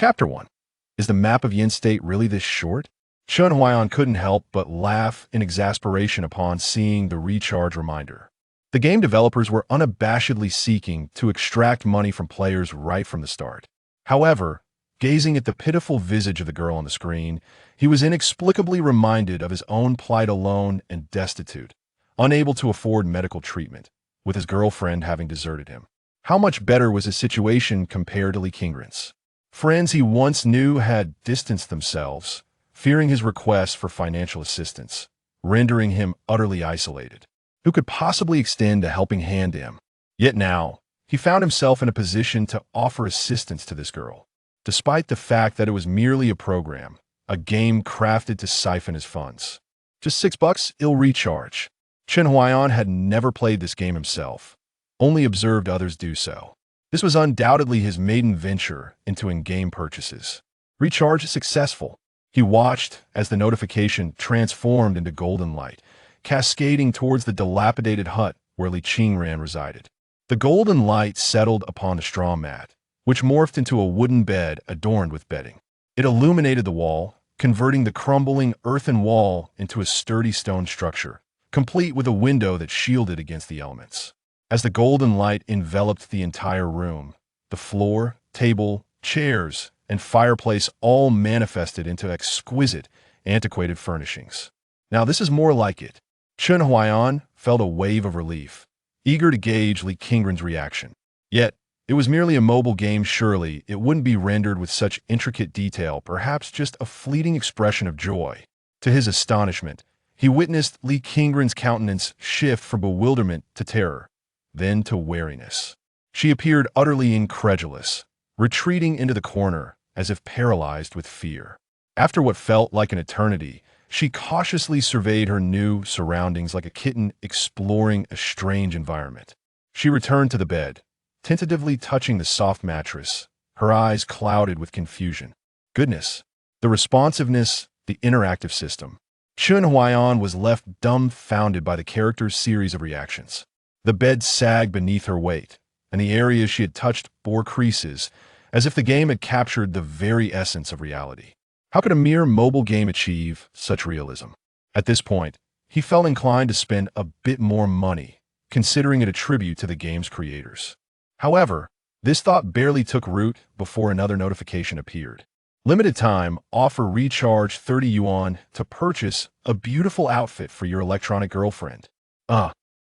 Chapter 1. Is the map of Yin State really this short? Chun Huaiyan couldn't help but laugh in exasperation upon seeing the recharge reminder. The game developers were unabashedly seeking to extract money from players right from the start. However, gazing at the pitiful visage of the girl on the screen, he was inexplicably reminded of his own plight, alone and destitute, unable to afford medical treatment, with his girlfriend having deserted him. How much better was his situation compared to Lee Kingren's? Friends he once knew had distanced themselves, fearing his requests for financial assistance, rendering him utterly isolated. Who could possibly extend a helping hand to him? Yet now, he found himself in a position to offer assistance to this girl, despite the fact that it was merely a program, a game crafted to siphon his funds. Just $6, ill recharge. Chun Huaiyan had never played this game himself, only observed others do so. This was undoubtedly his maiden venture into in-game purchases. Recharge successful. He watched as the notification transformed into golden light, cascading towards the dilapidated hut where Li Qingran resided. The golden light settled upon a straw mat, which morphed into a wooden bed adorned with bedding. It illuminated the wall, converting the crumbling earthen wall into a sturdy stone structure, complete with a window that shielded against the elements. As the golden light enveloped the entire room, the floor, table, chairs, and fireplace all manifested into exquisite, antiquated furnishings. Now this is more like it. Chun Huaiyan felt a wave of relief, eager to gauge Li Qingren's reaction. Yet, it was merely a mobile game. Surely it wouldn't be rendered with such intricate detail, perhaps just a fleeting expression of joy. To his astonishment, he witnessed Li Qingren's countenance shift from bewilderment to terror, then to wariness. She appeared utterly incredulous, retreating into the corner as if paralyzed with fear. After what felt like an eternity, she cautiously surveyed her new surroundings like a kitten exploring a strange environment. She returned to the bed, tentatively touching the soft mattress, her eyes clouded with confusion. Goodness! The responsiveness, the interactive system. Chun Huaiyan was left dumbfounded by the character's series of reactions. The bed sagged beneath her weight, and the areas she had touched bore creases, as if the game had captured the very essence of reality. How could a mere mobile game achieve such realism? At this point, he felt inclined to spend a bit more money, considering it a tribute to the game's creators. However, this thought barely took root before another notification appeared. Limited time, offer recharge 30 yuan to purchase a beautiful outfit for your electronic girlfriend.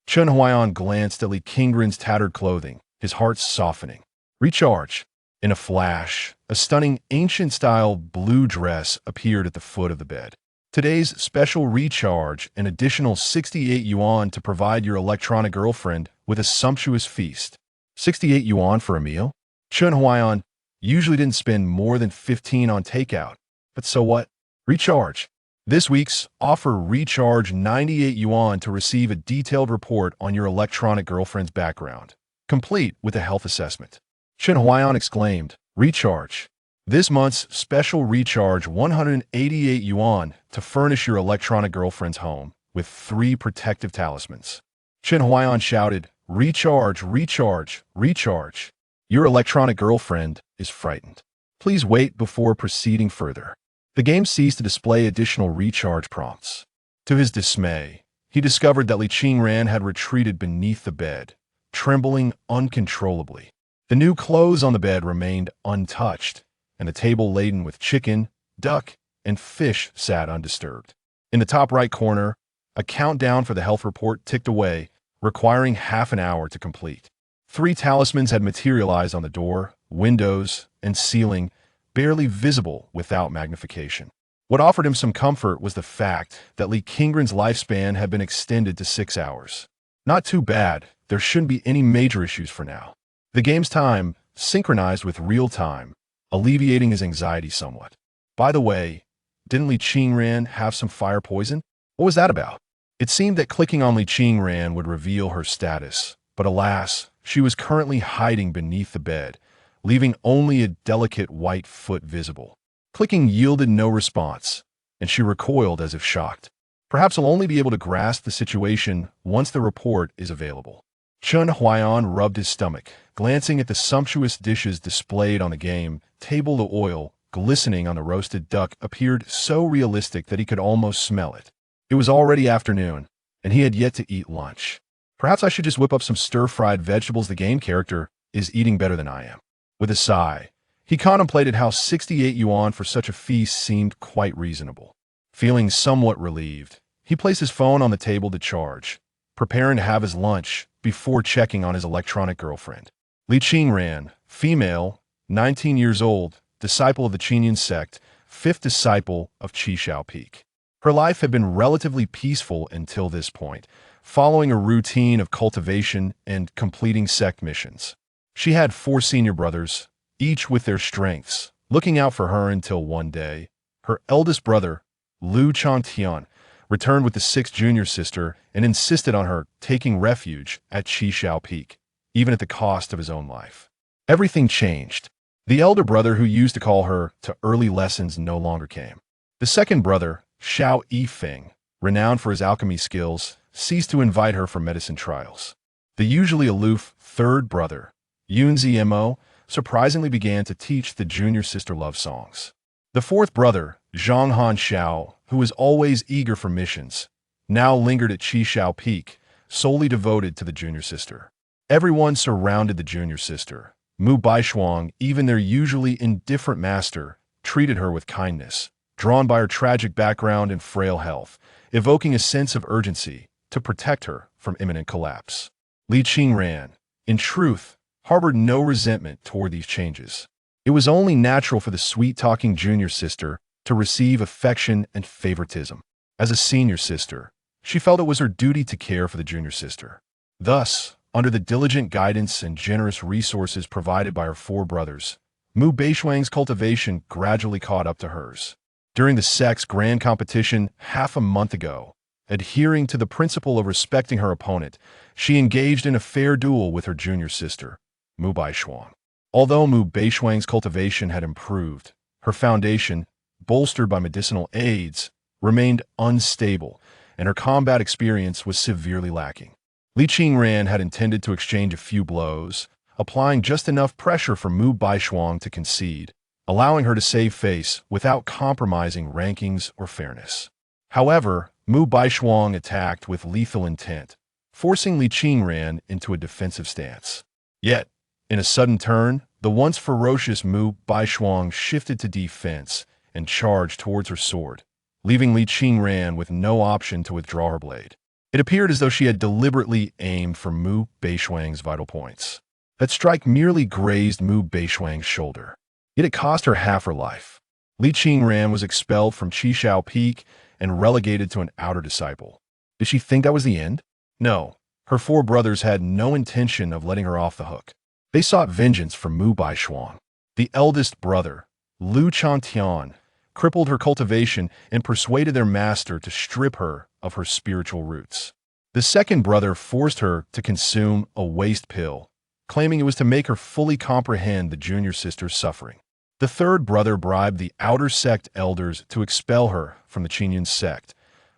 Chun Huaiyan glanced at Li Qingren's tattered clothing, his heart softening. Recharge. In a flash, a stunning ancient-style blue dress appeared at the foot of the bed. Today's special recharge, an additional 68 yuan to provide your electronic girlfriend with a sumptuous feast. 68 yuan for a meal? Chun Huaiyan usually didn't spend more than 15 on takeout. But so what? Recharge. This week's offer recharge 98 yuan to receive a detailed report on your electronic girlfriend's background, complete with a health assessment. Chun Huaiyan exclaimed, recharge. This month's special recharge 188 yuan to furnish your electronic girlfriend's home with 3 protective talismans. Chun Huaiyan shouted, recharge, recharge, recharge. Your electronic girlfriend is frightened. Please wait before proceeding further. The game ceased to display additional recharge prompts. To his dismay, he discovered that Li Qingran had retreated beneath the bed, trembling uncontrollably. The new clothes on the bed remained untouched, and the table laden with chicken, duck, and fish sat undisturbed. In the top right corner, a countdown for the health report ticked away, requiring half an hour to complete. 3 talismans had materialized on the door, windows, and ceiling, barely visible without magnification. What offered him some comfort was the fact that Li Qingren's lifespan had been extended to 6 hours. Not too bad, there shouldn't be any major issues for now. The game's time synchronized with real time, alleviating his anxiety somewhat. By the way, didn't Li Qingran have some fire poison? What was that about? It seemed that clicking on Li Qingran would reveal her status, but alas, she was currently hiding beneath the bed, leaving only a delicate white foot visible. Clicking yielded no response, and she recoiled as if shocked. Perhaps I'll only be able to grasp the situation once the report is available. Chun Huaiyan rubbed his stomach, glancing at the sumptuous dishes displayed on the game table. The oil, glistening on the roasted duck, appeared so realistic that he could almost smell it. It was already afternoon, and he had yet to eat lunch. Perhaps I should just whip up some stir-fried vegetables. The game character is eating better than I am. With a sigh, he contemplated how 68 yuan for such a feast seemed quite reasonable. Feeling somewhat relieved, he placed his phone on the table to charge, preparing to have his lunch before checking on his electronic girlfriend. Li Qingran, female, 19 years old, disciple of the Qinyan sect, fifth disciple of Qi Shao Peak. Her life had been relatively peaceful until this point, following a routine of cultivation and completing sect missions. She had 4 senior brothers, each with their strengths, looking out for her until one day, her eldest brother, Liu Changtian, returned with the 6th junior sister and insisted on her taking refuge at Qi Shao Peak, even at the cost of his own life. Everything changed. The elder brother who used to call her to early lessons no longer came. The second brother, Xiao Yifeng, renowned for his alchemy skills, ceased to invite her for medicine trials. The usually aloof third brother, Yunzi Mo, surprisingly began to teach the junior sister love songs. The fourth brother, Zhang Han Xiao, who was always eager for missions, now lingered at Qi Shao Peak, solely devoted to the junior sister. Everyone surrounded the junior sister. Mu Baishuang, even their usually indifferent master, treated her with kindness, drawn by her tragic background and frail health, evoking a sense of urgency to protect her from imminent collapse. Li Qingran, in truth, harbored no resentment toward these changes. It was only natural for the sweet-talking junior sister to receive affection and favoritism. As a senior sister, she felt it was her duty to care for the junior sister. Thus, under the diligent guidance and generous resources provided by her 4 brothers, Mu Beishuang's cultivation gradually caught up to hers. During the sect's grand competition half a month ago, adhering to the principle of respecting her opponent, she engaged in a fair duel with her junior sister, Mu Baishuang. Although Mu Beishuang's cultivation had improved, her foundation, bolstered by medicinal aids, remained unstable, and her combat experience was severely lacking. Li Qingran had intended to exchange a few blows, applying just enough pressure for Mu Baishuang to concede, allowing her to save face without compromising rankings or fairness. However, Mu Baishuang attacked with lethal intent, forcing Li Qingran into a defensive stance. Yet, in a sudden turn, the once ferocious Mu Baishuang shifted to defense and charged towards her sword, leaving Li Qingran with no option to withdraw her blade. It appeared as though she had deliberately aimed for Mu Beishuang's vital points. That strike merely grazed Mu Beishuang's shoulder, yet it cost her half her life. Li Qingran was expelled from Qi Shao Peak and relegated to an outer disciple. Did she think that was the end? No, her 4 brothers had no intention of letting her off the hook. They sought vengeance from Mu Baishuang. The eldest brother, Liu Changtian, crippled her cultivation and persuaded their master to strip her of her spiritual roots. The second brother forced her to consume a waste pill, claiming it was to make her fully comprehend the junior sister's suffering. The third brother bribed the outer sect elders to expel her from the Qinyan sect,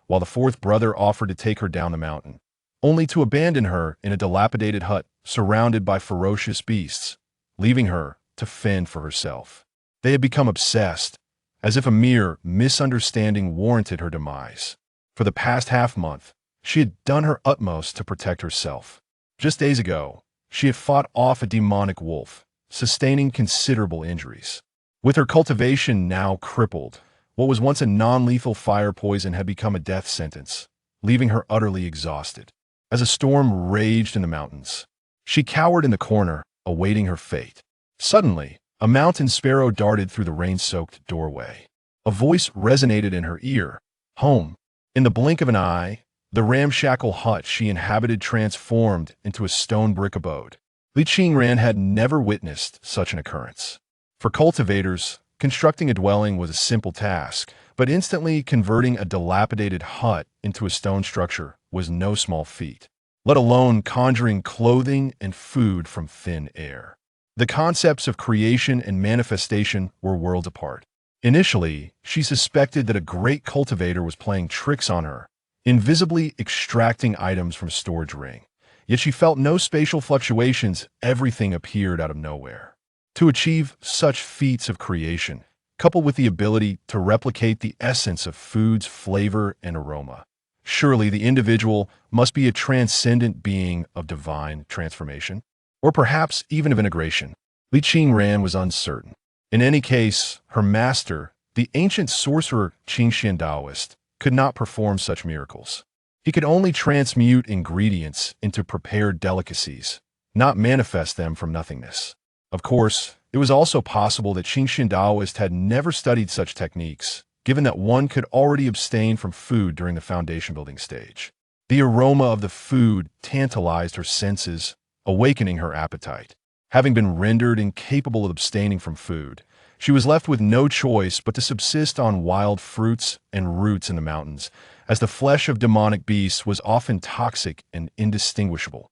while the fourth brother offered to take her down the mountain, only to abandon her in a dilapidated hut surrounded by ferocious beasts, leaving her to fend for herself. They had become obsessed, as if a mere misunderstanding warranted her demise. For the past half-month, she had done her utmost to protect herself. Just days ago, she had fought off a demonic wolf, sustaining considerable injuries. With her cultivation now crippled, what was once a non-lethal fire poison had become a death sentence, leaving her utterly exhausted. As a storm raged in the mountains, she cowered in the corner, awaiting her fate. Suddenly, a mountain sparrow darted through the rain-soaked doorway. A voice resonated in her ear. Home. In the blink of an eye, the ramshackle hut she inhabited transformed into a stone brick abode. Li Qingran had never witnessed such an occurrence. For cultivators, constructing a dwelling was a simple task, but instantly converting a dilapidated hut into a stone structure was no small feat, let alone conjuring clothing and food from thin air. The concepts of creation and manifestation were worlds apart. Initially, she suspected that a great cultivator was playing tricks on her, invisibly extracting items from a storage ring, Yet she felt no spatial fluctuations, everything appeared out of nowhere. To achieve such feats of creation, coupled with the ability to replicate the essence of food's flavor and aroma, surely the individual must be a transcendent being of divine transformation, or perhaps even of integration. Li Qingran was uncertain. In any case, her master, the ancient sorcerer Qingxian Daoist, could not perform such miracles. He could only transmute ingredients into prepared delicacies, not manifest them from nothingness. Of course, it was also possible that Qingxian Daoist had never studied such techniques, given that one could already abstain from food during the foundation-building stage. The aroma of the food tantalized her senses, awakening her appetite. Having been rendered incapable of abstaining from food, she was left with no choice but to subsist on wild fruits and roots in the mountains, as the flesh of demonic beasts was often toxic and indistinguishable.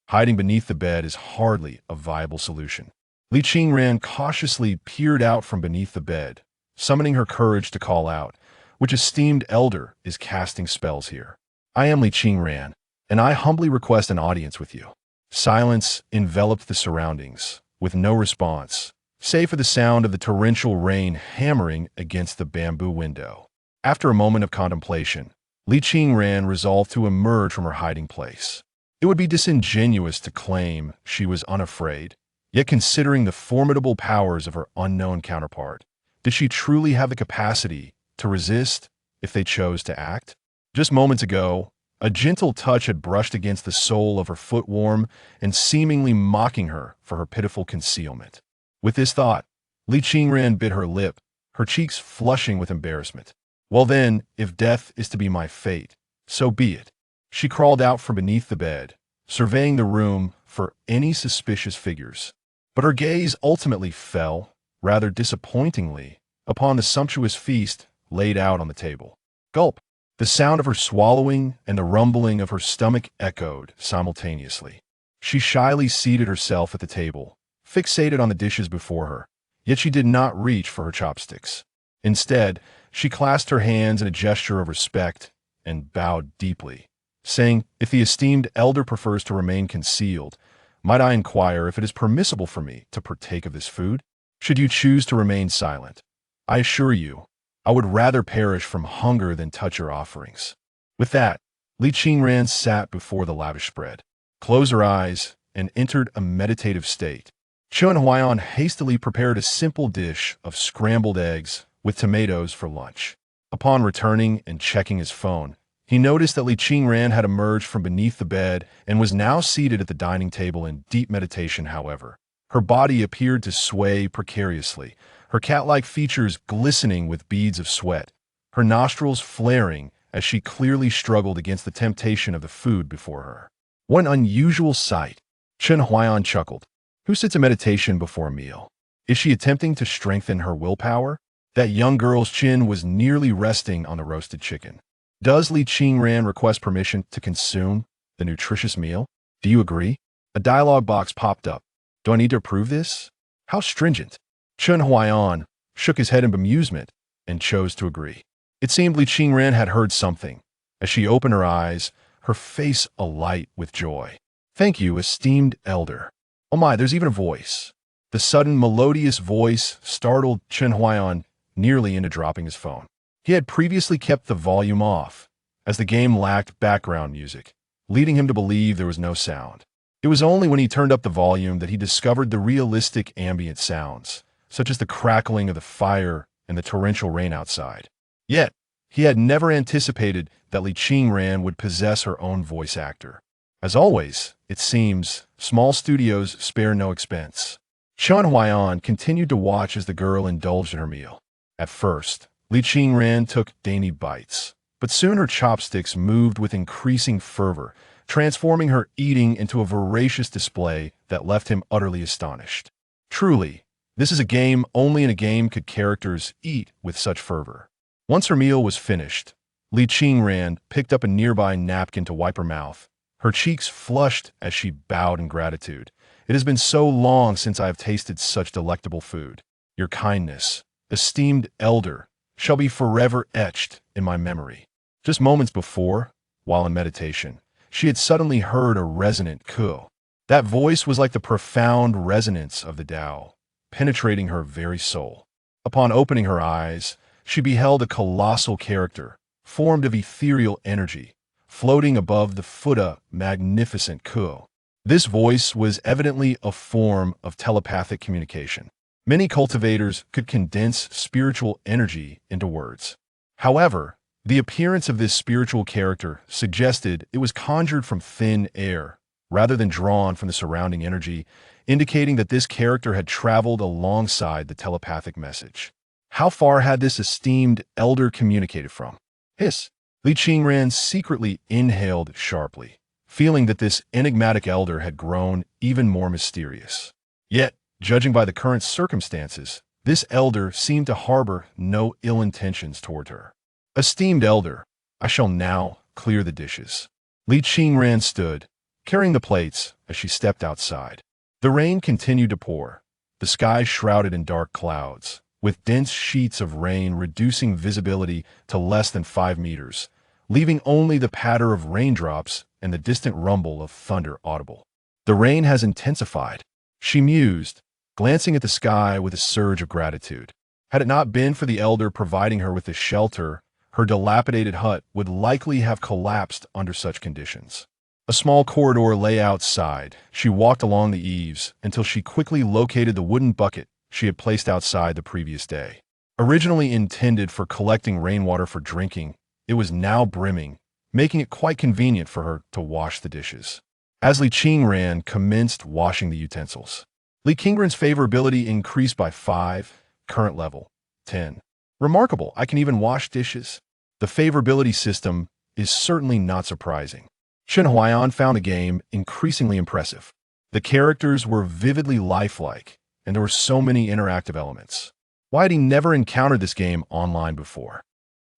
Hiding beneath the bed is hardly a viable solution. Li Qingran cautiously peered out from beneath the bed, summoning her courage to call out, "Which esteemed elder is casting spells here? I am Li Qingran, and I humbly request an audience with you." Silence enveloped the surroundings, with no response, save for the sound of the torrential rain hammering against the bamboo window. After a moment of contemplation, Li Qingran resolved to emerge from her hiding place. It would be disingenuous to claim she was unafraid, yet considering the formidable powers of her unknown counterpart, did she truly have the capacity to resist if they chose to act? Just moments ago, a gentle touch had brushed against the sole of her foot, warm and seemingly mocking her for her pitiful concealment. With this thought, Li Qingran bit her lip, her cheeks flushing with embarrassment. Well then, if death is to be my fate, so be it. She crawled out from beneath the bed, surveying the room for any suspicious figures. But her gaze ultimately fell, rather disappointingly, upon the sumptuous feast laid out on the table. Gulp! The sound of her swallowing and the rumbling of her stomach echoed simultaneously. She shyly seated herself at the table, fixated on the dishes before her, yet she did not reach for her chopsticks. Instead, she clasped her hands in a gesture of respect and bowed deeply, saying, "If the esteemed elder prefers to remain concealed, might I inquire if it is permissible for me to partake of this food? Should you choose to remain silent, I assure you, I would rather perish from hunger than touch your offerings." With that, Li Qingran sat before the lavish spread, closed her eyes, and entered a meditative state. Chen Huaiyan hastily prepared a simple dish of scrambled eggs with tomatoes for lunch. Upon returning and checking his phone, he noticed that Li Qingran had emerged from beneath the bed and was now seated at the dining table in deep meditation. However, her body appeared to sway precariously, her cat-like features glistening with beads of sweat, her nostrils flaring as she clearly struggled against the temptation of the food before her. What an unusual sight! Chen Huaiyan chuckled. Who sits in meditation before a meal? Is she attempting to strengthen her willpower? That young girl's chin was nearly resting on the roasted chicken. Does Li Qingran request permission to consume the nutritious meal? Do you agree? A dialogue box popped up. Do I need to approve this? How stringent. Chen Huaiyan shook his head in bemusement and chose to agree. It seemed Li Qingran had heard something. As she opened her eyes, her face alight with joy. Thank you, esteemed elder. Oh my, there's even a voice. The sudden melodious voice startled Chen Huaiyan nearly into dropping his phone. He had previously kept the volume off, as the game lacked background music, leading him to believe there was no sound. It was only when he turned up the volume that he discovered the realistic ambient sounds, such as the crackling of the fire and the torrential rain outside. Yet, he had never anticipated that Li Qingran would possess her own voice actor. As always, it seems, small studios spare no expense. Chen Huaiyan continued to watch as the girl indulged in her meal. At first, Li Qingran took dainty bites, but soon her chopsticks moved with increasing fervor, transforming her eating into a voracious display that left him utterly astonished. Truly, this is a game only in a game could characters eat with such fervor. Once her meal was finished, Li Qingran picked up a nearby napkin to wipe her mouth. Her cheeks flushed as she bowed in gratitude. It has been so long since I have tasted such delectable food. Your kindness, esteemed elder, shall be forever etched in my memory. Just moments before, while in meditation, she had suddenly heard a resonant "ku." That voice was like the profound resonance of the Tao, penetrating her very soul. Upon opening her eyes, she beheld a colossal character, formed of ethereal energy, floating above the Fuda magnificent "ku." This voice was evidently a form of telepathic communication. Many cultivators could condense spiritual energy into words. However, the appearance of this spiritual character suggested it was conjured from thin air, rather than drawn from the surrounding energy, indicating that this character had traveled alongside the telepathic message. How far had this esteemed elder communicated from? Hiss. Li Qingran secretly inhaled sharply, feeling that this enigmatic elder had grown even more mysterious. Yet, judging by the current circumstances, this elder seemed to harbor no ill intentions toward her. Esteemed elder, I shall now clear the dishes. Li Qingran stood, carrying the plates as she stepped outside. The rain continued to pour, the sky shrouded in dark clouds, with dense sheets of rain reducing visibility to less than 5 meters, leaving only the patter of raindrops and the distant rumble of thunder audible. The rain has intensified, she mused, glancing at the sky with a surge of gratitude. Had it not been for the elder providing her with this shelter, her dilapidated hut would likely have collapsed under such conditions. A small corridor lay outside. She walked along the eaves until she quickly located the wooden bucket she had placed outside the previous day. Originally intended for collecting rainwater for drinking, it was now brimming, making it quite convenient for her to wash the dishes. As Li Qingran commenced washing the utensils, Li Qingran's favorability increased by 5, current level, 10. Remarkable, I can even wash dishes. The favorability system is certainly not surprising. Shen Huaiyan found the game increasingly impressive. The characters were vividly lifelike, and there were so many interactive elements. Why had he never encountered this game online before?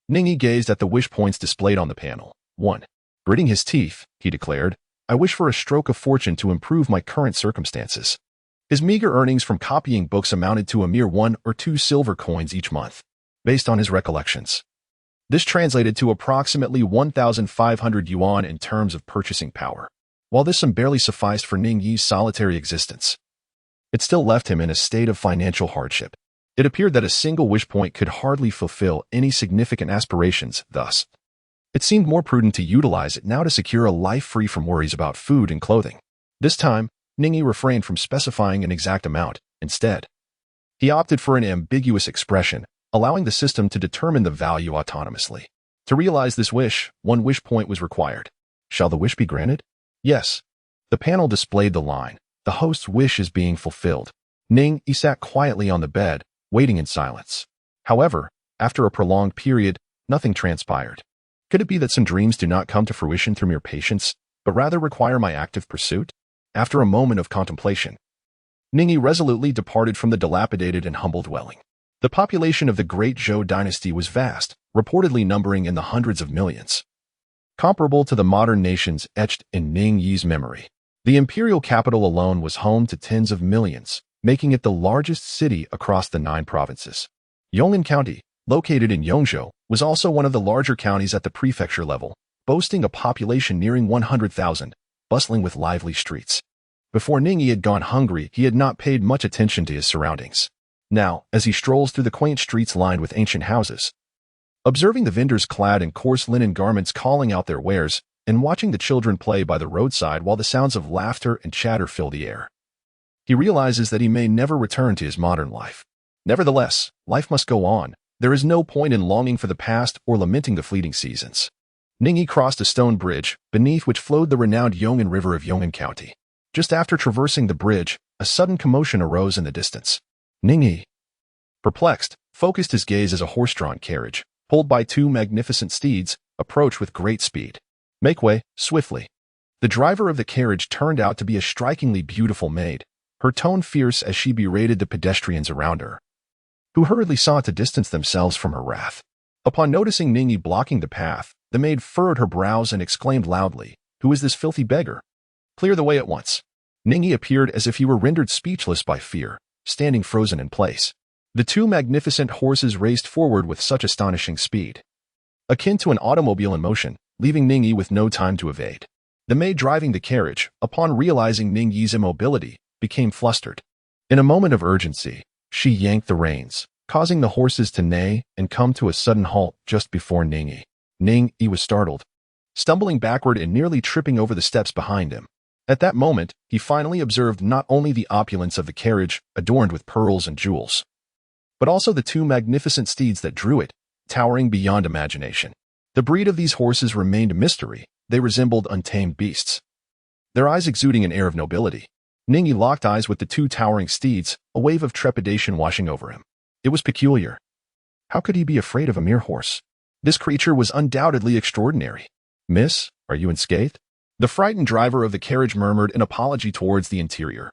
Ning Yi gazed at the wish points displayed on the panel. 1. Gritting his teeth, he declared, I wish for a stroke of fortune to improve my current circumstances. His meager earnings from copying books amounted to a mere 1 or 2 silver coins each month, based on his recollections. This translated to approximately 1,500 yuan in terms of purchasing power. While this sum barely sufficed for Ning Yi's solitary existence, it still left him in a state of financial hardship. It appeared that a single wish point could hardly fulfill any significant aspirations, thus, it seemed more prudent to utilize it now to secure a life free from worries about food and clothing. This time, Ning Yi refrained from specifying an exact amount. Instead, he opted for an ambiguous expression, allowing the system to determine the value autonomously. To realize this wish, 1 wish point was required. Shall the wish be granted? Yes. The panel displayed the line. The host's wish is being fulfilled. Ning Yi sat quietly on the bed, waiting in silence. However, after a prolonged period, nothing transpired. Could it be that some dreams do not come to fruition through mere patience, but rather require my active pursuit? After a moment of contemplation, Ning Yi resolutely departed from the dilapidated and humble dwelling. The population of the great Zhou Dynasty was vast, reportedly numbering in the hundreds of millions. Comparable to the modern nations etched in Ning Yi's memory, the imperial capital alone was home to tens of millions, making it the largest city across the 9 provinces. Yong'an County, located in Yongzhou, was also one of the larger counties at the prefecture level, boasting a population nearing 100,000, bustling with lively streets. Before Ning Yi had gone hungry, he had not paid much attention to his surroundings. Now, as he strolls through the quaint streets lined with ancient houses, observing the vendors clad in coarse linen garments calling out their wares, and watching the children play by the roadside while the sounds of laughter and chatter fill the air, he realizes that he may never return to his modern life. Nevertheless, life must go on. There is no point in longing for the past or lamenting the fleeting seasons. Ning Yi crossed a stone bridge, beneath which flowed the renowned Yong'an River of Yong'an County. Just after traversing the bridge, a sudden commotion arose in the distance. Ning Yi, perplexed, focused his gaze as a horse-drawn carriage, pulled by 2 magnificent steeds, approached with great speed. Make way, swiftly. The driver of the carriage turned out to be a strikingly beautiful maid, her tone fierce as she berated the pedestrians around her, who hurriedly sought to distance themselves from her wrath. Upon noticing Ning Yi blocking the path, the maid furrowed her brows and exclaimed loudly, Who is this filthy beggar? Clear the way at once. Ning Yi appeared as if he were rendered speechless by fear, standing frozen in place. The 2 magnificent horses raced forward with such astonishing speed, akin to an automobile in motion, leaving Ning Yi with no time to evade. The maid driving the carriage, upon realizing Ning Yi's immobility, became flustered. In a moment of urgency, she yanked the reins, causing the horses to neigh and come to a sudden halt just before Ning Yi. Ning Yi was startled, stumbling backward and nearly tripping over the steps behind him. At that moment, he finally observed not only the opulence of the carriage, adorned with pearls and jewels, but also the two magnificent steeds that drew it, towering beyond imagination. The breed of these horses remained a mystery. They resembled untamed beasts, their eyes exuding an air of nobility. Ning Yi locked eyes with the two towering steeds, a wave of trepidation washing over him. It was peculiar. How could he be afraid of a mere horse? This creature was undoubtedly extraordinary. "Miss, are you unscathed?" The frightened driver of the carriage murmured an apology towards the interior.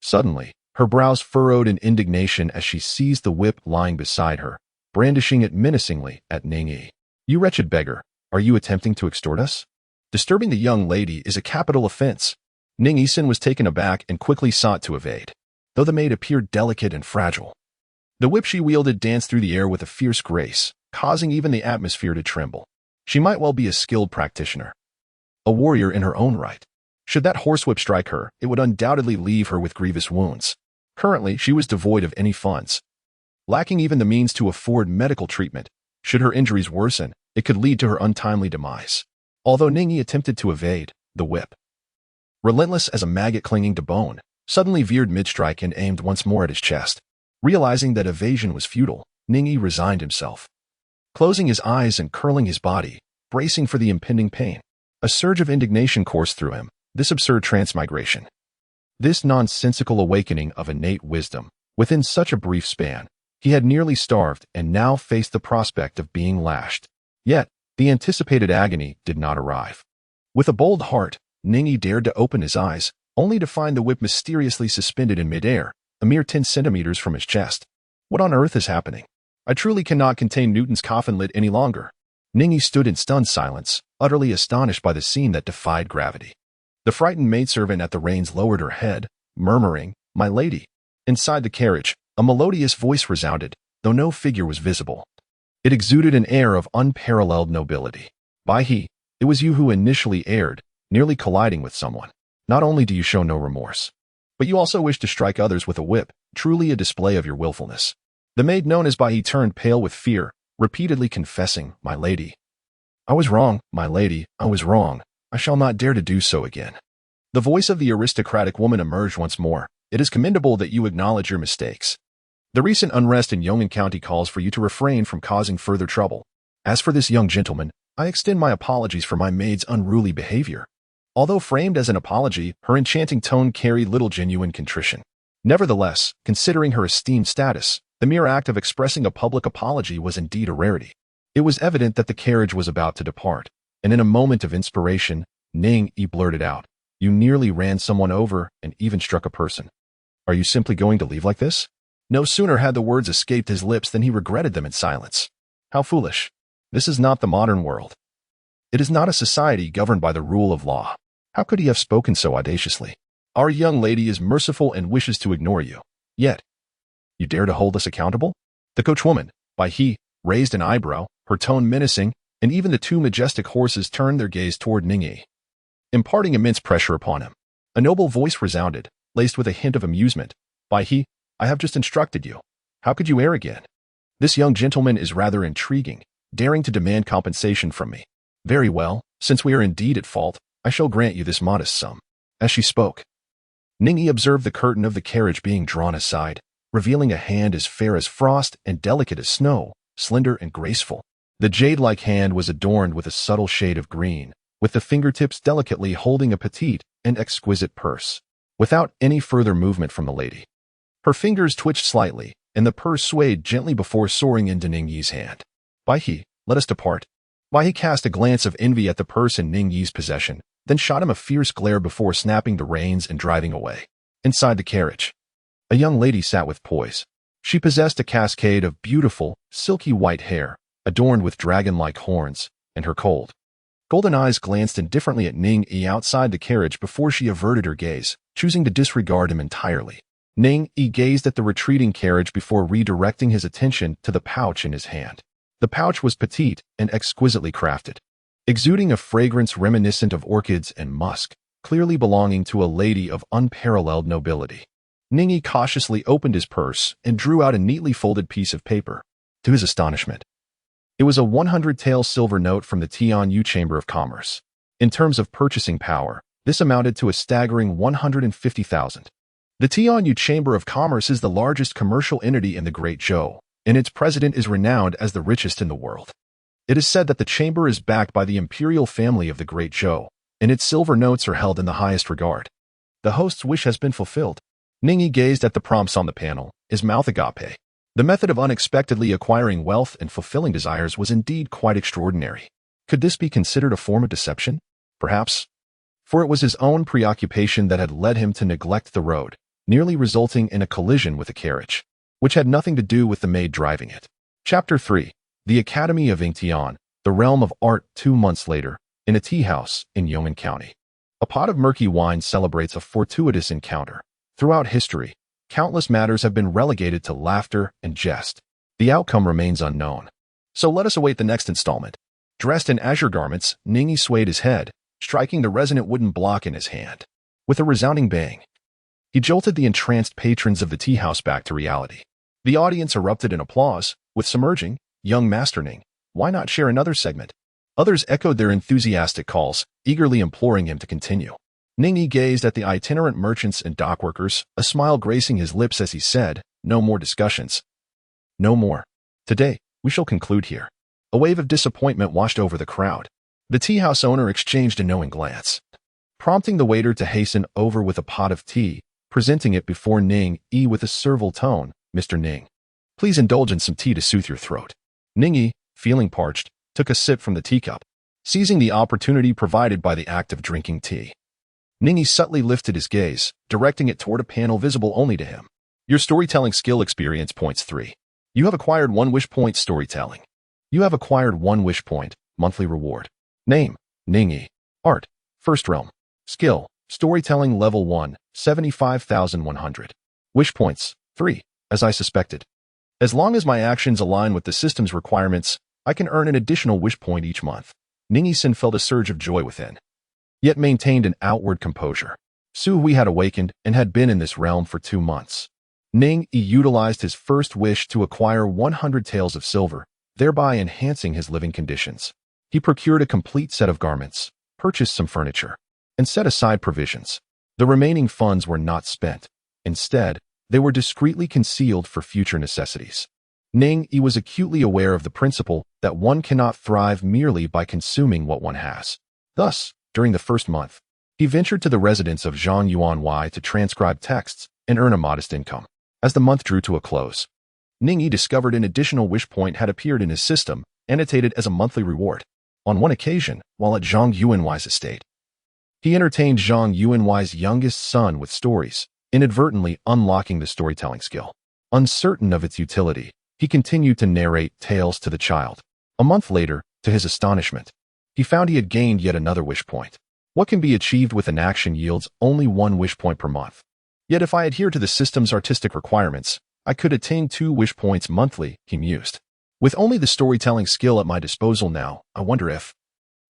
Suddenly, her brows furrowed in indignation as she seized the whip lying beside her, brandishing it menacingly at Ning Yi. "You wretched beggar, are you attempting to extort us? Disturbing the young lady is a capital offense." Ning Yi was taken aback and quickly sought to evade, though the maid appeared delicate and fragile. The whip she wielded danced through the air with a fierce grace, causing even the atmosphere to tremble. She might well be a skilled practitioner, a warrior in her own right. Should that horsewhip strike her, it would undoubtedly leave her with grievous wounds. Currently, she was devoid of any funds, lacking even the means to afford medical treatment. Should her injuries worsen, it could lead to her untimely demise. Although Ning Yi attempted to evade, the whip, relentless as a maggot clinging to bone, suddenly veered mid-strike and aimed once more at his chest. Realizing that evasion was futile, Ning Yi resigned himself, closing his eyes and curling his body, bracing for the impending pain. A surge of indignation coursed through him. This absurd transmigration, this nonsensical awakening of innate wisdom, within such a brief span. He had nearly starved and now faced the prospect of being lashed. Yet, the anticipated agony did not arrive. With a bold heart, Ning Yi dared to open his eyes, only to find the whip mysteriously suspended in midair, a mere 10 centimeters from his chest. What on earth is happening? I truly cannot contain Newton's coffin lid any longer. Ning Yi stood in stunned silence, utterly astonished by the scene that defied gravity. The frightened maidservant at the reins lowered her head, murmuring, "My lady." Inside the carriage, a melodious voice resounded, though no figure was visible. It exuded an air of unparalleled nobility. "By he, it was you who initially erred, nearly colliding with someone. Not only do you show no remorse, but you also wish to strike others with a whip, truly a display of your willfulness." The maid known as Bai He turned pale with fear, repeatedly confessing, "My lady. I was wrong, my lady, I was wrong. I shall not dare to do so again." The voice of the aristocratic woman emerged once more. "It is commendable that you acknowledge your mistakes. The recent unrest in Yong'an County calls for you to refrain from causing further trouble. As for this young gentleman, I extend my apologies for my maid's unruly behavior." Although framed as an apology, her enchanting tone carried little genuine contrition. Nevertheless, considering her esteemed status, the mere act of expressing a public apology was indeed a rarity. It was evident that the carriage was about to depart, and in a moment of inspiration, Ning Yi blurted out, "You nearly ran someone over and even struck a person. Are you simply going to leave like this?" No sooner had the words escaped his lips than he regretted them in silence. How foolish. This is not the modern world. It is not a society governed by the rule of law. How could he have spoken so audaciously? Our young lady is merciful and wishes to ignore you. Yet, you dare to hold us accountable? The coachwoman, Bai He, raised an eyebrow, her tone menacing, and even the two majestic horses turned their gaze toward Ning Yi, imparting immense pressure upon him. A noble voice resounded, laced with a hint of amusement. "Bai He, I have just instructed you. How could you err again? This young gentleman is rather intriguing, daring to demand compensation from me. Very well, since we are indeed at fault, I shall grant you this modest sum." As she spoke, Ning Yi observed the curtain of the carriage being drawn aside, revealing a hand as fair as frost and delicate as snow, slender and graceful. The jade-like hand was adorned with a subtle shade of green, with the fingertips delicately holding a petite and exquisite purse. Without any further movement from the lady, her fingers twitched slightly, and the purse swayed gently before soaring into Ning Yi's hand. "Bai He, let us depart." Bai He cast a glance of envy at the purse in Ning Yi's possession, then shot him a fierce glare before snapping the reins and driving away. Inside the carriage, a young lady sat with poise. She possessed a cascade of beautiful, silky white hair, adorned with dragon-like horns, and her cold, golden eyes glanced indifferently at Ning Yi outside the carriage before she averted her gaze, choosing to disregard him entirely. Ning Yi gazed at the retreating carriage before redirecting his attention to the pouch in his hand. The pouch was petite and exquisitely crafted, exuding a fragrance reminiscent of orchids and musk, clearly belonging to a lady of unparalleled nobility. Ning Yi cautiously opened his purse and drew out a neatly folded piece of paper. To his astonishment, it was a 100-tael silver note from the Tianyu Chamber of Commerce. In terms of purchasing power, this amounted to a staggering 150,000. The Tianyu Chamber of Commerce is the largest commercial entity in the Great Zhou, and its president is renowned as the richest in the world. It is said that the chamber is backed by the imperial family of the Great Zhou, and its silver notes are held in the highest regard. The host's wish has been fulfilled. Ning Yi gazed at the prompts on the panel, his mouth agape. The method of unexpectedly acquiring wealth and fulfilling desires was indeed quite extraordinary. Could this be considered a form of deception? Perhaps. For it was his own preoccupation that had led him to neglect the road, nearly resulting in a collision with a carriage, which had nothing to do with the maid driving it. Chapter 3. The Academy of Yingtian, the realm of art. 2 months later, in a tea house in Yong'an County. A pot of murky wine celebrates a fortuitous encounter. Throughout history, countless matters have been relegated to laughter and jest. The outcome remains unknown. So let us await the next installment. Dressed in azure garments, Ning Yi swayed his head, striking the resonant wooden block in his hand. With a resounding bang, he jolted the entranced patrons of the tea house back to reality. The audience erupted in applause, with some urging, "Young Master Ning, why not share another segment?" Others echoed their enthusiastic calls, eagerly imploring him to continue. Ning Yi gazed at the itinerant merchants and dockworkers, a smile gracing his lips as he said, "No more discussions. No more. Today, we shall conclude here." A wave of disappointment washed over the crowd. The tea house owner exchanged a knowing glance, prompting the waiter to hasten over with a pot of tea, presenting it before Ning Yi with a servile tone. "Mr. Ning, please indulge in some tea to soothe your throat." Ning Yi, feeling parched, took a sip from the teacup, seizing the opportunity provided by the act of drinking tea. Ning Yi subtly lifted his gaze, directing it toward a panel visible only to him. Your storytelling skill experience points 3. You have acquired 1 wish point. Storytelling. You have acquired 1 wish point. Monthly reward. Name, Ning Yi. Art, First Realm. Skill, Storytelling Level 1, 75,100. Wish points, 3, as I suspected. As long as my actions align with the system's requirements, I can earn an additional wish point each month. Ning Yi felt a surge of joy within, yet maintained an outward composure. Su Hui had awakened and had been in this realm for 2 months. Ning Yi utilized his first wish to acquire 100 taels of silver, thereby enhancing his living conditions. He procured a complete set of garments, purchased some furniture, and set aside provisions. The remaining funds were not spent. Instead, they were discreetly concealed for future necessities. Ning Yi was acutely aware of the principle that one cannot thrive merely by consuming what one has. Thus, during the first month, he ventured to the residence of Zhang Yuanwei to transcribe texts and earn a modest income. As the month drew to a close, Ning Yi discovered an additional wish point had appeared in his system, annotated as a monthly reward. On one occasion, while at Zhang Yuanwei's estate, he entertained Zhang Yuanwei's youngest son with stories, inadvertently unlocking the storytelling skill. Uncertain of its utility, he continued to narrate tales to the child. A month later, to his astonishment, he found he had gained yet another wish point. What can be achieved with an action yields only 1 wish point per month. Yet if I adhere to the system's artistic requirements, I could attain 2 wish points monthly, he mused. With only the storytelling skill at my disposal now, I wonder if,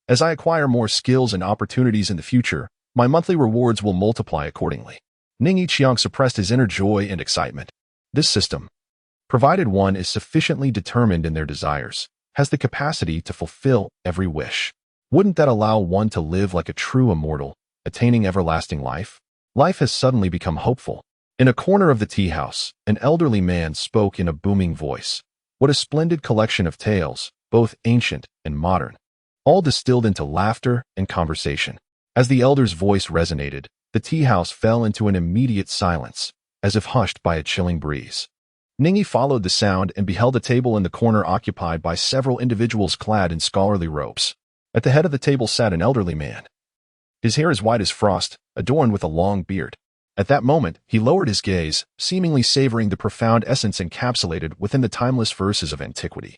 as I acquire more skills and opportunities in the future, my monthly rewards will multiply accordingly. Ning Yi suppressed his inner joy and excitement. This system, provided one is sufficiently determined in their desires, has the capacity to fulfill every wish. Wouldn't that allow one to live like a true immortal, attaining everlasting life? Life has suddenly become hopeful. In a corner of the tea house, an elderly man spoke in a booming voice. What a splendid collection of tales, both ancient and modern, all distilled into laughter and conversation. As the elder's voice resonated, the tea house fell into an immediate silence, as if hushed by a chilling breeze. Ning Yi followed the sound and beheld a table in the corner occupied by several individuals clad in scholarly robes. At the head of the table sat an elderly man, his hair as white as frost, adorned with a long beard. At that moment, he lowered his gaze, seemingly savoring the profound essence encapsulated within the timeless verses of antiquity.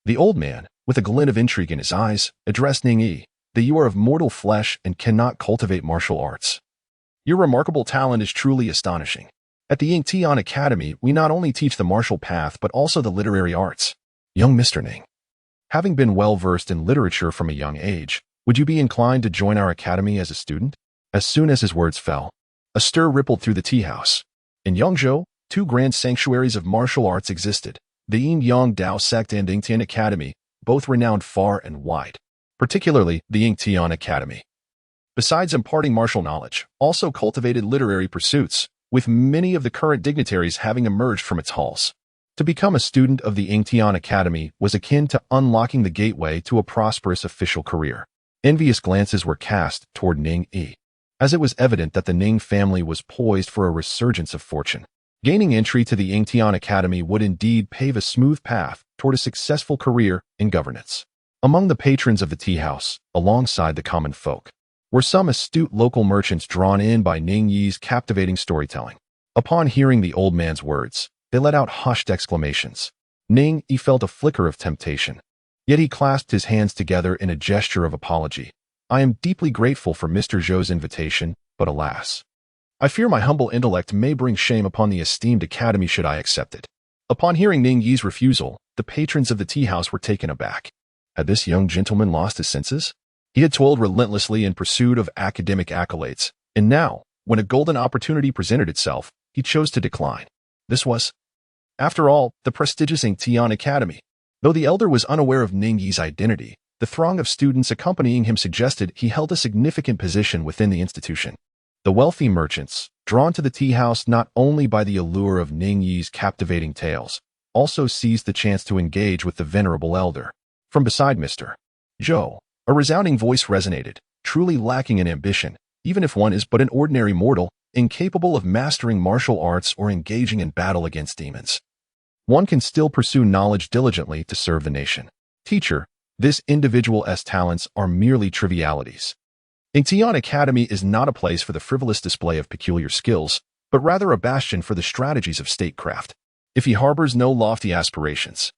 The old man, with a glint of intrigue in his eyes, addressed Ning Yi, "That you are of mortal flesh and cannot cultivate martial arts. Your remarkable talent is truly astonishing. At the Yingtian Academy, we not only teach the martial path but also the literary arts. Young Mr. Ning, Having been well-versed in literature from a young age, would you be inclined to join our academy as a student? As soon as his words fell, a stir rippled through the tea house. In Yangzhou, two grand sanctuaries of martial arts existed, the Yin-Yang Dao Sect and Yingtian Academy, both renowned far and wide, particularly the Yingtian Academy. Besides imparting martial knowledge, also cultivated literary pursuits, with many of the current dignitaries having emerged from its halls. To become a student of the Yingtian Academy was akin to unlocking the gateway to a prosperous official career. Envious glances were cast toward Ning Yi, as it was evident that the Ning family was poised for a resurgence of fortune. Gaining entry to the Yingtian Academy would indeed pave a smooth path toward a successful career in governance. Among the patrons of the tea house, alongside the common folk, were some astute local merchants drawn in by Ning Yi's captivating storytelling. Upon hearing the old man's words, they let out hushed exclamations. Ning Yi felt a flicker of temptation, yet he clasped his hands together in a gesture of apology. I am deeply grateful for Mr. Zhou's invitation, but alas, I fear my humble intellect may bring shame upon the esteemed academy should I accept it. Upon hearing Ning Yi's refusal, the patrons of the tea house were taken aback. Had this young gentleman lost his senses? He had toiled relentlessly in pursuit of academic accolades, and now, when a golden opportunity presented itself, he chose to decline. This was, after all, the prestigious Yingtian Academy. Though the elder was unaware of Ning Yi's identity, the throng of students accompanying him suggested he held a significant position within the institution. The wealthy merchants, drawn to the tea house not only by the allure of Ning Yi's captivating tales, also seized the chance to engage with the venerable elder. From beside Mr. Zhou, a resounding voice resonated, truly lacking in ambition, even if one is but an ordinary mortal, incapable of mastering martial arts or engaging in battle against demons. One can still pursue knowledge diligently to serve the nation. Teacher, this individual's talents are merely trivialities. Yingtian Academy is not a place for the frivolous display of peculiar skills, but rather a bastion for the strategies of statecraft. If he harbors no lofty aspirations,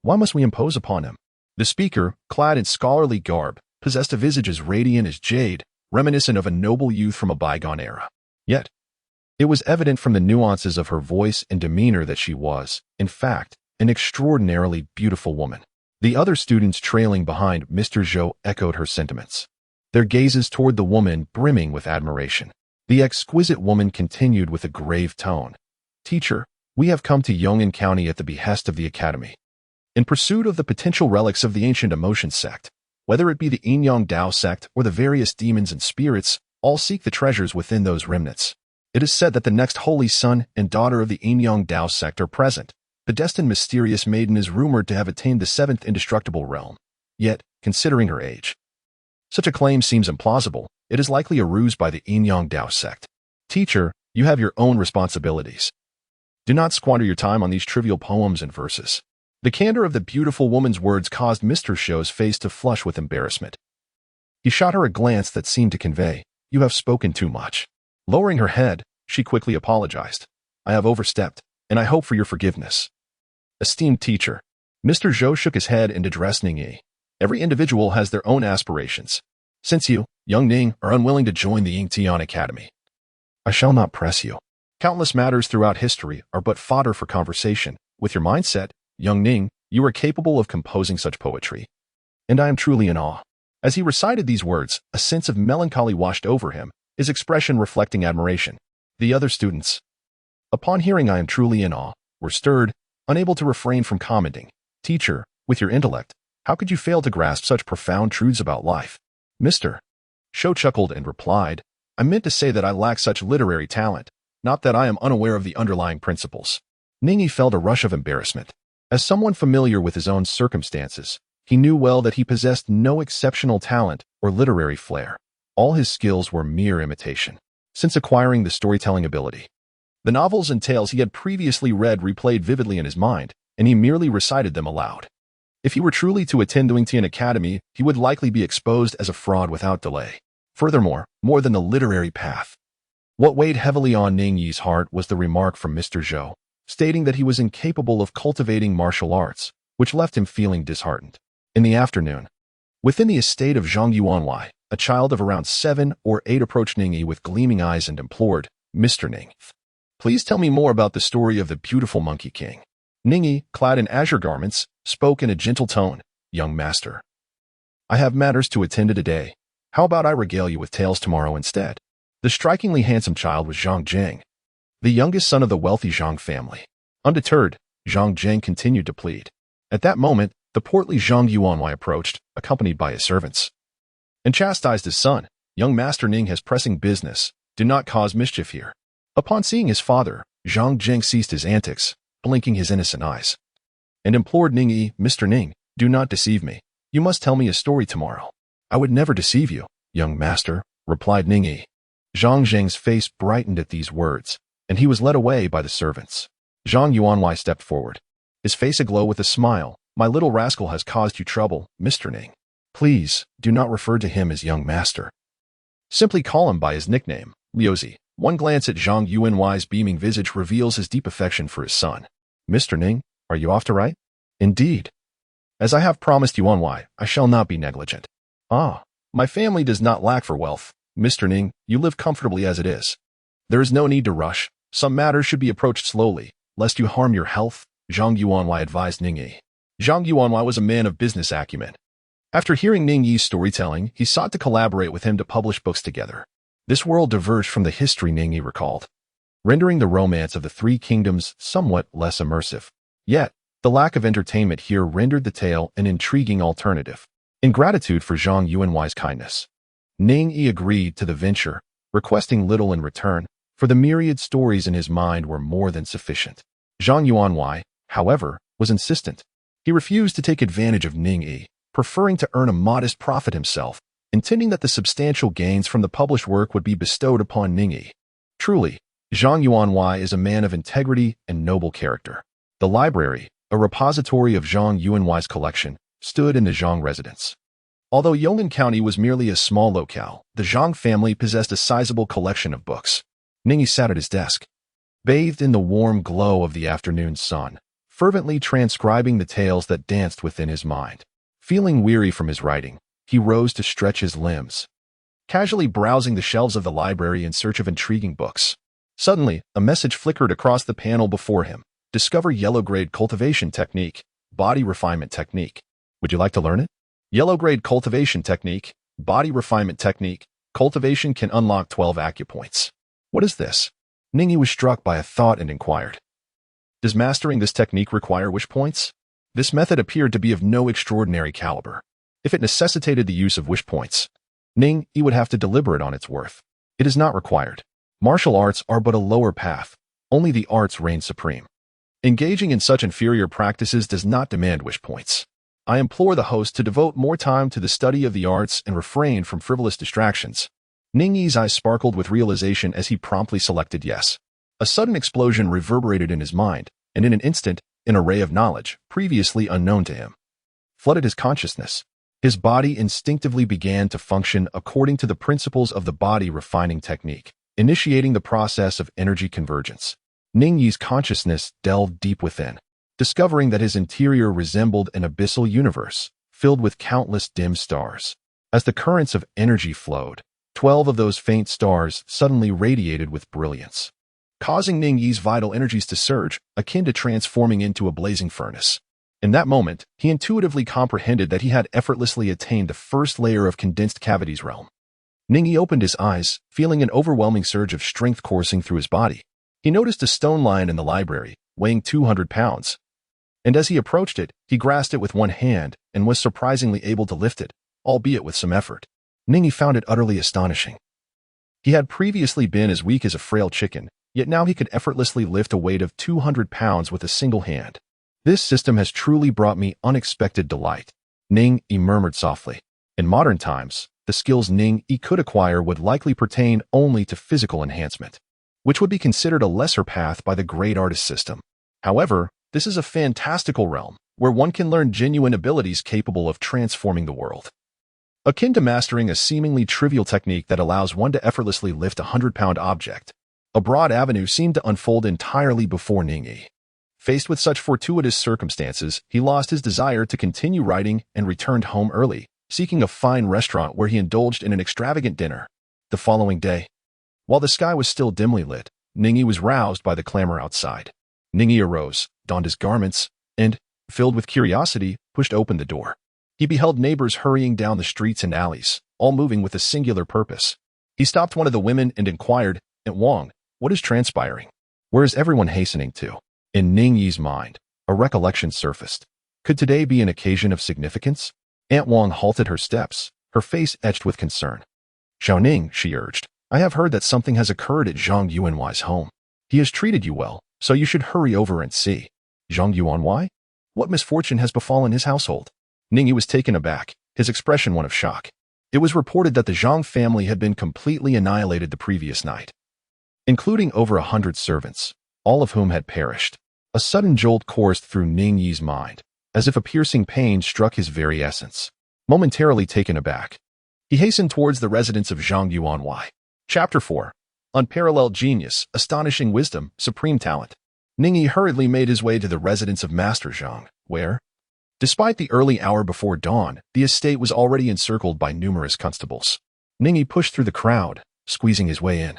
why must we impose upon him? The speaker, clad in scholarly garb, possessed a visage as radiant as jade, reminiscent of a noble youth from a bygone era. Yet, it was evident from the nuances of her voice and demeanor that she was, in fact, an extraordinarily beautiful woman. The other students trailing behind Mr. Zhou echoed her sentiments, their gazes toward the woman brimming with admiration. The exquisite woman continued with a grave tone. Teacher, we have come to Yong'an County at the behest of the academy, in pursuit of the potential relics of the ancient emotion sect. Whether it be the Yin-Yang Dao Sect or the various demons and spirits, all seek the treasures within those remnants. It is said that the next holy son and daughter of the Yin-Yang Dao Sect are present. The destined mysterious maiden is rumored to have attained the seventh indestructible realm. Yet, considering her age, such a claim seems implausible. It is likely a ruse by the Yin-Yang Dao Sect. Teacher, you have your own responsibilities. Do not squander your time on these trivial poems and verses. The candor of the beautiful woman's words caused Mr. Zhou's face to flush with embarrassment. He shot her a glance that seemed to convey, "You have spoken too much." Lowering her head, she quickly apologized. "I have overstepped, and I hope for your forgiveness." Esteemed teacher, Mr. Zhou shook his head and addressed Ning Yi. Every individual has their own aspirations. Since you, young Ning, are unwilling to join the Yingtian Academy, I shall not press you. Countless matters throughout history are but fodder for conversation. With your mindset, young Ning, you are capable of composing such poetry, and I am truly in awe. As he recited these words, a sense of melancholy washed over him, his expression reflecting admiration. The other students, upon hearing "I am truly in awe," were stirred, unable to refrain from commenting, "Teacher, with your intellect, how could you fail to grasp such profound truths about life?" Mr. Zhou chuckled and replied, "I meant to say that I lack such literary talent, not that I am unaware of the underlying principles." Ning Yi felt a rush of embarrassment. As someone familiar with his own circumstances, he knew well that he possessed no exceptional talent or literary flair. All his skills were mere imitation. Since acquiring the storytelling ability, the novels and tales he had previously read replayed vividly in his mind, and he merely recited them aloud. If he were truly to attend Yingtian Academy, he would likely be exposed as a fraud without delay. Furthermore, more than the literary path, what weighed heavily on Ning Yi's heart was the remark from Mr. Zhou, stating that he was incapable of cultivating martial arts, which left him feeling disheartened. In the afternoon, within the estate of Zhang Yuanwei, a child of around 7 or 8 approached Ning Yi with gleaming eyes and implored, "Mr. Ning, please tell me more about the story of the beautiful Monkey King." Ning Yi, clad in azure garments, spoke in a gentle tone, young master. I have matters to attend to today. How about I regale you with tales tomorrow instead? The strikingly handsome child was Zhang Jing, the youngest son of the wealthy Zhang family. Undeterred, Zhang Jing continued to plead. At that moment, the portly Zhang Yuanwei approached, accompanied by his servants, and chastised his son. Young Master Ning has pressing business. Do not cause mischief here. Upon seeing his father, Zhang Jing ceased his antics, blinking his innocent eyes, and implored Ning Yi, Mr. Ning, do not deceive me. You must tell me a story tomorrow. I would never deceive you, young master, replied Ning Yi. Zhang Jing's face brightened at these words, and he was led away by the servants. Zhang Yuanwei stepped forward, his face aglow with a smile. My little rascal has caused you trouble, Mr. Ning. Please, do not refer to him as young master. Simply call him by his nickname, Liuzi. One glance at Zhang Yuanwei's beaming visage reveals his deep affection for his son. Mr. Ning, are you off to write? Indeed. As I have promised Yuanwei, I shall not be negligent. Ah, my family does not lack for wealth. Mr. Ning, you live comfortably as it is. There is no need to rush. Some matters should be approached slowly, lest you harm your health, Zhang Yuanwei advised Ning Yi. Zhang Yuanwei was a man of business acumen. After hearing Ning Yi's storytelling, he sought to collaborate with him to publish books together. This world diverged from the history Ning Yi recalled, rendering the romance of the Three Kingdoms somewhat less immersive. Yet, the lack of entertainment here rendered the tale an intriguing alternative. In gratitude for Zhang Yuanwei's kindness, Ning Yi agreed to the venture, requesting little in return, for the myriad stories in his mind were more than sufficient. Zhang Yuanwei, however, was insistent. He refused to take advantage of Ning Yi, preferring to earn a modest profit himself, intending that the substantial gains from the published work would be bestowed upon Ning Yi. Truly, Zhang Yuanwei is a man of integrity and noble character. The library, a repository of Zhang Yuanwei's collection, stood in the Zhang residence. Although Yong'an County was merely a small locale, the Zhang family possessed a sizable collection of books. Ning Yi sat at his desk, bathed in the warm glow of the afternoon sun, fervently transcribing the tales that danced within his mind. Feeling weary from his writing, he rose to stretch his limbs, casually browsing the shelves of the library in search of intriguing books. Suddenly, a message flickered across the panel before him. Discover yellow-grade cultivation technique, body refinement technique. Would you like to learn it? Yellow-grade cultivation technique, body refinement technique. Cultivation can unlock 12 acupoints. What is this? Ning Yi was struck by a thought and inquired. Does mastering this technique require wish points? This method appeared to be of no extraordinary caliber. If it necessitated the use of wish points, Ning Yi would have to deliberate on its worth. It is not required. Martial arts are but a lower path. Only the arts reign supreme. Engaging in such inferior practices does not demand wish points. I implore the host to devote more time to the study of the arts and refrain from frivolous distractions. Ning Yi's eyes sparkled with realization as he promptly selected yes. A sudden explosion reverberated in his mind, and in an instant, an array of knowledge, previously unknown to him, flooded his consciousness. His body instinctively began to function according to the principles of the body refining technique, initiating the process of energy convergence. Ning Yi's consciousness delved deep within, discovering that his interior resembled an abyssal universe, filled with countless dim stars. As the currents of energy flowed, 12 of those faint stars suddenly radiated with brilliance, causing Ning Yi's vital energies to surge, akin to transforming into a blazing furnace. In that moment, he intuitively comprehended that he had effortlessly attained the first layer of condensed cavities realm. Ning Yi opened his eyes, feeling an overwhelming surge of strength coursing through his body. He noticed a stone lion in the library, weighing 200 pounds. And as he approached it, he grasped it with one hand and was surprisingly able to lift it, albeit with some effort. Ning Yi found it utterly astonishing. He had previously been as weak as a frail chicken, yet now he could effortlessly lift a weight of 200 pounds with a single hand. This system has truly brought me unexpected delight, Ning Yi murmured softly. In modern times, the skills Ning Yi could acquire would likely pertain only to physical enhancement, which would be considered a lesser path by the great artist system. However, this is a fantastical realm, where one can learn genuine abilities capable of transforming the world. Akin to mastering a seemingly trivial technique that allows one to effortlessly lift a 100-pound object, a broad avenue seemed to unfold entirely before Ning Yi. Faced with such fortuitous circumstances, he lost his desire to continue writing and returned home early, seeking a fine restaurant where he indulged in an extravagant dinner. The following day, while the sky was still dimly lit, Ning Yi was roused by the clamor outside. Ning Yi arose, donned his garments, and, filled with curiosity, pushed open the door. He beheld neighbors hurrying down the streets and alleys, all moving with a singular purpose. He stopped one of the women and inquired, "Aunt Wang, what is transpiring? Where is everyone hastening to?" In Ning Yi's mind, a recollection surfaced. Could today be an occasion of significance? Aunt Wang halted her steps, her face etched with concern. "Xiao Ning," she urged, "I have heard that something has occurred at Zhang Yuanwai's home. He has treated you well, so you should hurry over and see." "Zhang Yuanwai? What misfortune has befallen his household?" Ning Yi was taken aback, his expression one of shock. It was reported that the Zhang family had been completely annihilated the previous night, including over 100 servants, all of whom had perished. A sudden jolt coursed through Ning Yi's mind, as if a piercing pain struck his very essence. Momentarily taken aback, he hastened towards the residence of Zhang Yuanwai. Chapter 4. Unparalleled Genius, Astonishing Wisdom, Supreme Talent. Ning Yi hurriedly made his way to the residence of Master Zhang, where, despite the early hour before dawn, the estate was already encircled by numerous constables. Ning Yi pushed through the crowd, squeezing his way in.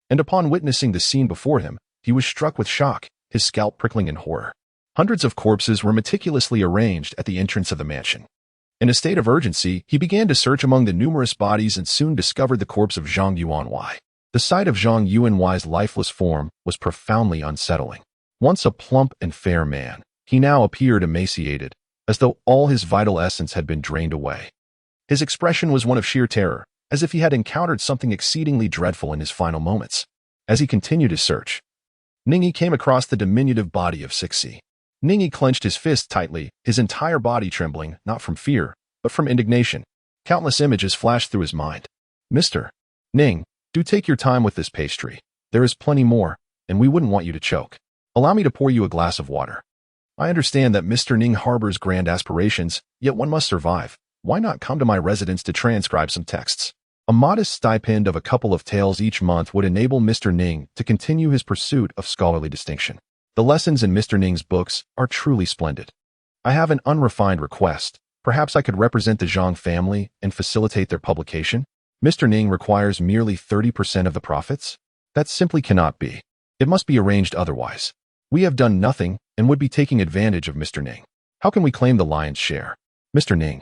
And upon witnessing the scene before him, he was struck with shock, his scalp prickling in horror. Hundreds of corpses were meticulously arranged at the entrance of the mansion. In a state of urgency, he began to search among the numerous bodies and soon discovered the corpse of Zhang Yuanwai. The sight of Zhang Yuanwai's lifeless form was profoundly unsettling. Once a plump and fair man, he now appeared emaciated, as though all his vital essence had been drained away. His expression was one of sheer terror, as if he had encountered something exceedingly dreadful in his final moments. As he continued his search, Ning Yi came across the diminutive body of Sixi. Ning Yi clenched his fist tightly, his entire body trembling, not from fear, but from indignation. Countless images flashed through his mind. "Mr. Ning, do take your time with this pastry. There is plenty more, and we wouldn't want you to choke. Allow me to pour you a glass of water. I understand that Mr. Ning harbors grand aspirations, yet one must survive. Why not come to my residence to transcribe some texts?" A modest stipend of a couple of taels each month would enable Mr. Ning to continue his pursuit of scholarly distinction. The lessons in Mr. Ning's books are truly splendid. I have an unrefined request. Perhaps I could represent the Zhang family and facilitate their publication? Mr. Ning requires merely 30% of the profits? That simply cannot be. It must be arranged otherwise. We have done nothing and would be taking advantage of Mr. Ning. How can we claim the lion's share? Mr. Ning,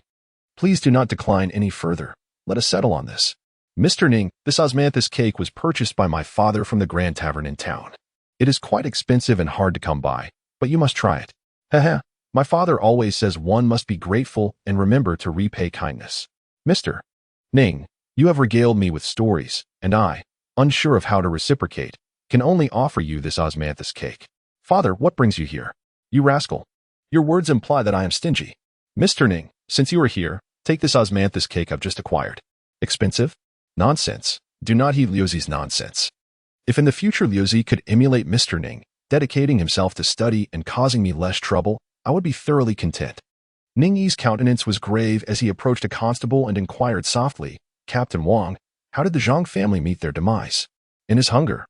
please do not decline any further. Let us settle on this. Mr. Ning, this osmanthus cake was purchased by my father from the Grand Tavern in town. It is quite expensive and hard to come by, but you must try it. Haha, my father always says one must be grateful and remember to repay kindness. Mr. Ning, you have regaled me with stories, and I, unsure of how to reciprocate, can only offer you this osmanthus cake. Father, what brings you here? You rascal. Your words imply that I am stingy. Mr. Ning, since you are here, take this osmanthus cake I've just acquired. Expensive? Nonsense. Do not heed Liuzi's nonsense. If in the future Liuzi could emulate Mr. Ning, dedicating himself to study and causing me less trouble, I would be thoroughly content. Ning Yi's countenance was grave as he approached a constable and inquired softly, "Captain Wang, how did the Zhang family meet their demise?" In his hunger,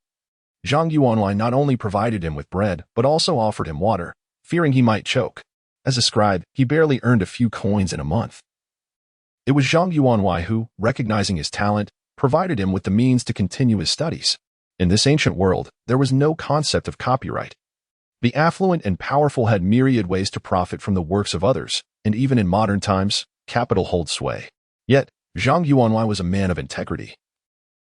Zhang Yuanwai not only provided him with bread, but also offered him water, fearing he might choke. As a scribe, he barely earned a few coins in a month. It was Zhang Yuanwai who, recognizing his talent, provided him with the means to continue his studies. In this ancient world, there was no concept of copyright. The affluent and powerful had myriad ways to profit from the works of others, and even in modern times, capital holds sway. Yet, Zhang Yuanwai was a man of integrity,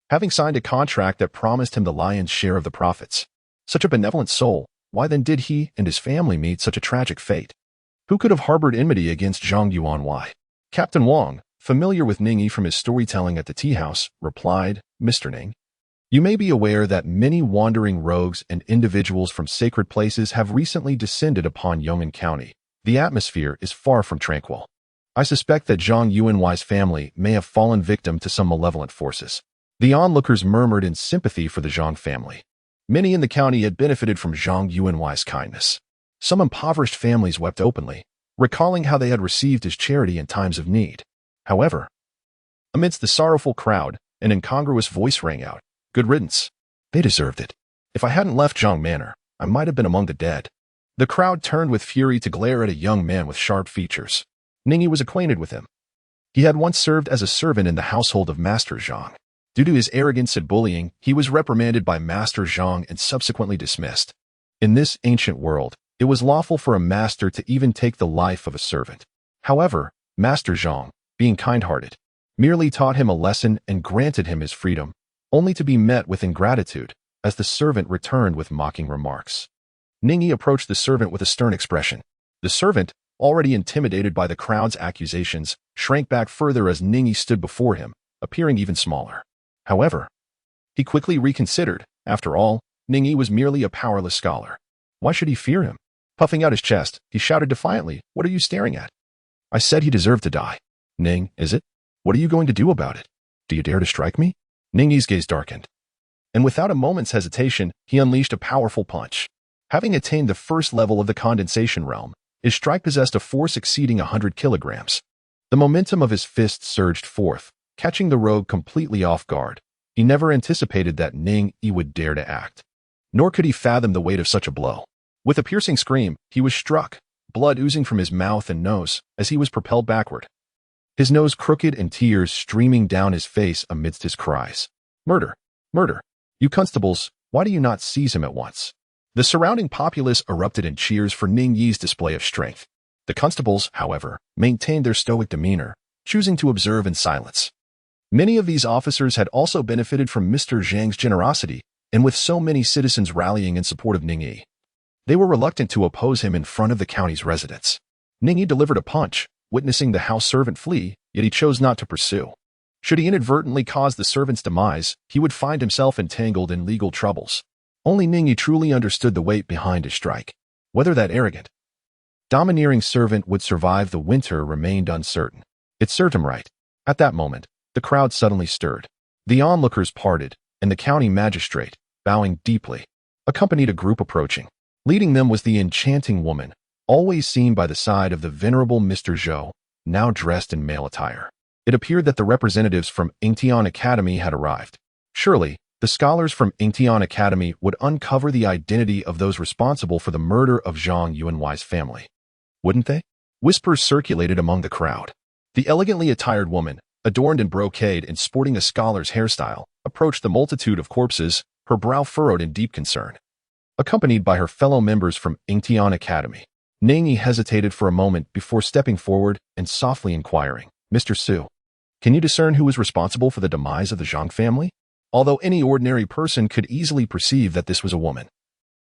having signed a contract that promised him the lion's share of the profits. Such a benevolent soul, why then did he and his family meet such a tragic fate? Who could have harbored enmity against Zhang Yuanwai? Captain Wang, familiar with Ning Yi from his storytelling at the tea house, replied, "Mr. Ning, you may be aware that many wandering rogues and individuals from sacred places have recently descended upon Yong'an County. The atmosphere is far from tranquil. I suspect that Zhang Yuanwai's family may have fallen victim to some malevolent forces." The onlookers murmured in sympathy for the Zhang family. Many in the county had benefited from Zhang Yuanwai's kindness. Some impoverished families wept openly, recalling how they had received his charity in times of need. However, amidst the sorrowful crowd, an incongruous voice rang out, "Good riddance. They deserved it. If I hadn't left Zhang Manor, I might have been among the dead." The crowd turned with fury to glare at a young man with sharp features. Ning Yi was acquainted with him. He had once served as a servant in the household of Master Zhang. Due to his arrogance and bullying, he was reprimanded by Master Zhang and subsequently dismissed. In this ancient world, it was lawful for a master to even take the life of a servant. However, Master Zhang, being kind-hearted, merely taught him a lesson and granted him his freedom, only to be met with ingratitude as the servant returned with mocking remarks. Ning Yi approached the servant with a stern expression. The servant, already intimidated by the crowd's accusations, shrank back further as Ning Yi stood before him, appearing even smaller. However, he quickly reconsidered. After all, Ning Yi was merely a powerless scholar. Why should he fear him? Puffing out his chest, he shouted defiantly, "What are you staring at? I said he deserved to die." "Ning, is it? What are you going to do about it? Do you dare to strike me?" Ning Yi's gaze darkened, and without a moment's hesitation, he unleashed a powerful punch. Having attained the first level of the condensation realm, his strike possessed a force exceeding 100 kilograms. The momentum of his fist surged forth, catching the rogue completely off guard. He never anticipated that Ning Yi would dare to act, nor could he fathom the weight of such a blow. With a piercing scream, he was struck, blood oozing from his mouth and nose as he was propelled backward, his nose crooked and tears streaming down his face amidst his cries. "Murder! Murder! You constables, why do you not seize him at once?" The surrounding populace erupted in cheers for Ning Yi's display of strength. The constables, however, maintained their stoic demeanor, choosing to observe in silence. Many of these officers had also benefited from Mr. Zhang's generosity, and with so many citizens rallying in support of Ning Yi, they were reluctant to oppose him in front of the county's residents. Ning Yi delivered a punch, witnessing the house servant flee, yet he chose not to pursue. Should he inadvertently cause the servant's demise, he would find himself entangled in legal troubles. Only Ning Yi truly understood the weight behind his strike. Whether that arrogant, domineering servant would survive the winter remained uncertain. It served him right. At that moment, the crowd suddenly stirred. The onlookers parted, and the county magistrate, bowing deeply, accompanied a group approaching. Leading them was the enchanting woman, always seen by the side of the venerable Mr. Zhou, now dressed in male attire. It appeared that the representatives from Yingtian Academy had arrived. Surely, the scholars from Yingtian Academy would uncover the identity of those responsible for the murder of Zhang Yuanwei's family. Wouldn't they? Whispers circulated among the crowd. The elegantly attired woman, adorned in brocade and sporting a scholar's hairstyle, approached the multitude of corpses, her brow furrowed in deep concern. Accompanied by her fellow members from Yingtian Academy, Ning Yi hesitated for a moment before stepping forward and softly inquiring, "Mr. Su, can you discern who was responsible for the demise of the Zhang family?" Although any ordinary person could easily perceive that this was a woman,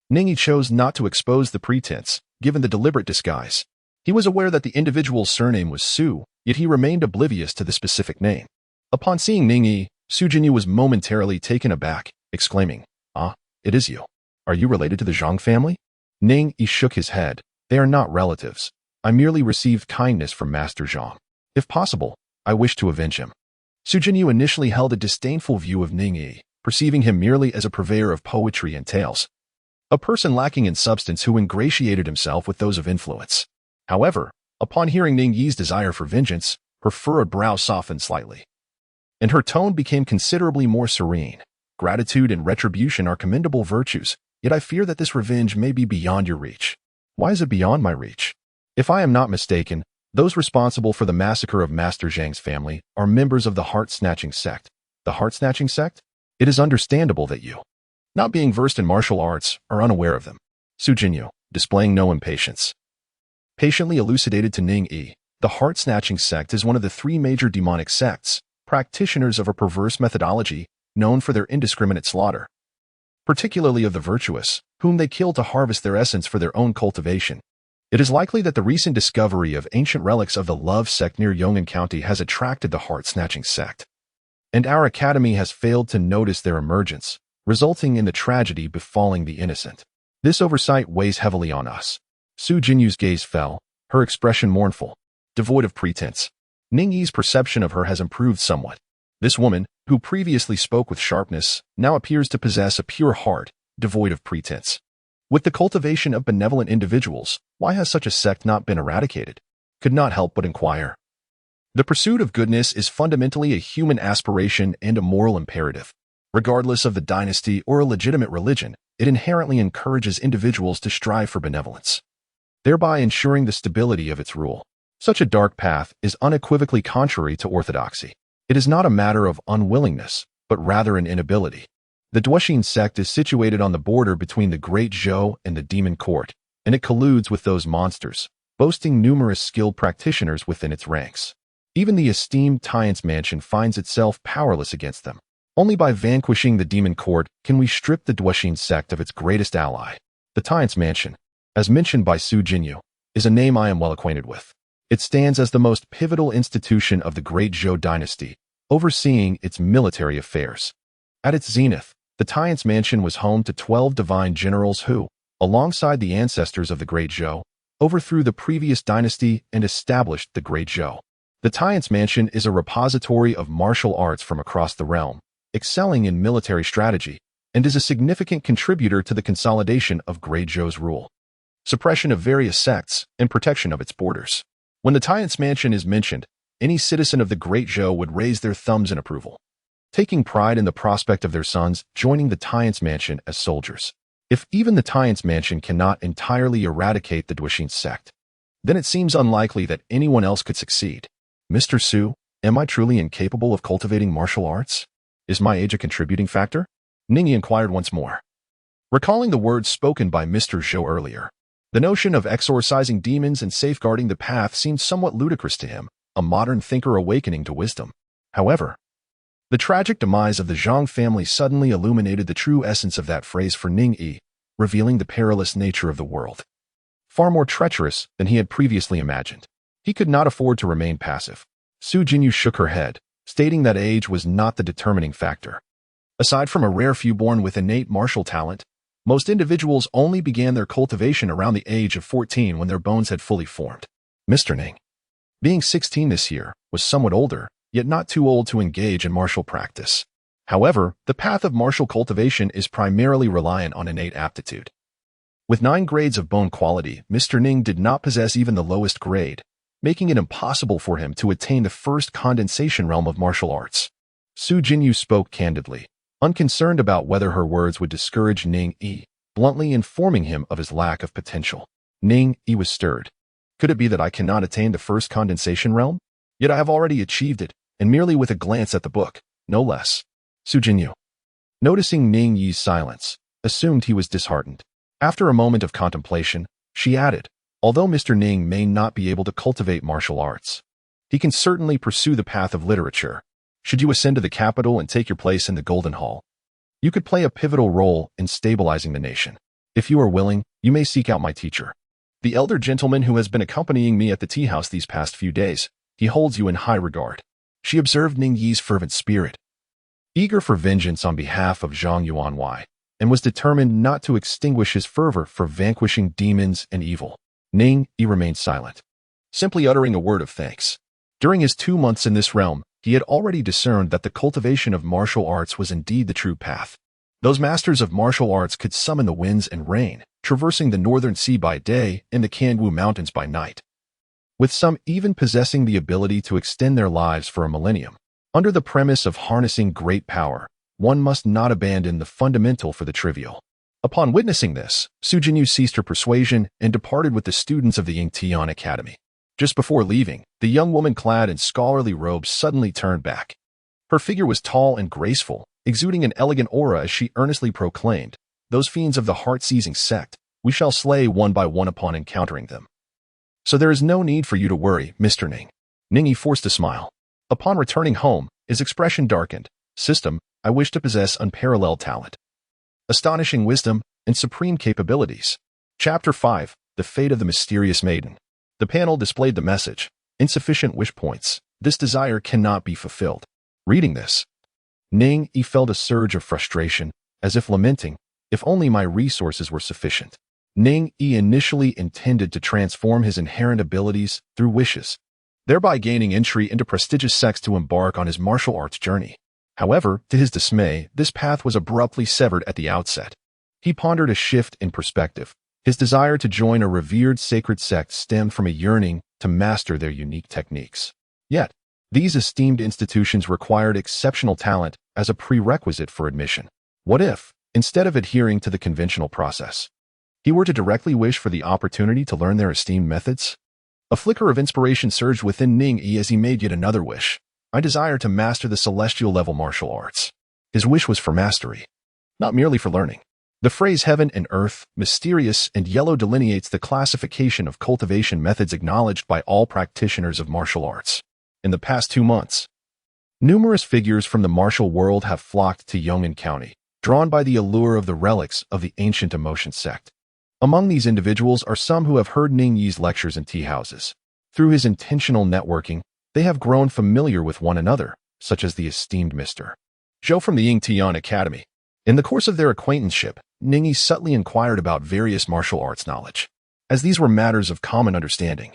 Ning Yi chose not to expose the pretense, given the deliberate disguise. He was aware that the individual's surname was Su, yet he remained oblivious to the specific name. Upon seeing Ning Yi, Su Jinyu was momentarily taken aback, exclaiming, "Ah, it is you. Are you related to the Zhang family?" Ning Yi shook his head. "They are not relatives. I merely received kindness from Master Zhang. If possible, I wish to avenge him." Su Jinyu initially held a disdainful view of Ning Yi, perceiving him merely as a purveyor of poetry and tales, a person lacking in substance who ingratiated himself with those of influence. However, upon hearing Ning Yi's desire for vengeance, her furrowed brow softened slightly, and her tone became considerably more serene. "Gratitude and retribution are commendable virtues, yet I fear that this revenge may be beyond your reach." "Why is it beyond my reach?" "If I am not mistaken, those responsible for the massacre of Master Zhang's family are members of the heart-snatching sect." "The heart-snatching sect?" "It is understandable that you, not being versed in martial arts, are unaware of them." Su Jinyu, displaying no impatience, patiently elucidated to Ning Yi, "The heart-snatching sect is one of the three major demonic sects, practitioners of a perverse methodology known for their indiscriminate slaughter, particularly of the virtuous, whom they kill to harvest their essence for their own cultivation. It is likely that the recent discovery of ancient relics of the Love sect near Yong'an County has attracted the heart-snatching sect, and our academy has failed to notice their emergence, resulting in the tragedy befalling the innocent. This oversight weighs heavily on us." Su Jinyu's gaze fell, her expression mournful, devoid of pretense. Ning Yi's perception of her has improved somewhat. This woman, who previously spoke with sharpness, now appears to possess a pure heart, devoid of pretense. With the cultivation of benevolent individuals, why has such a sect not been eradicated? Could not help but inquire. The pursuit of goodness is fundamentally a human aspiration and a moral imperative. Regardless of the dynasty or a legitimate religion, it inherently encourages individuals to strive for benevolence, thereby ensuring the stability of its rule. Such a dark path is unequivocally contrary to orthodoxy. It is not a matter of unwillingness, but rather an inability. The Duoxin sect is situated on the border between the Great Zhou and the Demon Court, and it colludes with those monsters, boasting numerous skilled practitioners within its ranks. Even the esteemed Tian's Mansion finds itself powerless against them. Only by vanquishing the demon court can we strip the Dao Sect of its greatest ally. The Tian's Mansion, as mentioned by Zhou Dynasty, is a name I am well acquainted with. It stands as the most pivotal institution of the great Zhou Dynasty, overseeing its military affairs. At its zenith, the Tian's Mansion was home to 12 divine generals who, alongside the ancestors of the Great Zhou, overthrew the previous dynasty and established the Great Zhou. The Tian's Mansion is a repository of martial arts from across the realm, excelling in military strategy, and is a significant contributor to the consolidation of Great Zhou's rule, suppression of various sects, and protection of its borders. When the Tian's Mansion is mentioned, any citizen of the Great Zhou would raise their thumbs in approval, taking pride in the prospect of their sons joining the Tian's Mansion as soldiers. If even the Tian's Mansion cannot entirely eradicate the Dao Sect, then it seems unlikely that anyone else could succeed. Mr. Su, am I truly incapable of cultivating martial arts? Is my age a contributing factor? Ning Yi inquired once more. Recalling the words spoken by Mr. Zhou earlier, the notion of exorcising demons and safeguarding the path seemed somewhat ludicrous to him, a modern thinker awakening to wisdom. However, the tragic demise of the Zhang family suddenly illuminated the true essence of that phrase for Ning Yi, revealing the perilous nature of the world. Far more treacherous than he had previously imagined. He could not afford to remain passive. Zhou Dynasty shook her head, stating that age was not the determining factor. Aside from a rare few born with innate martial talent, most individuals only began their cultivation around the age of 14 when their bones had fully formed. Mr. Ning, being 16 this year, was somewhat older, yet not too old to engage in martial practice. However, the path of martial cultivation is primarily reliant on innate aptitude. With 9 grades of bone quality, Mr. Ning did not possess even the lowest grade, making it impossible for him to attain the first condensation realm of martial arts. Zhou Dynasty spoke candidly, unconcerned about whether her words would discourage Ning Yi, bluntly informing him of his lack of potential. Ning Yi was stirred. Could it be that I cannot attain the first condensation realm? Yet I have already achieved it, and merely with a glance at the book, no less. Zhou Dynasty, noticing Ning Yi's silence, assumed he was disheartened. After a moment of contemplation, she added, although Mr. Ning may not be able to cultivate martial arts, he can certainly pursue the path of literature. Should you ascend to the capital and take your place in the Golden Hall, you could play a pivotal role in stabilizing the nation. If you are willing, you may seek out my teacher, the elder gentleman who has been accompanying me at the tea house these past few days. He holds you in high regard. She observed Ning Yi's fervent spirit, eager for vengeance on behalf of Zhang Yuanwei, and was determined not to extinguish his fervor for vanquishing demons and evil. Ning Yi remained silent, simply uttering a word of thanks. During his 2 months in this realm, he had already discerned that the cultivation of martial arts was indeed the true path. Those masters of martial arts could summon the winds and rain, traversing the northern sea by day and the Kanwu Mountains by night, with some even possessing the ability to extend their lives for a millennium. Under the premise of harnessing great power, one must not abandon the fundamental for the trivial. Upon witnessing this, Zhou Dynasty ceased her persuasion and departed with the students of the Yingtian Academy. Just before leaving, the young woman clad in scholarly robes suddenly turned back. Her figure was tall and graceful, exuding an elegant aura as she earnestly proclaimed, "Those fiends of the heart-seizing sect, we shall slay one by one upon encountering them. So there is no need for you to worry, Mr. Ning." Ning Yi forced a smile. Upon returning home, his expression darkened. "System, I wish to possess unparalleled talent, astonishing wisdom, and supreme capabilities." Chapter 5, The Fate of the Mysterious Maiden. The panel displayed the message, "Insufficient wish points. This desire cannot be fulfilled." Reading this, Ning Yi felt a surge of frustration, as if lamenting, "If only my resources were sufficient." Ning Yi initially intended to transform his inherent abilities through wishes, thereby gaining entry into prestigious sects to embark on his martial arts journey. However, to his dismay, this path was abruptly severed at the outset. He pondered a shift in perspective. His desire to join a revered sacred sect stemmed from a yearning to master their unique techniques. Yet, these esteemed institutions required exceptional talent as a prerequisite for admission. What if, instead of adhering to the conventional process, he were to directly wish for the opportunity to learn their esteemed methods? A flicker of inspiration surged within Ning Yi as he made yet another wish. "I desire to master the celestial level martial arts." His wish was for mastery, not merely for learning. The phrase heaven and earth, mysterious and yellow delineates the classification of cultivation methods acknowledged by all practitioners of martial arts. In the past 2 months, numerous figures from the martial world have flocked to Yong'an County, drawn by the allure of the relics of the ancient emotion sect. Among these individuals are some who have heard Ning Yi's lectures in tea houses. Through his intentional networking, they have grown familiar with one another, such as the esteemed Mr. Zhou from the Yingtian Academy. In the course of their acquaintanceship, Ning Yi subtly inquired about various martial arts knowledge. As these were matters of common understanding,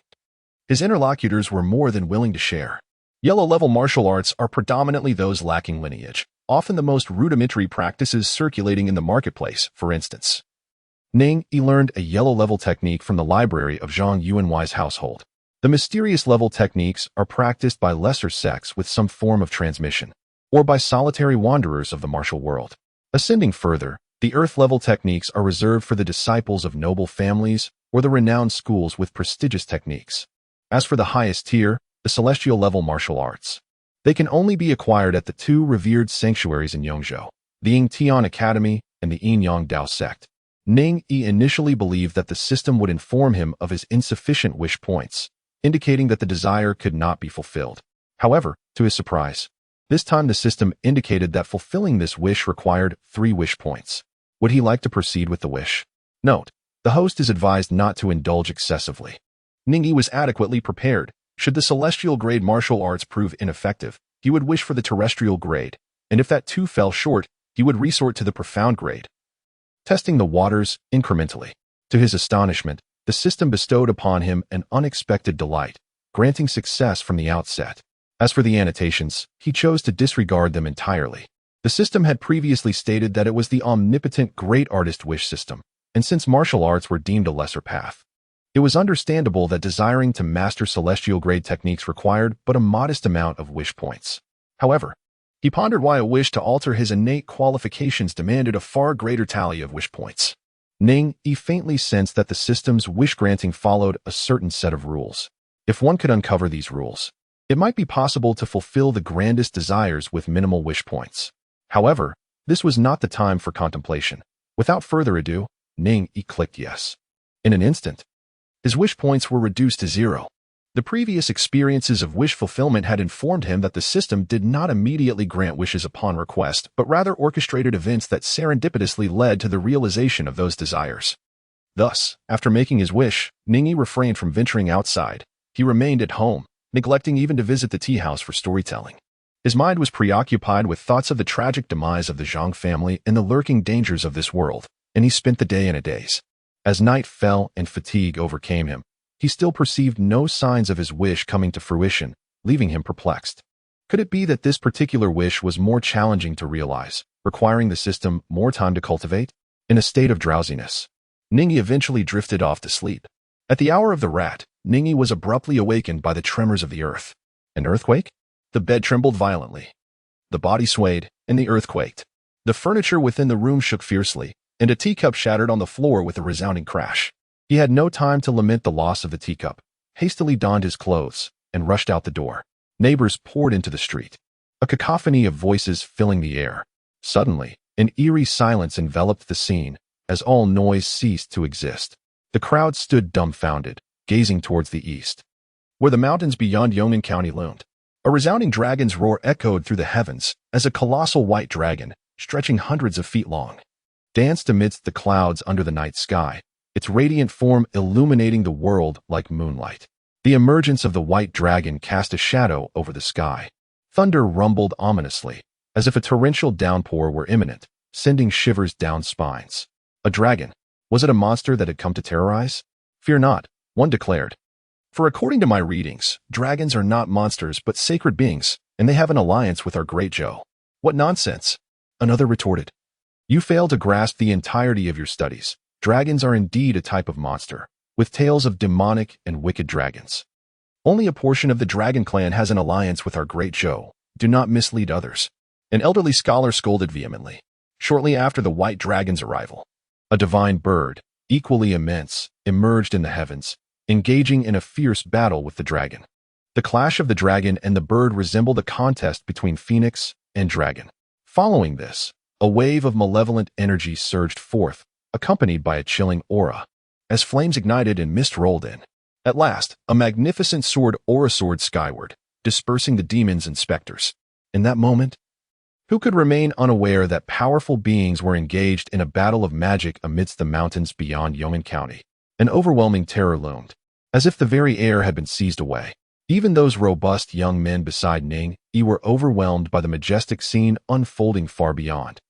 his interlocutors were more than willing to share. Yellow-level martial arts are predominantly those lacking lineage, often the most rudimentary practices circulating in the marketplace. For instance, Ning Yi learned a yellow-level technique from the library of Zhang Yuanwei's household. The mysterious level techniques are practiced by lesser sects with some form of transmission, or by solitary wanderers of the martial world. Ascending further, the earth-level techniques are reserved for the disciples of noble families or the renowned schools with prestigious techniques. As for the highest tier, the celestial-level martial arts, they can only be acquired at the 2 revered sanctuaries in Yongzhou, the Yingtian Academy and the Yinyang Dao Sect. Ning Yi initially believed that the system would inform him of his insufficient wish points, indicating that the desire could not be fulfilled. However, to his surprise, this time the system indicated that fulfilling this wish required 3 wish points. Would he like to proceed with the wish? Note: the host is advised not to indulge excessively. Ning Yi was adequately prepared. Should the celestial grade martial arts prove ineffective, he would wish for the terrestrial grade, and if that too fell short, he would resort to the profound grade, testing the waters incrementally. To his astonishment, the system bestowed upon him an unexpected delight, granting success from the outset. As for the annotations, he chose to disregard them entirely. The system had previously stated that it was the omnipotent great artist wish system, and since martial arts were deemed a lesser path, it was understandable that desiring to master celestial grade techniques required but a modest amount of wish points. However, he pondered why a wish to alter his innate qualifications demanded a far greater tally of wish points. Ning Yi faintly sensed that the system's wish-granting followed a certain set of rules. If one could uncover these rules, it might be possible to fulfill the grandest desires with minimal wish points. However, this was not the time for contemplation. Without further ado, Ning Yi clicked yes. In an instant, his wish points were reduced to 0. The previous experiences of wish fulfillment had informed him that the system did not immediately grant wishes upon request, but rather orchestrated events that serendipitously led to the realization of those desires. Thus, after making his wish, Ning Yi refrained from venturing outside. He remained at home, neglecting even to visit the tea house for storytelling. His mind was preoccupied with thoughts of the tragic demise of the Zhang family and the lurking dangers of this world, and he spent the day in a daze. As night fell and fatigue overcame him, he still perceived no signs of his wish coming to fruition, leaving him perplexed. Could it be that this particular wish was more challenging to realize, requiring the system more time to cultivate? In a state of drowsiness, Ning Yi eventually drifted off to sleep. At the hour of the rat, Ning Yi was abruptly awakened by the tremors of the earth. An earthquake? The bed trembled violently. The body swayed, and the earth quaked. The furniture within the room shook fiercely, and a teacup shattered on the floor with a resounding crash. He had no time to lament the loss of the teacup, hastily donned his clothes, and rushed out the door. Neighbors poured into the street, a cacophony of voices filling the air. Suddenly, an eerie silence enveloped the scene, as all noise ceased to exist. The crowd stood dumbfounded, gazing towards the east, where the mountains beyond Yong'an County loomed. A resounding dragon's roar echoed through the heavens as a colossal white dragon, stretching hundreds of feet long, danced amidst the clouds under the night sky, its radiant form illuminating the world like moonlight. The emergence of the white dragon cast a shadow over the sky. Thunder rumbled ominously, as if a torrential downpour were imminent, sending shivers down spines. A dragon? Was it a monster that had come to terrorize? Fear not, one declared. For according to my readings, dragons are not monsters but sacred beings, and they have an alliance with our great Zhou. What nonsense! Another retorted. You fail to grasp the entirety of your studies. Dragons are indeed a type of monster, with tales of demonic and wicked dragons. Only a portion of the dragon clan has an alliance with our great Zhou. Do not mislead others. An elderly scholar scolded vehemently. Shortly after the white dragon's arrival, a divine bird, equally immense, emerged in the heavens, engaging in a fierce battle with the dragon. The clash of the dragon and the bird resembled a contest between phoenix and dragon. Following this, A wave of malevolent energy surged forth, accompanied by a chilling aura. As flames ignited and mist rolled in, at last, a magnificent sword aura soared skyward, dispersing the demons and specters. In that moment, who could remain unaware that powerful beings were engaged in a battle of magic amidst the mountains beyond Yong'an County? An overwhelming terror loomed, as if the very air had been seized away. Even those robust young men beside Ning Yi were overwhelmed by the majestic scene unfolding far beyond.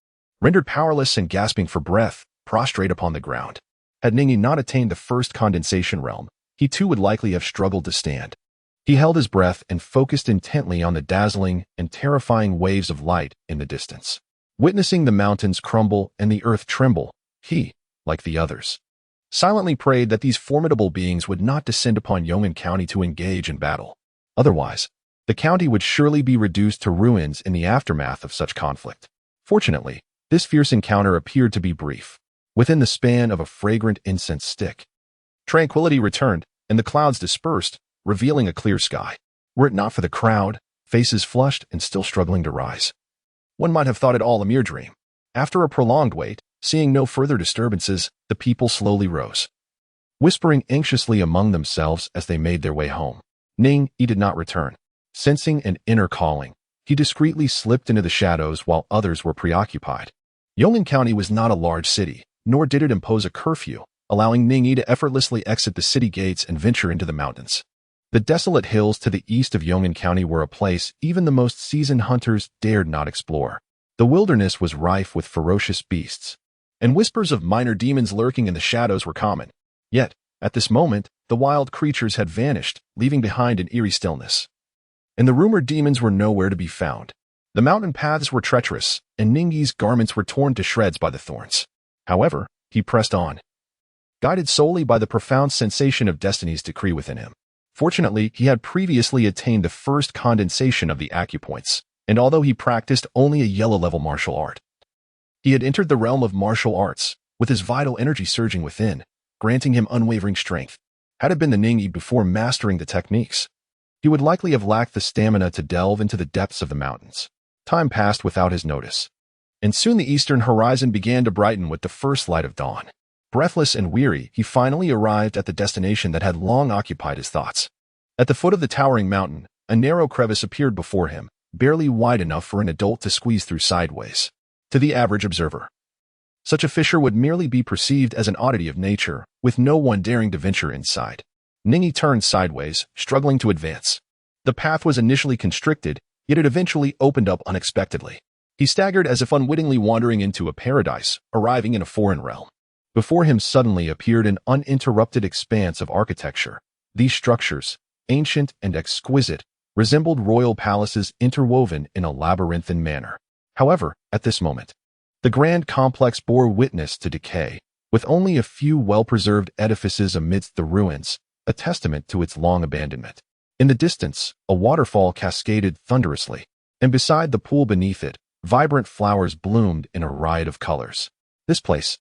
Rendered powerless and gasping for breath, prostrate upon the ground. Had Ning Yi not attained the first condensation realm, he too would likely have struggled to stand. He held his breath and focused intently on the dazzling and terrifying waves of light in the distance. Witnessing the mountains crumble and the earth tremble, he, like the others, silently prayed that these formidable beings would not descend upon Yong'an County to engage in battle. Otherwise, the county would surely be reduced to ruins in the aftermath of such conflict. Fortunately, this fierce encounter appeared to be brief. Within the span of a fragrant incense stick, tranquility returned, and the clouds dispersed, revealing a clear sky. Were it not for the crowd, faces flushed and still struggling to rise, one might have thought it all a mere dream. After a prolonged wait, seeing no further disturbances, the people slowly rose, whispering anxiously among themselves as they made their way home. Ning Yi did not return. Sensing an inner calling, he discreetly slipped into the shadows while others were preoccupied. Yong'an County was not a large city, nor did it impose a curfew, allowing Ning Yi to effortlessly exit the city gates and venture into the mountains. The desolate hills to the east of Yong'an County were a place even the most seasoned hunters dared not explore. The wilderness was rife with ferocious beasts, and whispers of minor demons lurking in the shadows were common. Yet, at this moment, the wild creatures had vanished, leaving behind an eerie stillness. And the rumored demons were nowhere to be found. The mountain paths were treacherous, and Ning Yi's garments were torn to shreds by the thorns. However, he pressed on, guided solely by the profound sensation of destiny's decree within him. Fortunately, he had previously attained the first condensation of the acupoints, and although he practiced only a yellow-level martial art, he had entered the realm of martial arts, with his vital energy surging within, granting him unwavering strength. Had it been the Ning Yi before mastering the techniques, he would likely have lacked the stamina to delve into the depths of the mountains. Time passed without his notice, and soon the eastern horizon began to brighten with the first light of dawn. Breathless and weary, he finally arrived at the destination that had long occupied his thoughts. At the foot of the towering mountain, a narrow crevice appeared before him, barely wide enough for an adult to squeeze through sideways. To the average observer, such a fissure would merely be perceived as an oddity of nature, with no one daring to venture inside. Ning Yi turned sideways, struggling to advance. The path was initially constricted, yet it eventually opened up unexpectedly. He staggered as if unwittingly wandering into a paradise, arriving in a foreign realm. Before him suddenly appeared an uninterrupted expanse of architecture. These structures, ancient and exquisite, resembled royal palaces interwoven in a labyrinthine manner. However, at this moment, the grand complex bore witness to decay, with only a few well-preserved edifices amidst the ruins, a testament to its long abandonment. In the distance, a waterfall cascaded thunderously, and beside the pool beneath it, vibrant flowers bloomed in a riot of colors. This place,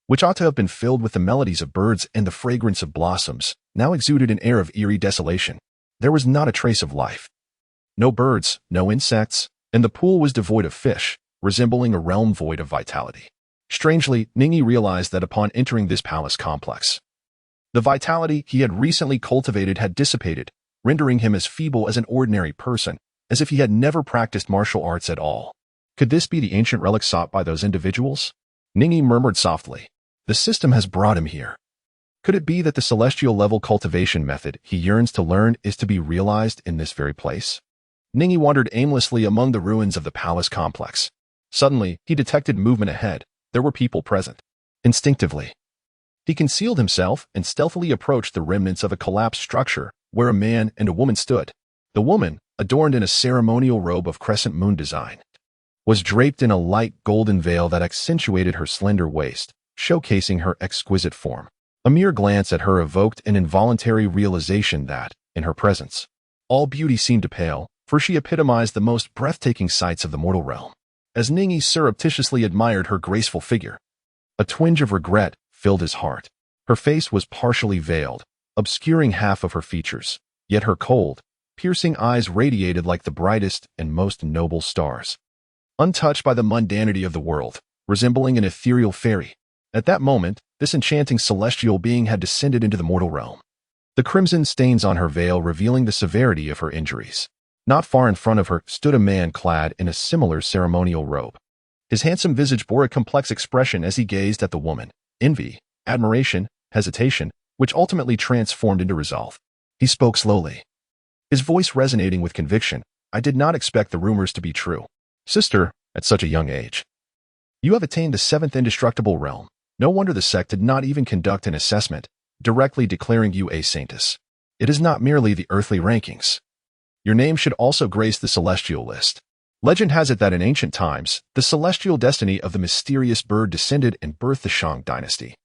which ought to have been filled with the melodies of birds and the fragrance of blossoms, now exuded an air of eerie desolation. There was not a trace of life. No birds, no insects, and the pool was devoid of fish, resembling a realm void of vitality. Strangely, Ning Yi realized that upon entering this palace complex, the vitality he had recently cultivated had dissipated, rendering him as feeble as an ordinary person, as if he had never practiced martial arts at all. Could this be the ancient relic sought by those individuals? Ning Yi murmured softly. The system has brought him here. Could it be that the celestial level cultivation method he yearns to learn is to be realized in this very place? Ning Yi wandered aimlessly among the ruins of the palace complex. Suddenly, he detected movement ahead. There were people present. Instinctively, he concealed himself and stealthily approached the remnants of a collapsed structure where a man and a woman stood. The woman, adorned in a ceremonial robe of crescent moon design, was draped in a light golden veil that accentuated her slender waist, showcasing her exquisite form. A mere glance at her evoked an involuntary realization that, in her presence, all beauty seemed to pale, for she epitomized the most breathtaking sights of the mortal realm. As Ning Yi surreptitiously admired her graceful figure, a twinge of regret filled his heart. Her face was partially veiled, obscuring half of her features, yet her cold, piercing eyes radiated like the brightest and most noble stars. untouched by the mundanity of the world, resembling an ethereal fairy. At that moment, this enchanting celestial being had descended into the mortal realm. The crimson stains on her veil revealing the severity of her injuries. Not far in front of her stood a man clad in a similar ceremonial robe. His handsome visage bore a complex expression as he gazed at the woman: envy, admiration, hesitation, which ultimately transformed into resolve. He spoke slowly, his voice resonating with conviction. I did not expect the rumors to be true. Sister, at such a young age, you have attained the seventh indestructible realm. No wonder the sect did not even conduct an assessment, directly declaring you a saintess. It is not merely the earthly rankings. Your name should also grace the celestial list. Legend has it that in ancient times, the celestial destiny of the mysterious bird descended and birthed the Zhou Dynasty,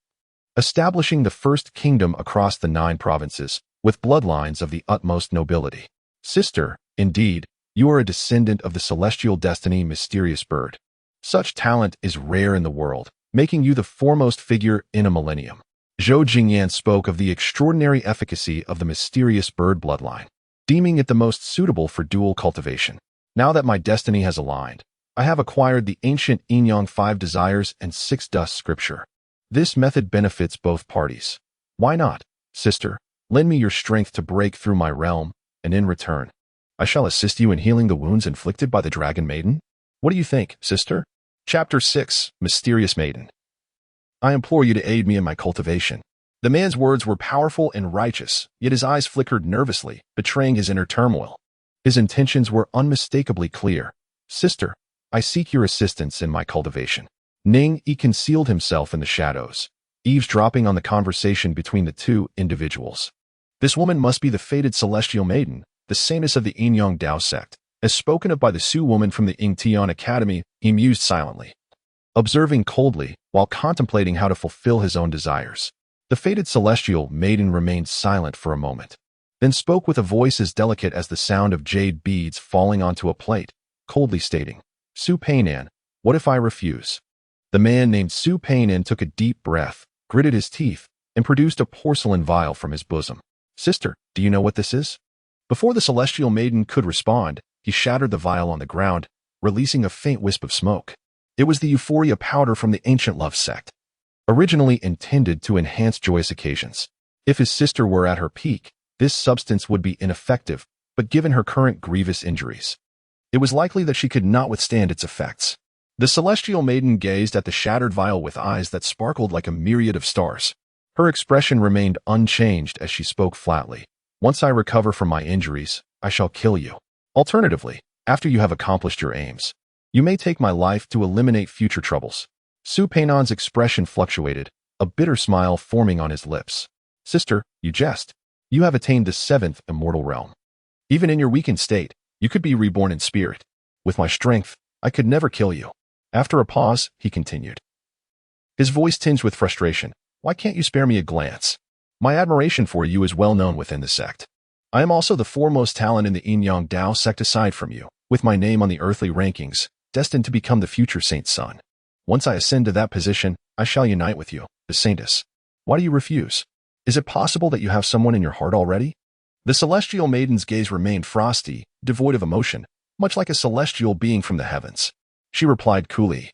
establishing the first kingdom across the 9 provinces, with bloodlines of the utmost nobility. Sister, indeed, you are a descendant of the celestial destiny mysterious bird. Such talent is rare in the world, making you the foremost figure in a millennium. Zhou Jingyan spoke of the extraordinary efficacy of the mysterious bird bloodline, deeming it the most suitable for dual cultivation. Now that my destiny has aligned, I have acquired the ancient Yin-Yang 5 desires and 6 dust scripture. This method benefits both parties. Why not, sister? Lend me your strength to break through my realm, and in return, I shall assist you in healing the wounds inflicted by the Dragon Maiden. What do you think, sister? Chapter 6, Mysterious Maiden. I implore you to aid me in my cultivation. The man's words were powerful and righteous, yet his eyes flickered nervously, betraying his inner turmoil. His intentions were unmistakably clear. Sister, I seek your assistance in my cultivation. Ning Yi concealed himself in the shadows, eavesdropping on the conversation between the 2 individuals. This woman must be the fated celestial maiden, the saintess of the Yin-Yang Dao Sect. As spoken of by the Su woman from the Ying-Tian Academy, he mused silently, observing coldly while contemplating how to fulfill his own desires. The fated celestial maiden remained silent for a moment, then spoke with a voice as delicate as the sound of jade beads falling onto a plate, coldly stating, Su Peinan, what if I refuse? The man named Su Peinan took a deep breath, gritted his teeth, and produced a porcelain vial from his bosom. Sister, do you know what this is? Before the celestial maiden could respond, he shattered the vial on the ground, releasing a faint wisp of smoke. It was the euphoria powder from the ancient love sect, originally intended to enhance joyous occasions. If his sister were at her peak, this substance would be ineffective, but given her current grievous injuries, it was likely that she could not withstand its effects. The celestial maiden gazed at the shattered vial with eyes that sparkled like a myriad of stars. Her expression remained unchanged as she spoke flatly. Once I recover from my injuries, I shall kill you. Alternatively, after you have accomplished your aims, you may take my life to eliminate future troubles. Su Peinan's expression fluctuated, a bitter smile forming on his lips. Sister, you jest. You have attained the 7th immortal realm. Even in your weakened state, you could be reborn in spirit. With my strength, I could never kill you. After a pause, he continued, his voice tinged with frustration. Why can't you spare me a glance? My admiration for you is well known within the sect. I am also the foremost talent in the Yin-Yang Dao Sect aside from you, with my name on the earthly rankings, destined to become the future saint's son. Once I ascend to that position, I shall unite with you, the saintess. Why do you refuse? Is it possible that you have someone in your heart already? The celestial maiden's gaze remained frosty, devoid of emotion, much like a celestial being from the heavens. She replied coolly,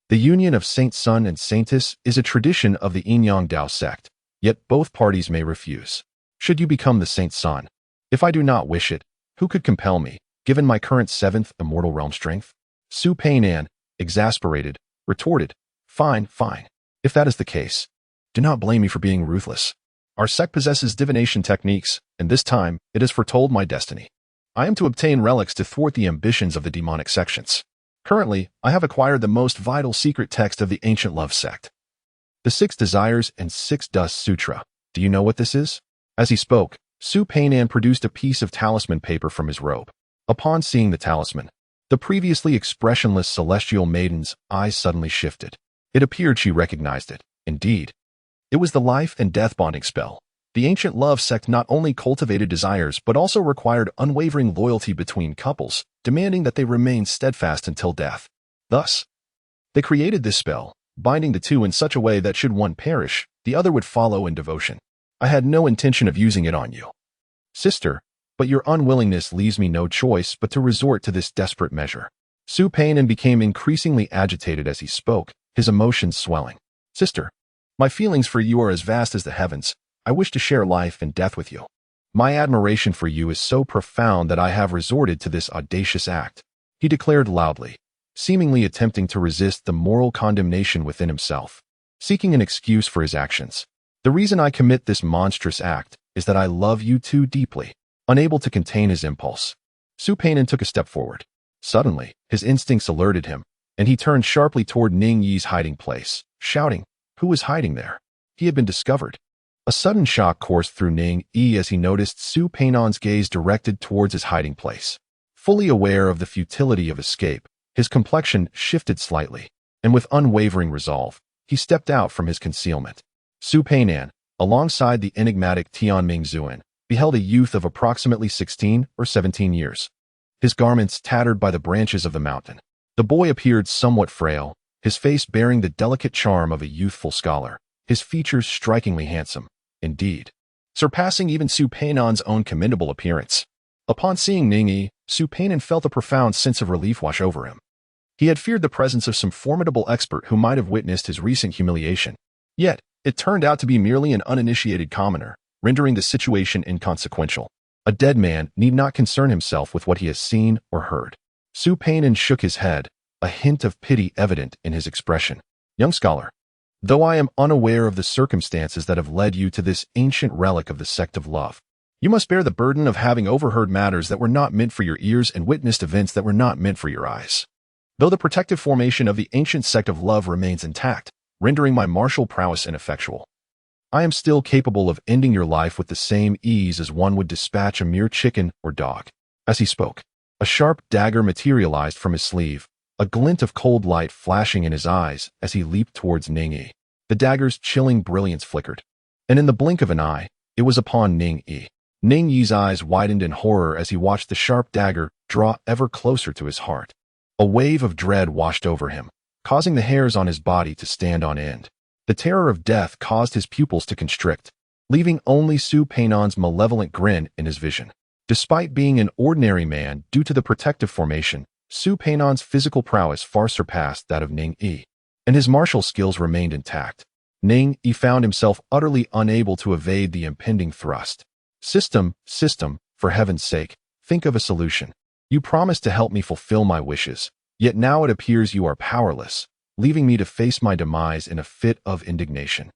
the union of saint son and saintess is a tradition of the Yin-Yang Dao Sect, yet both parties may refuse. Should you become the saint's son? If I do not wish it, who could compel me, given my current 7th immortal realm strength? Su Peinan, exasperated, retorted, fine. If that is the case, do not blame me for being ruthless. Our sect possesses divination techniques, and this time it has foretold my destiny. I am to obtain relics to thwart the ambitions of the demonic sections. Currently, I have acquired the most vital secret text of the ancient love sect, the 6 Desires and 6 Dust Sutra. Do you know what this is? As he spoke, Su Peinan produced a piece of talisman paper from his robe. Upon seeing the talisman, the previously expressionless celestial maiden's eyes suddenly shifted. It appeared she recognized it. Indeed, it was the life and death bonding spell. The ancient love sect not only cultivated desires but also required unwavering loyalty between couples, demanding that they remain steadfast until death. Thus, they created this spell, binding the 2 in such a way that should one perish, the other would follow in devotion. I had no intention of using it on you, sister, but your unwillingness leaves me no choice but to resort to this desperate measure. Su Peinan became increasingly agitated as he spoke, his emotions swelling. Sister, my feelings for you are as vast as the heavens. I wish to share life and death with you. My admiration for you is so profound that I have resorted to this audacious act, he declared loudly, seemingly attempting to resist the moral condemnation within himself, seeking an excuse for his actions. The reason I commit this monstrous act is that I love you too deeply. Unable to contain his impulse, Su Peinan took a step forward. Suddenly, his instincts alerted him, and he turned sharply toward Ning Yi's hiding place, shouting, "Who was hiding there?" He had been discovered. A sudden shock coursed through Ning Yi as he noticed Su Peinan's gaze directed towards his hiding place. Fully aware of the futility of escape, his complexion shifted slightly, and with unwavering resolve, he stepped out from his concealment. Su Peinan, alongside the enigmatic Tianming Zuan, beheld a youth of approximately 16 or 17 years. His garments tattered by the branches of the mountain. The boy appeared somewhat frail, his face bearing the delicate charm of a youthful scholar, his features strikingly handsome, indeed, surpassing even Su Peinan's own commendable appearance. Upon seeing Ning Yi, Su Peinan felt a profound sense of relief wash over him. He had feared the presence of some formidable expert who might have witnessed his recent humiliation. Yet, it turned out to be merely an uninitiated commoner, rendering the situation inconsequential. A dead man need not concern himself with what he has seen or heard. Su Peinan shook his head, a hint of pity evident in his expression. Young scholar, though I am unaware of the circumstances that have led you to this ancient relic of the sect of love, you must bear the burden of having overheard matters that were not meant for your ears and witnessed events that were not meant for your eyes. Though the protective formation of the ancient sect of love remains intact, rendering my martial prowess ineffectual, I am still capable of ending your life with the same ease as one would dispatch a mere chicken or dog. As he spoke, a sharp dagger materialized from his sleeve, a glint of cold light flashing in his eyes as he leaped towards Ning Yi. The dagger's chilling brilliance flickered, and in the blink of an eye, it was upon Ning Yi. Ning Yi's eyes widened in horror as he watched the sharp dagger draw ever closer to his heart. A wave of dread washed over him, causing the hairs on his body to stand on end. The terror of death caused his pupils to constrict, leaving only Su Peinan's malevolent grin in his vision. Despite being an ordinary man due to the protective formation, Su Peinan's physical prowess far surpassed that of Ning Yi, and his martial skills remained intact. Ning Yi found himself utterly unable to evade the impending thrust. System, for heaven's sake, think of a solution. You promised to help me fulfill my wishes, yet now it appears you are powerless, leaving me to face my demise in a fit of indignation.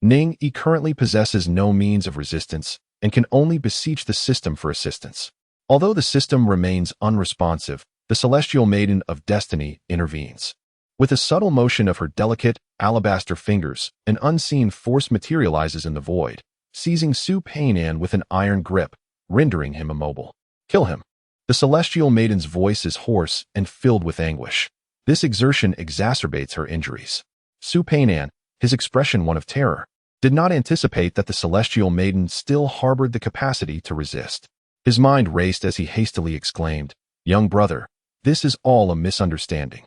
Ning Yi currently possesses no means of resistance and can only beseech the system for assistance. Although the system remains unresponsive, the celestial maiden of destiny intervenes. With a subtle motion of her delicate, alabaster fingers, an unseen force materializes in the void, seizing Su Peinan with an iron grip, rendering him immobile. Kill him. The celestial maiden's voice is hoarse and filled with anguish. This exertion exacerbates her injuries. Su Peinan, his expression one of terror, did not anticipate that the celestial maiden still harbored the capacity to resist. His mind raced as he hastily exclaimed, "Young brother, this is all a misunderstanding.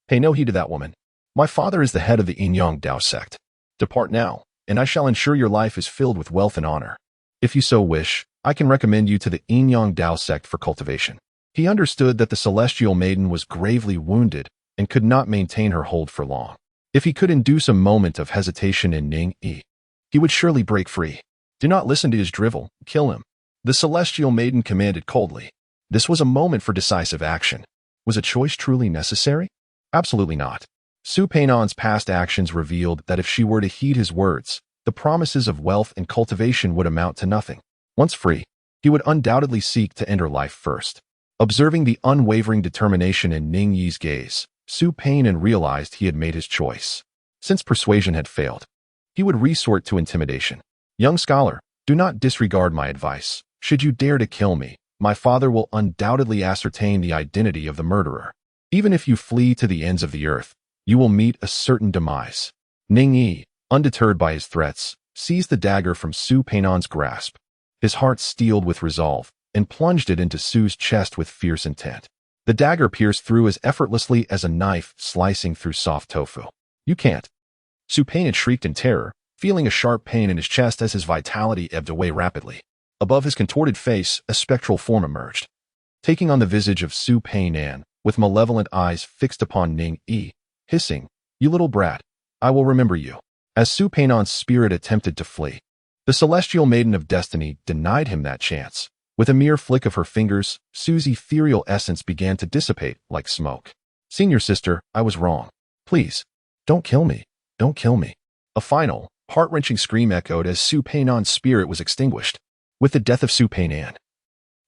Pay no heed to that woman. My father is the head of the Dao Sect. Depart now, and I shall ensure your life is filled with wealth and honor. If you so wish, I can recommend you to the Dao Sect for cultivation." He understood that the celestial maiden was gravely wounded and could not maintain her hold for long. If he could induce a moment of hesitation in Ning Yi, he would surely break free. Do not listen to his drivel, kill him. The celestial maiden commanded coldly. This was a moment for decisive action. Was a choice truly necessary? Absolutely not. Su Peinan's past actions revealed that if she were to heed his words, the promises of wealth and cultivation would amount to nothing. Once free, he would undoubtedly seek to end her life first. Observing the unwavering determination in Ning Yi's gaze, Su Peinan realized he had made his choice. Since persuasion had failed, he would resort to intimidation. Young scholar, do not disregard my advice. Should you dare to kill me, my father will undoubtedly ascertain the identity of the murderer. Even if you flee to the ends of the earth, you will meet a certain demise. Ning Yi, undeterred by his threats, seized the dagger from Su Peinan's grasp. His heart steeled with resolve, and plunged it into Su's chest with fierce intent. The dagger pierced through as effortlessly as a knife slicing through soft tofu. You can't. Su Peinan shrieked in terror, feeling a sharp pain in his chest as his vitality ebbed away rapidly. Above his contorted face, a spectral form emerged. Taking on the visage of Su Peinan, with malevolent eyes fixed upon Ning Yi, hissing, "You little brat, I will remember you." As Su Peinan's spirit attempted to flee, the celestial maiden of destiny denied him that chance. With a mere flick of her fingers, Su's ethereal essence began to dissipate like smoke. "Senior sister, I was wrong. Please, don't kill me. Don't kill me." A final, heart-wrenching scream echoed as Su Peinan's spirit was extinguished. With the death of Su Peinan,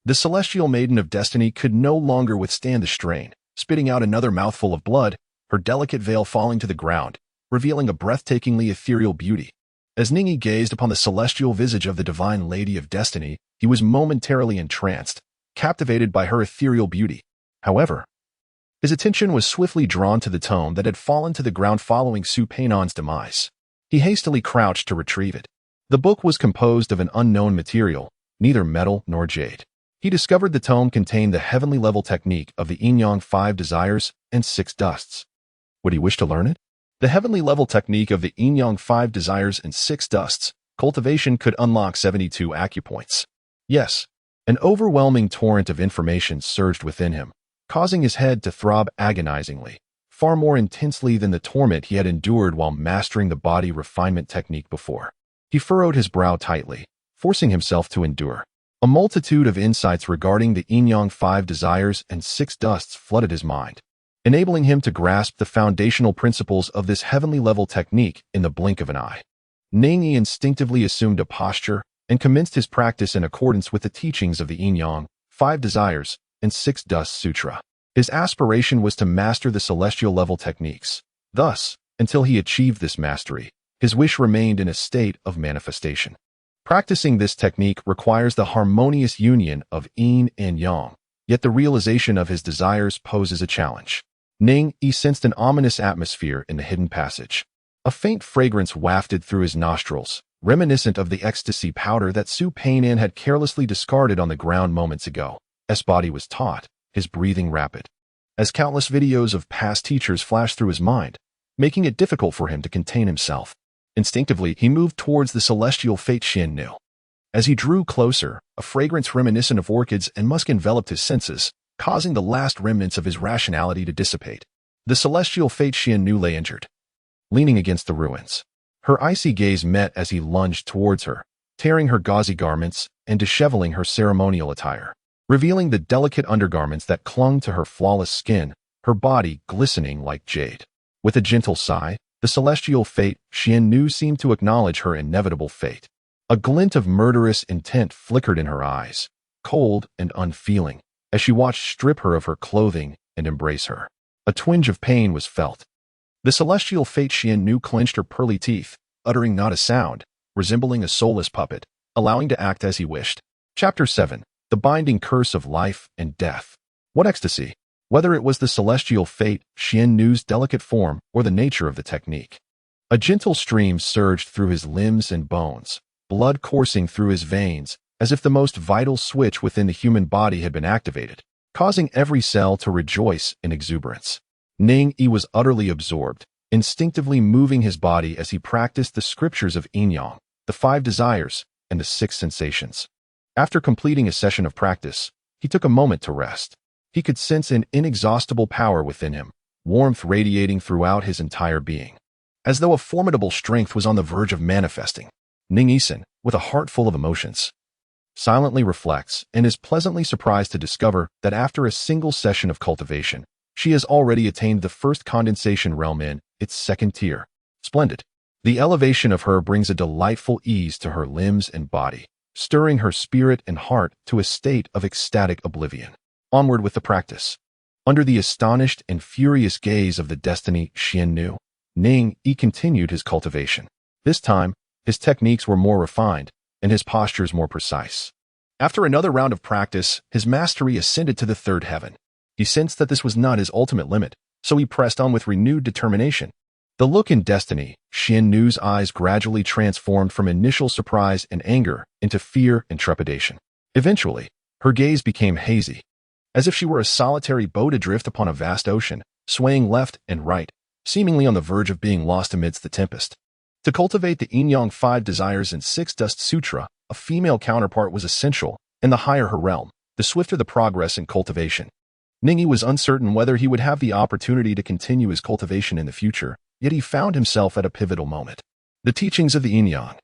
the celestial maiden of destiny could no longer withstand the strain, spitting out another mouthful of blood, her delicate veil falling to the ground, revealing a breathtakingly ethereal beauty. As Ning Yi gazed upon the celestial visage of the divine lady of destiny, he was momentarily entranced, captivated by her ethereal beauty. However, his attention was swiftly drawn to the tome that had fallen to the ground following Su Peinan's demise. He hastily crouched to retrieve it. The book was composed of an unknown material, neither metal nor jade. He discovered the tome contained the heavenly level technique of the Yin-Yang 5 desires and 6 dusts. Would he wish to learn it? The heavenly level technique of the Yin-Yang 5 desires and 6 dusts, cultivation could unlock 72 acupoints. Yes, an overwhelming torrent of information surged within him, causing his head to throb agonizingly, far more intensely than the torment he had endured while mastering the body refinement technique before. He furrowed his brow tightly, forcing himself to endure. A multitude of insights regarding the Yin-Yang 5 desires and 6 dusts flooded his mind, enabling him to grasp the foundational principles of this heavenly level technique in the blink of an eye. Ning Yi instinctively assumed a posture and commenced his practice in accordance with the teachings of the Yin-Yang 5 desires and 6 dusts sutra. His aspiration was to master the celestial level techniques. Thus, until he achieved this mastery, his wish remained in a state of manifestation. Practicing this technique requires the harmonious union of yin and yang, yet the realization of his desires poses a challenge. Ning Yi sensed an ominous atmosphere in the hidden passage. A faint fragrance wafted through his nostrils, reminiscent of the ecstasy powder that Su Peinan had carelessly discarded on the ground moments ago. His body was taut, his breathing rapid, as countless videos of past teachers flashed through his mind, making it difficult for him to contain himself. Instinctively, he moved towards the celestial fate Xian knew. As he drew closer, a fragrance reminiscent of orchids and musk enveloped his senses, causing the last remnants of his rationality to dissipate. The celestial fate Xian knew lay injured, leaning against the ruins. Her icy gaze met as he lunged towards her, tearing her gauzy garments and disheveling her ceremonial attire, revealing the delicate undergarments that clung to her flawless skin, her body glistening like jade. With a gentle sigh, the celestial fate Xian knew seemed to acknowledge her inevitable fate. A glint of murderous intent flickered in her eyes, cold and unfeeling, as she watched strip her of her clothing and embrace her. A twinge of pain was felt. The celestial fate Xian knew clenched her pearly teeth, uttering not a sound, resembling a soulless puppet, allowing to act as he wished. Chapter 7. The Binding Curse of Life and Death. What ecstasy! Whether it was the celestial fate Xian Nu's delicate form or the nature of the technique. A gentle stream surged through his limbs and bones, blood coursing through his veins, as if the most vital switch within the human body had been activated, causing every cell to rejoice in exuberance. Ning Yi was utterly absorbed, instinctively moving his body as he practiced the scriptures of Yin-Yang, the 5 desires, and the 6 sensations. After completing a session of practice, he took a moment to rest. He could sense an inexhaustible power within him, warmth radiating throughout his entire being. As though a formidable strength was on the verge of manifesting, Ning Yi, with a heart full of emotions, silently reflects and is pleasantly surprised to discover that after a single session of cultivation, she has already attained the first condensation realm in its 2nd tier. Splendid. The elevation of her brings a delightful ease to her limbs and body, stirring her spirit and heart to a state of ecstatic oblivion. Onward with the practice. Under the astonished and furious gaze of the destiny Xian knew, Ning Yi continued his cultivation. This time, his techniques were more refined, and his postures more precise. After another round of practice, his mastery ascended to the 3rd heaven. He sensed that this was not his ultimate limit, so he pressed on with renewed determination. The look in destiny, Xian Nu's eyes gradually transformed from initial surprise and anger into fear and trepidation. Eventually, her gaze became hazy, as if she were a solitary boat adrift upon a vast ocean, swaying left and right, seemingly on the verge of being lost amidst the tempest. To cultivate the Yin-Yang 5 desires and 6 dust sutra, a female counterpart was essential, and the higher her realm, the swifter the progress in cultivation. Ning Yi was uncertain whether he would have the opportunity to continue his cultivation in the future, yet he found himself at a pivotal moment. The teachings of the Yin Yang,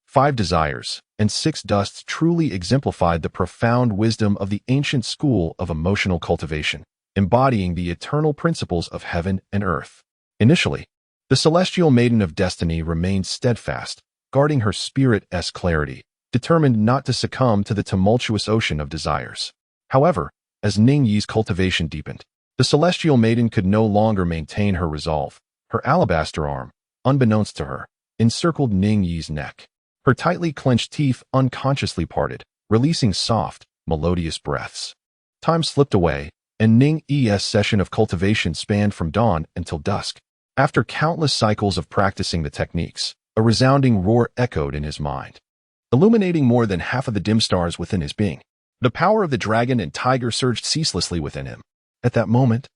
5 desires, and 6 dusts truly exemplified the profound wisdom of the ancient school of emotional cultivation, embodying the eternal principles of heaven and earth. Initially, the celestial maiden of destiny remained steadfast, guarding her spirit's clarity, determined not to succumb to the tumultuous ocean of desires. However, as Ning Yi's cultivation deepened, the celestial maiden could no longer maintain her resolve. Her alabaster arm, unbeknownst to her, encircled Ning Yi's neck. Her tightly clenched teeth unconsciously parted, releasing soft, melodious breaths. Time slipped away, and Ning Yi's session of cultivation spanned from dawn until dusk. After countless cycles of practicing the techniques, a resounding roar echoed in his mind, illuminating more than half of the dim stars within his being. The power of the dragon and tiger surged ceaselessly within him. At that moment,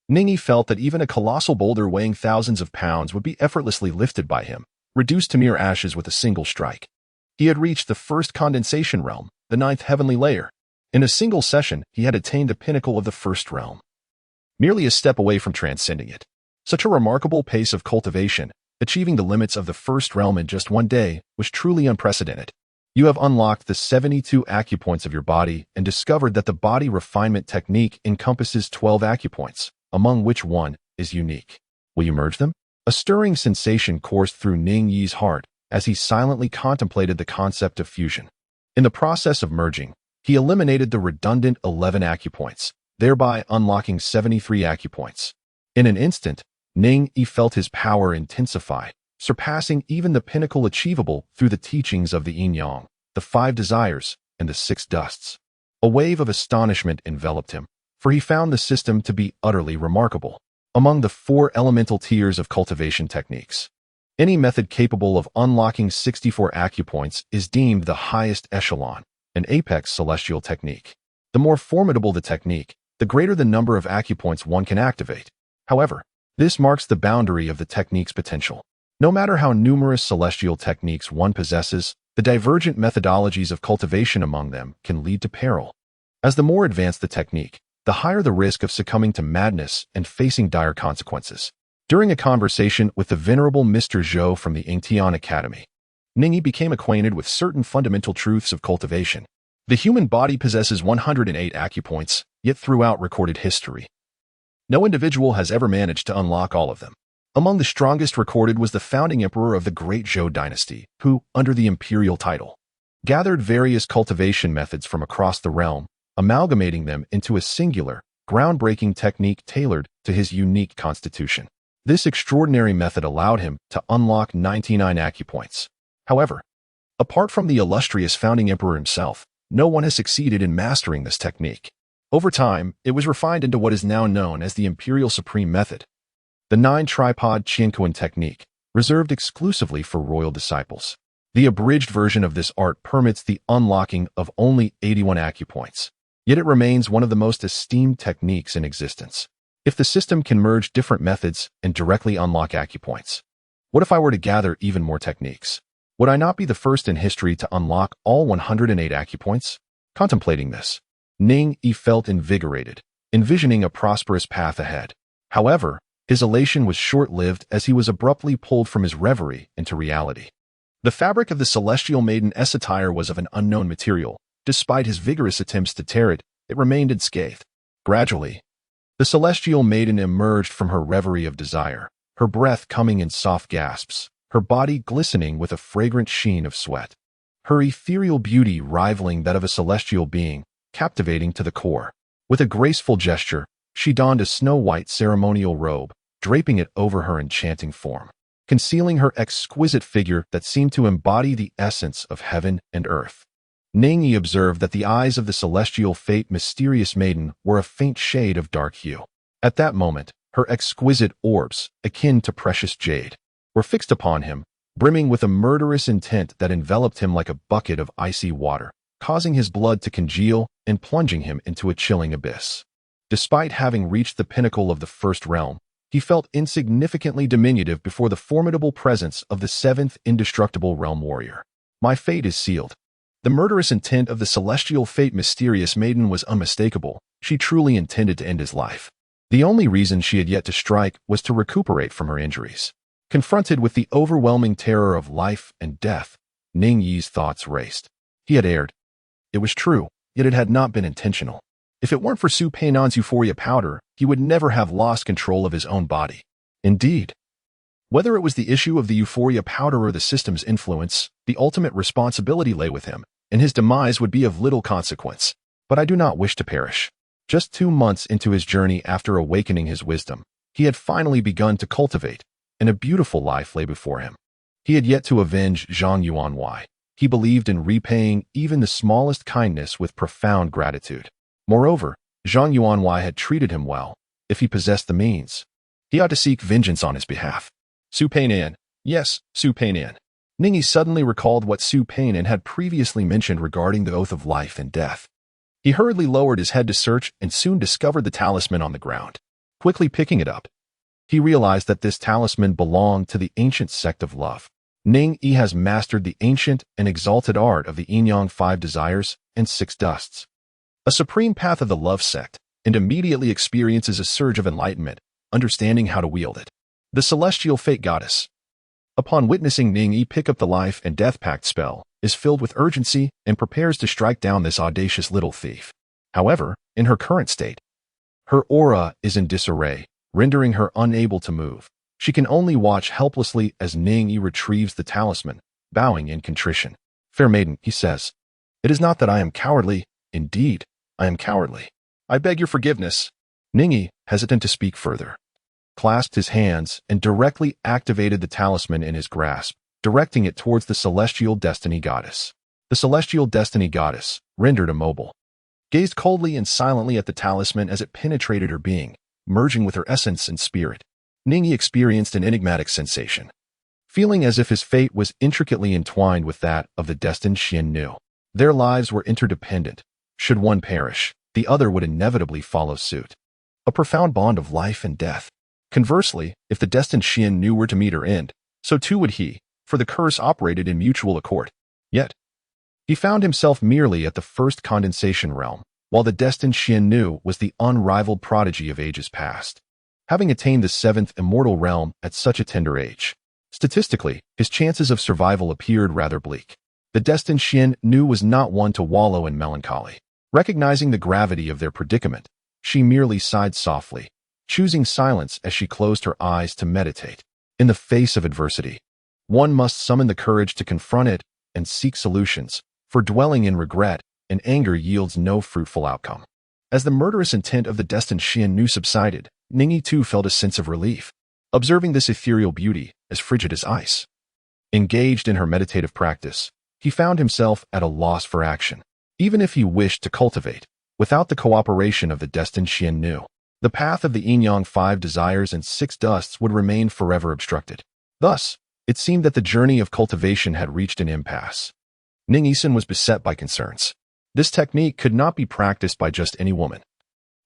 Ning Yi felt that even a colossal boulder weighing thousands of pounds would be effortlessly lifted by him, reduced to mere ashes with a single strike. He had reached the first condensation realm, the 9th heavenly layer. In a single session, he had attained the pinnacle of the first realm, merely a step away from transcending it. Such a remarkable pace of cultivation, achieving the limits of the first realm in just one day, was truly unprecedented. You have unlocked the 72 acupoints of your body and discovered that the body refinement technique encompasses 12 acupoints, among which one is unique. Will you merge them? A stirring sensation coursed through Ning Yi's heart as he silently contemplated the concept of fusion. In the process of merging, he eliminated the redundant 11 acupoints, thereby unlocking 73 acupoints. In an instant, Ning Yi felt his power intensify, surpassing even the pinnacle achievable through the teachings of the Yin Yang, the 5 desires, and the 6 dusts. A wave of astonishment enveloped him, for he found the system to be utterly remarkable. Among the 4 elemental tiers of cultivation techniques, any method capable of unlocking 64 acupoints is deemed the highest echelon, an apex celestial technique. The more formidable the technique, the greater the number of acupoints one can activate. However, this marks the boundary of the technique's potential. No matter how numerous celestial techniques one possesses, the divergent methodologies of cultivation among them can lead to peril. As the more advanced the technique, the higher the risk of succumbing to madness and facing dire consequences. During a conversation with the venerable Mr. Zhou from the Yingtian Academy, Ning Yi became acquainted with certain fundamental truths of cultivation. The human body possesses 108 acupoints, yet throughout recorded history, no individual has ever managed to unlock all of them. Among the strongest recorded was the founding emperor of the great Zhou Dynasty, who, under the imperial title, gathered various cultivation methods from across the realm, amalgamating them into a singular, groundbreaking technique tailored to his unique constitution. This extraordinary method allowed him to unlock 99 acupoints. However, apart from the illustrious founding emperor himself, no one has succeeded in mastering this technique. Over time, it was refined into what is now known as the Imperial Supreme Method, the 9-tripod Qianquan technique, reserved exclusively for royal disciples. The abridged version of this art permits the unlocking of only 81 acupoints, yet it remains one of the most esteemed techniques in existence. If the system can merge different methods and directly unlock acupoints, what if I were to gather even more techniques? Would I not be the first in history to unlock all 108 acupoints? Contemplating this, Ning Yi felt invigorated, envisioning a prosperous path ahead. However, his elation was short-lived as he was abruptly pulled from his reverie into reality. The fabric of the celestial maiden's attire was of an unknown material. Despite his vigorous attempts to tear it, it remained unscathed. Gradually, the celestial maiden emerged from her reverie of desire, her breath coming in soft gasps, her body glistening with a fragrant sheen of sweat. Her ethereal beauty rivaling that of a celestial being, captivating to the core. With a graceful gesture, she donned a snow-white ceremonial robe, draping it over her enchanting form, concealing her exquisite figure that seemed to embody the essence of heaven and earth. Ning Yi observed that the eyes of the celestial fate mysterious maiden were a faint shade of dark hue. At that moment, her exquisite orbs, akin to precious jade, were fixed upon him, brimming with a murderous intent that enveloped him like a bucket of icy water, causing his blood to congeal and plunging him into a chilling abyss. Despite having reached the pinnacle of the first realm, he felt insignificantly diminutive before the formidable presence of the 7th indestructible realm warrior. My fate is sealed. The murderous intent of the celestial fate mysterious maiden was unmistakable. She truly intended to end his life. The only reason she had yet to strike was to recuperate from her injuries. Confronted with the overwhelming terror of life and death, Ning Yi's thoughts raced. He had erred. It was true, yet it had not been intentional. If it weren't for Su Peinan's euphoria powder, he would never have lost control of his own body. Indeed, whether it was the issue of the euphoria powder or the system's influence, the ultimate responsibility lay with him, and his demise would be of little consequence. But I do not wish to perish. Just 2 months into his journey after awakening his wisdom, he had finally begun to cultivate, and a beautiful life lay before him. He had yet to avenge Zhang Yuanwei. He believed in repaying even the smallest kindness with profound gratitude. Moreover, Zhang Yuanwei had treated him well. If he possessed the means, he ought to seek vengeance on his behalf. Su Peinan. Yes, Su Peinan. Ning Yi suddenly recalled what Su Peinan had previously mentioned regarding the oath of life and death. He hurriedly lowered his head to search and soon discovered the talisman on the ground. Quickly picking it up, he realized that this talisman belonged to the ancient sect of love. Ning Yi has mastered the ancient and exalted art of the Yin-Yang 5 desires and 6 dusts, a supreme path of the love sect, and immediately experiences a surge of enlightenment, understanding how to wield it. The celestial fate goddess, upon witnessing Ning Yi pick up the life and death pact spell, is filled with urgency and prepares to strike down this audacious little thief. However, in her current state, her aura is in disarray, rendering her unable to move. She can only watch helplessly as Ning Yi retrieves the talisman, bowing in contrition. Fair maiden, he says, it is not that I am cowardly. Indeed, I am cowardly. I beg your forgiveness. Ning Yi, hesitant to speak further, clasped his hands and directly activated the talisman in his grasp, directing it towards the celestial destiny goddess. The celestial destiny goddess, rendered immobile, gazed coldly and silently at the talisman as it penetrated her being, merging with her essence and spirit. Ning Yi experienced an enigmatic sensation, feeling as if his fate was intricately entwined with that of the destined Xian Nu. Their lives were interdependent. Should one perish, the other would inevitably follow suit. A profound bond of life and death. Conversely, if the destined Xian Nu were to meet her end, so too would he, for the curse operated in mutual accord. Yet, he found himself merely at the first condensation realm, while the destined Xian Nu was the unrivaled prodigy of ages past. Having attained the 7th immortal realm at such a tender age, statistically, his chances of survival appeared rather bleak. The destined Xian Nu was not one to wallow in melancholy. Recognizing the gravity of their predicament, she merely sighed softly, choosing silence as she closed her eyes to meditate. In the face of adversity, one must summon the courage to confront it and seek solutions, for dwelling in regret and anger yields no fruitful outcome. As the murderous intent of the destined Xian Nu subsided, Ning Yi too felt a sense of relief, observing this ethereal beauty as frigid as ice. Engaged in her meditative practice, he found himself at a loss for action. Even if he wished to cultivate, without the cooperation of the destined Xian Nu, the path of the Yin-Yang 5 desires and 6 dusts would remain forever obstructed. Thus, it seemed that the journey of cultivation had reached an impasse. Ning Yi was beset by concerns. This technique could not be practiced by just any woman.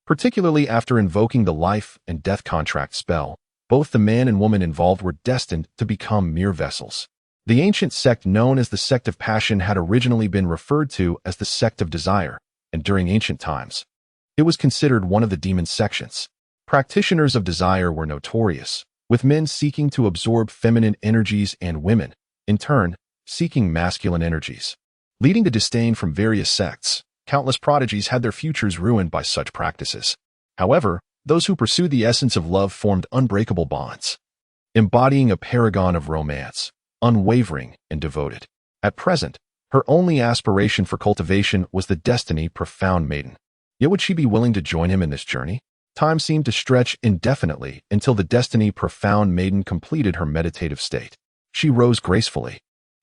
Particularly after invoking the life and death contract spell, both the man and woman involved were destined to become mere vessels. The ancient sect known as the Sect of Passion had originally been referred to as the Sect of Desire, and during ancient times, it was considered one of the demon sections. Practitioners of desire were notorious, with men seeking to absorb feminine energies and women, in turn, seeking masculine energies. Leading to disdain from various sects, countless prodigies had their futures ruined by such practices. However, those who pursued the essence of love formed unbreakable bonds, embodying a paragon of romance, unwavering and devoted. At present, her only aspiration for cultivation was the destiny profound maiden. Yet would she be willing to join him in this journey? Time seemed to stretch indefinitely until the destiny profound maiden completed her meditative state. She rose gracefully,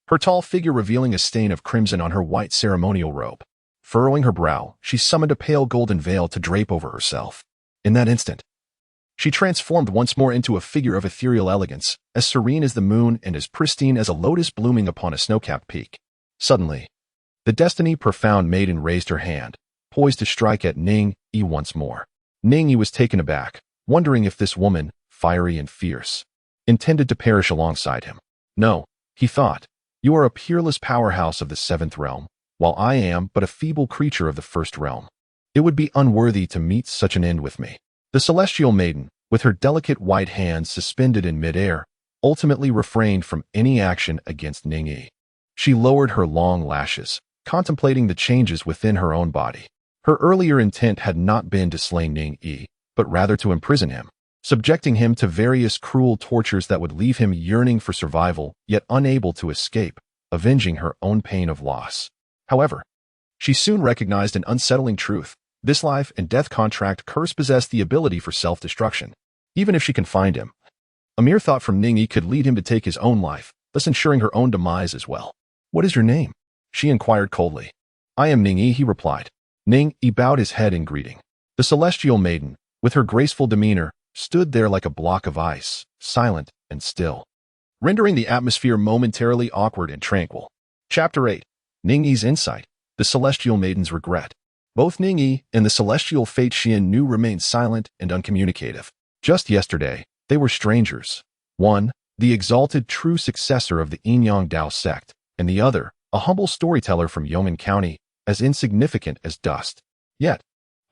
her tall figure revealing a stain of crimson on her white ceremonial robe. Furrowing her brow, she summoned a pale golden veil to drape over herself. In that instant, she transformed once more into a figure of ethereal elegance, as serene as the moon and as pristine as a lotus blooming upon a snow-capped peak. Suddenly, the destiny profound maiden raised her hand, poised to strike at Ning Yi once more. Ning Yi was taken aback, wondering if this woman, fiery and fierce, intended to perish alongside him. No, he thought, you are a peerless powerhouse of the 7th realm, while I am but a feeble creature of the first realm. It would be unworthy to meet such an end with me. The celestial maiden, with her delicate white hands suspended in midair, ultimately refrained from any action against Ning Yi. She lowered her long lashes, contemplating the changes within her own body. Her earlier intent had not been to slay Ning Yi, but rather to imprison him, subjecting him to various cruel tortures that would leave him yearning for survival, yet unable to escape, avenging her own pain of loss. However, she soon recognized an unsettling truth. This life and death contract curse possessed the ability for self-destruction. Even if she can find him, a mere thought from Ning Yi could lead him to take his own life, thus ensuring her own demise as well. "What is your name?" she inquired coldly. "I am Ning Yi," he replied. Ning Yi bowed his head in greeting. The celestial maiden, with her graceful demeanor, stood there like a block of ice, silent and still, rendering the atmosphere momentarily awkward and tranquil. Chapter 8. Ning Yi's Insight. The Celestial Maiden's Regret. Both Ning Yi and the celestial fate Xian knew remained silent and uncommunicative. Just yesterday, they were strangers. One, the exalted true successor of the Yinyang Dao Sect, and the other, a humble storyteller from Yong'an County, as insignificant as dust. Yet,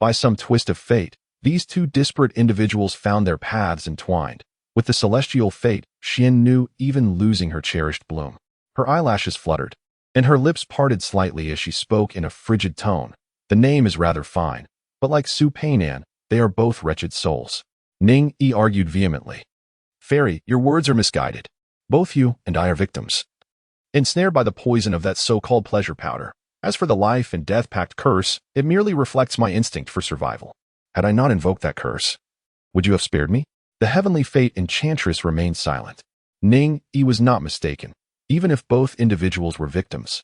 by some twist of fate, these two disparate individuals found their paths entwined. With the celestial fate, Xian knew even losing her cherished bloom. Her eyelashes fluttered, and her lips parted slightly as she spoke in a frigid tone. "The name is rather fine, but like Su Peinan, they are both wretched souls." Ning Yi argued vehemently. "Fairy, your words are misguided. Both you and I are victims, ensnared by the poison of that so-called pleasure powder. As for the life and death pact curse, it merely reflects my instinct for survival. Had I not invoked that curse, would you have spared me?" The heavenly fate enchantress remained silent. Ning Yi was not mistaken, even if both individuals were victims.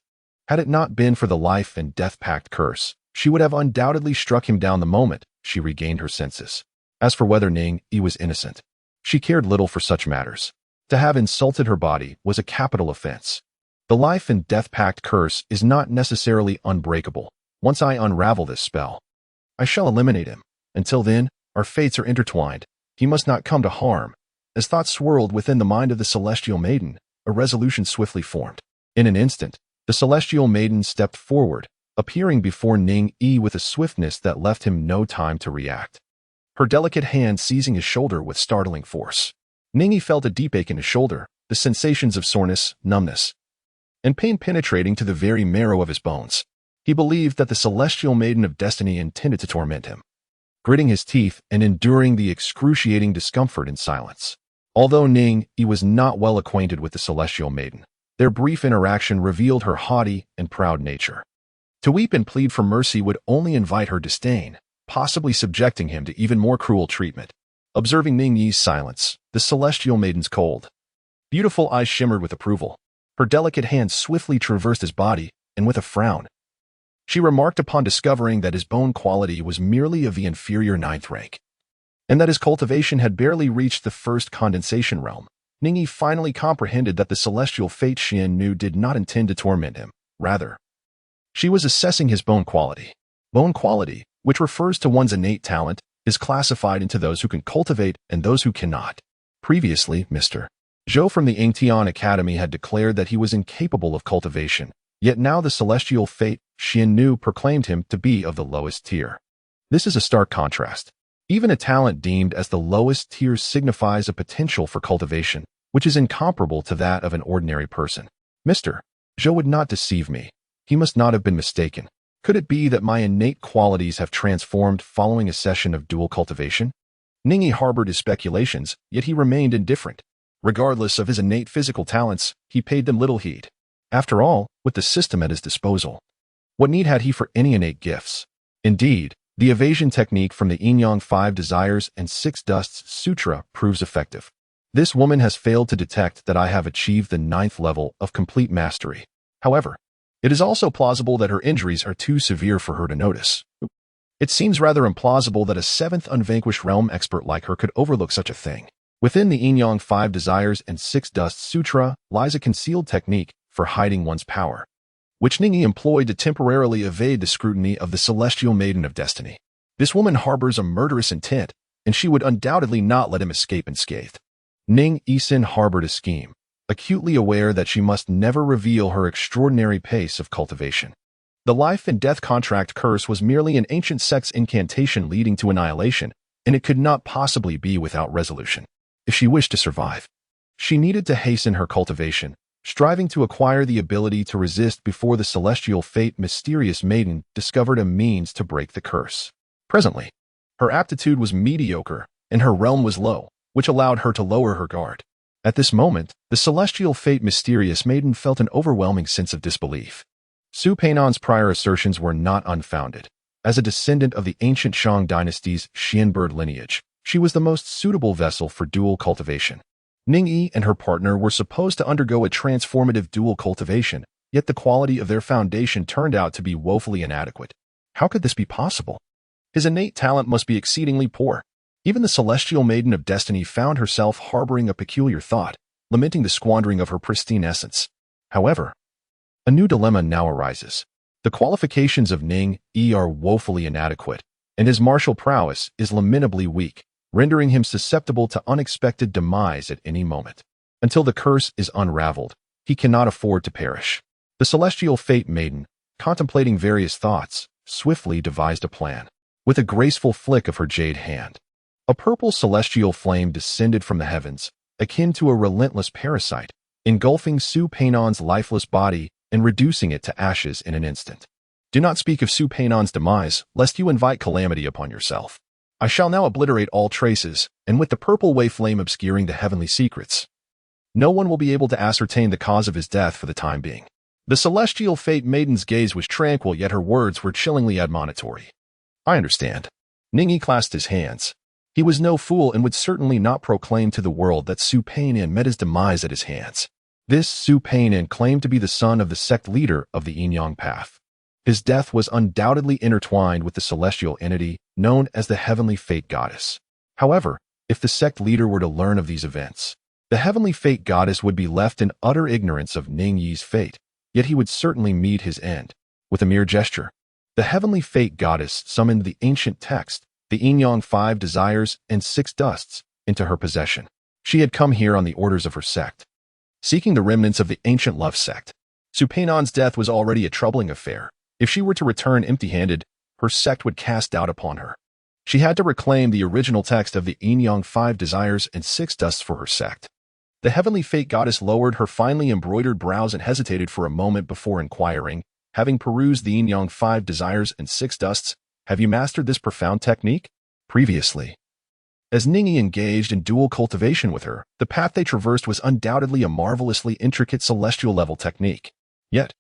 Had it not been for the life and death pact curse, she would have undoubtedly struck him down the moment she regained her senses. As for whether Ning Yi was innocent, she cared little for such matters. To have insulted her body was a capital offense. The life and death pact curse is not necessarily unbreakable. Once I unravel this spell, I shall eliminate him. Until then, our fates are intertwined. He must not come to harm. As thoughts swirled within the mind of the celestial maiden, a resolution swiftly formed. In an instant, the celestial maiden stepped forward, appearing before Ning Yi with a swiftness that left him no time to react. Her delicate hand seizing his shoulder with startling force. Ning Yi felt a deep ache in his shoulder, the sensations of soreness, numbness, and pain penetrating to the very marrow of his bones. He believed that the celestial maiden of destiny intended to torment him, gritting his teeth and enduring the excruciating discomfort in silence. Although Ning Yi was not well acquainted with the celestial maiden, their brief interaction revealed her haughty and proud nature. To weep and plead for mercy would only invite her disdain, possibly subjecting him to even more cruel treatment. Observing Ning Yi's silence, the celestial maiden's cold, beautiful eyes shimmered with approval. Her delicate hand swiftly traversed his body, and with a frown, she remarked upon discovering that his bone quality was merely of the inferior 9th rank, and that his cultivation had barely reached the first condensation realm. Ning Yi finally comprehended that the celestial fate Xian knew did not intend to torment him. Rather, she was assessing his bone quality. Bone quality, which refers to one's innate talent, is classified into those who can cultivate and those who cannot. Previously, Mr. Zhou from the Yingtian Academy had declared that he was incapable of cultivation, yet now the celestial fate Xian knew proclaimed him to be of the lowest tier. This is a stark contrast. Even a talent deemed as the lowest tier signifies a potential for cultivation, which is incomparable to that of an ordinary person. Mr. Zhou would not deceive me. He must not have been mistaken. Could it be that my innate qualities have transformed following a session of dual cultivation? Ning Yi harbored his speculations, yet he remained indifferent. Regardless of his innate physical talents, he paid them little heed. After all, with the system at his disposal, what need had he for any innate gifts? Indeed, the evasion technique from the Yinyang 5 Desires and 6 Dusts Sutra proves effective. This woman has failed to detect that I have achieved the 9th level of complete mastery. However, it is also plausible that her injuries are too severe for her to notice. It seems rather implausible that a 7th unvanquished realm expert like her could overlook such a thing. Within the Yinyang 5 Desires and 6 Dusts Sutra lies a concealed technique for hiding one's power, which Ning Yi employed to temporarily evade the scrutiny of the celestial maiden of destiny. This woman harbors a murderous intent, and she would undoubtedly not let him escape unscathed. Ning Yi harbored a scheme, acutely aware that she must never reveal her extraordinary pace of cultivation. The life and death contract curse was merely an ancient sect's incantation leading to annihilation, and it could not possibly be without resolution. If she wished to survive, she needed to hasten her cultivation, striving to acquire the ability to resist before the celestial fate mysterious maiden discovered a means to break the curse. Presently, her aptitude was mediocre, and her realm was low, which allowed her to lower her guard. At this moment, the celestial fate mysterious maiden felt an overwhelming sense of disbelief. Zhou Daina's prior assertions were not unfounded. As a descendant of the ancient Zhou Dynasty's Xianbird lineage, she was the most suitable vessel for dual cultivation. Ning Yi and her partner were supposed to undergo a transformative dual cultivation, yet the quality of their foundation turned out to be woefully inadequate. How could this be possible? His innate talent must be exceedingly poor. Even the celestial maiden of destiny found herself harboring a peculiar thought, lamenting the squandering of her pristine essence. However, a new dilemma now arises. The qualifications of Ning Yi are woefully inadequate, and his martial prowess is lamentably weak, rendering him susceptible to unexpected demise at any moment. Until the curse is unraveled, he cannot afford to perish. The celestial fate maiden, contemplating various thoughts, swiftly devised a plan. With a graceful flick of her jade hand, a purple celestial flame descended from the heavens, akin to a relentless parasite, engulfing Zhou Dain's lifeless body and reducing it to ashes in an instant. Do not speak of Zhou Dain's demise, lest you invite calamity upon yourself. I shall now obliterate all traces, and with the purple wave flame obscuring the heavenly secrets, no one will be able to ascertain the cause of his death for the time being. The celestial fate maiden's gaze was tranquil, yet her words were chillingly admonitory. I understand. Ning Yi clasped his hands. He was no fool and would certainly not proclaim to the world that Zhou Dain met his demise at his hands. This Zhou Dain claimed to be the son of the sect leader of the Yin-Yang path. His death was undoubtedly intertwined with the celestial entity known as the Heavenly Fate Goddess. However, if the sect leader were to learn of these events, the Heavenly Fate Goddess would be left in utter ignorance of Ning Yi's fate, yet he would certainly meet his end. With a mere gesture, the Heavenly Fate Goddess summoned the ancient text, the Yin-Yang 5 desires and 6 dusts, into her possession. She had come here on the orders of her sect, seeking the remnants of the ancient love sect. Zhou Dain's death was already a troubling affair. If she were to return empty-handed, her sect would cast doubt upon her. She had to reclaim the original text of the Yin-Yang 5 desires and 6 dusts for her sect. The Heavenly Fate Goddess lowered her finely embroidered brows and hesitated for a moment before inquiring, having perused the Yin-Yang 5 desires and 6 dusts, have you mastered this profound technique? Previously, as Ning Yi engaged in dual cultivation with her, the path they traversed was undoubtedly a marvelously intricate celestial-level technique. Yet,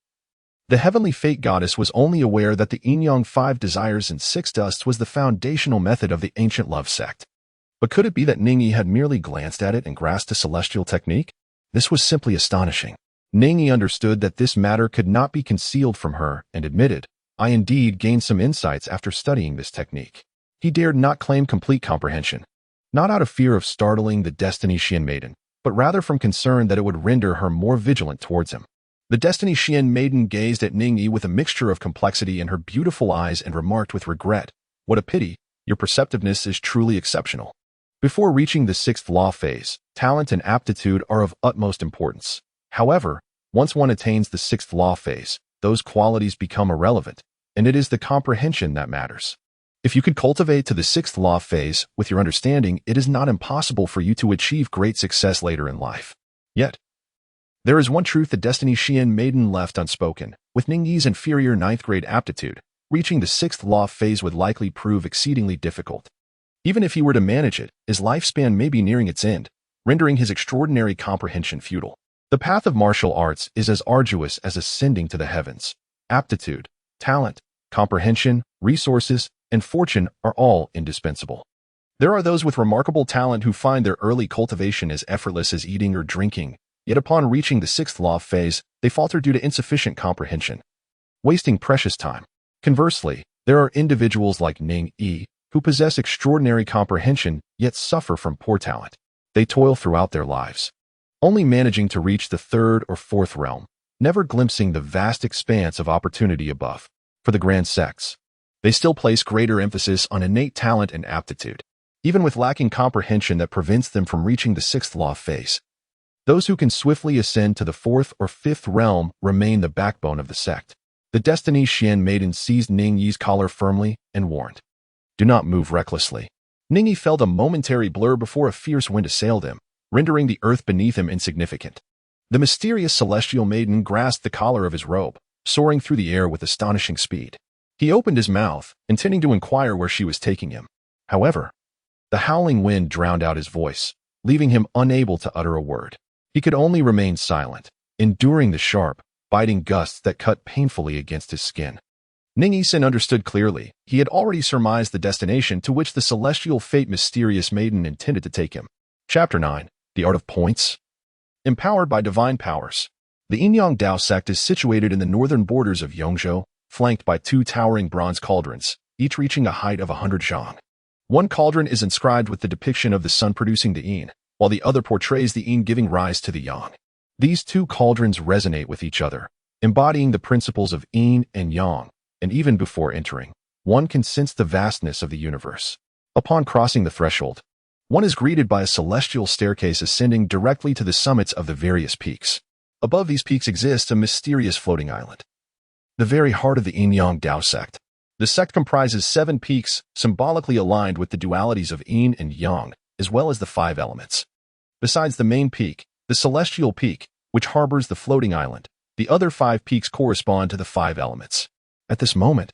the Heavenly Fate Goddess was only aware that the Yin-Yang 5 desires and 6 dusts was the foundational method of the ancient love sect. But could it be that Ning Yi had merely glanced at it and grasped a celestial technique? This was simply astonishing. Ning Yi understood that this matter could not be concealed from her and admitted, I indeed gained some insights after studying this technique. He dared not claim complete comprehension, not out of fear of startling the Destiny Xian maiden, but rather from concern that it would render her more vigilant towards him. The Destiny Xian maiden gazed at Ning Yi with a mixture of complexity in her beautiful eyes and remarked with regret, what a pity, your perceptiveness is truly exceptional. Before reaching the 6th law phase, talent and aptitude are of utmost importance. However, once one attains the 6th law phase, those qualities become irrelevant, and it is the comprehension that matters. If you could cultivate to the 6th law phase with your understanding, it is not impossible for you to achieve great success later in life. Yet, there is one truth the Destiny Xian maiden left unspoken. With Ning Yi's inferior 9th grade aptitude, reaching the 6th law phase would likely prove exceedingly difficult. Even if he were to manage it, his lifespan may be nearing its end, rendering his extraordinary comprehension futile. The path of martial arts is as arduous as ascending to the heavens. Aptitude, talent, comprehension, resources, and fortune are all indispensable. There are those with remarkable talent who find their early cultivation as effortless as eating or drinking, yet upon reaching the 6th law phase, they falter due to insufficient comprehension, wasting precious time. Conversely, there are individuals like Ning Yi who possess extraordinary comprehension yet suffer from poor talent. They toil throughout their lives, only managing to reach the 3rd or 4th realm, never glimpsing the vast expanse of opportunity above. For the grand sects, they still place greater emphasis on innate talent and aptitude, even with lacking comprehension that prevents them from reaching the 6th law phase. Those who can swiftly ascend to the 4th or 5th realm remain the backbone of the sect. The Destiny Xian maiden seized Ning Yi's collar firmly and warned, "Do not move recklessly." Ning Yi felt a momentary blur before a fierce wind assailed him, rendering the earth beneath him insignificant. The mysterious celestial maiden grasped the collar of his robe, soaring through the air with astonishing speed. He opened his mouth, intending to inquire where she was taking him. However, the howling wind drowned out his voice, leaving him unable to utter a word. He could only remain silent, enduring the sharp, biting gusts that cut painfully against his skin. Ning Yi understood clearly. He had already surmised the destination to which the celestial fate mysterious maiden intended to take him. Chapter 9. The Art of Points. Empowered by divine powers. The Yin-Yang Dao Sect is situated in the northern borders of Yongzhou, flanked by 2 towering bronze cauldrons, each reaching a height of 100 zhang. One cauldron is inscribed with the depiction of the sun producing the yin, while the other portrays the yin giving rise to the yang. These 2 cauldrons resonate with each other, embodying the principles of yin and yang, and even before entering, one can sense the vastness of the universe. Upon crossing the threshold, one is greeted by a celestial staircase ascending directly to the summits of the various peaks. Above these peaks exists a mysterious floating island, the very heart of the Yin-Yang Dao Sect. The sect comprises 7 peaks, symbolically aligned with the dualities of yin and yang, as well as the 5 elements. Besides the main peak, the celestial peak, which harbors the floating island, the other 5 peaks correspond to the 5 elements. At this moment,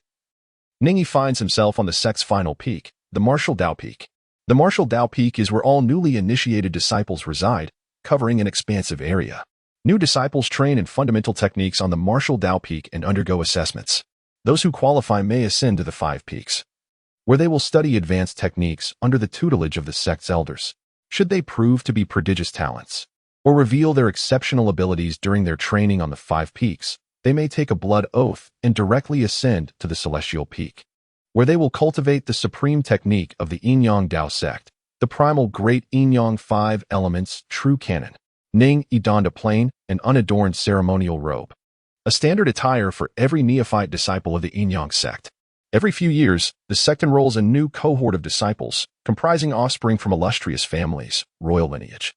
Ning Yi finds himself on the sect's final peak, the Martial Dao Peak. The Martial Dao Peak is where all newly initiated disciples reside, covering an expansive area. New disciples train in fundamental techniques on the Martial Dao Peak and undergo assessments. Those who qualify may ascend to the 5 peaks, where they will study advanced techniques under the tutelage of the sect's elders. Should they prove to be prodigious talents, or reveal their exceptional abilities during their training on the 5 peaks, they may take a blood oath and directly ascend to the Celestial Peak, where they will cultivate the supreme technique of the Yin-Yang Dao Sect, the primal great Yin-Yang 5 elements true canon. Ning Yi donned a plain and unadorned ceremonial robe, a standard attire for every neophyte disciple of the Yin-Yang sect. Every few years, the sect enrolls a new cohort of disciples, comprising offspring from illustrious families, royal lineage,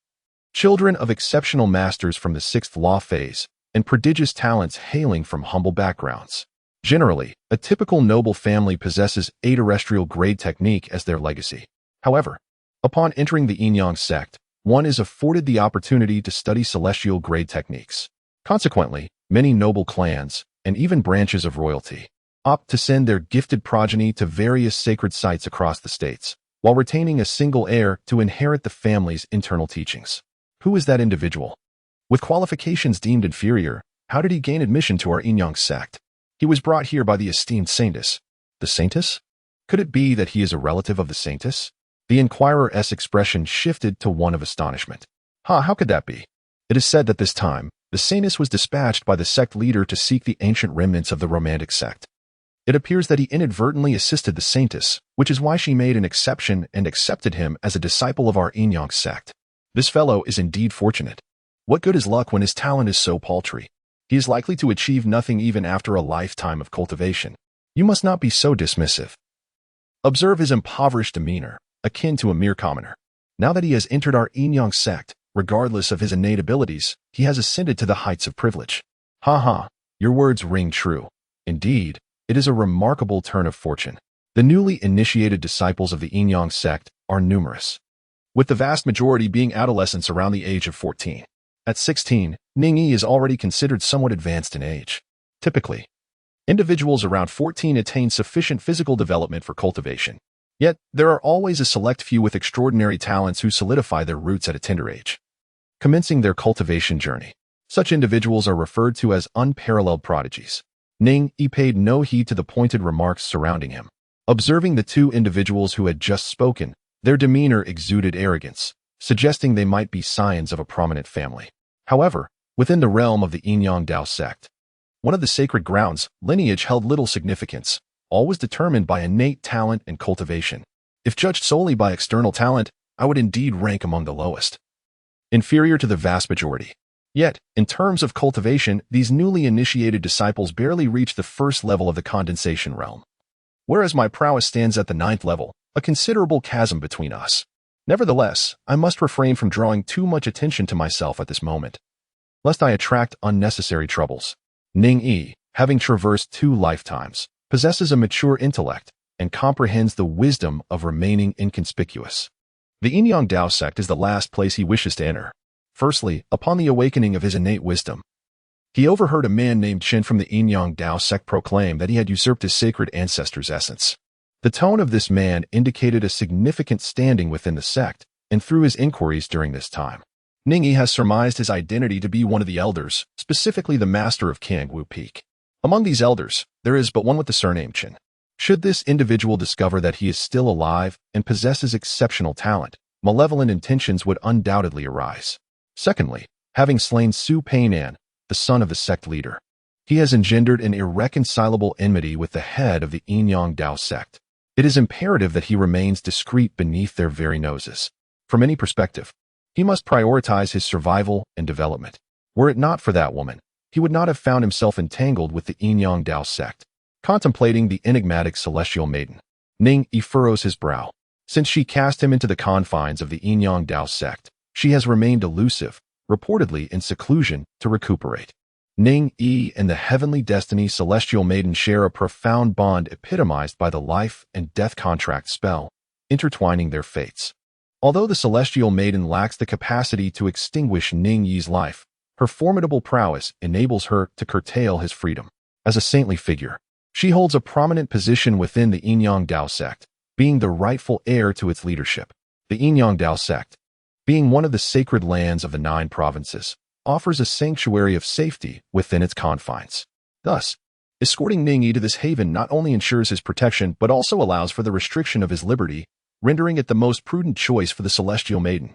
children of exceptional masters from the 6th law phase, and prodigious talents hailing from humble backgrounds. Generally, a typical noble family possesses a terrestrial grade technique as their legacy. However, upon entering the Yin-Yang sect, one is afforded the opportunity to study celestial grade techniques. Consequently, many noble clans, and even branches of royalty, opt to send their gifted progeny to various sacred sites across the states, while retaining a single heir to inherit the family's internal teachings. Who is that individual? With qualifications deemed inferior, how did he gain admission to our Yin-Yang sect? He was brought here by the esteemed saintess. The saintess? Could it be that he is a relative of the saintess? The inquirer's expression shifted to one of astonishment. How could that be? It is said that this time, the saintess was dispatched by the sect leader to seek the ancient remnants of the romantic sect. It appears that he inadvertently assisted the saintess, which is why she made an exception and accepted him as a disciple of our Yin-Yang sect. This fellow is indeed fortunate. What good is luck when his talent is so paltry? He is likely to achieve nothing even after a lifetime of cultivation. You must not be so dismissive. Observe his impoverished demeanor, akin to a mere commoner. Now that he has entered our Yin-Yang sect, regardless of his innate abilities, he has ascended to the heights of privilege. Your words ring true. Indeed, it is a remarkable turn of fortune. The newly initiated disciples of the Yin-Yang sect are numerous, with the vast majority being adolescents around the age of 14. At 16, Ning Yi is already considered somewhat advanced in age. Typically, individuals around 14 attain sufficient physical development for cultivation. Yet, there are always a select few with extraordinary talents who solidify their roots at a tender age, commencing their cultivation journey. Such individuals are referred to as unparalleled prodigies. Ning Yi paid no heed to the pointed remarks surrounding him. Observing the 2 individuals who had just spoken, their demeanor exuded arrogance, suggesting they might be scions of a prominent family. However, within the realm of the Yin-Yang Dao sect, one of the sacred grounds, lineage held little significance. All was determined by innate talent and cultivation. If judged solely by external talent, I would indeed rank among the lowest, inferior to the vast majority. Yet, in terms of cultivation, these newly initiated disciples barely reach the first level of the condensation realm. Whereas my prowess stands at the 9th level, a considerable chasm between us. Nevertheless, I must refrain from drawing too much attention to myself at this moment, lest I attract unnecessary troubles. Ning Yi, having traversed 2 lifetimes, possesses a mature intellect and comprehends the wisdom of remaining inconspicuous. The Yin Dao Sect is the last place he wishes to enter. Firstly, upon the awakening of his innate wisdom, he overheard a man named Qin from the Yin Dao Sect proclaim that he had usurped his sacred ancestor's essence. The tone of this man indicated a significant standing within the sect, and through his inquiries during this time, Ning Yi has surmised his identity to be one of the elders, specifically the master of Kangwu Peak. Among these elders, there is but one with the surname Qin. Should this individual discover that he is still alive and possesses exceptional talent, malevolent intentions would undoubtedly arise. Secondly, having slain Su Peinan, the son of the sect leader, he has engendered an irreconcilable enmity with the head of the Yin Dao Sect. It is imperative that he remains discreet beneath their very noses. From any perspective, he must prioritize his survival and development. Were it not for that woman, he would not have found himself entangled with the Yin Dao Sect. Contemplating the enigmatic celestial maiden, Ning Yi furrows his brow. Since she cast him into the confines of the Yin Dao Sect, she has remained elusive, reportedly in seclusion, to recuperate. Ning Yi and the heavenly destiny celestial maiden share a profound bond epitomized by the life and death contract spell, intertwining their fates. Although the celestial maiden lacks the capacity to extinguish Ning Yi's life, her formidable prowess enables her to curtail his freedom. As a saintly figure, she holds a prominent position within the Yin Dao Sect, being the rightful heir to its leadership. The Yin Dao Sect, being one of the sacred lands of the 9 provinces, offers a sanctuary of safety within its confines. Thus, escorting Ning Yi to this haven not only ensures his protection but also allows for the restriction of his liberty, rendering it the most prudent choice for the celestial maiden.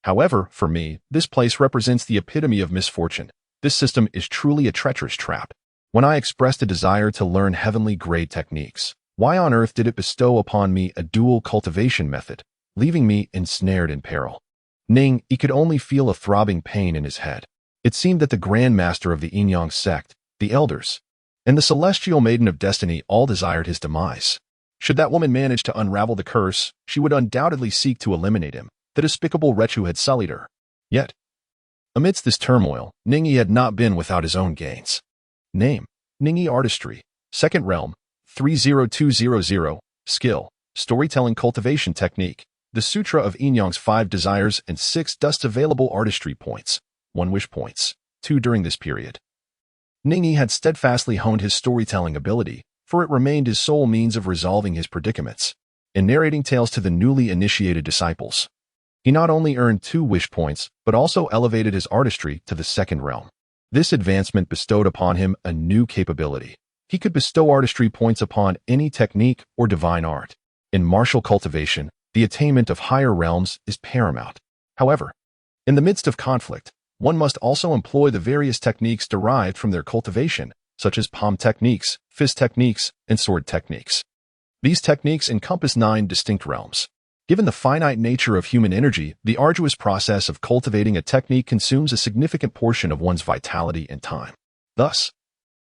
However, for me, this place represents the epitome of misfortune. This system is truly a treacherous trap. When I expressed a desire to learn heavenly grade techniques, why on earth did it bestow upon me a dual cultivation method, leaving me ensnared in peril? Ning Yi could only feel a throbbing pain in his head. It seemed that the Grand Master of the Yin Sect, the Elders, and the Celestial Maiden of Destiny all desired his demise. Should that woman manage to unravel the curse, she would undoubtedly seek to eliminate him. The despicable wretch who had sullied her. Yet, amidst this turmoil, Ning Yi had not been without his own gains. Name: Ning Yi Artistry. Second Realm, 30200. Skill: Storytelling Cultivation Technique. The Sutra of Yin Yang's 5 desires and 6 dust available artistry points. 1 wish points. 2 during this period. Ning Yi had steadfastly honed his storytelling ability, for it remained his sole means of resolving his predicaments. In narrating tales to the newly initiated disciples, he not only earned 2 wish points, but also elevated his artistry to the 2nd realm. This advancement bestowed upon him a new capability. He could bestow artistry points upon any technique or divine art. In martial cultivation, the attainment of higher realms is paramount. However, in the midst of conflict, one must also employ the various techniques derived from their cultivation, such as palm techniques, fist techniques, and sword techniques. These techniques encompass 9 distinct realms. Given the finite nature of human energy, the arduous process of cultivating a technique consumes a significant portion of one's vitality and time. Thus,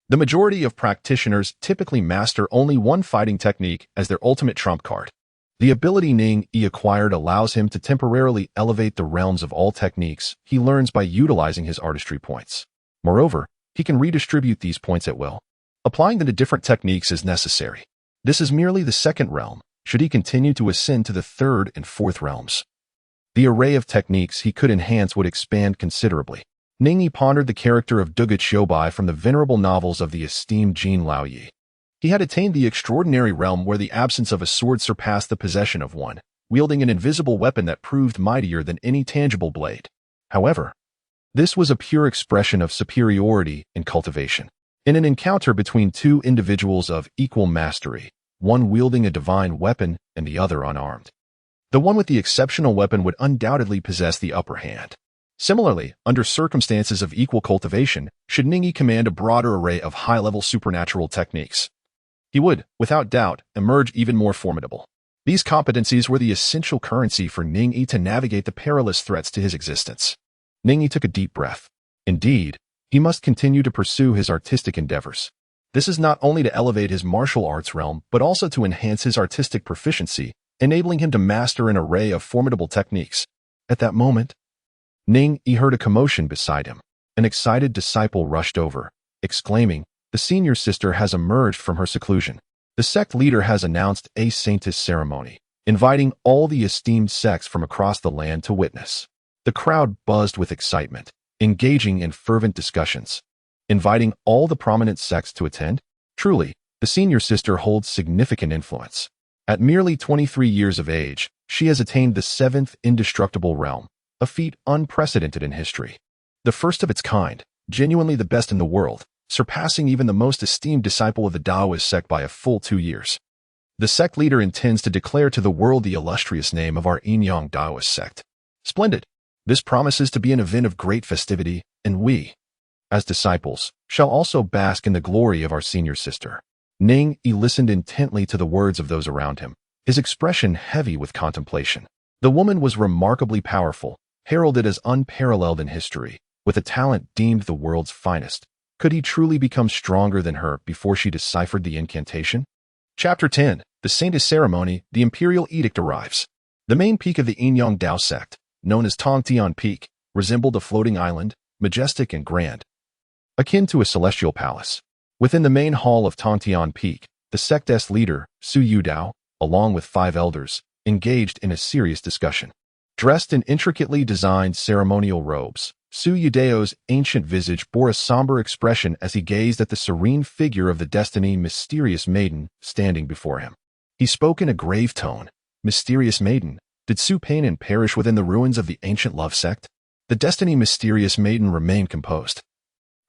the majority of practitioners typically master only one fighting technique as their ultimate trump card. The ability Ning Yi acquired allows him to temporarily elevate the realms of all techniques he learns by utilizing his artistry points. Moreover, he can redistribute these points at will, applying them to different techniques as necessary. This is merely the 2nd realm, should he continue to ascend to the 3rd and 4th realms. The array of techniques he could enhance would expand considerably. Ning Yi pondered the character of Duge Qiubai from the venerable novels of the esteemed Jin Laoyi. He had attained the extraordinary realm where the absence of a sword surpassed the possession of one, wielding an invisible weapon that proved mightier than any tangible blade. However, this was a pure expression of superiority in cultivation. In an encounter between 2 individuals of equal mastery, one wielding a divine weapon and the other unarmed, the one with the exceptional weapon would undoubtedly possess the upper hand. Similarly, under circumstances of equal cultivation, should Ning Yi command a broader array of high-level supernatural techniques, he would, without doubt, emerge even more formidable. These competencies were the essential currency for Ning Yi to navigate the perilous threats to his existence. Ning Yi took a deep breath. Indeed, he must continue to pursue his artistic endeavors. This is not only to elevate his martial arts realm, but also to enhance his artistic proficiency, enabling him to master an array of formidable techniques. At that moment, Ning Yi heard a commotion beside him. An excited disciple rushed over, exclaiming, the senior sister has emerged from her seclusion. The sect leader has announced a saintess ceremony, inviting all the esteemed sects from across the land to witness. The crowd buzzed with excitement, engaging in fervent discussions. Inviting all the prominent sects to attend? Truly, the senior sister holds significant influence. At merely 23 years of age, she has attained the 7th indestructible realm, a feat unprecedented in history. The first of its kind, genuinely the best in the world, surpassing even the most esteemed disciple of the Daoist sect by a full 2 years. The sect leader intends to declare to the world the illustrious name of our Yin-Yang Daoist sect. Splendid! This promises to be an event of great festivity, and we, as disciples, shall also bask in the glory of our senior sister. Ning Yi listened intently to the words of those around him, his expression heavy with contemplation. The woman was remarkably powerful, heralded as unparalleled in history, with a talent deemed the world's finest. Could he truly become stronger than her before she deciphered the incantation? Chapter 10. The Saintess Ceremony, the Imperial Edict arrives. The main peak of the Yin-Yang Dao Sect, known as Tongtian Peak, resembled a floating island, majestic and grand, akin to a celestial palace. Within the main hall of Tongtian Peak, the sect's leader, Su Yudao, along with 5 elders, engaged in a serious discussion. Dressed in intricately designed ceremonial robes, Su Yudao's ancient visage bore a somber expression as he gazed at the serene figure of the Destiny Mysterious Maiden standing before him. He spoke in a grave tone. Mysterious Maiden, did Su Peinan perish within the ruins of the ancient love sect? The Destiny Mysterious Maiden remained composed,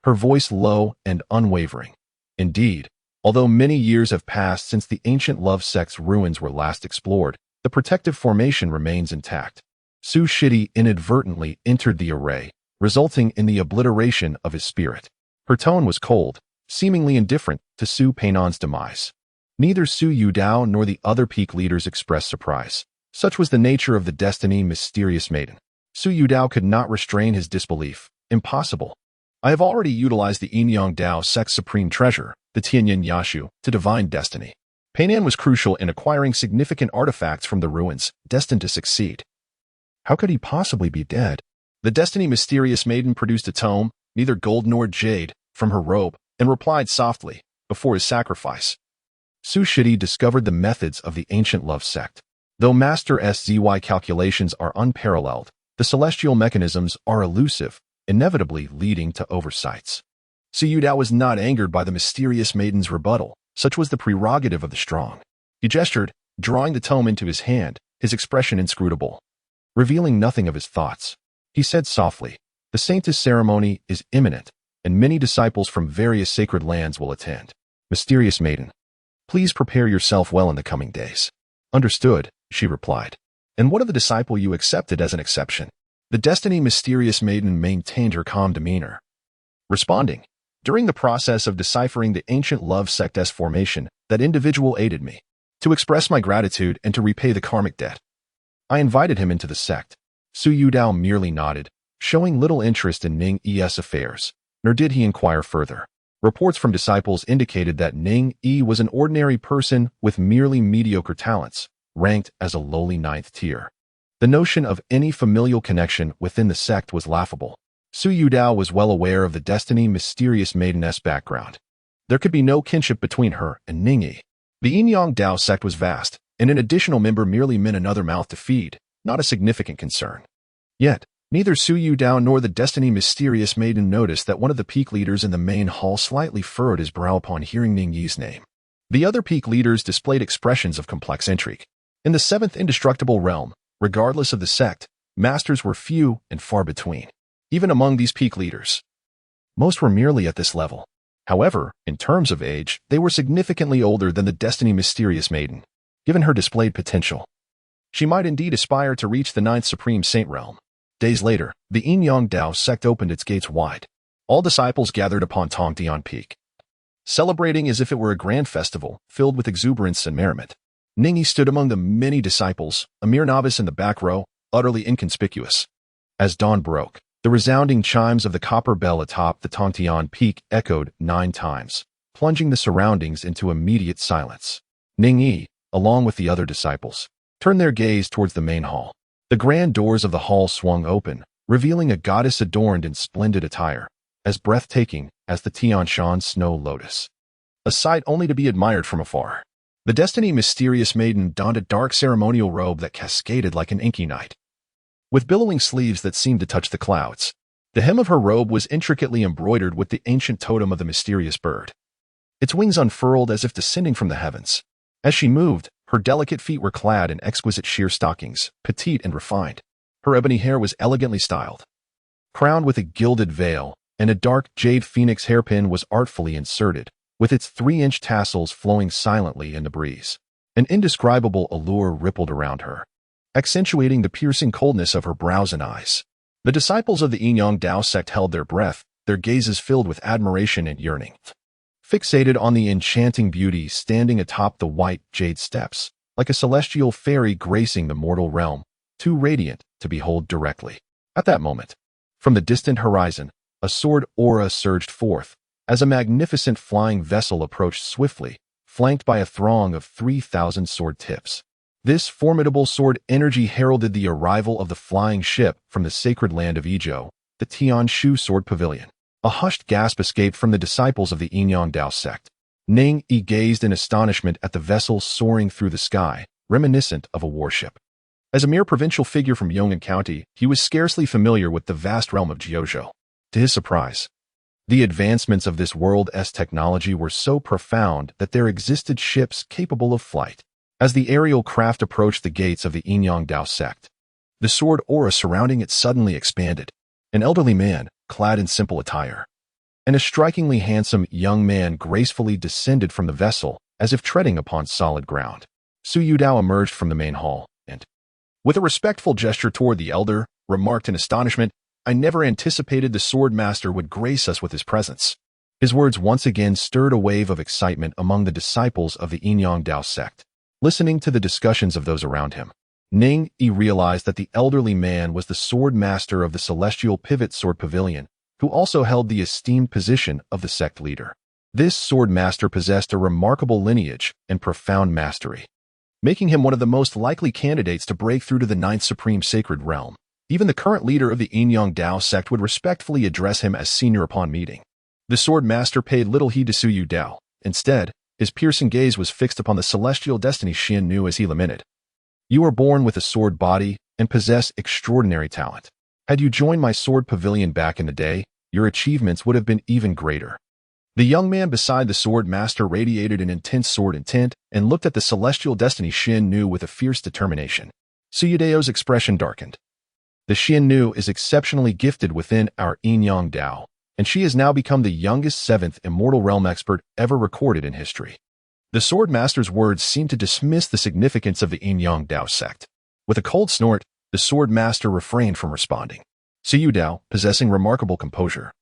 her voice low and unwavering. Indeed, although many years have passed since the ancient love sect's ruins were last explored, the protective formation remains intact. Su Shidi inadvertently entered the array, resulting in the obliteration of his spirit. Her tone was cold, seemingly indifferent to Su Peinan's demise. Neither Su Yudao nor the other peak leaders expressed surprise. Such was the nature of the Destiny Mysterious Maiden. Su Yudao could not restrain his disbelief. Impossible. I have already utilized the Yin-Yang Dao Sect's supreme treasure, the Tianyin Yashu, to divine destiny. Peinan was crucial in acquiring significant artifacts from the ruins, destined to succeed. How could he possibly be dead? The Destiny Mysterious Maiden produced a tome, neither gold nor jade, from her robe, and replied softly, before his sacrifice. Su Shidi discovered the methods of the ancient love sect. Though Master SZY calculations are unparalleled, the celestial mechanisms are elusive, inevitably leading to oversights. Su Yudao was not angered by the mysterious maiden's rebuttal. Such was the prerogative of the strong. He gestured, drawing the tome into his hand, his expression inscrutable. Revealing nothing of his thoughts, he said softly, "The saintess ceremony is imminent, and many disciples from various sacred lands will attend. Mysterious Maiden, please prepare yourself well in the coming days." "Understood," she replied. "And what of the disciple you accepted as an exception?" The Destiny Mysterious Maiden maintained her calm demeanor, responding, "During the process of deciphering the ancient love sect's formation, that individual aided me. To express my gratitude and to repay the karmic debt, I invited him into the sect." Su Yudao merely nodded, showing little interest in Ning Yi's affairs, nor did he inquire further. Reports from disciples indicated that Ning Yi was an ordinary person with merely mediocre talents, ranked as a lowly 9th tier. The notion of any familial connection within the sect was laughable. Su Yudao was well aware of the Destiny Mysterious Maiden's background. There could be no kinship between her and Ning Yi. The Yin-Yang Dao sect was vast, and an additional member merely meant another mouth to feed, not a significant concern. Yet, neither Su Yudao nor the Destiny Mysterious Maiden noticed that one of the peak leaders in the main hall slightly furrowed his brow upon hearing Ning Yi's name. The other peak leaders displayed expressions of complex intrigue. In the 7th indestructible realm, regardless of the sect, masters were few and far between. Even among these peak leaders, most were merely at this level. However, in terms of age, they were significantly older than the Destiny Mysterious Maiden. Given her displayed potential, she might indeed aspire to reach the 9th Supreme Saint realm. Days later, the Yin-Yang Dao sect opened its gates wide. All disciples gathered upon Tongtian Peak, celebrating as if it were a grand festival, filled with exuberance and merriment. Ning Yi stood among the many disciples, a mere novice in the back row, utterly inconspicuous. As dawn broke, the resounding chimes of the copper bell atop the Tongtian Peak echoed 9 times, plunging the surroundings into immediate silence. Ning Yi, along with the other disciples, turned their gaze towards the main hall. The grand doors of the hall swung open, revealing a goddess adorned in splendid attire. as breathtaking as the Tian Shan snow lotus. A sight only to be admired from afar. The Destiny mysterious maiden donned a dark ceremonial robe that cascaded like an inky night, with billowing sleeves that seemed to touch the clouds. The hem of her robe was intricately embroidered with the ancient totem of the mysterious bird, its wings unfurled as if descending from the heavens. As she moved, her delicate feet were clad in exquisite sheer stockings, petite and refined. Her ebony hair was elegantly styled, crowned with a gilded veil, and a dark jade phoenix hairpin was artfully inserted, with its 3-inch tassels flowing silently in the breeze. An indescribable allure rippled around her, accentuating the piercing coldness of her brows and eyes. The disciples of the Dao Sect held their breath, their gazes filled with admiration and yearning, fixated on the enchanting beauty standing atop the white jade steps, like a celestial fairy gracing the mortal realm, too radiant to behold directly. At that moment, from the distant horizon, a sword aura surged forth, as a magnificent flying vessel approached swiftly, flanked by a throng of 3,000 sword tips. This formidable sword energy heralded the arrival of the flying ship from the sacred land of Zhou, the Tianshu Sword Pavilion. A hushed gasp escaped from the disciples of the Dao Sect. Ning Yi gazed in astonishment at the vessel soaring through the sky, reminiscent of a warship. As a mere provincial figure from Yong'an County, he was scarcely familiar with the vast realm of Jiuzhou. To his surprise, the advancements of this world's technology were so profound that there existed ships capable of flight. As the aerial craft approached the gates of the Dao Sect, the sword aura surrounding it suddenly expanded. An elderly man, clad in simple attire, and a strikingly handsome young man gracefully descended from the vessel, as if treading upon solid ground. Su Yudao emerged from the main hall, and, with a respectful gesture toward the elder, remarked in astonishment, "I never anticipated the sword master would grace us with his presence." His words once again stirred a wave of excitement among the disciples of the Dao Sect. Listening to the discussions of those around him, Ning Yi realized that the elderly man was the sword master of the Celestial Pivot Sword Pavilion, who also held the esteemed position of the sect leader. This sword master possessed a remarkable lineage and profound mastery, making him one of the most likely candidates to break through to the 9th Supreme Sacred Realm. Even the current leader of the Dao Sect would respectfully address him as senior upon meeting. The sword master paid little heed to Su Yudao. Instead, his piercing gaze was fixed upon the celestial destiny Xian knew as he lamented. "You are born with a sword body and possess extraordinary talent. Had you joined my sword pavilion back in the day, your achievements would have been even greater." The young man beside the sword master radiated an intense sword intent and looked at the celestial destiny Xian knew with a fierce determination. Su Yudao's expression darkened. The Xian Nu is exceptionally gifted within our Dao, and she has now become the youngest 7th immortal realm expert ever recorded in history. The sword master's words seemed to dismiss the significance of the Dao Sect. With a cold snort, the sword master refrained from responding. Su Yudao, possessing remarkable composure,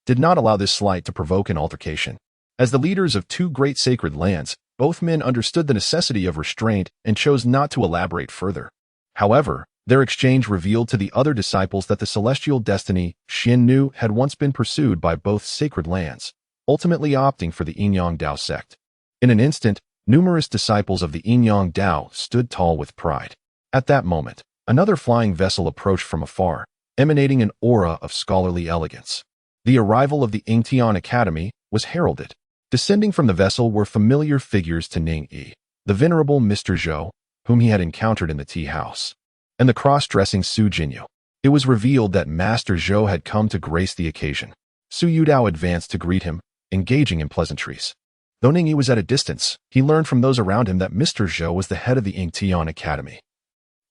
did not allow this slight to provoke an altercation. As the leaders of 2 great sacred lands, both men understood the necessity of restraint and chose not to elaborate further. However, their exchange revealed to the other disciples that the celestial destiny Xian Nu had once been pursued by both sacred lands, ultimately opting for the Dao Sect. In an instant, numerous disciples of the Dao stood tall with pride. At that moment, another flying vessel approached from afar, emanating an aura of scholarly elegance. The arrival of the Tian Academy was heralded. Descending from the vessel were familiar figures to Ning Yi, the venerable Mr. Zhou, whom he had encountered in the tea house, and the cross-dressing Su Jinyu. It was revealed that Master Zhou had come to grace the occasion. Su Yudao advanced to greet him, engaging in pleasantries. Though Ning Yi was at a distance, he learned from those around him that Mr. Zhou was the head of the Tian Academy,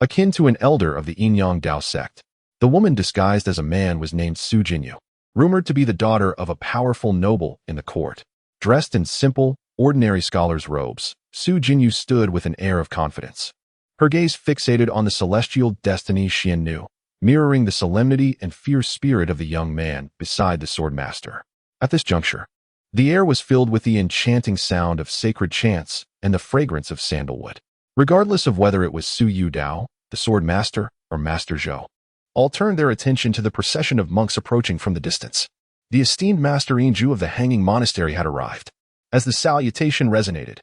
akin to an elder of the Dao Sect. The woman disguised as a man was named Su Jinyu, rumored to be the daughter of a powerful noble in the court. Dressed in simple, ordinary scholar's robes, Su Jinyu stood with an air of confidence, her gaze fixated on the celestial destiny Xian knew, mirroring the solemnity and fierce spirit of the young man beside the sword master. At this juncture, the air was filled with the enchanting sound of sacred chants and the fragrance of sandalwood. Regardless of whether it was Su Yudao, the sword master, or Master Zhou, all turned their attention to the procession of monks approaching from the distance. The esteemed Master Yingzhu of the Hanging Monastery had arrived. As the salutation resonated,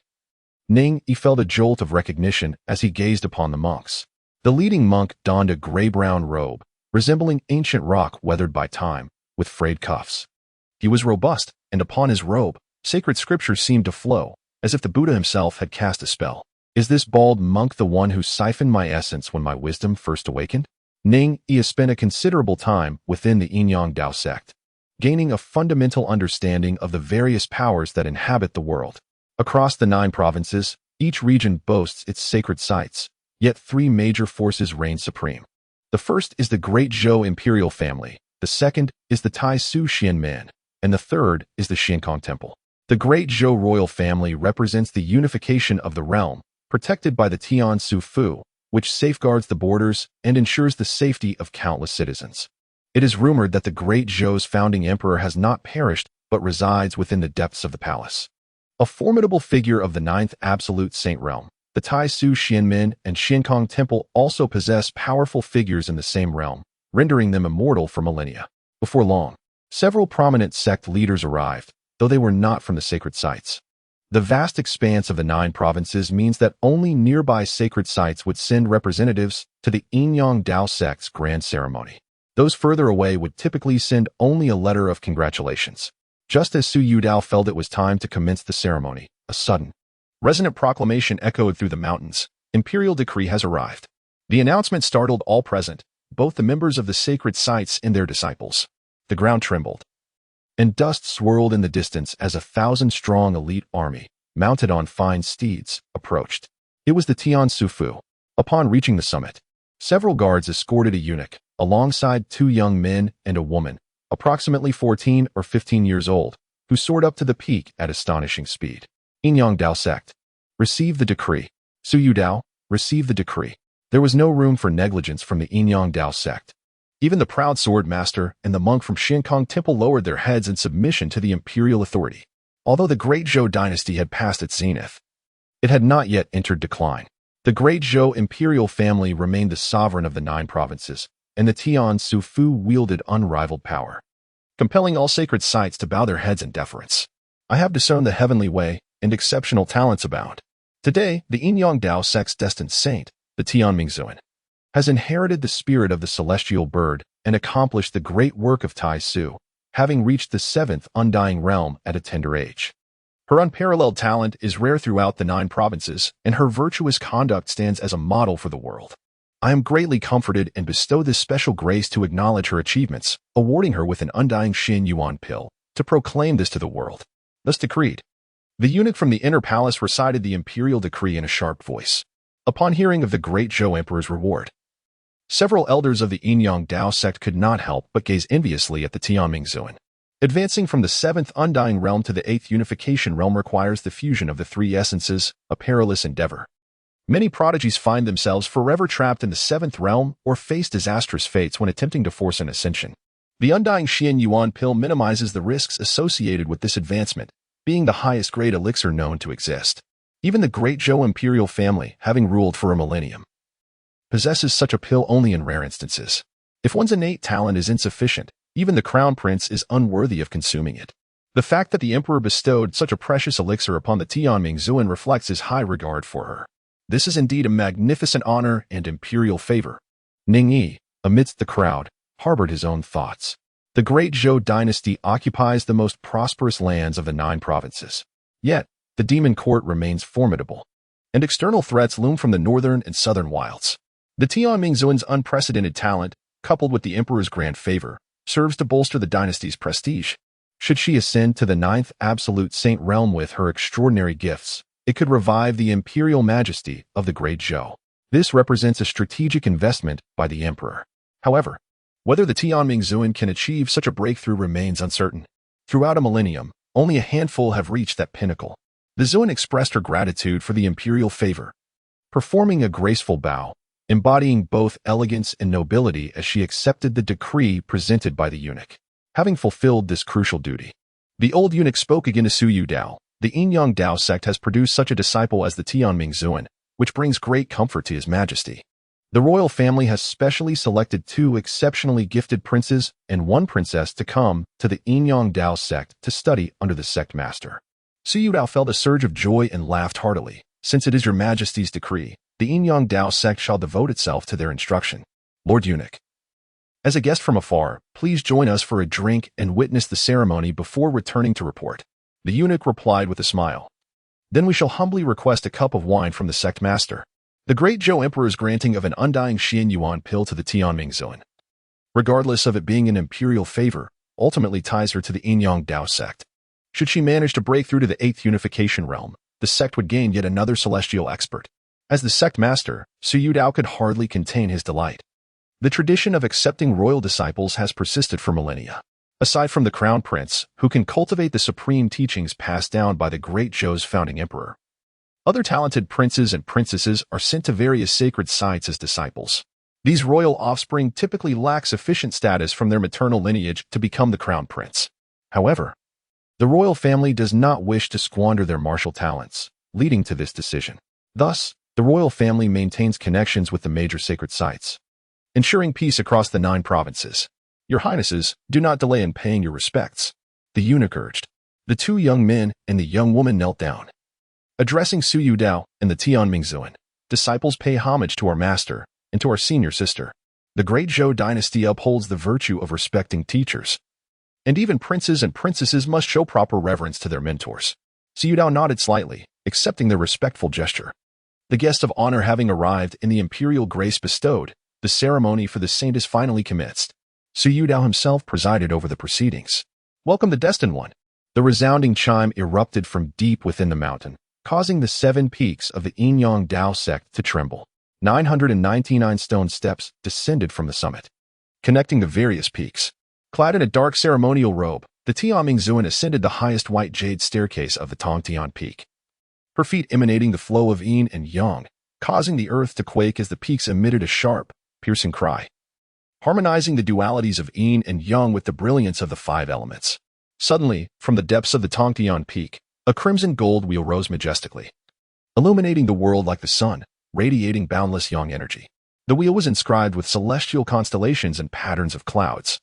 Ning Yi felt a jolt of recognition as he gazed upon the monks. The leading monk donned a gray-brown robe, resembling ancient rock weathered by time, with frayed cuffs. He was robust, and upon his robe, sacred scriptures seemed to flow, as if the Buddha himself had cast a spell. Is this bald monk the one who siphoned my essence when my wisdom first awakened? Ning Yi has spent a considerable time within the Dao Sect, gaining a fundamental understanding of the various powers that inhabit the world. Across the 9 provinces, each region boasts its sacred sites, yet 3 major forces reign supreme. The first is the Great Zhou imperial family, the second is the Tai Su Xianmen, and the third is the Xiankong Temple. The Great Zhou royal family represents the unification of the realm, protected by the Tian Su Fu, which safeguards the borders and ensures the safety of countless citizens. It is rumored that the Great Zhou's founding emperor has not perished but resides within the depths of the palace. A formidable figure of the 9th absolute saint realm, the Tai Su Xianmen and Xiankong Temple also possess powerful figures in the same realm, rendering them immortal for millennia. Before long, several prominent sect leaders arrived, though they were not from the sacred sites. The vast expanse of the 9 provinces means that only nearby sacred sites would send representatives to the Dao Sect's grand ceremony. Those further away would typically send only a letter of congratulations. Just as Su Yudao felt it was time to commence the ceremony, a sudden, resonant proclamation echoed through the mountains. Imperial decree has arrived. The announcement startled all present, both the members of the sacred sites and their disciples. The ground trembled, and dust swirled in the distance as a 1,000-strong elite army, mounted on fine steeds, approached. It was the Tian Su Fu. Upon reaching the summit, several guards escorted a eunuch, alongside 2 young men and a woman, approximately 14 or 15 years old, who soared up to the peak at astonishing speed. Dao Sect, receive the decree. Su Yudao, receive the decree. There was no room for negligence from the Dao Sect. Even the proud sword master and the monk from Xiankong Temple lowered their heads in submission to the imperial authority. Although the Great Zhou Dynasty had passed its zenith, it had not yet entered decline. The Great Zhou imperial family remained the sovereign of the 9 provinces, and the Tian Su Fu wielded unrivaled power, compelling all sacred sites to bow their heads in deference. I have discerned the heavenly way, and exceptional talents abound. Today, the Dao Sect's destined saint, the Tianmingzuan, has inherited the spirit of the celestial bird and accomplished the great work of Tai Su, having reached the 7th undying realm at a tender age. Her unparalleled talent is rare throughout the 9 provinces, and her virtuous conduct stands as a model for the world. I am greatly comforted and bestow this special grace to acknowledge her achievements, awarding her with an undying Xin Yuan pill, to proclaim this to the world. Thus decreed. The eunuch from the inner palace recited the imperial decree in a sharp voice. Upon hearing of the Great Zhou Emperor's reward, several elders of the Dao Sect could not help but gaze enviously at the Tianmingzuan. Advancing from the 7th undying realm to the 8th unification realm requires the fusion of the 3 essences, a perilous endeavor. Many prodigies find themselves forever trapped in the 7th realm or face disastrous fates when attempting to force an ascension. The undying Xin Yuan pill minimizes the risks associated with this advancement, being the highest grade elixir known to exist. Even the Great Zhou imperial family, having ruled for a millennium, possesses such a pill only in rare instances. If one's innate talent is insufficient, even the crown prince is unworthy of consuming it. The fact that the emperor bestowed such a precious elixir upon the Tianmingzuan reflects his high regard for her. This is indeed a magnificent honor and imperial favor. Ning Yi, amidst the crowd, harbored his own thoughts. The Great Zhou Dynasty occupies the most prosperous lands of the 9 provinces. Yet, the demon court remains formidable, and external threats loom from the northern and southern wilds. The Tianmingzuan's unprecedented talent, coupled with the emperor's grand favor, serves to bolster the dynasty's prestige. Should she ascend to the 9th absolute saint realm with her extraordinary gifts, it could revive the imperial majesty of the Great Zhou. This represents a strategic investment by the emperor. However, whether the Tianmingzuan can achieve such a breakthrough remains uncertain. Throughout a millennium, only a handful have reached that pinnacle. The Zuan expressed her gratitude for the imperial favor, performing a graceful bow, embodying both elegance and nobility as she accepted the decree presented by the eunuch. Having fulfilled this crucial duty, the old eunuch spoke again to Su Yudao. The Dao Sect has produced such a disciple as the Tianmingzuan, which brings great comfort to His Majesty. The royal family has specially selected 2 exceptionally gifted princes and 1 princess to come to the Dao Sect to study under the sect master. Su Yudao felt a surge of joy and laughed heartily. Since it is your Majesty's decree, the Dao Sect shall devote itself to their instruction. Lord Eunuch, As a guest from afar, please join us for a drink and witness the ceremony before returning to report. The eunuch replied with a smile. Then we shall humbly request a cup of wine from the sect master. The great Zhou Emperor's granting of an undying Xian Yuan pill to the Tianmingzuan, regardless of it being an imperial favor, ultimately ties her to the Yin-Yang Dao Sect. Should she manage to break through to the 8th unification realm, the sect would gain yet another celestial expert. As the sect master, Zhou Dao could hardly contain his delight. The tradition of accepting royal disciples has persisted for millennia. Aside from the crown prince, who can cultivate the supreme teachings passed down by the great Zhou's founding emperor, other talented princes and princesses are sent to various sacred sites as disciples. These royal offspring typically lack sufficient status from their maternal lineage to become the crown prince. However, the royal family does not wish to squander their martial talents, leading to this decision. Thus, the royal family maintains connections with the major sacred sites, ensuring peace across the 9 provinces. Your highnesses, do not delay in paying your respects, the eunuch urged. The 2 young men and the young woman knelt down. Addressing Zhou Dao and the Tianmingzuan, disciples pay homage to our master and to our senior sister. The great Zhou Dynasty upholds the virtue of respecting teachers, and even princes and princesses must show proper reverence to their mentors. Zhou Dao nodded slightly, accepting their respectful gesture. The guest of honor having arrived and the imperial grace bestowed, the ceremony for the saint is finally commenced. Zhou Dao himself presided over the proceedings. Welcome the destined one. The resounding chime erupted from deep within the mountain, causing the 7 peaks of the Yin-Yang Dao Sect to tremble. 999 stone steps descended from the summit, connecting the various peaks. Clad in a dark ceremonial robe, the Tianmingzuan ascended the highest white jade staircase of the Tongtian Peak, her feet emanating the flow of yin and yang, causing the earth to quake as the peaks emitted a sharp, piercing cry, harmonizing the dualities of yin and yang with the brilliance of the 5 elements. Suddenly, from the depths of the Tongtian Peak, a crimson gold wheel rose majestically, illuminating the world like the sun, radiating boundless yang energy. The wheel was inscribed with celestial constellations and patterns of clouds,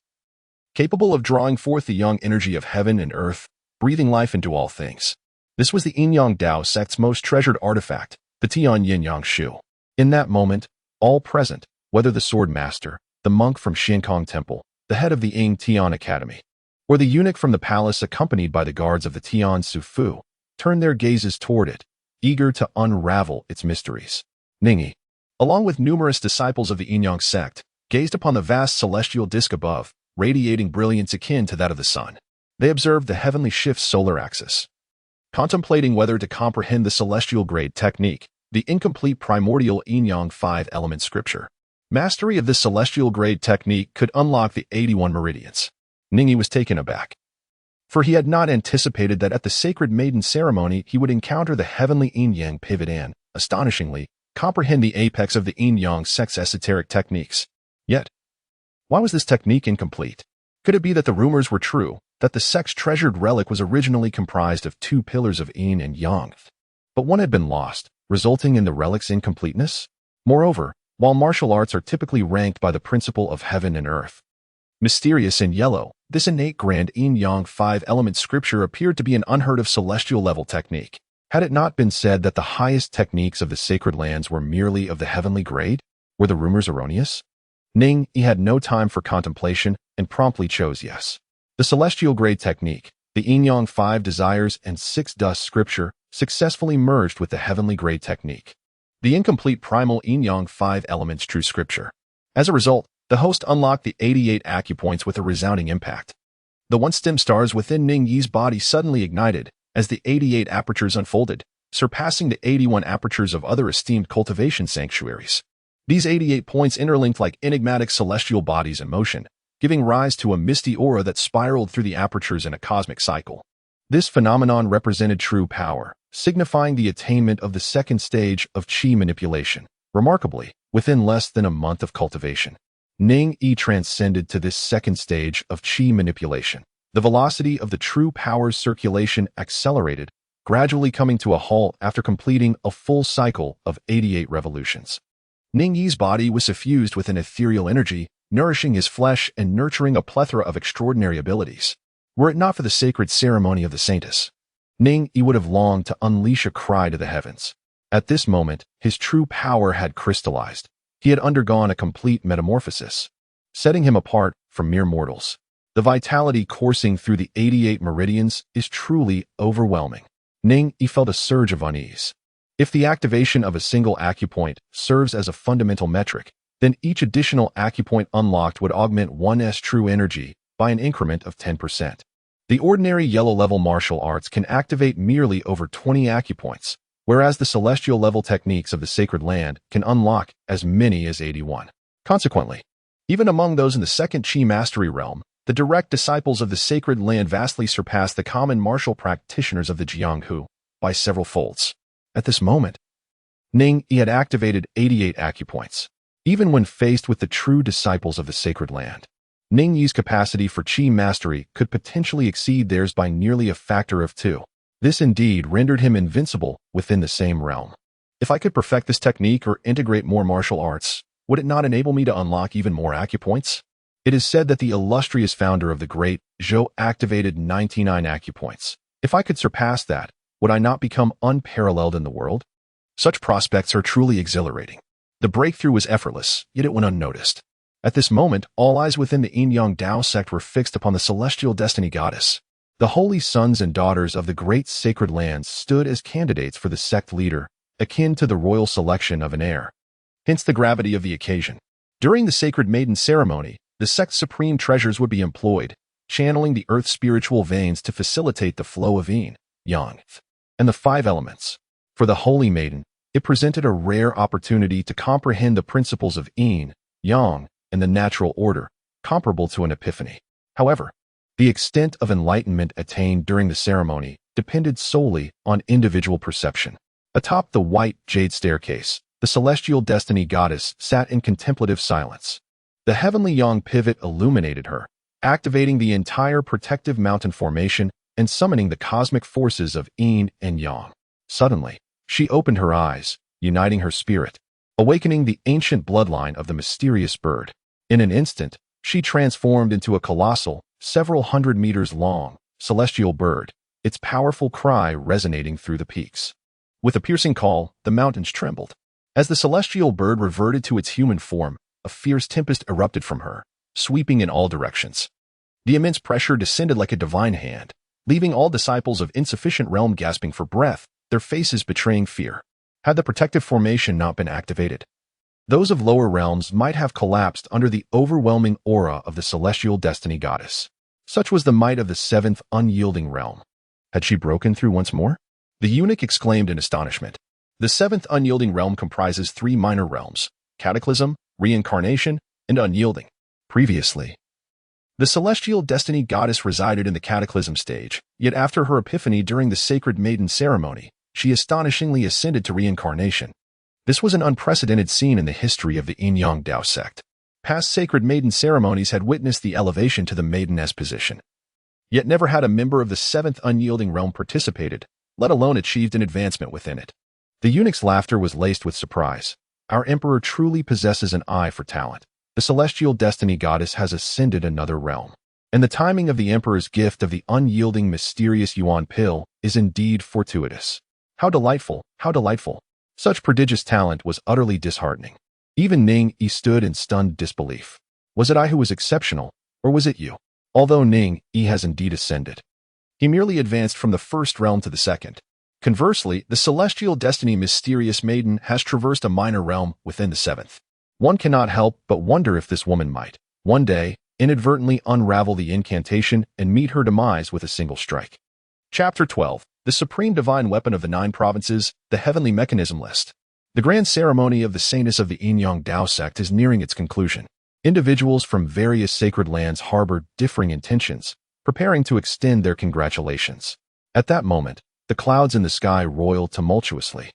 capable of drawing forth the yang energy of heaven and earth, breathing life into all things. This was the Yin-Yang Dao Sect's most treasured artifact, the Tian Yin-Yang Shu. In that moment, all present, whether the sword master, the monk from Xiankong Temple, the head of the Ying Tian Academy, or the eunuch from the palace accompanied by the guards of the Tian Sufu, turned their gazes toward it, eager to unravel its mysteries. Ning Yi, along with numerous disciples of the Yin-Yang sect, gazed upon the vast celestial disk above, radiating brilliance akin to that of the sun. They observed the heavenly shift's solar axis, contemplating whether to comprehend the celestial grade technique, the incomplete primordial Yin-Yang 5-element scripture. Mastery of this celestial grade technique could unlock the 81 meridians. Ning Yi was taken aback, for he had not anticipated that at the sacred maiden ceremony he would encounter the heavenly Yin-Yang pivot and, astonishingly, comprehend the apex of the Yin-Yang sect's esoteric techniques. Yet, why was this technique incomplete? Could it be that the rumors were true, that the sect's treasured relic was originally comprised of 2 pillars of yin and yang, but one had been lost, resulting in the relic's incompleteness? Moreover, while martial arts are typically ranked by the principle of heaven and earth, mysterious and yellow, this innate grand Yin-Yang 5-element scripture appeared to be an unheard of celestial-level technique. Had it not been said that the highest techniques of the sacred lands were merely of the heavenly grade? Were the rumors erroneous? Ning Yi had no time for contemplation and promptly chose yes. The celestial grade technique, the Yin-Yang 5 desires and 6 dust scripture, successfully merged with the heavenly grade technique, the incomplete primal Yin-Yang 5 elements true scripture. As a result, the host unlocked the 88 acupoints with a resounding impact. The one-stem stars within Ning Yi's body suddenly ignited as the 88 apertures unfolded, surpassing the 81 apertures of other esteemed cultivation sanctuaries. These 88 points interlinked like enigmatic celestial bodies in motion, giving rise to a misty aura that spiraled through the apertures in a cosmic cycle. This phenomenon represented true power, signifying the attainment of the second stage of qi manipulation. Remarkably, within less than a month of cultivation, Ning Yi transcended to this second stage of qi manipulation. The velocity of the true power's circulation accelerated, gradually coming to a halt after completing a full cycle of 88 revolutions. Ning Yi's body was suffused with an ethereal energy, nourishing his flesh and nurturing a plethora of extraordinary abilities. Were it not for the sacred ceremony of the saintess, Ning Yi would have longed to unleash a cry to the heavens. At this moment, his true power had crystallized. He had undergone a complete metamorphosis. setting him apart from mere mortals. The vitality coursing through the 88 meridians is truly overwhelming. Ning Yi felt a surge of unease. If the activation of a single acupoint serves as a fundamental metric, then each additional acupoint unlocked would augment one's true energy by an increment of 10%. The ordinary yellow-level martial arts can activate merely over 20 acupoints, whereas the celestial-level techniques of the Sacred Land can unlock as many as 81. Consequently, even among those in the second Qi mastery realm, the direct disciples of the Sacred Land vastly surpass the common martial practitioners of the Jianghu by several folds. At this moment, Ning Yi had activated 88 acupoints. Even when faced with the true disciples of the Sacred Land, Ning Yi's capacity for Qi mastery could potentially exceed theirs by nearly a factor of 2. This indeed rendered him invincible within the same realm. If I could perfect this technique or integrate more martial arts, would it not enable me to unlock even more acupoints? It is said that the illustrious founder of the great Zhou activated 99 acupoints. If I could surpass that, would I not become unparalleled in the world? Such prospects are truly exhilarating. The breakthrough was effortless, yet it went unnoticed. At this moment, all eyes within the Yin-Yang Dao Sect were fixed upon the celestial destiny goddess. The holy sons and daughters of the great sacred lands stood as candidates for the sect leader, akin to the royal selection of an heir. Hence the gravity of the occasion. During the Sacred Maiden ceremony, the sect's supreme treasures would be employed, channeling the earth's spiritual veins to facilitate the flow of yin, yang, and the 5 elements. For the Holy Maiden, it presented a rare opportunity to comprehend the principles of yin, yang, and the natural order, comparable to an epiphany. However, the extent of enlightenment attained during the ceremony depended solely on individual perception. Atop the white jade staircase, the celestial destiny goddess sat in contemplative silence. The heavenly yang pivot illuminated her, activating the entire protective mountain formation and summoning the cosmic forces of yin and yang. Suddenly, she opened her eyes, uniting her spirit, awakening the ancient bloodline of the mysterious bird. In an instant, she transformed into a colossal, several hundred meters long, celestial bird, its powerful cry resonating through the peaks. With a piercing call, the mountains trembled. As the celestial bird reverted to its human form, a fierce tempest erupted from her, sweeping in all directions. The immense pressure descended like a divine hand, leaving all disciples of insufficient realm gasping for breath, their faces betraying fear. Had the protective formation not been activated, those of lower realms might have collapsed under the overwhelming aura of the celestial destiny goddess. Such was the might of the 7th unyielding realm. Had she broken through once more? The eunuch exclaimed in astonishment. The 7th unyielding realm comprises 3 minor realms: cataclysm, reincarnation, and unyielding. Previously, the celestial destiny goddess resided in the cataclysm stage, yet after her epiphany during the Sacred Maiden ceremony, she astonishingly ascended to reincarnation. This was an unprecedented scene in the history of the Yin-Yang Dao Sect. Past Sacred Maiden ceremonies had witnessed the elevation to the Maideness position. Yet never had a member of the 7th unyielding realm participated, let alone achieved an advancement within it. The eunuch's laughter was laced with surprise. Our emperor truly possesses an eye for talent. The celestial destiny goddess has ascended another realm. And the timing of the emperor's gift of the unyielding mysterious yuan pill is indeed fortuitous. How delightful, how delightful. Such prodigious talent was utterly disheartening. Even Ning Yi stood in stunned disbelief. Was it I who was exceptional, or was it you? Although Ning Yi has indeed ascended, he merely advanced from the 1st realm to the 2nd. Conversely, the celestial destiny mysterious maiden has traversed a minor realm within the 7th. One cannot help but wonder if this woman might, one day, inadvertently unravel the incantation and meet her demise with a single strike. Chapter 12. The Supreme Divine Weapon of the 9 Provinces, the Heavenly Mechanism List. The grand ceremony of the saintess of the Yin-Yang Dao Sect is nearing its conclusion. Individuals from various sacred lands harbor differing intentions, preparing to extend their congratulations. At that moment, the clouds in the sky roil tumultuously,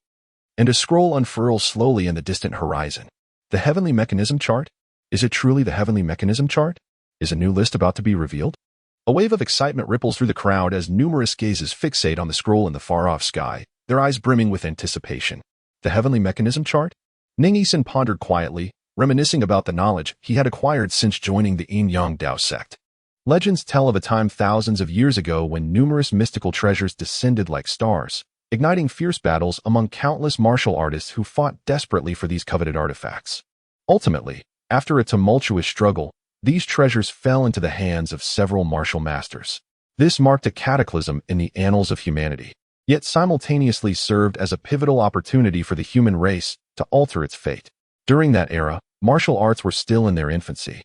and a scroll unfurls slowly in the distant horizon. The Heavenly Mechanism Chart? Is it truly the Heavenly Mechanism Chart? Is a new list about to be revealed? A wave of excitement ripples through the crowd as numerous gazes fixate on the scroll in the far-off sky, their eyes brimming with anticipation. The Heavenly Mechanism Chart? Ning Yi pondered quietly, reminiscing about the knowledge he had acquired since joining the Yin-Yang Dao Sect. Legends tell of a time thousands of years ago when numerous mystical treasures descended like stars, igniting fierce battles among countless martial artists who fought desperately for these coveted artifacts. Ultimately, after a tumultuous struggle, these treasures fell into the hands of several martial masters. This marked a cataclysm in the annals of humanity, yet simultaneously served as a pivotal opportunity for the human race to alter its fate. During that era, martial arts were still in their infancy,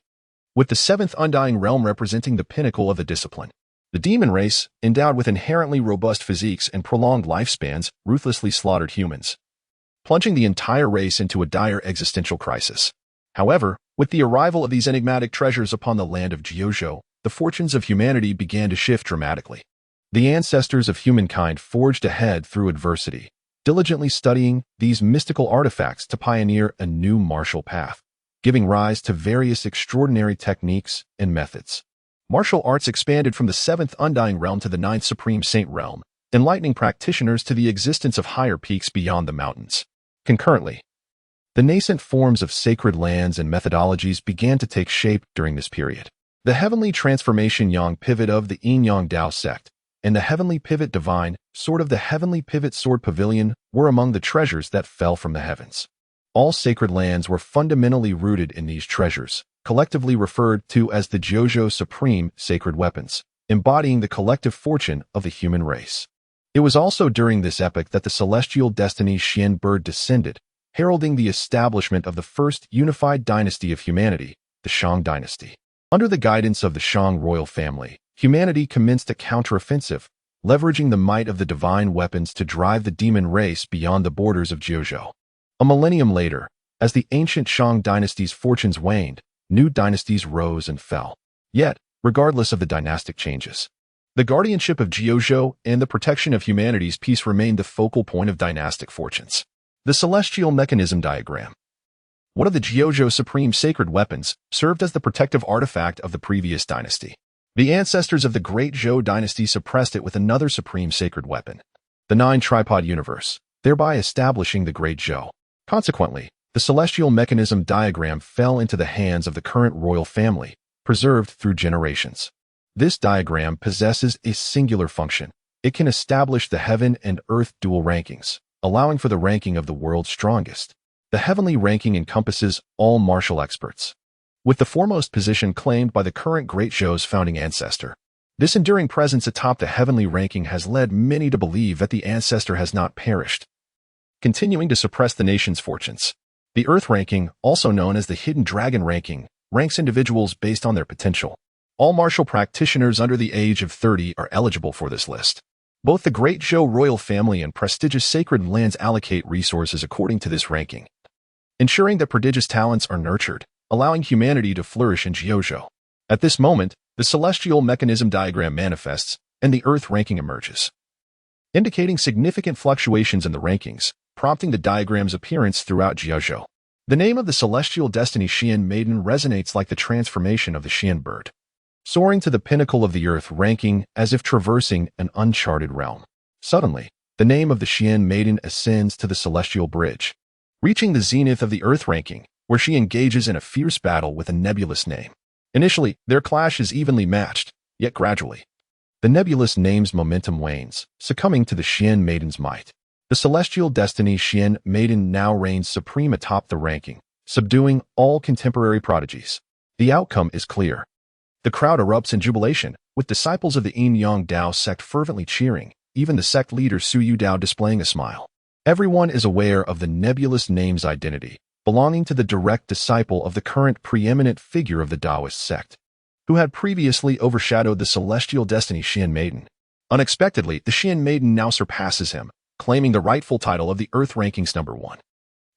with the seventh undying realm representing the pinnacle of the discipline. The demon race, endowed with inherently robust physiques and prolonged lifespans, ruthlessly slaughtered humans, plunging the entire race into a dire existential crisis. However, with the arrival of these enigmatic treasures upon the land of Zhou, the fortunes of humanity began to shift dramatically. The ancestors of humankind forged ahead through adversity, diligently studying these mystical artifacts to pioneer a new martial path, giving rise to various extraordinary techniques and methods. Martial arts expanded from the seventh undying realm to the ninth supreme saint realm, enlightening practitioners to the existence of higher peaks beyond the mountains. Concurrently, the nascent forms of sacred lands and methodologies began to take shape during this period. The heavenly transformation yang pivot of the yin-yang Dao Sect and the heavenly pivot divine sword of the heavenly pivot sword pavilion were among the treasures that fell from the heavens. All sacred lands were fundamentally rooted in these treasures, collectively referred to as the Zhou supreme sacred weapons, embodying the collective fortune of the human race. It was also during this epoch that the celestial destiny Xian bird descended, heralding the establishment of the first unified dynasty of humanity, the Zhou Dynasty. Under the guidance of the Zhou royal family, humanity commenced a counteroffensive, leveraging the might of the divine weapons to drive the demon race beyond the borders of Zhou. A millennium later, as the ancient Zhou dynasty's fortunes waned, new dynasties rose and fell. Yet, regardless of the dynastic changes, the guardianship of Zhou and the protection of humanity's peace remained the focal point of dynastic fortunes. The celestial mechanism diagram, one of the Zhou supreme sacred weapons, served as the protective artifact of the previous dynasty. The ancestors of the great Zhou dynasty suppressed it with another supreme sacred weapon, the nine-tripod universe, thereby establishing the great Zhou. Consequently, the celestial mechanism diagram fell into the hands of the current royal family, preserved through generations. This diagram possesses a singular function. It can establish the heaven and earth dual rankings, allowing for the ranking of the world's strongest. The heavenly ranking encompasses all martial experts, with the foremost position claimed by the current Great Zhou's founding ancestor. This enduring presence atop the heavenly ranking has led many to believe that the ancestor has not perished, continuing to suppress the nation's fortunes. The Earth ranking, also known as the Hidden Dragon ranking, ranks individuals based on their potential. All martial practitioners under the age of 30 are eligible for this list. Both the Great Zhou royal family and prestigious sacred lands allocate resources according to this ranking, ensuring that prodigious talents are nurtured, allowing humanity to flourish in Zhou. At this moment, the celestial mechanism diagram manifests, and the Earth ranking emerges, indicating significant fluctuations in the rankings, prompting the diagram's appearance throughout Zhou. The name of the celestial destiny Xian Maiden resonates like the transformation of the Xian bird, soaring to the pinnacle of the Earth ranking as if traversing an uncharted realm. Suddenly, the name of the Xian Maiden ascends to the celestial bridge, reaching the zenith of the Earth ranking, where she engages in a fierce battle with a nebulous name. Initially, their clash is evenly matched, yet gradually, the nebulous name's momentum wanes, succumbing to the Xian Maiden's might. The celestial destiny Xian Maiden now reigns supreme atop the ranking, subduing all contemporary prodigies. The outcome is clear. The crowd erupts in jubilation, with disciples of the yin-yang Dao Sect fervently cheering, even the sect leader Su Yudao displaying a smile. Everyone is aware of the nebulous name's identity, belonging to the direct disciple of the current preeminent figure of the Daoist sect, who had previously overshadowed the celestial destiny Xian Maiden. Unexpectedly, the Xian Maiden now surpasses him, claiming the rightful title of the Earth rankings #1.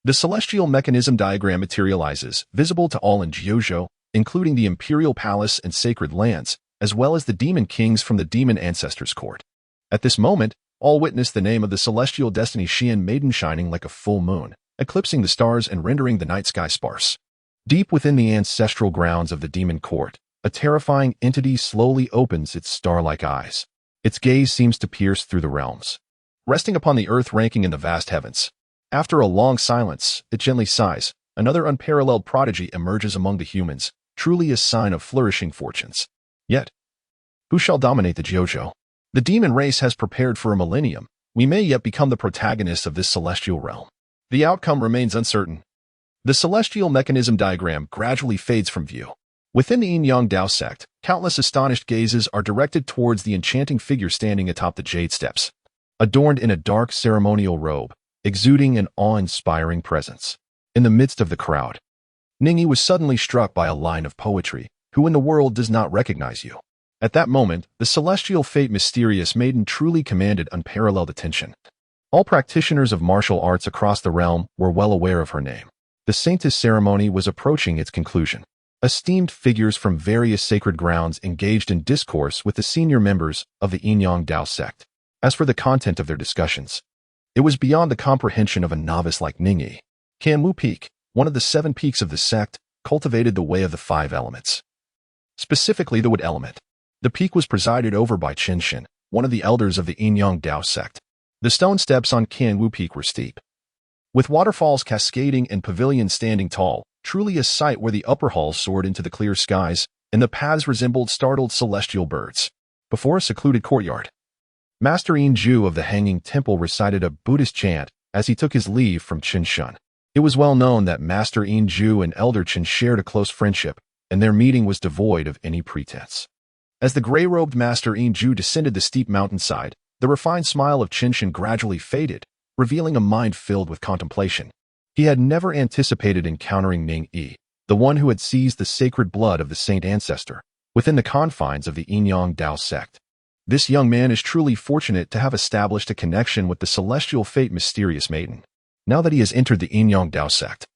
The celestial mechanism diagram materializes, visible to all in Zhou, including the imperial palace and sacred lands, as well as the demon kings from the demon ancestors' court. At this moment, all witness the name of the celestial destiny Xian Maiden shining like a full moon, eclipsing the stars and rendering the night sky sparse. Deep within the ancestral grounds of the demon court, a terrifying entity slowly opens its star-like eyes. Its gaze seems to pierce through the realms, resting upon the Earth ranking in the vast heavens. After a long silence, it gently sighs. Another unparalleled prodigy emerges among the humans, truly a sign of flourishing fortunes. Yet, who shall dominate the Zhou? The demon race has prepared for a millennium. We may yet become the protagonists of this celestial realm. The outcome remains uncertain. The celestial mechanism diagram gradually fades from view, Within the Yin-Yang Dao Sect, countless astonished gazes are directed towards the enchanting figure standing atop the jade steps, adorned in a dark ceremonial robe, exuding an awe-inspiring presence. In the midst of the crowd, Ning Yi was suddenly struck by a line of poetry. Who in the world does not recognize you? At that moment, the celestial fate mysterious maiden truly commanded unparalleled attention. All practitioners of martial arts across the realm were well aware of her name. The Saintess ceremony was approaching its conclusion. Esteemed figures from various sacred grounds engaged in discourse with the senior members of the Yin-Yang Dao Sect. As for the content of their discussions, it was beyond the comprehension of a novice like Ning Yi. Kanwu Peak, one of the 7 peaks of the sect, cultivated the way of the 5 elements. Specifically the wood element. The peak was presided over by Qinshan, one of the elders of the Yin-Yang Dao Sect. The stone steps on Kanwu Peak were steep, with waterfalls cascading and pavilions standing tall, truly a sight where the upper halls soared into the clear skies, and the paths resembled startled celestial birds. Before a secluded courtyard, Master Yin Zhu of the Hanging Temple recited a Buddhist chant as he took his leave from Qinshan. It was well known that Master Yin Zhu and Elder Qin shared a close friendship, and their meeting was devoid of any pretense. As the gray-robed Master Yin Zhu descended the steep mountainside, the refined smile of Qinshan gradually faded, revealing a mind filled with contemplation. He had never anticipated encountering Ning Yi, the one who had seized the sacred blood of the saint ancestor, within the confines of the Yin-Yang Dao Sect. This young man is truly fortunate to have established a connection with the celestial fate mysterious maiden. Now that he has entered the Yin-Yang Dao Sect,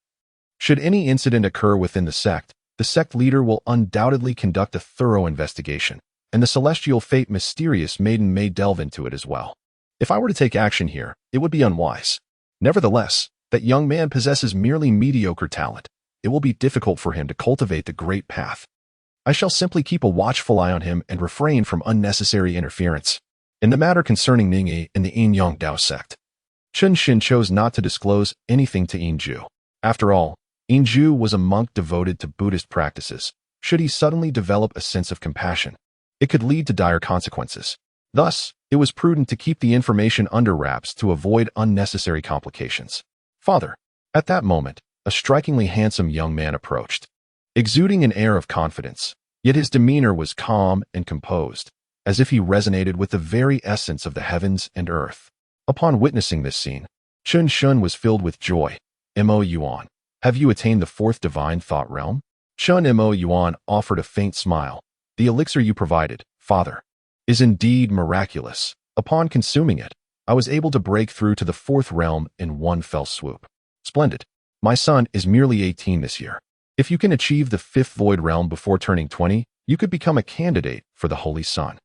should any incident occur within the sect leader will undoubtedly conduct a thorough investigation, and the celestial fate mysterious maiden may delve into it as well. If I were to take action here, it would be unwise. Nevertheless, that young man possesses merely mediocre talent. It will be difficult for him to cultivate the great path. I shall simply keep a watchful eye on him and refrain from unnecessary interference. In the matter concerning Ning Yi and the Yin-Yang Dao Sect, Qinshan chose not to disclose anything to Yin Zhu. After all, Yin Zhu was a monk devoted to Buddhist practices. Should he suddenly develop a sense of compassion, it could lead to dire consequences. Thus, it was prudent to keep the information under wraps to avoid unnecessary complications. Father. At that moment, a strikingly handsome young man approached, exuding an air of confidence, yet his demeanor was calm and composed, as if he resonated with the very essence of the heavens and earth. Upon witnessing this scene, Qinshan was filled with joy. Mo Yuan, have you attained the 4th divine thought realm? Mo Yuan offered a faint smile. The elixir you provided, Father, is indeed miraculous. Upon consuming it, I was able to break through to the 4th realm in one fell swoop. Splendid. My son is merely 18 this year. If you can achieve the 5th void realm before turning 20, you could become a candidate for the Holy Sun.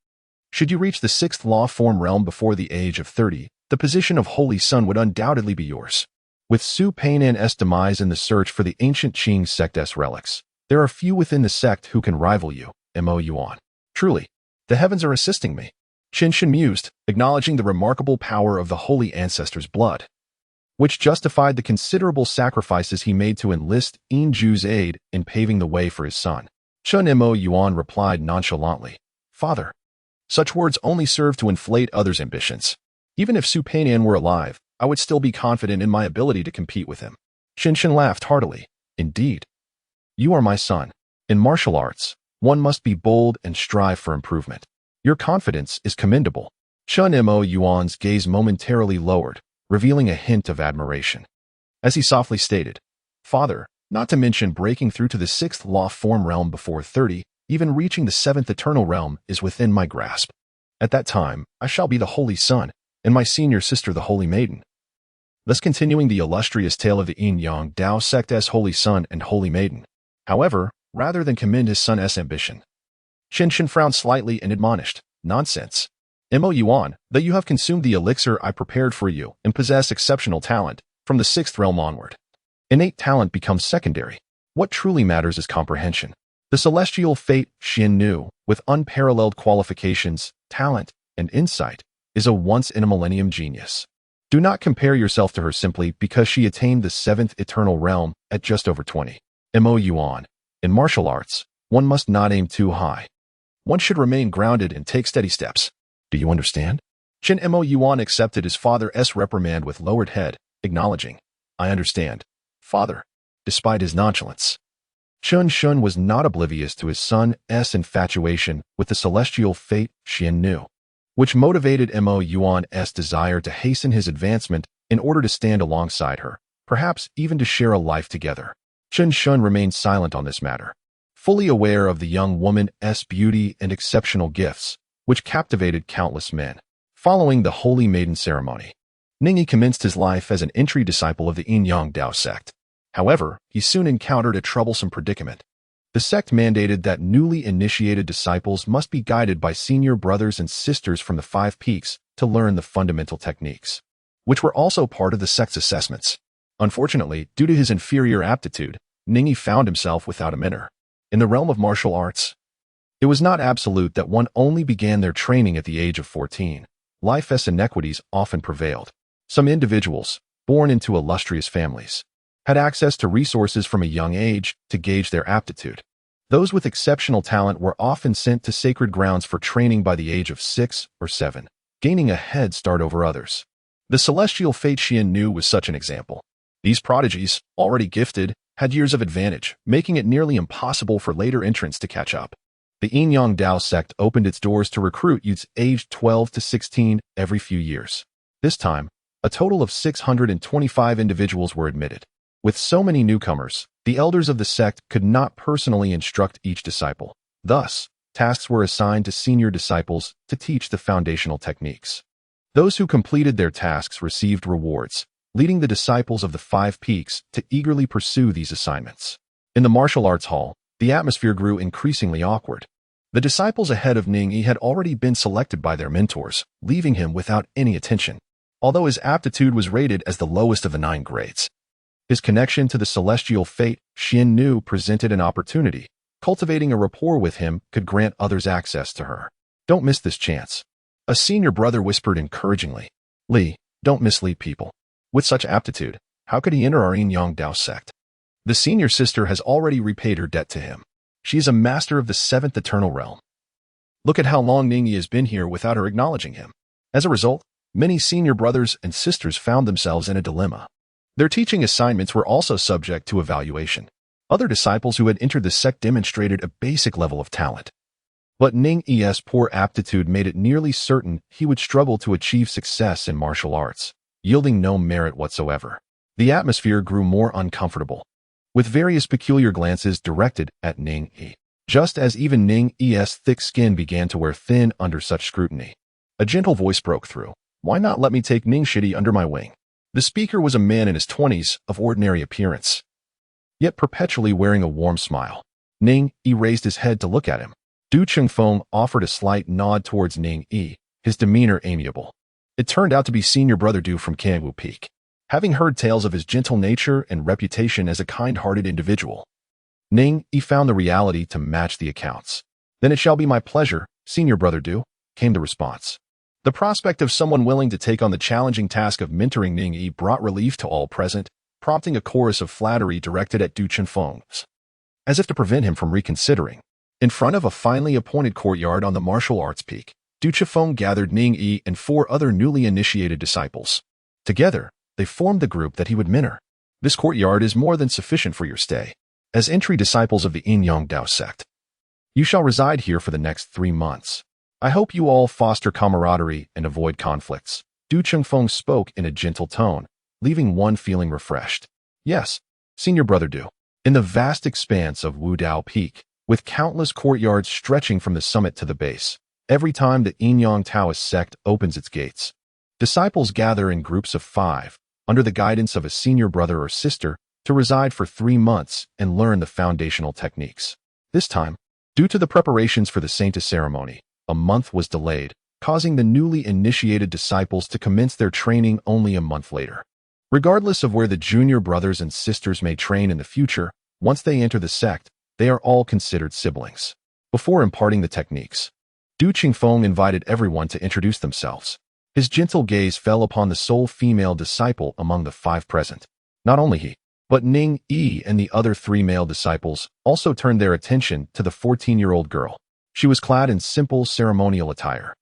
Should you reach the 6th law form realm before the age of 30, the position of Holy Sun would undoubtedly be yours. With Su Painan's demise in the search for the ancient Qing sect's relics, there are few within the sect who can rival you, Mo Yuan. Truly, the heavens are assisting me. Qinshan mused, acknowledging the remarkable power of the holy ancestor's blood, which justified the considerable sacrifices he made to enlist Yin Zhu's aid in paving the way for his son. Mo Yuan replied nonchalantly, Father, such words only serve to inflate others' ambitions. Even if Su Peinan were alive, I would still be confident in my ability to compete with him. Qinshan laughed heartily. Indeed. You are my son. In martial arts, one must be bold and strive for improvement. Your confidence is commendable. Mo Yuan's gaze momentarily lowered, revealing a hint of admiration. As he softly stated, Father, not to mention breaking through to the 6th law form realm before 30, even reaching the 7th eternal realm is within my grasp. At that time, I shall be the Holy Sun, and my senior sister the Holy Maiden. Thus continuing the illustrious tale of the Yin-Yang Dao Sect's Holy Sun and Holy Maiden. However, rather than commend his son's ambition, Qinshan frowned slightly and admonished, Nonsense. Mo Yuan, though you have consumed the elixir I prepared for you and possess exceptional talent, from the 6th realm onward, innate talent becomes secondary. What truly matters is comprehension. The celestial fate Xin Nu, with unparalleled qualifications, talent, and insight, is a once-in-a-millennium genius. Do not compare yourself to her simply because she attained the 7th eternal realm at just over 20. Mo Yuan. In martial arts, one must not aim too high. One should remain grounded and take steady steps. Do you understand? Mo Yuan accepted his father's reprimand with lowered head, acknowledging, I understand, Father, despite his nonchalance. Chun Shun was not oblivious to his son's infatuation with the celestial fate Xian knew, which motivated Mo Yuan's desire to hasten his advancement in order to stand alongside her, perhaps even to share a life together. Chun Shun remained silent on this matter, fully aware of the young woman's beauty and exceptional gifts, which captivated countless men. Following the Holy Maiden ceremony, Ning Yi commenced his life as an entry disciple of the Dao Sect. However, he soon encountered a troublesome predicament. The sect mandated that newly initiated disciples must be guided by senior brothers and sisters from the Five Peaks to learn the fundamental techniques, which were also part of the sect's assessments. Unfortunately, due to his inferior aptitude, Ning Yi found himself without a mentor. In the realm of martial arts, it was not absolute that one only began their training at the age of 14. Life's inequities often prevailed. Some individuals, born into illustrious families, had access to resources from a young age to gauge their aptitude. Those with exceptional talent were often sent to sacred grounds for training by the age of 6 or 7, gaining a head start over others. The celestial fate Xian knew was such an example. These prodigies, already gifted, had years of advantage, making it nearly impossible for later entrants to catch up. The Dao Sect opened its doors to recruit youths aged 12 to 16 every few years. This time, a total of 625 individuals were admitted. With so many newcomers, the elders of the sect could not personally instruct each disciple. Thus, tasks were assigned to senior disciples to teach the foundational techniques. Those who completed their tasks received rewards, leading the disciples of the Five Peaks to eagerly pursue these assignments. In the martial arts hall, the atmosphere grew increasingly awkward. The disciples ahead of Ning Yi had already been selected by their mentors, leaving him without any attention. Although his aptitude was rated as the lowest of the 9 grades, his connection to the celestial fate Xian knew presented an opportunity. Cultivating a rapport with him could grant others access to her. Don't miss this chance. A senior brother whispered encouragingly. Li, don't mislead people. With such aptitude, how could he enter our Dao Sect? The senior sister has already repaid her debt to him. She is a master of the 7th eternal realm. Look at how long Ning Yi has been here without her acknowledging him. As a result, many senior brothers and sisters found themselves in a dilemma. Their teaching assignments were also subject to evaluation. Other disciples who had entered the sect demonstrated a basic level of talent. But Ning Yi's poor aptitude made it nearly certain he would struggle to achieve success in martial arts, yielding no merit whatsoever. The atmosphere grew more uncomfortable, with various peculiar glances directed at Ning Yi. Just as even Ning Yi's thick skin began to wear thin under such scrutiny, a gentle voice broke through. Why not let me take Ning Shidi under my wing? The speaker was a man in his 20s, of ordinary appearance, yet perpetually wearing a warm smile. Ning Yi raised his head to look at him. Du Chengfeng offered a slight nod towards Ning Yi, his demeanor amiable. It turned out to be senior brother Du from Kangwu Peak. Having heard tales of his gentle nature and reputation as a kind-hearted individual, Ning Yi found the reality to match the accounts. Then it shall be my pleasure, senior brother Du, came the response. The prospect of someone willing to take on the challenging task of mentoring Ning Yi brought relief to all present, prompting a chorus of flattery directed at Du Chengfeng, as if to prevent him from reconsidering. In front of a finely appointed courtyard on the martial arts peak, Du Chengfeng gathered Ning Yi and 4 other newly initiated disciples. Together, they formed the group that he would mentor. This courtyard is more than sufficient for your stay. As entry disciples of the Dao Sect, you shall reside here for the next 3 months. I hope you all foster camaraderie and avoid conflicts. Du Chengfeng spoke in a gentle tone, leaving one feeling refreshed. Yes, senior brother Du. In the vast expanse of Wudao Peak, with countless courtyards stretching from the summit to the base, every time the Taoist sect opens its gates, disciples gather in groups of 5, under the guidance of a senior brother or sister, to reside for 3 months and learn the foundational techniques. This time, due to the preparations for the Sainta ceremony, a month was delayed, causing the newly initiated disciples to commence their training only a month later. Regardless of where the junior brothers and sisters may train in the future, once they enter the sect, they are all considered siblings. Before imparting the techniques, Du Chengfeng invited everyone to introduce themselves. His gentle gaze fell upon the sole female disciple among the 5 present. Not only he, but Ning Yi and the other 3 male disciples also turned their attention to the 14-year-old girl. She was clad in simple ceremonial attire,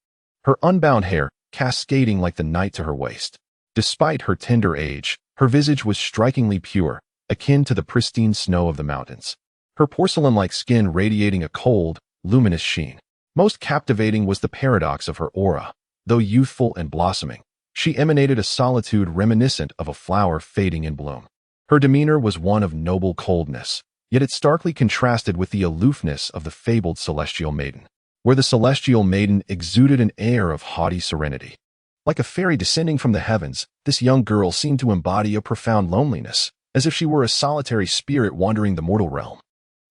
her unbound hair cascading like the night to her waist. Despite her tender age, her visage was strikingly pure, akin to the pristine snow of the mountains. her porcelain-like skin radiating a cold, luminous sheen. Most captivating was the paradox of her aura. Though youthful and blossoming, she emanated a solitude reminiscent of a flower fading in bloom. Her demeanor was one of noble coldness, yet it starkly contrasted with the aloofness of the fabled Celestial Maiden, where the Celestial Maiden exuded an air of haughty serenity. Like a fairy descending from the heavens, this young girl seemed to embody a profound loneliness, as if she were a solitary spirit wandering the mortal realm.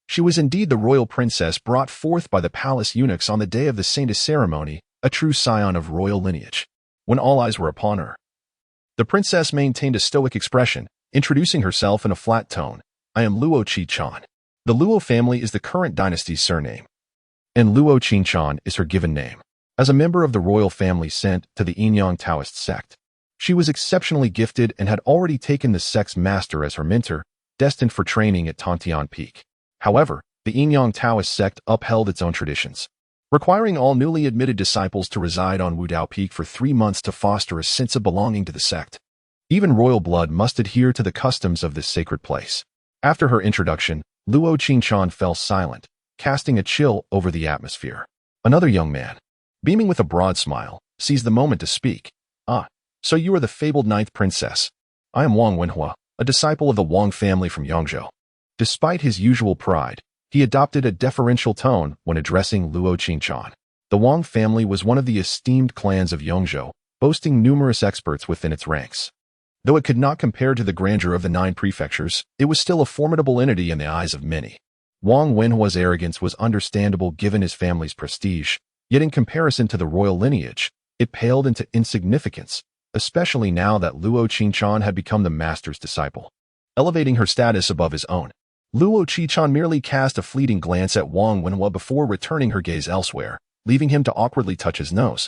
She was indeed the royal princess brought forth by the palace eunuchs on the day of the Saintis ceremony, a true scion of royal lineage. When all eyes were upon her, the princess maintained a stoic expression, introducing herself in a flat tone. I am Luo Qi-chan. The Luo family is the current dynasty's surname, and Luo Qi-chan is her given name. As a member of the royal family sent to the Yin Taoist sect, she was exceptionally gifted and had already taken the sect's master as her mentor, destined for training at Tontian Peak. However, the Yin Taoist sect upheld its own traditions, requiring all newly admitted disciples to reside on Wudao Peak for 3 months to foster a sense of belonging to the sect. Even royal blood must adhere to the customs of this sacred place. After her introduction, Luo Qi-chan fell silent, casting a chill over the atmosphere. Another young man, beaming with a broad smile, seized the moment to speak. Ah, so you are the fabled 9th princess. I am Wang Wenhua, a disciple of the Wang family from Yangzhou. Despite his usual pride, he adopted a deferential tone when addressing Luo Qi-chan. The Wang family was one of the esteemed clans of Yangzhou, boasting numerous experts within its ranks. Though it could not compare to the grandeur of the 9 prefectures, it was still a formidable entity in the eyes of many. Wang Wenhua's arrogance was understandable given his family's prestige, yet in comparison to the royal lineage, it paled into insignificance, especially now that Luo Qi-chan had become the master's disciple, elevating her status above his own. Luo Qi-chan merely cast a fleeting glance at Wang Wenhua before returning her gaze elsewhere, leaving him to awkwardly touch his nose.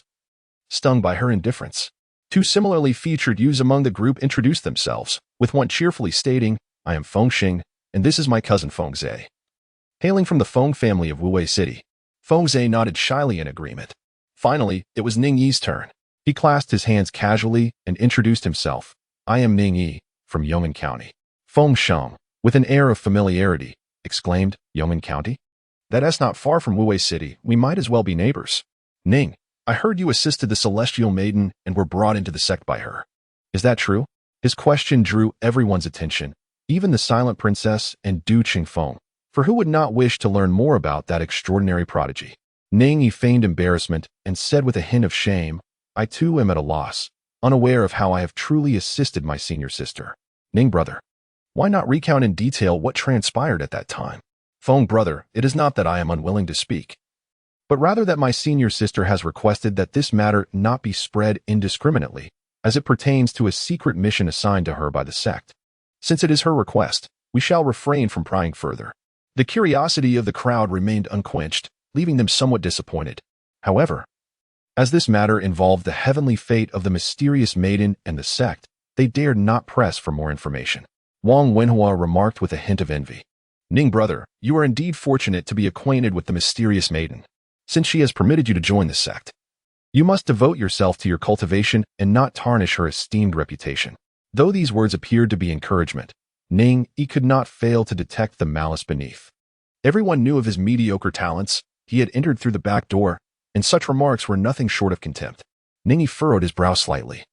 Stung by her indifference, 2 similarly featured youths among the group introduced themselves, with one cheerfully stating, I am Feng Xing, and this is my cousin Feng Zhe. Hailing from the Feng family of Wuwei City, Feng Zhe nodded shyly in agreement. Finally, it was Ning Yi's turn. He clasped his hands casually and introduced himself. I am Ning Yi, from Yong'an County. Feng Sheng, with an air of familiarity, exclaimed, Yong'an County? That's not far from Wuwei City. We might as well be neighbors. Ning, I heard you assisted the Celestial Maiden and were brought into the sect by her. Is that true? His question drew everyone's attention, even the silent princess and Du Qingfeng, for who would not wish to learn more about that extraordinary prodigy? Ning Yi feigned embarrassment and said with a hint of shame, I too am at a loss, unaware of how I have truly assisted my senior sister. Ning brother, why not recount in detail what transpired at that time? Feng brother, it is not that I am unwilling to speak, but rather that my senior sister has requested that this matter not be spread indiscriminately, as it pertains to a secret mission assigned to her by the sect. Since it is her request, we shall refrain from prying further. The curiosity of the crowd remained unquenched, leaving them somewhat disappointed. However, as this matter involved the heavenly fate of the mysterious maiden and the sect, they dared not press for more information. Wang Wenhua remarked with a hint of envy. Ning brother, you are indeed fortunate to be acquainted with the mysterious maiden, since she has permitted you to join the sect. You must devote yourself to your cultivation and not tarnish her esteemed reputation. Though these words appeared to be encouragement, Ning Yi could not fail to detect the malice beneath. Everyone knew of his mediocre talents. He had entered through the back door, and such remarks were nothing short of contempt. Ning Yi furrowed his brow slightly,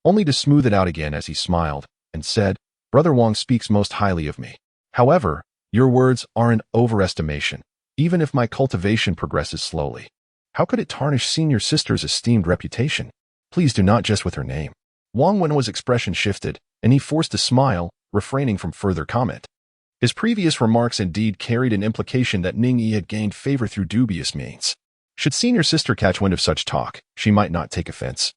only to smooth it out again as he smiled, and said, Brother Wang speaks most highly of me. However, your words are an overestimation. Even if my cultivation progresses slowly, how could it tarnish senior sister's esteemed reputation? Please do not jest with her name. Wang Wenhua's expression shifted, and he forced a smile, refraining from further comment. His previous remarks indeed carried an implication that Ning Yi had gained favor through dubious means. Should senior sister catch wind of such talk, she might not take offense,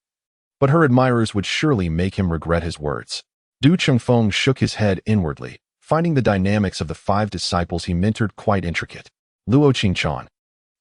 but her admirers would surely make him regret his words. Du Qingfeng shook his head inwardly, finding the dynamics of the 5 disciples he mentored quite intricate. Luo Qi-chan,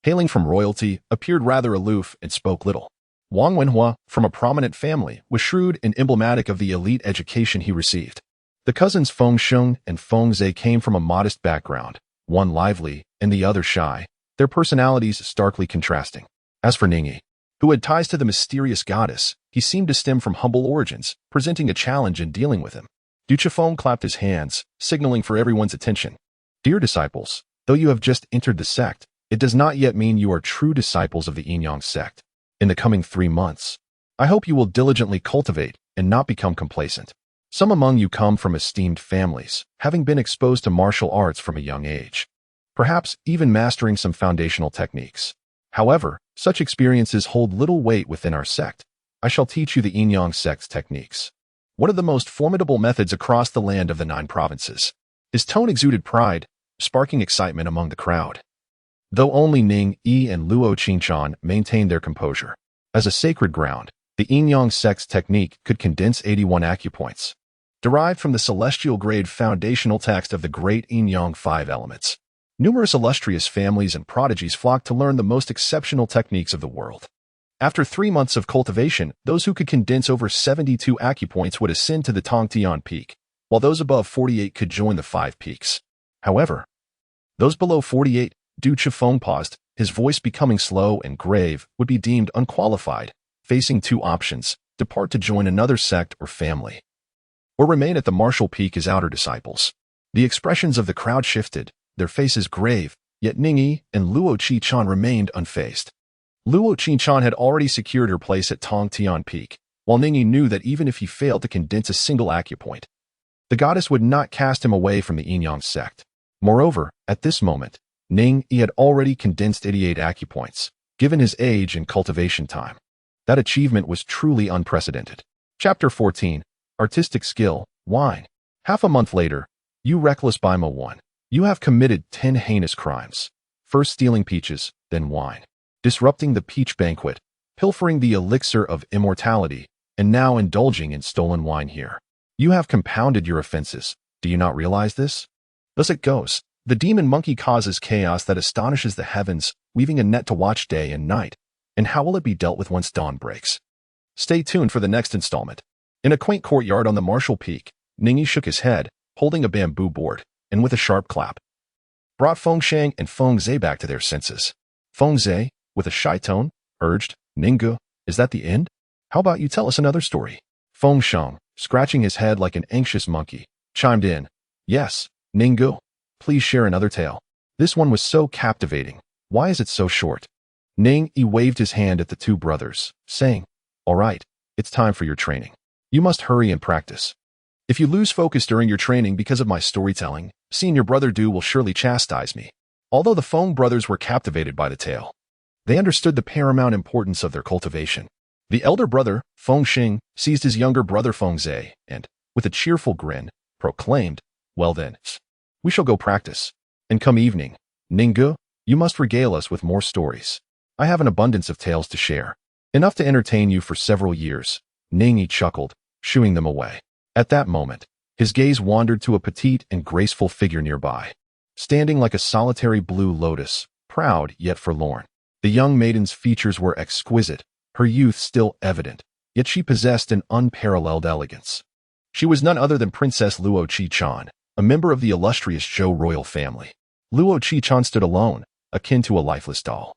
hailing from royalty, appeared rather aloof and spoke little. Wang Wenhua, from a prominent family, was shrewd and emblematic of the elite education he received. The cousins Feng Sheng and Feng Zhe came from a modest background, one lively and the other shy, their personalities starkly contrasting. As for Ning Yi, who had ties to the mysterious goddess, he seemed to stem from humble origins, presenting a challenge in dealing with him. Du Qifeng clapped his hands, signaling for everyone's attention. Dear disciples, Though you have just entered the sect, it does not yet mean you are true disciples of the Yin sect. In the coming 3 months, I hope you will diligently cultivate and not become complacent. Some among you come from esteemed families, having been exposed to martial arts from a young age, perhaps even mastering some foundational techniques. However, such experiences hold little weight within our sect. I shall teach you the Yin sect's techniques. One of the most formidable methods across the land of the 9 provinces. His tone exuded pride, sparking excitement among the crowd. Though only Ning Yi and Luo Qinchan maintained their composure. As a sacred ground, the Yin sect's technique could condense 81 acupoints, derived from the celestial grade foundational text of the great Yin 5 elements. Numerous illustrious families and prodigies flocked to learn the most exceptional techniques of the world. After 3 months of cultivation, those who could condense over 72 acupoints would ascend to the Tongtian Peak, while those above 48 could join the 5 peaks. However, those below 48, Du Chifeng paused, his voice becoming slow and grave, would be deemed unqualified, facing 2 options: depart to join another sect or family, or remain at the martial peak as outer disciples. The expressions of the crowd shifted, their faces grave, yet Ning Yi and Luo Qinchan remained unfazed. Luo Qinchan had already secured her place at Tongtian Peak, while Ning Yi knew that even if he failed to condense a single acupoint, the goddess would not cast him away from the Yin sect. Moreover, at this moment, Ning Yi had already condensed 88 acupoints, given his age and cultivation time. That achievement was truly unprecedented. Chapter 14. Artistic Skill, Wine. Half a month later, you reckless Baima 1. You have committed 10 heinous crimes. First stealing peaches, then wine. Disrupting the peach banquet, pilfering the elixir of immortality, and now indulging in stolen wine here. You have compounded your offenses. Do you not realize this? Thus it goes. The demon monkey causes chaos that astonishes the heavens, weaving a net to watch day and night. And how will it be dealt with once dawn breaks? Stay tuned for the next installment. In a quaint courtyard on the martial peak, Ning Yi shook his head, holding a bamboo board, and with a sharp clap, brought Feng Shang and Feng Zhe back to their senses. Feng Zhe, with a shy tone, urged, Ninggu, is that the end? How about you tell us another story? Feng Shang, scratching his head like an anxious monkey, chimed in, yes, Ninggu, please share another tale. This one was so captivating. Why is it so short? Ning Yi waved his hand at the 2 brothers, saying, all right, it's time for your training. You must hurry and practice. If you lose focus during your training because of my storytelling, seeing your brother Du will surely chastise me. Although the Feng brothers were captivated by the tale, they understood the paramount importance of their cultivation. The elder brother, Feng Xing, seized his younger brother Feng Zhe and, with a cheerful grin, proclaimed, well then, we shall go practice. And come evening, Ninggu, you must regale us with more stories. I have an abundance of tales to share. Enough to entertain you for several years. Ning Yi chuckled, shooing them away. At that moment, his gaze wandered to a petite and graceful figure nearby, standing like a solitary blue lotus, proud yet forlorn. The young maiden's features were exquisite, her youth still evident, yet she possessed an unparalleled elegance. She was none other than Princess Luo Qinchan, a member of the illustrious Zhou royal family. Luo Qinchan stood alone, akin to a lifeless doll,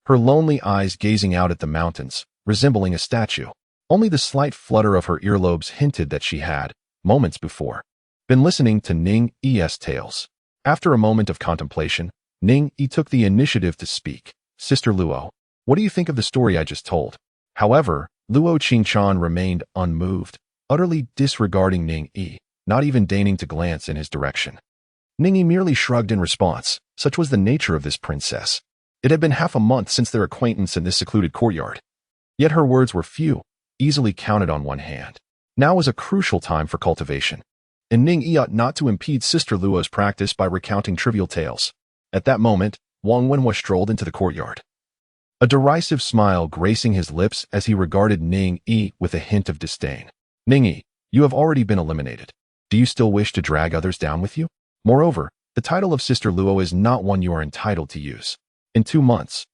her lonely eyes gazing out at the mountains, resembling a statue. Only the slight flutter of her earlobes hinted that she had, moments before, been listening to Ning Yi's tales. After a moment of contemplation, Ning Yi took the initiative to speak. Sister Luo, what do you think of the story I just told? However, Luo Qinchan remained unmoved, utterly disregarding Ning Yi, not even deigning to glance in his direction. Ning Yi merely shrugged in response. Such was the nature of this princess. It had been half a month since their acquaintance in this secluded courtyard. Yet her words were few, easily counted on one hand. Now was a crucial time for cultivation, and Ning Yi ought not to impede Sister Luo's practice by recounting trivial tales. At that moment, Wang Wenhua strolled into the courtyard, a derisive smile gracing his lips as he regarded Ning Yi with a hint of disdain. Ning Yi, you have already been eliminated. Do you still wish to drag others down with you? Moreover, the title of Sister Luo is not one you are entitled to use. In 2 months,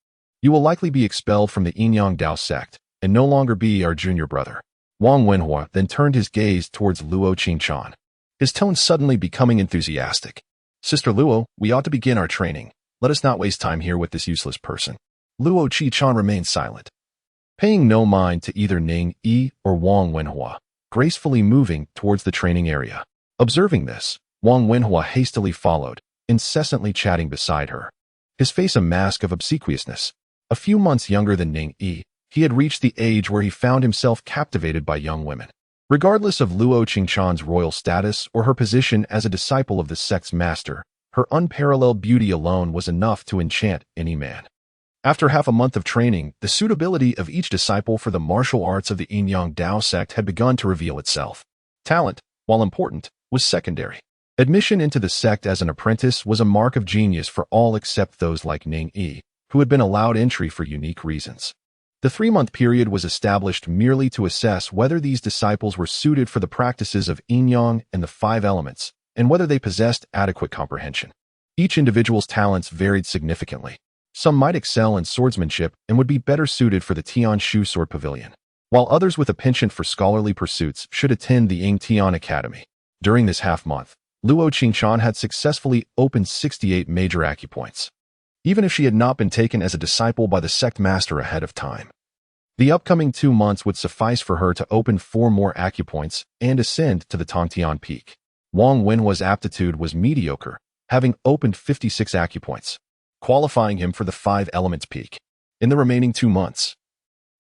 you will likely be expelled from the Yin Dao Sect and no longer be our junior brother. Wang Wenhua then turned his gaze towards Luo Qinchan, his tone suddenly becoming enthusiastic. Sister Luo, we ought to begin our training. Let us not waste time here with this useless person. Luo Qinchan remained silent, paying no mind to either Ning Yi or Wang Wenhua, gracefully moving towards the training area. Observing this, Wang Wenhua hastily followed, incessantly chatting beside her. His face a mask of obsequiousness. A few months younger than Ning Yi, he had reached the age where he found himself captivated by young women. Regardless of Luo Qingchan's royal status or her position as a disciple of the sect's master, her unparalleled beauty alone was enough to enchant any man. After half a month of training, the suitability of each disciple for the martial arts of the Yin-Yang Dao Sect had begun to reveal itself. Talent, while important, was secondary. Admission into the sect as an apprentice was a mark of genius for all except those like Ning Yi, who had been allowed entry for unique reasons. The 3-month period was established merely to assess whether these disciples were suited for the practices of Yin-Yang and the 5 elements, and whether they possessed adequate comprehension. Each individual's talents varied significantly. Some might excel in swordsmanship and would be better suited for the Tian Shu Sword Pavilion, while others with a penchant for scholarly pursuits should attend the Ying Tian Academy. During this half-month, Luo Qingchan had successfully opened 68 major acupoints, even if she had not been taken as a disciple by the sect master ahead of time. The upcoming 2 months would suffice for her to open 4 more acupoints and ascend to the Tongtian Peak. Wang Wenhua's aptitude was mediocre, having opened 56 acupoints, qualifying him for the 5 elements peak. In the remaining 2 months,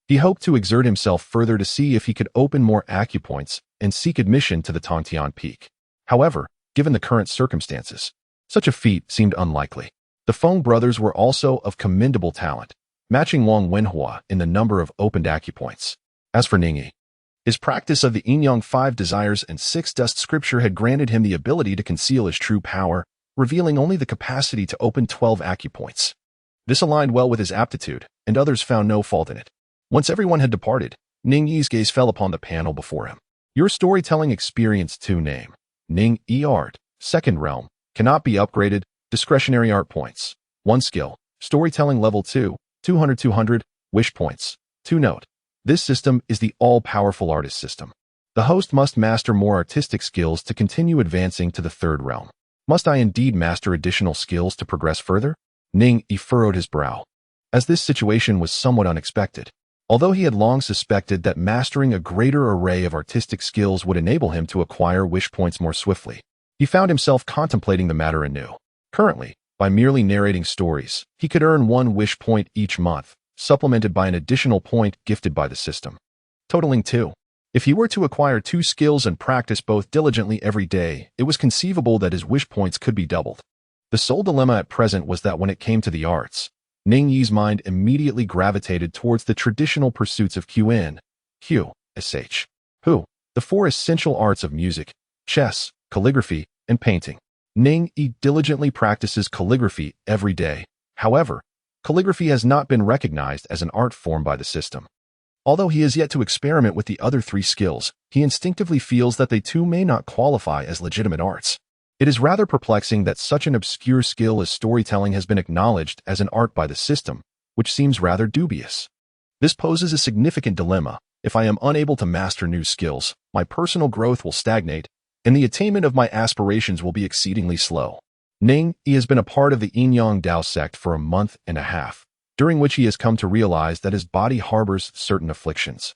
he hoped to exert himself further to see if he could open more acupoints and seek admission to the Tongtian Peak. However, given the current circumstances, such a feat seemed unlikely. The Feng brothers were also of commendable talent, matching Wang Wenhua in the number of opened acupoints. As for Ning Yi, his practice of the Yin-Yang 5 desires and 6 dust scripture had granted him the ability to conceal his true power, revealing only the capacity to open 12 acupoints. This aligned well with his aptitude, and others found no fault in it. Once everyone had departed, Ning Yi's gaze fell upon the panel before him. Your storytelling experience 2 name. Ning Yi Art, 2nd realm, cannot be upgraded, discretionary art points. 1 skill, storytelling level 2, 200, wish points. 2 note. This system is the all-powerful artist system. The host must master more artistic skills to continue advancing to the 3rd realm. Must I indeed master additional skills to progress further? Ning Yi furrowed his brow, as this situation was somewhat unexpected. Although he had long suspected that mastering a greater array of artistic skills would enable him to acquire wish points more swiftly, he found himself contemplating the matter anew. Currently, by merely narrating stories, he could earn 1 wish point each month, supplemented by an additional point gifted by the system, totaling 2. If he were to acquire 2 skills and practice both diligently every day, it was conceivable that his wish points could be doubled. The sole dilemma at present was that when it came to the arts, Ning Yi's mind immediately gravitated towards the traditional pursuits of Qin, Hu, Sh, Hu, the 4 essential arts of music, chess, calligraphy, and painting. Ning Yi diligently practices calligraphy every day. However, calligraphy has not been recognized as an art form by the system. Although he has yet to experiment with the other 3 skills, he instinctively feels that they too may not qualify as legitimate arts. It is rather perplexing that such an obscure skill as storytelling has been acknowledged as an art by the system, which seems rather dubious. This poses a significant dilemma. If I am unable to master new skills, my personal growth will stagnate, and the attainment of my aspirations will be exceedingly slow. Ning Yi has been a part of the Yin-Yang Dao Sect for a month and a half, during which he has come to realize that his body harbors certain afflictions.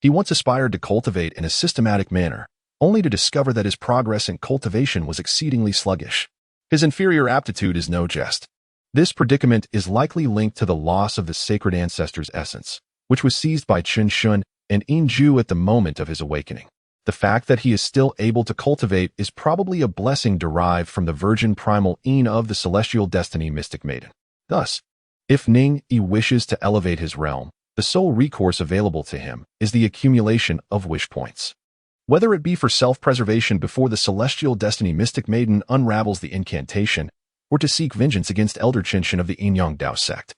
He once aspired to cultivate in a systematic manner, only to discover that his progress in cultivation was exceedingly sluggish. His inferior aptitude is no jest. This predicament is likely linked to the loss of the sacred ancestor's essence, which was seized by Chen Shun and Yin Zhu at the moment of his awakening. The fact that he is still able to cultivate is probably a blessing derived from the virgin primal Yin of the celestial destiny mystic maiden. Thus, if Ning Yi wishes to elevate his realm, the sole recourse available to him is the accumulation of wish points. Whether it be for self-preservation before the celestial destiny mystic maiden unravels the incantation, or to seek vengeance against Elder Qinshan of the Yin-Yang Dao Sect,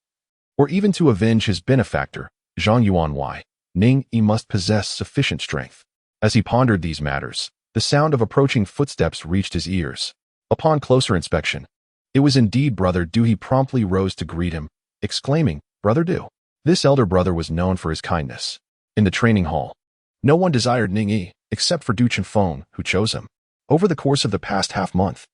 or even to avenge his benefactor, Zhang Yuanwei, Ning Yi must possess sufficient strength. As he pondered these matters, the sound of approaching footsteps reached his ears. Upon closer inspection, it was indeed Brother Du. He promptly rose to greet him, exclaiming, "Brother Du." This elder brother was known for his kindness. In the training hall, no one desired Ning Yi, except for Du Chifeng, who chose him. Over the course of the past half-month,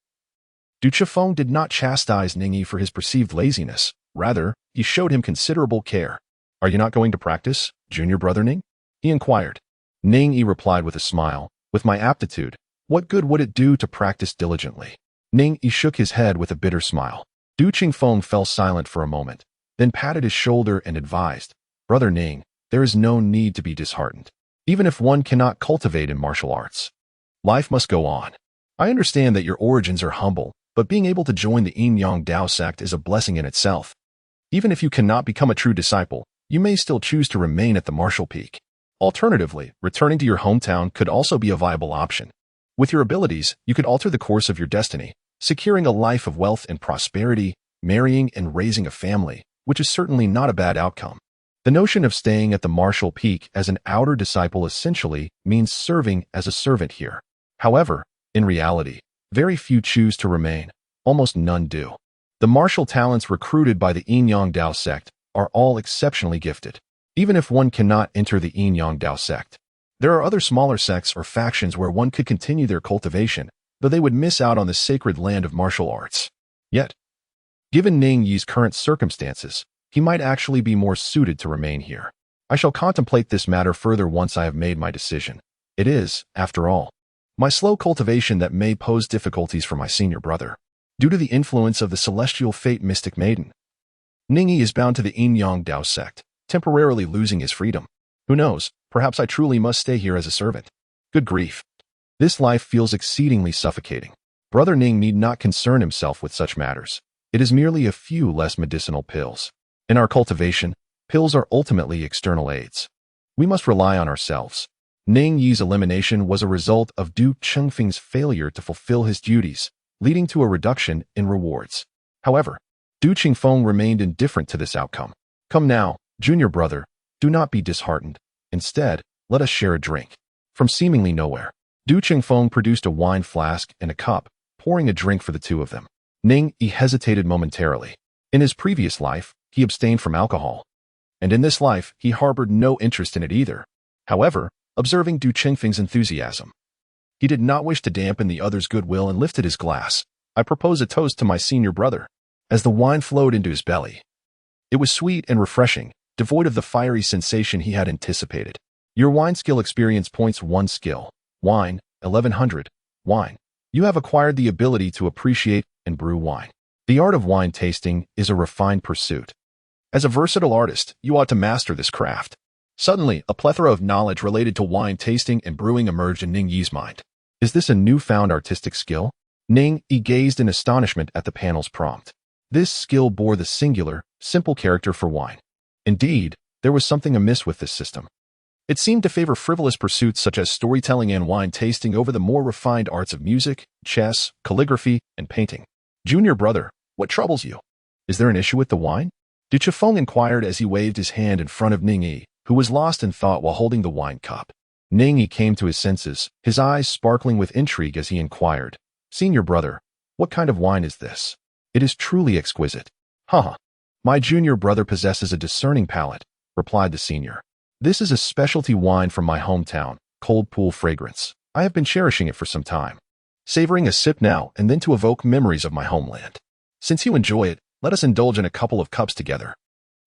Du Chifeng did not chastise Ning Yi for his perceived laziness. Rather, he showed him considerable care. "Are you not going to practice, junior brother Ning?" he inquired. Ning Yi replied with a smile, "With my aptitude, what good would it do to practice diligently?" Ning Yi shook his head with a bitter smile. Du Qingfeng fell silent for a moment, then patted his shoulder and advised, "Brother Ning, there is no need to be disheartened. Even if one cannot cultivate in martial arts, life must go on. I understand that your origins are humble, but being able to join the Yin-Yang Dao Sect is a blessing in itself. Even if you cannot become a true disciple, you may still choose to remain at the martial peak. Alternatively, returning to your hometown could also be a viable option. With your abilities, you could alter the course of your destiny, securing a life of wealth and prosperity, marrying and raising a family, which is certainly not a bad outcome. The notion of staying at the martial peak as an outer disciple essentially means serving as a servant here. However, in reality, very few choose to remain, almost none do. The martial talents recruited by the Yin-Yang Dao Sect are all exceptionally gifted. Even if one cannot enter the Yin-Yang Dao Sect, there are other smaller sects or factions where one could continue their cultivation, though they would miss out on the sacred land of martial arts. Yet, given Ning Yi's current circumstances, he might actually be more suited to remain here. I shall contemplate this matter further once I have made my decision. It is, after all, my slow cultivation that may pose difficulties for my senior brother. Due to the influence of the celestial fate mystic maiden, Ning Yi is bound to the Yin-Yang Dao Sect, temporarily losing his freedom. Who knows, perhaps I truly must stay here as a servant. Good grief. This life feels exceedingly suffocating. Brother Ning need not concern himself with such matters. It is merely a few less medicinal pills. In our cultivation, pills are ultimately external aids. We must rely on ourselves. Ning Yi's elimination was a result of Du Qingfeng's failure to fulfill his duties, leading to a reduction in rewards. However, Du Qingfeng remained indifferent to this outcome. Come now, junior brother, do not be disheartened. Instead, let us share a drink. From seemingly nowhere, Du Qingfeng produced a wine flask and a cup, pouring a drink for the two of them. Ning Yi hesitated momentarily. In his previous life, he abstained from alcohol. And in this life, he harbored no interest in it either. However, observing Du Qingfeng's enthusiasm, he did not wish to dampen the other's goodwill and lifted his glass. I propose a toast to my senior brother. As the wine flowed into his belly, it was sweet and refreshing, devoid of the fiery sensation he had anticipated. Your wine skill experience points 1 skill. Wine, 1100. Wine. You have acquired the ability to appreciate and brew wine. The art of wine tasting is a refined pursuit. As a versatile artist, you ought to master this craft. Suddenly, a plethora of knowledge related to wine tasting and brewing emerged in Ning Yi's mind. Is this a newfound artistic skill? Ning Yi gazed in astonishment at the panel's prompt. This skill bore the singular, simple character for wine. Indeed, there was something amiss with this system. It seemed to favor frivolous pursuits such as storytelling and wine tasting over the more refined arts of music, chess, calligraphy, and painting. Junior brother, what troubles you? Is there an issue with the wine? Du Qingfeng inquired as he waved his hand in front of Ning Yi, who was lost in thought while holding the wine cup. Ning Yi came to his senses, his eyes sparkling with intrigue as he inquired, "Senior brother, what kind of wine is this? It is truly exquisite." "Huh. My junior brother possesses a discerning palate," replied the senior. "This is a specialty wine from my hometown, Cold Pool Fragrance. I have been cherishing it for some time, savoring a sip now and then to evoke memories of my homeland. Since you enjoy it, let us indulge in a couple of cups together."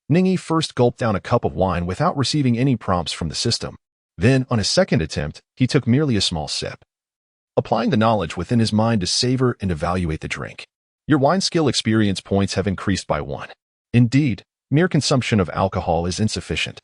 Ning Yi first gulped down a cup of wine without receiving any prompts from the system. Then, on his second attempt, he took merely a small sip, applying the knowledge within his mind to savor and evaluate the drink. Your wine skill experience points have increased by 1. Indeed, mere consumption of alcohol is insufficient.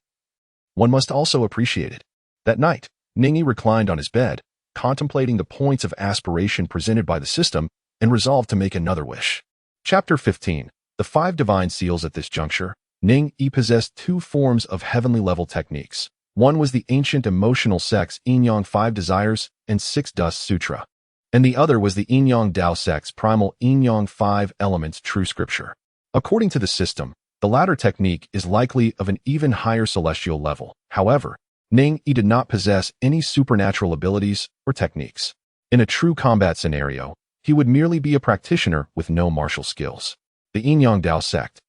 One must also appreciate it. That night, Ning Yi reclined on his bed, contemplating the points of aspiration presented by the system, and resolved to make another wish. Chapter 15. The 5 Divine Seals. At this juncture, Ning Yi possessed 2 forms of heavenly level techniques. One was the ancient emotional sect's Yin-Yang 5 Desires and 6 Dust Sutra, and the other was the Yin-Yang Dao Sect's primal Yin-Yang 5 Elements True Scripture. According to the system, the latter technique is likely of an even higher celestial level. However, Ning Yi did not possess any supernatural abilities or techniques. In a true combat scenario, he would merely be a practitioner with no martial skills. The Yin-Yang Dao Sect,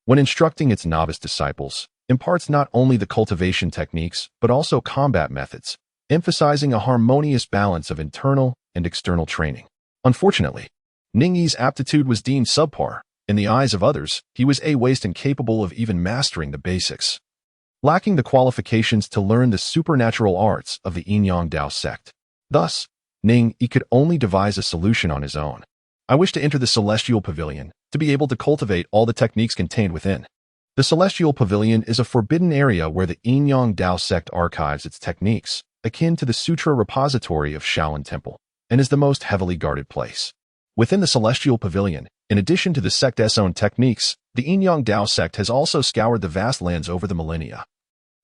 when instructing its novice disciples, imparts not only the cultivation techniques but also combat methods, emphasizing a harmonious balance of internal and external training. Unfortunately, Ning Yi's aptitude was deemed subpar. In the eyes of others, he was a-waste incapable of even mastering the basics, lacking the qualifications to learn the supernatural arts of the Yin-Yang Dao Sect. Thus, Ning Yi could only devise a solution on his own. I wish to enter the Celestial Pavilion, to be able to cultivate all the techniques contained within. The Celestial Pavilion is a forbidden area where the Yin-Yang Dao Sect archives its techniques, akin to the Sutra repository of Shaolin Temple, and is the most heavily guarded place. Within the Celestial Pavilion, in addition to the sect's own techniques, the Yin-Yang Dao Sect has also scoured the vast lands over the millennia,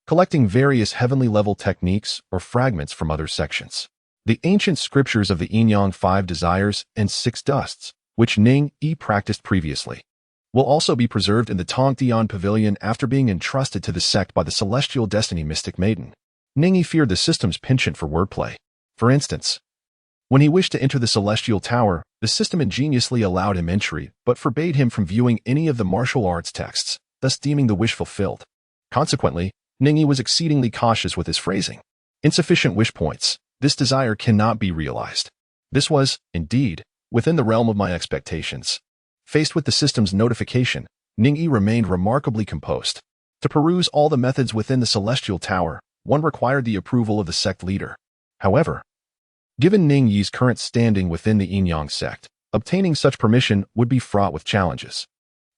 collecting various heavenly-level techniques or fragments from other sections. The ancient scriptures of the Yin-Yang 5 desires and 6 dusts, which Ning Yi practiced previously, will also be preserved in the Tongtian Pavilion after being entrusted to the sect by the Celestial Destiny Mystic Maiden. Ning Yi feared the system's penchant for wordplay. For instance, when he wished to enter the Celestial Tower, the system ingeniously allowed him entry, but forbade him from viewing any of the martial arts texts, thus deeming the wish fulfilled. Consequently, Ning Yi was exceedingly cautious with his phrasing. Insufficient wish points. This desire cannot be realized. This was, indeed, within the realm of my expectations. Faced with the system's notification, Ning Yi remained remarkably composed. To peruse all the methods within the Celestial Tower, one required the approval of the sect leader. However, given Ning Yi's current standing within the Yin-Yang sect, obtaining such permission would be fraught with challenges.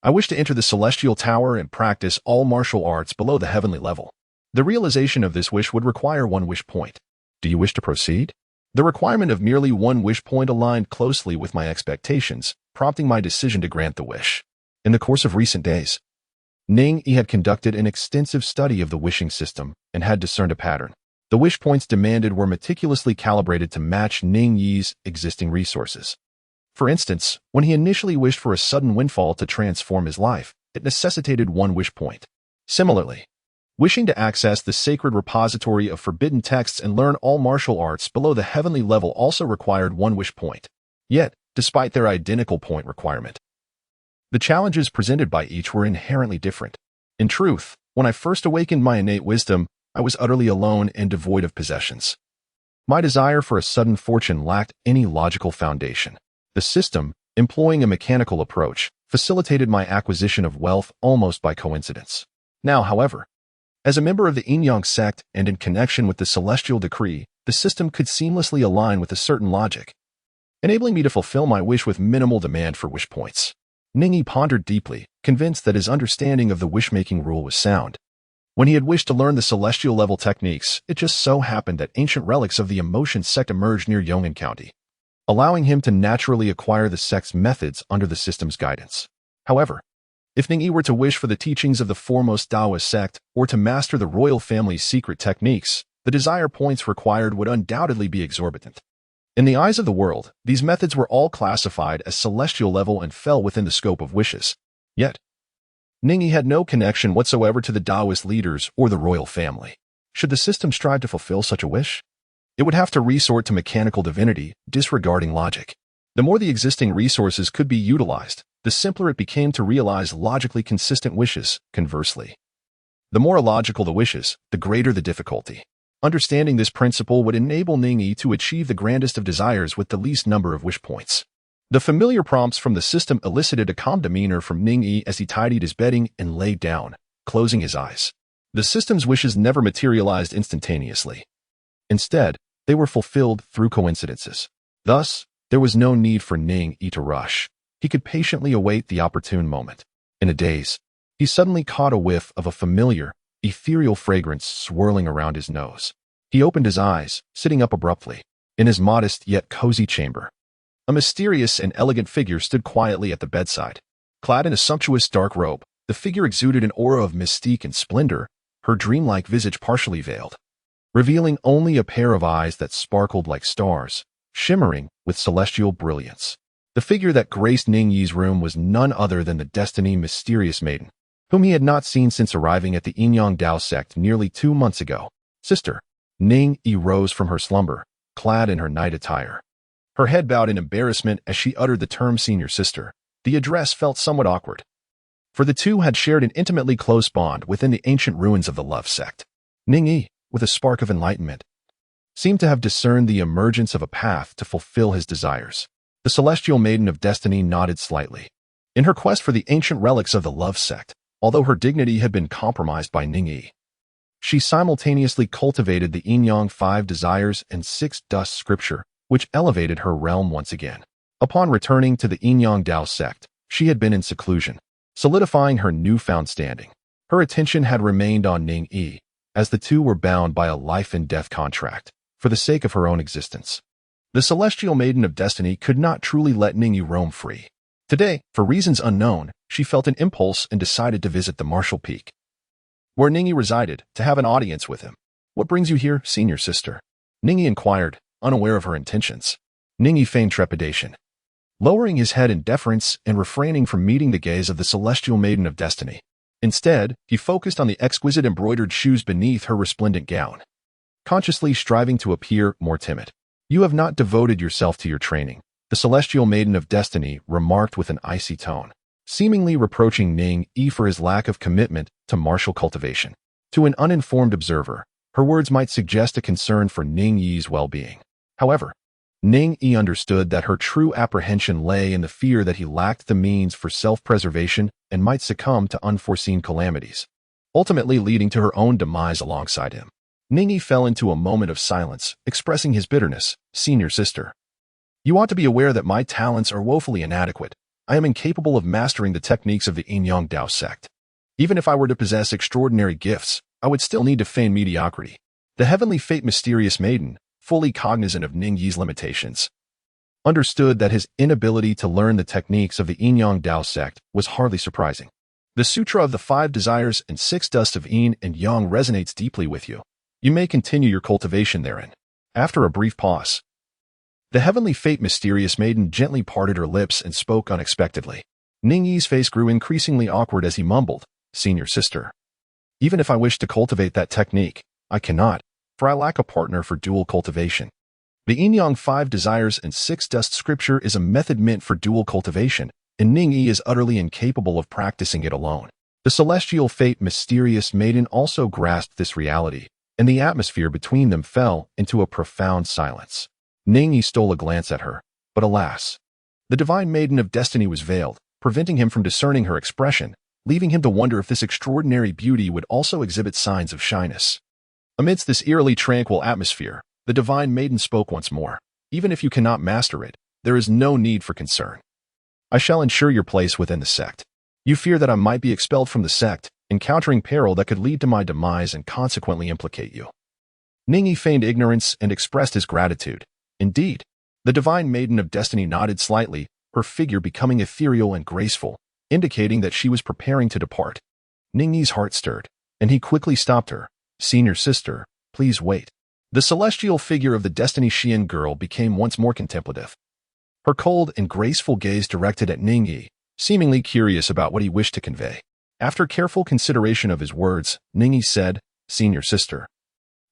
I wish to enter the Celestial Tower and practice all martial arts below the heavenly level. The realization of this wish would require one wish point. Do you wish to proceed? The requirement of merely one wish point aligned closely with my expectations, prompting my decision to grant the wish. In the course of recent days, Ning Yi had conducted an extensive study of the wishing system and had discerned a pattern. The wish points demanded were meticulously calibrated to match Ning Yi's existing resources. For instance, when he initially wished for a sudden windfall to transform his life, it necessitated one wish point. Similarly, wishing to access the sacred repository of forbidden texts and learn all martial arts below the heavenly level also required one wish point. Yet, despite their identical point requirement, the challenges presented by each were inherently different. In truth, when I first awakened my innate wisdom, I was utterly alone and devoid of possessions. My desire for a sudden fortune lacked any logical foundation. The system, employing a mechanical approach, facilitated my acquisition of wealth almost by coincidence. Now, however, as a member of the Yin-Yang sect and in connection with the celestial decree, the system could seamlessly align with a certain logic, enabling me to fulfill my wish with minimal demand for wish points. Ning Yi pondered deeply, convinced that his understanding of the wish-making rule was sound. When he had wished to learn the celestial level techniques, it just so happened that ancient relics of the Emotion sect emerged near Yong'an County, allowing him to naturally acquire the sect's methods under the system's guidance. However, if Ning Yi were to wish for the teachings of the foremost Taoist sect or to master the royal family's secret techniques, the desire points required would undoubtedly be exorbitant. In the eyes of the world, these methods were all classified as celestial level and fell within the scope of wishes. Yet, Ning Yi had no connection whatsoever to the Taoist leaders or the royal family. Should the system strive to fulfill such a wish, it would have to resort to mechanical divinity, disregarding logic. The more the existing resources could be utilized, the simpler it became to realize logically consistent wishes. Conversely, the more illogical the wishes, the greater the difficulty. Understanding this principle would enable Ning Yi to achieve the grandest of desires with the least number of wish points. The familiar prompts from the system elicited a calm demeanor from Ning Yi as he tidied his bedding and lay down, closing his eyes. The system's wishes never materialized instantaneously. Instead, they were fulfilled through coincidences. Thus, there was no need for Ning Yi to rush. He could patiently await the opportune moment. In a daze, he suddenly caught a whiff of a familiar, ethereal fragrance swirling around his nose. He opened his eyes, sitting up abruptly. In his modest yet cozy chamber, a mysterious and elegant figure stood quietly at the bedside. Clad in a sumptuous dark robe, the figure exuded an aura of mystique and splendor, her dreamlike visage partially veiled, revealing only a pair of eyes that sparkled like stars, shimmering with celestial brilliance. The figure that graced Ning Yi's room was none other than the Destiny Mysterious Maiden, whom he had not seen since arriving at the Yin-Yang Dao Sect nearly 2 months ago. Sister. Ning Yi rose from her slumber, clad in her night attire. Her head bowed in embarrassment as she uttered the term senior sister. The address felt somewhat awkward, for the two had shared an intimately close bond within the ancient ruins of the Love Sect. Ning Yi, with a spark of enlightenment, seemed to have discerned the emergence of a path to fulfill his desires. The Celestial Maiden of Destiny nodded slightly. In her quest for the ancient relics of the Love Sect, although her dignity had been compromised by Ning Yi, she simultaneously cultivated the Yin-Yang 5 desires and 6 dust scripture, which elevated her realm once again. Upon returning to the Dao Sect, she had been in seclusion, solidifying her newfound standing. Her attention had remained on Ning Yi, as the two were bound by a life-and-death contract, for the sake of her own existence. The Celestial Maiden of Destiny could not truly let Ning Yi roam free. Today, for reasons unknown, she felt an impulse and decided to visit the Martial Peak, where Ning Yi resided, to have an audience with him. "What brings you here, senior sister?" Ning Yi inquired, unaware of her intentions. Ning Yi feigned trepidation, lowering his head in deference and refraining from meeting the gaze of the Celestial Maiden of Destiny. Instead, he focused on the exquisite embroidered shoes beneath her resplendent gown, consciously striving to appear more timid. "You have not devoted yourself to your training," the Celestial Maiden of Destiny remarked with an icy tone, seemingly reproaching Ning Yi for his lack of commitment to martial cultivation. To an uninformed observer, her words might suggest a concern for Ning Yi's well-being. However, Ning Yi understood that her true apprehension lay in the fear that he lacked the means for self-preservation and might succumb to unforeseen calamities, ultimately leading to her own demise alongside him. Ning Yi fell into a moment of silence, expressing his bitterness. "Senior sister, you ought to be aware that my talents are woefully inadequate. I am incapable of mastering the techniques of the Dao Sect. Even if I were to possess extraordinary gifts, I would still need to feign mediocrity." The Heavenly Fate Mysterious Maiden, fully cognizant of Ning Yi's limitations, understood that his inability to learn the techniques of the Dao Sect was hardly surprising. "The Sutra of the 5 Desires and 6 Dusts of Yin and Yang resonates deeply with you. You may continue your cultivation therein." After a brief pause, the Heavenly Fate Mysterious Maiden gently parted her lips and spoke unexpectedly. Ning Yi's face grew increasingly awkward as he mumbled, "Senior sister, even if I wish to cultivate that technique, I cannot, for I lack a partner for dual cultivation. The Yin-Yang 5 Desires and 6 Dust scripture is a method meant for dual cultivation, and Ning Yi is utterly incapable of practicing it alone." The Celestial Fate Mysterious Maiden also grasped this reality, and the atmosphere between them fell into a profound silence. Ning Yi stole a glance at her, but alas, the Divine Maiden of Destiny was veiled, preventing him from discerning her expression, leaving him to wonder if this extraordinary beauty would also exhibit signs of shyness. Amidst this eerily tranquil atmosphere, the Divine Maiden spoke once more. "Even if you cannot master it, there is no need for concern. I shall ensure your place within the sect. You fear that I might be expelled from the sect, encountering peril that could lead to my demise and consequently implicate you." Ning Yi feigned ignorance and expressed his gratitude. "Indeed." The Divine Maiden of Destiny nodded slightly, her figure becoming ethereal and graceful, indicating that she was preparing to depart. Ning Yi's heart stirred, and he quickly stopped her. "Senior sister, please wait." The celestial figure of the Destiny Xian girl became once more contemplative, her cold and graceful gaze directed at Ning Yi, seemingly curious about what he wished to convey. After careful consideration of his words, Ning Yi said, "Senior sister,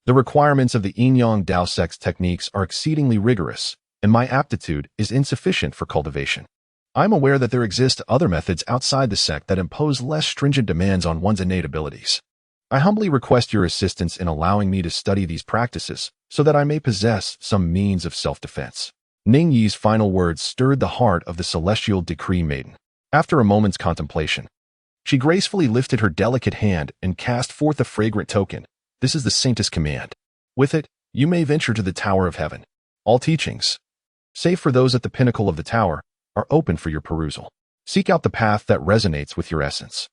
the requirements of the Yin-Yang Dao Sect's techniques are exceedingly rigorous, and my aptitude is insufficient for cultivation. I am aware that there exist other methods outside the sect that impose less stringent demands on one's innate abilities. I humbly request your assistance in allowing me to study these practices so that I may possess some means of self-defense." Ning Yi's final words stirred the heart of the Celestial Decree Maiden. After a moment's contemplation, she gracefully lifted her delicate hand and cast forth a fragrant token. "This is the Saintess command. With it, you may venture to the Tower of Heaven. All teachings, save for those at the pinnacle of the tower, are open for your perusal. Seek out the path that resonates with your essence."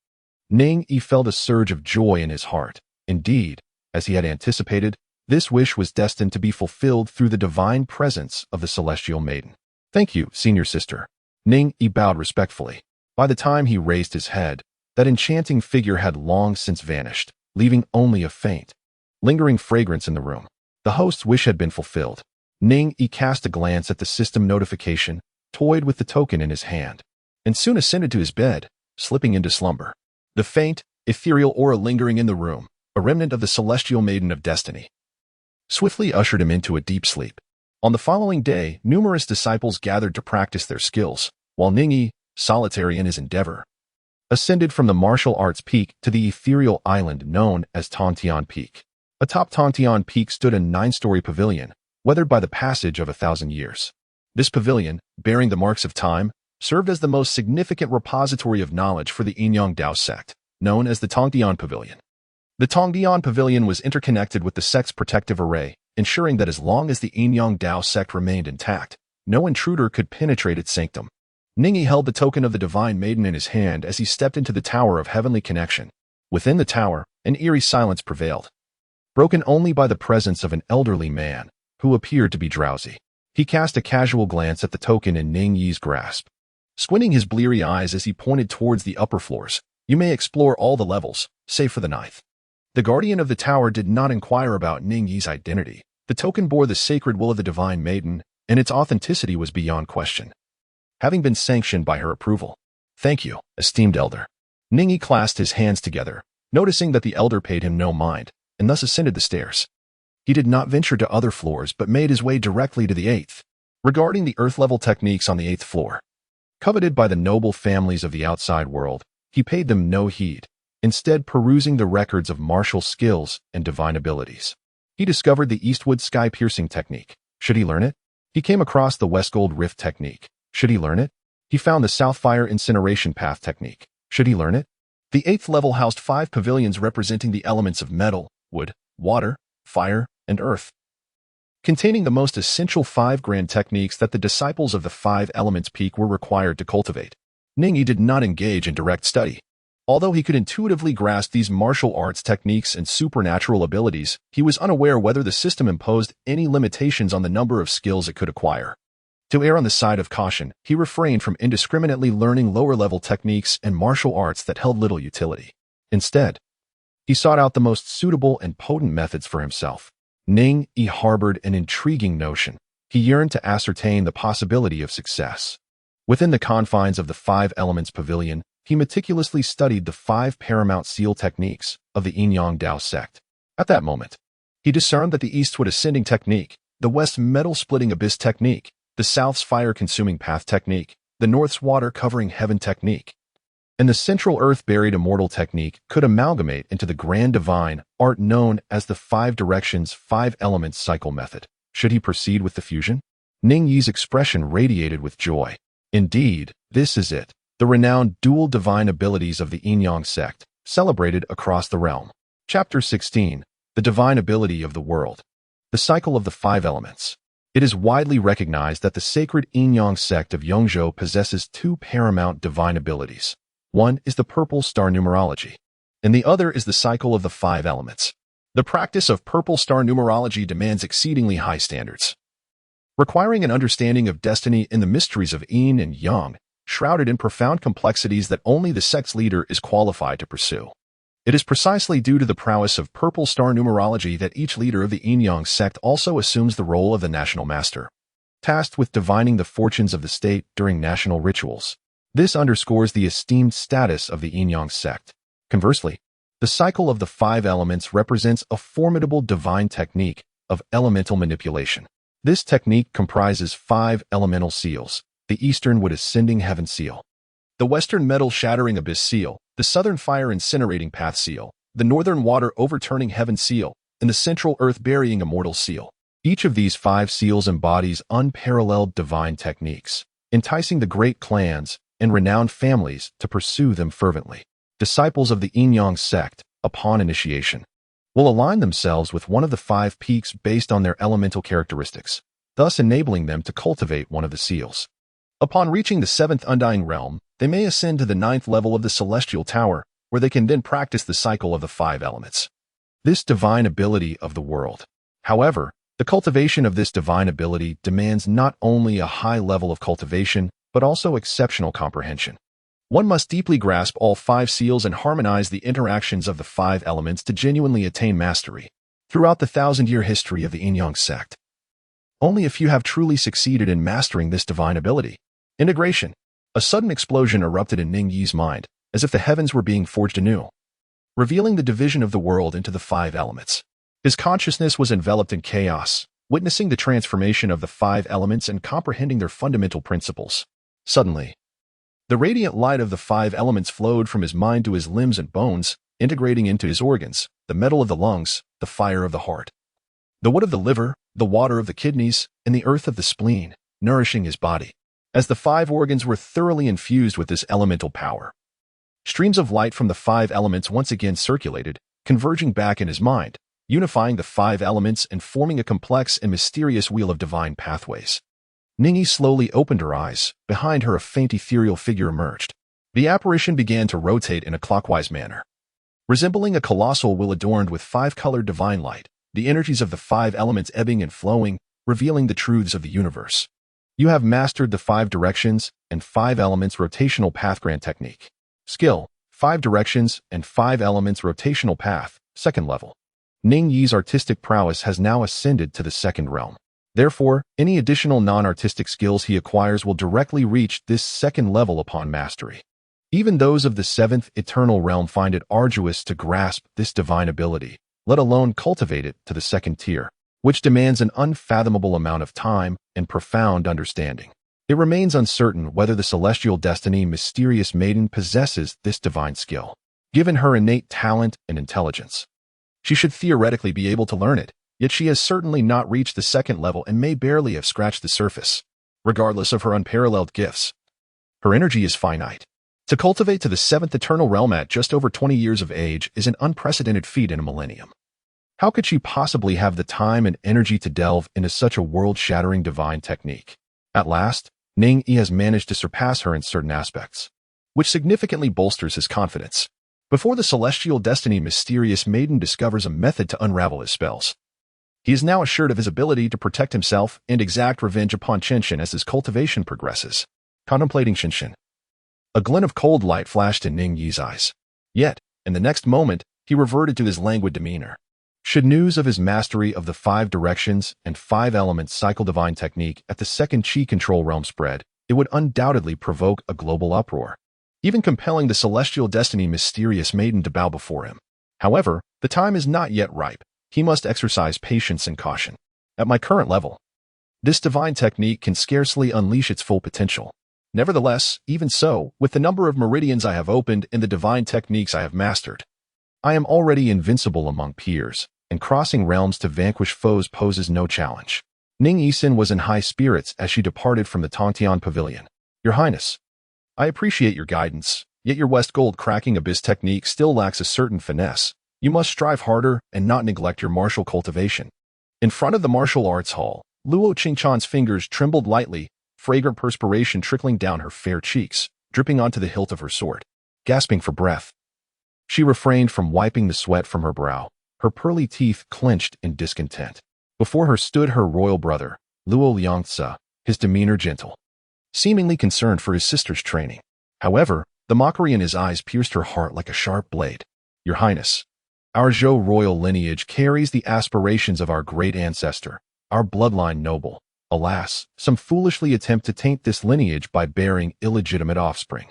Ning Yi felt a surge of joy in his heart. Indeed, as he had anticipated, this wish was destined to be fulfilled through the divine presence of the Celestial Maiden. "Thank you, senior sister." Ning Yi bowed respectfully. By the time he raised his head, that enchanting figure had long since vanished, leaving only a faint, lingering fragrance in the room. The host's wish had been fulfilled. Ning Yi cast a glance at the system notification, toyed with the token in his hand, and soon ascended to his bed, slipping into slumber. The faint, ethereal aura lingering in the room, a remnant of the Celestial Maiden of Destiny, swiftly ushered him into a deep sleep. On the following day, numerous disciples gathered to practice their skills, while Ning Yi, solitary in his endeavor, ascended from the martial arts peak to the ethereal island known as Tongtian Peak. Atop Tongtian Peak stood a 9-story pavilion, weathered by the passage of 1,000 years. This pavilion, bearing the marks of time, served as the most significant repository of knowledge for the Yin-Yang Dao Sect, known as the Tongdian Pavilion. The Tongdian Pavilion was interconnected with the sect's protective array, ensuring that as long as the Yin-Yang Dao Sect remained intact, No intruder could penetrate its sanctum. Ning Yi held the token of the Divine Maiden in his hand as he stepped into the Tower of Heavenly Connection. Within the tower, an eerie silence prevailed, broken only by the presence of an elderly man who appeared to be drowsy. He cast a casual glance at the token in Ning Yi's grasp, squinting his bleary eyes as he pointed towards the upper floors. You may explore all the levels, save for the ninth. The guardian of the tower did not inquire about Ning Yi's identity. The token bore the sacred will of the Divine Maiden, and its authenticity was beyond question, having been sanctioned by her approval. Thank you, esteemed elder. Ning Yi clasped his hands together, noticing that the elder paid him no mind, and thus ascended the stairs. He did not venture to other floors but made his way directly to the 8th. Regarding the earth-level techniques on the 8th floor, coveted by the noble families of the outside world, he paid them no heed, instead perusing the records of martial skills and divine abilities. He discovered the Eastwood sky-piercing technique. Should he learn it? He came across the Westgold rift technique. Should he learn it? He found the Southfire incineration path technique. Should he learn it? The 8th level housed 5 pavilions representing the elements of metal, wood, water, fire, and earth, containing the most essential 5 grand techniques that the disciples of the 5 elements peak were required to cultivate. Ning Yi did not engage in direct study. Although he could intuitively grasp these martial arts techniques and supernatural abilities, he was unaware whether the system imposed any limitations on the number of skills it could acquire. To err on the side of caution, he refrained from indiscriminately learning lower-level techniques and martial arts that held little utility. Instead, he sought out the most suitable and potent methods for himself. Ning Yi harbored an intriguing notion. He yearned to ascertain the possibility of success. Within the confines of the 5 Elements Pavilion, he meticulously studied the 5 paramount seal techniques of the Yin-Yang Dao Sect. At that moment, he discerned that the Eastwood Ascending Technique, the West's Metal-Splitting Abyss Technique, the South's Fire-Consuming Path Technique, the North's Water-Covering Heaven Technique, and the Central Earth-Buried Immortal Technique could amalgamate into the grand divine art known as the 5 Directions 5 Elements Cycle Method. Should he proceed with the fusion? Ning Yi's expression radiated with joy. Indeed, this is it, the renowned dual divine abilities of the Yin-Yang Sect, celebrated across the realm. Chapter 16. The Divine Ability of the World. The Cycle of the 5 Elements. It is widely recognized that the sacred Yin-Yang Sect of Yongzhou possesses 2 paramount divine abilities. One is the purple star numerology, and the other is the cycle of the 5 elements. The practice of purple star numerology demands exceedingly high standards, requiring an understanding of destiny and the mysteries of yin and yang, shrouded in profound complexities that only the sect's leader is qualified to pursue. It is precisely due to the prowess of purple star numerology that each leader of the Yin-Yang sect also assumes the role of the national master, tasked with divining the fortunes of the state during national rituals. This underscores the esteemed status of the Yin-Yang sect. Conversely, the cycle of the 5 elements represents a formidable divine technique of elemental manipulation. This technique comprises 5 elemental seals: the Eastern Wood Ascending Heaven Seal, the Western Metal Shattering Abyss Seal, the Southern Fire Incinerating Path Seal, the Northern Water Overturning Heaven Seal, and the Central Earth Burying Immortal Seal. Each of these 5 seals embodies unparalleled divine techniques, enticing the great clans and renowned families to pursue them fervently. Disciples of the Yin-Yang sect, upon initiation, will align themselves with one of the 5 peaks based on their elemental characteristics, thus enabling them to cultivate one of the seals. Upon reaching the 7th Undying Realm, they may ascend to the 9th level of the Celestial Tower, where they can then practice the cycle of the 5 elements. This divine ability of the world. However, the cultivation of this divine ability demands not only a high level of cultivation, but also exceptional comprehension. One must deeply grasp all 5 seals and harmonize the interactions of the 5 elements to genuinely attain mastery. Throughout the 1,000-year history of the Yin-Yang sect, only a few have truly succeeded in mastering this divine ability. Integration. A sudden explosion erupted in Ning Yi's mind, as if the heavens were being forged anew, revealing the division of the world into the 5 elements. His consciousness was enveloped in chaos, witnessing the transformation of the 5 elements and comprehending their fundamental principles. Suddenly, the radiant light of the 5 elements flowed from his mind to his limbs and bones, integrating into his organs, the metal of the lungs, the fire of the heart, the wood of the liver, the water of the kidneys, and the earth of the spleen, nourishing his body. As the 5 organs were thoroughly infused with this elemental power, streams of light from the 5 elements once again circulated, converging back in his mind, unifying the 5 elements and forming a complex and mysterious wheel of divine pathways. Ning Yi slowly opened her eyes. Behind her, a faint ethereal figure emerged. The apparition began to rotate in a clockwise manner. Resembling a colossal wheel adorned with 5-colored divine light, the energies of the 5 elements ebbing and flowing, revealing the truths of the universe. You have mastered the 5 directions and 5 elements rotational path grand technique. Skill, 5 directions and 5 elements rotational path, 2nd level. Ning Yi's artistic prowess has now ascended to the 2nd realm. Therefore, any additional non-artistic skills he acquires will directly reach this 2nd level upon mastery. Even those of the 7th eternal realm find it arduous to grasp this divine ability, let alone cultivate it to the 2nd tier, which demands an unfathomable amount of time and profound understanding. It remains uncertain whether the celestial destiny mysterious maiden possesses this divine skill. Given her innate talent and intelligence, she should theoretically be able to learn it, yet she has certainly not reached the 2nd level and may barely have scratched the surface. Regardless of her unparalleled gifts, her energy is finite. To cultivate to the 7th eternal realm at just over 20 years of age is an unprecedented feat in a millennium. How could she possibly have the time and energy to delve into such a world-shattering divine technique? At last, Ning Yi has managed to surpass her in certain aspects, which significantly bolsters his confidence. Before the celestial destiny mysterious maiden discovers a method to unravel his spells, he is now assured of his ability to protect himself and exact revenge upon Qinshin as his cultivation progresses. Contemplating Qinshin, a glint of cold light flashed in Ning Yi's eyes. Yet, in the next moment, he reverted to his languid demeanor. Should news of his mastery of the 5 directions and 5 elements cycle divine technique at the 2nd chi control realm spread, it would undoubtedly provoke a global uproar, even compelling the celestial destiny mysterious maiden to bow before him. However, the time is not yet ripe. He must exercise patience and caution. At my current level, this divine technique can scarcely unleash its full potential. Nevertheless, even so, with the number of meridians I have opened and the divine techniques I have mastered, I am already invincible among peers, and crossing realms to vanquish foes poses no challenge. Ning Yi was in high spirits as she departed from the Tongtian Pavilion. Your Highness, I appreciate your guidance, yet your West Gold cracking abyss technique still lacks a certain finesse. You must strive harder and not neglect your martial cultivation. In front of the martial arts hall, Luo Qingchan's fingers trembled lightly, fragrant perspiration trickling down her fair cheeks, dripping onto the hilt of her sword. Gasping for breath, she refrained from wiping the sweat from her brow, her pearly teeth clenched in discontent. Before her stood her royal brother, Luo Liangzi, his demeanor gentle, seemingly concerned for his sister's training. However, the mockery in his eyes pierced her heart like a sharp blade. Your Highness, our Zhou royal lineage carries the aspirations of our great ancestor, our bloodline noble. Alas, some foolishly attempt to taint this lineage by bearing illegitimate offspring.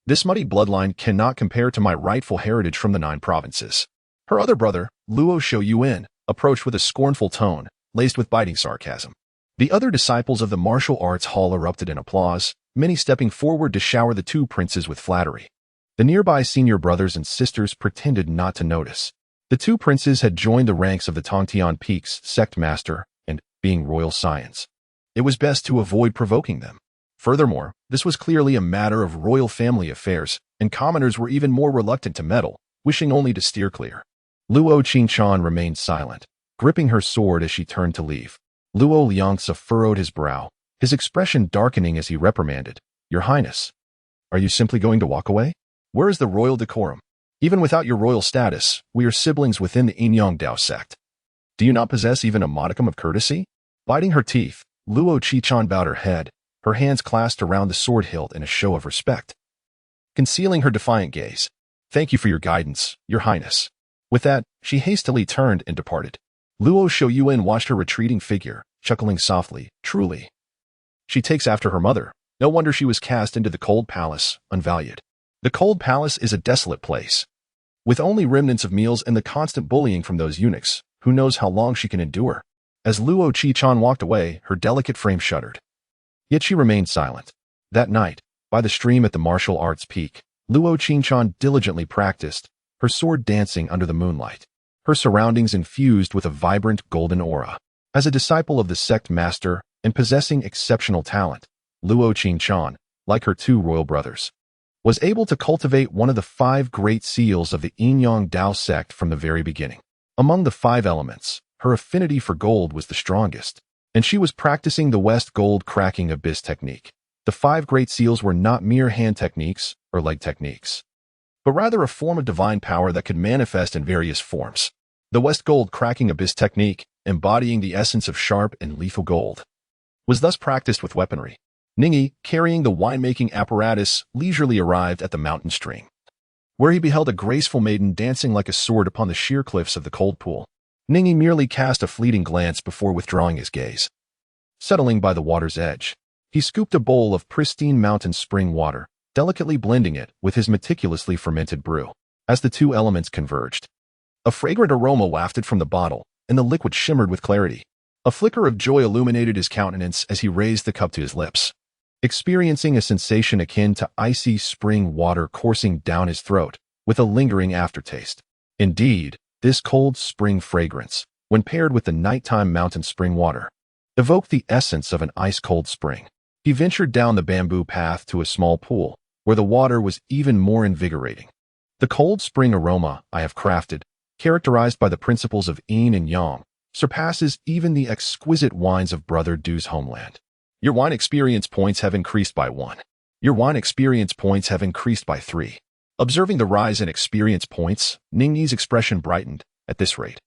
This muddy bloodline cannot compare to my rightful heritage from the 9 provinces. Her other brother, Luo Shouyuan, approached with a scornful tone, laced with biting sarcasm. The other disciples of the martial arts hall erupted in applause, many stepping forward to shower the 2 princes with flattery. The nearby senior brothers and sisters pretended not to notice. The 2 princes had joined the ranks of the Tongtian Peaks sect master, and, being royal scions, it was best to avoid provoking them. Furthermore, this was clearly a matter of royal family affairs, and commoners were even more reluctant to meddle, wishing only to steer clear. Luo Qingchan remained silent, gripping her sword as she turned to leave. Luo Liangzi furrowed his brow, his expression darkening as he reprimanded. Your Highness, are you simply going to walk away? Where is the royal decorum? Even without your royal status, we are siblings within the Dao Sect. Do you not possess even a modicum of courtesy? Biting her teeth, Luo Qingchan bowed her head, her hands clasped around the sword hilt in a show of respect, concealing her defiant gaze. Thank you for your guidance, Your Highness. With that, she hastily turned and departed. Luo Shouyuan watched her retreating figure, chuckling softly. Truly, she takes after her mother. No wonder she was cast into the cold palace, unvalued. The cold palace is a desolate place, with only remnants of meals and the constant bullying from those eunuchs. Who knows how long she can endure? As Luo Qingchan walked away, her delicate frame shuddered. Yet she remained silent. That night, by the stream at the martial arts peak, Luo Qingchan diligently practiced, her sword dancing under the moonlight, her surroundings infused with a vibrant golden aura. As a disciple of the sect master and possessing exceptional talent, Luo Qingchan, like her 2 royal brothers, was able to cultivate one of the 5 great seals of the Dao Sect from the very beginning. Among the 5 elements, her affinity for gold was the strongest. and she was practicing the West Gold cracking abyss technique. The 5 great seals were not mere hand techniques or leg techniques, but rather a form of divine power that could manifest in various forms. The West Gold cracking abyss technique, embodying the essence of sharp and lethal gold, was thus practiced with weaponry. Ning Yi, carrying the winemaking apparatus, leisurely arrived at the mountain stream, where he beheld a graceful maiden dancing like a sword upon the sheer cliffs of the cold pool. Ning Yi merely cast a fleeting glance before withdrawing his gaze. Settling by the water's edge, he scooped a bowl of pristine mountain spring water, delicately blending it with his meticulously fermented brew. As the two elements converged, a fragrant aroma wafted from the bottle, and the liquid shimmered with clarity. A flicker of joy illuminated his countenance as he raised the cup to his lips, experiencing a sensation akin to icy spring water coursing down his throat with a lingering aftertaste. Indeed, this cold spring fragrance, when paired with the nighttime mountain spring water, evoked the essence of an ice-cold spring. He ventured down the bamboo path to a small pool, where the water was even more invigorating. The cold spring aroma I have crafted, characterized by the principles of yin and yang, surpasses even the exquisite wines of Brother Du's homeland. Your wine experience points have increased by 1. Your wine experience points have increased by 3. Observing the rise in experience points, Ning Yi's expression brightened. At this rate,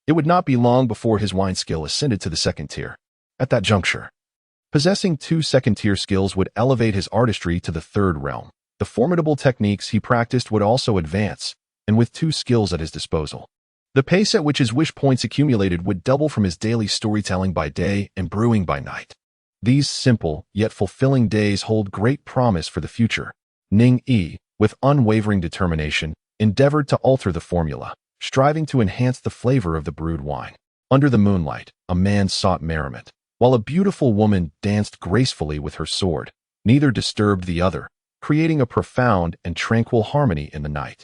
it would not be long before his wine skill ascended to the 2nd tier. At that juncture, possessing 2 second-tier skills would elevate his artistry to the 3rd realm. The formidable techniques he practiced would also advance, and with 2 skills at his disposal, the pace at which his wish points accumulated would double from his daily storytelling by day and brewing by night. These simple, yet fulfilling days hold great promise for the future. Ning Yi, with unwavering determination, endeavored to alter the formula, striving to enhance the flavor of the brewed wine. Under the moonlight, a man sought merriment, while a beautiful woman danced gracefully with her sword. Neither disturbed the other, creating a profound and tranquil harmony in the night.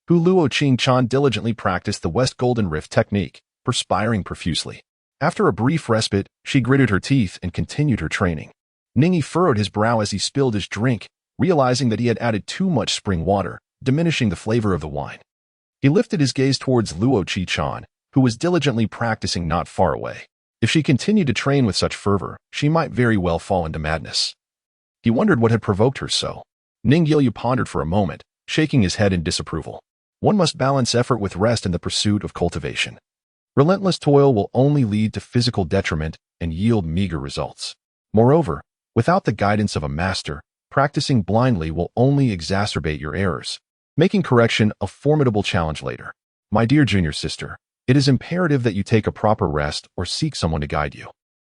Luo Qingchan diligently practiced the West Golden Rift technique, perspiring profusely. After a brief respite, she gritted her teeth and continued her training. Ning Yi furrowed his brow as he spilled his drink, realizing that he had added too much spring water, diminishing the flavor of the wine. He lifted his gaze towards Luo Qingchan, who was diligently practicing not far away. If she continued to train with such fervor, she might very well fall into madness. He wondered what had provoked her so. Ning Yi pondered for a moment, shaking his head in disapproval. One must balance effort with rest in the pursuit of cultivation. Relentless toil will only lead to physical detriment and yield meager results. Moreover, without the guidance of a master, practicing blindly will only exacerbate your errors, making correction a formidable challenge later. My dear junior sister, it is imperative that you take a proper rest or seek someone to guide you,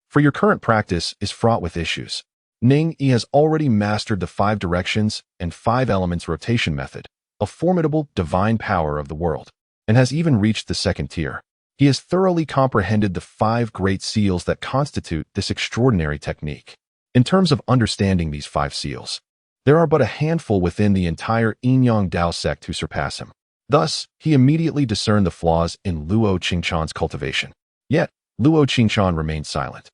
for your current practice is fraught with issues. Ning Yi has already mastered the 5 directions and 5 elements rotation method, a formidable divine power of the world, and has even reached the 2nd tier. He has thoroughly comprehended the 5 great seals that constitute this extraordinary technique. In terms of understanding these 5 seals, there are but a handful within the entire Yin-Yang Dao Sect who surpass him. Thus, he immediately discerned the flaws in Luo Qingchan's cultivation. Yet, Luo Qingchan remained silent,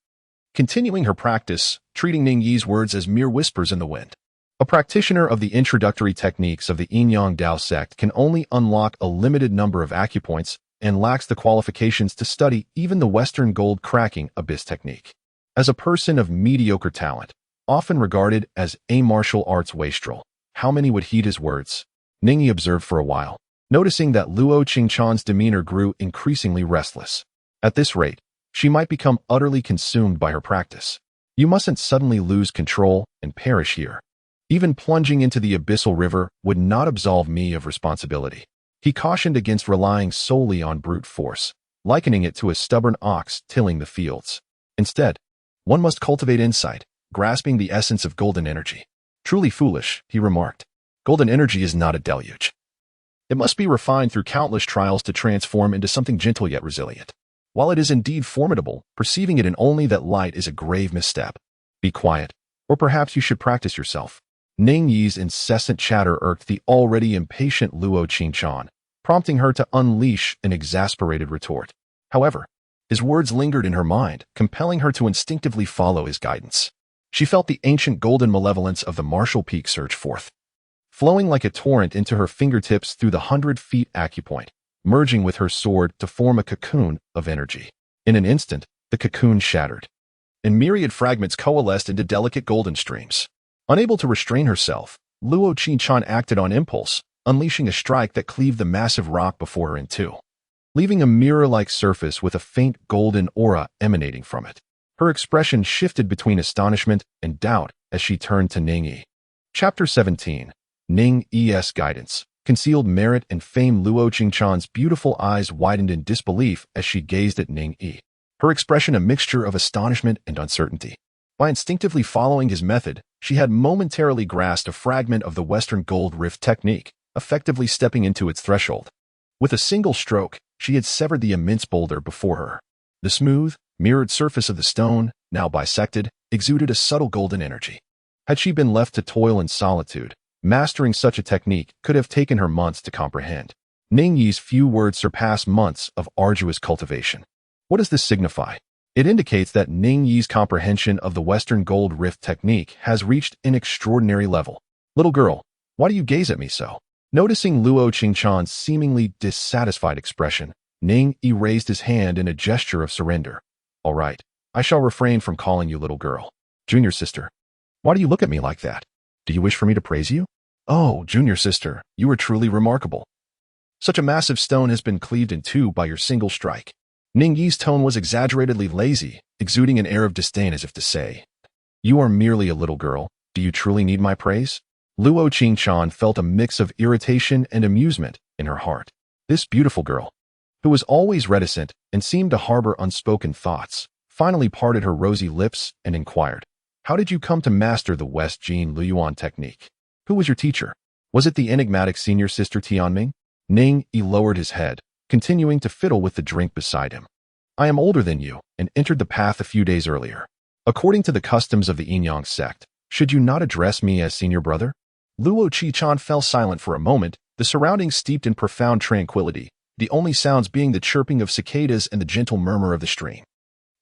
continuing her practice, treating Ning Yi's words as mere whispers in the wind. A practitioner of the introductory techniques of the Yin-Yang Dao Sect can only unlock a limited number of acupoints and lacks the qualifications to study even the Western gold cracking abyss technique. As a person of mediocre talent, often regarded as a martial arts wastrel, how many would heed his words? Ning Yi observed for a while, noticing that Luo Qingchan's demeanor grew increasingly restless. At this rate, she might become utterly consumed by her practice. You mustn't suddenly lose control and perish here. Even plunging into the abyssal river would not absolve me of responsibility. He cautioned against relying solely on brute force, likening it to a stubborn ox tilling the fields. Instead, one must cultivate insight, grasping the essence of golden energy. Truly foolish, he remarked. Golden energy is not a deluge. It must be refined through countless trials to transform into something gentle yet resilient. While it is indeed formidable, perceiving it in only that light is a grave misstep. Be quiet, or perhaps you should practice yourself. Ning Yi's incessant chatter irked the already impatient Luo Qingchan, prompting her to unleash an exasperated retort. However, his words lingered in her mind, compelling her to instinctively follow his guidance. She felt the ancient golden malevolence of the martial peak surge forth, flowing like a torrent into her fingertips through the 100-feet acupoint, merging with her sword to form a cocoon of energy. In an instant, The cocoon shattered, and myriad fragments coalesced into delicate golden streams. Unable to restrain herself, Luo Qinchan acted on impulse, unleashing a strike that cleaved the massive rock before her in two, leaving a mirror-like surface with a faint golden aura emanating from it. Her expression shifted between astonishment and doubt as she turned to Ning Yi. Chapter 17. Ning Yi's Guidance. Concealed merit and fame. Luo Qinchan's beautiful eyes widened in disbelief as she gazed at Ning Yi, her expression a mixture of astonishment and uncertainty. By instinctively following his method, she had momentarily grasped a fragment of the Western Gold Rift technique, effectively stepping into its threshold. With a single stroke, she had severed the immense boulder before her. The smooth, mirrored surface of the stone, now bisected, exuded a subtle golden energy. Had she been left to toil in solitude, mastering such a technique could have taken her months to comprehend. Ning Yi's few words surpassed months of arduous cultivation. What does this signify? It indicates that Ning Yi's comprehension of the Western Gold Rift technique has reached an extraordinary level. Little girl, why do you gaze at me so? Noticing Luo Qinchan's seemingly dissatisfied expression, Ning Yi raised his hand in a gesture of surrender. All right, I shall refrain from calling you little girl. Junior sister, why do you look at me like that? Do you wish for me to praise you? Oh, junior sister, you are truly remarkable. Such a massive stone has been cleaved in two by your single strike. Ning Yi's tone was exaggeratedly lazy, exuding an air of disdain as if to say, you are merely a little girl. Do you truly need my praise? Luo Qinchan felt a mix of irritation and amusement in her heart. This beautiful girl, who was always reticent and seemed to harbor unspoken thoughts, finally parted her rosy lips and inquired, how did you come to master the West Jin Luyuan technique? Who was your teacher? Was it the enigmatic senior sister Tianming? Ning Yi lowered his head, continuing to fiddle with the drink beside him. I am older than you and entered the path a few days earlier. According to the customs of the Dao Sect, should you not address me as senior brother? Luo Qinchan fell silent for a moment, the surroundings steeped in profound tranquility, the only sounds being the chirping of cicadas and the gentle murmur of the stream.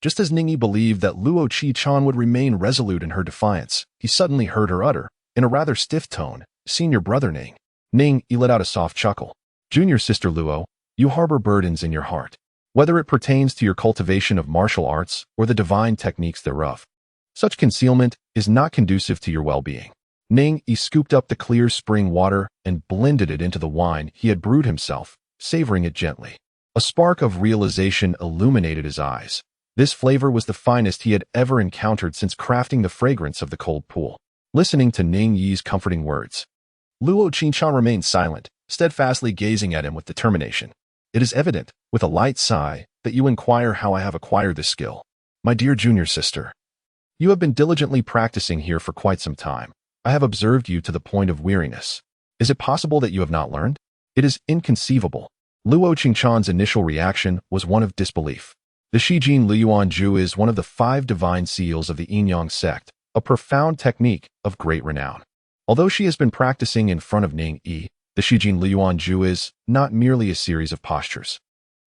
Just as Ning Yi believed that Luo Qinchan would remain resolute in her defiance, he suddenly heard her utter, in a rather stiff tone, senior brother Ning. Ning Yi let out a soft chuckle. Junior sister Luo, you harbor burdens in your heart, whether it pertains to your cultivation of martial arts or the divine techniques thereof. Such concealment is not conducive to your well-being. Ning Yi scooped up the clear spring water and blended it into the wine he had brewed himself, savoring it gently. A spark of realization illuminated his eyes. This flavor was the finest he had ever encountered since crafting the fragrance of the cold pool. Listening to Ning Yi's comforting words, Luo Qinchan remained silent, steadfastly gazing at him with determination. It is evident, with a light sigh, that you inquire how I have acquired this skill. My dear junior sister, you have been diligently practicing here for quite some time. I have observed you to the point of weariness. Is it possible that you have not learned? It is inconceivable. Luo Qinchan's initial reaction was one of disbelief. The Shijin Liyuan Ju is one of the 5 divine seals of the Dao Sect, a profound technique of great renown. Although she has been practicing in front of Ning Yi, the Shijin Liyuan Ju is not merely a series of postures.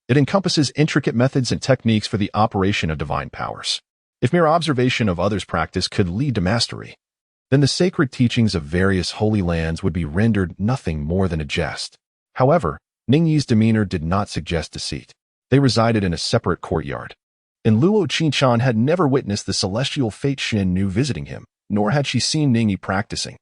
It encompasses intricate methods and techniques for the operation of divine powers. If mere observation of others' practice could lead to mastery, then the sacred teachings of various holy lands would be rendered nothing more than a jest. However, Ning Yi's demeanor did not suggest deceit. They resided in a separate courtyard, and Luo Qinchan had never witnessed the celestial fate Shin knew visiting him, nor had she seen Ning Yi practicing.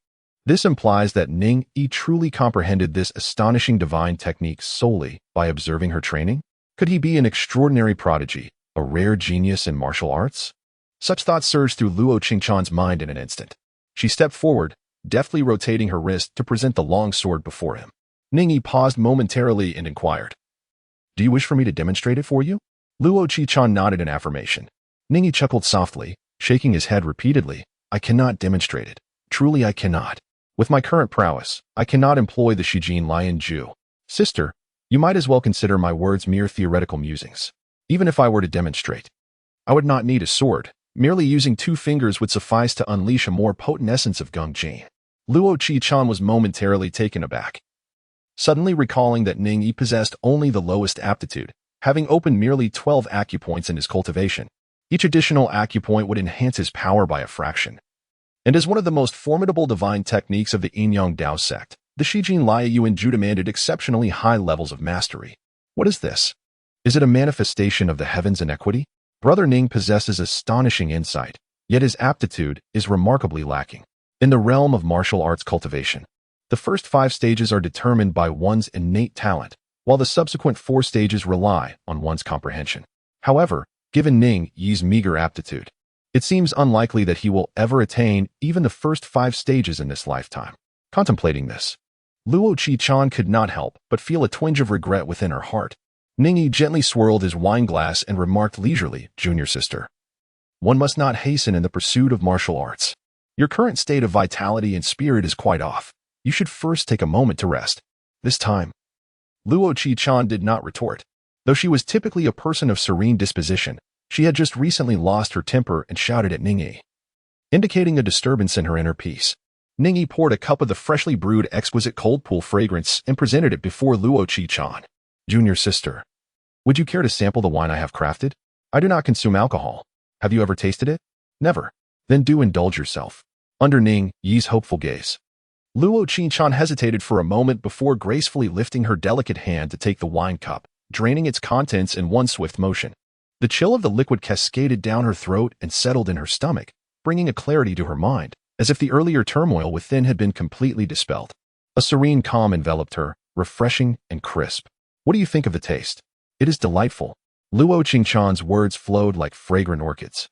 This implies that Ning Yi truly comprehended this astonishing divine technique solely by observing her training. Could he be an extraordinary prodigy, a rare genius in martial arts? Such thoughts surged through Luo Qinchan's mind in an instant. She stepped forward, deftly rotating her wrist to present the long sword before him. Ning Yi paused momentarily and inquired, do you wish for me to demonstrate it for you? Luo Qinchan nodded in affirmation. Ning Yi chuckled softly, shaking his head repeatedly. I cannot demonstrate it. Truly I cannot. With my current prowess, I cannot employ the Shijin Lion Ju. Sister, you might as well consider my words mere theoretical musings. Even if I were to demonstrate, I would not need a sword. Merely using 2 fingers would suffice to unleash a more potent essence of Gung Jin. Luo Qinchan was momentarily taken aback, suddenly recalling that Ning Yi possessed only the lowest aptitude, having opened merely 12 acupoints in his cultivation. Each additional acupoint would enhance his power by a fraction. And as one of the most formidable divine techniques of the Dao Sect, the Shijin Liuyuan Ju demanded exceptionally high levels of mastery. What is this? Is it a manifestation of the heavens' inequity? Brother Ning possesses astonishing insight, yet his aptitude is remarkably lacking. In the realm of martial arts cultivation, the first 5 stages are determined by one's innate talent, while the subsequent 4 stages rely on one's comprehension. However, given Ning Yi's meager aptitude, it seems unlikely that he will ever attain even the first 5 stages in this lifetime. Contemplating this, Luo Qi-chan could not help but feel a twinge of regret within her heart. Ning Yi gently swirled his wine glass and remarked leisurely, "Junior sister, one must not hasten in the pursuit of martial arts. Your current state of vitality and spirit is quite off. You should first take a moment to rest." This time, Luo Qi-chan did not retort. Though she was typically a person of serene disposition, she had just recently lost her temper and shouted at Ning Yi, indicating a disturbance in her inner peace. Ning Yi poured a cup of the freshly brewed exquisite cold pool fragrance and presented it before Luo Qi-chan. "Junior sister, would you care to sample the wine I have crafted? I do not consume alcohol. Have you ever tasted it? Never. Then do indulge yourself." Under Ning Yi's hopeful gaze, Luo Qi-chan hesitated for a moment before gracefully lifting her delicate hand to take the wine cup, draining its contents in one swift motion. The chill of the liquid cascaded down her throat and settled in her stomach, bringing a clarity to her mind, as if the earlier turmoil within had been completely dispelled. A serene calm enveloped her, refreshing and crisp. "What do you think of the taste?" "It is delightful." Luo Qi-chan's words flowed like fragrant orchids,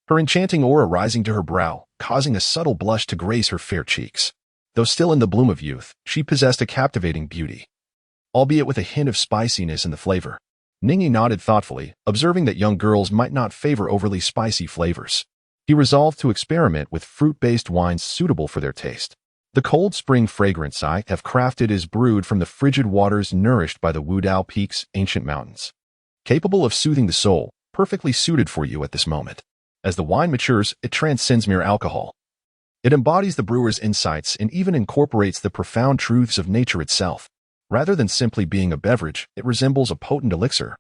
her enchanting aura rising to her brow, causing a subtle blush to grace her fair cheeks. Though still in the bloom of youth, she possessed a captivating beauty, albeit with a hint of spiciness in the flavor. Ning Yi nodded thoughtfully, observing that young girls might not favor overly spicy flavors. He resolved to experiment with fruit-based wines suitable for their taste. The cold spring fragrance I have crafted is brewed from the frigid waters nourished by the Wudao Peak's ancient mountains. Capable of soothing the soul, perfectly suited for you at this moment. As the wine matures, it transcends mere alcohol. It embodies the brewer's insights and even incorporates the profound truths of nature itself. Rather than simply being a beverage, it resembles a potent elixir,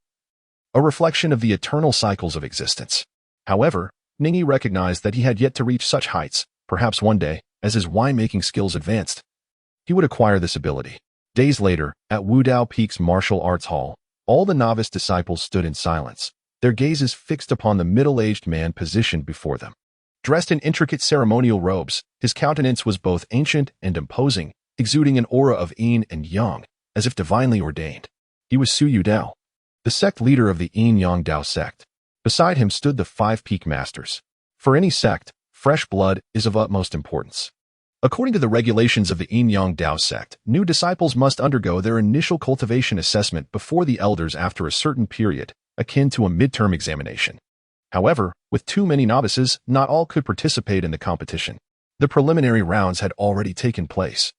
a reflection of the eternal cycles of existence. However, Ning Yi recognized that he had yet to reach such heights. Perhaps one day, as his winemaking skills advanced, he would acquire this ability. Days later, at Wudao Peak's martial arts hall, all the novice disciples stood in silence, their gazes fixed upon the middle-aged man positioned before them. Dressed in intricate ceremonial robes, his countenance was both ancient and imposing, exuding an aura of yin and yang, as if divinely ordained. He was Su Yudao, the sect leader of the Yin-Yang Dao Sect. Beside him stood the 5 peak masters. For any sect, fresh blood is of utmost importance. According to the regulations of the Yin-Yang Dao Sect, new disciples must undergo their initial cultivation assessment before the elders after a certain period, akin to a midterm examination. However, with too many novices, not all could participate in the competition. The preliminary rounds had already taken place,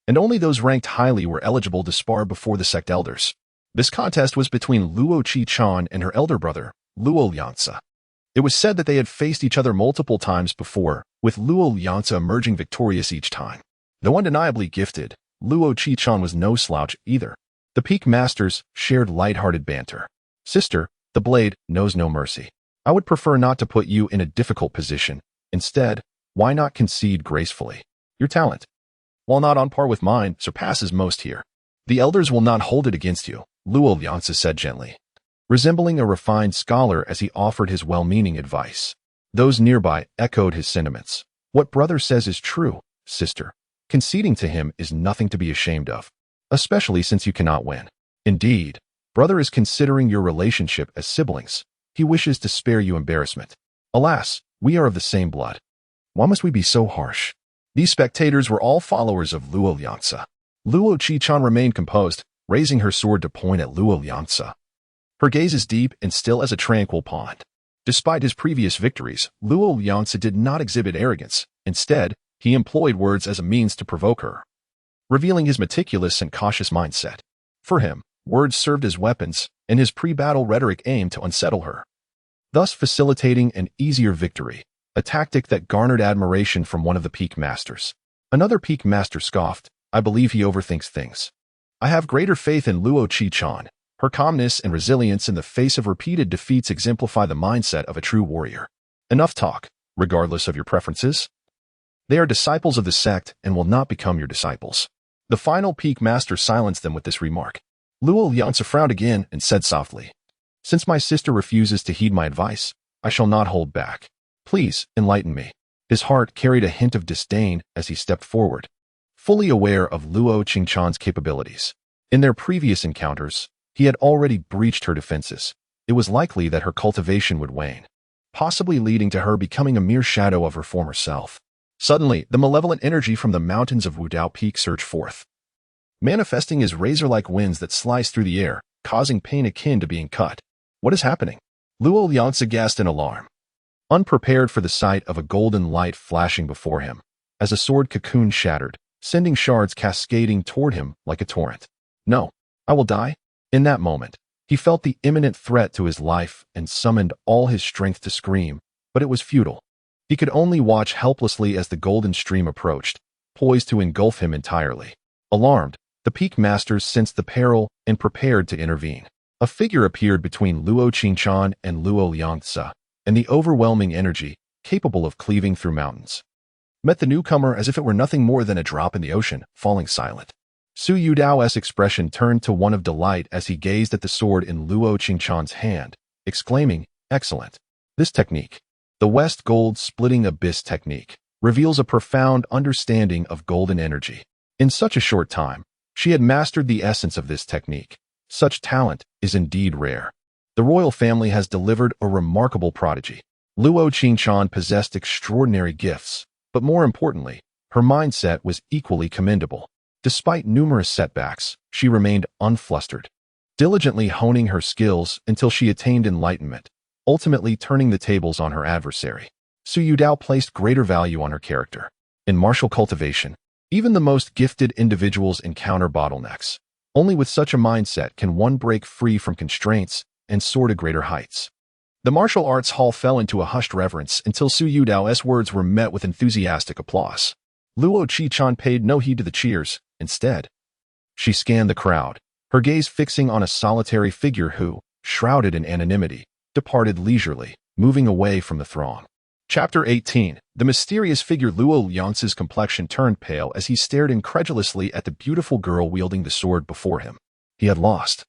and only those ranked highly were eligible to spar before the sect elders. This contest was between Luo Qi-chan and her elder brother, Luo Lianzi. It was said that they had faced each other multiple times before, with Luo Lianzi emerging victorious each time. Though undeniably gifted, Luo Qi-chan was no slouch either. The peak masters shared light-hearted banter. "Sister, the blade knows no mercy. I would prefer not to put you in a difficult position. Instead, why not concede gracefully? Your talent, while not on par with mine, surpasses most here. The elders will not hold it against you," Luo Lianzi said gently, resembling a refined scholar as he offered his well-meaning advice. Those nearby echoed his sentiments. "What brother says is true, sister. Conceding to him is nothing to be ashamed of, especially since you cannot win. Indeed, brother is considering your relationship as siblings. He wishes to spare you embarrassment. Alas, we are of the same blood. Why must we be so harsh?" These spectators were all followers of Luo Lianzi. Luo Qi-chan remained composed, raising her sword to point at Luo Lianzi. Her gaze is deep and still as a tranquil pond. Despite his previous victories, Luo Lianzi did not exhibit arrogance. Instead, he employed words as a means to provoke her, revealing his meticulous and cautious mindset. For him, words served as weapons, and his pre-battle rhetoric aimed to unsettle her, thus facilitating an easier victory, a tactic that garnered admiration from one of the peak masters. Another peak master scoffed, "I believe he overthinks things." I have greater faith in Luo Qi-chan. Her calmness and resilience in the face of repeated defeats exemplify the mindset of a true warrior. Enough talk, regardless of your preferences. They are disciples of the sect and will not become your disciples. The final peak master silenced them with this remark. Luo Lianzi frowned again and said softly, Since my sister refuses to heed my advice, I shall not hold back. Please, enlighten me. His heart carried a hint of disdain as he stepped forward, fully aware of Luo Qingchan's capabilities. In their previous encounters, he had already breached her defenses. It was likely that her cultivation would wane, possibly leading to her becoming a mere shadow of her former self. Suddenly, the malevolent energy from the mountains of Wudao Peak surged forth, manifesting as razor-like winds that sliced through the air, causing pain akin to being cut. What is happening? Luo Liangzi gasped in alarm, unprepared for the sight of a golden light flashing before him, as a sword cocoon shattered, sending shards cascading toward him like a torrent. No, I will die. In that moment, he felt the imminent threat to his life and summoned all his strength to scream, but it was futile. He could only watch helplessly as the golden stream approached, poised to engulf him entirely. Alarmed, the Peak Masters sensed the peril and prepared to intervene. A figure appeared between Luo Qingchan and Luo Liangzi, and the overwhelming energy, capable of cleaving through mountains, met the newcomer as if it were nothing more than a drop in the ocean, falling silent. Su Yudao's expression turned to one of delight as he gazed at the sword in Luo Qingchan's hand, exclaiming, "Excellent. This technique, the West Gold Splitting Abyss technique, reveals a profound understanding of golden energy." In such a short time, she had mastered the essence of this technique. Such talent is indeed rare. The royal family has delivered a remarkable prodigy. Luo Qingchan possessed extraordinary gifts, but more importantly, her mindset was equally commendable. Despite numerous setbacks, she remained unflustered, diligently honing her skills until she attained enlightenment, ultimately turning the tables on her adversary. Su Yudao placed greater value on her character. In martial cultivation, even the most gifted individuals encounter bottlenecks. Only with such a mindset can one break free from constraints and soar to greater heights. The martial arts hall fell into a hushed reverence until Su Yudao's words were met with enthusiastic applause. Luo Qingchan paid no heed to the cheers. Instead, she scanned the crowd, her gaze fixing on a solitary figure who, shrouded in anonymity, departed leisurely, moving away from the throng. Chapter 18. The mysterious figure. Luo Liangzi's complexion turned pale as he stared incredulously at the beautiful girl wielding the sword before him. He had lost,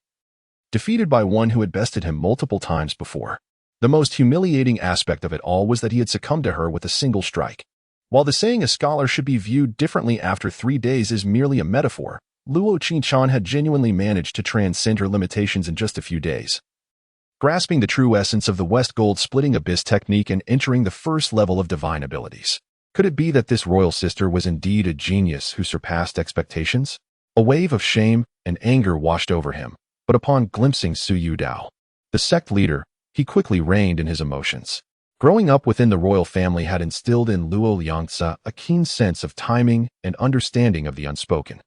defeated by one who had bested him multiple times before. The most humiliating aspect of it all was that he had succumbed to her with a single strike. While the saying a scholar should be viewed differently after 3 days is merely a metaphor, Luo Qingchan had genuinely managed to transcend her limitations in just a few days. Grasping the true essence of the West Gold Splitting Abyss technique and entering the first level of divine abilities. Could it be that this royal sister was indeed a genius who surpassed expectations? A wave of shame and anger washed over him, but upon glimpsing Su Yudao, the sect leader, he quickly reined in his emotions. Growing up within the royal family had instilled in Luo Liangzi a keen sense of timing and understanding of the unspoken.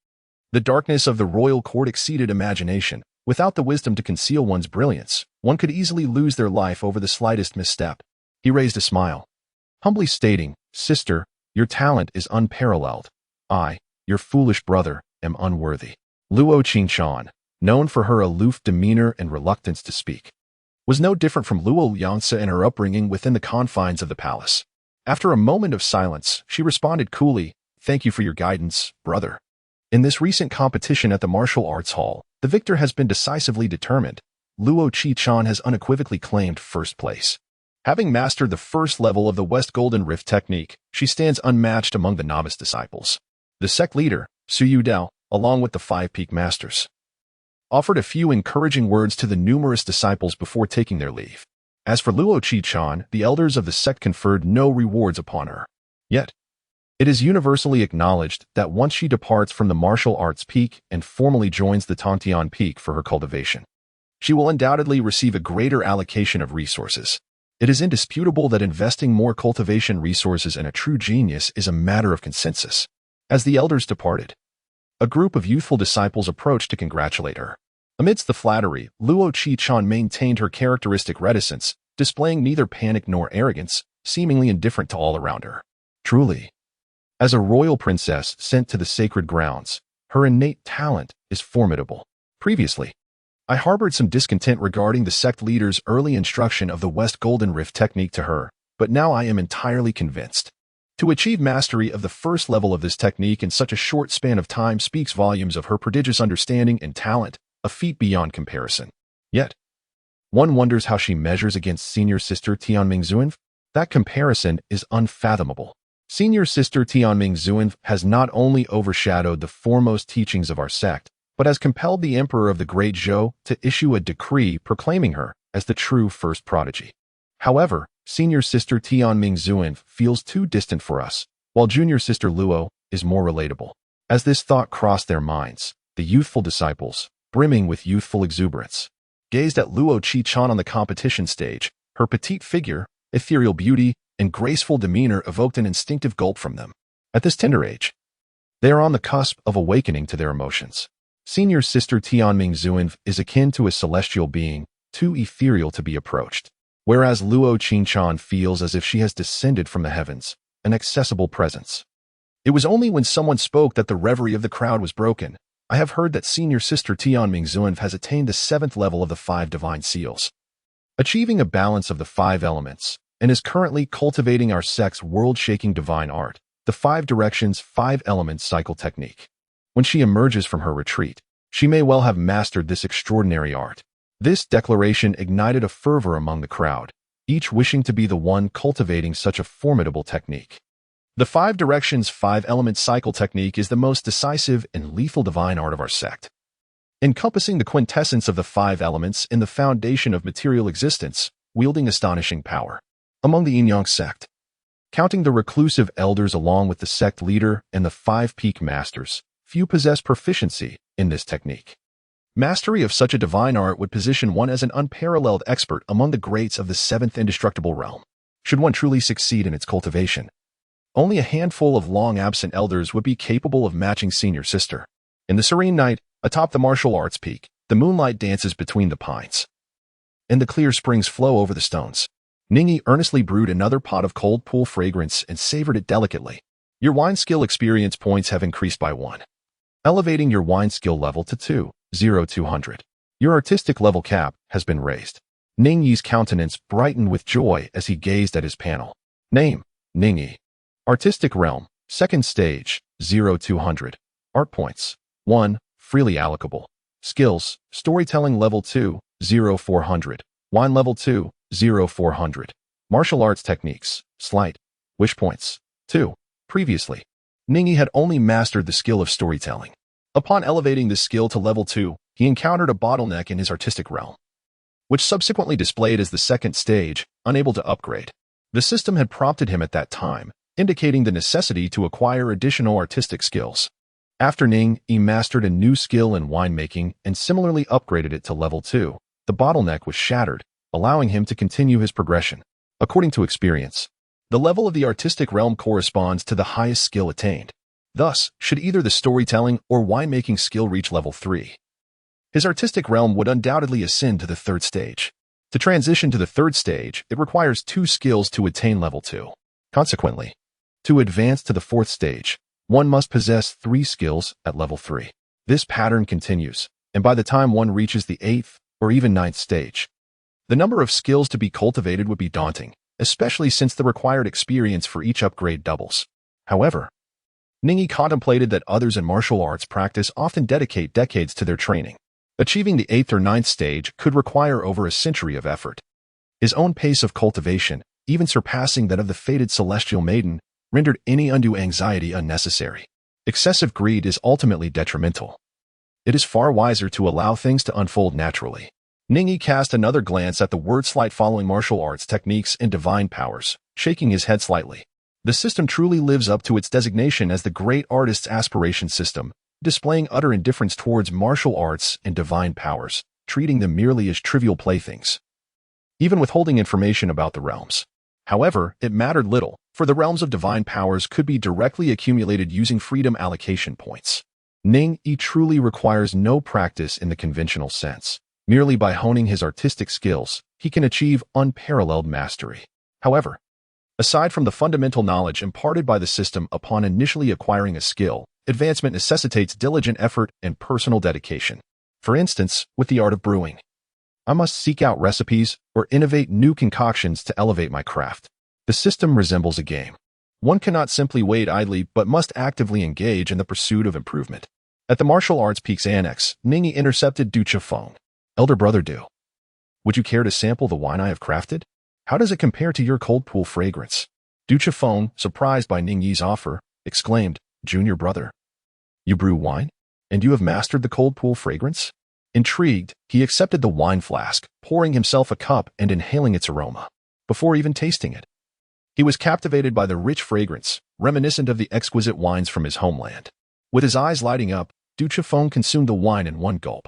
The darkness of the royal court exceeded imagination. Without the wisdom to conceal one's brilliance, one could easily lose their life over the slightest misstep. He raised a smile, humbly stating, "Sister, your talent is unparalleled. I, your foolish brother, am unworthy." Luo Qingchan, known for her aloof demeanor and reluctance to speak, was no different from Luo Liangzi in her upbringing within the confines of the palace. After a moment of silence, she responded coolly, "Thank you for your guidance, brother. In this recent competition at the martial arts hall, the victor has been decisively determined. Luo Qingchan has unequivocally claimed first place. Having mastered the first level of the West Golden Rift technique, she stands unmatched among the novice disciples." The sect leader, Su Yudao, along with the 5 Peak Masters, offered a few encouraging words to the numerous disciples before taking their leave. As for Luo Qingchan, the elders of the sect conferred no rewards upon her. Yet, it is universally acknowledged that once she departs from the martial arts peak and formally joins the Tongtian peak for her cultivation, she will undoubtedly receive a greater allocation of resources. It is indisputable that investing more cultivation resources in a true genius is a matter of consensus. As the elders departed, a group of youthful disciples approached to congratulate her. Amidst the flattery, Luo Qingchan maintained her characteristic reticence, displaying neither panic nor arrogance, seemingly indifferent to all around her. Truly, as a royal princess sent to the sacred grounds, her innate talent is formidable. Previously, I harbored some discontent regarding the sect leader's early instruction of the West Golden Rift technique to her, but now I am entirely convinced. To achieve mastery of the first level of this technique in such a short span of time speaks volumes of her prodigious understanding and talent, a feat beyond comparison. Yet, One wonders how she measures against senior sister Tianming Zuanf. That comparison is unfathomable. Senior sister Tianming Zuanf has not only overshadowed the foremost teachings of our sect, but has compelled the emperor of the Great Zhou to issue a decree proclaiming her as the true first prodigy. However, senior sister Tianming Zuanf feels too distant for us, while junior sister Luo is more relatable. As this thought crossed their minds, the youthful disciples, brimming with youthful exuberance, gazed at Luo Qi-chan on the competition stage. Her petite figure, ethereal beauty, and graceful demeanor evoked an instinctive gulp from them. At this tender age, they are on the cusp of awakening to their emotions. Senior sister Tianming Zuanf is akin to a celestial being, too ethereal to be approached, whereas Luo Qi-chan feels as if she has descended from the heavens, an accessible presence. It was only when someone spoke that the reverie of the crowd was broken. I have heard that senior sister Tianming Zuanf has attained the 7th level of the 5 divine seals, achieving a balance of the 5 elements, and is currently cultivating our sect's world-shaking divine art, the 5 directions 5 elements cycle technique. When she emerges from her retreat, she may well have mastered this extraordinary art. This declaration ignited a fervor among the crowd, each wishing to be the one cultivating such a formidable technique. The 5 directions 5 elements cycle technique is the most decisive and lethal divine art of our sect, encompassing the quintessence of the 5 elements in the foundation of material existence, wielding astonishing power. Among the Yin sect, counting the reclusive elders along with the sect leader and the 5 peak masters, few possess proficiency in this technique. Mastery of such a divine art would position one as an unparalleled expert among the greats of the 7th indestructible realm. Should one truly succeed in its cultivation, only a handful of long-absent elders would be capable of matching senior sister. In the serene night, atop the martial arts peak, the moonlight dances between the pines, and the clear springs flow over the stones. Ning Yi earnestly brewed another pot of cold pool fragrance and savored it delicately. Your wine skill experience points have increased by 1. Elevating your wine skill level to 200. Your artistic level cap has been raised. Ning Yi's countenance brightened with joy as he gazed at his panel. Name, Ning Yi. Artistic realm, 2nd stage, 200. Art points, 1, freely allocable. Skills, storytelling level 2, 400. Wine level 2, 400. Martial arts techniques, sleight. Wish points, 2. Previously, Ning Yi had only mastered the skill of storytelling. Upon elevating this skill to level 2, he encountered a bottleneck in his artistic realm, which subsequently displayed as the 2nd stage, unable to upgrade. The system had prompted him at that time, indicating the necessity to acquire additional artistic skills. After Ning Yi mastered a new skill in winemaking and similarly upgraded it to level 2, the bottleneck was shattered, allowing him to continue his progression. According to experience, the level of the artistic realm corresponds to the highest skill attained. Thus, should either the storytelling or winemaking skill reach level 3, his artistic realm would undoubtedly ascend to the 3rd stage. To transition to the 3rd stage, it requires 2 skills to attain level 2. Consequently, to advance to the 4th stage, one must possess 3 skills at level 3. This pattern continues, and by the time one reaches the 8th or even 9th stage, the number of skills to be cultivated would be daunting, especially since the required experience for each upgrade doubles. However, Ning Yi contemplated that others in martial arts practice often dedicate decades to their training. Achieving the 8th or 9th stage could require over a century of effort. His own pace of cultivation, even surpassing that of the fated celestial maiden, rendered any undue anxiety unnecessary. Excessive greed is ultimately detrimental. It is far wiser to allow things to unfold naturally. Ning Yi cast another glance at the word sleight following martial arts techniques and divine powers, shaking his head slightly. The system truly lives up to its designation as the great artist's aspiration system, displaying utter indifference towards martial arts and divine powers, treating them merely as trivial playthings, even withholding information about the realms. However, it mattered little, for the realms of divine powers could be directly accumulated using freedom allocation points. Ning Yi truly requires no practice in the conventional sense. Merely by honing his artistic skills, he can achieve unparalleled mastery. However, aside from the fundamental knowledge imparted by the system upon initially acquiring a skill, advancement necessitates diligent effort and personal dedication. For instance, with the art of brewing, I must seek out recipes or innovate new concoctions to elevate my craft. The system resembles a game. One cannot simply wait idly but must actively engage in the pursuit of improvement. At the Martial Arts Peaks Annex, Ning Yi intercepted Du Chifeng, elder brother Du. Would you care to sample the wine I have crafted? How does it compare to your cold pool fragrance? Du Chifeng, surprised by Ning Yi's offer, exclaimed, Junior brother, you brew wine? And you have mastered the cold pool fragrance? Intrigued, he accepted the wine flask, pouring himself a cup and inhaling its aroma, before even tasting it. He was captivated by the rich fragrance, reminiscent of the exquisite wines from his homeland. With his eyes lighting up, Du Chifeng consumed the wine in one gulp.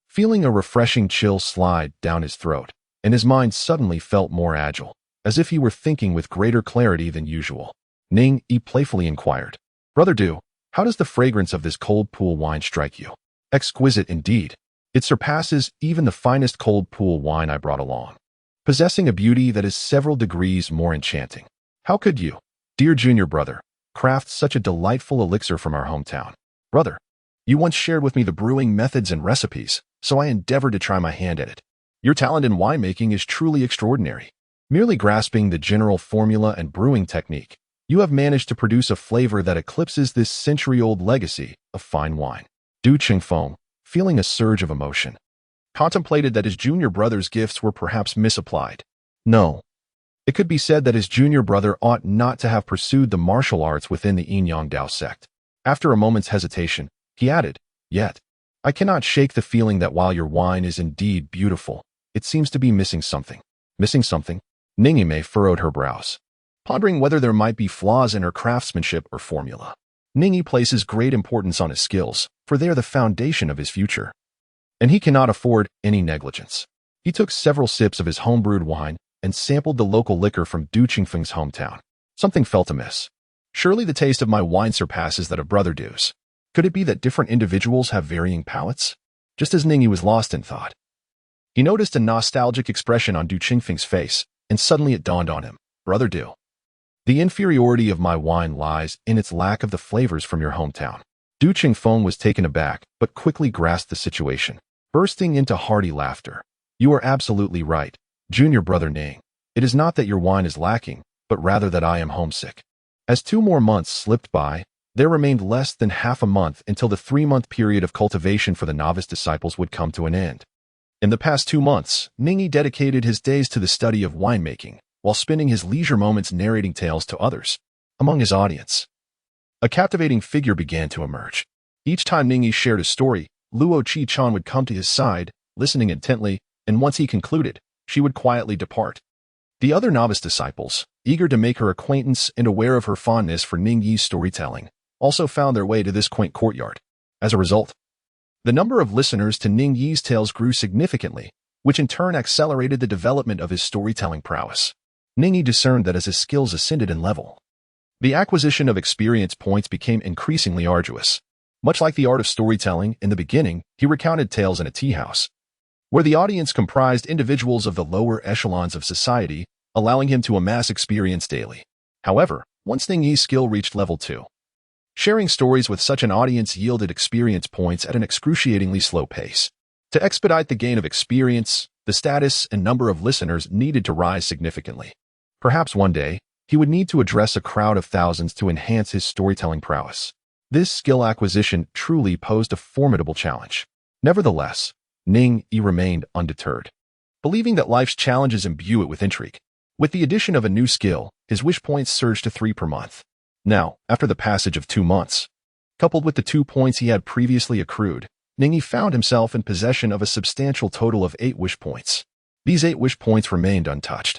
Feeling a refreshing chill slide down his throat, and his mind suddenly felt more agile, as if he were thinking with greater clarity than usual. Ning Yi playfully inquired, Brother Du, how does the fragrance of this cold pool wine strike you? Exquisite indeed. It surpasses even the finest cold pool wine I brought along, possessing a beauty that is several degrees more enchanting. How could you, dear junior brother, craft such a delightful elixir from our hometown? Brother, you once shared with me the brewing methods and recipes, so I endeavored to try my hand at it. Your talent in winemaking is truly extraordinary. Merely grasping the general formula and brewing technique, you have managed to produce a flavor that eclipses this century-old legacy of fine wine. Du Chifeng, feeling a surge of emotion, contemplated that his junior brother's gifts were perhaps misapplied. No. It could be said that his junior brother ought not to have pursued the martial arts within the Dao Sect. After a moment's hesitation, he added, Yet, I cannot shake the feeling that while your wine is indeed beautiful, it seems to be missing something. Missing something? Ning Yi furrowed her brows, pondering whether there might be flaws in her craftsmanship or formula. Ning Yi places great importance on his skills, for they are the foundation of his future, and he cannot afford any negligence. He took several sips of his homebrewed wine and sampled the local liquor from Du Chifeng's hometown. Something felt amiss. Surely the taste of my wine surpasses that of Brother Du's. Could it be that different individuals have varying palates? Just as Ning Yi was lost in thought, he noticed a nostalgic expression on Du Chifeng's face, and suddenly it dawned on him. Brother Du, the inferiority of my wine lies in its lack of the flavors from your hometown. Du Chifeng was taken aback, but quickly grasped the situation, bursting into hearty laughter. You are absolutely right, junior brother Ning. It is not that your wine is lacking, but rather that I am homesick. As 2 more months slipped by, there remained less than half a month until the 3-month period of cultivation for the novice disciples would come to an end. In the past 2 months, Ning Yi dedicated his days to the study of winemaking, while spending his leisure moments narrating tales to others. Among his audience, a captivating figure began to emerge. Each time Ning Yi shared a story, Luo Qi-chan would come to his side, listening intently, and once he concluded, she would quietly depart. The other novice disciples, eager to make her acquaintance and aware of her fondness for Ning Yi's storytelling, also found their way to this quaint courtyard. As a result, the number of listeners to Ning Yi's tales grew significantly, which in turn accelerated the development of his storytelling prowess. Ning Yi discerned that as his skills ascended in level, the acquisition of experience points became increasingly arduous. Much like the art of storytelling, in the beginning, he recounted tales in a tea house, where the audience comprised individuals of the lower echelons of society, allowing him to amass experience daily. However, once Ning Yi's skill reached level 2, sharing stories with such an audience yielded experience points at an excruciatingly slow pace. To expedite the gain of experience, the status and number of listeners needed to rise significantly. Perhaps one day, he would need to address a crowd of thousands to enhance his storytelling prowess. This skill acquisition truly posed a formidable challenge. Nevertheless, Ning Yi remained undeterred, believing that life's challenges imbue it with intrigue. With the addition of a new skill, his wish points surged to 3 per month. Now, after the passage of 2 months, coupled with the 2 points he had previously accrued, Ning Yi found himself in possession of a substantial total of 8 wish points. These 8 wish points remained untouched,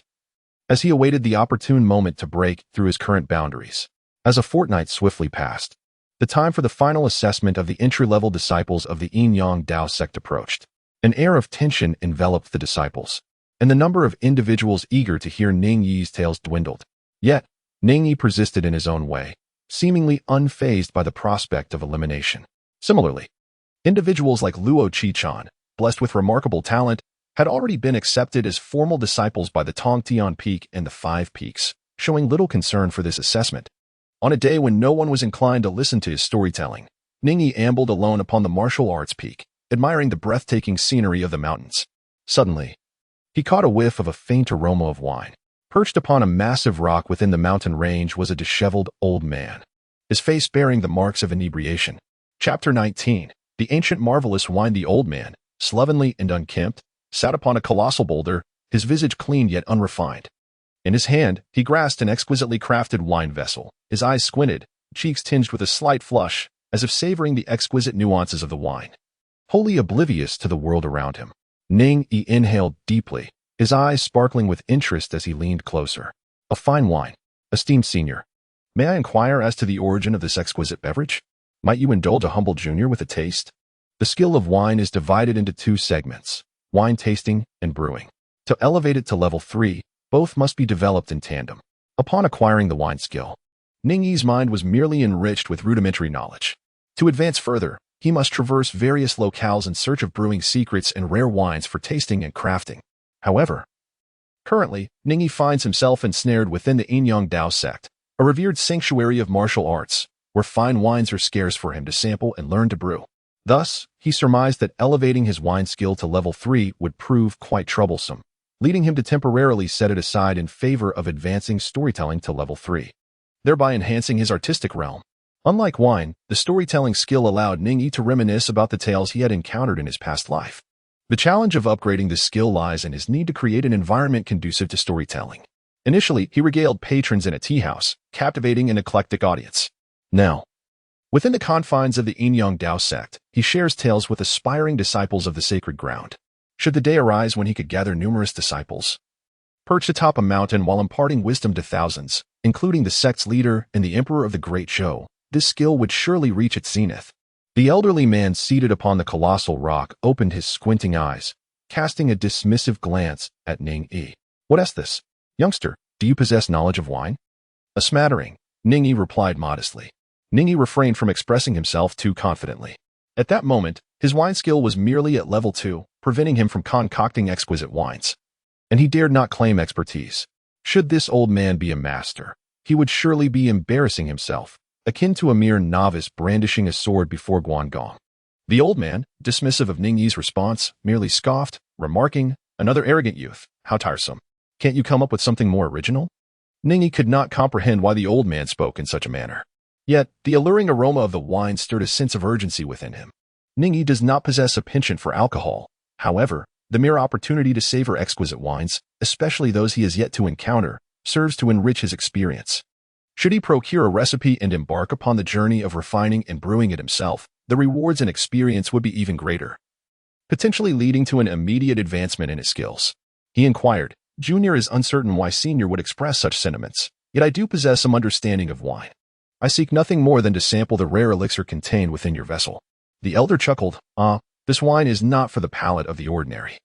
as he awaited the opportune moment to break through his current boundaries. As a fortnight swiftly passed, the time for the final assessment of the entry-level disciples of the Dao Sect approached. An air of tension enveloped the disciples, and the number of individuals eager to hear Ning Yi's tales dwindled. Yet, Ning Yi persisted in his own way, seemingly unfazed by the prospect of elimination. Similarly, individuals like Luo Qi-chan, blessed with remarkable talent, had already been accepted as formal disciples by the Tongtian Peak and the 5 Peaks, showing little concern for this assessment. On a day when no one was inclined to listen to his storytelling, Ning Yi ambled alone upon the martial arts peak, admiring the breathtaking scenery of the mountains. Suddenly, he caught a whiff of a faint aroma of wine. Perched upon a massive rock within the mountain range was a disheveled old man, his face bearing the marks of inebriation. Chapter 19. The ancient marvelous wine. The old man, slovenly and unkempt, sat upon a colossal boulder, his visage clean yet unrefined. In his hand, he grasped an exquisitely crafted wine vessel, his eyes squinted, cheeks tinged with a slight flush, as if savoring the exquisite nuances of the wine. Wholly oblivious to the world around him, Ning Yi inhaled deeply, his eyes sparkling with interest as he leaned closer. A fine wine. Esteemed senior, may I inquire as to the origin of this exquisite beverage? Might you indulge a humble junior with a taste? The skill of wine is divided into two segments, wine tasting and brewing. To elevate it to level 3, both must be developed in tandem. Upon acquiring the wine skill, Ning Yi's mind was merely enriched with rudimentary knowledge. To advance further, he must traverse various locales in search of brewing secrets and rare wines for tasting and crafting. However, currently, Ning Yi finds himself ensnared within the Dao Sect, a revered sanctuary of martial arts, where fine wines are scarce for him to sample and learn to brew. Thus, he surmised that elevating his wine skill to level 3 would prove quite troublesome, leading him to temporarily set it aside in favor of advancing storytelling to level 3, thereby enhancing his artistic realm. Unlike wine, the storytelling skill allowed Ning Yi to reminisce about the tales he had encountered in his past life. The challenge of upgrading this skill lies in his need to create an environment conducive to storytelling. Initially, he regaled patrons in a tea house, captivating an eclectic audience. Now, within the confines of the Dao Sect, he shares tales with aspiring disciples of the sacred ground. Should the day arise when he could gather numerous disciples, perched atop a mountain while imparting wisdom to thousands, including the sect's leader and the emperor of the Great Zhou, this skill would surely reach its zenith. The elderly man seated upon the colossal rock opened his squinting eyes, casting a dismissive glance at Ning Yi. What is this? Youngster, do you possess knowledge of wine? A smattering, Ning Yi replied modestly. Ning Yi refrained from expressing himself too confidently. At that moment, his wine skill was merely at level 2, preventing him from concocting exquisite wines. And he dared not claim expertise. Should this old man be a master, he would surely be embarrassing himself, akin to a mere novice brandishing a sword before Guangong. The old man, dismissive of Ning Yi's response, merely scoffed, remarking, "Another arrogant youth, how tiresome. Can't you come up with something more original?" Ning Yi could not comprehend why the old man spoke in such a manner. Yet, the alluring aroma of the wine stirred a sense of urgency within him. Ning Yi does not possess a penchant for alcohol. However, the mere opportunity to savor exquisite wines, especially those he has yet to encounter, serves to enrich his experience. Should he procure a recipe and embark upon the journey of refining and brewing it himself, the rewards and experience would be even greater, potentially leading to an immediate advancement in his skills. He inquired, "Junior is uncertain why Senior would express such sentiments, yet I do possess some understanding of wine. I seek nothing more than to sample the rare elixir contained within your vessel." The elder chuckled, "This wine is not for the palate of the ordinary.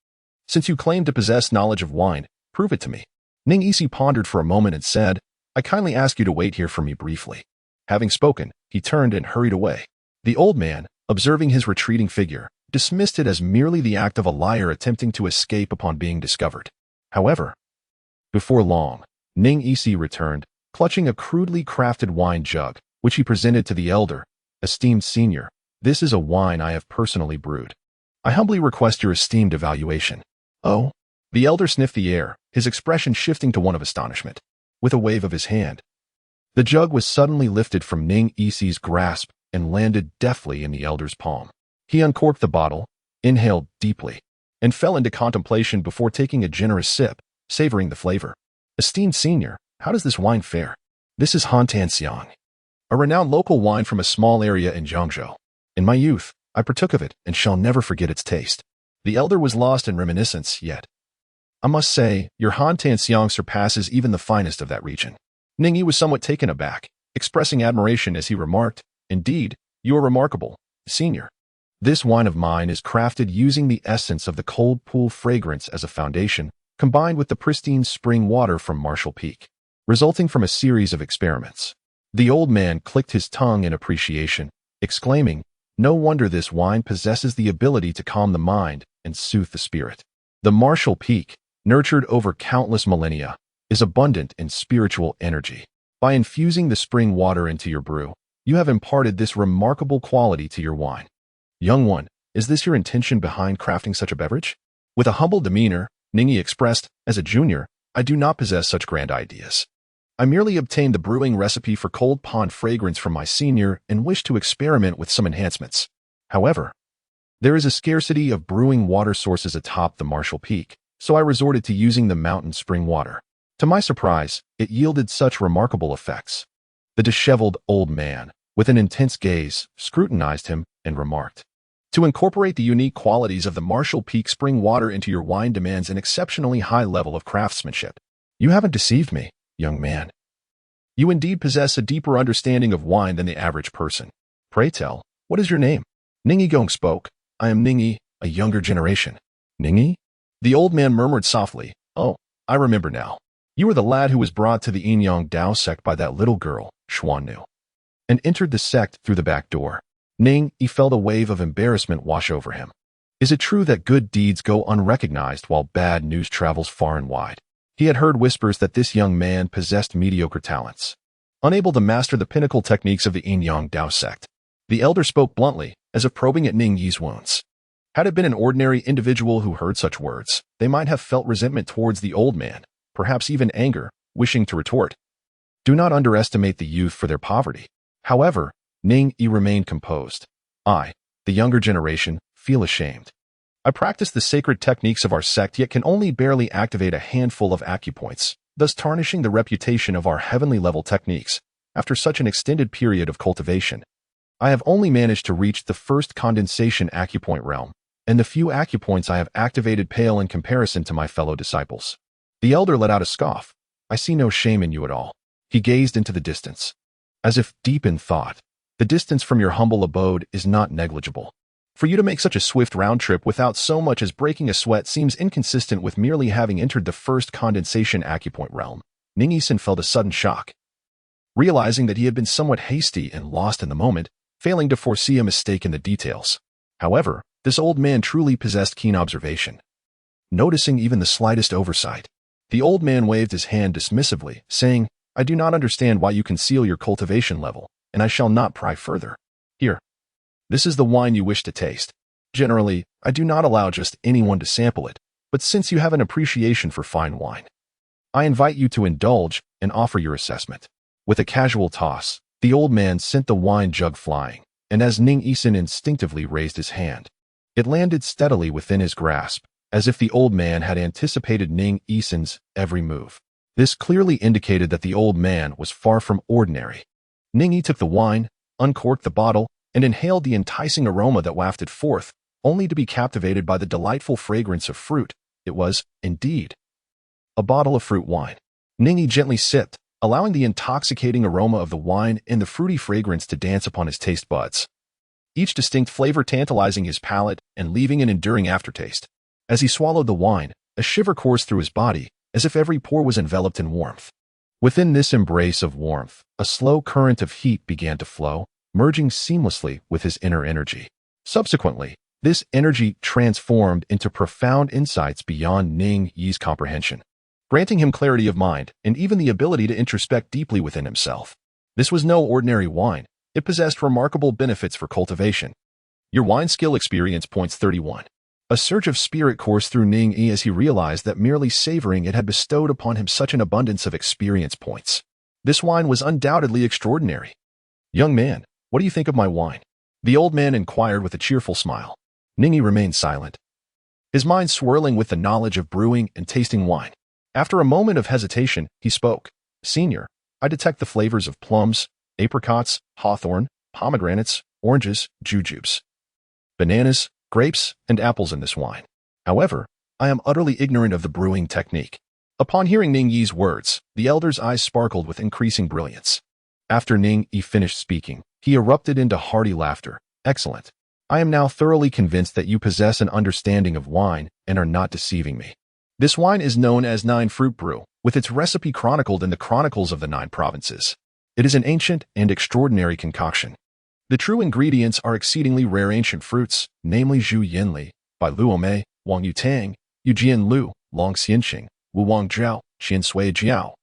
Since you claim to possess knowledge of wine, prove it to me." Ning Yi pondered for a moment and said, "I kindly ask you to wait here for me briefly." Having spoken, he turned and hurried away. The old man, observing his retreating figure, dismissed it as merely the act of a liar attempting to escape upon being discovered. However, before long, Ning Yi returned, clutching a crudely crafted wine jug, which he presented to the elder. "Esteemed senior, this is a wine I have personally brewed. I humbly request your esteemed evaluation." "Oh?" The elder sniffed the air, his expression shifting to one of astonishment. With a wave of his hand, the jug was suddenly lifted from Ning Yi's grasp and landed deftly in the elder's palm. He uncorked the bottle, inhaled deeply, and fell into contemplation before taking a generous sip, savoring the flavor. "Esteemed senior, how does this wine fare?" "This is Hantanxiang, a renowned local wine from a small area in Zhangzhou. In my youth, I partook of it and shall never forget its taste." The elder was lost in reminiscence, yet, "I must say, your Hantanxiang surpasses even the finest of that region." Ning Yi was somewhat taken aback, expressing admiration as he remarked, "Indeed, you are remarkable, senior. This wine of mine is crafted using the essence of the cold pool fragrance as a foundation, combined with the pristine spring water from Marshall Peak, resulting from a series of experiments." The old man clicked his tongue in appreciation, exclaiming, "No wonder this wine possesses the ability to calm the mind and soothe the spirit. The Marshall Peak, nurtured over countless millennia, is abundant in spiritual energy. By infusing the spring water into your brew, you have imparted this remarkable quality to your wine. Young one, is this your intention behind crafting such a beverage?" With a humble demeanor, Ning Yi expressed, "As a junior, I do not possess such grand ideas. I merely obtained the brewing recipe for Cold Pond Fragrance from my senior and wish to experiment with some enhancements. However, There is a scarcity of brewing water sources atop the Marshall Peak, so I resorted to using the mountain spring water. To my surprise, it yielded such remarkable effects. The disheveled old man, with an intense gaze, scrutinized him and remarked, "To incorporate the unique qualities of the Marshall Peak spring water into your wine demands an exceptionally high level of craftsmanship. You haven't deceived me, young man. You indeed possess a deeper understanding of wine than the average person. Pray tell, what is your name?" Ning Yi spoke. "I am Ning Yi, a younger generation." "Ning Yi?" The old man murmured softly. "Oh, I remember now. You were the lad who was brought to the Dao Sect by that little girl, Xuannu, and entered the sect through the back door." Ning Yi felt a wave of embarrassment wash over him. Is it true that good deeds go unrecognized while bad news travels far and wide? He had heard whispers that this young man possessed mediocre talents, unable to master the pinnacle techniques of the Dao Sect. The elder spoke bluntly, as if probing at Ning Yi's wounds. Had it been an ordinary individual who heard such words, they might have felt resentment towards the old man, perhaps even anger, wishing to retort. Do not underestimate the youth for their poverty. However, Ning Yi remained composed. I, the younger generation, feel ashamed. I practice the sacred techniques of our sect yet can only barely activate a handful of acupoints, thus tarnishing the reputation of our heavenly level techniques. After such an extended period of cultivation, I have only managed to reach the first condensation acupoint realm, and the few acupoints I have activated pale in comparison to my fellow disciples. The elder let out a scoff. I see no shame in you at all. He gazed into the distance, as if deep in thought. The distance from your humble abode is not negligible. For you to make such a swift round trip without so much as breaking a sweat seems inconsistent with merely having entered the first condensation acupoint realm. Ning Yi felt a sudden shock. Realizing that he had been somewhat hasty and lost in the moment, failing to foresee a mistake in the details. However, this old man truly possessed keen observation. Noticing even the slightest oversight, the old man waved his hand dismissively, saying, "I do not understand why you conceal your cultivation level, and I shall not pry further. Here. This is the wine you wish to taste. Generally, I do not allow just anyone to sample it, but since you have an appreciation for fine wine, I invite you to indulge and offer your assessment." With a casual toss, the old man sent the wine jug flying, and as Ning Yi instinctively raised his hand, it landed steadily within his grasp, as if the old man had anticipated Ning Yi's every move. This clearly indicated that the old man was far from ordinary. Ning Yi took the wine, uncorked the bottle, and inhaled the enticing aroma that wafted forth, only to be captivated by the delightful fragrance of fruit. It was, indeed, a bottle of fruit wine. Ning Yi gently sipped, allowing the intoxicating aroma of the wine and the fruity fragrance to dance upon his taste buds, each distinct flavor tantalizing his palate and leaving an enduring aftertaste. As he swallowed the wine, a shiver coursed through his body, as if every pore was enveloped in warmth. Within this embrace of warmth, a slow current of heat began to flow, merging seamlessly with his inner energy. Subsequently, this energy transformed into profound insights beyond Ning Yi's comprehension, granting him clarity of mind and even the ability to introspect deeply within himself. This was no ordinary wine. It possessed remarkable benefits for cultivation. Your wine skill experience points 31. A surge of spirit coursed through Ning Yi as he realized that merely savoring it had bestowed upon him such an abundance of experience points. This wine was undoubtedly extraordinary. "Young man, what do you think of my wine?" the old man inquired with a cheerful smile. Ning Yi remained silent, his mind swirling with the knowledge of brewing and tasting wine. After a moment of hesitation, he spoke. "Senior, I detect the flavors of plums, apricots, hawthorn, pomegranates, oranges, jujubes, bananas, grapes, and apples in this wine. However, I am utterly ignorant of the brewing technique." Upon hearing Ning Yi's words, the elder's eyes sparkled with increasing brilliance. After Ning Yi finished speaking, he erupted into hearty laughter. "Excellent. I am now thoroughly convinced that you possess an understanding of wine and are not deceiving me. This wine is known as Nine Fruit Brew, with its recipe chronicled in the Chronicles of the Nine Provinces. It is an ancient and extraordinary concoction. The true ingredients are exceedingly rare ancient fruits, namely Zhu Yanli, by Luo Mei, Wang Yutang, Yu Jian Lu, Long Xianxing, Wu Wang Zhao, Xian Sui Jiao,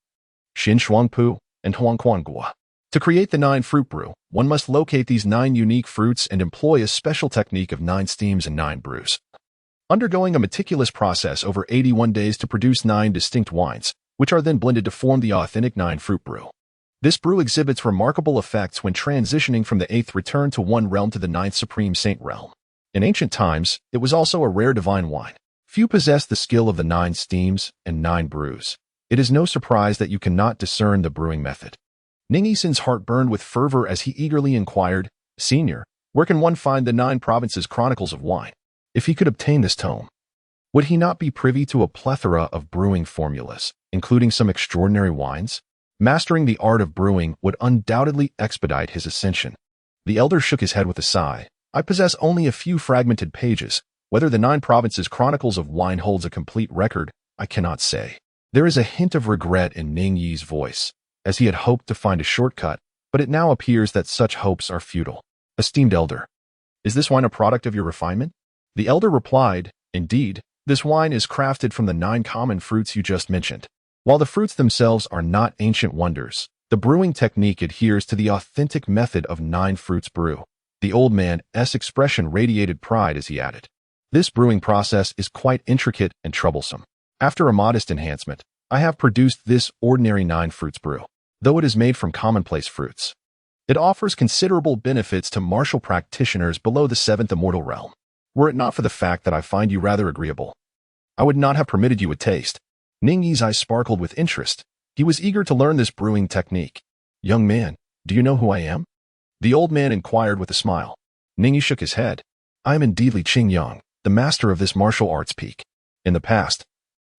Xin Shuang Pu, and Huang Quan Gua. To create the Nine Fruit Brew, one must locate these 9 unique fruits and employ a special technique of 9 steams and 9 brews, undergoing a meticulous process over 81 days to produce 9 distinct wines, which are then blended to form the authentic 9 Fruit Brew. This brew exhibits remarkable effects when transitioning from the 8th return to one realm to the 9th Supreme Saint realm. In ancient times, it was also a rare divine wine. Few possessed the skill of the 9 steams and 9 brews. It is no surprise that you cannot discern the brewing method. Ning Yi's heart burned with fervor as he eagerly inquired, "Senior, where can one find the 9 provinces chronicles of wine? If he could obtain this tome, would he not be privy to a plethora of brewing formulas, including some extraordinary wines? Mastering the art of brewing would undoubtedly expedite his ascension." The elder shook his head with a sigh. "I possess only a few fragmented pages. Whether the 9 provinces chronicles of wine holds a complete record, I cannot say." There is a hint of regret in Ning Yi's voice, as he had hoped to find a shortcut, but it now appears that such hopes are futile. "Esteemed elder, is this wine a product of your refinement?" The elder replied, "Indeed, this wine is crafted from the 9 common fruits you just mentioned. While the fruits themselves are not ancient wonders, the brewing technique adheres to the authentic method of 9 fruits brew." The old man's expression radiated pride as he added, "This brewing process is quite intricate and troublesome. After a modest enhancement, I have produced this ordinary 9 fruits brew. Though it is made from commonplace fruits, it offers considerable benefits to martial practitioners below the 7th immortal realm. Were it not for the fact that I find you rather agreeable, I would not have permitted you a taste." Ning Yi's eyes sparkled with interest. He was eager to learn this brewing technique. "Young man, do you know who I am?" the old man inquired with a smile. Ning Yi shook his head. "I am indeed Li Qingyang, the master of this martial arts peak. In the past,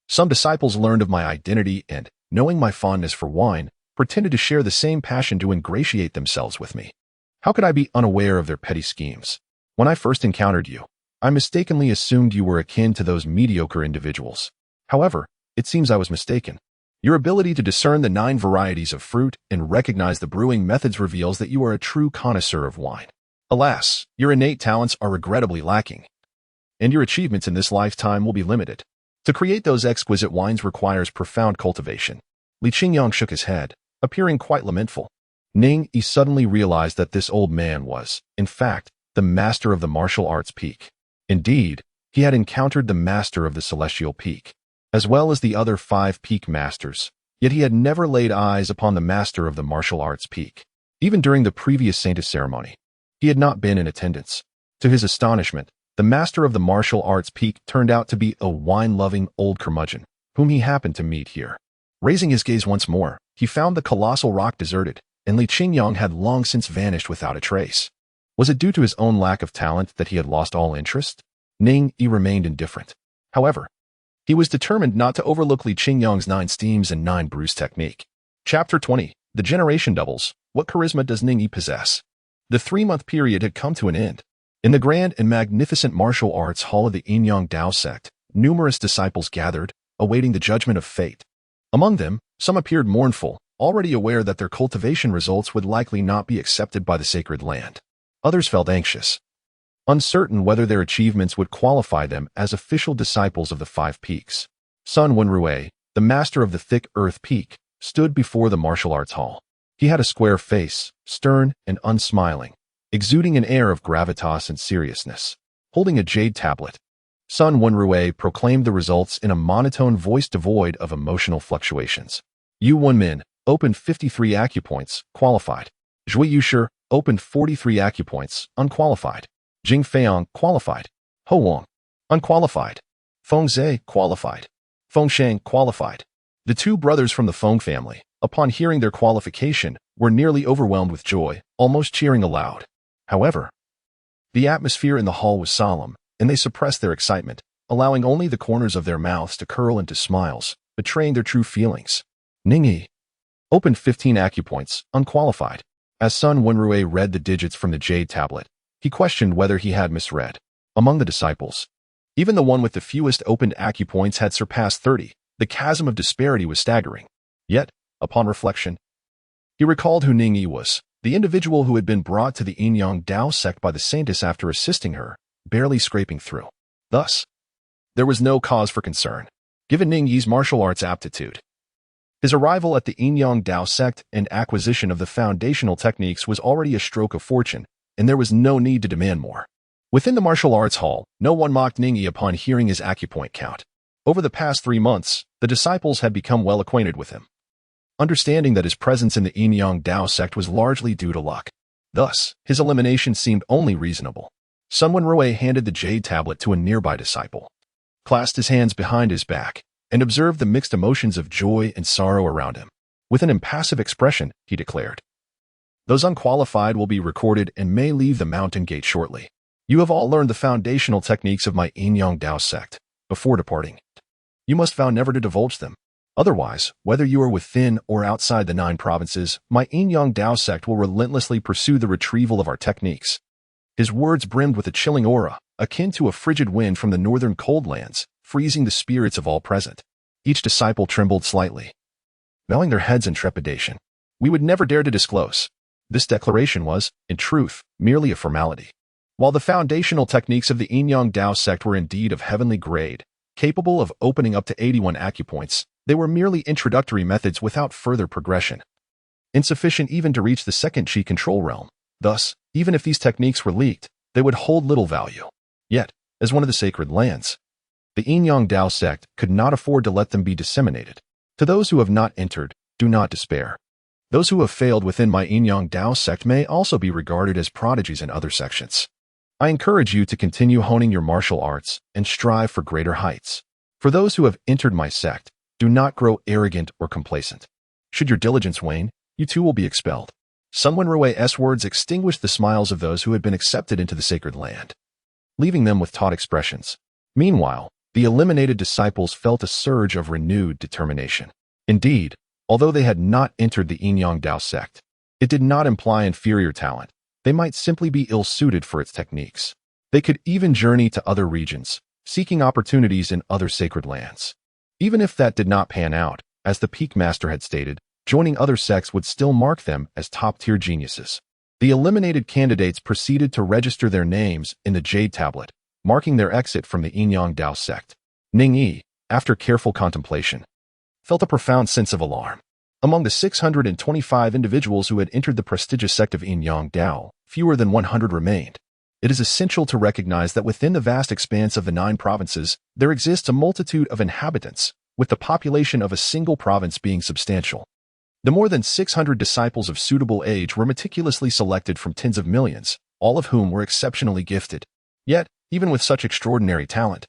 some disciples learned of my identity and, knowing my fondness for wine, pretended to share the same passion to ingratiate themselves with me. How could I be unaware of their petty schemes? When I first encountered you, I mistakenly assumed you were akin to those mediocre individuals. However, it seems I was mistaken. Your ability to discern the 9 varieties of fruit and recognize the brewing methods reveals that you are a true connoisseur of wine. Alas, your innate talents are regrettably lacking, and your achievements in this lifetime will be limited. To create those exquisite wines requires profound cultivation." Li Qingyang shook his head, appearing quite lamentful. Ning Yi suddenly realized that this old man was, in fact, the master of the martial arts peak. Indeed, he had encountered the master of the celestial peak, as well as the other 5 peak masters, yet he had never laid eyes upon the master of the martial arts peak. Even during the previous Saintis ceremony, he had not been in attendance. To his astonishment, the master of the martial arts peak turned out to be a wine-loving old curmudgeon, whom he happened to meet here. Raising his gaze once more, he found the colossal rock deserted, and Li Qingyang had long since vanished without a trace. Was it due to his own lack of talent that he had lost all interest? Ning Yi remained indifferent. However, he was determined not to overlook Li Qingyang's 9 steams and 9 brews technique. Chapter 20. The Generation Doubles. What charisma does Ning Yi possess? The 3-month period had come to an end. In the grand and magnificent martial arts hall of the Dao Sect, numerous disciples gathered, awaiting the judgment of fate. Among them, some appeared mournful, already aware that their cultivation results would likely not be accepted by the sacred land. Others felt anxious, uncertain whether their achievements would qualify them as official disciples of the 5 peaks. Sun Wenrui, the master of the thick earth peak, stood before the martial arts hall. He had a square face, stern and unsmiling, exuding an air of gravitas and seriousness. Holding a jade tablet, Sun Wenrui proclaimed the results in a monotone voice devoid of emotional fluctuations. Yu Wenmin opened 53 acupoints, qualified. Zhui Yushi opened 43 acupoints, unqualified. Jing Feiyang, qualified. Ho Wang, unqualified. Feng Zhe, qualified. Feng Shang, qualified. The 2 brothers from the Feng family, upon hearing their qualification, were nearly overwhelmed with joy, almost cheering aloud. However, the atmosphere in the hall was solemn, and they suppressed their excitement, allowing only the corners of their mouths to curl into smiles, betraying their true feelings. Ning Yi opened 15 acupoints, unqualified. As Sun Wenrui read the digits from the jade tablet, he questioned whether he had misread. Among the disciples, even the one with the fewest opened acupoints had surpassed 30. The chasm of disparity was staggering. Yet, upon reflection, he recalled who Ning Yi was, the individual who had been brought to the Dao Sect by the Saintess after assisting her, barely scraping through. Thus, there was no cause for concern, given Ning Yi's martial arts aptitude. His arrival at the Dao Sect and acquisition of the foundational techniques was already a stroke of fortune, and there was no need to demand more. Within the martial arts hall, no one mocked Ning Yi upon hearing his acupoint count. Over the past 3 months, the disciples had become well acquainted with him, understanding that his presence in the Dao Sect was largely due to luck. Thus, his elimination seemed only reasonable. Sun Wenrui handed the jade tablet to a nearby disciple, clasped his hands behind his back, and observed the mixed emotions of joy and sorrow around him. With an impassive expression, he declared, "Those unqualified will be recorded and may leave the mountain gate shortly. You have all learned the foundational techniques of my Yin-Yang Dao Sect. Before departing, you must vow never to divulge them. Otherwise, whether you are within or outside the 9 provinces, my Yin-Yang Dao Sect will relentlessly pursue the retrieval of our techniques." His words brimmed with a chilling aura, akin to a frigid wind from the northern cold lands, freezing the spirits of all present. Each disciple trembled slightly, bowing their heads in trepidation. We would never dare to disclose. This declaration was, in truth, merely a formality. While the foundational techniques of the Yin-Yang Dao Sect were indeed of heavenly grade, capable of opening up to 81 acupoints, they were merely introductory methods without further progression, insufficient even to reach the second Qi control realm. Thus, even if these techniques were leaked, they would hold little value. Yet, as one of the sacred lands, the Yin-Yang Dao Sect could not afford to let them be disseminated. To those who have not entered, do not despair. Those who have failed within my Yin-Yang Dao Sect may also be regarded as prodigies in other sections. I encourage you to continue honing your martial arts and strive for greater heights. For those who have entered my sect, do not grow arrogant or complacent. Should your diligence wane, you too will be expelled. Sun Wenrui's words extinguished the smiles of those who had been accepted into the sacred land, leaving them with taut expressions. Meanwhile, the eliminated disciples felt a surge of renewed determination. Indeed, although they had not entered the Yin-Yang Dao Sect, it did not imply inferior talent. They might simply be ill-suited for its techniques. They could even journey to other regions, seeking opportunities in other sacred lands. Even if that did not pan out, as the Peak Master had stated, joining other sects would still mark them as top-tier geniuses. The eliminated candidates proceeded to register their names in the Jade Tablet, marking their exit from the Yin-Yang Dao Sect. Ning Yi, after careful contemplation, felt a profound sense of alarm. Among the 625 individuals who had entered the prestigious sect of Yin-Yang Dao, fewer than 100 remained. It is essential to recognize that within the vast expanse of the 9 provinces, there exists a multitude of inhabitants, with the population of a single province being substantial. The more than 600 disciples of suitable age were meticulously selected from tens of millions, all of whom were exceptionally gifted. Yet, even with such extraordinary talent,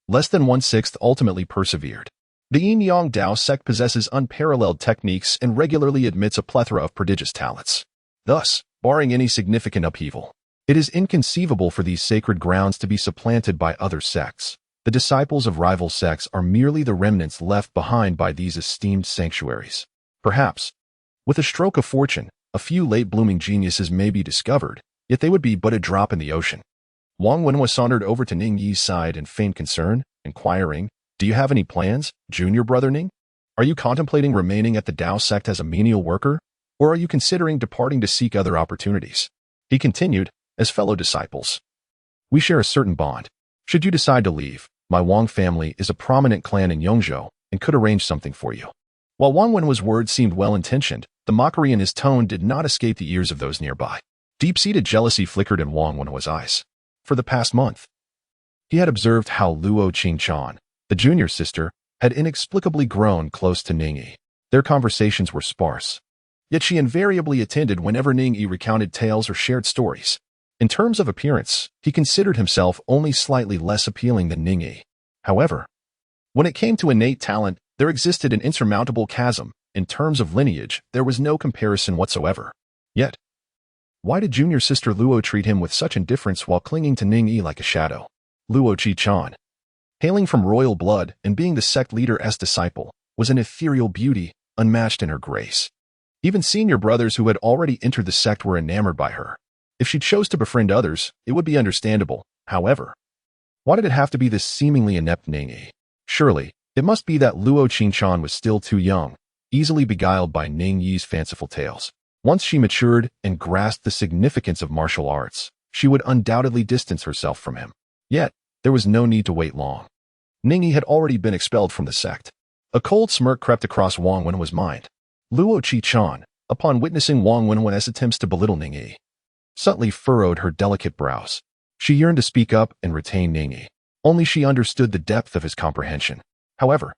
less than 1/6 ultimately persevered. The Yin-Yang Dao Sect possesses unparalleled techniques and regularly admits a plethora of prodigious talents. Thus, barring any significant upheaval, it is inconceivable for these sacred grounds to be supplanted by other sects. The disciples of rival sects are merely the remnants left behind by these esteemed sanctuaries. Perhaps, with a stroke of fortune, a few late-blooming geniuses may be discovered, yet they would be but a drop in the ocean. Wang Wenwa sauntered over to Ning Yi's side in feigned concern, inquiring, "Do you have any plans, junior brother Ning? Are you contemplating remaining at the Dao Sect as a menial worker, or are you considering departing to seek other opportunities?" He continued, "As fellow disciples, we share a certain bond. Should you decide to leave, my Wang family is a prominent clan in Yongzhou and could arrange something for you." While Wang Wenwa's words seemed well-intentioned, the mockery in his tone did not escape the ears of those nearby. Deep-seated jealousy flickered in Wang Wenwa's eyes. For the past month, he had observed how Luo Qingchan, the junior sister, had inexplicably grown close to Ning Yi. Their conversations were sparse, yet she invariably attended whenever Ning Yi recounted tales or shared stories. In terms of appearance, he considered himself only slightly less appealing than Ning Yi. However, when it came to innate talent, there existed an insurmountable chasm. In terms of lineage, there was no comparison whatsoever. Yet, why did junior sister Luo treat him with such indifference while clinging to Ning Yi like a shadow? Luo Qichan, hailing from royal blood and being the sect leader's disciple, was an ethereal beauty, unmatched in her grace. Even senior brothers who had already entered the sect were enamored by her. If she chose to befriend others, it would be understandable. However, why did it have to be this seemingly inept Ning Yi? Surely, it must be that Luo Qingchan was still too young, easily beguiled by Ning Yi's fanciful tales. Once she matured and grasped the significance of martial arts, she would undoubtedly distance herself from him. Yet, there was no need to wait long. Ning Yi had already been expelled from the sect. A cold smirk crept across Wang Wenwa's mind. Luo Qichan, upon witnessing Wang Wenwa's attempts to belittle Ning Yi, subtly furrowed her delicate brows. She yearned to speak up and retain Ning Yi. Only she understood the depth of his comprehension. However,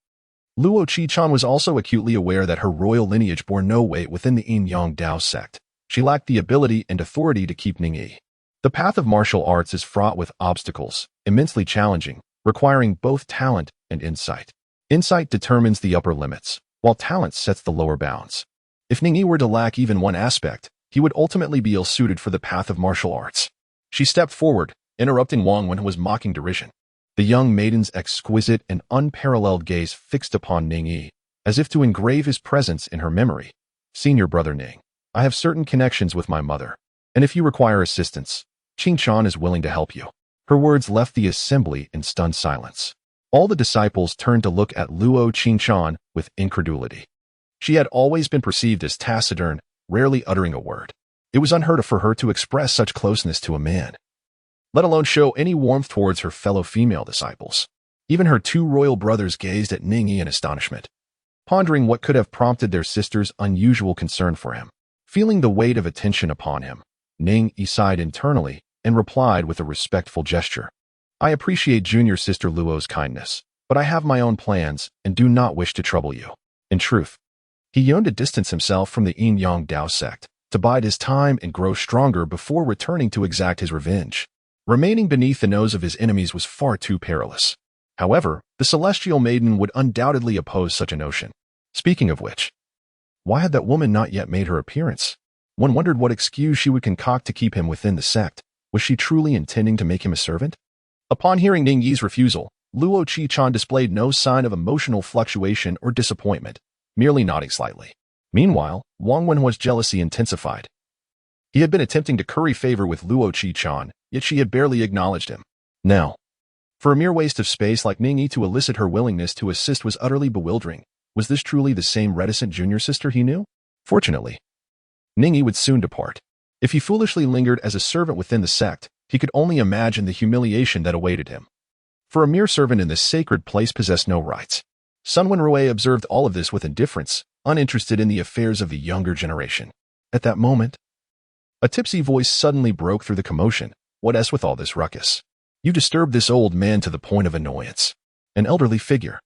Luo Qichan was also acutely aware that her royal lineage bore no weight within the Yin-Yang Dao Sect. She lacked the ability and authority to keep Ning Yi. The path of martial arts is fraught with obstacles, immensely challenging, requiring both talent and insight. Insight determines the upper limits, while talent sets the lower bounds. If Ning Yi were to lack even one aspect, he would ultimately be ill-suited for the path of martial arts. She stepped forward, interrupting Wang Wen, who was mocking derision. The young maiden's exquisite and unparalleled gaze fixed upon Ning Yi, as if to engrave his presence in her memory. Senior brother Ning, I have certain connections with my mother, and if you require assistance, Qing Shan is willing to help you. Her words left the assembly in stunned silence. All the disciples turned to look at Luo Qingshan with incredulity. She had always been perceived as taciturn, rarely uttering a word. It was unheard of for her to express such closeness to a man, let alone show any warmth towards her fellow female disciples. Even her two royal brothers gazed at Ning Yi in astonishment, pondering what could have prompted their sister's unusual concern for him. Feeling the weight of attention upon him, Ning Yi sighed internally and replied with a respectful gesture. I appreciate junior sister Luo's kindness, but I have my own plans and do not wish to trouble you. In truth, he yearned to distance himself from the Yin-Yang Dao Sect, to bide his time and grow stronger before returning to exact his revenge. Remaining beneath the nose of his enemies was far too perilous. However, the Celestial Maiden would undoubtedly oppose such a notion. Speaking of which, why had that woman not yet made her appearance? One wondered what excuse she would concoct to keep him within the sect. Was she truly intending to make him a servant? Upon hearing Ning Yi's refusal, Luo Qingshan displayed no sign of emotional fluctuation or disappointment, merely nodding slightly. Meanwhile, Wang Wenhua's jealousy intensified. He had been attempting to curry favor with Luo Qingshan, yet she had barely acknowledged him. Now, for a mere waste of space like Ning Yi to elicit her willingness to assist was utterly bewildering. Was this truly the same reticent junior sister he knew? Fortunately, Ning Yi would soon depart. If he foolishly lingered as a servant within the sect, he could only imagine the humiliation that awaited him. For a mere servant in this sacred place possessed no rights. Sun Wenrui observed all of this with indifference, uninterested in the affairs of the younger generation. At that moment, a tipsy voice suddenly broke through the commotion. What else with all this ruckus? You disturbed this old man to the point of annoyance. An elderly figure,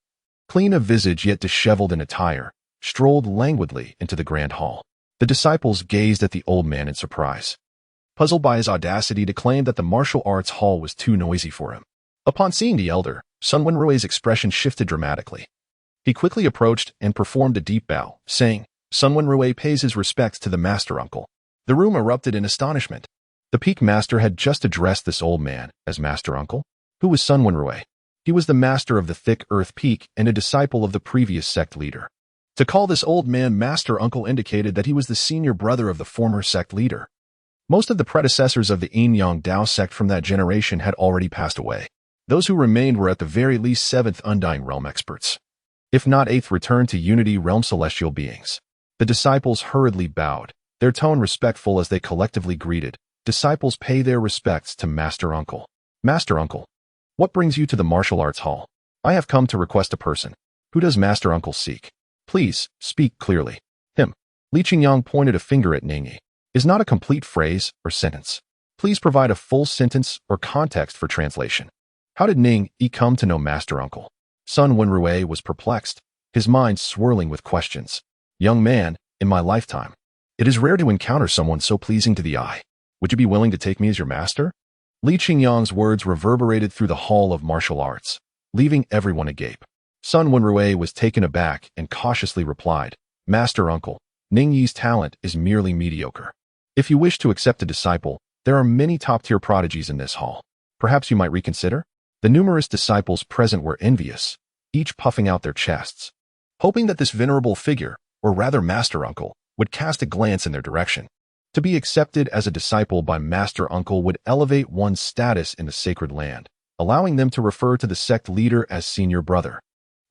clean of visage yet disheveled in attire, strolled languidly into the grand hall. The disciples gazed at the old man in surprise, puzzled by his audacity to claim that the martial arts hall was too noisy for him. Upon seeing the elder, Sun Wenrui's expression shifted dramatically. He quickly approached and performed a deep bow, saying, Sun Wenrui pays his respects to the master uncle. The room erupted in astonishment. The peak master had just addressed this old man as master uncle. Who was Sun Wenrui? He was the master of the thick earth peak and a disciple of the previous sect leader. To call this old man master uncle indicated that he was the senior brother of the former sect leader. Most of the predecessors of the Yin-Yang Dao Sect from that generation had already passed away. Those who remained were at the very least 7th Undying Realm experts, if not 8th Return to Unity Realm celestial beings. The disciples hurriedly bowed, their tone respectful as they collectively greeted. Disciples pay their respects to Master Uncle. Master Uncle, what brings you to the martial arts hall? I have come to request a person. Who does Master Uncle seek? Please, speak clearly. Him. Li Qingyang pointed a finger at Ning Yi. Is not a complete phrase or sentence. Please provide a full sentence or context for translation. How did Ning Yi come to know Master Uncle? Sun Wenrui was perplexed, his mind swirling with questions. Young man, in my lifetime, it is rare to encounter someone so pleasing to the eye. Would you be willing to take me as your master? Li Qingyang's words reverberated through the hall of martial arts, leaving everyone agape. Sun Wenrui was taken aback and cautiously replied, Master Uncle, Ning Yi's talent is merely mediocre. If you wish to accept a disciple, there are many top-tier prodigies in this hall. Perhaps you might reconsider? The numerous disciples present were envious, each puffing out their chests, hoping that this venerable figure, or rather Master Uncle, would cast a glance in their direction. To be accepted as a disciple by Master Uncle would elevate one's status in the sacred land, allowing them to refer to the sect leader as senior brother.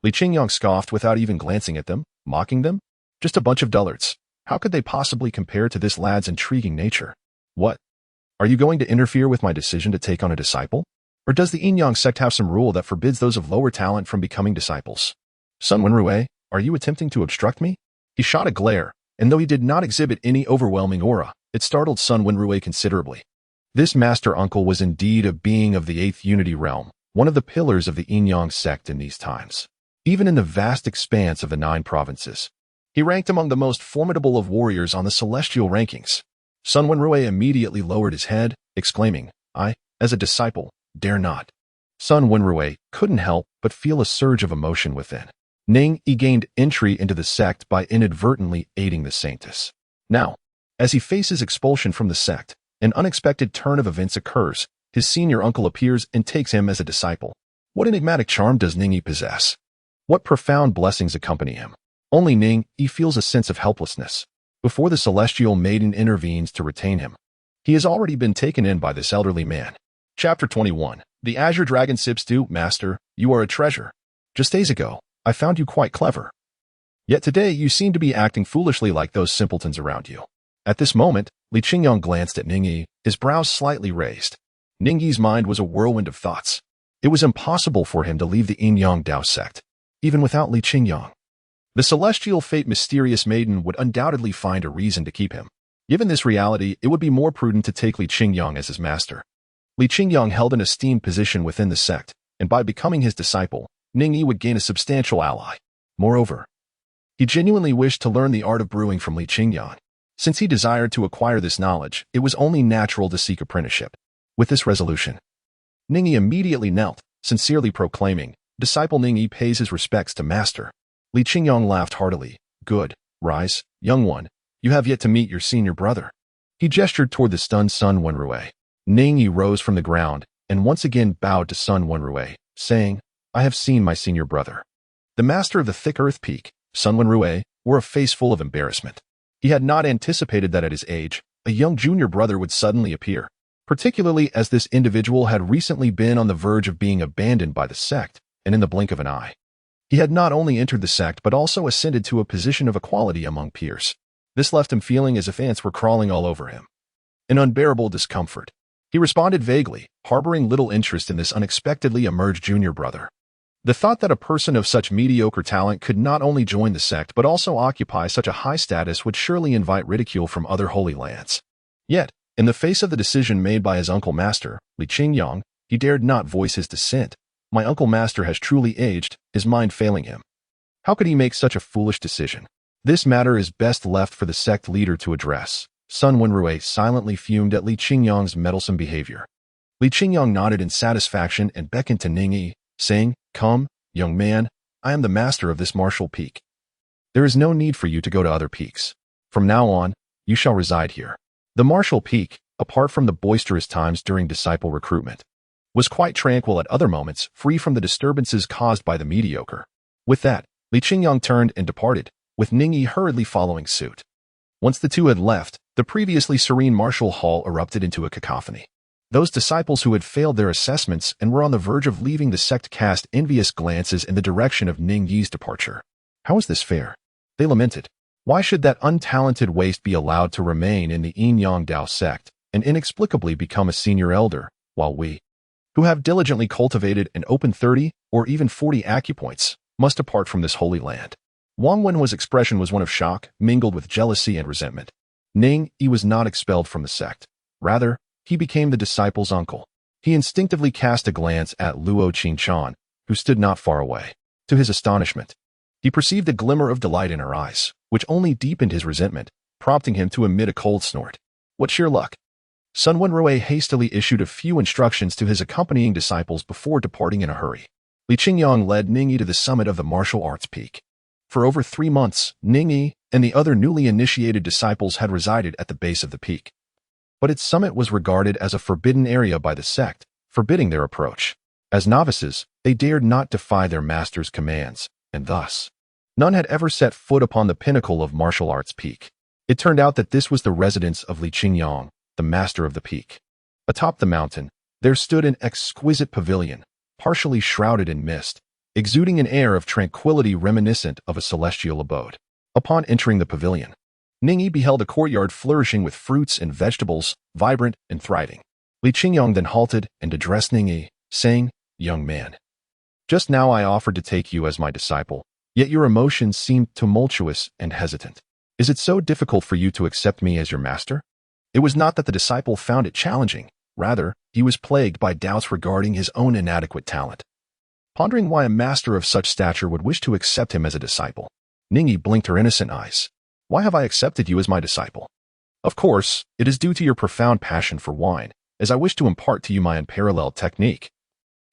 Li Qingyang scoffed without even glancing at them, mocking them. Just a bunch of dullards. How could they possibly compare to this lad's intriguing nature? What? Are you going to interfere with my decision to take on a disciple? Or does the Yin-Yang sect have some rule that forbids those of lower talent from becoming disciples? Sun Wenrui, are you attempting to obstruct me? He shot a glare, and though he did not exhibit any overwhelming aura, it startled Sun Wenrui considerably. This Master Uncle was indeed a being of the 8th Unity Realm, one of the pillars of the Yin-Yang sect in these times. Even in the vast expanse of the 9 provinces, he ranked among the most formidable of warriors on the celestial rankings. Sun Wenrui immediately lowered his head, exclaiming, I, as a disciple, dare not. Sun Wenrui couldn't help but feel a surge of emotion within. Ning Yi gained entry into the sect by inadvertently aiding the saintess. Now, as he faces expulsion from the sect, an unexpected turn of events occurs. His senior uncle appears and takes him as a disciple. What enigmatic charm does Ning Yi possess? What profound blessings accompany him? Only Ning Yi feels a sense of helplessness. Before the celestial maiden intervenes to retain him, he has already been taken in by this elderly man. Chapter 21. The Azure Dragon sips to, Master, you are a treasure. Just days ago, I found you quite clever. Yet today you seem to be acting foolishly like those simpletons around you. At this moment, Li Qingyang glanced at Ning Yi, his brows slightly raised. Ning Yi's mind was a whirlwind of thoughts. It was impossible for him to leave the Yin-Yang Dao Sect, even without Li Qingyang. The celestial fate mysterious maiden would undoubtedly find a reason to keep him. Given this reality, it would be more prudent to take Li Qingyang as his master. Li Qingyang held an esteemed position within the sect, and by becoming his disciple, Ning Yi would gain a substantial ally. Moreover, he genuinely wished to learn the art of brewing from Li Qingyang. Since he desired to acquire this knowledge, it was only natural to seek apprenticeship. With this resolution, Ning Yi immediately knelt, sincerely proclaiming, Disciple Ning Yi pays his respects to Master. Li Qingyang laughed heartily. Good, rise, young one, you have yet to meet your senior brother. He gestured toward the stunned Sun Wenrui. Ning Yi rose from the ground and once again bowed to Sun Wenrui, saying, I have seen my senior brother. The master of the thick earth peak, Sun Wenrui, wore a face full of embarrassment. He had not anticipated that at his age, a young junior brother would suddenly appear, particularly as this individual had recently been on the verge of being abandoned by the sect, and in the blink of an eye, he had not only entered the sect but also ascended to a position of equality among peers. This left him feeling as if ants were crawling all over him. An unbearable discomfort. He responded vaguely, harboring little interest in this unexpectedly emerged junior brother. The thought that a person of such mediocre talent could not only join the sect but also occupy such a high status would surely invite ridicule from other holy lands. Yet, in the face of the decision made by his uncle master, Li Qingyang, he dared not voice his dissent. My uncle master has truly aged, his mind failing him. How could he make such a foolish decision? This matter is best left for the sect leader to address. Sun Wenrui silently fumed at Li Qingyang's meddlesome behavior. Li Qingyang nodded in satisfaction and beckoned to Ning Yi, saying, Come, young man, I am the master of this martial peak. There is no need for you to go to other peaks. From now on, you shall reside here. The martial peak, apart from the boisterous times during disciple recruitment, was quite tranquil at other moments, free from the disturbances caused by the mediocre. With that, Li Qingyang turned and departed, with Ning Yi hurriedly following suit. Once the two had left, the previously serene martial hall erupted into a cacophony. Those disciples who had failed their assessments and were on the verge of leaving the sect cast envious glances in the direction of Ning Yi's departure. How is this fair? They lamented. Why should that untalented waste be allowed to remain in the Yin-Yang Dao sect and inexplicably become a senior elder, while we, who have diligently cultivated and opened 30 or even 40 acupoints, must depart from this holy land? Wang Wenhua's expression was one of shock, mingled with jealousy and resentment. Ning Yi was not expelled from the sect. Rather, he became the disciple's uncle. He instinctively cast a glance at Luo Qinchan, who stood not far away. To his astonishment, he perceived a glimmer of delight in her eyes, which only deepened his resentment, prompting him to emit a cold snort. What sheer luck! Sun Wenrui hastily issued a few instructions to his accompanying disciples before departing in a hurry. Li Qingyang led Ning Yi to the summit of the martial arts peak. For over 3 months, Ning Yi and the other newly initiated disciples had resided at the base of the peak. But its summit was regarded as a forbidden area by the sect, forbidding their approach. As novices, they dared not defy their master's commands, and thus, none had ever set foot upon the pinnacle of martial arts peak. It turned out that this was the residence of Li Qingyang, the master of the peak. Atop the mountain, there stood an exquisite pavilion, partially shrouded in mist, exuding an air of tranquility reminiscent of a celestial abode. Upon entering the pavilion, Ning Yi beheld a courtyard flourishing with fruits and vegetables, vibrant and thriving. Li Qingyang then halted and addressed Ning Yi, saying, Young man, just now I offered to take you as my disciple, yet your emotions seemed tumultuous and hesitant. Is it so difficult for you to accept me as your master? It was not that the disciple found it challenging. Rather, he was plagued by doubts regarding his own inadequate talent. Pondering why a master of such stature would wish to accept him as a disciple, Ning Yi blinked her innocent eyes. Why have I accepted you as my disciple? Of course, it is due to your profound passion for wine, as I wish to impart to you my unparalleled technique.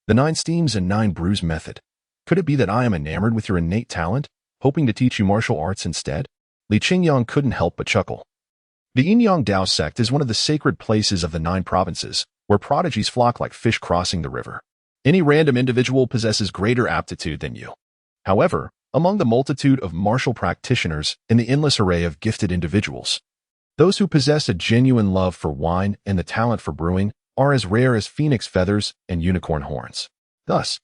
The 9 steams and 9 brews method. Could it be that I am enamored with your innate talent, hoping to teach you martial arts instead? Li Qingyang couldn't help but chuckle. The Yin Dao Sect is one of the sacred places of the 9 provinces, where prodigies flock like fish crossing the river. Any random individual possesses greater aptitude than you. However, among the multitude of martial practitioners and the endless array of gifted individuals, those who possess a genuine love for wine and the talent for brewing are as rare as phoenix feathers and unicorn horns. Thus,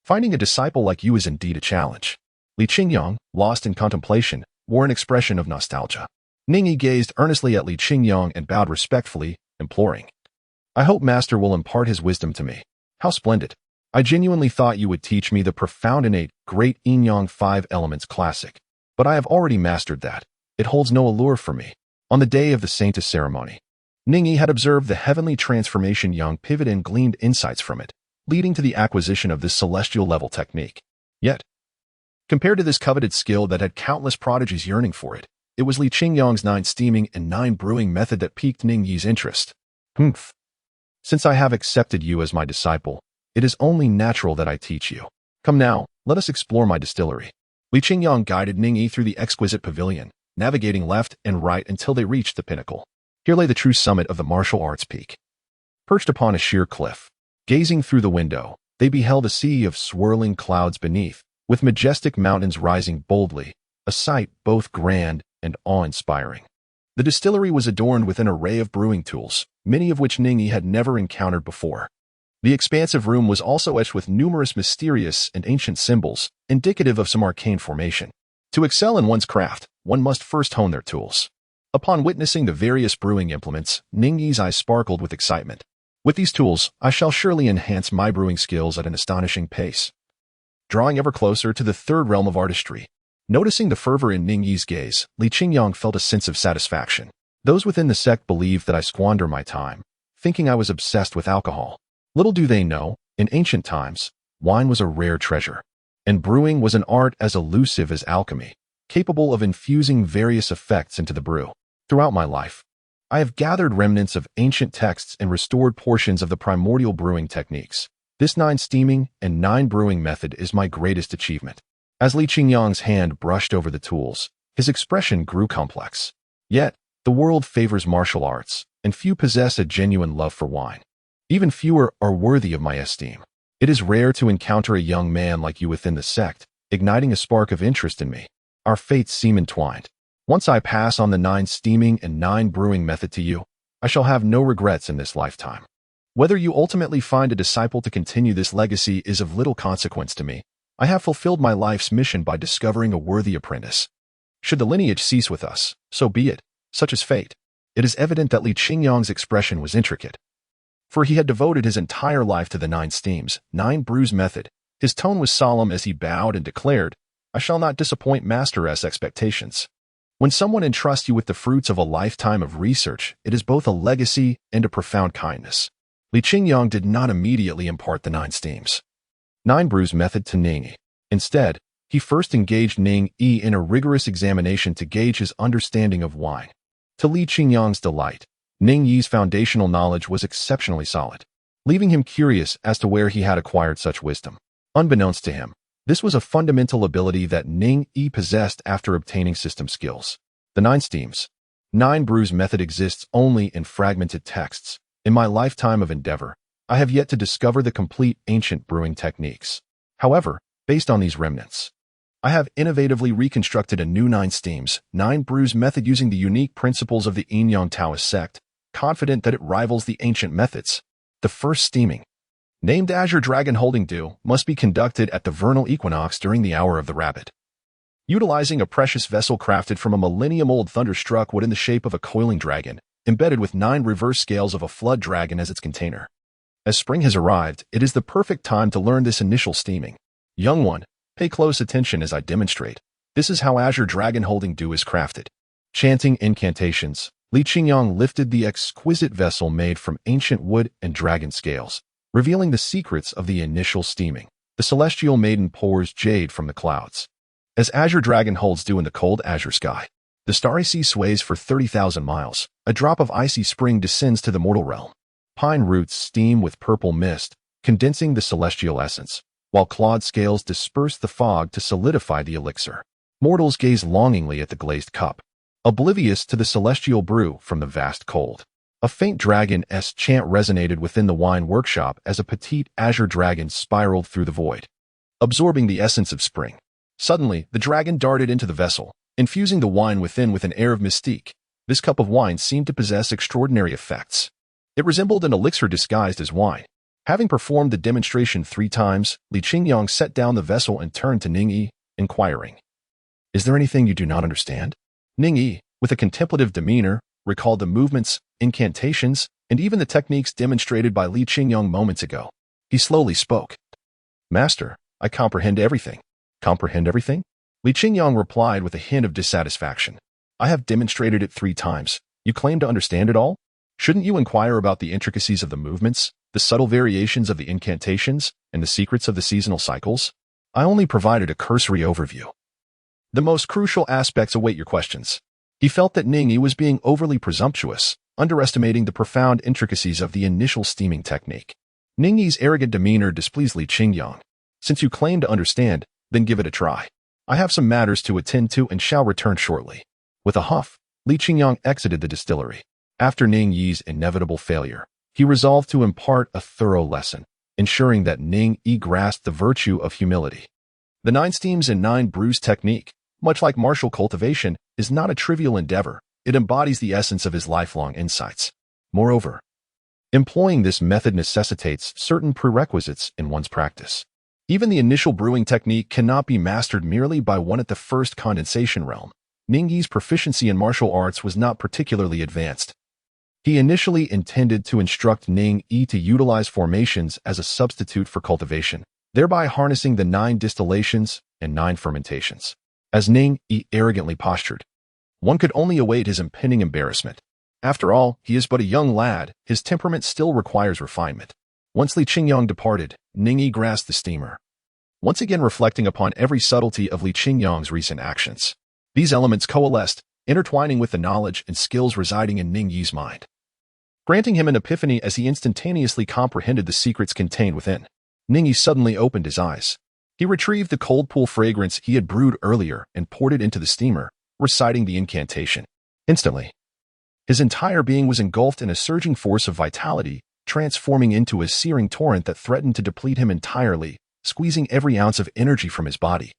finding a disciple like you is indeed a challenge. Li Qingyang, lost in contemplation, wore an expression of nostalgia. Ning Yi gazed earnestly at Li Qingyang and bowed respectfully, imploring, "I hope Master will impart his wisdom to me. How splendid. I genuinely thought you would teach me the profound innate great Yin Yang 5 elements classic, but I have already mastered that. It holds no allure for me." On the day of the Sanctus ceremony, Ning Yi had observed the heavenly transformation Yang pivot and gleaned insights from it, leading to the acquisition of this celestial level technique. Yet, compared to this coveted skill that had countless prodigies yearning for it, it was Li Qingyang's 9 steaming and 9 brewing method that piqued Ning Yi's interest. Humph. Since I have accepted you as my disciple, it is only natural that I teach you. Come now, let us explore my distillery. Li Qingyang guided Ning Yi through the exquisite pavilion, navigating left and right until they reached the pinnacle. Here lay the true summit of the martial arts peak. Perched upon a sheer cliff, gazing through the window, they beheld a sea of swirling clouds beneath, with majestic mountains rising boldly, a sight both grand and awe-inspiring. The distillery was adorned with an array of brewing tools, many of which Ning Yi had never encountered before. The expansive room was also etched with numerous mysterious and ancient symbols, indicative of some arcane formation. To excel in one's craft, one must first hone their tools. Upon witnessing the various brewing implements, Ning Yi's eyes sparkled with excitement. With these tools, I shall surely enhance my brewing skills at an astonishing pace. Drawing ever closer to the third realm of artistry, noticing the fervor in Ning Yi's gaze, Li Qingyang felt a sense of satisfaction. Those within the sect believed that I squander my time, thinking I was obsessed with alcohol. Little do they know, in ancient times, wine was a rare treasure, and brewing was an art as elusive as alchemy, capable of infusing various effects into the brew. Throughout my life, I have gathered remnants of ancient texts and restored portions of the primordial brewing techniques. This 9 steaming and 9 brewing method is my greatest achievement. As Li Qingyang's hand brushed over the tools, his expression grew complex. Yet, the world favors martial arts, and few possess a genuine love for wine. Even fewer are worthy of my esteem. It is rare to encounter a young man like you within the sect, igniting a spark of interest in me. Our fates seem entwined. Once I pass on the 9 steaming and 9 brewing method to you, I shall have no regrets in this lifetime. Whether you ultimately find a disciple to continue this legacy is of little consequence to me. I have fulfilled my life's mission by discovering a worthy apprentice. Should the lineage cease with us, so be it. Such is fate. It is evident that Li Qingyang's expression was intricate, for he had devoted his entire life to the 9 steams, 9 brews method. His tone was solemn as he bowed and declared, "I shall not disappoint Master's expectations." When someone entrusts you with the fruits of a lifetime of research, it is both a legacy and a profound kindness. Li Qingyang did not immediately impart the 9 steams, 9 brews method to Ning Yi. Instead, he first engaged Ning Yi in a rigorous examination to gauge his understanding of wine. To Li Qingyang's delight, Ning Yi's foundational knowledge was exceptionally solid, leaving him curious as to where he had acquired such wisdom. Unbeknownst to him, this was a fundamental ability that Ning Yi possessed after obtaining system skills. The 9 steams, 9 brews method exists only in fragmented texts. In my lifetime of endeavor, I have yet to discover the complete ancient brewing techniques. However, based on these remnants, I have innovatively reconstructed a new 9 steams, 9 brews method using the unique principles of the Yin-Yang Taoist sect, confident that it rivals the ancient methods. The first steaming, named Azure Dragon Holding Dew, must be conducted at the vernal equinox during the hour of the rabbit. Utilizing a precious vessel crafted from a millennium-old thunderstruck wood in the shape of a coiling dragon, embedded with 9 reverse scales of a flood dragon as its container. As spring has arrived, it is the perfect time to learn this initial steaming. Young one, pay close attention as I demonstrate. This is how Azure Dragon Holding Dew is crafted. Chanting incantations, Li Qingyang lifted the exquisite vessel made from ancient wood and dragon scales, revealing the secrets of the initial steaming. The celestial maiden pours jade from the clouds, as Azure Dragon holds dew in the cold azure sky. The starry sea sways for 30,000 miles. A drop of icy spring descends to the mortal realm. Pine roots steam with purple mist, condensing the celestial essence, while clawed scales disperse the fog to solidify the elixir. Mortals gaze longingly at the glazed cup, oblivious to the celestial brew from the vast cold. A faint dragon-esque chant resonated within the wine workshop as a petite azure dragon spiraled through the void, absorbing the essence of spring. Suddenly, the dragon darted into the vessel, infusing the wine within with an air of mystique. This cup of wine seemed to possess extraordinary effects. It resembled an elixir disguised as wine. Having performed the demonstration 3 times, Li Qingyang set down the vessel and turned to Ning Yi, inquiring, "Is there anything you do not understand?" Ning Yi, with a contemplative demeanor, recalled the movements, incantations, and even the techniques demonstrated by Li Qingyang moments ago. He slowly spoke. "Master, I comprehend everything." "Comprehend everything?" Li Qingyang replied with a hint of dissatisfaction. "I have demonstrated it 3 times. You claim to understand it all? Shouldn't you inquire about the intricacies of the movements, the subtle variations of the incantations, and the secrets of the seasonal cycles? I only provided a cursory overview. The most crucial aspects await your questions." He felt that Ning Yi was being overly presumptuous, underestimating the profound intricacies of the initial steaming technique. Ning Yi's arrogant demeanor displeased Li Qingyang. "Since you claim to understand, then give it a try. I have some matters to attend to and shall return shortly." With a huff, Li Qingyang exited the distillery. After Ning Yi's inevitable failure, he resolved to impart a thorough lesson, ensuring that Ning Yi grasped the virtue of humility. The 9 steams and 9 brews technique, much like martial cultivation, is not a trivial endeavor. It embodies the essence of his lifelong insights. Moreover, employing this method necessitates certain prerequisites in one's practice. Even the initial brewing technique cannot be mastered merely by one at the first condensation realm. Ning Yi's proficiency in martial arts was not particularly advanced. He initially intended to instruct Ning Yi to utilize formations as a substitute for cultivation, thereby harnessing the 9 distillations and 9 fermentations. As Ning Yi arrogantly postured, one could only await his impending embarrassment. After all, he is but a young lad. His temperament still requires refinement. Once Li Qingyang departed, Ning Yi grasped the steamer, once again reflecting upon every subtlety of Li Qingyang's recent actions. These elements coalesced, intertwining with the knowledge and skills residing in Ning Yi's mind, granting him an epiphany as he instantaneously comprehended the secrets contained within. Ning Yi suddenly opened his eyes. He retrieved the cold pool fragrance he had brewed earlier and poured it into the steamer, reciting the incantation. Instantly, his entire being was engulfed in a surging force of vitality, transforming into a searing torrent that threatened to deplete him entirely, squeezing every ounce of energy from his body.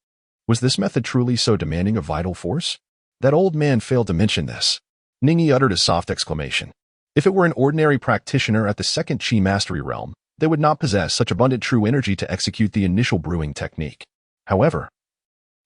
Was this method truly so demanding of vital force? That old man failed to mention this. Ning Yi uttered a soft exclamation. If it were an ordinary practitioner at the 2nd Qi mastery realm, they would not possess such abundant true energy to execute the initial brewing technique. However,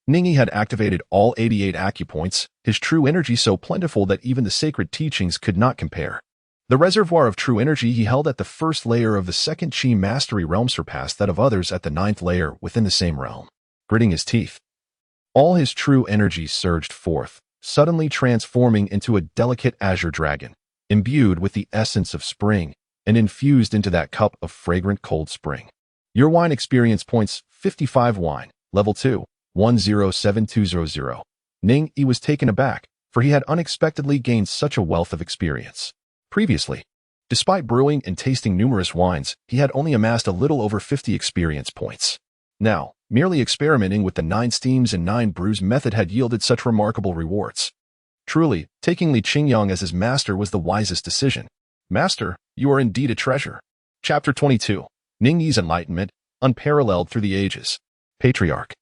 Ning Yi had activated all 88 acupoints, his true energy so plentiful that even the sacred teachings could not compare. The reservoir of true energy he held at the 1st layer of the 2nd Qi mastery realm surpassed that of others at the 9th layer within the same realm. Gritting his teeth, all his true energy surged forth, suddenly transforming into a delicate azure dragon, imbued with the essence of spring, and infused into that cup of fragrant cold spring. Your wine experience points 55 wine, level 2, 107200. Ning Yi was taken aback, for he had unexpectedly gained such a wealth of experience. Previously, despite brewing and tasting numerous wines, he had only amassed a little over 50 experience points. Now, merely experimenting with the 9 steams and 9 brews method had yielded such remarkable rewards. Truly, taking Li Qingyang as his master was the wisest decision. Master, you are indeed a treasure. Chapter 22. Ning Yi's Enlightenment, Unparalleled Through the Ages. Patriarch.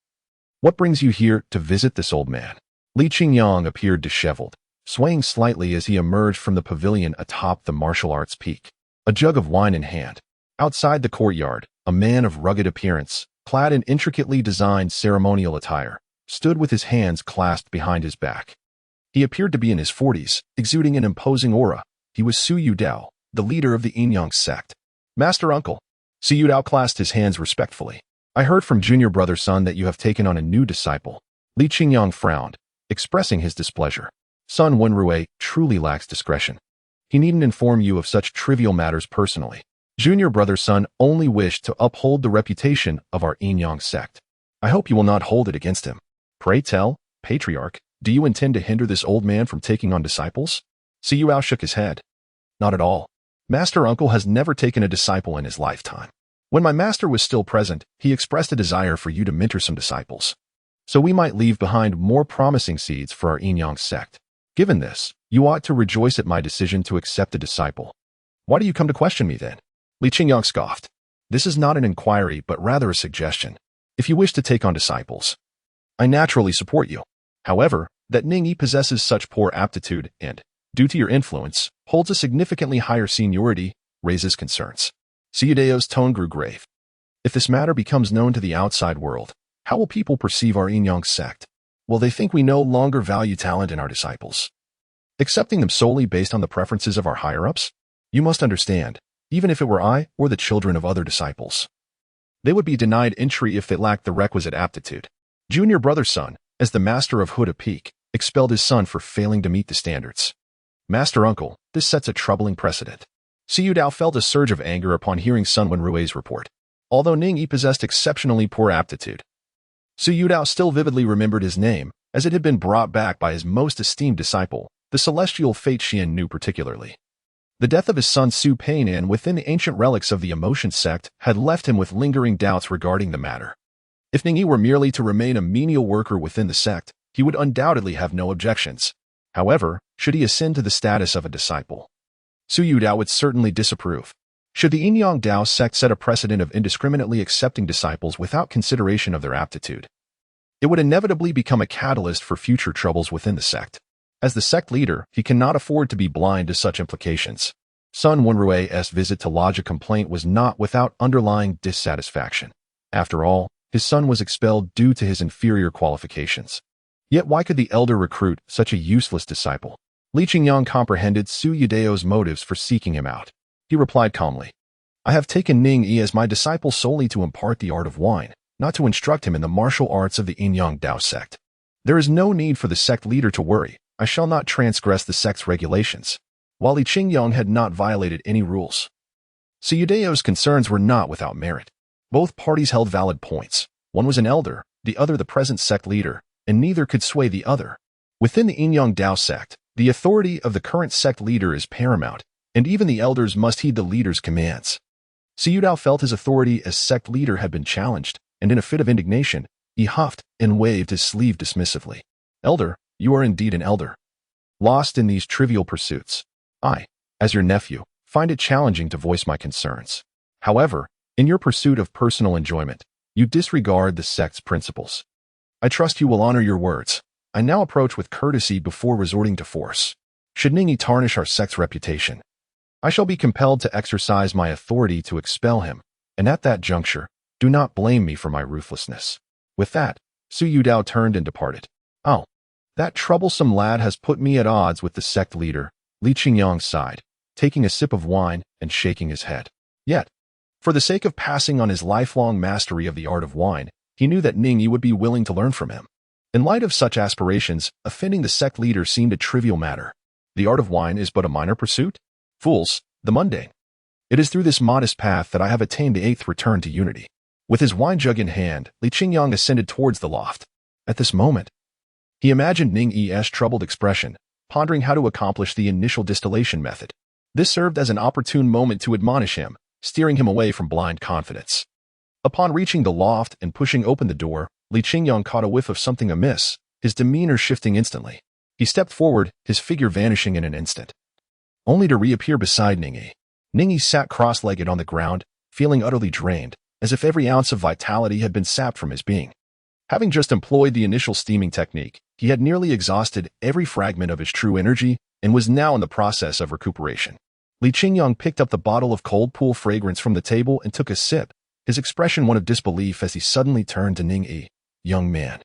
What brings you here to visit this old man? Li Qingyang appeared disheveled, swaying slightly as he emerged from the pavilion atop the martial arts peak, a jug of wine in hand. Outside the courtyard, a man of rugged appearance, clad in intricately designed ceremonial attire, stood with his hands clasped behind his back. He appeared to be in his 40s, exuding an imposing aura. He was Su Yudao, the leader of the Dao Sect. Master Uncle. Su Yudao clasped his hands respectfully. I heard from junior brother Sun that you have taken on a new disciple. Li Qingyang frowned, expressing his displeasure. Sun Wenrui truly lacks discretion. He needn't inform you of such trivial matters personally. Junior brother Sun only wished to uphold the reputation of our Dao Sect. I hope you will not hold it against him. Pray tell, Patriarch, Do you intend to hinder this old man from taking on disciples? Su Yudao shook his head. Not at all. Master Uncle has never taken a disciple in his lifetime. When my master was still present, he expressed a desire for you to mentor some disciples, so we might leave behind more promising seeds for our Yin sect. Given this, you ought to rejoice at my decision to accept a disciple. Why do you come to question me then? Li Qingyang scoffed. This is not an inquiry, but rather a suggestion. If you wish to take on disciples, I naturally support you. However, that Ning Yi possesses such poor aptitude and, due to your influence, holds a significantly higher seniority, raises concerns. Su Yudao's tone grew grave. If this matter becomes known to the outside world, how will people perceive our Yin sect? Will they think we no longer value talent in our disciples, accepting them solely based on the preferences of our higher-ups? You must understand, even if it were I or the children of other disciples, they would be denied entry if they lacked the requisite aptitude. Junior brother's son, as the master of Huda Peak, expelled his son for failing to meet the standards. Master Uncle, this sets a troubling precedent. Su Yudao felt a surge of anger upon hearing Sun Wenrui's report. Although Ning Yi possessed exceptionally poor aptitude, Su Yudao still vividly remembered his name, as it had been brought back by his most esteemed disciple, the celestial Fate Xian knew particularly. The death of his son Su Peinan within the ancient relics of the Emotion sect had left him with lingering doubts regarding the matter. If Ning Yi were merely to remain a menial worker within the sect, he would undoubtedly have no objections. However, should he ascend to the status of a disciple, Su Yudao would certainly disapprove. Should the Yin Dao sect set a precedent of indiscriminately accepting disciples without consideration of their aptitude, it would inevitably become a catalyst for future troubles within the sect. As the sect leader, he cannot afford to be blind to such implications. Sun Wenrui's visit to lodge a complaint was not without underlying dissatisfaction. After all, his son was expelled due to his inferior qualifications. Yet why could the elder recruit such a useless disciple? Li Qingyang comprehended Su Yudao's motives for seeking him out. He replied calmly, I have taken Ning Yi as my disciple solely to impart the art of wine, not to instruct him in the martial arts of the Yin Dao sect. There is no need for the sect leader to worry. I shall not transgress the sect's regulations. While Li Qingyang had not violated any rules, Su Yudao's concerns were not without merit. Both parties held valid points. One was an elder, the other the present sect leader, and neither could sway the other. Within the Yin Dao sect, the authority of the current sect leader is paramount, and even the elders must heed the leader's commands. Su Yudao felt his authority as sect leader had been challenged, and in a fit of indignation, he huffed and waved his sleeve dismissively. Elder, you are indeed an elder. Lost in these trivial pursuits, I, as your nephew, find it challenging to voice my concerns. However, in your pursuit of personal enjoyment, you disregard the sect's principles. I trust you will honor your words. I now approach with courtesy before resorting to force. Should Ning Yi tarnish our sect's reputation, I shall be compelled to exercise my authority to expel him, and at that juncture, do not blame me for my ruthlessness. With that, Su Yudao turned and departed. Oh, that troublesome lad has put me at odds with the sect leader, Li Qingyang sighed, taking a sip of wine and shaking his head. Yet, for the sake of passing on his lifelong mastery of the art of wine, he knew that Ning Yi would be willing to learn from him. In light of such aspirations, offending the sect leader seemed a trivial matter. The art of wine is but a minor pursuit? Fools, the mundane. It is through this modest path that I have attained the 8th return to unity. With his wine jug in hand, Li Qingyang ascended towards the loft. At this moment, he imagined Ning Yi's troubled expression, pondering how to accomplish the initial distillation method. This served as an opportune moment to admonish him, steering him away from blind confidence. Upon reaching the loft and pushing open the door, Li Qingyang caught a whiff of something amiss, his demeanor shifting instantly. He stepped forward, his figure vanishing in an instant, only to reappear beside Ning Yi. Ning Yi sat cross-legged on the ground, feeling utterly drained, as if every ounce of vitality had been sapped from his being. Having just employed the initial steaming technique, he had nearly exhausted every fragment of his true energy and was now in the process of recuperation. Li Qingyang picked up the bottle of cold pool fragrance from the table and took a sip, his expression one of disbelief as he suddenly turned to Ning Yi. Young man,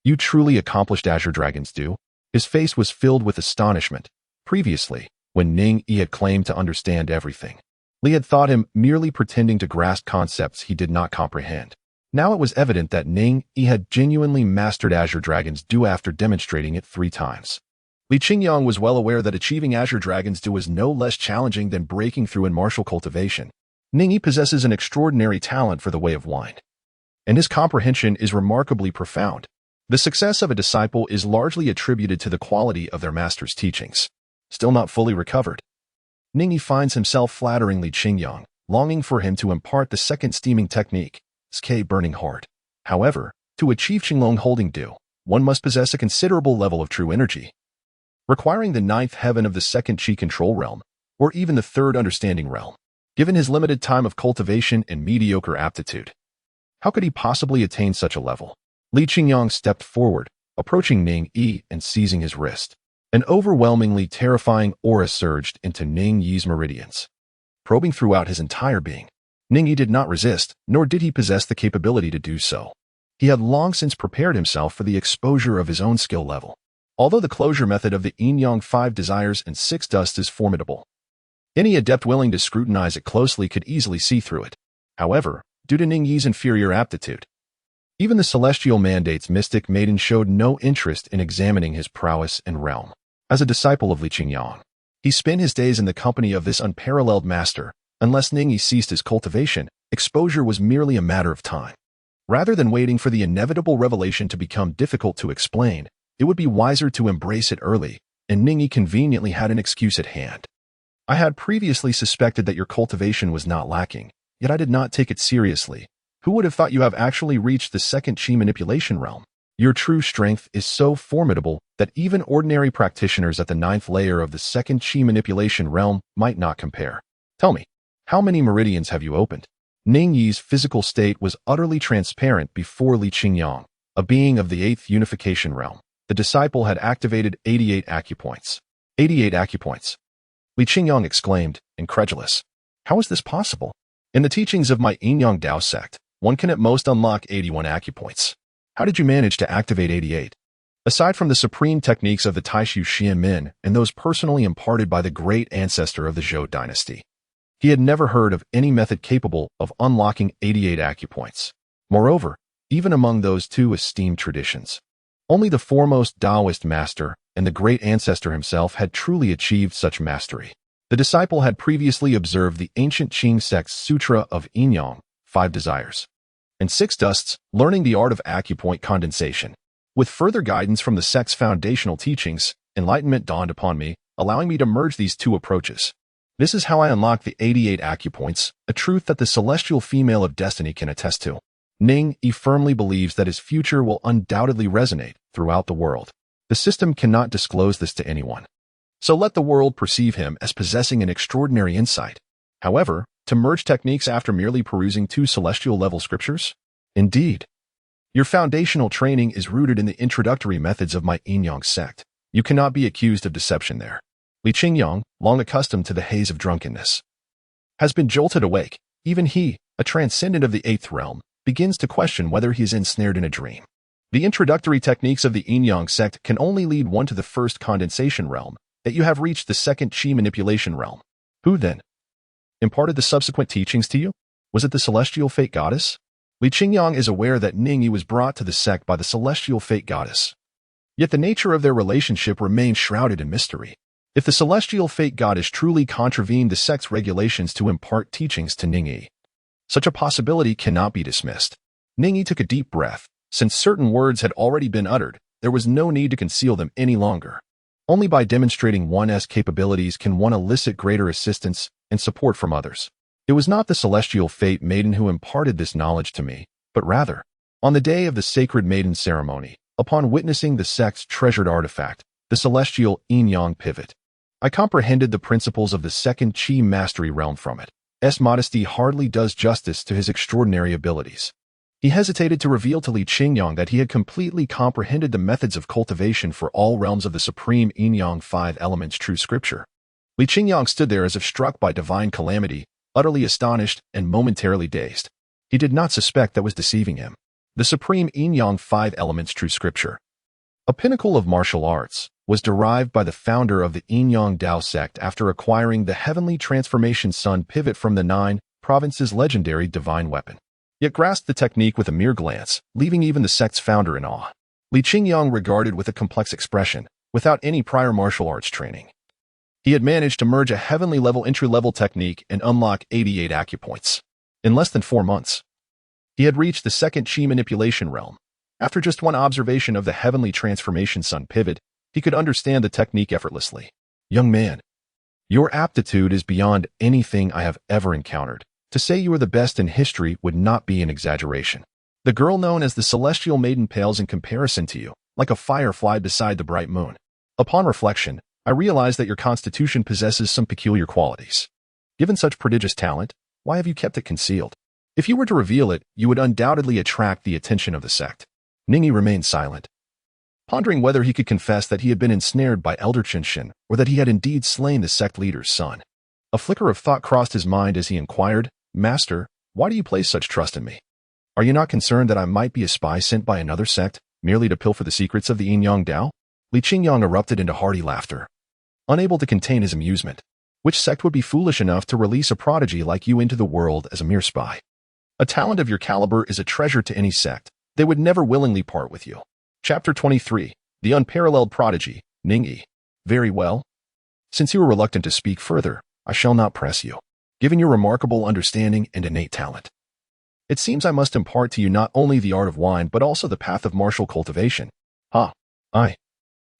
you truly accomplished Azure Dragon's due? His face was filled with astonishment. Previously, when Ning Yi had claimed to understand everything, Li had thought him merely pretending to grasp concepts he did not comprehend. Now it was evident that Ning Yi had genuinely mastered Azure Dragon's due after demonstrating it 3 times. Li Qingyang was well aware that achieving Azure Dragon's due was no less challenging than breaking through in martial cultivation. Ning Yi possesses an extraordinary talent for the way of wine, and his comprehension is remarkably profound. The success of a disciple is largely attributed to the quality of their master's teachings. Still not fully recovered, Ning Yi finds himself flattering Li Qingyang, longing for him to impart the second steaming technique, Sk burning heart. However, to achieve Qinglong holding Du, one must possess a considerable level of true energy, requiring the ninth heaven of the second Qi control realm, or even the third understanding realm. Given his limited time of cultivation and mediocre aptitude, how could he possibly attain such a level? Li Qingyang stepped forward, approaching Ning Yi and seizing his wrist. An overwhelmingly terrifying aura surged into Ning Yi's meridians, probing throughout his entire being. Ning Yi did not resist, nor did he possess the capability to do so. He had long since prepared himself for the exposure of his own skill level. Although the closure method of the Yin-Yang 5 desires and 6 dust is formidable, any adept willing to scrutinize it closely could easily see through it. However, due to Ning Yi's inferior aptitude, even the celestial mandate's mystic maiden showed no interest in examining his prowess and realm. As a disciple of Li Qingyang, he spent his days in the company of this unparalleled master. Unless Ning Yi ceased his cultivation, exposure was merely a matter of time. Rather than waiting for the inevitable revelation to become difficult to explain, it would be wiser to embrace it early, and Ning Yi conveniently had an excuse at hand. I had previously suspected that your cultivation was not lacking, yet I did not take it seriously. Who would have thought you have actually reached the second Qi manipulation realm? Your true strength is so formidable that even ordinary practitioners at the ninth layer of the second Qi manipulation realm might not compare. Tell me, how many meridians have you opened? Ning Yi's physical state was utterly transparent before Li Qingyang, a being of the 8th unification realm. The disciple had activated 88 acupoints. 88 acupoints. Li Qingyang exclaimed, incredulous. How is this possible? In the teachings of my Yin-Yang Dao Sect, one can at most unlock 81 acupoints. How did you manage to activate 88? Aside from the supreme techniques of the Taishu Xian Min and those personally imparted by the great ancestor of the Zhou Dynasty, he had never heard of any method capable of unlocking 88 acupoints. Moreover, even among those two esteemed traditions, only the foremost Taoist master and the great ancestor himself had truly achieved such mastery. The disciple had previously observed the ancient Qing sect's Sutra of Yin-Yang, 5 desires, and 6 dusts, learning the art of acupoint condensation. With further guidance from the sect's foundational teachings, enlightenment dawned upon me, allowing me to merge these two approaches. This is how I unlock the 88 acupoints, a truth that the celestial female of destiny can attest to. Ning Yi firmly believes that his future will undoubtedly resonate throughout the world. The system cannot disclose this to anyone, so let the world perceive him as possessing an extraordinary insight. However, to merge techniques after merely perusing 2 celestial-level scriptures? Indeed. Your foundational training is rooted in the introductory methods of my Yin-Yang sect. You cannot be accused of deception there. Li Qingyang, long accustomed to the haze of drunkenness, has been jolted awake. Even he, a transcendent of the 8th realm, begins to question whether he is ensnared in a dream. The introductory techniques of the Yin-Yang sect can only lead one to the first condensation realm, that you have reached the second Qi manipulation realm. Who, then, imparted the subsequent teachings to you? Was it the celestial fate goddess? Li Qingyang is aware that Ning Yi was brought to the sect by the celestial fate goddess. Yet the nature of their relationship remains shrouded in mystery. If the celestial fate goddess truly contravened the sect's regulations to impart teachings to Ning Yi, such a possibility cannot be dismissed. Ning Yi took a deep breath. Since certain words had already been uttered, there was no need to conceal them any longer. Only by demonstrating one's capabilities can one elicit greater assistance and support from others. It was not the celestial fate maiden who imparted this knowledge to me, but rather, on the day of the sacred maiden ceremony, upon witnessing the sect's treasured artifact, the celestial Yin-Yang pivot, I comprehended the principles of the second Qi mastery realm from it. Modesty hardly does justice to his extraordinary abilities. He hesitated to reveal to Li Qingyang that he had completely comprehended the methods of cultivation for all realms of the supreme Yin-Yang 5 elements true scripture. Li Qingyang stood there as if struck by divine calamity, utterly astonished and momentarily dazed. He did not suspect that was deceiving him. The supreme Yin-Yang 5 elements true scripture, a pinnacle of martial arts, was derived by the founder of the Yin-Yang Dao Sect after acquiring the heavenly transformation sun pivot from the 9 provinces' legendary divine weapon. Yet grasped the technique with a mere glance, leaving even the sect's founder in awe. Li Qingyang regarded with a complex expression, without any prior martial arts training. He had managed to merge a heavenly-level entry-level technique and unlock 88 acupoints. In less than 4 months, he had reached the second Qi manipulation realm. After just one observation of the heavenly transformation sun pivot, he could understand the technique effortlessly. Young man, your aptitude is beyond anything I have ever encountered. To say you are the best in history would not be an exaggeration. The girl known as the Celestial Maiden pales in comparison to you, like a firefly beside the bright moon. Upon reflection, I realize that your constitution possesses some peculiar qualities. Given such prodigious talent, why have you kept it concealed? If you were to reveal it, you would undoubtedly attract the attention of the sect. Ning Yi remained silent, pondering whether he could confess that he had been ensnared by Elder Qinshin or that he had indeed slain the sect leader's son. A flicker of thought crossed his mind as he inquired, Master, why do you place such trust in me? Are you not concerned that I might be a spy sent by another sect, merely to pilfer the secrets of the Yin Yang Dao? Li Qingyang erupted into hearty laughter, unable to contain his amusement. Which sect would be foolish enough to release a prodigy like you into the world as a mere spy? A talent of your caliber is a treasure to any sect. They would never willingly part with you. Chapter 23. The Unparalleled Prodigy, Ning Yi. Very well. Since you are reluctant to speak further, I shall not press you, given your remarkable understanding and innate talent. It seems I must impart to you not only the art of wine, but also the path of martial cultivation. I,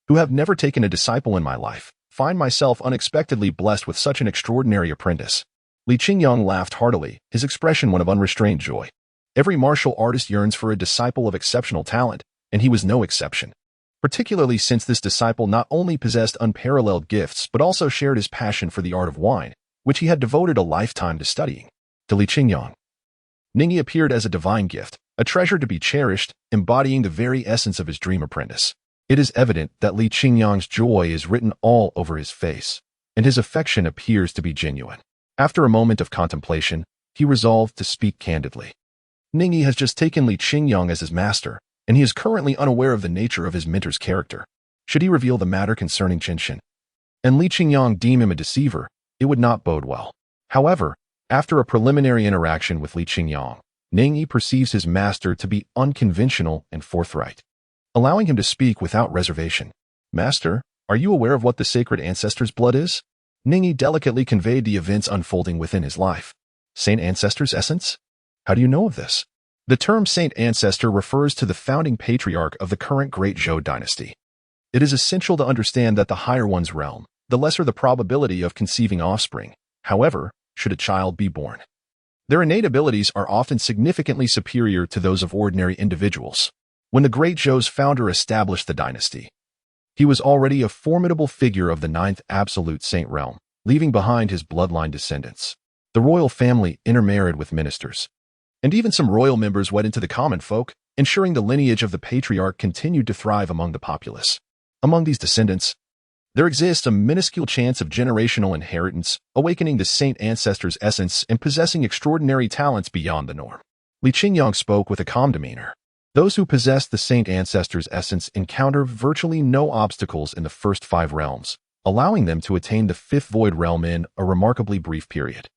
who have never taken a disciple in my life, find myself unexpectedly blessed with such an extraordinary apprentice. Li Qingyang laughed heartily, his expression one of unrestrained joy. Every martial artist yearns for a disciple of exceptional talent, and he was no exception. Particularly since this disciple not only possessed unparalleled gifts, but also shared his passion for the art of wine, which he had devoted a lifetime to studying. To Li Qingyang, Ning Yi appeared as a divine gift, a treasure to be cherished, embodying the very essence of his dream apprentice. It is evident that Li Qingyang's joy is written all over his face, and his affection appears to be genuine. After a moment of contemplation, he resolved to speak candidly. Ning Yi has just taken Li Qingyang as his master, and he is currently unaware of the nature of his mentor's character. Should he reveal the matter concerning Qinshin, and Li Qingyang deem him a deceiver, it would not bode well. However, after a preliminary interaction with Li Qingyang, Ning Yi perceives his master to be unconventional and forthright, allowing him to speak without reservation. Master, are you aware of what the sacred ancestor's blood is? Ning Yi delicately conveyed the events unfolding within his life. Saint Ancestor's essence? How do you know of this? The term Saint Ancestor refers to the founding patriarch of the current Great Zhou Dynasty. It is essential to understand that the higher one's realm, the lesser the probability of conceiving offspring. However, should a child be born, their innate abilities are often significantly superior to those of ordinary individuals. When the Great Zhou's founder established the dynasty, he was already a formidable figure of the ninth absolute saint realm, leaving behind his bloodline descendants. The royal family intermarried with ministers, and even some royal members wed into the common folk, ensuring the lineage of the patriarch continued to thrive among the populace. Among these descendants, there exists a minuscule chance of generational inheritance, awakening the saint ancestor's essence and possessing extraordinary talents beyond the norm. Li Qingyang spoke with a calm demeanor. Those who possess the saint ancestor's essence encounter virtually no obstacles in the first 5 realms, allowing them to attain the 5th void realm in a remarkably brief period.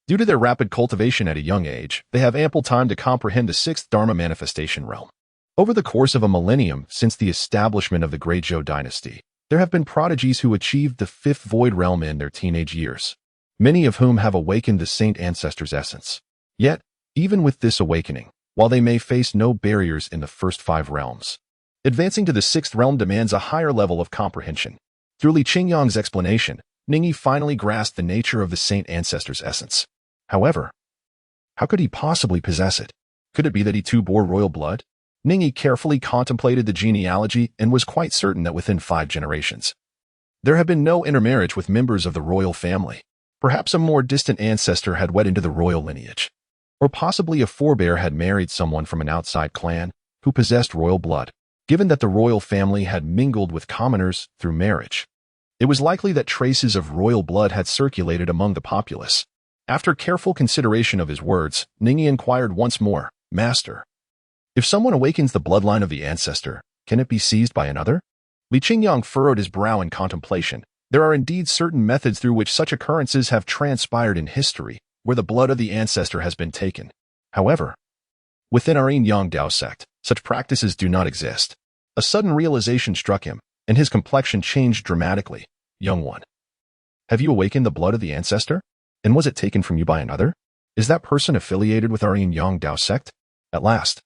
Due to their rapid cultivation at a young age, they have ample time to comprehend the 6th Dharma manifestation realm. Over the course of a millennium since the establishment of the Great Zhou Dynasty, there have been prodigies who achieved the 5th void realm in their teenage years, many of whom have awakened the saint ancestor's essence. Yet, even with this awakening, while they may face no barriers in the first 5 realms, advancing to the 6th realm demands a higher level of comprehension. Through Li Qingyang's explanation, Ning Yi finally grasped the nature of the saint ancestor's essence. However, how could he possibly possess it? Could it be that he too bore royal blood? Ning Yi carefully contemplated the genealogy and was quite certain that within 5 generations, there had been no intermarriage with members of the royal family. Perhaps a more distant ancestor had wed into the royal lineage, or possibly a forebear had married someone from an outside clan who possessed royal blood. Given that the royal family had mingled with commoners through marriage, it was likely that traces of royal blood had circulated among the populace. After careful consideration of his words, Ning Yi inquired once more, Master, if someone awakens the bloodline of the ancestor, can it be seized by another? Li Qingyang furrowed his brow in contemplation. There are indeed certain methods through which such occurrences have transpired in history, where the blood of the ancestor has been taken. However, within our Yin Yang Dao Sect, such practices do not exist. A sudden realization struck him, and his complexion changed dramatically. Young one, have you awakened the blood of the ancestor? And was it taken from you by another? Is that person affiliated with our Yin Yang Dao Sect? At last,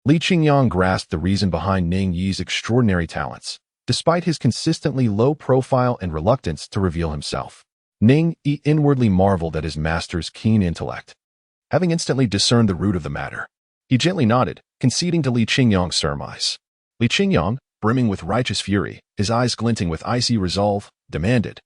Li Qingyang grasped the reason behind Ning Yi's extraordinary talents, despite his consistently low profile and reluctance to reveal himself. Ning Yi inwardly marveled at his master's keen intellect. Having instantly discerned the root of the matter, he gently nodded, conceding to Li Qingyang's surmise. Li Qingyang, brimming with righteous fury, his eyes glinting with icy resolve, demanded,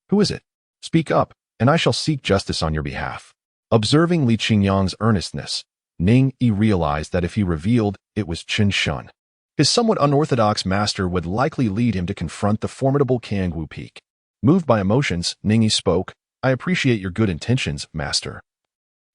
"Who is it? Speak up, and I shall seek justice on your behalf." Observing Li Qingyang's earnestness, Ning Yi realized that if he revealed it was Chen Shun, his somewhat unorthodox master would likely lead him to confront the formidable Kangwu Peak. Moved by emotions, Ning Yi spoke, "I appreciate your good intentions, master.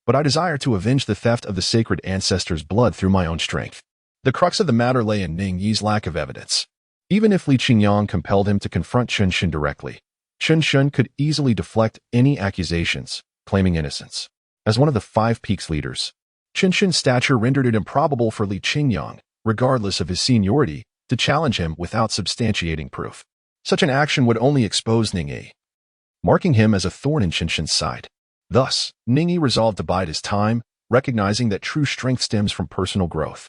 But I desire to avenge the theft of the sacred ancestors' blood through my own strength." The crux of the matter lay in Ning Yi's lack of evidence. Even if Li Qingyang compelled him to confront Chen Shun directly, Chen Shun could easily deflect any accusations, claiming innocence. As one of the 5 Peaks leaders, Chen Shun's stature rendered it improbable for Li Qingyang, regardless of his seniority, to challenge him without substantiating proof. Such an action would only expose Ning Yi, marking him as a thorn in Chen Shun's side. Thus, Ning Yi resolved to bide his time, recognizing that true strength stems from personal growth.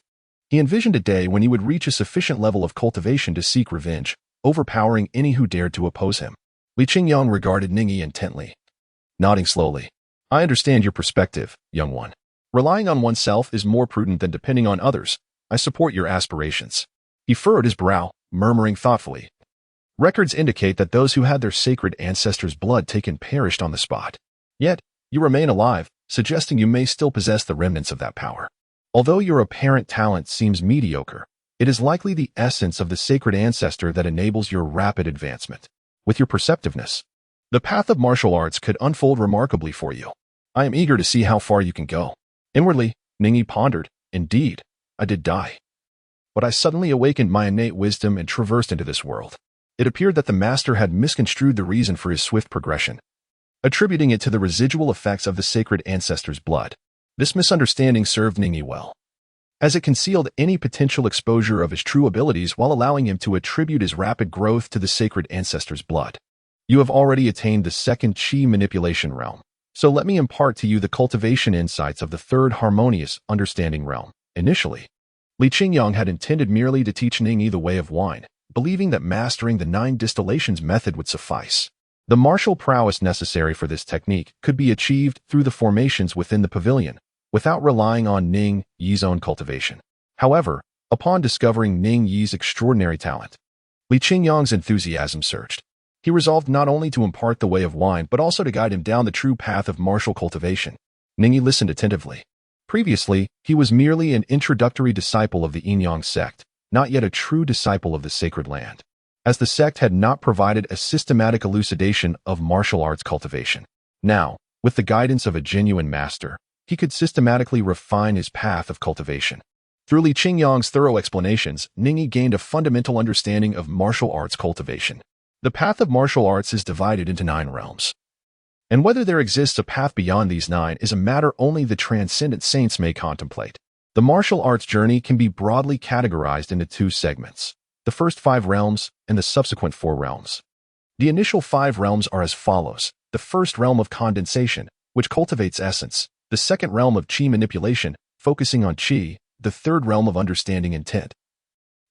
He envisioned a day when he would reach a sufficient level of cultivation to seek revenge, overpowering any who dared to oppose him. Li Qingyang regarded Ning Yi intently, nodding slowly. "I understand your perspective, young one. Relying on oneself is more prudent than depending on others. I support your aspirations." He furrowed his brow, murmuring thoughtfully, "Records indicate that those who had their sacred ancestors' blood taken perished on the spot. Yet, you remain alive, suggesting you may still possess the remnants of that power. Although your apparent talent seems mediocre, it is likely the essence of the sacred ancestor that enables your rapid advancement. With your perceptiveness, the path of martial arts could unfold remarkably for you. I am eager to see how far you can go." Inwardly, Ning Yi pondered, "Indeed, I did die. But I suddenly awakened my innate wisdom and traversed into this world." It appeared that the master had misconstrued the reason for his swift progression, attributing it to the residual effects of the sacred ancestor's blood. This misunderstanding served Ning Yi well, as it concealed any potential exposure of his true abilities while allowing him to attribute his rapid growth to the sacred ancestor's blood. "You have already attained the 2nd Qi manipulation realm, so let me impart to you the cultivation insights of the 3rd harmonious understanding realm." Initially, Li Qingyang had intended merely to teach Ning Yi the way of wine, believing that mastering the 9 distillations method would suffice. The martial prowess necessary for this technique could be achieved through the formations within the pavilion, without relying on Ning Yi's own cultivation. However, upon discovering Ning Yi's extraordinary talent, Li Qingyang's enthusiasm surged. He resolved not only to impart the way of wine but also to guide him down the true path of martial cultivation. Ning Yi listened attentively. Previously, he was merely an introductory disciple of the Dao Sect, not yet a true disciple of the sacred land, as the sect had not provided a systematic elucidation of martial arts cultivation. Now, with the guidance of a genuine master, he could systematically refine his path of cultivation. Through Li Qingyang's thorough explanations, Ning Yi gained a fundamental understanding of martial arts cultivation. The path of martial arts is divided into 9 realms, and whether there exists a path beyond these 9 is a matter only the transcendent saints may contemplate. The martial arts journey can be broadly categorized into 2 segments, the first 5 realms and the subsequent 4 realms. The initial 5 realms are as follows: the first realm of condensation, which cultivates essence; the second realm of Qi manipulation, focusing on Qi; the third realm of understanding intent,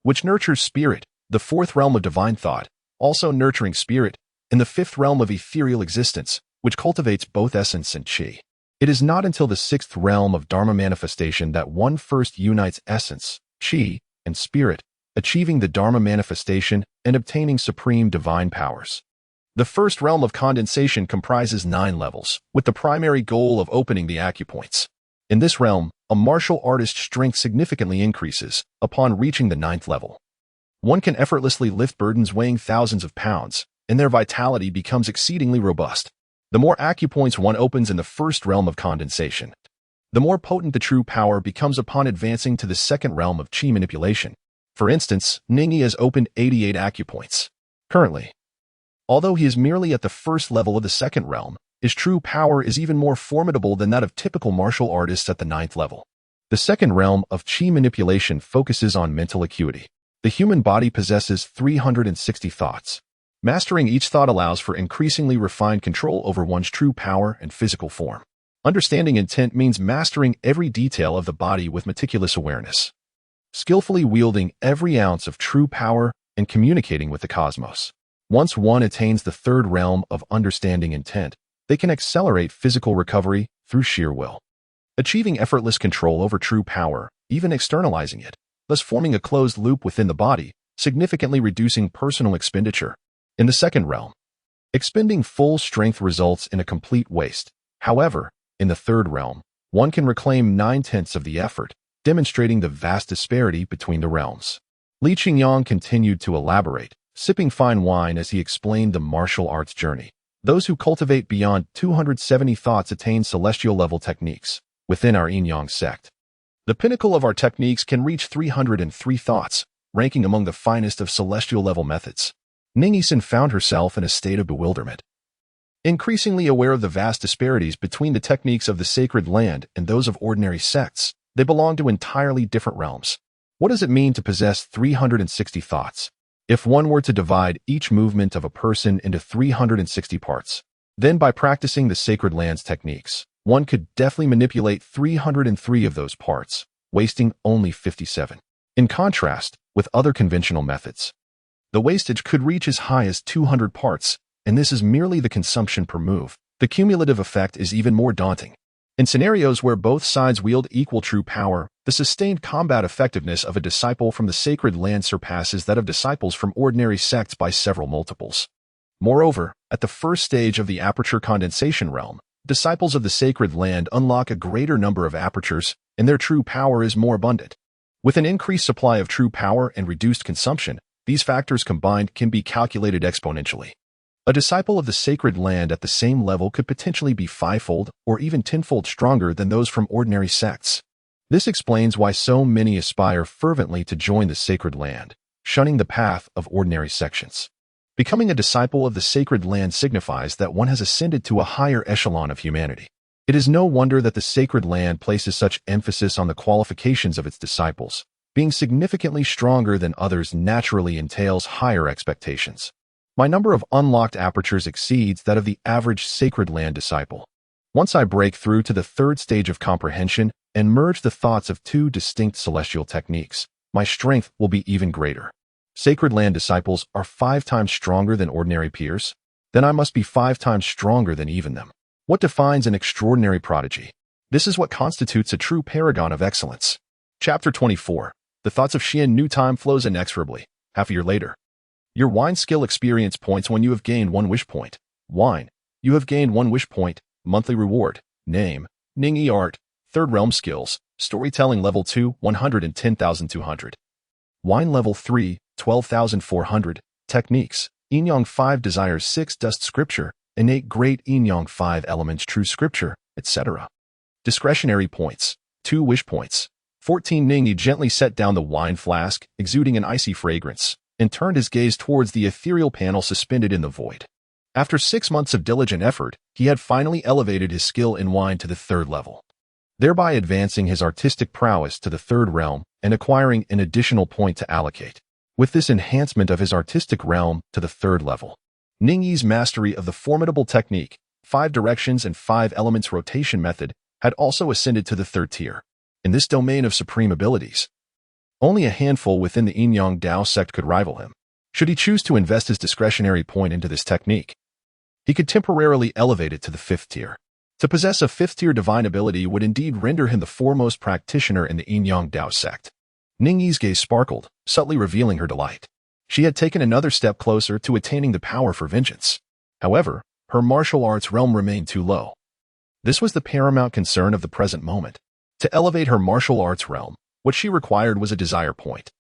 which nurtures spirit; the fourth realm of divine thought, also nurturing spirit; and the fifth realm of ethereal existence, which cultivates both essence and Qi. It is not until the 6th realm of Dharma manifestation that one first unites essence, Qi, and spirit, achieving the Dharma manifestation and obtaining supreme divine powers. The first realm of condensation comprises 9 levels, with the primary goal of opening the acupoints. In this realm, a martial artist's strength significantly increases upon reaching the 9th level. One can effortlessly lift burdens weighing thousands of pounds, and their vitality becomes exceedingly robust. The more acupoints one opens in the first realm of condensation, the more potent the true power becomes upon advancing to the 2nd realm of Qi manipulation. For instance, Ning Yi has opened 88 acupoints. Currently, although he is merely at the first level of the 2nd realm, his true power is even more formidable than that of typical martial artists at the 9th level. The 2nd realm of Qi manipulation focuses on mental acuity. The human body possesses 360 thoughts. Mastering each thought allows for increasingly refined control over one's true power and physical form. Understanding intent means mastering every detail of the body with meticulous awareness. skillfully wielding every ounce of true power and communicating with the cosmos. Once one attains the third realm of understanding intent, they can accelerate physical recovery through sheer will, achieving effortless control over true power, even externalizing it, thus forming a closed loop within the body, significantly reducing personal expenditure. In the second realm, expending full strength results in a complete waste. However, in the third realm, one can reclaim 9/10 of the effort, demonstrating the vast disparity between the realms. Li Qingyang continued to elaborate, sipping fine wine as he explained the martial arts journey. Those who cultivate beyond 270 thoughts attain celestial-level techniques within our Yin-Yang sect. The pinnacle of our techniques can reach 303 thoughts, ranking among the finest of celestial-level methods. Ning Yi found herself in a state of bewilderment. Increasingly aware of the vast disparities between the techniques of the sacred land and those of ordinary sects, they belong to entirely different realms. What does it mean to possess 360 thoughts? If one were to divide each movement of a person into 360 parts, then by practicing the sacred land's techniques, one could deftly manipulate 303 of those parts, wasting only 57. In contrast, with other conventional methods, the wastage could reach as high as 200 parts, and this is merely the consumption per move. The cumulative effect is even more daunting. In scenarios where both sides wield equal true power, the sustained combat effectiveness of a disciple from the sacred land surpasses that of disciples from ordinary sects by several multiples. Moreover, at the first stage of the aperture condensation realm, disciples of the sacred land unlock a greater number of apertures, and their true power is more abundant. With an increased supply of true power and reduced consumption, these factors combined can be calculated exponentially. A disciple of the sacred land at the same level could potentially be fivefold or even tenfold stronger than those from ordinary sects. This explains why so many aspire fervently to join the sacred land, shunning the path of ordinary sections. Becoming a disciple of the sacred land signifies that one has ascended to a higher echelon of humanity. It is no wonder that the sacred land places such emphasis on the qualifications of its disciples. Being significantly stronger than others naturally entails higher expectations. My number of unlocked apertures exceeds that of the average sacred land disciple. Once I break through to the third stage of comprehension and merge the thoughts of two distinct celestial techniques, my strength will be even greater. Sacred land disciples are 5 times stronger than ordinary peers? Then I must be 5 times stronger than even them. What defines an extraordinary prodigy? This is what constitutes a true paragon of excellence. Chapter 24. The thoughts of Xian New time flows inexorably. Half a year later. Your wine skill experience points when you have gained 1 wish point. Wine. You have gained 1 wish point. Monthly reward. Name. Ning Yi art. Third realm skills. Storytelling level 2, 110,200. Wine level 3, 12,400. Techniques. Yin Yang 5 desires 6 dust scripture. Innate great Yin Yang 5 elements true scripture, etc. Discretionary points. 2 wish points. 14 Ning Yi gently set down the wine flask, exuding an icy fragrance, and turned his gaze towards the ethereal panel suspended in the void. After 6 months of diligent effort, he had finally elevated his skill in wine to the 3rd level, thereby advancing his artistic prowess to the 3rd realm and acquiring an additional point to allocate. With this enhancement of his artistic realm to the 3rd level, Ning Yi's mastery of the formidable technique, 5 directions and 5 elements rotation method, had also ascended to the 3rd tier. In this domain of supreme abilities, only a handful within the Yin-Yang Dao Sect could rival him. Should he choose to invest his discretionary point into this technique, he could temporarily elevate it to the 5th tier. To possess a 5th tier divine ability would indeed render him the foremost practitioner in the Yin-Yang Dao Sect. Ning Yi's gaze sparkled, subtly revealing her delight. She had taken another step closer to attaining the power for vengeance. However, her martial arts realm remained too low. This was the paramount concern of the present moment. To elevate her martial arts realm, what she required was a desire point.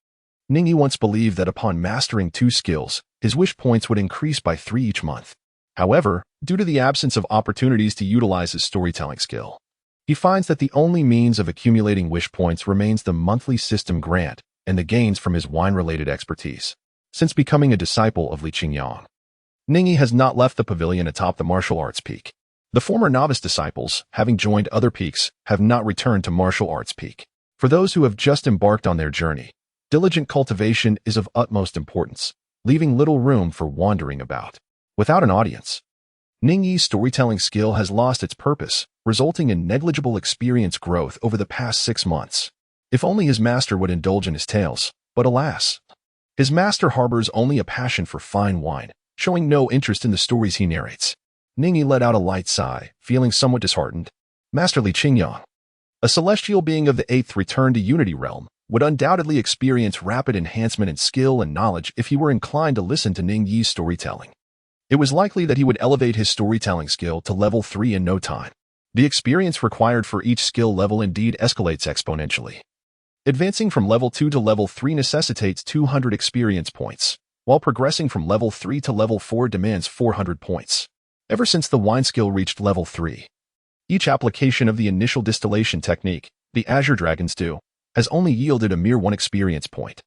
Ning Yi once believed that upon mastering 2 skills, his wish points would increase by 3 each month. However, due to the absence of opportunities to utilize his storytelling skill, he finds that the only means of accumulating wish points remains the monthly system grant and the gains from his wine-related expertise. Since becoming a disciple of Li Qingyang, Ning Yi has not left the pavilion atop the martial arts peak. The former novice disciples, having joined other peaks, have not returned to martial arts peak. For those who have just embarked on their journey, diligent cultivation is of utmost importance, leaving little room for wandering about. Without an audience, Ning Yi's storytelling skill has lost its purpose, resulting in negligible experience growth over the past 6 months. If only his master would indulge in his tales, but alas. His master harbors only a passion for fine wine, showing no interest in the stories he narrates. Ning Yi let out a light sigh, feeling somewhat disheartened. Master Li Qingyang, a celestial being of the eighth return to Unity Realm, would undoubtedly experience rapid enhancement in skill and knowledge if he were inclined to listen to Ning Yi's storytelling. It was likely that he would elevate his storytelling skill to level 3 in no time. The experience required for each skill level indeed escalates exponentially. Advancing from level 2 to level 3 necessitates 200 experience points, while progressing from level 3 to level 4 demands 400 points. Ever since the wine skill reached level 3, each application of the initial distillation technique, the Azure Dragon's Dew, has only yielded a mere 1 experience point.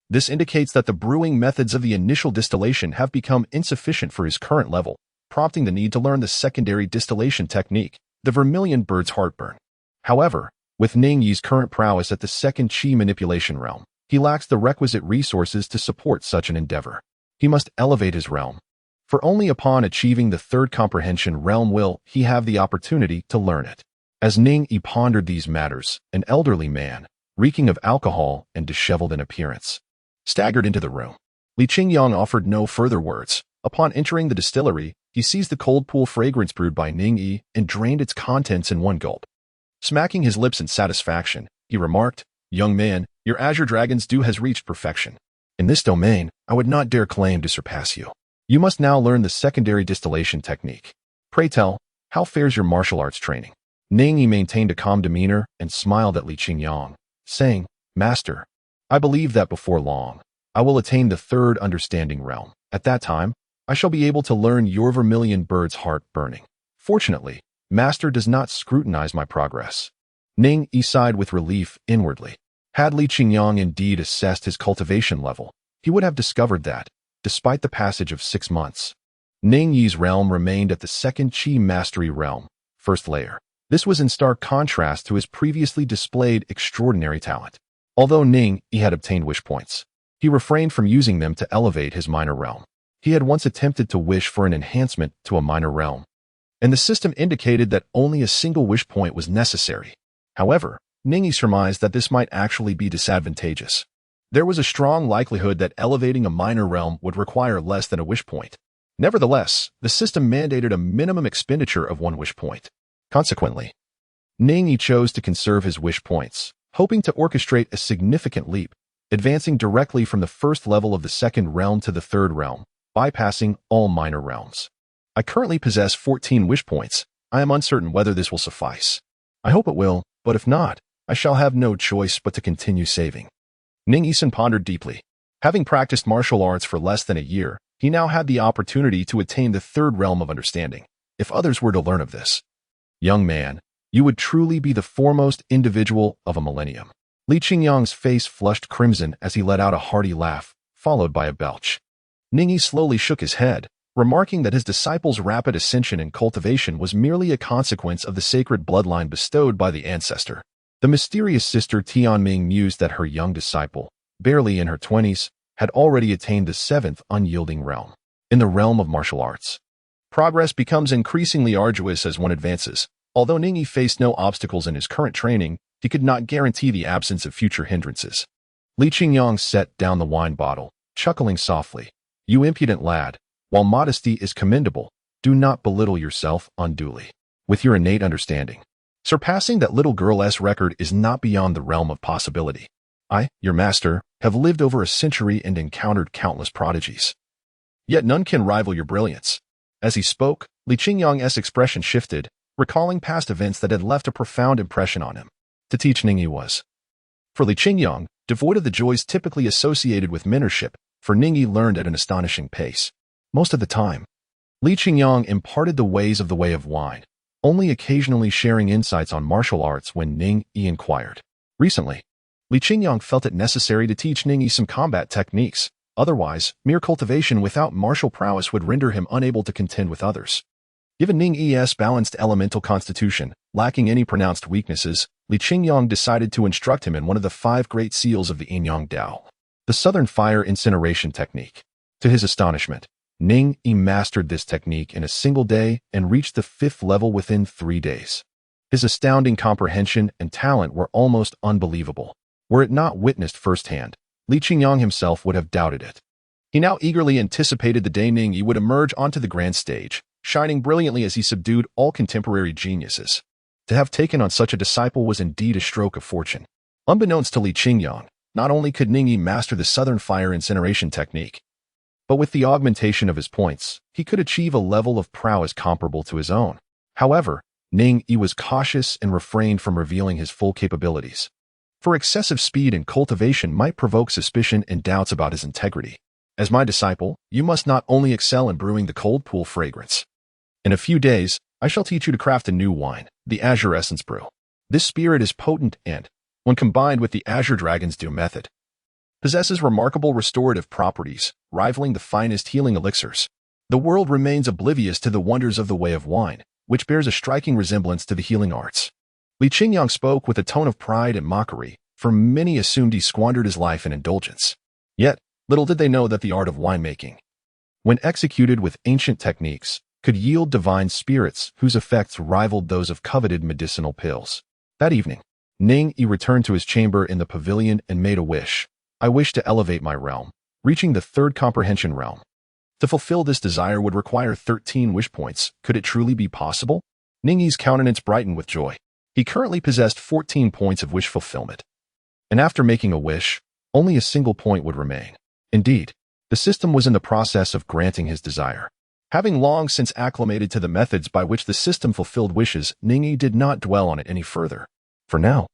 This indicates that the brewing methods of the initial distillation have become insufficient for his current level, prompting the need to learn the secondary distillation technique, the Vermilion Bird's Heartburn. However, with Ning Yi's current prowess at the second Qi manipulation realm, he lacks the requisite resources to support such an endeavor. He must elevate his realm, for only upon achieving the third comprehension realm will he have the opportunity to learn it. As Ning Yi pondered these matters, an elderly man, reeking of alcohol and disheveled in appearance, staggered into the room. Li Qingyang offered no further words. Upon entering the distillery, he seized the cold pool fragrance brewed by Ning Yi and drained its contents in one gulp. Smacking his lips in satisfaction, he remarked, "Young man, your Azure Dragon's Dew has reached perfection. In this domain, I would not dare claim to surpass you. You must now learn the secondary distillation technique. Pray tell, how fares your martial arts training?" Ning Yi maintained a calm demeanor and smiled at Li Qingyang, saying, "Master, I believe that before long, I will attain the third understanding realm. At that time, I shall be able to learn your Vermilion Bird's heart burning. Fortunately, Master does not scrutinize my progress." Ning Yi sighed with relief inwardly. Had Li Qingyang indeed assessed his cultivation level, he would have discovered that, despite the passage of 6 months, Ning Yi's realm remained at the second Qi mastery realm, first layer. This was in stark contrast to his previously displayed extraordinary talent. Although Ning Yi had obtained wish points, he refrained from using them to elevate his minor realm. He had once attempted to wish for an enhancement to a minor realm, and the system indicated that only a single wish point was necessary. However, Ning Yi surmised that this might actually be disadvantageous. There was a strong likelihood that elevating a minor realm would require less than a wish point. Nevertheless, the system mandated a minimum expenditure of 1 wish point. Consequently, Ning Yi chose to conserve his wish points, hoping to orchestrate a significant leap, advancing directly from the first level of the second realm to the third realm, bypassing all minor realms. I currently possess 14 wish points. I am uncertain whether this will suffice. I hope it will, but if not, I shall have no choice but to continue saving. Ning Yi pondered deeply. Having practiced martial arts for less than a year, he now had the opportunity to attain the third realm of understanding. If others were to learn of this, young man, you would truly be the foremost individual of a millennium. Li Qingyang's face flushed crimson as he let out a hearty laugh, followed by a belch. Ning Yi slowly shook his head, remarking that his disciple's rapid ascension in cultivation was merely a consequence of the sacred bloodline bestowed by the ancestor. The mysterious sister Tianming mused that her young disciple, barely in her 20s, had already attained the 7th unyielding realm. In the realm of martial arts, progress becomes increasingly arduous as one advances. Although Ning Yi faced no obstacles in his current training, he could not guarantee the absence of future hindrances. Li Qingyang set down the wine bottle, chuckling softly. "You impudent lad, while modesty is commendable, do not belittle yourself unduly. With your innate understanding, surpassing that little girl's record is not beyond the realm of possibility. I, your master, have lived over a century and encountered countless prodigies. Yet none can rival your brilliance." As he spoke, Li Qingyang's expression shifted, recalling past events that had left a profound impression on him. To teach Ning Yi was, for Li Qingyang, devoid of the joys typically associated with mentorship, for Ning Yi learned at an astonishing pace. Most of the time, Li Qingyang imparted the ways of the way of wine, only occasionally sharing insights on martial arts when Ning Yi inquired. Recently, Li Qingyang felt it necessary to teach Ning Yi some combat techniques. Otherwise, mere cultivation without martial prowess would render him unable to contend with others. Given Ning Yi's balanced elemental constitution, lacking any pronounced weaknesses, Li Qingyang decided to instruct him in one of the 5 great seals of the Yin-Yang Dao, the Southern Fire Incineration Technique. To his astonishment, Ning Yi mastered this technique in a single day and reached the 5th level within 3 days. His astounding comprehension and talent were almost unbelievable. Were it not witnessed firsthand, Li Qingyang himself would have doubted it. He now eagerly anticipated the day Ning Yi would emerge onto the grand stage, shining brilliantly as he subdued all contemporary geniuses. To have taken on such a disciple was indeed a stroke of fortune. Unbeknownst to Li Qingyang, not only could Ning Yi master the southern fire incineration technique, but with the augmentation of his points, he could achieve a level of prowess comparable to his own. However, Ning Yi was cautious and refrained from revealing his full capabilities, for excessive speed and cultivation might provoke suspicion and doubts about his integrity. As my disciple, you must not only excel in brewing the cold pool fragrance. In a few days, I shall teach you to craft a new wine, the Azure Essence Brew. This spirit is potent and, when combined with the Azure Dragon's Dew method, possesses remarkable restorative properties, rivaling the finest healing elixirs. The world remains oblivious to the wonders of the way of wine, which bears a striking resemblance to the healing arts. Li Qingyang spoke with a tone of pride and mockery, for many assumed he squandered his life in indulgence. Yet, little did they know that the art of winemaking, when executed with ancient techniques, could yield divine spirits whose effects rivaled those of coveted medicinal pills. That evening, Ning Yi returned to his chamber in the pavilion and made a wish. I wish to elevate my realm, reaching the third comprehension realm. To fulfill this desire would require 13 wish points. Could it truly be possible? Ning Yi's countenance brightened with joy. He currently possessed 14 points of wish fulfillment. And after making a wish, only a single point would remain. Indeed, the system was in the process of granting his desire. Having long since acclimated to the methods by which the system fulfilled wishes, Ning Yi did not dwell on it any further. For now,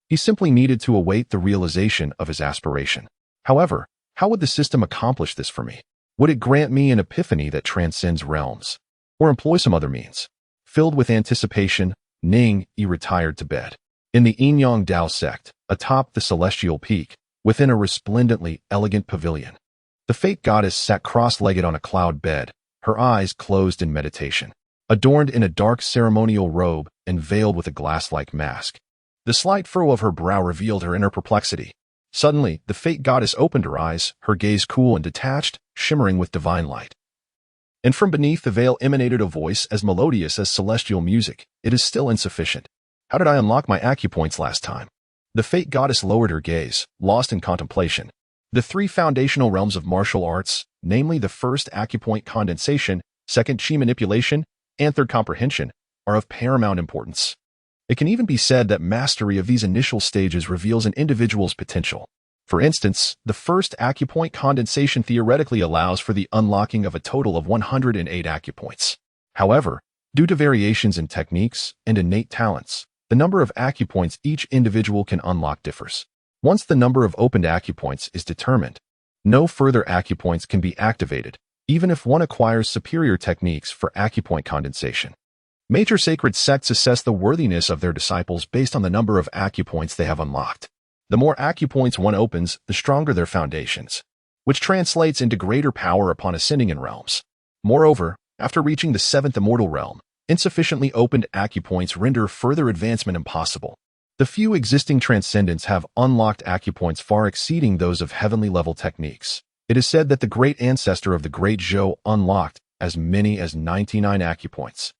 he simply needed to await the realization of his aspiration. However, how would the system accomplish this for me? Would it grant me an epiphany that transcends realms? Or employ some other means? Filled with anticipation, Ning Yi retired to bed. In the Yinyang Dao Sect, atop the celestial peak, within a resplendently elegant pavilion, the fate goddess sat cross-legged on a cloud bed, her eyes closed in meditation, adorned in a dark ceremonial robe and veiled with a glass-like mask. The slight furrow of her brow revealed her inner perplexity. Suddenly, the fate goddess opened her eyes, her gaze cool and detached, shimmering with divine light. And from beneath the veil emanated a voice as melodious as celestial music. It is still insufficient. How did I unlock my acupoints last time? The fate goddess lowered her gaze, lost in contemplation. The three foundational realms of martial arts, namely the first acupoint condensation, second chi manipulation, and third comprehension, are of paramount importance. It can even be said that mastery of these initial stages reveals an individual's potential. For instance, the first acupoint condensation theoretically allows for the unlocking of a total of 108 acupoints. However, due to variations in techniques and innate talents, the number of acupoints each individual can unlock differs. Once the number of opened acupoints is determined, no further acupoints can be activated, even if one acquires superior techniques for acupoint condensation. Major sacred sects assess the worthiness of their disciples based on the number of acupoints they have unlocked. The more acupoints one opens, the stronger their foundations, which translates into greater power upon ascending in realms. Moreover, after reaching the seventh immortal realm, insufficiently opened acupoints render further advancement impossible. The few existing transcendents have unlocked acupoints far exceeding those of heavenly-level techniques. It is said that the great ancestor of the great Zhou unlocked as many as 99 acupoints.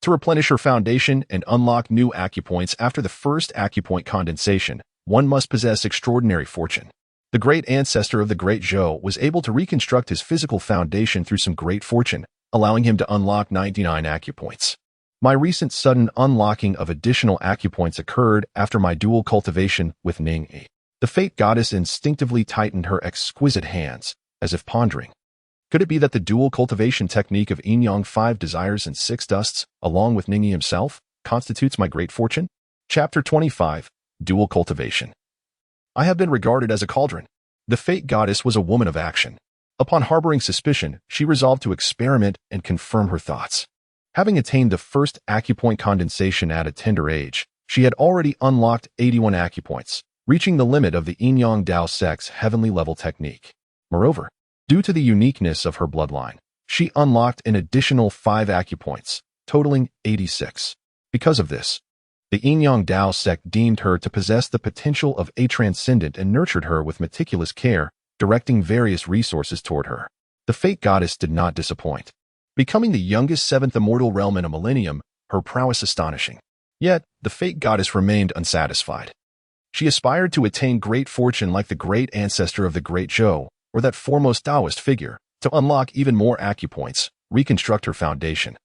To replenish her foundation and unlock new acupoints after the first acupoint condensation, one must possess extraordinary fortune. The great ancestor of the great Zhou was able to reconstruct his physical foundation through some great fortune, allowing him to unlock 99 acupoints. My recent sudden unlocking of additional acupoints occurred after my dual cultivation with Ning Yi. The fate goddess instinctively tightened her exquisite hands, as if pondering. Could it be that the dual cultivation technique of Yin Yang 5 desires and 6 dusts, along with Ning Yi himself, constitutes my great fortune? Chapter 25, Dual Cultivation. I have been regarded as a cauldron. The fate goddess was a woman of action. Upon harboring suspicion, she resolved to experiment and confirm her thoughts. Having attained the first acupoint condensation at a tender age, she had already unlocked 81 acupoints, reaching the limit of the Yinyang Dao Sect's heavenly level technique. Moreover, due to the uniqueness of her bloodline, she unlocked an additional 5 acupoints, totaling 86. Because of this, the Yinyang Dao Sect deemed her to possess the potential of a transcendent and nurtured her with meticulous care, directing various resources toward her. The fate goddess did not disappoint, becoming the youngest 7th immortal realm in a millennium, her prowess astonishing. Yet, the fate goddess remained unsatisfied. She aspired to attain great fortune like the great ancestor of the great Zhou, or that foremost Taoist figure, to unlock even more acupoints, reconstruct her foundation,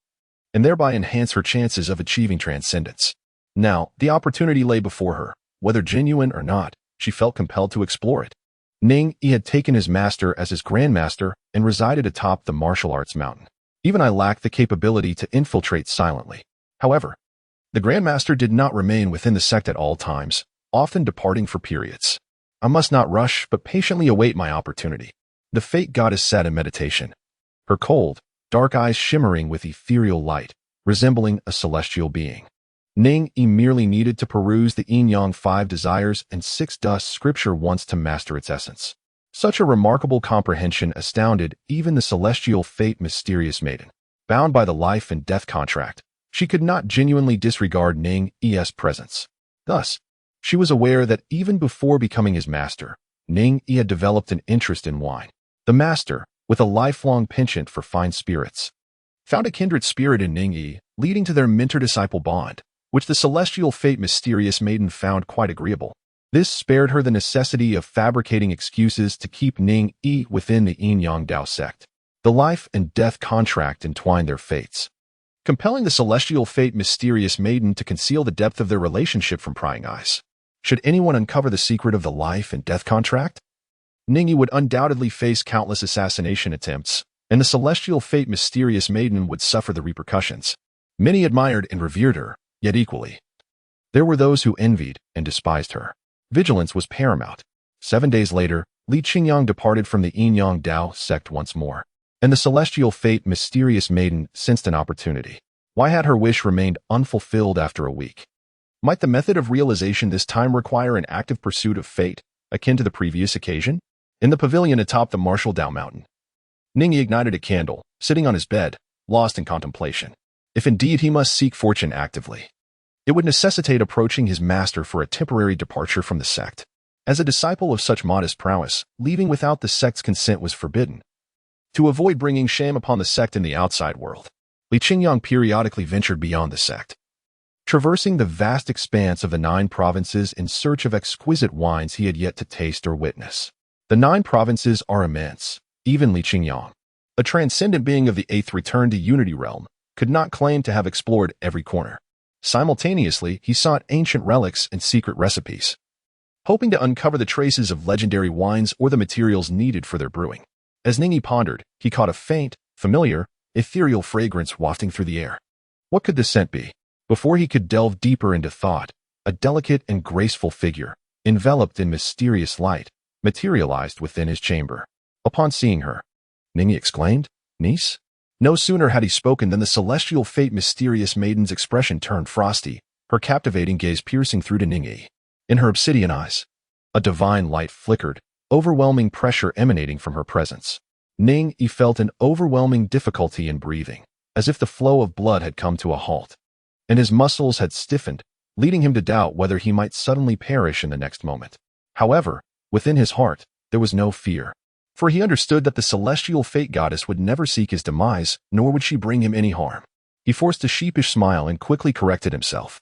and thereby enhance her chances of achieving transcendence. Now, the opportunity lay before her. Whether genuine or not, she felt compelled to explore it. Ning Yi had taken his master as his grandmaster and resided atop the martial arts mountain. Even I lacked the capability to infiltrate silently. However, the grandmaster did not remain within the sect at all times, often departing for periods. I must not rush, but patiently await my opportunity. The fate goddess sat in meditation, her cold, dark eyes shimmering with ethereal light, resembling a celestial being. Ning Yi merely needed to peruse the yin-yang 5 desires and 6 dust scripture once to master its essence. Such a remarkable comprehension astounded even the celestial fate mysterious maiden. Bound by the life and death contract, she could not genuinely disregard Ning Yi's presence. Thus, she was aware that even before becoming his master, Ning Yi had developed an interest in wine. The master, with a lifelong penchant for fine spirits, found a kindred spirit in Ning Yi, leading to their mentor-disciple bond, which the celestial fate mysterious maiden found quite agreeable. This spared her the necessity of fabricating excuses to keep Ning Yi within the yin-yang Dao Sect. The life and death contract entwined their fates, compelling the celestial fate mysterious maiden to conceal the depth of their relationship from prying eyes. Should anyone uncover the secret of the life and death contract, Ning Yi would undoubtedly face countless assassination attempts, and the celestial fate mysterious maiden would suffer the repercussions. Many admired and revered her, yet equally, there were those who envied and despised her. Vigilance was paramount. 7 days later, Li Qingyang departed from the yin-yang Dao Sect once more, and the celestial fate mysterious maiden sensed an opportunity. Why had her wish remained unfulfilled after a week? Might the method of realization this time require an active pursuit of fate, akin to the previous occasion? In the pavilion atop the martial Dao Mountain, Ning Yi ignited a candle, sitting on his bed, lost in contemplation. If indeed he must seek fortune actively, it would necessitate approaching his master for a temporary departure from the sect. As a disciple of such modest prowess, leaving without the sect's consent was forbidden. To avoid bringing shame upon the sect in the outside world, Li Qingyang periodically ventured beyond the sect, traversing the vast expanse of the 9 provinces in search of exquisite wines he had yet to taste or witness. The 9 provinces are immense. Even Li Qingyang, a transcendent being of the 8th return to Unity Realm, could not claim to have explored every corner. Simultaneously, he sought ancient relics and secret recipes, hoping to uncover the traces of legendary wines or the materials needed for their brewing. As Ning Yi pondered, he caught a faint, familiar, ethereal fragrance wafting through the air. What could the scent be? Before he could delve deeper into thought, a delicate and graceful figure, enveloped in mysterious light, materialized within his chamber. Upon seeing her, Ning Yi exclaimed, "Niece?" No sooner had he spoken than the celestial fate mysterious maiden's expression turned frosty, her captivating gaze piercing through to Ning Yi. In her obsidian eyes, a divine light flickered, overwhelming pressure emanating from her presence. Ning Yi felt an overwhelming difficulty in breathing, as if the flow of blood had come to a halt, and his muscles had stiffened, leading him to doubt whether he might suddenly perish in the next moment. However, within his heart, there was no fear, for he understood that the celestial fate goddess would never seek his demise, nor would she bring him any harm. He forced a sheepish smile and quickly corrected himself,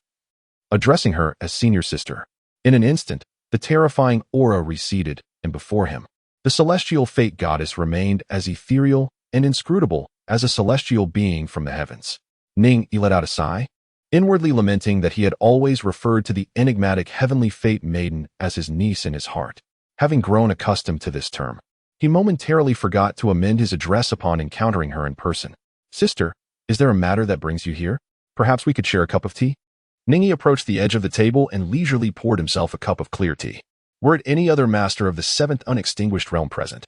addressing her as senior sister. In an instant, the terrifying aura receded, and before him, the celestial fate goddess remained as ethereal and inscrutable as a celestial being from the heavens. Ning Yi let out a sigh, inwardly lamenting that he had always referred to the enigmatic heavenly fate maiden as his niece in his heart. Having grown accustomed to this term, he momentarily forgot to amend his address upon encountering her in person. "Sister, is there a matter that brings you here? Perhaps we could share a cup of tea?" Ning Yi approached the edge of the table and leisurely poured himself a cup of clear tea. Were it any other master of the 7th unextinguished realm present,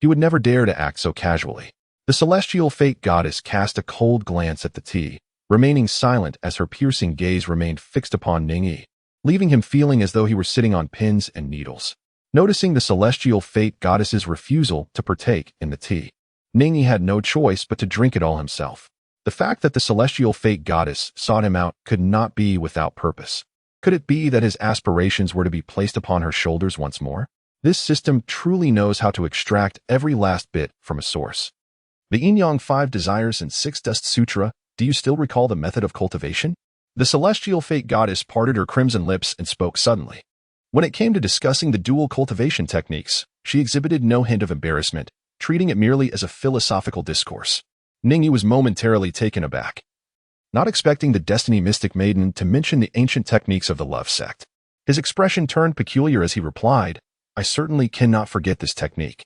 he would never dare to act so casually. The celestial fate goddess cast a cold glance at the tea, remaining silent as her piercing gaze remained fixed upon Ning Yi, leaving him feeling as though he were sitting on pins and needles. Noticing the celestial fate goddess's refusal to partake in the tea, Ning Yi had no choice but to drink it all himself. The fact that the celestial fate goddess sought him out could not be without purpose. Could it be that his aspirations were to be placed upon her shoulders once more? This system truly knows how to extract every last bit from a source. The Yin-Yang 5 Desires and 6 Dust Sutra, do you still recall the method of cultivation? The celestial fate goddess parted her crimson lips and spoke suddenly. When it came to discussing the dual cultivation techniques, she exhibited no hint of embarrassment, treating it merely as a philosophical discourse. Ning Yi was momentarily taken aback, not expecting the Destiny Mystic Maiden to mention the ancient techniques of the Love Sect. His expression turned peculiar as he replied, "I certainly cannot forget this technique.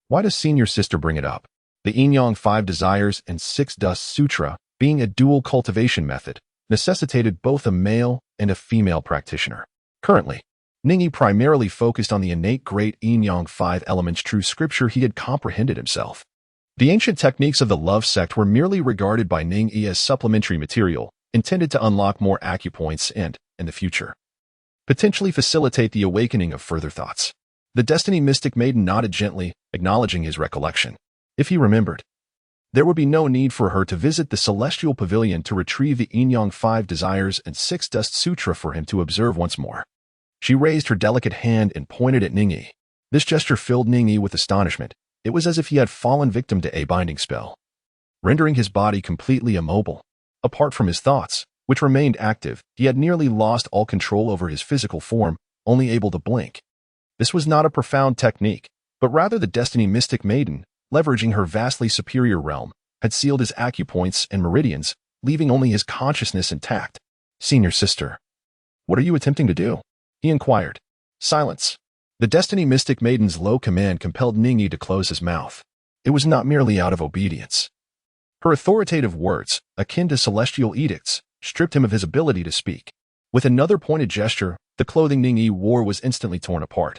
Why does senior sister bring it up?" The Yin-Yang 5 Desires and 6 Dust Sutra, being a dual cultivation method, necessitated both a male and a female practitioner. Currently, Ning Yi primarily focused on the innate great Yin-Yang 5 elements true scripture he had comprehended himself. The ancient techniques of the Love Sect were merely regarded by Ning Yi as supplementary material, intended to unlock more acupoints and, in the future, potentially facilitate the awakening of further thoughts. The Destiny Mystic Maiden nodded gently, acknowledging his recollection. If he remembered, there would be no need for her to visit the Celestial Pavilion to retrieve the Yin-Yang 5 Desires and 6 Dust Sutra for him to observe once more. She raised her delicate hand and pointed at Ning Yi. This gesture filled Ning Yi with astonishment. It was as if he had fallen victim to a binding spell, rendering his body completely immobile. Apart from his thoughts, which remained active, he had nearly lost all control over his physical form, only able to blink. This was not a profound technique, but rather the Destiny Mystic Maiden, leveraging her vastly superior realm, had sealed his acupoints and meridians, leaving only his consciousness intact. "Senior sister, what are you attempting to do?" he inquired. Silence. The Destiny Mystic Maiden's low command compelled Ning Yi to close his mouth. It was not merely out of obedience. Her authoritative words, akin to celestial edicts, stripped him of his ability to speak. With another pointed gesture, the clothing Ning Yi wore was instantly torn apart,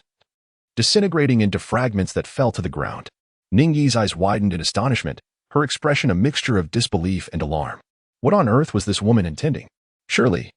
disintegrating into fragments that fell to the ground. Ning Yi's eyes widened in astonishment, her expression a mixture of disbelief and alarm. What on earth was this woman intending? Surely,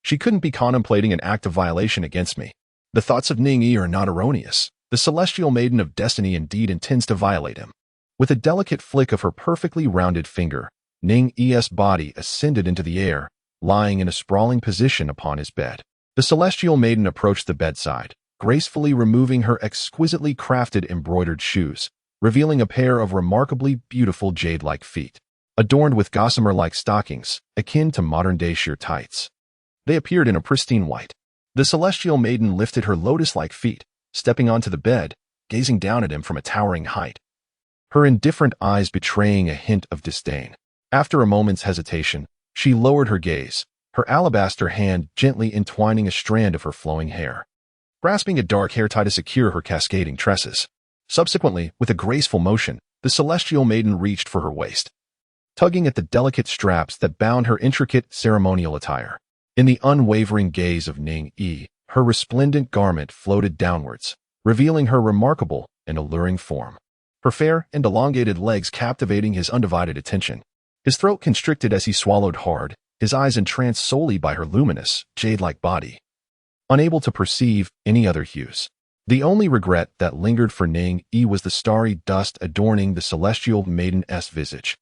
she couldn't be contemplating an act of violation against me. The thoughts of Ning Yi are not erroneous. The Celestial Maiden of Destiny indeed intends to violate him. With a delicate flick of her perfectly rounded finger, Ning Yi's body ascended into the air, lying in a sprawling position upon his bed. The Celestial Maiden approached the bedside, gracefully removing her exquisitely crafted embroidered shoes, revealing a pair of remarkably beautiful jade-like feet, adorned with gossamer-like stockings, akin to modern-day sheer tights. They appeared in a pristine white. The Celestial Maiden lifted her lotus-like feet, stepping onto the bed, gazing down at him from a towering height, her indifferent eyes betraying a hint of disdain. After a moment's hesitation, she lowered her gaze, her alabaster hand gently entwining a strand of her flowing hair, grasping a dark hair tie to secure her cascading tresses. Subsequently, with a graceful motion, the Celestial Maiden reached for her waist, tugging at the delicate straps that bound her intricate ceremonial attire. In the unwavering gaze of Ning Yi, her resplendent garment floated downwards, revealing her remarkable and alluring form, her fair and elongated legs captivating his undivided attention. His throat constricted as he swallowed hard, his eyes entranced solely by her luminous, jade-like body, unable to perceive any other hues. The only regret that lingered for Ning Yi was the starry dust adorning the Celestial Maiden's visage,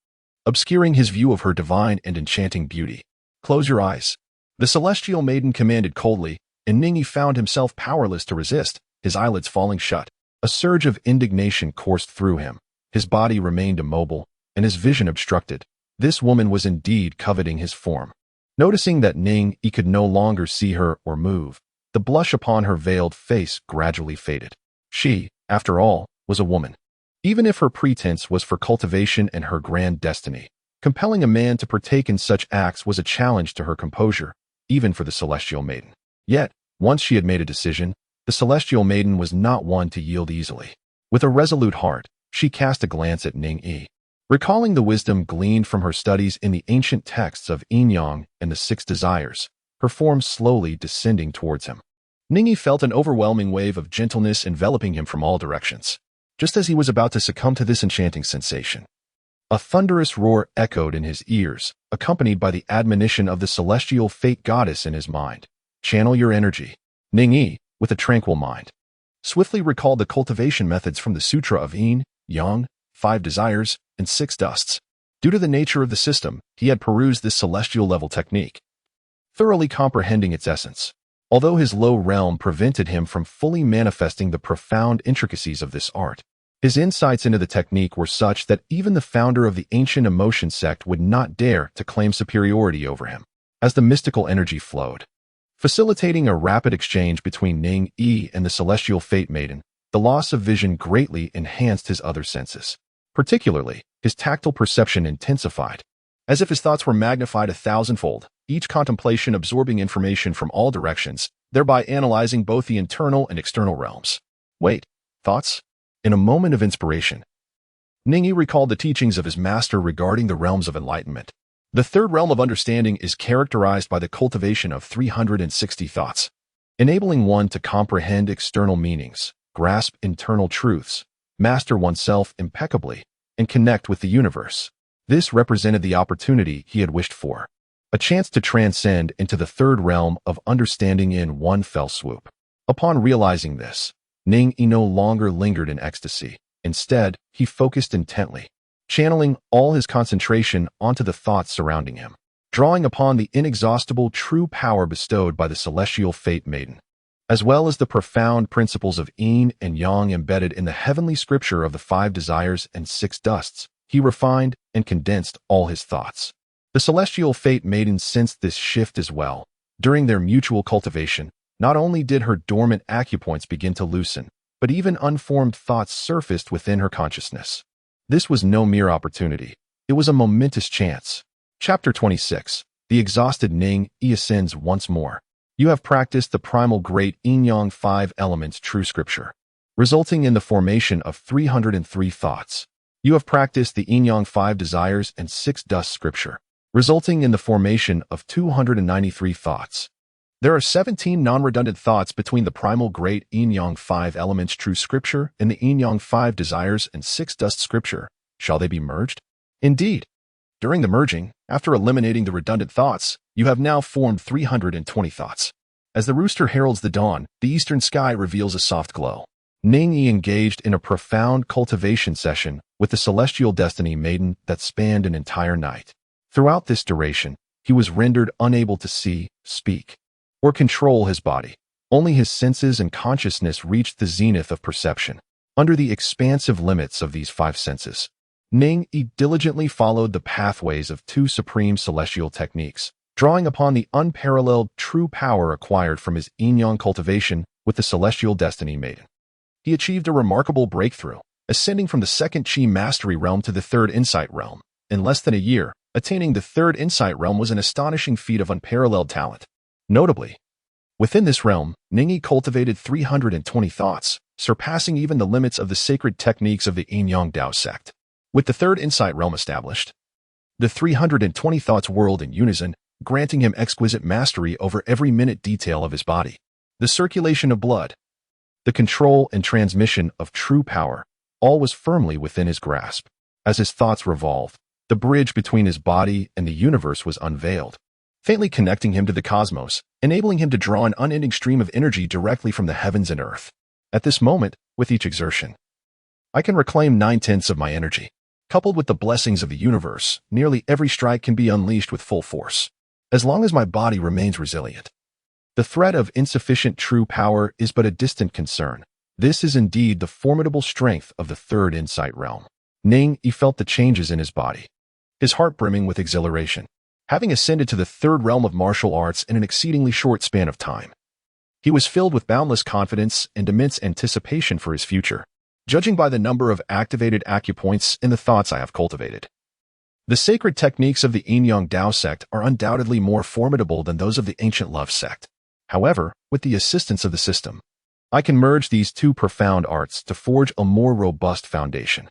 obscuring his view of her divine and enchanting beauty. "Close your eyes," the Celestial Maiden commanded coldly, and Ning Yi found himself powerless to resist, his eyelids falling shut. A surge of indignation coursed through him. His body remained immobile, and his vision obstructed. This woman was indeed coveting his form. Noticing that Ning Yi could no longer see her or move, the blush upon her veiled face gradually faded. She, after all, was a woman. Even if her pretense was for cultivation and her grand destiny, compelling a man to partake in such acts was a challenge to her composure, even for the Celestial Maiden. Yet, once she had made a decision, the Celestial Maiden was not one to yield easily. With a resolute heart, she cast a glance at Ning Yi. Recalling the wisdom gleaned from her studies in the ancient texts of Yin-Yang and the 6 Desires, her form slowly descending towards him. Ning Yi felt an overwhelming wave of gentleness enveloping him from all directions. Just as he was about to succumb to this enchanting sensation, a thunderous roar echoed in his ears, accompanied by the admonition of the celestial fate goddess in his mind. "Channel your energy." Ning Yi, with a tranquil mind, swiftly recalled the cultivation methods from the Sutra of Yin, Yang, 5 Desires, and 6 Dusts. Due to the nature of the system, he had perused this celestial-level technique, thoroughly comprehending its essence. Although his low realm prevented him from fully manifesting the profound intricacies of this art, his insights into the technique were such that even the founder of the ancient emotion sect would not dare to claim superiority over him. As the mystical energy flowed facilitating a rapid exchange between Ning Yi and the celestial fate maiden. The loss of vision greatly enhanced his other senses. Particularly, his tactile perception intensified, as if his thoughts were magnified 1,000-fold, each contemplation absorbing information from all directions, thereby analyzing both the internal and external realms. Wait, thoughts? In a moment of inspiration, Ning Yi recalled the teachings of his master regarding the realms of enlightenment. The third realm of understanding is characterized by the cultivation of 360 thoughts, enabling one to comprehend external meanings, grasp internal truths, master oneself impeccably, and connect with the universe. This represented the opportunity he had wished for, a chance to transcend into the third realm of understanding in one fell swoop. Upon realizing this, Ning Yi no longer lingered in ecstasy. Instead, he focused intently, channeling all his concentration onto the thoughts surrounding him, drawing upon the inexhaustible true power bestowed by the celestial fate maiden, as well as the profound principles of yin and yang embedded in the heavenly scripture of the 5 desires and 6 dusts. He refined and condensed all his thoughts. The celestial fate maiden sensed this shift as well. During their mutual cultivation, not only did her dormant acupoints begin to loosen, but even unformed thoughts surfaced within her consciousness. This was no mere opportunity. It was a momentous chance. Chapter 26. The exhausted Ning Yi ascends once more. You have practiced the primal great yin-yang 5 elements true scripture, resulting in the formation of 303 thoughts. You have practiced the yin-yang 5 desires and 6 dust scripture, resulting in the formation of 293 thoughts. There are 17 non-redundant thoughts between the primal great yin-yang 5 elements true scripture and the yin-yang 5 desires and 6 dust scripture. Shall they be merged? Indeed. During the merging, after eliminating the redundant thoughts, you have now formed 320 thoughts. As the rooster heralds the dawn, the eastern sky reveals a soft glow. Ning Yi engaged in a profound cultivation session with the celestial destiny maiden that spanned an entire night. Throughout this duration, he was rendered unable to see, speak, or control his body. Only his senses and consciousness reached the zenith of perception. Under the expansive limits of these 5 senses, Ning Yi diligently followed the pathways of 2 supreme celestial techniques, drawing upon the unparalleled true power acquired from his yin-yang cultivation with the celestial destiny maiden. He achieved a remarkable breakthrough, ascending from the 2nd Qi mastery realm to the 3rd insight realm. In less than a year, attaining the 3rd insight realm was an astonishing feat of unparalleled talent. Notably, within this realm, Ning Yi cultivated 320 thoughts, surpassing even the limits of the sacred techniques of the yin-yang Dao Sect. With the 3rd insight realm established, the 320 thoughts whirled in unison, granting him exquisite mastery over every minute detail of his body. The circulation of blood, the control and transmission of true power, all was firmly within his grasp. As his thoughts revolved, the bridge between his body and the universe was unveiled, faintly connecting him to the cosmos, enabling him to draw an unending stream of energy directly from the heavens and earth. At this moment, with each exertion, I can reclaim 9/10 of my energy. Coupled with the blessings of the universe, nearly every strike can be unleashed with full force, as long as my body remains resilient. The threat of insufficient true power is but a distant concern. This is indeed the formidable strength of the 3rd insight realm. Ning Yi felt the changes in his body, his heart brimming with exhilaration, having ascended to the 3rd realm of martial arts in an exceedingly short span of time. He was filled with boundless confidence and immense anticipation for his future, judging by the number of activated acupoints in the thoughts I have cultivated. The sacred techniques of the yin-yang Dao Sect are undoubtedly more formidable than those of the ancient Love Sect. However, with the assistance of the system, I can merge these 2 profound arts to forge a more robust foundation.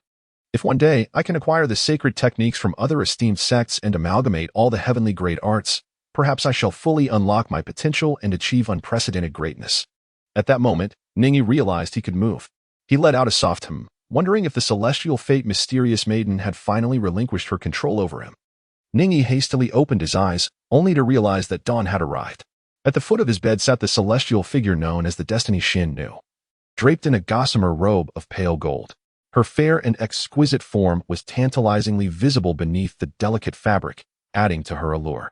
If one day I can acquire the sacred techniques from other esteemed sects and amalgamate all the heavenly great arts, perhaps I shall fully unlock my potential and achieve unprecedented greatness. At that moment, Ning Yi realized he could move. He let out a soft hum, wondering if the celestial fate mysterious maiden had finally relinquished her control over him. Ning Yi hastily opened his eyes, only to realize that dawn had arrived. At the foot of his bed sat the celestial figure known as the Destiny Shin Nu, draped in a gossamer robe of pale gold. Her fair and exquisite form was tantalizingly visible beneath the delicate fabric, adding to her allure.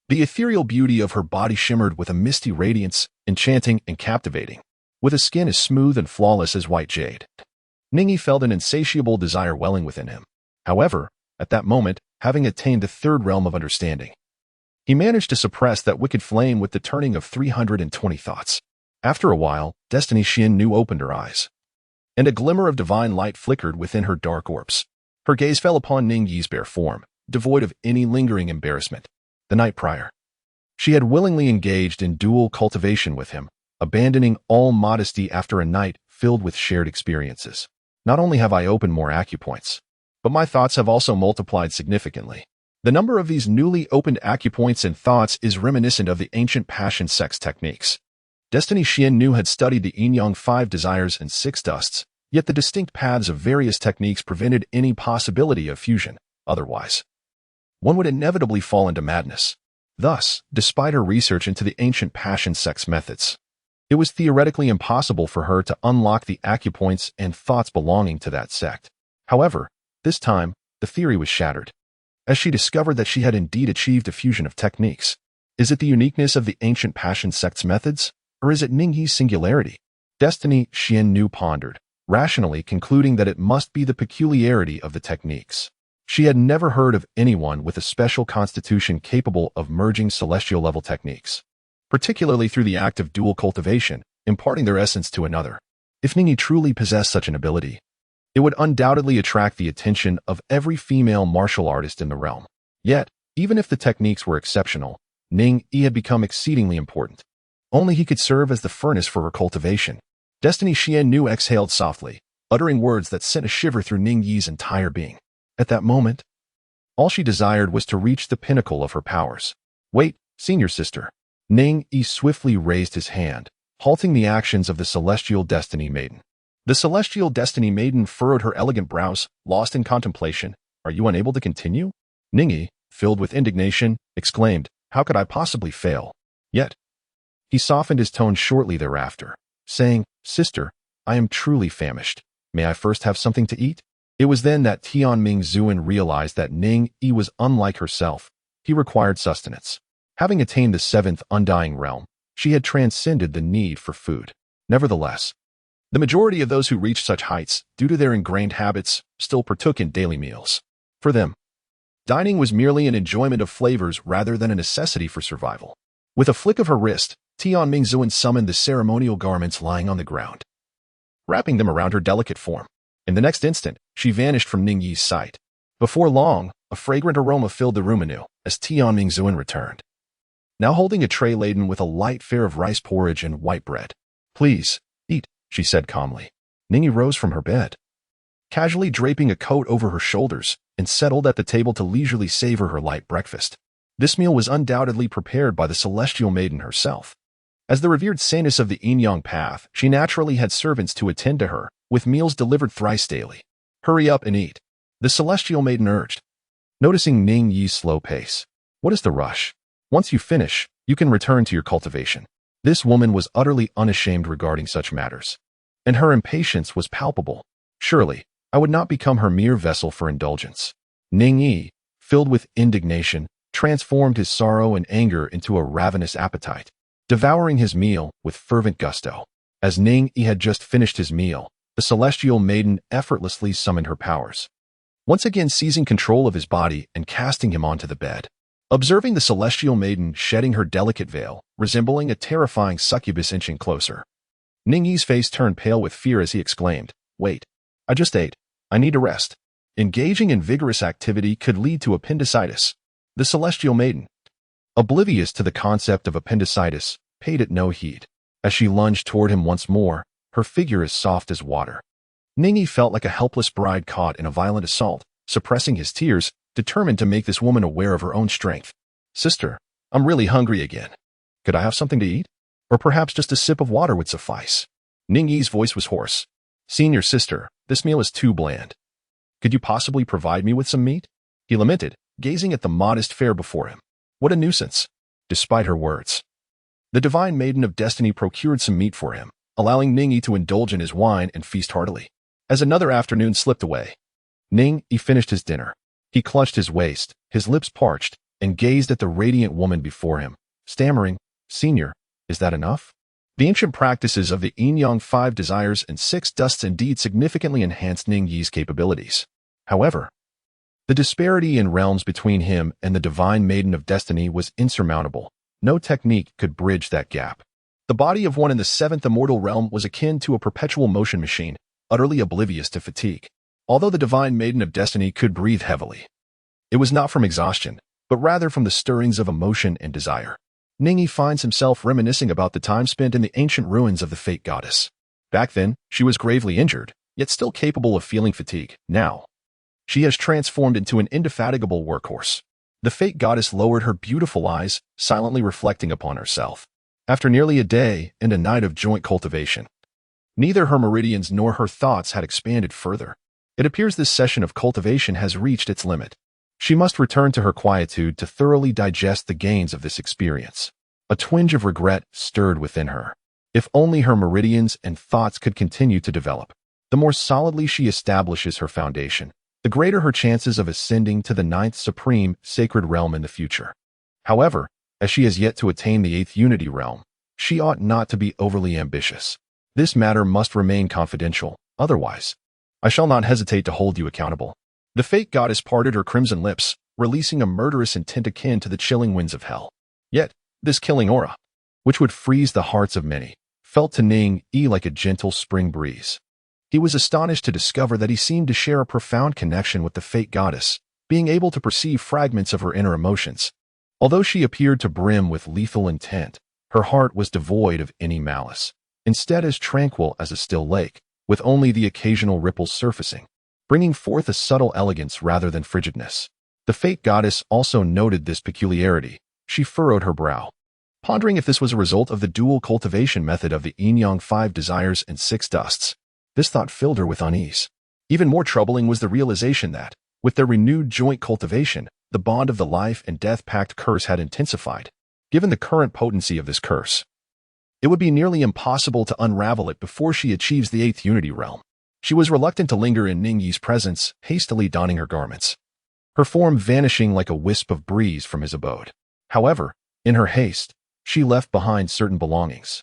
The ethereal beauty of her body shimmered with a misty radiance, enchanting and captivating, with a skin as smooth and flawless as white jade. Ning Yi felt an insatiable desire welling within him. However, at that moment, having attained the 3rd realm of understanding, He managed to suppress that wicked flame with the turning of 320 thoughts. After a while, Destiny Xiannu opened her eyes, and a glimmer of divine light flickered within her dark orbs. Her gaze fell upon Ning Yi's bare form, devoid of any lingering embarrassment. The night prior, she had willingly engaged in dual cultivation with him, abandoning all modesty after a night filled with shared experiences. Not only have I opened more acupoints, but my thoughts have also multiplied significantly. The number of these newly opened acupoints and thoughts is reminiscent of the ancient passion sex techniques. Destiny Xiannu had studied the yin-yang 5 desires and 6 dusts, yet the distinct paths of various techniques prevented any possibility of fusion. Otherwise, one would inevitably fall into madness. Thus, despite her research into the ancient passion sex methods, it was theoretically impossible for her to unlock the acupoints and thoughts belonging to that sect. However, this time, the theory was shattered, as she discovered that she had indeed achieved a fusion of techniques. Is it the uniqueness of the ancient passion sect's methods, or is it Ning Yi's singularity? Destiny Xiannu pondered, rationally concluding that it must be the peculiarity of the techniques. She had never heard of anyone with a special constitution capable of merging celestial-level techniques, particularly through the act of dual cultivation, imparting their essence to another. If Ning Yi truly possessed such an ability, it would undoubtedly attract the attention of every female martial artist in the realm. Yet, even if the techniques were exceptional, Ning Yi had become exceedingly important. Only he could serve as the furnace for her cultivation. Destiny Xiannu exhaled softly, uttering words that sent a shiver through Ning Yi's entire being. At that moment, all she desired was to reach the pinnacle of her powers. Wait, senior sister. Ning Yi swiftly raised his hand, halting the actions of the Celestial Destiny Maiden. The Celestial Destiny Maiden furrowed her elegant brows, lost in contemplation. Are you unable to continue? Ning Yi, filled with indignation, exclaimed, how could I possibly fail? Yet, he softened his tone shortly thereafter, saying, Sister, I am truly famished. May I first have something to eat? It was then that Tianming Zuan realized that Ning Yi was unlike herself. He required sustenance. Having attained the 7th undying realm, she had transcended the need for food. Nevertheless, the majority of those who reached such heights, due to their ingrained habits, still partook in daily meals. For them, dining was merely an enjoyment of flavors rather than a necessity for survival. With a flick of her wrist, Tianming Zuan summoned the ceremonial garments lying on the ground, wrapping them around her delicate form. In the next instant, she vanished from Ning Yi's sight. Before long, a fragrant aroma filled the room anew as Tianming Zuan returned, now holding a tray laden with a light fare of rice porridge and white bread. Please, eat, she said calmly. Ning Yi rose from her bed, casually draping a coat over her shoulders, and settled at the table to leisurely savor her light breakfast. This meal was undoubtedly prepared by the Celestial Maiden herself. As the revered saintess of the yin-yang path, she naturally had servants to attend to her, with meals delivered thrice daily. Hurry up and eat, the Celestial Maiden urged, noticing Ning Yi's slow pace. What is the rush? Once you finish, you can return to your cultivation. This woman was utterly unashamed regarding such matters, and her impatience was palpable. Surely, I would not become her mere vessel for indulgence. Ning Yi, filled with indignation, transformed his sorrow and anger into a ravenous appetite, devouring his meal with fervent gusto. As Ning Yi had just finished his meal, the Celestial Maiden effortlessly summoned her powers, once again seizing control of his body and casting him onto the bed. Observing the Celestial Maiden shedding her delicate veil, resembling a terrifying succubus inching closer, Ning Yi's face turned pale with fear as he exclaimed, Wait, I just ate. I need to rest. Engaging in vigorous activity could lead to appendicitis. The Celestial Maiden, oblivious to the concept of appendicitis, paid it no heed. As she lunged toward him once more, her figure as soft as water. Ning Yi felt like a helpless bride caught in a violent assault, suppressing his tears, determined to make this woman aware of her own strength. Sister, I'm really hungry again. Could I have something to eat? Or perhaps just a sip of water would suffice. Ning Yi's voice was hoarse. Senior sister, this meal is too bland. Could you possibly provide me with some meat? He lamented, gazing at the modest fare before him. What a nuisance. Despite her words, the Divine Maiden of Destiny procured some meat for him, allowing Ning Yi to indulge in his wine and feast heartily. As another afternoon slipped away, Ning Yi finished his dinner. He clutched his waist, his lips parched, and gazed at the radiant woman before him, stammering, Senior, is that enough? The ancient practices of the yin-yang 5 desires and 6 dusts indeed significantly enhanced Ning Yi's capabilities. However, The disparity in realms between him and the divine maiden of destiny was insurmountable. No technique could bridge that gap. The body of one in the seventh immortal realm was akin to a perpetual motion machine, utterly oblivious to fatigue. Although the divine maiden of destiny could breathe heavily, it was not from exhaustion, but rather from the stirrings of emotion and desire. Ning Yi finds himself reminiscing about the time spent in the ancient ruins of the fate goddess. Back then, she was gravely injured, yet still capable of feeling fatigue. Now, she has transformed into an indefatigable workhorse. The fate goddess lowered her beautiful eyes, silently reflecting upon herself. After nearly a day and a night of joint cultivation, neither her meridians nor her thoughts had expanded further. It appears this session of cultivation has reached its limit. She must return to her quietude to thoroughly digest the gains of this experience. A twinge of regret stirred within her. If only her meridians and thoughts could continue to develop. The more solidly she establishes her foundation, the greater her chances of ascending to the ninth supreme sacred realm in the future. However, as she has yet to attain the eighth unity realm, she ought not to be overly ambitious. This matter must remain confidential, otherwise, I shall not hesitate to hold you accountable. The fate goddess parted her crimson lips, releasing a murderous intent akin to the chilling winds of hell. Yet, this killing aura, which would freeze the hearts of many, felt to Ning Yi like a gentle spring breeze. He was astonished to discover that he seemed to share a profound connection with the fate goddess, being able to perceive fragments of her inner emotions. Although she appeared to brim with lethal intent, her heart was devoid of any malice, instead as tranquil as a still lake, with only the occasional ripples surfacing, bringing forth a subtle elegance rather than frigidness. The fate goddess also noted this peculiarity. She furrowed her brow, pondering if this was a result of the dual cultivation method of the yin-yang 5 desires and 6 dusts. This thought filled her with unease. Even more troubling was the realization that, with their renewed joint cultivation, the bond of the life and death pact curse had intensified. Given the current potency of this curse, it would be nearly impossible to unravel it before she achieves the eighth unity realm. She was reluctant to linger in Ning Yi's presence, hastily donning her garments, her form vanishing like a wisp of breeze from his abode. However, in her haste, she left behind certain belongings,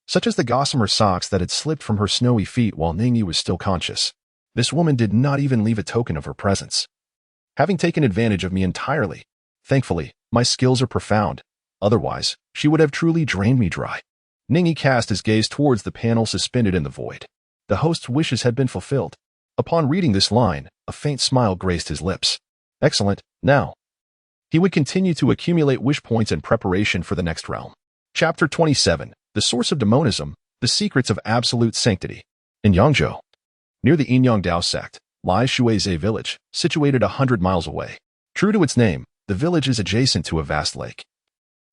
such as the gossamer socks that had slipped from her snowy feet while Ning Yi was still conscious. This woman did not even leave a token of her presence, having taken advantage of me entirely. Thankfully, my skills are profound. Otherwise, she would have truly drained me dry. Ning Yi cast his gaze towards the panel suspended in the void. The host's wishes had been fulfilled. Upon reading this line, a faint smile graced his lips. Excellent. Now, he would continue to accumulate wish points in preparation for the next realm. Chapter 27. The Source of Demonism, The Secrets of Absolute Sanctity. In Yangzhou, near the Yinyang Dao Sect, lies Shuizhe village, situated 100 miles away. True to its name, the village is adjacent to a vast lake,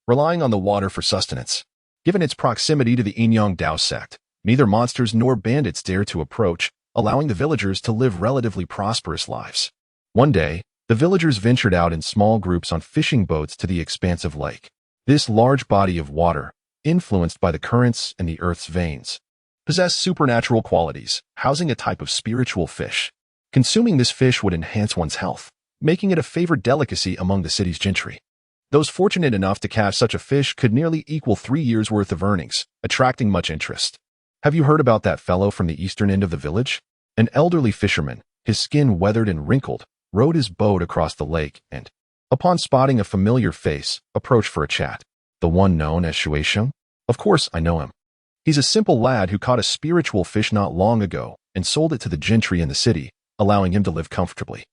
relying on the water for sustenance. Given its proximity to the Yinyang Dao Sect, neither monsters nor bandits dare to approach, allowing the villagers to live relatively prosperous lives. One day, the villagers ventured out in small groups on fishing boats to the expansive lake. This large body of water, influenced by the currents and the earth's veins, possessed supernatural qualities, housing a type of spiritual fish. Consuming this fish would enhance one's health, making it a favored delicacy among the city's gentry. Those fortunate enough to catch such a fish could nearly equal 3 years' worth of earnings, attracting much interest. Have you heard about that fellow from the eastern end of the village? An elderly fisherman, his skin weathered and wrinkled, rowed his boat across the lake and, upon spotting a familiar face, approached for a chat. The one known as Shuisheng? Of course I know him. He's a simple lad who caught a spiritual fish not long ago and sold it to the gentry in the city, allowing him to live comfortably.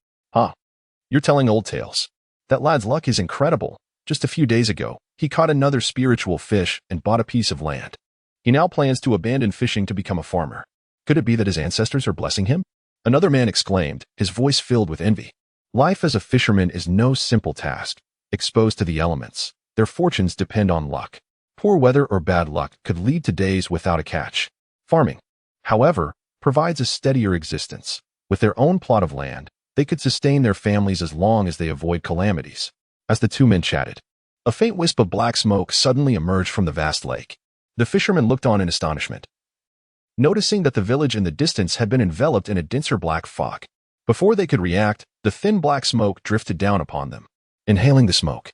You're telling old tales. That lad's luck is incredible. Just a few days ago, he caught another spiritual fish and bought a piece of land. He now plans to abandon fishing to become a farmer. Could it be that his ancestors are blessing him? Another man exclaimed, his voice filled with envy. Life as a fisherman is no simple task. Exposed to the elements, their fortunes depend on luck. Poor weather or bad luck could lead to days without a catch. Farming, however, provides a steadier existence. With their own plot of land, they could sustain their families as long as they avoid calamities. As the two men chatted, a faint wisp of black smoke suddenly emerged from the vast lake. The fishermen looked on in astonishment, noticing that the village in the distance had been enveloped in a denser black fog. Before they could react, the thin black smoke drifted down upon them. Inhaling the smoke,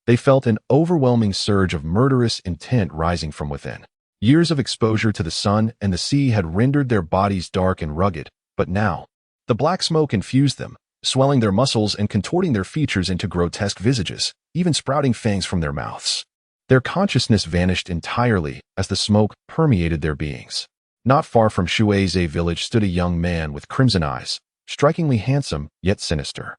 they felt an overwhelming surge of murderous intent rising from within. Years of exposure to the sun and the sea had rendered their bodies dark and rugged, but now, the black smoke infused them, swelling their muscles and contorting their features into grotesque visages, even sprouting fangs from their mouths. Their consciousness vanished entirely as the smoke permeated their beings. Not far from Shuizhe village stood a young man with crimson eyes, strikingly handsome yet sinister.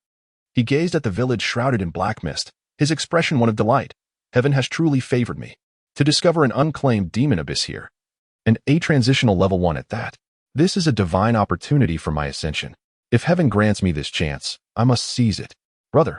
He gazed at the village shrouded in black mist, his expression one of delight. Heaven has truly favored me to discover an unclaimed demon abyss here. And a transitional level 1 at that. This is a divine opportunity for my ascension. If heaven grants me this chance, I must seize it. Brother,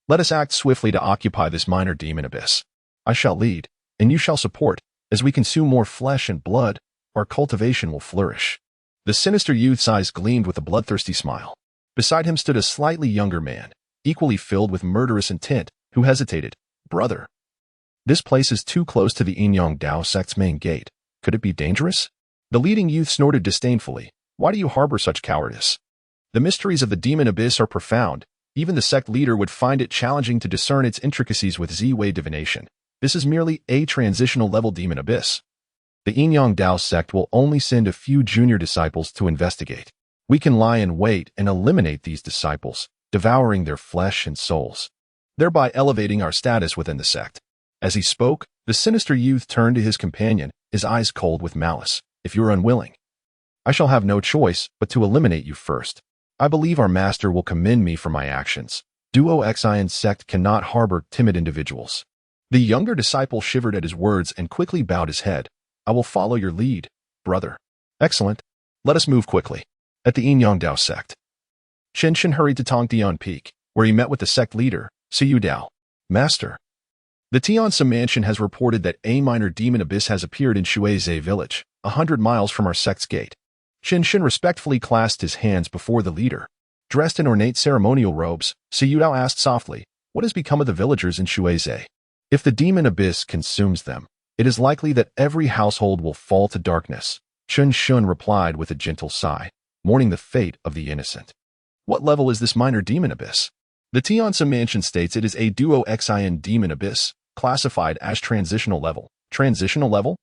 let us act swiftly to occupy this minor demon abyss. I shall lead, and you shall support. As we consume more flesh and blood, our cultivation will flourish. The sinister youth's eyes gleamed with a bloodthirsty smile. Beside him stood a slightly younger man, equally filled with murderous intent, who hesitated. Brother, this place is too close to the Inyang Dao Sect's main gate. Could it be dangerous? The leading youth snorted disdainfully. Why do you harbor such cowardice? The mysteries of the demon abyss are profound. Even the sect leader would find it challenging to discern its intricacies with Z-Wei divination. This is merely a transitional level demon abyss. The Inyang Dao Sect will only send a few junior disciples to investigate. We can lie in wait and eliminate these disciples, devouring their flesh and souls, thereby elevating our status within the sect. As he spoke, the sinister youth turned to his companion, his eyes cold with malice. If you are unwilling, I shall have no choice but to eliminate you first. I believe our master will commend me for my actions. Duo Xian sect cannot harbor timid individuals. The younger disciple shivered at his words and quickly bowed his head. I will follow your lead, brother. Excellent. Let us move quickly. At the Inyang Dao Sect, Shen hurried to Tongdian Peak, where he met with the sect leader, Siyu Dao. Master, the Tiansa mansion has reported that a minor demon abyss has appeared in Shuizhe village, 100 miles from our sect's gate. Shen respectfully clasped his hands before the leader. Dressed in ornate ceremonial robes, Siyu Dao asked softly, what has become of the villagers in Shuizhe? If the demon abyss consumes them, it is likely that every household will fall to darkness. Shun replied with a gentle sigh, mourning the fate of the innocent. What level is this minor demon abyss? The Tiansa mansion states it is a Duo Xian demon abyss, classified as transitional level. Transitional level?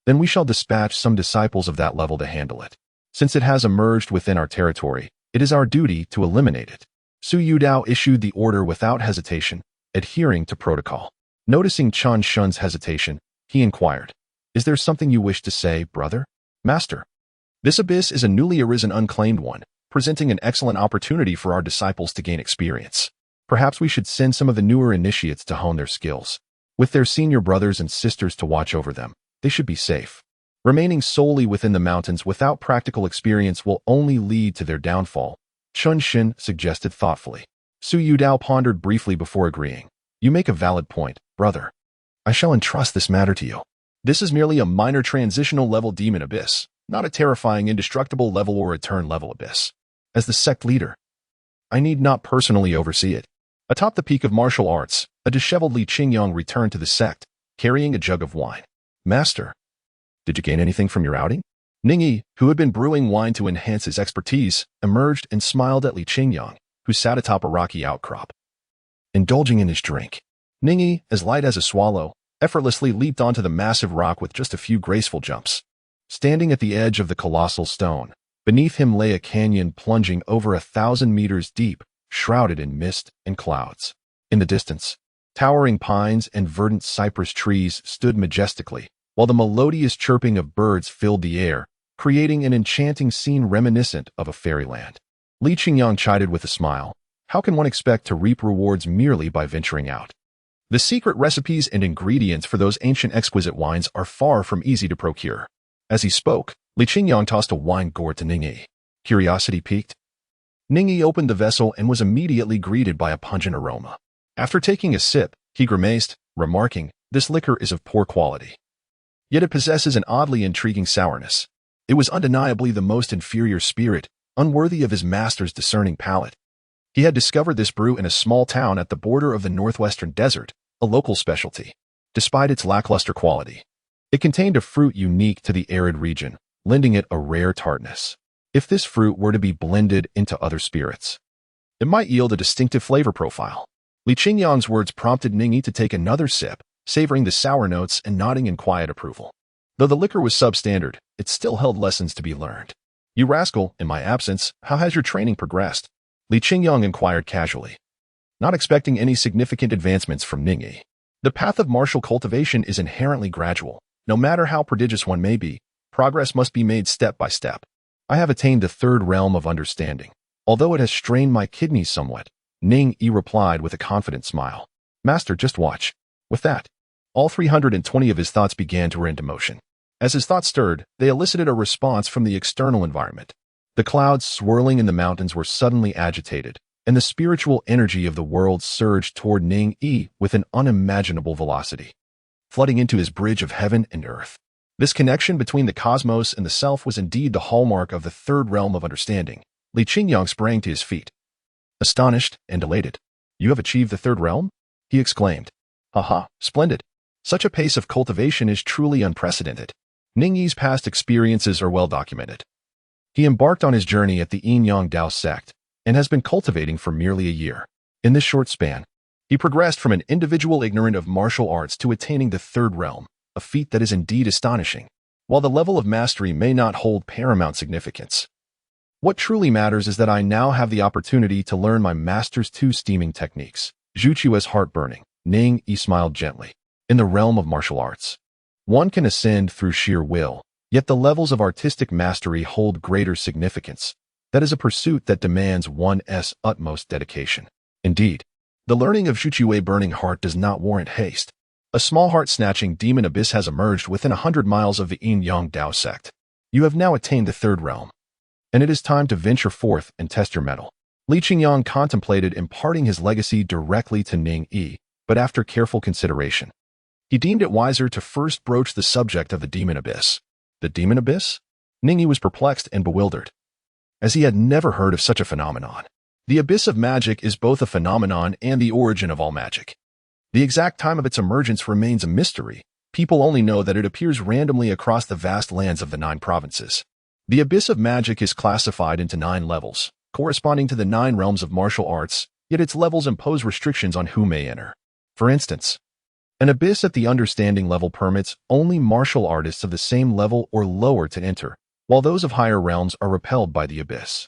Then we shall dispatch some disciples of that level to handle it. Since it has emerged within our territory, it is our duty to eliminate it. Su Dao issued the order without hesitation, adhering to protocol. Noticing Shun's hesitation, he inquired, is there something you wish to say, brother? Master, this abyss is a newly arisen unclaimed one, presenting an excellent opportunity for our disciples to gain experience. Perhaps we should send some of the newer initiates to hone their skills. With their senior brothers and sisters to watch over them, they should be safe. Remaining solely within the mountains without practical experience will only lead to their downfall, Shen suggested thoughtfully. Su Dao pondered briefly before agreeing. You make a valid point, brother. I shall entrust this matter to you. This is merely a minor transitional level demon abyss, not a terrifying indestructible level or a turn level abyss. As the sect leader, I need not personally oversee it. Atop the peak of martial arts, a disheveled Li Qingyang returned to the sect, carrying a jug of wine. Master, did you gain anything from your outing? Ning Yi, who had been brewing wine to enhance his expertise, emerged and smiled at Li Qingyang, who sat atop a rocky outcrop. Indulging in his drink, Ning Yi, as light as a swallow, effortlessly leaped onto the massive rock with just a few graceful jumps. Standing at the edge of the colossal stone, beneath him lay a canyon plunging over 1,000 meters deep, shrouded in mist and clouds. In the distance, towering pines and verdant cypress trees stood majestically, while the melodious chirping of birds filled the air, creating an enchanting scene reminiscent of a fairyland. Li Qingyang chided with a smile. How can one expect to reap rewards merely by venturing out? The secret recipes and ingredients for those ancient exquisite wines are far from easy to procure. As he spoke, Li Qingyang tossed a wine gourd to Ning Yi. Curiosity piqued, Ning Yi opened the vessel and was immediately greeted by a pungent aroma. After taking a sip, he grimaced, remarking, this liquor is of poor quality. Yet it possesses an oddly intriguing sourness. It was undeniably the most inferior spirit, unworthy of his master's discerning palate. He had discovered this brew in a small town at the border of the northwestern desert, a local specialty. Despite its lackluster quality, it contained a fruit unique to the arid region, lending it a rare tartness. If this fruit were to be blended into other spirits, it might yield a distinctive flavor profile. Li Qingyang's words prompted Ning Yi to take another sip, savoring the sour notes and nodding in quiet approval. Though the liquor was substandard, it still held lessons to be learned. You rascal, in my absence, how has your training progressed? Li Qingyang inquired casually, not expecting any significant advancements from Ning Yi. The path of martial cultivation is inherently gradual. No matter how prodigious one may be, progress must be made step by step. I have attained the third realm of understanding. Although it has strained my kidneys somewhat, Ning Yi replied with a confident smile. Master, just watch. With that, all 320 of his thoughts began to run into motion. As his thoughts stirred, they elicited a response from the external environment. The clouds swirling in the mountains were suddenly agitated, and the spiritual energy of the world surged toward Ning Yi with an unimaginable velocity, flooding into his bridge of heaven and earth. This connection between the cosmos and the self was indeed the hallmark of the third realm of understanding. Li Qingyang sprang to his feet, astonished and elated. You have achieved the third realm? He exclaimed. Haha, splendid. Such a pace of cultivation is truly unprecedented. Ning Yi's past experiences are well documented. He embarked on his journey at the Dao Sect and has been cultivating for merely a year. In this short span, he progressed from an individual ignorant of martial arts to attaining the third realm, a feat that is indeed astonishing. While the level of mastery may not hold paramount significance, what truly matters is that I now have the opportunity to learn my master's two steaming techniques. Zhuchu's heart-burning. Ning Yi smiled gently. In the realm of martial arts, one can ascend through sheer will, yet the levels of artistic mastery hold greater significance. That is a pursuit that demands one's utmost dedication. Indeed, the learning of Zhuchu's burning heart does not warrant haste. A small heart-snatching demon abyss has emerged within 100 miles of the Dao Sect. You have now attained the third realm, and it is time to venture forth and test your mettle. Li Qingyang contemplated imparting his legacy directly to Ning Yi, but after careful consideration, he deemed it wiser to first broach the subject of the demon abyss. The demon abyss? Ning Yi was perplexed and bewildered, as he had never heard of such a phenomenon. The abyss of magic is both a phenomenon and the origin of all magic. The exact time of its emergence remains a mystery. People only know that it appears randomly across the vast lands of the 9 provinces. The abyss of magic is classified into 9 levels, corresponding to the 9 realms of martial arts, yet its levels impose restrictions on who may enter. For instance, an abyss at the understanding level permits only martial artists of the same level or lower to enter, while those of higher realms are repelled by the abyss.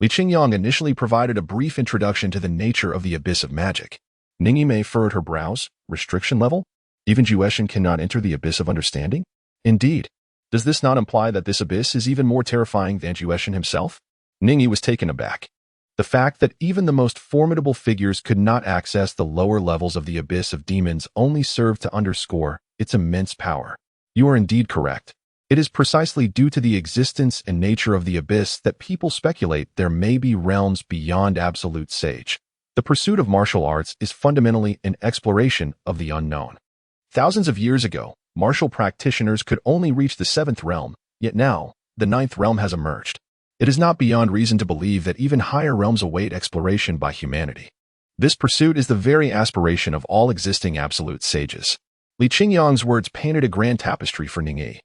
Li Qingyang initially provided a brief introduction to the nature of the abyss of magic. Ning Yi furrowed her brows. Restriction level? Even Zhuchuan cannot enter the abyss of understanding? Indeed. Does this not imply that this abyss is even more terrifying than Zhuchuan himself? Ning Yi was taken aback. The fact that even the most formidable figures could not access the lower levels of the abyss of demons only served to underscore its immense power. You are indeed correct. It is precisely due to the existence and nature of the abyss that people speculate there may be realms beyond absolute sage. The pursuit of martial arts is fundamentally an exploration of the unknown. Thousands of years ago, martial practitioners could only reach the 7th realm, yet now, the 9th realm has emerged. It is not beyond reason to believe that even higher realms await exploration by humanity. This pursuit is the very aspiration of all existing absolute sages. Li Qingyang's words painted a grand tapestry for Ning Yi,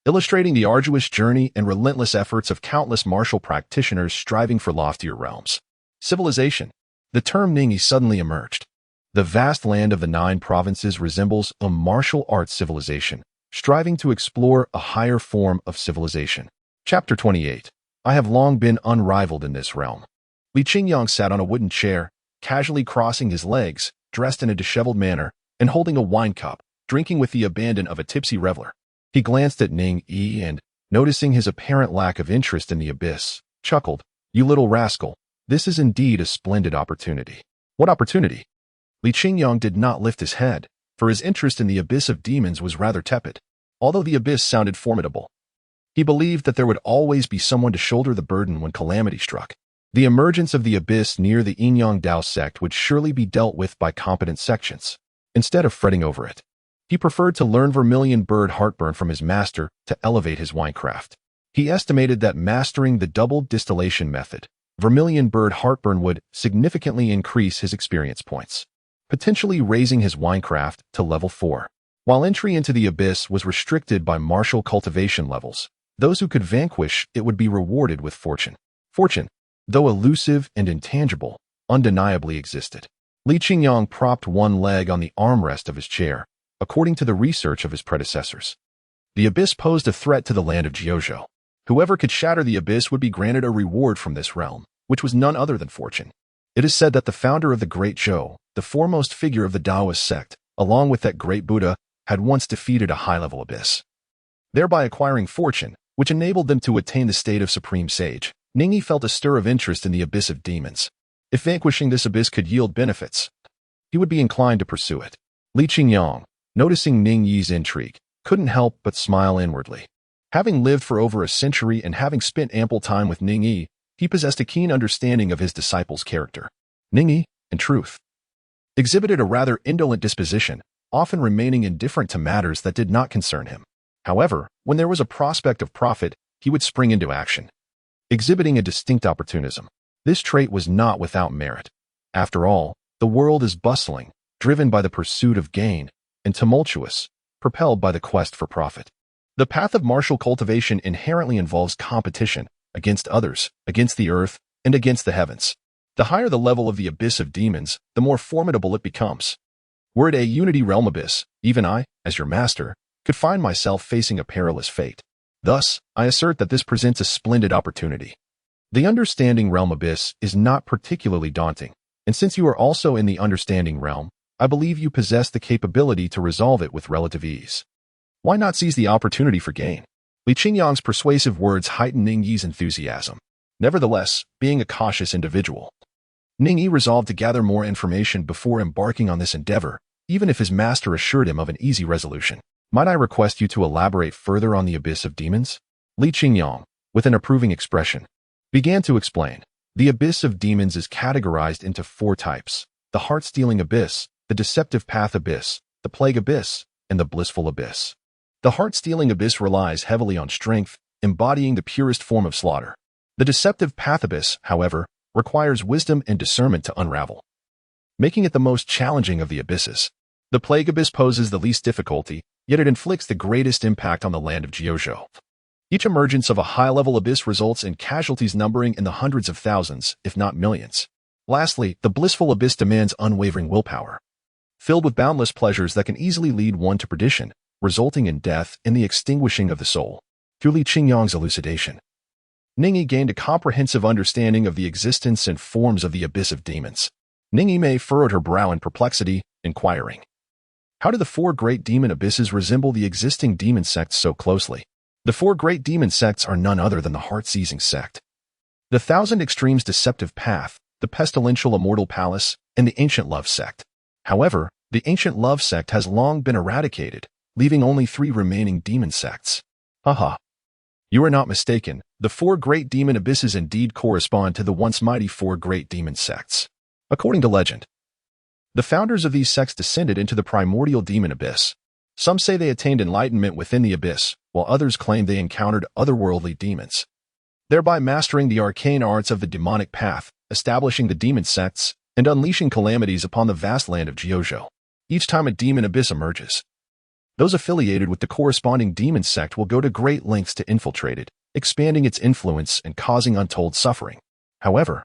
illustrating the arduous journey and relentless efforts of countless martial practitioners striving for loftier realms. Civilization. The term Ning Yi suddenly emerged. The vast land of the 9 provinces resembles a martial arts civilization, striving to explore a higher form of civilization. Chapter 28. I have long been unrivaled in this realm. Li Qingyang sat on a wooden chair, casually crossing his legs, dressed in a disheveled manner, and holding a wine cup, drinking with the abandon of a tipsy reveler. He glanced at Ning Yi and, noticing his apparent lack of interest in the abyss, chuckled. You little rascal, this is indeed a splendid opportunity. What opportunity? Li Qingyang did not lift his head, for his interest in the abyss of demons was rather tepid. Although the abyss sounded formidable, he believed that there would always be someone to shoulder the burden when calamity struck. The emergence of the abyss near the Dao Sect would surely be dealt with by competent sections. Instead of fretting over it, he preferred to learn vermilion bird heartburn from his master to elevate his winecraft. He estimated that mastering the double distillation method, vermilion bird heartburn would significantly increase his experience points, potentially raising his winecraft to level 4. While entry into the abyss was restricted by martial cultivation levels, those who could vanquish it would be rewarded with fortune. Fortune, though elusive and intangible, undeniably existed. Li Qingyang propped one leg on the armrest of his chair, according to the research of his predecessors. The abyss posed a threat to the land of Jiuzhou. Whoever could shatter the abyss would be granted a reward from this realm. which was none other than fortune. It is said that the founder of the Great Zhou, the foremost figure of the Daoist sect, along with that great Buddha, had once defeated a high-level abyss, thereby acquiring fortune, which enabled them to attain the state of supreme sage. Ning Yi felt a stir of interest in the abyss of demons. If vanquishing this abyss could yield benefits, he would be inclined to pursue it. Li Qingyang, noticing Ning Yi's intrigue, couldn't help but smile inwardly. Having lived for over a century and having spent ample time with Ning Yi, he possessed a keen understanding of his disciple's character. Ning Yi, in truth, exhibited a rather indolent disposition, often remaining indifferent to matters that did not concern him. However, when there was a prospect of profit, he would spring into action, exhibiting a distinct opportunism. This trait was not without merit. After all, the world is bustling, driven by the pursuit of gain, and tumultuous, propelled by the quest for profit. The path of martial cultivation inherently involves competition against others, against the earth, and against the heavens. The higher the level of the abyss of demons, the more formidable it becomes. Were it a unity realm abyss, even I, as your master, could find myself facing a perilous fate. Thus, I assert that this presents a splendid opportunity. The understanding realm abyss is not particularly daunting, and since you are also in the understanding realm, I believe you possess the capability to resolve it with relative ease. Why not seize the opportunity for gain? Li Qingyang's persuasive words heightened Ning Yi's enthusiasm. Nevertheless, being a cautious individual, Ning Yi resolved to gather more information before embarking on this endeavor, even if his master assured him of an easy resolution. Might I request you to elaborate further on the abyss of demons? Li Qingyang, with an approving expression, began to explain. The abyss of demons is categorized into 4 types: the heart-stealing abyss, the deceptive path abyss, the plague abyss, and the blissful abyss. The heart-stealing abyss relies heavily on strength, embodying the purest form of slaughter. The deceptive path abyss, however, requires wisdom and discernment to unravel, making it the most challenging of the abysses. The plague abyss poses the least difficulty, yet it inflicts the greatest impact on the land of Jiuzhou. Each emergence of a high-level abyss results in casualties numbering in the hundreds of thousands, if not millions. Lastly, the blissful abyss demands unwavering willpower, filled with boundless pleasures that can easily lead one to perdition, resulting in death and the extinguishing of the soul. Through Li Qingyang's elucidation, Ning Yi gained a comprehensive understanding of the existence and forms of the abyss of demons. Ning Yi furrowed her brow in perplexity, inquiring, how do the 4 great demon abysses resemble the existing demon sects so closely? The 4 great demon sects are none other than the heart-seizing sect, the Thousand Extremes deceptive path, the pestilential immortal palace, and the ancient love sect. However, the ancient love sect has long been eradicated, leaving only 3 remaining demon sects. Haha. You are not mistaken, the 4 great demon abysses indeed correspond to the once mighty 4 great demon sects. According to legend, the founders of these sects descended into the primordial demon abyss. Some say they attained enlightenment within the abyss, while others claim they encountered otherworldly demons, thereby mastering the arcane arts of the demonic path, establishing the demon sects, and unleashing calamities upon the vast land of Jiuzhou. Each time a demon abyss emerges, those affiliated with the corresponding demon sect will go to great lengths to infiltrate it, expanding its influence and causing untold suffering. However,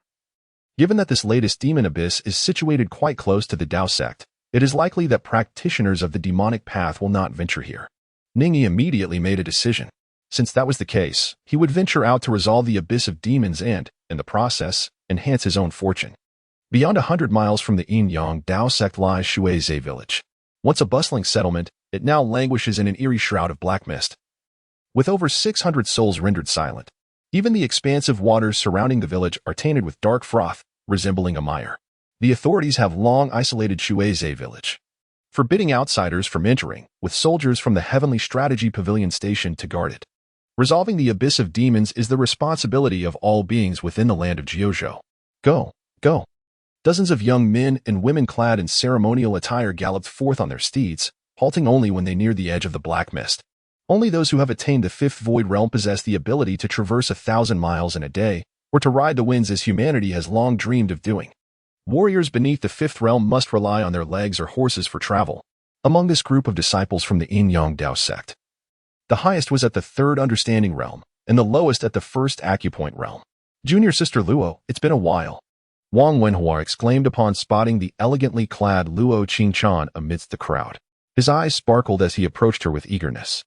given that this latest demon abyss is situated quite close to the Dao Sect, it is likely that practitioners of the demonic path will not venture here. Ning Yi immediately made a decision. Since that was the case, he would venture out to resolve the abyss of demons and, in the process, enhance his own fortune. Beyond 100 miles from the Yin-Yang Dao Sect lies Shuizhe village. Once a bustling settlement, it now languishes in an eerie shroud of black mist, with over 600 souls rendered silent. Even the expansive waters surrounding the village are tainted with dark froth, resembling a mire. The authorities have long isolated Shuizhe village, forbidding outsiders from entering, with soldiers from the Heavenly Strategy Pavilion stationed to guard it. Resolving the abyss of demons is the responsibility of all beings within the land of Jiuzhou. Go, go. Dozens of young men and women clad in ceremonial attire galloped forth on their steeds, halting only when they neared the edge of the black mist. Only those who have attained the 5th void realm possess the ability to traverse 1,000 miles in a day, or to ride the winds as humanity has long dreamed of doing. Warriors beneath the 5th realm must rely on their legs or horses for travel. Among this group of disciples from the Yin-Yang Dao Sect, the highest was at the 3rd understanding realm, and the lowest at the 1st acupoint realm. Junior sister Luo, it's been a while, Wang Wenhua exclaimed upon spotting the elegantly clad Luo Qingchan amidst the crowd. His eyes sparkled as he approached her with eagerness.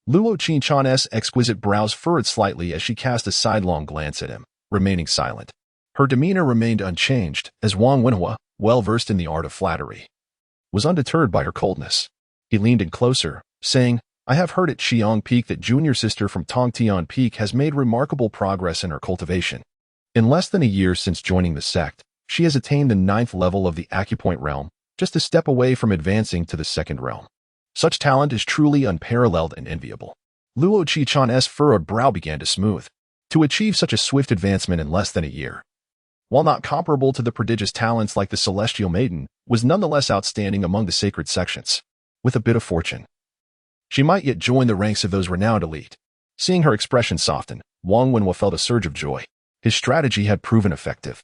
Luo Qingchan's exquisite brows furrowed slightly as she cast a sidelong glance at him, remaining silent. Her demeanor remained unchanged, as Wang Wenhua, well-versed in the art of flattery, was undeterred by her coldness. He leaned in closer, saying, I have heard at Xiang Peak that junior sister from Tongtian Peak has made remarkable progress in her cultivation. In less than a year since joining the sect, she has attained the 9th level of the acupoint realm, just a step away from advancing to the 2nd realm. Such talent is truly unparalleled and enviable. Luo Qichan's furrowed brow began to smooth. To achieve such a swift advancement in less than a year, while not comparable to the prodigious talents like the Celestial Maiden, was nonetheless outstanding among the sacred sections. With a bit of fortune, she might yet join the ranks of those renowned elite. Seeing her expression soften, Wang Wenhua felt a surge of joy. His strategy had proven effective.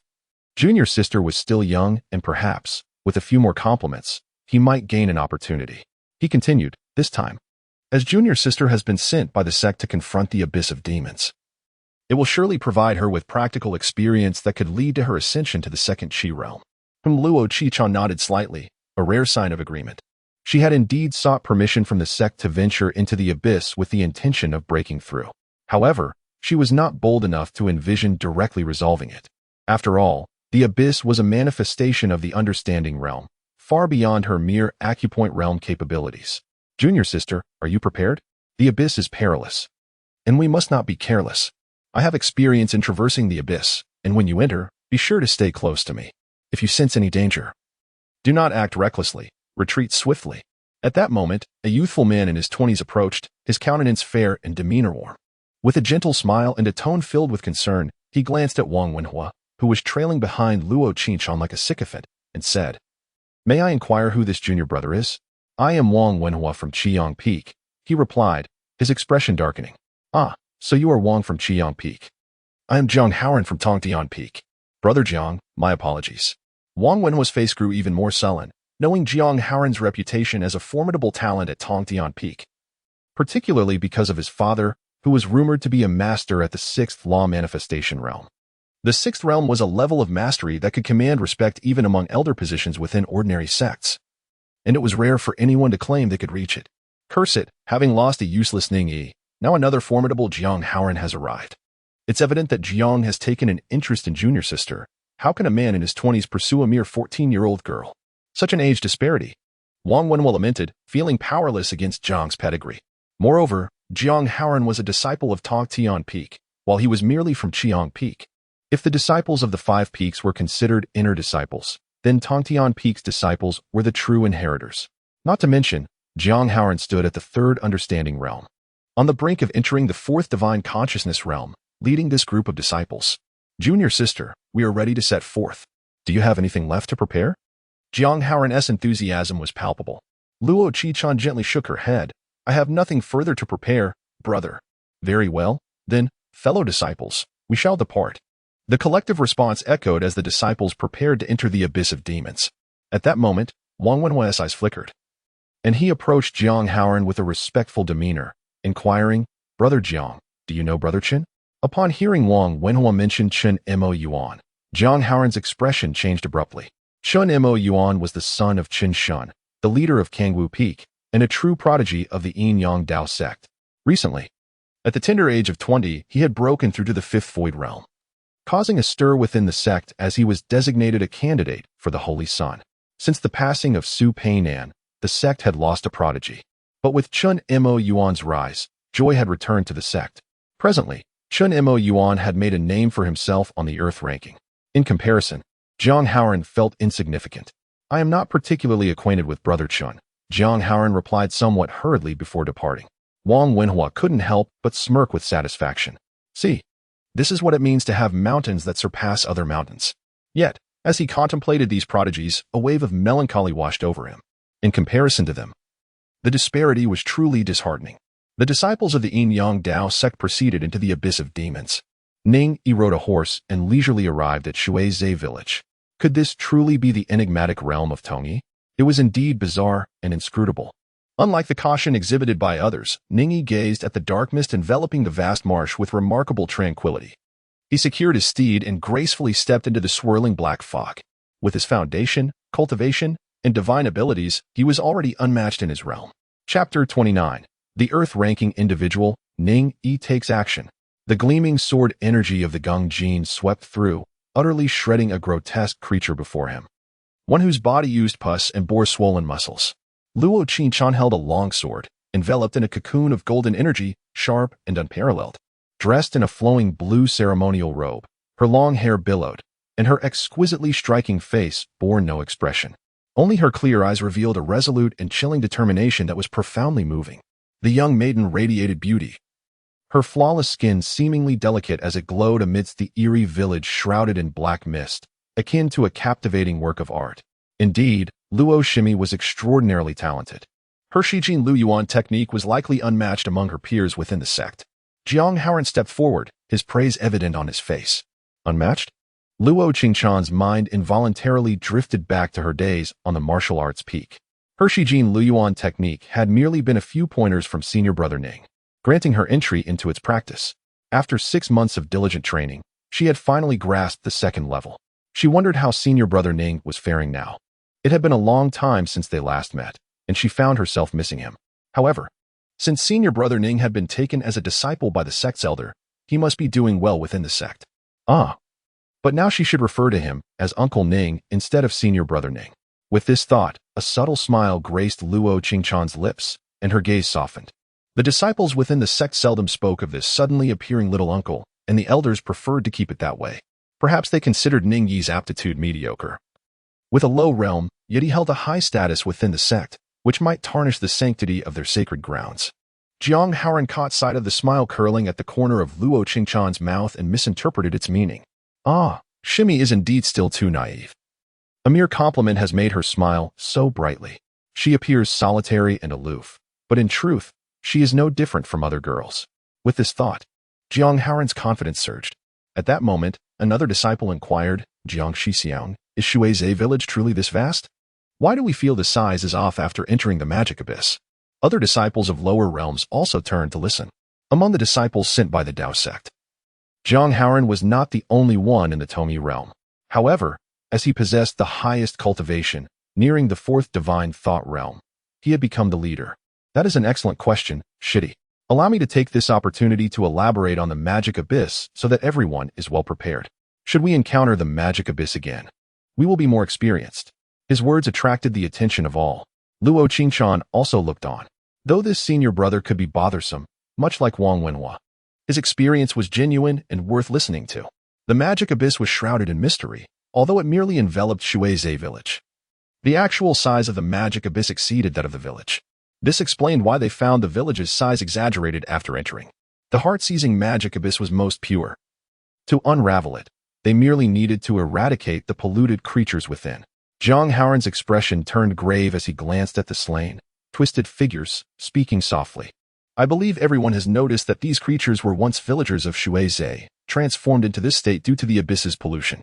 Junior sister was still young, and perhaps, with a few more compliments, he might gain an opportunity. He continued, this time, as junior sister has been sent by the sect to confront the abyss of demons. It will surely provide her with practical experience that could lead to her ascension to the 2nd Qi realm. Luo Qichan nodded slightly, a rare sign of agreement. She had indeed sought permission from the sect to venture into the abyss with the intention of breaking through. However, she was not bold enough to envision directly resolving it. After all, the abyss was a manifestation of the understanding realm, far beyond her mere acupoint realm capabilities. Junior sister, are you prepared? The abyss is perilous, and we must not be careless. I have experience in traversing the abyss, and when you enter, be sure to stay close to me. If you sense any danger, do not act recklessly, retreat swiftly. At that moment, a youthful man in his 20s approached, his countenance fair and demeanor warm. With a gentle smile and a tone filled with concern, he glanced at Wang Wenhua, who was trailing behind Luo Qichan like a sycophant, and said, May I inquire who this junior brother is? I am Wang Wenhua from Xiang Peak, he replied, his expression darkening. Ah, so you are Wang from Xiang Peak. I am Jiang Haoran from Tongtian Peak. Brother Jiang, my apologies. Wang Wenhua's face grew even more sullen, knowing Jiang Haoran's reputation as a formidable talent at Tongtian Peak, particularly because of his father, who was rumored to be a master at the 6th law manifestation realm. The 6th realm was a level of mastery that could command respect even among elder positions within ordinary sects, and it was rare for anyone to claim they could reach it. Curse it, having lost a useless Ning Yi, now another formidable Jiang Haoran has arrived. It's evident that Jiang has taken an interest in junior sister. How can a man in his 20s pursue a mere 14-year-old girl? Such an age disparity. Wang Wenhua lamented, feeling powerless against Jiang's pedigree. Moreover, Jiang Haoran was a disciple of Tongtian Peak, while he was merely from Xiang Peak. If the disciples of the 5 peaks were considered inner disciples, then Tongtian Peak's disciples were the true inheritors. Not to mention, Jiang Haoran stood at the 3rd understanding realm, on the brink of entering the 4th divine consciousness realm, leading this group of disciples. Junior sister, we are ready to set forth. Do you have anything left to prepare? Jiang Haoran's enthusiasm was palpable. Luo Qichan gently shook her head. I have nothing further to prepare, brother. Very well, then, fellow disciples, we shall depart. The collective response echoed as the disciples prepared to enter the abyss of demons. At that moment, Wang Wenhua's eyes flickered, and he approached Jiang Haoran with a respectful demeanor, inquiring, Brother Jiang, do you know Brother Chen? Upon hearing Wang Wenhua mention Chen Mo Yuan, Jiang Haoran's expression changed abruptly. Chen Mo Yuan was the son of Chen Shun, the leader of Kangwu Peak, and a true prodigy of the Yin-Yang Dao Sect. Recently, at the tender age of 20, he had broken through to the 5th void realm, causing a stir within the sect as he was designated a candidate for the Holy Sun. Since the passing of Su Peinan, the sect had lost a prodigy. But with Chen Mo Yuan's rise, joy had returned to the sect. Presently, Chen Mo Yuan had made a name for himself on the Earth ranking. In comparison, Jiang Haoran felt insignificant. I am not particularly acquainted with Brother Chen, Jiang Haoran replied somewhat hurriedly before departing. Wang Wenhua couldn't help but smirk with satisfaction. See, this is what it means to have mountains that surpass other mountains. Yet, as he contemplated these prodigies, a wave of melancholy washed over him. In comparison to them, the disparity was truly disheartening. The disciples of the Yin-Yang Dao Sect proceeded into the abyss of demons. Ning Yi rode a horse and leisurely arrived at Shuizhe village. Could this truly be the enigmatic realm of Tongyi? It was indeed bizarre and inscrutable. Unlike the caution exhibited by others, Ning Yi gazed at the dark mist enveloping the vast marsh with remarkable tranquility. He secured his steed and gracefully stepped into the swirling black fog. With his foundation, cultivation, and divine abilities, he was already unmatched in his realm. Chapter 29. The Earth-ranking individual, Ning Yi takes action. The gleaming sword energy of the Gung Jin swept through, utterly shredding a grotesque creature before him. One whose body used pus and bore swollen muscles. Luo Qingqian held a long sword, enveloped in a cocoon of golden energy, sharp and unparalleled. Dressed in a flowing blue ceremonial robe, her long hair billowed, and her exquisitely striking face bore no expression. Only her clear eyes revealed a resolute and chilling determination that was profoundly moving. The young maiden radiated beauty, her flawless skin seemingly delicate as it glowed amidst the eerie village shrouded in black mist, akin to a captivating work of art. Indeed, Luo Shimi was extraordinarily talented. Her Shijin Luyuan technique was likely unmatched among her peers within the sect. Jiang Haoran stepped forward, his praise evident on his face. Unmatched? Luo Qingqian's mind involuntarily drifted back to her days on the martial arts peak. Her Shijin Luyuan technique had merely been a few pointers from senior brother Ning, granting her entry into its practice. After 6 months of diligent training, she had finally grasped the second level. She wondered how senior brother Ning was faring now. It had been a long time since they last met, and she found herself missing him. However, since senior brother Ning had been taken as a disciple by the sect's elder, he must be doing well within the sect. But now she should refer to him as Uncle Ning instead of senior brother Ning. With this thought, a subtle smile graced Luo Qingqian's lips, and her gaze softened. The disciples within the sect seldom spoke of this suddenly appearing little uncle, and the elders preferred to keep it that way. Perhaps they considered Ning Yi's aptitude mediocre. With a low realm, yet he held a high status within the sect, which might tarnish the sanctity of their sacred grounds. Jiang Haoran caught sight of the smile curling at the corner of Luo Qingqian's mouth and misinterpreted its meaning. Shimi is indeed still too naive. A mere compliment has made her smile so brightly. She appears solitary and aloof, but in truth, she is no different from other girls. With this thought, Jiang Haoran's confidence surged. At that moment, another disciple inquired, Jiang Shixiang, is Shuizhe village truly this vast? Why do we feel the size is off after entering the magic abyss? Other disciples of lower realms also turned to listen. Among the disciples sent by the Dao Sect, Jiang Haoran was not the only one in the Tomi realm. However, as he possessed the highest cultivation, nearing the fourth divine thought realm, he had become the leader. That is an excellent question, Shitty. Allow me to take this opportunity to elaborate on the magic abyss so that everyone is well prepared. Should we encounter the magic abyss again, we will be more experienced. His words attracted the attention of all. Luo Qingqian also looked on. Though this senior brother could be bothersome, much like Wang Wenhua, his experience was genuine and worth listening to. The magic abyss was shrouded in mystery, although it merely enveloped Shuizhe village. The actual size of the magic abyss exceeded that of the village. This explained why they found the village's size exaggerated after entering. The heart-seizing magic abyss was most pure. To unravel it, they merely needed to eradicate the polluted creatures within. Jiang Haoran's expression turned grave as he glanced at the slain, twisted figures, speaking softly. I believe everyone has noticed that these creatures were once villagers of Shuizhe, transformed into this state due to the abyss's pollution.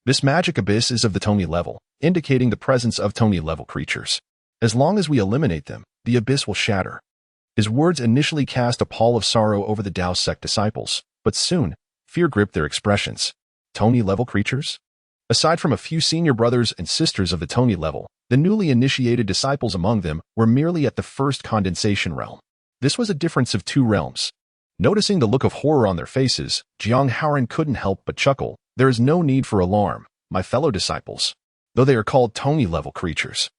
This magic abyss is of the Tomi level, indicating the presence of Tomi level creatures. As long as we eliminate them, the abyss will shatter. His words initially cast a pall of sorrow over the Dao Sect disciples, but soon, fear gripped their expressions. Tomi level creatures? Aside from a few senior brothers and sisters of the Tomi level, the newly initiated disciples among them were merely at the first condensation realm. This was a difference of 2 realms. Noticing the look of horror on their faces, Jiang Haoran couldn't help but chuckle. There is no need for alarm, my fellow disciples. Though they are called Tomi-level creatures,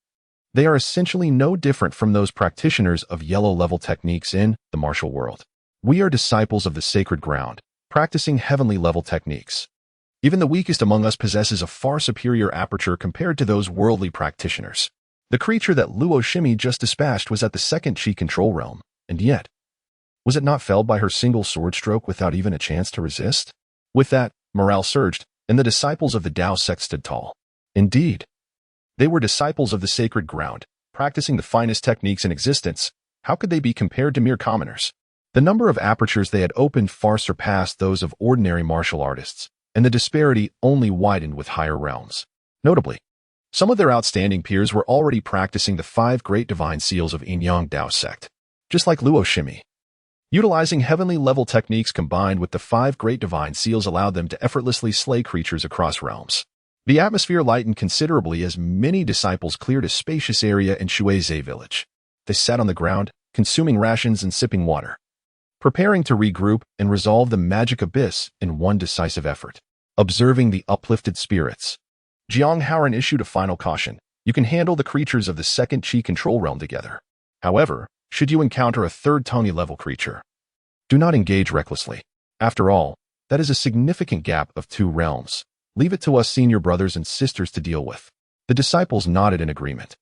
they are essentially no different from those practitioners of yellow-level techniques in the martial world. We are disciples of the sacred ground, practicing heavenly-level techniques. Even the weakest among us possesses a far superior aperture compared to those worldly practitioners. The creature that Luo Shimi just dispatched was at the second chi control realm, and yet, was it not felled by her single sword stroke without even a chance to resist? With that, morale surged, and the disciples of the Dao Sect stood tall. Indeed, they were disciples of the sacred ground, practicing the finest techniques in existence. How could they be compared to mere commoners? The number of apertures they had opened far surpassed those of ordinary martial artists, and the disparity only widened with higher realms. Notably, some of their outstanding peers were already practicing the 5 great divine seals of Yin-Yang Dao Sect, just like Luo Shimi. Utilizing heavenly-level techniques combined with the 5 great divine seals allowed them to effortlessly slay creatures across realms. The atmosphere lightened considerably as many disciples cleared a spacious area in Shuizhe village. They sat on the ground, consuming rations and sipping water, preparing to regroup and resolve the magic abyss in one decisive effort. observing the uplifted spirits. Jiang Haoran issued a final caution. You can handle the creatures of the second Qi control realm together. However, should you encounter a third Tony-level creature, do not engage recklessly. After all, that is a significant gap of 2 realms. Leave it to us senior brothers and sisters to deal with. The disciples nodded in agreement.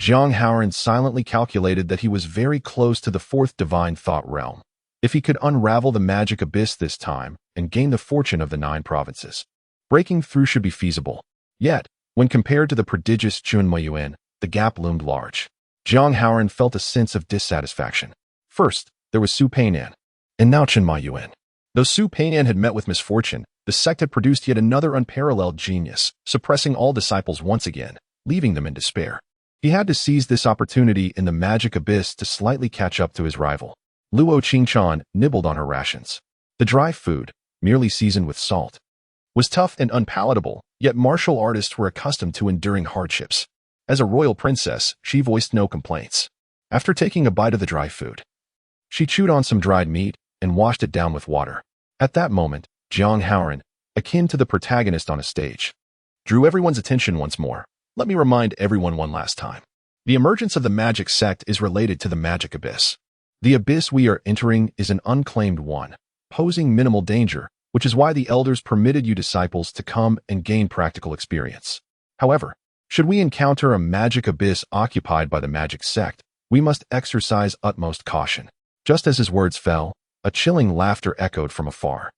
Jiang Haoran silently calculated that he was very close to the 4th divine thought realm. If he could unravel the magic abyss this time and gain the fortune of the 9 provinces, breaking through should be feasible. Yet, when compared to the prodigious Chun Meiyuan, the gap loomed large. Jiang Haoran felt a sense of dissatisfaction. First, there was Su Peinan, and now Chen Meiyuan. Though Su Peinan had met with misfortune, the sect had produced yet another unparalleled genius, suppressing all disciples once again, leaving them in despair. He had to seize this opportunity in the magic abyss to slightly catch up to his rival. Luo Qingchan nibbled on her rations. The dry food, merely seasoned with salt, was tough and unpalatable, yet martial artists were accustomed to enduring hardships. As a royal princess, she voiced no complaints. After taking a bite of the dry food, she chewed on some dried meat and washed it down with water. At that moment, Jiang Haoran, akin to the protagonist on a stage, drew everyone's attention once more. Let me remind everyone one last time. The emergence of the magic sect is related to the magic abyss. The abyss we are entering is an unclaimed one, posing minimal danger, which is why the elders permitted you disciples to come and gain practical experience. However, should we encounter a magic abyss occupied by the magic sect, we must exercise utmost caution. Just as his words fell, a chilling laughter echoed from afar.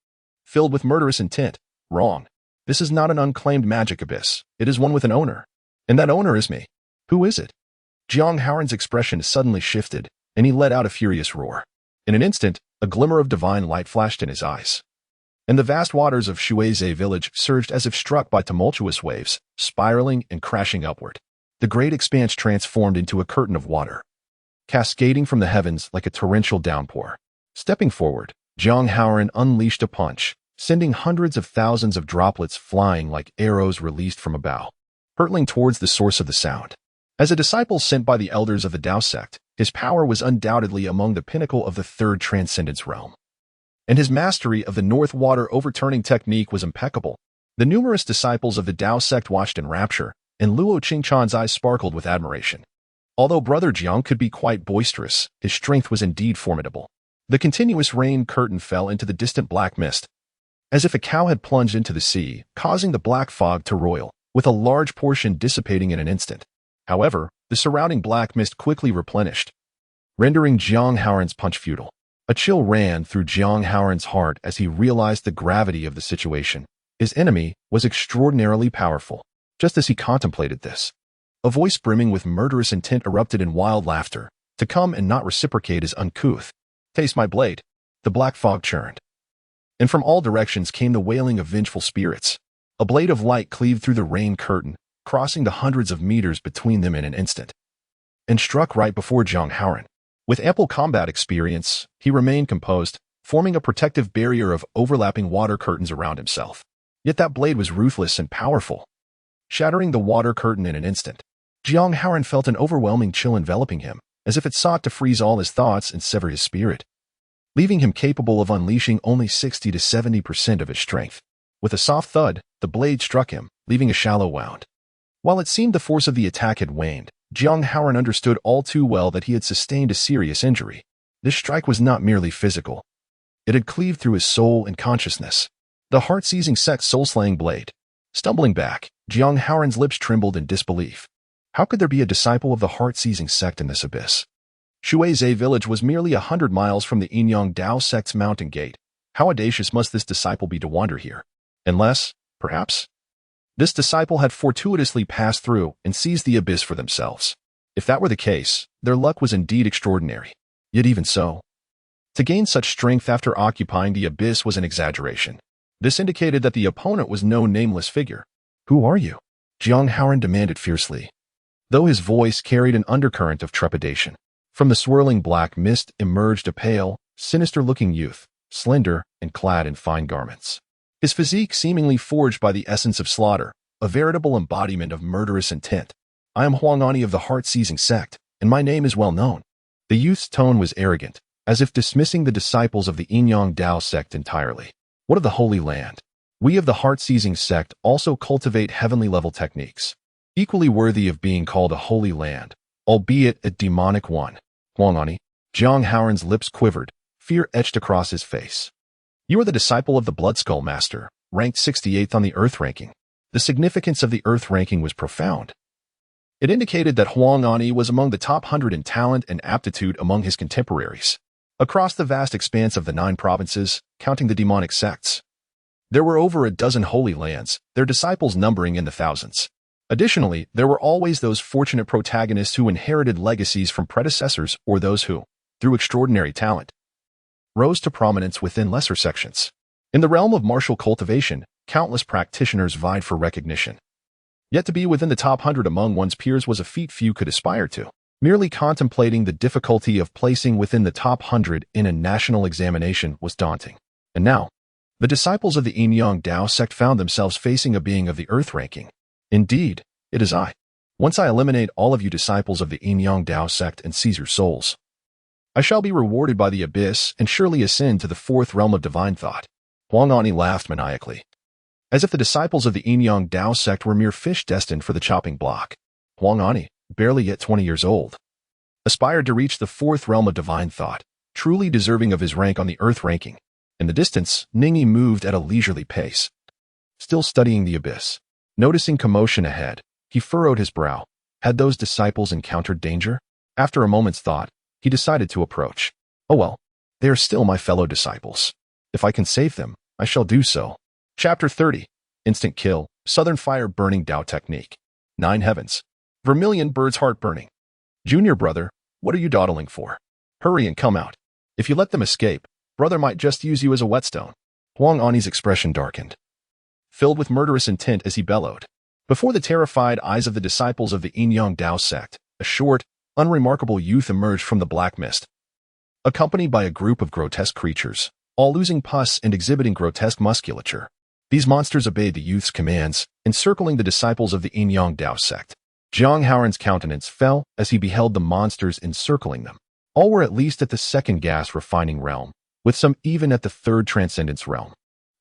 Filled with murderous intent. Wrong. This is not an unclaimed magic abyss. It is one with an owner. And that owner is me. Who is it? Jiang Haoran's expression suddenly shifted, and he let out a furious roar. In an instant, a glimmer of divine light flashed in his eyes, and the vast waters of Shuizhe village surged as if struck by tumultuous waves, spiraling and crashing upward. The great expanse transformed into a curtain of water, cascading from the heavens like a torrential downpour. Stepping forward, Jiang Haoran unleashed a punch, sending hundreds of thousands of droplets flying like arrows released from a bow, hurtling towards the source of the sound. As a disciple sent by the elders of the Dao Sect, his power was undoubtedly among the pinnacle of the 3rd transcendence realm, and his mastery of the North Water overturning technique was impeccable. The numerous disciples of the Dao Sect watched in rapture, and Luo Qingchan's eyes sparkled with admiration. Although Brother Jiang could be quite boisterous, his strength was indeed formidable. The continuous rain curtain fell into the distant black mist, as if a cow had plunged into the sea, causing the black fog to roil, with a large portion dissipating in an instant. However, the surrounding black mist quickly replenished, rendering Jiang Haoran's punch futile. A chill ran through Jiang Haoran's heart as he realized the gravity of the situation. His enemy was extraordinarily powerful. Just as he contemplated this, a voice brimming with murderous intent erupted in wild laughter. To come and not reciprocate is uncouth. Taste my blade. The black fog churned, and from all directions came the wailing of vengeful spirits. A blade of light cleaved through the rain curtain, crossing the hundreds of meters between them in an instant, and struck right before Jiang Haoran. With ample combat experience, he remained composed, forming a protective barrier of overlapping water curtains around himself. Yet that blade was ruthless and powerful, shattering the water curtain in an instant. Jiang Haoran felt an overwhelming chill enveloping him, as if it sought to freeze all his thoughts and sever his spirit, leaving him capable of unleashing only 60 to 70% of his strength. With a soft thud, the blade struck him, leaving a shallow wound. While it seemed the force of the attack had waned, Jiang Haoran understood all too well that he had sustained a serious injury. This strike was not merely physical. It had cleaved through his soul and consciousness. The heart-seizing sect's soul-slaying blade. Stumbling back, Jiang Haoran's lips trembled in disbelief. How could there be a disciple of the heart-seizing sect in this abyss? Shuizhe village was merely 100 miles from the Inyang Dao sect's mountain gate. How audacious must this disciple be to wander here? Unless, perhaps, this disciple had fortuitously passed through and seized the abyss for themselves. If that were the case, their luck was indeed extraordinary. Yet even so, to gain such strength after occupying the abyss was an exaggeration. This indicated that the opponent was no nameless figure. Who are you? Jiang Haoran demanded fiercely, though his voice carried an undercurrent of trepidation. From the swirling black mist emerged a pale, sinister-looking youth, slender and clad in fine garments. His physique seemingly forged by the essence of slaughter, a veritable embodiment of murderous intent. I am Huang Ani of the heart-seizing sect, and my name is well known. The youth's tone was arrogant, as if dismissing the disciples of the Inyang Dao sect entirely. What of the Holy Land? We of the heart-seizing sect also cultivate heavenly-level techniques, equally worthy of being called a holy land, albeit a demonic one. Huangani, Jiang Haoran's lips quivered, fear etched across his face. You are the disciple of the Blood Skull Master, ranked 68th on the Earth ranking. The significance of the Earth ranking was profound. It indicated that Huangani was among the top 100 in talent and aptitude among his contemporaries. Across the vast expanse of the 9 provinces, counting the demonic sects, there were over a dozen holy lands, their disciples numbering in the thousands. Additionally, there were always those fortunate protagonists who inherited legacies from predecessors or those who, through extraordinary talent, rose to prominence within lesser sections. In the realm of martial cultivation, countless practitioners vied for recognition. Yet to be within the top 100 among one's peers was a feat few could aspire to. Merely contemplating the difficulty of placing within the top 100 in a national examination was daunting. And now, the disciples of the Yin Dao Sect found themselves facing a being of the Earth ranking. Indeed, it is I. Once I eliminate all of you disciples of the Yin Dao Sect and seize your souls, I shall be rewarded by the abyss and surely ascend to the 4th realm of divine thought. Huangani laughed maniacally, as if the disciples of the Yin Dao Sect were mere fish destined for the chopping block. Huangani, barely yet 20 years old, aspired to reach the 4th realm of divine thought, truly deserving of his rank on the Earth ranking. In the distance, Ning Yi moved at a leisurely pace, still studying the abyss. Noticing commotion ahead, he furrowed his brow. Had those disciples encountered danger? After a moment's thought, he decided to approach. Oh well, they are still my fellow disciples. If I can save them, I shall do so. Chapter 30. Instant Kill, Southern Fire Burning Dao Technique. 9 Heavens. Vermilion Bird's Heart Burning. Junior brother, what are you dawdling for? Hurry and come out. If you let them escape, brother might just use you as a whetstone. Huangani's expression darkened, filled with murderous intent as he bellowed. Before the terrified eyes of the disciples of the Yin Dao Sect, a short, unremarkable youth emerged from the black mist, accompanied by a group of grotesque creatures, all oozing pus and exhibiting grotesque musculature. These monsters obeyed the youth's commands, encircling the disciples of the Yin Dao Sect. Jiang Haoran's countenance fell as he beheld the monsters encircling them. All were at least at the 2nd gas refining realm, with some even at the 3rd transcendence realm.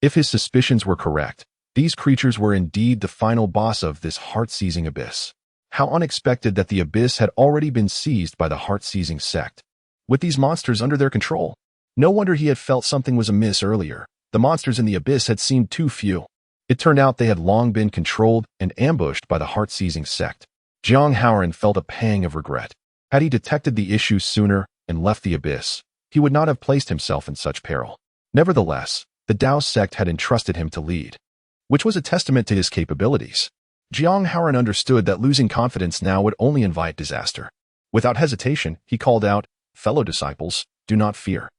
If his suspicions were correct, these creatures were indeed the final boss of this heart-seizing abyss. How unexpected that the abyss had already been seized by the heart-seizing sect, with these monsters under their control. No wonder he had felt something was amiss earlier. The monsters in the abyss had seemed too few. It turned out they had long been controlled and ambushed by the heart-seizing sect. Jiang Haoran felt a pang of regret. Had he detected the issue sooner and left the abyss, he would not have placed himself in such peril. Nevertheless, the Dao Sect had entrusted him to lead, which was a testament to his capabilities. Jiang Haoran understood that losing confidence now would only invite disaster. Without hesitation, he called out, "Fellow disciples, do not fear.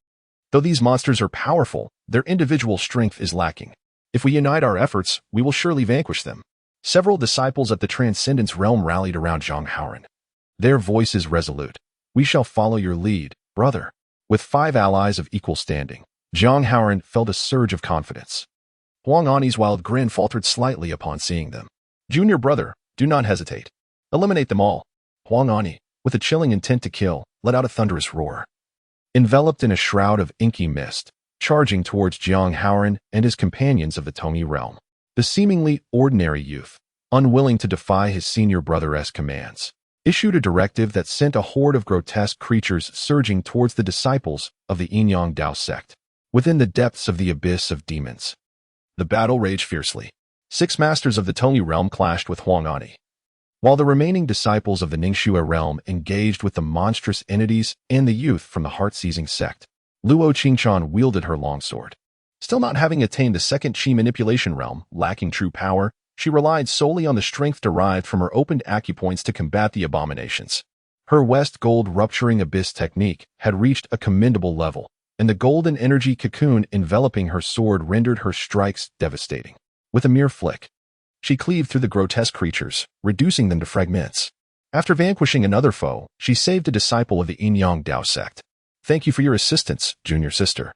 Though these monsters are powerful, their individual strength is lacking. If we unite our efforts, we will surely vanquish them." Several disciples at the Transcendence Realm rallied around Jiang Haoran, their voices resolute. "We shall follow your lead, brother." With 5 allies of equal standing, Jiang Haoran felt a surge of confidence. Huangani's wild grin faltered slightly upon seeing them. "Junior brother, do not hesitate. Eliminate them all." Huangani, with a chilling intent to kill, let out a thunderous roar. Enveloped in a shroud of inky mist, charging towards Jiang Haoran and his companions of the Tongyi realm, the seemingly ordinary youth, unwilling to defy his senior brother's commands, issued a directive that sent a horde of grotesque creatures surging towards the disciples of the Yin Dao Sect, within the depths of the abyss of demons. The battle raged fiercely. 6 masters of the Tongyi realm clashed with Huangani, while the remaining disciples of the Ningxue realm engaged with the monstrous entities and the youth from the heart-seizing sect. Luo Qingchan wielded her longsword. Still not having attained the 2nd Qi manipulation realm, lacking true power, she relied solely on the strength derived from her opened acupoints to combat the abominations. Her West Gold rupturing abyss technique had reached a commendable level, and the golden energy cocoon enveloping her sword rendered her strikes devastating. With a mere flick, she cleaved through the grotesque creatures, reducing them to fragments. After vanquishing another foe, she saved a disciple of the Yin Dao Sect. "Thank you for your assistance, junior sister,"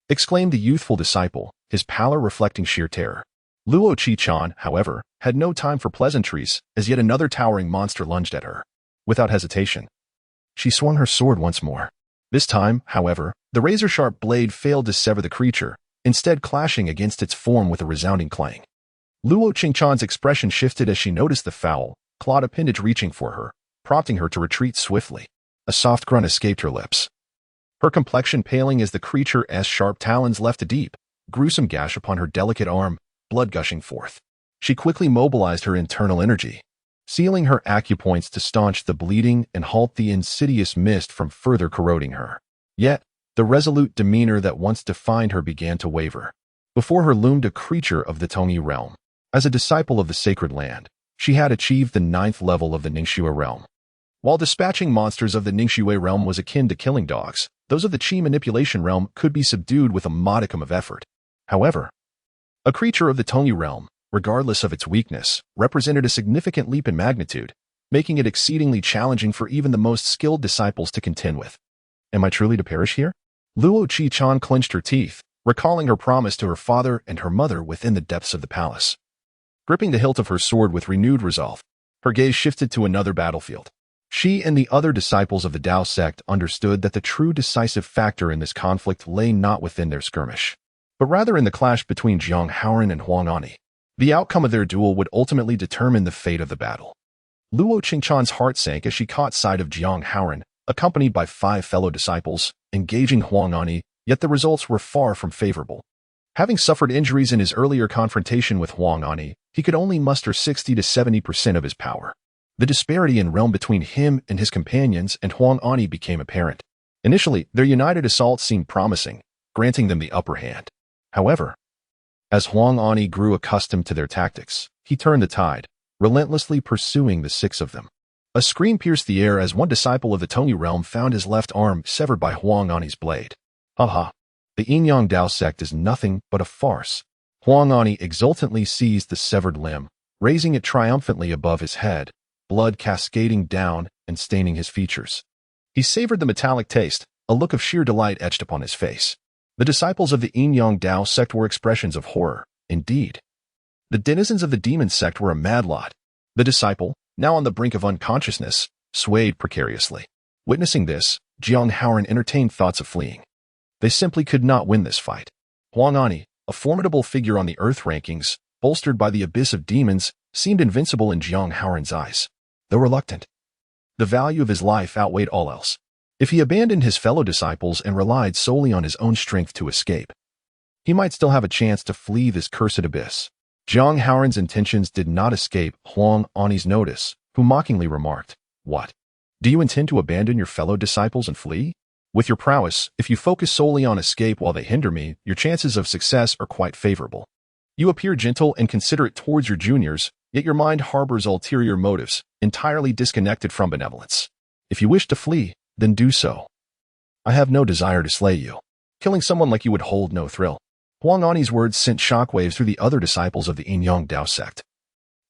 exclaimed the youthful disciple, his pallor reflecting sheer terror. Luo Qichan, however, had no time for pleasantries, as yet another towering monster lunged at her. Without hesitation, she swung her sword once more. This time, however, the razor-sharp blade failed to sever the creature. instead clashing against its form with a resounding clang. Luo Qingchan's expression shifted as she noticed the foul, clawed appendage reaching for her, prompting her to retreat swiftly. A soft grunt escaped her lips, her complexion paling as the creature's sharp talons left a deep, gruesome gash upon her delicate arm, blood gushing forth. She quickly mobilized her internal energy, sealing her acupoints to staunch the bleeding and halt the insidious mist from further corroding her. Yet, the resolute demeanor that once defined her began to waver. Before her loomed a creature of the Tongyi realm. As a disciple of the sacred land, she had achieved the 9th level of the Ningxue realm. While dispatching monsters of the Ningxue realm was akin to killing dogs, those of the Qi manipulation realm could be subdued with a modicum of effort. However, a creature of the Tongyi realm, regardless of its weakness, represented a significant leap in magnitude, making it exceedingly challenging for even the most skilled disciples to contend with. Am I truly to perish here? Luo Qichan clenched her teeth, recalling her promise to her father and her mother within the depths of the palace. Gripping the hilt of her sword with renewed resolve, her gaze shifted to another battlefield. She and the other disciples of the Dao Sect understood that the true decisive factor in this conflict lay not within their skirmish, but rather in the clash between Jiang Haoran and Huang Ani. The outcome of their duel would ultimately determine the fate of the battle. Luo Qingchan's heart sank as she caught sight of Jiang Haoran, accompanied by 5 fellow disciples, engaging Huang Ani, yet the results were far from favorable. Having suffered injuries in his earlier confrontation with Huang Ani, he could only muster 60 to 70% of his power. The disparity in realm between him and his companions and Huang Ani became apparent. Initially, their united assault seemed promising, granting them the upper hand. However, as Huang Ani grew accustomed to their tactics, he turned the tide, relentlessly pursuing the 6 of them. A scream pierced the air as one disciple of the Tongyi realm found his left arm severed by Huang Ani's blade. Haha, the Yinyang Dao Sect is nothing but a farce. Huang Ani exultantly seized the severed limb, raising it triumphantly above his head, blood cascading down and staining his features. He savored the metallic taste, a look of sheer delight etched upon his face. The disciples of the Yinyang Dao Sect were expressions of horror, indeed. The denizens of the demon sect were a mad lot. The disciple, now on the brink of unconsciousness, swayed precariously. Witnessing this, Jiang Haoran entertained thoughts of fleeing. They simply could not win this fight. Huang Ani, a formidable figure on the Earth rankings, bolstered by the abyss of demons, seemed invincible in Jiang Haoran's eyes. Though reluctant, the value of his life outweighed all else. If he abandoned his fellow disciples and relied solely on his own strength to escape, he might still have a chance to flee this cursed abyss. Jiang Haoran's intentions did not escape Huang Ani's notice, who mockingly remarked, "What? Do you intend to abandon your fellow disciples and flee? With your prowess, if you focus solely on escape while they hinder me, your chances of success are quite favorable. You appear gentle and considerate towards your juniors, yet your mind harbors ulterior motives, entirely disconnected from benevolence. If you wish to flee, then do so. I have no desire to slay you. Killing someone like you would hold no thrill." Huang Ani's words sent shockwaves through the other disciples of the Yinyang Dao Sect,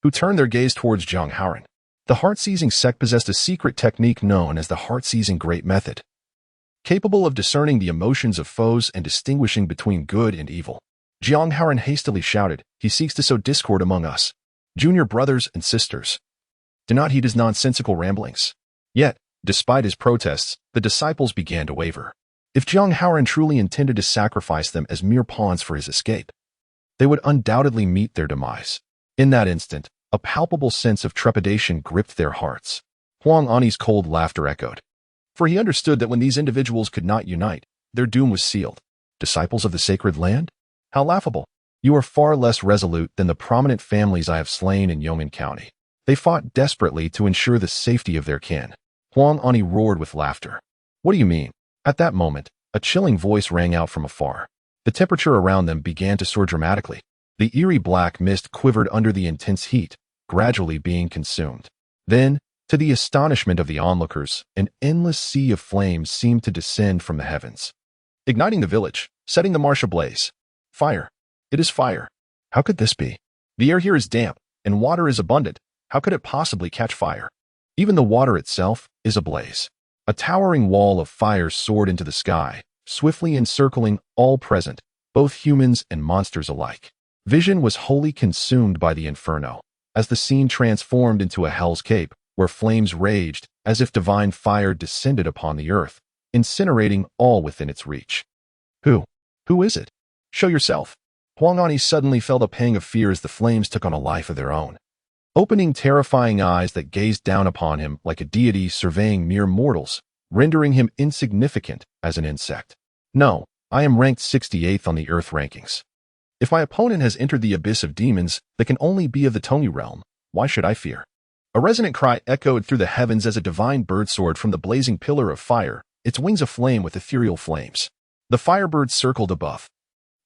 who turned their gaze towards Jiang Haoran. The heart-seizing sect possessed a secret technique known as the heart-seizing great method, capable of discerning the emotions of foes and distinguishing between good and evil. Jiang Haoran hastily shouted, "He seeks to sow discord among us, junior brothers and sisters. Do not heed his nonsensical ramblings." Yet, despite his protests, the disciples began to waver. If Jiang Haoran truly intended to sacrifice them as mere pawns for his escape, they would undoubtedly meet their demise. In that instant, a palpable sense of trepidation gripped their hearts. Huang Ani's cold laughter echoed, for he understood that when these individuals could not unite, their doom was sealed. Disciples of the sacred land? How laughable. You are far less resolute than the prominent families I have slain in Yong'an County. They fought desperately to ensure the safety of their kin. Huang Ani roared with laughter. What do you mean? At that moment, a chilling voice rang out from afar. The temperature around them began to soar dramatically. The eerie black mist quivered under the intense heat, gradually being consumed. Then, to the astonishment of the onlookers, an endless sea of flames seemed to descend from the heavens, igniting the village, setting the marsh ablaze. Fire. It is fire. How could this be? The air here is damp, and water is abundant. How could it possibly catch fire? Even the water itself is ablaze. A towering wall of fire soared into the sky, swiftly encircling all present, both humans and monsters alike. Vision was wholly consumed by the inferno, as the scene transformed into a hell's cape, where flames raged as if divine fire descended upon the earth, incinerating all within its reach. Who is it? Show yourself. Huang Ani suddenly felt a pang of fear as the flames took on a life of their own, opening terrifying eyes that gazed down upon him like a deity surveying mere mortals, rendering him insignificant as an insect. No, I am ranked 68th on the Earth rankings. If my opponent has entered the abyss of demons that can only be of the Tony realm, why should I fear? A resonant cry echoed through the heavens as a divine bird soared from the blazing pillar of fire, its wings aflame with ethereal flames. The firebird circled above,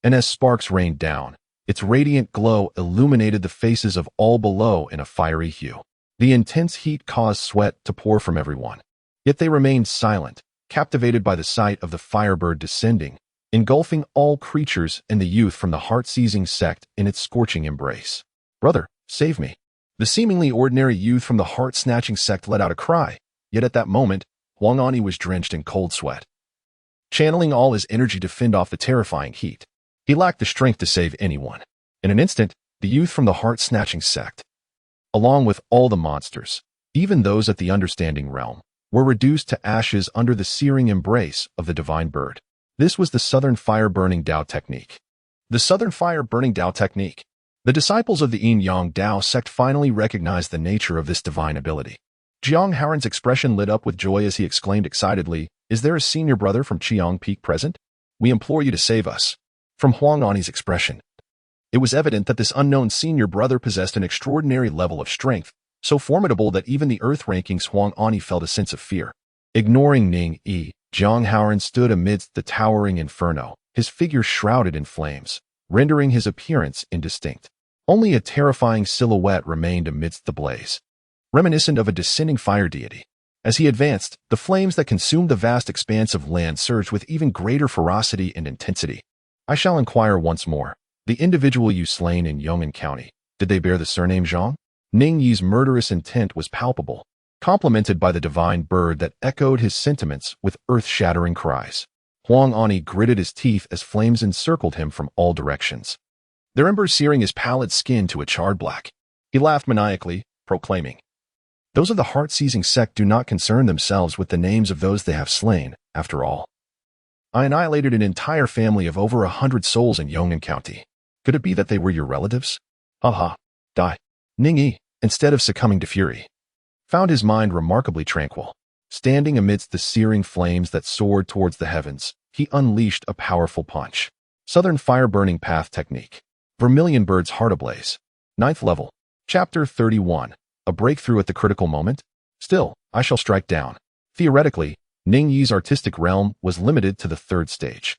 and as sparks rained down, its radiant glow illuminated the faces of all below in a fiery hue. The intense heat caused sweat to pour from everyone. Yet they remained silent, captivated by the sight of the firebird descending, engulfing all creatures and the youth from the heart-seizing sect in its scorching embrace. Brother, save me. The seemingly ordinary youth from the heart-snatching sect let out a cry, yet at that moment, Huang Ani was drenched in cold sweat, channeling all his energy to fend off the terrifying heat. He lacked the strength to save anyone. In an instant, the youth from the heart-snatching sect, along with all the monsters, even those at the understanding realm, were reduced to ashes under the searing embrace of the divine bird. This was the Southern Fire-Burning Dao Technique. The Southern Fire-Burning Dao Technique. The disciples of the Yin-Yang Dao Sect finally recognized the nature of this divine ability. Jiang Haoran's expression lit up with joy as he exclaimed excitedly, "Is there a senior brother from Qiang Peak present? We implore you to save us." From Huang Ani's expression, it was evident that this unknown senior brother possessed an extraordinary level of strength, so formidable that even the Earth rankings Huang Ani felt a sense of fear. Ignoring Ning Yi, Jiang Haoran stood amidst the towering inferno, his figure shrouded in flames, rendering his appearance indistinct. Only a terrifying silhouette remained amidst the blaze, reminiscent of a descending fire deity. As he advanced, the flames that consumed the vast expanse of land surged with even greater ferocity and intensity. I shall inquire once more. The individual you slain in Yong'an County, did they bear the surname Zhang? Ning Yi's murderous intent was palpable, complemented by the divine bird that echoed his sentiments with earth-shattering cries. Huang Ani gritted his teeth as flames encircled him from all directions, their embers searing his pallid skin to a charred black. He laughed maniacally, proclaiming, "Those of the heart-seizing sect do not concern themselves with the names of those they have slain, after all. I annihilated an entire family of over 100 souls in Yong'an County. Could it be that they were your relatives? Ha! Die." Ning Yi, instead of succumbing to fury, found his mind remarkably tranquil. Standing amidst the searing flames that soared towards the heavens, he unleashed a powerful punch. Southern Fire-Burning Path Technique. Vermilion Bird's Heart Ablaze. 9th level. Chapter 31. A breakthrough at the critical moment? Still, I shall strike down. Theoretically, Ning Yi's artistic realm was limited to the 3rd stage,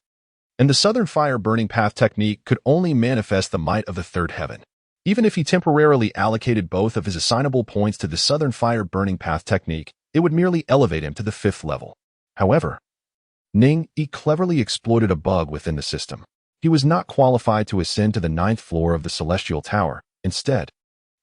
and the Southern Fire-Burning Path Technique could only manifest the might of the 3rd heaven. Even if he temporarily allocated both of his assignable points to the Southern Fire-Burning Path Technique, it would merely elevate him to the 5th level. However, Ning Yi cleverly exploited a bug within the system. He was not qualified to ascend to the 9th floor of the Celestial Tower. Instead,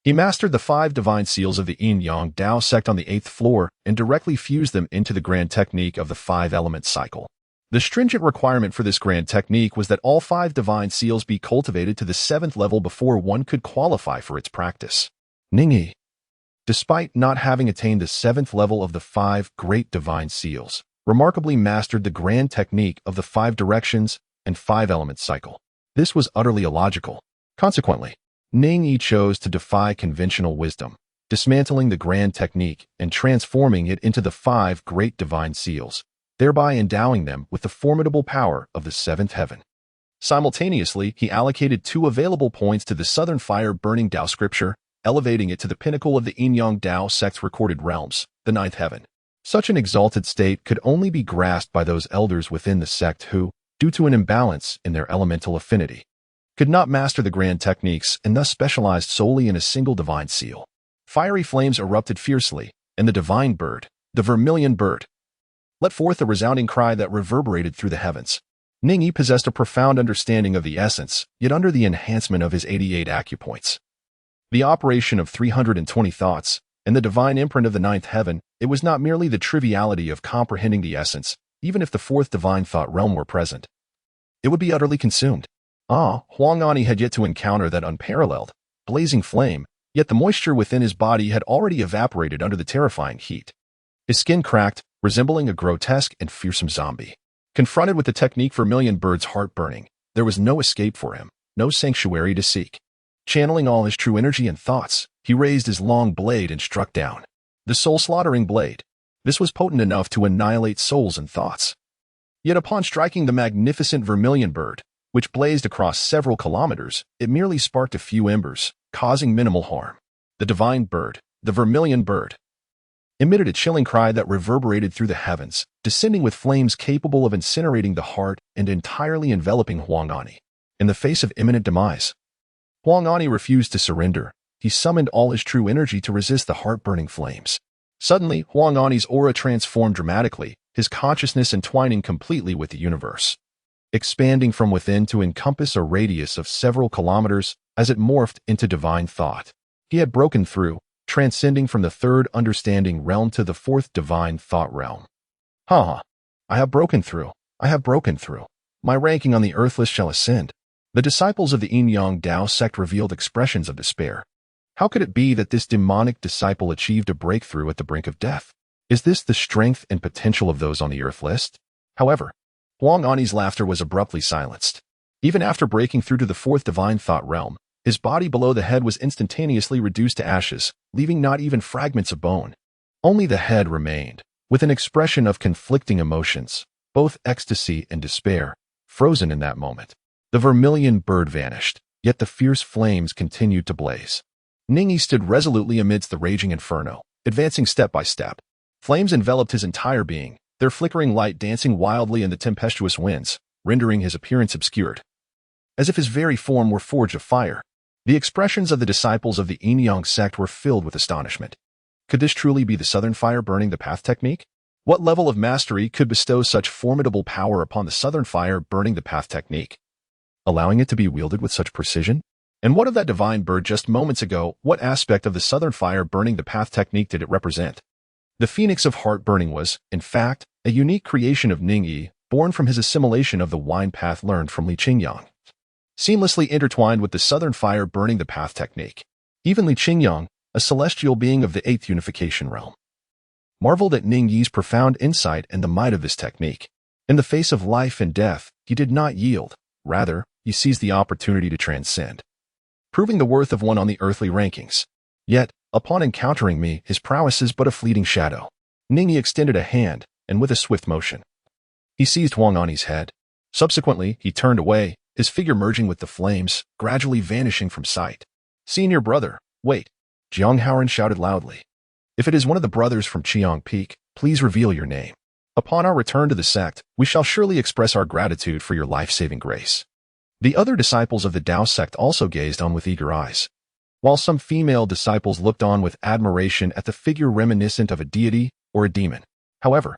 he mastered the 5 divine seals of the Yin-Yang Dao Sect on the 8th floor and directly fused them into the grand technique of the 5-element cycle. The stringent requirement for this grand technique was that all 5 divine seals be cultivated to the 7th level before one could qualify for its practice. Ning Yi, despite not having attained the 7th level of the 5 great divine seals, remarkably mastered the grand technique of the 5 directions and 5-element cycle. This was utterly illogical. Consequently, Ning Yi chose to defy conventional wisdom, dismantling the grand technique and transforming it into the 5 great divine seals, thereby endowing them with the formidable power of the 7th heaven. Simultaneously, he allocated 2 available points to the Southern Fire-Burning Dao Scripture, elevating it to the pinnacle of the Yin-Yang Dao Sect's recorded realms, the 9th heaven. Such an exalted state could only be grasped by those elders within the sect who, due to an imbalance in their elemental affinity, could not master the grand techniques and thus specialized solely in a single divine seal. Fiery flames erupted fiercely, and the divine bird, the vermilion bird, let forth a resounding cry that reverberated through the heavens. Ning Yi possessed a profound understanding of the essence, yet under the enhancement of his 88 acupoints, the operation of 320 thoughts, and the divine imprint of the 9th heaven, it was not merely the triviality of comprehending the essence. Even if the 4th divine thought realm were present, it would be utterly consumed. Huang Ani had yet to encounter that unparalleled, blazing flame, yet the moisture within his body had already evaporated under the terrifying heat. His skin cracked, resembling a grotesque and fearsome zombie. Confronted with the technique Vermilion Bird's heart burning, There was no escape for him, no sanctuary to seek. Channeling all his true energy and thoughts, he raised his long blade and struck down. The soul-slaughtering blade. This was potent enough to annihilate souls and thoughts. Yet upon striking the magnificent vermilion bird, which blazed across several kilometers, it merely sparked a few embers, causing minimal harm. The divine bird, the vermilion bird, emitted a chilling cry that reverberated through the heavens, descending with flames capable of incinerating the heart and entirely enveloping Huang Ani. In the face of imminent demise, Huang Ani refused to surrender. He summoned all his true energy to resist the heart-burning flames. Suddenly, Huang Ani's aura transformed dramatically, his consciousness entwining completely with the universe, expanding from within to encompass a radius of several kilometers as it morphed into divine thought. He had broken through, transcending from the third understanding realm to the fourth divine thought realm. I have broken through. I have broken through. My ranking on the earth list shall ascend. The disciples of the Yin-Yang Dao Sect revealed expressions of despair. How could it be that this demonic disciple achieved a breakthrough at the brink of death? Is this the strength and potential of those on the earth list? However, Huang Ani's laughter was abruptly silenced. Even after breaking through to the fourth divine thought realm, his body below the head was instantaneously reduced to ashes, leaving not even fragments of bone. Only the head remained, with an expression of conflicting emotions, both ecstasy and despair, frozen in that moment. The vermilion bird vanished, yet the fierce flames continued to blaze. Ning Yi stood resolutely amidst the raging inferno, advancing step by step. Flames enveloped his entire being, their flickering light dancing wildly in the tempestuous winds, rendering his appearance obscured, as if his very form were forged of fire. The expressions of the disciples of the Yin-Yang sect were filled with astonishment. Could this truly be the Southern Fire burning the path technique? What level of mastery could bestow such formidable power upon the Southern Fire burning the path technique, allowing it to be wielded with such precision? And what of that divine bird just moments ago? What aspect of the Southern Fire burning the path technique did it represent? The Phoenix of Heart Burning was, in fact, a unique creation of Ning Yi, born from his assimilation of the wine path learned from Li Qingyang, seamlessly intertwined with the Southern Fire burning the path technique. Even Li Qingyang, a celestial being of the 8th unification realm, marveled at Ning Yi's profound insight and the might of this technique. In the face of life and death, he did not yield. Rather, he seized the opportunity to transcend, proving the worth of one on the earthly rankings. Yet, upon encountering me, his prowess is but a fleeting shadow. Ning Yi extended a hand, and with a swift motion, he seized Huang Ani's head. Subsequently, he turned away, his figure merging with the flames, gradually vanishing from sight. "Senior brother, wait!" Jiang Haoran shouted loudly. "If it is one of the brothers from Qiang Peak, please reveal your name. Upon our return to the sect, we shall surely express our gratitude for your life-saving grace." The other disciples of the Dao Sect also gazed on with eager eyes, while some female disciples looked on with admiration at the figure reminiscent of a deity or a demon. However,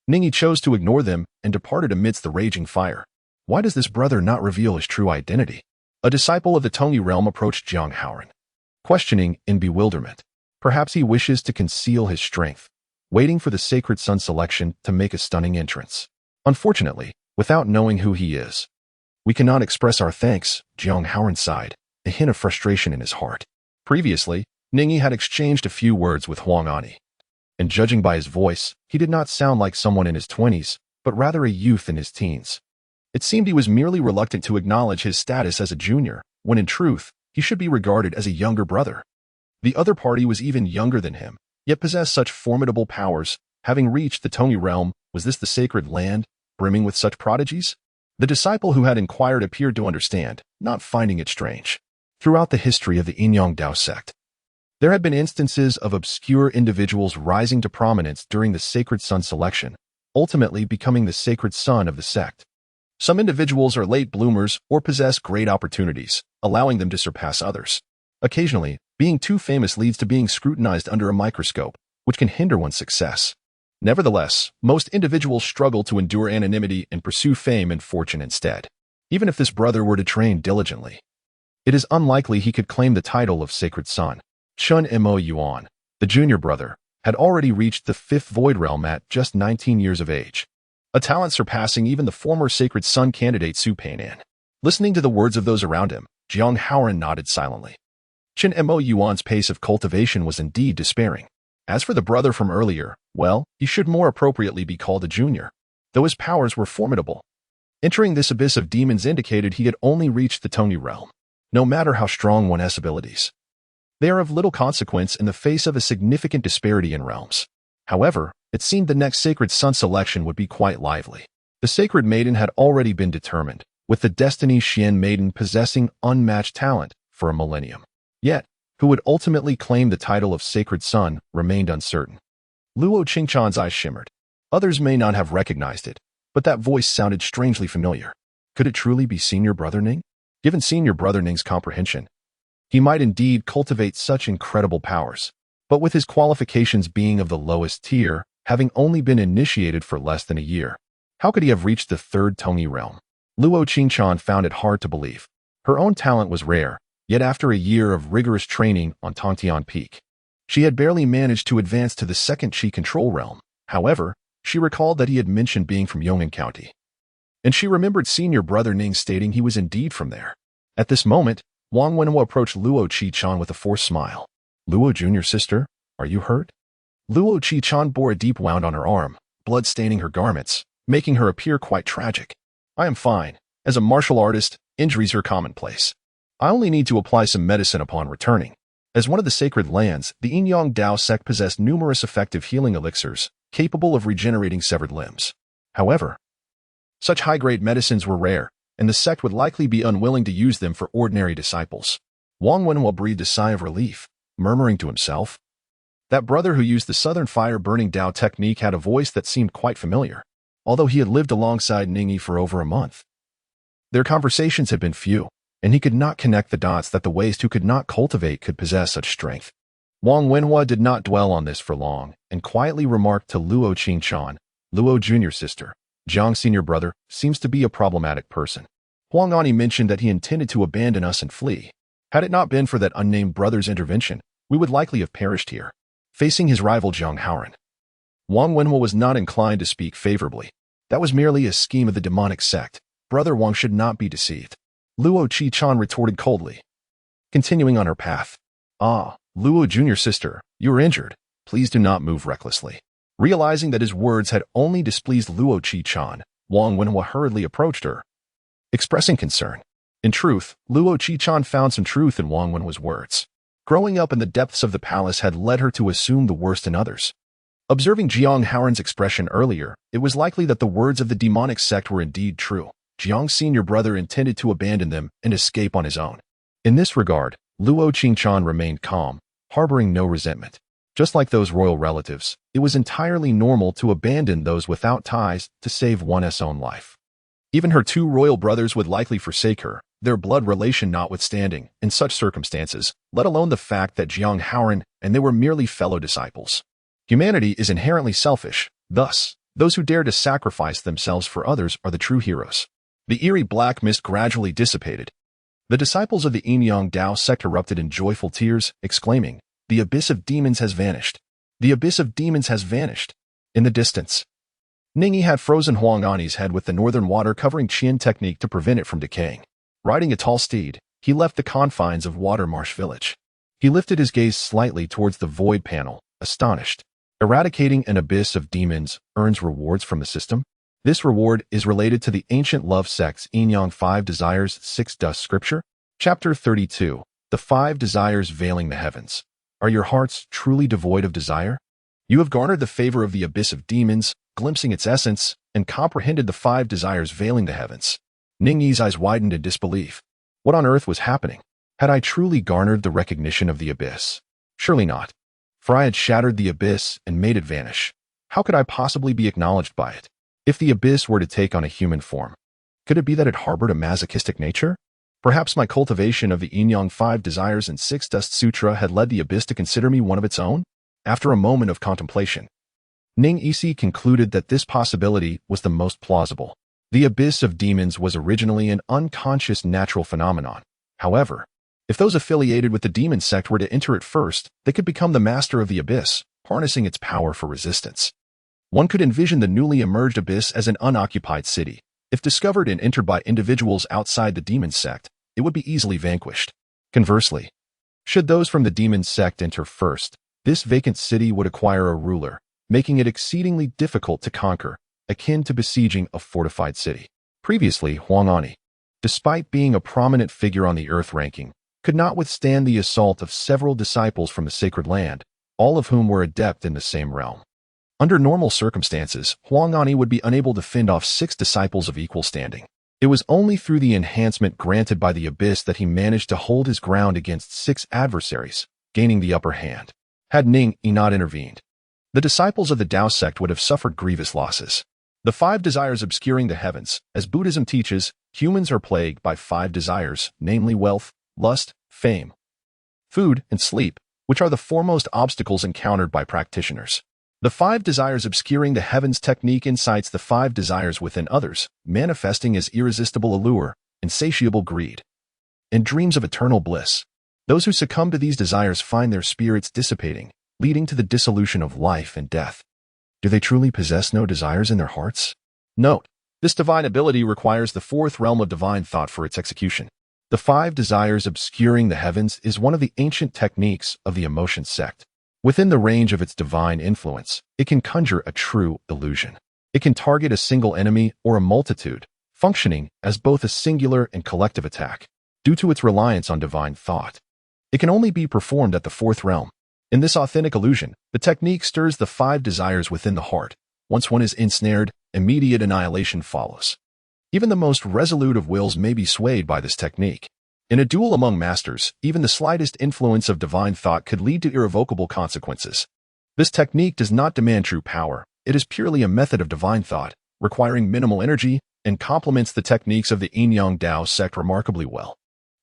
Ning Yi chose to ignore them and departed amidst the raging fire. Why does this brother not reveal his true identity? A disciple of the Tongyi realm approached Jiang Haoran, questioning in bewilderment. Perhaps he wishes to conceal his strength, waiting for the sacred sun selection to make a stunning entrance. Unfortunately, without knowing who he is, we cannot express our thanks, Jiang Haoran sighed, a hint of frustration in his heart. Previously, Ning Yi had exchanged a few words with Huang Ani, and judging by his voice, he did not sound like someone in his 20s, but rather a youth in his teens. It seemed he was merely reluctant to acknowledge his status as a junior, when in truth, he should be regarded as a younger brother. The other party was even younger than him, yet possessed such formidable powers. Having reached the Tongyi realm, was this the sacred land, brimming with such prodigies? The disciple who had inquired appeared to understand, not finding it strange. Throughout the history of the Yin-Yang Dao Sect, there had been instances of obscure individuals rising to prominence during the sacred sun selection, ultimately becoming the sacred son of the sect. Some individuals are late bloomers or possess great opportunities, allowing them to surpass others. Occasionally, being too famous leads to being scrutinized under a microscope, which can hinder one's success. Nevertheless, most individuals struggle to endure anonymity and pursue fame and fortune instead. Even if this brother were to train diligently, it is unlikely he could claim the title of Sacred Son. Chun Mo Yuan, the junior brother, had already reached the 5th Void Realm at just 19 years of age, a talent surpassing even the former Sacred Son candidate Su Peinan. Listening to the words of those around him, Jiang Haoran nodded silently. Chun Mo Yuan's pace of cultivation was indeed despairing. As for the brother from earlier, well, he should more appropriately be called a junior, though his powers were formidable. Entering this abyss of demons indicated he had only reached the Tony realm, no matter how strong one's abilities. They are of little consequence in the face of a significant disparity in realms. However, it seemed the next Sacred Son selection would be quite lively. The Sacred Maiden had already been determined, with the Destiny Xian Maiden possessing unmatched talent for a millennium. Yet, who would ultimately claim the title of Sacred Son remained uncertain. Luo Qingchan's eyes shimmered. Others may not have recognized it, but that voice sounded strangely familiar. Could it truly be Senior Brother Ning? Given Senior Brother Ning's comprehension, he might indeed cultivate such incredible powers, but with his qualifications being of the lowest tier, having only been initiated for less than a year, how could he have reached the third Tony realm? Luo Qingchan found it hard to believe. Her own talent was rare, yet after a year of rigorous training on Tongtian Peak, she had barely managed to advance to the second Qi control realm. However, she recalled that he had mentioned being from Yong'an County, and she remembered Senior Brother Ning stating he was indeed from there. At this moment, Wang Wenhua approached Luo Qichan with a forced smile. Luo Jr. sister, are you hurt? Luo Qichan bore a deep wound on her arm, blood staining her garments, making her appear quite tragic. I am fine. As a martial artist, injuries are commonplace. I only need to apply some medicine upon returning. As one of the sacred lands, the Yin-Yang Dao Sect possessed numerous effective healing elixirs, capable of regenerating severed limbs. However, such high-grade medicines were rare, and the sect would likely be unwilling to use them for ordinary disciples. Wang Wenhua breathed a sigh of relief, murmuring to himself. That brother who used the Southern Fire-Burning Dao technique had a voice that seemed quite familiar, although he had lived alongside Ning Yi for over a month. Their conversations had been few, and he could not connect the dots that the waste who could not cultivate could possess such strength. Wang Wenhua did not dwell on this for long, and quietly remarked to Luo Qingchan, Luo Jr. sister, Jiang Senior Brother seems to be a problematic person. Huang Ani mentioned that he intended to abandon us and flee. Had it not been for that unnamed brother's intervention, we would likely have perished here, facing his rival Zhang Haoran. Wang Wenhua was not inclined to speak favorably. That was merely a scheme of the demonic sect. Brother Wang should not be deceived. Luo Qichan retorted coldly, continuing on her path. Ah, Luo Jr. sister, you are injured. Please do not move recklessly. Realizing that his words had only displeased Luo Qichan, Wang Wenhua hurriedly approached her, expressing concern. In truth, Luo Qichan found some truth in Wang Wenhua's words. Growing up in the depths of the palace had led her to assume the worst in others. Observing Jiang Haoran's expression earlier, it was likely that the words of the demonic sect were indeed true. Jiang's senior brother intended to abandon them and escape on his own. In this regard, Luo Qingchan remained calm, harboring no resentment. Just like those royal relatives, it was entirely normal to abandon those without ties to save one's own life. Even her two royal brothers would likely forsake her, their blood relation notwithstanding, in such circumstances, let alone the fact that Jiang Haoran and they were merely fellow disciples. Humanity is inherently selfish, thus, those who dare to sacrifice themselves for others are the true heroes. The eerie black mist gradually dissipated. The disciples of the Yin-Yang Dao Sect erupted in joyful tears, exclaiming, "The abyss of demons has vanished. The abyss of demons has vanished." In the distance, Ning Yi had frozen Huang Ani's head with the northern water covering Qian technique to prevent it from decaying. Riding a tall steed, he left the confines of Watermarsh Village. He lifted his gaze slightly towards the void panel, astonished. Eradicating an abyss of demons earns rewards from the system. This reward is related to the ancient love sect's Yin-Yang 5 Desires 6 Dust Scripture. Chapter 32, The 5 Desires Veiling the Heavens. Are your hearts truly devoid of desire? You have garnered the favor of the abyss of demons, glimpsing its essence, and comprehended the 5 desires veiling the heavens. Ning Yi's eyes widened in disbelief. What on earth was happening? Had I truly garnered the recognition of the abyss? Surely not. For I had shattered the abyss and made it vanish. How could I possibly be acknowledged by it? If the abyss were to take on a human form, could it be that it harbored a masochistic nature? Perhaps my cultivation of the Yin-Yang 5 Desires and 6 Dust Sutra had led the abyss to consider me one of its own? After a moment of contemplation, Ning Yi concluded that this possibility was the most plausible. The abyss of demons was originally an unconscious natural phenomenon. However, if those affiliated with the demon sect were to enter it first, they could become the master of the abyss, harnessing its power for resistance. One could envision the newly emerged abyss as an unoccupied city. If discovered and entered by individuals outside the demon sect, it would be easily vanquished. Conversely, should those from the demon sect enter first, this vacant city would acquire a ruler, making it exceedingly difficult to conquer, akin to besieging a fortified city. Previously, Huang Ani, despite being a prominent figure on the Earth ranking, could not withstand the assault of several disciples from the sacred land, all of whom were adept in the same realm. Under normal circumstances, Huang Ani would be unable to fend off 6 disciples of equal standing. It was only through the enhancement granted by the Abyss that he managed to hold his ground against 6 adversaries, gaining the upper hand. Had Ning Yi not intervened, the disciples of the Dao Sect would have suffered grievous losses. The 5 desires obscuring the heavens. As Buddhism teaches, humans are plagued by 5 desires, namely wealth, lust, fame, food, and sleep, which are the foremost obstacles encountered by practitioners. The 5 desires obscuring the heavens technique incites the 5 desires within others, manifesting as irresistible allure, insatiable greed, and dreams of eternal bliss. Those who succumb to these desires find their spirits dissipating, leading to the dissolution of life and death. Do they truly possess no desires in their hearts? Note, this divine ability requires the 4th realm of divine thought for its execution. The 5 desires obscuring the heavens is one of the ancient techniques of the Emotion Sect. Within the range of its divine influence, it can conjure a true illusion. It can target a single enemy or a multitude, functioning as both a singular and collective attack. Due to its reliance on divine thought, it can only be performed at the 4th realm. In this authentic illusion, the technique stirs the 5 desires within the heart. Once one is ensnared, immediate annihilation follows. Even the most resolute of wills may be swayed by this technique. In a duel among masters, even the slightest influence of divine thought could lead to irrevocable consequences. This technique does not demand true power. It is purely a method of divine thought, requiring minimal energy, and complements the techniques of the Yin-Yang Dao Sect remarkably well.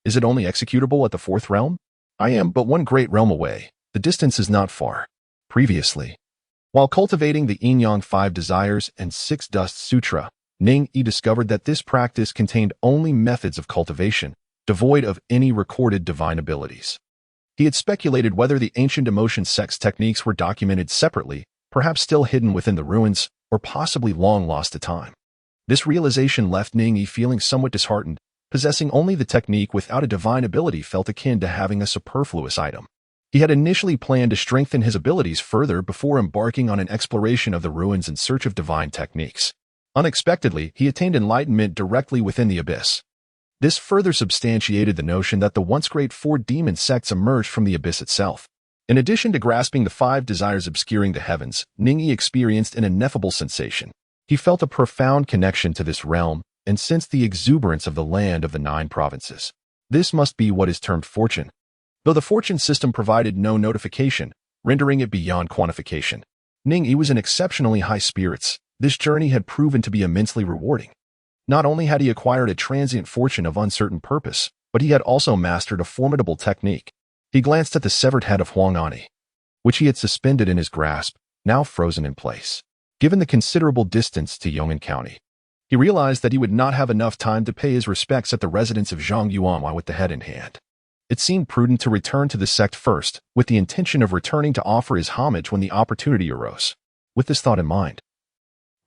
Is it only executable at the 4th realm? I am but one great realm away. The distance is not far. Previously, while cultivating the Yin-Yang 5 Desires and 6 Dust Sutra, Ning Yi discovered that this practice contained only methods of cultivation, devoid of any recorded divine abilities. He had speculated whether the ancient Emotion Sect's techniques were documented separately, perhaps still hidden within the ruins, or possibly long lost to time. This realization left Ning Yi feeling somewhat disheartened. Possessing only the technique without a divine ability felt akin to having a superfluous item. He had initially planned to strengthen his abilities further before embarking on an exploration of the ruins in search of divine techniques. Unexpectedly, he attained enlightenment directly within the Abyss. This further substantiated the notion that the once great 4 demon sects emerged from the Abyss itself. In addition to grasping the 5 desires obscuring the heavens, Ning Yi experienced an ineffable sensation. He felt a profound connection to this realm, and sensed the exuberance of the land of the 9 provinces. This must be what is termed fortune. Though the fortune system provided no notification, rendering it beyond quantification, Ning Yi was in exceptionally high spirits. This journey had proven to be immensely rewarding. Not only had he acquired a transient fortune of uncertain purpose, but he had also mastered a formidable technique. He glanced at the severed head of Huang Ani, which he had suspended in his grasp, now frozen in place. Given the considerable distance to Yong'an County, he realized that he would not have enough time to pay his respects at the residence of Zhang Yuan with the head in hand. It seemed prudent to return to the sect first, with the intention of returning to offer his homage when the opportunity arose. With this thought in mind,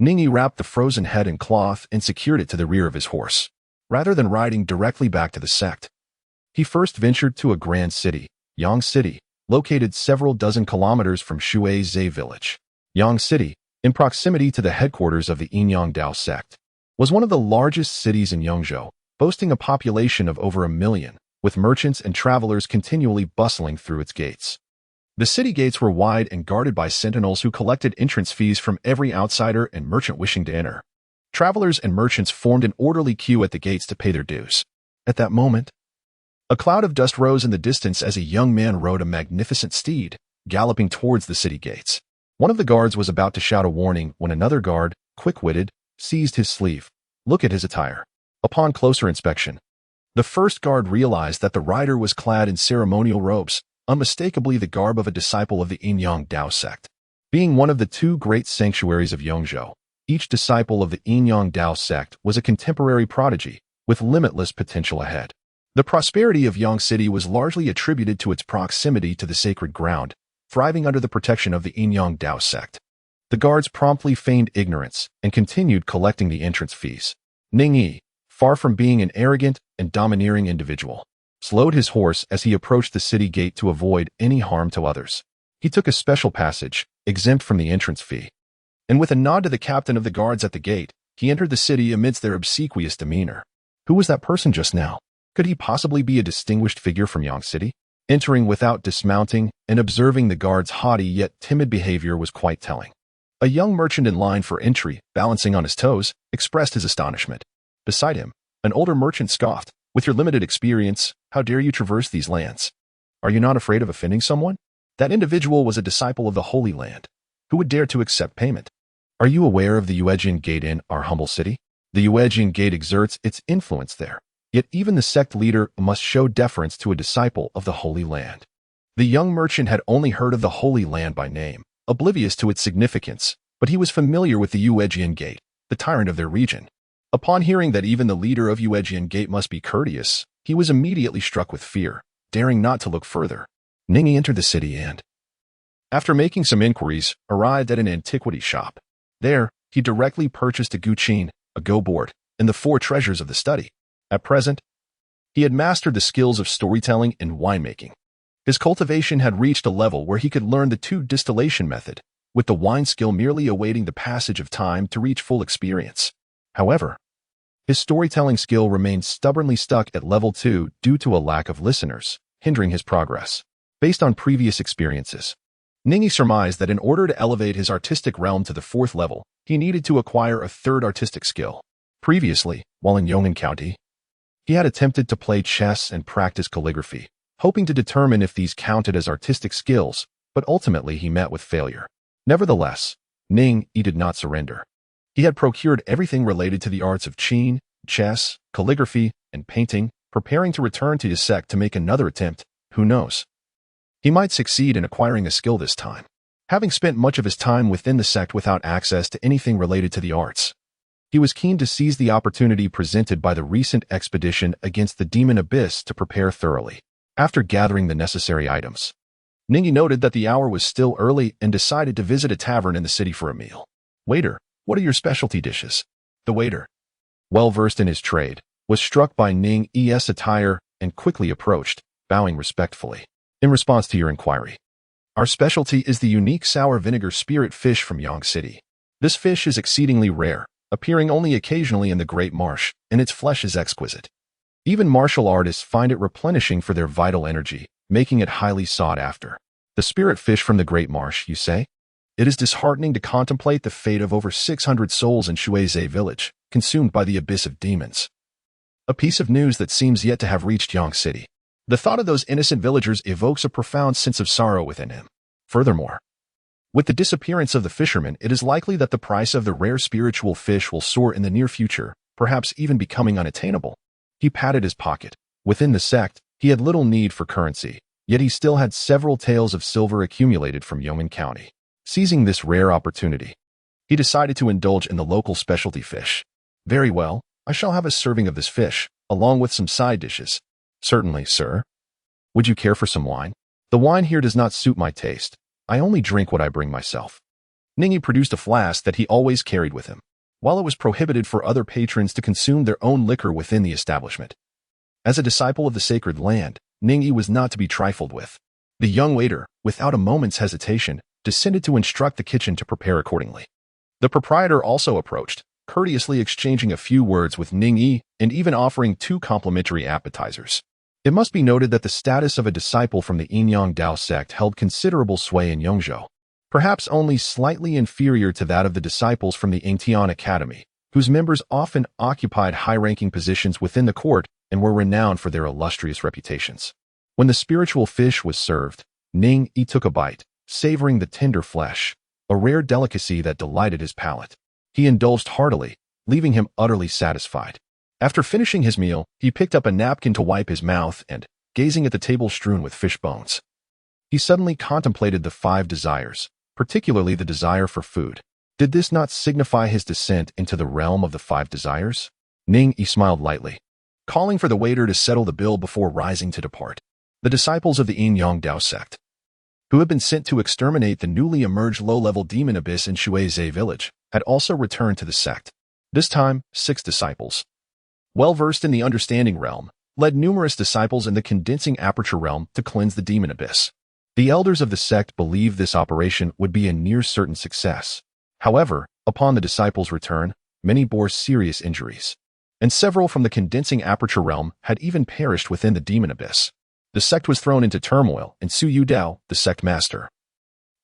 Ning Yi wrapped the frozen head in cloth and secured it to the rear of his horse. Rather than riding directly back to the sect, he first ventured to a grand city, Yang City, located several dozen kilometers from Shuizhe village. Yang City, in proximity to the headquarters of the Yin-Yang Dao Sect, was one of the largest cities in Yongzhou, boasting a population of over 1 million, with merchants and travelers continually bustling through its gates. The city gates were wide and guarded by sentinels who collected entrance fees from every outsider and merchant wishing to enter. Travelers and merchants formed an orderly queue at the gates to pay their dues. At that moment, a cloud of dust rose in the distance as a young man rode a magnificent steed, galloping towards the city gates. One of the guards was about to shout a warning when another guard, quick-witted, seized his sleeve. Look at his attire. Upon closer inspection, the first guard realized that the rider was clad in ceremonial robes, unmistakably the garb of a disciple of the Yin-Yang Dao Sect. Being one of the 2 great sanctuaries of Yongzhou, each disciple of the Yin-Yang Dao Sect was a contemporary prodigy, with limitless potential ahead. The prosperity of Yang City was largely attributed to its proximity to the sacred ground, thriving under the protection of the Yin-Yang Dao Sect. The guards promptly feigned ignorance and continued collecting the entrance fees. Ning Yi, far from being an arrogant and domineering individual, slowed his horse as he approached the city gate to avoid any harm to others. He took a special passage, exempt from the entrance fee. And with a nod to the captain of the guards at the gate, He entered the city amidst their obsequious demeanor. Who was that person just now? Could he possibly be a distinguished figure from Yang City? Entering without dismounting and observing the guard's haughty yet timid behavior was quite telling. A young merchant in line for entry, balancing on his toes, expressed his astonishment. Beside him, an older merchant scoffed, "With your limited experience, how dare you traverse these lands? Are you not afraid of offending someone?" That individual was a disciple of the Holy Land. Who would dare to accept payment? "Are you aware of the Yuejian Gate in our humble city? The Yuejian Gate exerts its influence there. Yet even the sect leader must show deference to a disciple of the Holy Land." The young merchant had only heard of the Holy Land by name, oblivious to its significance, but he was familiar with the Yuejian Gate, the tyrant of their region. Upon hearing that even the leader of Yuejian Gate must be courteous, he was immediately struck with fear, daring not to look further. Ning Yi entered the city and, after making some inquiries, arrived at an antiquity shop. There, he directly purchased a guqin, a go board, and the 4 treasures of the study. At present, he had mastered the skills of storytelling and winemaking. His cultivation had reached a level where he could learn the 2 distillation method, with the wine skill merely awaiting the passage of time to reach full experience. However, his storytelling skill remained stubbornly stuck at level 2 due to a lack of listeners, hindering his progress. Based on previous experiences, Ning Yi surmised that in order to elevate his artistic realm to the 4th level, he needed to acquire a 3rd artistic skill. Previously, while in Yong'an County, he had attempted to play chess and practice calligraphy, hoping to determine if these counted as artistic skills, but ultimately he met with failure. Nevertheless, Ning Yi did not surrender. He had procured everything related to the arts of qin, chess, calligraphy, and painting, preparing to return to his sect to make another attempt. Who knows? He might succeed in acquiring a skill this time. Having spent much of his time within the sect without access to anything related to the arts, he was keen to seize the opportunity presented by the recent expedition against the demon abyss to prepare thoroughly. After gathering the necessary items, Ning Yi noted that the hour was still early and decided to visit a tavern in the city for a meal. "Waiter, what are your specialty dishes?" The waiter, well versed in his trade, was struck by Ning Yi's attire and quickly approached, bowing respectfully. "In response to your inquiry, our specialty is the unique sour vinegar spirit fish from Yang City. This fish is exceedingly rare, appearing only occasionally in the Great Marsh, and its flesh is exquisite. Even martial artists find it replenishing for their vital energy, making it highly sought after." The spirit fish from the Great Marsh, you say? It is disheartening to contemplate the fate of over 600 souls in Shuizhe village, consumed by the abyss of demons. A piece of news that seems yet to have reached Yang City. The thought of those innocent villagers evokes a profound sense of sorrow within him. Furthermore, with the disappearance of the fishermen, it is likely that the price of the rare spiritual fish will soar in the near future, perhaps even becoming unattainable. He patted his pocket. Within the sect, he had little need for currency, yet he still had several taels of silver accumulated from Yong'an County. Seizing this rare opportunity, he decided to indulge in the local specialty fish. "Very well, I shall have a serving of this fish, along with some side dishes." "Certainly, sir. Would you care for some wine?" "The wine here does not suit my taste. I only drink what I bring myself." Ning Yi produced a flask that he always carried with him, while it was prohibited for other patrons to consume their own liquor within the establishment. As a disciple of the sacred land, Ning Yi was not to be trifled with. The young waiter, without a moment's hesitation, descended to instruct the kitchen to prepare accordingly. The proprietor also approached, courteously exchanging a few words with Ning Yi and even offering 2 complimentary appetizers. It must be noted that the status of a disciple from the Yinyang Dao Sect held considerable sway in Yongzhou, perhaps only slightly inferior to that of the disciples from the Yingtian Academy, whose members often occupied high-ranking positions within the court and were renowned for their illustrious reputations. When the spiritual fish was served, Ning Yi took a bite, savoring the tender flesh, a rare delicacy that delighted his palate. He indulged heartily, leaving him utterly satisfied. After finishing his meal, he picked up a napkin to wipe his mouth and, gazing at the table strewn with fish bones, he suddenly contemplated the 5 desires, particularly the desire for food. Did this not signify his descent into the realm of the 5 desires? Ning Yi smiled lightly, calling for the waiter to settle the bill before rising to depart. The disciples of the Yinyang Dao Sect, who had been sent to exterminate the newly emerged low-level demon abyss in Shuizhe village, had also returned to the sect. This time, 6 disciples, well-versed in the understanding realm, led numerous disciples in the condensing aperture realm to cleanse the demon abyss. The elders of the sect believed this operation would be a near certain success. However, upon the disciples' return, many bore serious injuries, and several from the condensing aperture realm had even perished within the demon abyss. The sect was thrown into turmoil, and Su Yudao, the sect master,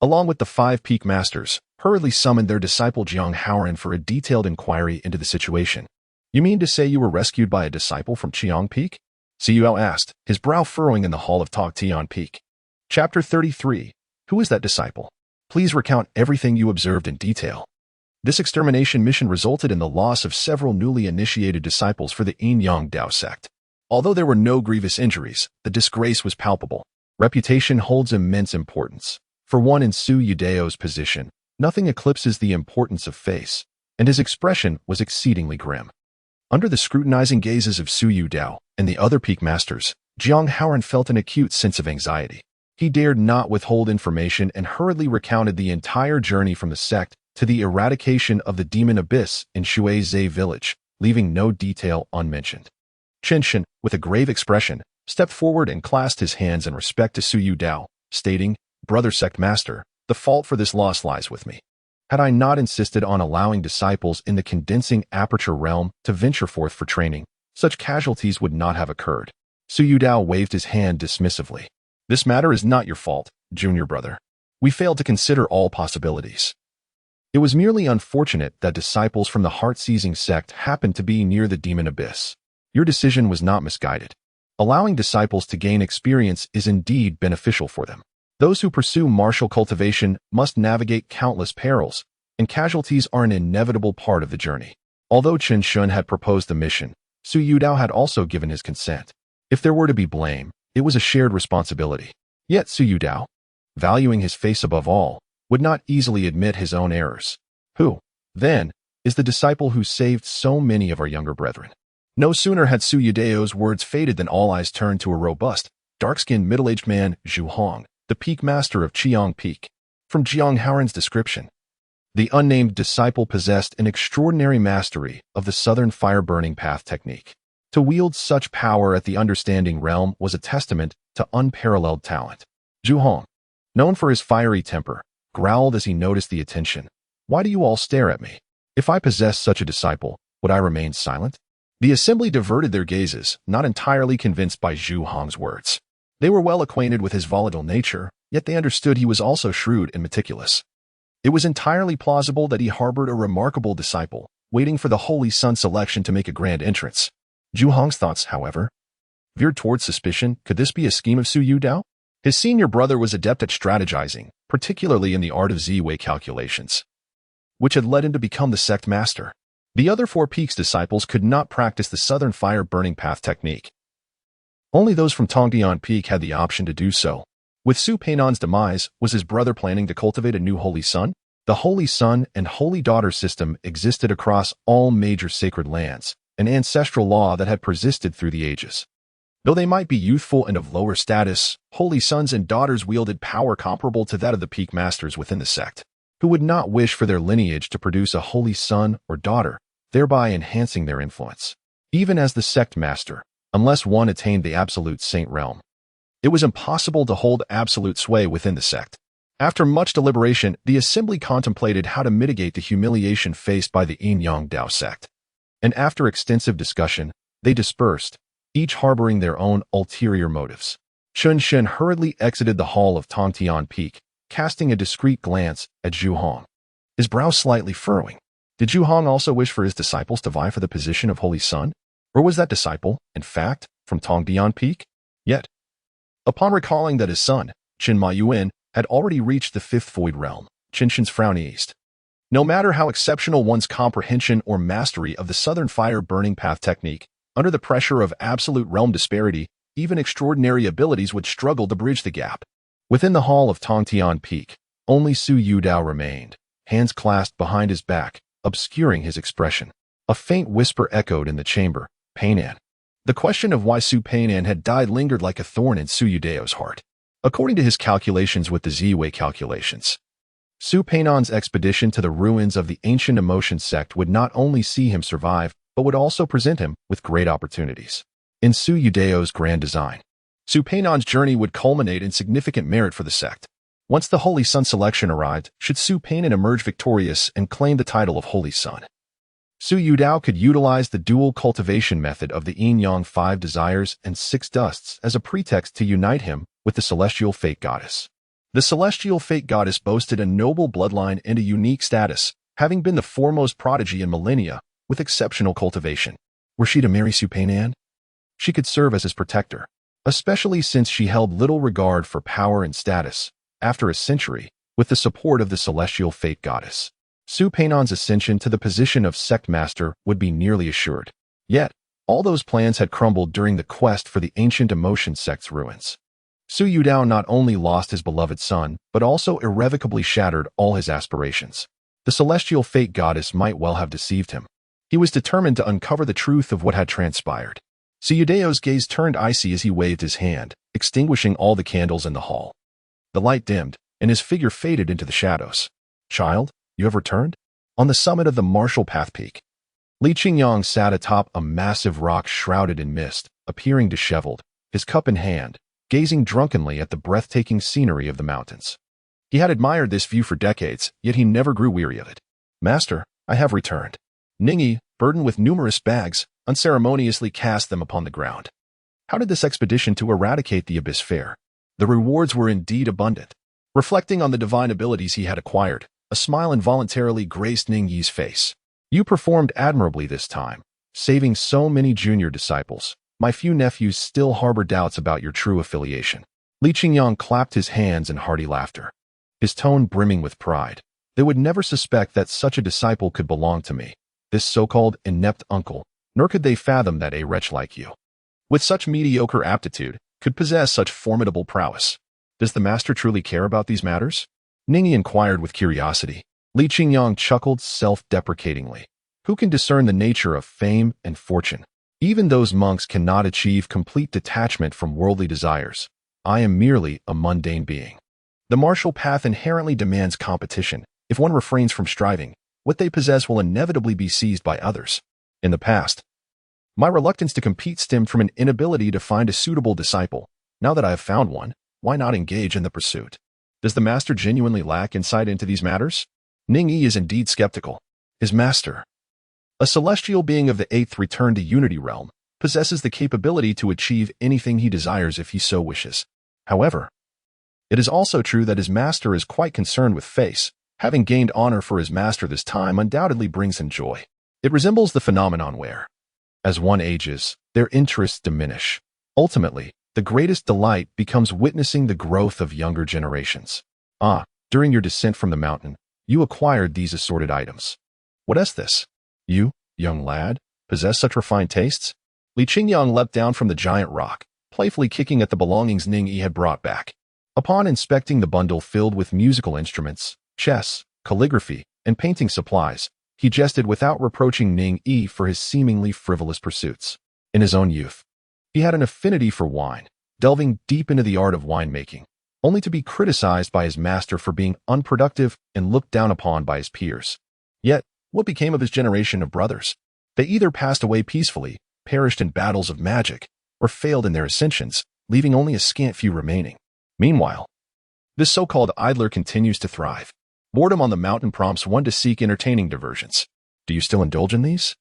along with the 5 peak masters, hurriedly summoned their disciple Jiang Haoran for a detailed inquiry into the situation. You mean to say you were rescued by a disciple from Qiang Peak? Su Yudao asked, his brow furrowing in the hall of Tongtian Peak. Chapter 33. Who is that disciple? Please recount everything you observed in detail. This extermination mission resulted in the loss of several newly initiated disciples for the Yin-Yang Dao Sect. Although there were no grievous injuries, the disgrace was palpable. Reputation holds immense importance. For one in Su Yudao's position, nothing eclipses the importance of face, and his expression was exceedingly grim. Under the scrutinizing gazes of Su Yudao and the other peak masters, Jiang Haoran felt an acute sense of anxiety. He dared not withhold information and hurriedly recounted the entire journey from the sect to the eradication of the demon abyss in Shuizhe village, leaving no detail unmentioned. Chen Shen, with a grave expression, stepped forward and clasped his hands in respect to Su Yudao, stating, "Brother sect master, the fault for this loss lies with me. Had I not insisted on allowing disciples in the condensing aperture realm to venture forth for training, such casualties would not have occurred." Su Yudao waved his hand dismissively. "This matter is not your fault, junior brother. We failed to consider all possibilities. It was merely unfortunate that disciples from the heart-seizing sect happened to be near the demon abyss. Your decision was not misguided. Allowing disciples to gain experience is indeed beneficial for them. Those who pursue martial cultivation must navigate countless perils, and casualties are an inevitable part of the journey." Although Chen Shun had proposed the mission, Su Yudao had also given his consent. If there were to be blame, it was a shared responsibility. Yet Su Yudao, valuing his face above all, would not easily admit his own errors. Who, then, is the disciple who saved so many of our younger brethren? No sooner had Su Yudao's words faded than all eyes turned to a robust, dark-skinned middle-aged man, Zhu Hong, the peak master of Qiang Peak. From Jiang Haoran's description, the unnamed disciple possessed an extraordinary mastery of the southern fire-burning path technique. To wield such power at the understanding realm was a testament to unparalleled talent. Zhu Hong, known for his fiery temper, growled as he noticed the attention. "Why do you all stare at me? If I possessed such a disciple, would I remain silent?" The assembly diverted their gazes, not entirely convinced by Zhu Hong's words. They were well acquainted with his volatile nature, yet they understood he was also shrewd and meticulous. It was entirely plausible that he harbored a remarkable disciple, waiting for the Holy Sun selection to make a grand entrance. Zhu Hong's thoughts, however, veered towards suspicion. Could this be a scheme of Su Yudao? His senior brother was adept at strategizing, particularly in the art of Z-Wei calculations, which had led him to become the sect master. The other 4 peaks disciples could not practice the southern fire-burning path technique. Only those from Tongtian Peak had the option to do so. With Su Peinan's demise, was his brother planning to cultivate a new Holy Sun? The Holy Sun and Holy Daughter system existed across all major sacred lands, an ancestral law that had persisted through the ages. Though they might be youthful and of lower status, Holy Sons and Daughters wielded power comparable to that of the peak masters within the sect. Who would not wish for their lineage to produce a holy son or daughter, thereby enhancing their influence? Even as the sect master, unless one attained the absolute saint realm, it was impossible to hold absolute sway within the sect. After much deliberation, the assembly contemplated how to mitigate the humiliation faced by the Yin-Yang Dao Sect. And after extensive discussion, they dispersed, each harboring their own ulterior motives. Chen Shen hurriedly exited the hall of Tongtian Peak, casting a discreet glance at Zhu Hong, his brow slightly furrowing. Did Zhu Hong also wish for his disciples to vie for the position of Holy Sun? Or was that disciple, in fact, from Tongtian Peak? Yet, upon recalling that his son, Qin Ma Yuan, had already reached the 5th void realm, Chen Shen's frown eased. No matter how exceptional one's comprehension or mastery of the southern fire-burning path technique, under the pressure of absolute realm disparity, even extraordinary abilities would struggle to bridge the gap. Within the hall of Tongtian Peak, only Su Yudao remained, hands clasped behind his back, obscuring his expression. A faint whisper echoed in the chamber, "Peinan." The question of why Su Peinan had died lingered like a thorn in Su Yudao's heart. According to his calculations with the Z-Wei calculations, Su Peinan's expedition to the ruins of the ancient emotion sect would not only see him survive, but would also present him with great opportunities. In Su Yudao's grand design, Su Peinan's journey would culminate in significant merit for the sect. Once the Holy Sun selection arrived, should Su Peinan emerge victorious and claim the title of Holy Sun, Su Yudao could utilize the dual cultivation method of the yin-yang 5 desires and 6 dusts as a pretext to unite him with the celestial fate goddess. The celestial fate goddess boasted a noble bloodline and a unique status, having been the foremost prodigy in millennia with exceptional cultivation. Were she to marry Su Peinan, she could serve as his protector, especially since she held little regard for power and status. After a century, with the support of the celestial fate goddess, Su Peinan's ascension to the position of sect master would be nearly assured. Yet, all those plans had crumbled during the quest for the ancient emotion sect's ruins. Su Yudao not only lost his beloved son, but also irrevocably shattered all his aspirations. The celestial fate goddess might well have deceived him. He was determined to uncover the truth of what had transpired. Su Yudao's gaze turned icy as he waved his hand, extinguishing all the candles in the hall. The light dimmed, and his figure faded into the shadows. "Child, you have returned?" On the summit of the Martial Path Peak, Li Qingyang sat atop a massive rock shrouded in mist, appearing disheveled, his cup in hand, gazing drunkenly at the breathtaking scenery of the mountains. He had admired this view for decades, yet he never grew weary of it. "Master, I have returned." Ning Yi, burdened with numerous bags, unceremoniously cast them upon the ground. How did this expedition to eradicate the abyss fare? The rewards were indeed abundant. Reflecting on the divine abilities he had acquired, a smile involuntarily graced Ning Yi's face. "You performed admirably this time, saving so many junior disciples. My few nephews still harbor doubts about your true affiliation." Li Qingyang clapped his hands in hearty laughter, his tone brimming with pride. "They would never suspect that such a disciple could belong to me, this so-called inept uncle, nor could they fathom that a wretch like you, with such mediocre aptitude, could possess such formidable prowess. Does the master truly care about these matters?" Ning Yi inquired with curiosity. Li Qingyang chuckled self-deprecatingly. "Who can discern the nature of fame and fortune? Even those monks cannot achieve complete detachment from worldly desires. I am merely a mundane being. The martial path inherently demands competition. If one refrains from striving, what they possess will inevitably be seized by others. In the past, my reluctance to compete stemmed from an inability to find a suitable disciple. Now that I have found one, why not engage in the pursuit? Does the master genuinely lack insight into these matters?" Ning Yi is indeed skeptical. His master, a celestial being of the 8th return to Unity Realm, possesses the capability to achieve anything he desires if he so wishes. However, it is also true that his master is quite concerned with face. Having gained honor for his master this time undoubtedly brings him joy. It resembles the phenomenon where, as one ages, their interests diminish. Ultimately, the greatest delight becomes witnessing the growth of younger generations. During your descent from the mountain, you acquired these assorted items. What is this? You, young lad, possess such refined tastes? Li Qingyang leapt down from the giant rock, playfully kicking at the belongings Ning Yi had brought back. Upon inspecting the bundle filled with musical instruments, chess, calligraphy, and painting supplies, he jested without reproaching Ning Yi for his seemingly frivolous pursuits. In his own youth, he had an affinity for wine, delving deep into the art of winemaking, only to be criticized by his master for being unproductive and looked down upon by his peers. Yet, what became of his generation of brothers? They either passed away peacefully, perished in battles of magic, or failed in their ascensions, leaving only a scant few remaining. Meanwhile, this so-called idler continues to thrive. Boredom on the mountain prompts one to seek entertaining diversions. Do you still indulge in these?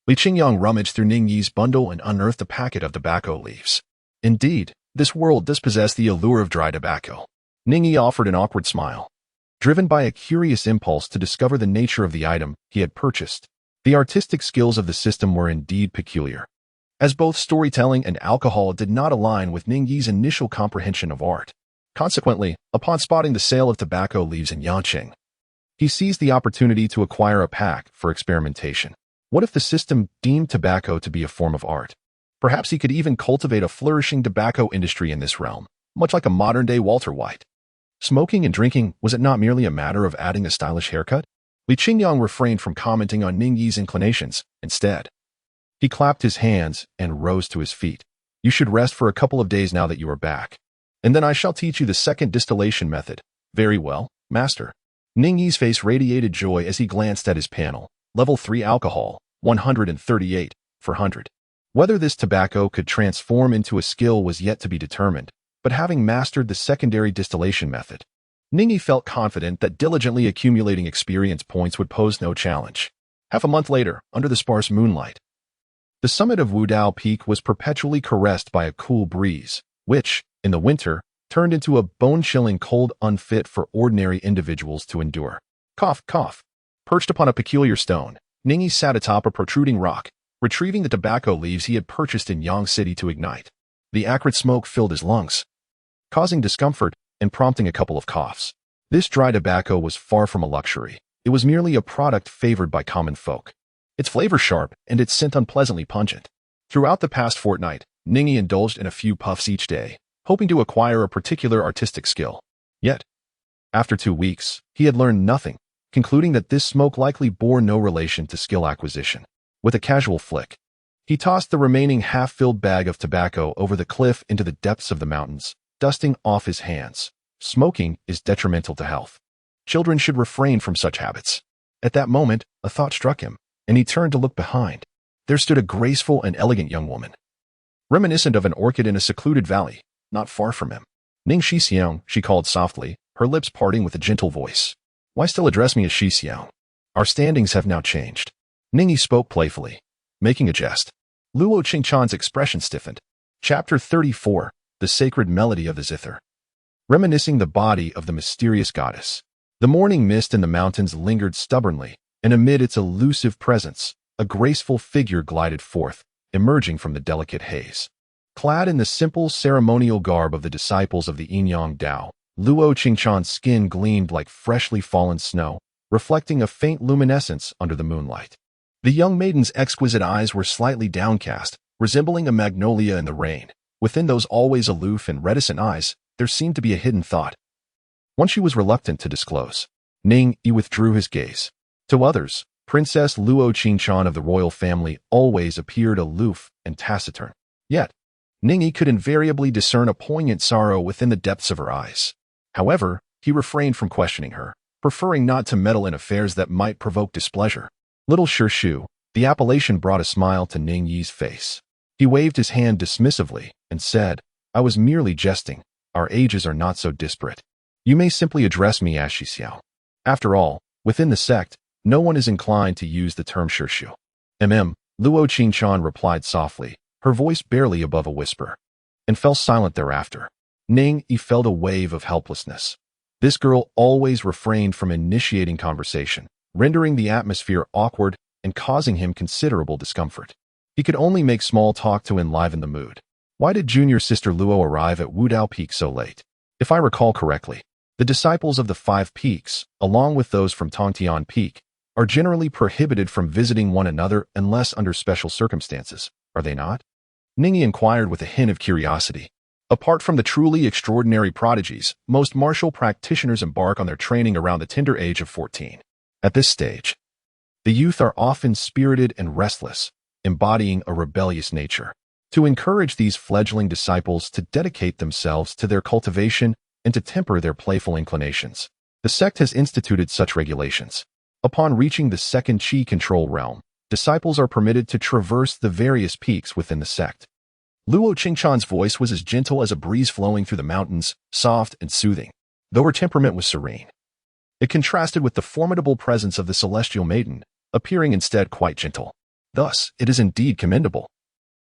Li Qingyang rummaged through Ning Yi's bundle and unearthed a packet of tobacco leaves. Indeed, this world does possess the allure of dry tobacco. Ning Yi offered an awkward smile. Driven by a curious impulse to discover the nature of the item he had purchased, the artistic skills of the system were indeed peculiar, as both storytelling and alcohol did not align with Ning Yi's initial comprehension of art. Consequently, upon spotting the sale of tobacco leaves in Yanqing, he seized the opportunity to acquire a pack for experimentation. What if the system deemed tobacco to be a form of art? Perhaps he could even cultivate a flourishing tobacco industry in this realm, much like a modern-day Walter White. Smoking and drinking, was it not merely a matter of adding a stylish haircut? Li Qingyang refrained from commenting on Ning Yi's inclinations. Instead, he clapped his hands and rose to his feet. "You should rest for a couple of days now that you are back, and then I shall teach you the second distillation method." "Very well, master." Ning Yi's face radiated joy as he glanced at his panel. Level 3 alcohol, 138 for 100. Whether this tobacco could transform into a skill was yet to be determined, but having mastered the secondary distillation method, Ning Yi felt confident that diligently accumulating experience points would pose no challenge. Half a month later, under the sparse moonlight, the summit of Wudao Peak was perpetually caressed by a cool breeze, which, in the winter, turned into a bone-chilling cold unfit for ordinary individuals to endure. Cough, cough. Perched upon a peculiar stone, Ning Yi sat atop a protruding rock, retrieving the tobacco leaves he had purchased in Yang City to ignite. The acrid smoke filled his lungs, causing discomfort and prompting a couple of coughs. This dry tobacco was far from a luxury. It was merely a product favored by common folk. Its flavor sharp and its scent unpleasantly pungent. Throughout the past fortnight, Ning Yi indulged in a few puffs each day, hoping to acquire a particular artistic skill. Yet, after 2 weeks, he had learned nothing, concluding that this smoke likely bore no relation to skill acquisition. With a casual flick, he tossed the remaining half-filled bag of tobacco over the cliff into the depths of the mountains, dusting off his hands. Smoking is detrimental to health. Children should refrain from such habits. At that moment, a thought struck him, and he turned to look behind. There stood a graceful and elegant young woman, reminiscent of an orchid in a secluded valley, not far from him. Ning Xixiang, she called softly, her lips parting with a gentle voice. Why still address me as Xixiang? Our standings have now changed. Ning Yi spoke playfully, making a jest. Luo Qingchan's expression stiffened. Chapter 34, The Sacred Melody of the Zither. Reminiscing the body of the mysterious goddess. The morning mist in the mountains lingered stubbornly, and amid its elusive presence, a graceful figure glided forth, emerging from the delicate haze. Clad in the simple ceremonial garb of the disciples of the Yin-Yang Dao, Luo Qingchan's skin gleamed like freshly fallen snow, reflecting a faint luminescence under the moonlight. The young maiden's exquisite eyes were slightly downcast, resembling a magnolia in the rain. Within those always aloof and reticent eyes, there seemed to be a hidden thought, one she was reluctant to disclose. Ning Yi withdrew his gaze. To others, Princess Luo Qingchan of the royal family always appeared aloof and taciturn. Yet, Ning Yi could invariably discern a poignant sorrow within the depths of her eyes. However, he refrained from questioning her, preferring not to meddle in affairs that might provoke displeasure. Little Shu, the appellation brought a smile to Ning Yi's face. He waved his hand dismissively and said, I was merely jesting. Our ages are not so disparate. You may simply address me as Xixiao. After all, within the sect, no one is inclined to use the term Shu. Luo Qingchan replied softly, her voice barely above a whisper, and fell silent thereafter. Ning Yi felt a wave of helplessness. This girl always refrained from initiating conversation, rendering the atmosphere awkward and causing him considerable discomfort. He could only make small talk to enliven the mood. Why did junior sister Luo arrive at Wudao Peak so late? If I recall correctly, the disciples of the 5 peaks, along with those from Tongtian Peak, are generally prohibited from visiting one another unless under special circumstances, are they not? Ning Yi inquired with a hint of curiosity. Apart from the truly extraordinary prodigies, most martial practitioners embark on their training around the tender age of 14. At this stage, the youth are often spirited and restless, embodying a rebellious nature. To encourage these fledgling disciples to dedicate themselves to their cultivation and to temper their playful inclinations, the sect has instituted such regulations. Upon reaching the second Qi control realm, disciples are permitted to traverse the various peaks within the sect. Luo Qingchan's voice was as gentle as a breeze flowing through the mountains, soft and soothing, though her temperament was serene. It contrasted with the formidable presence of the celestial maiden, appearing instead quite gentle. Thus, it is indeed commendable.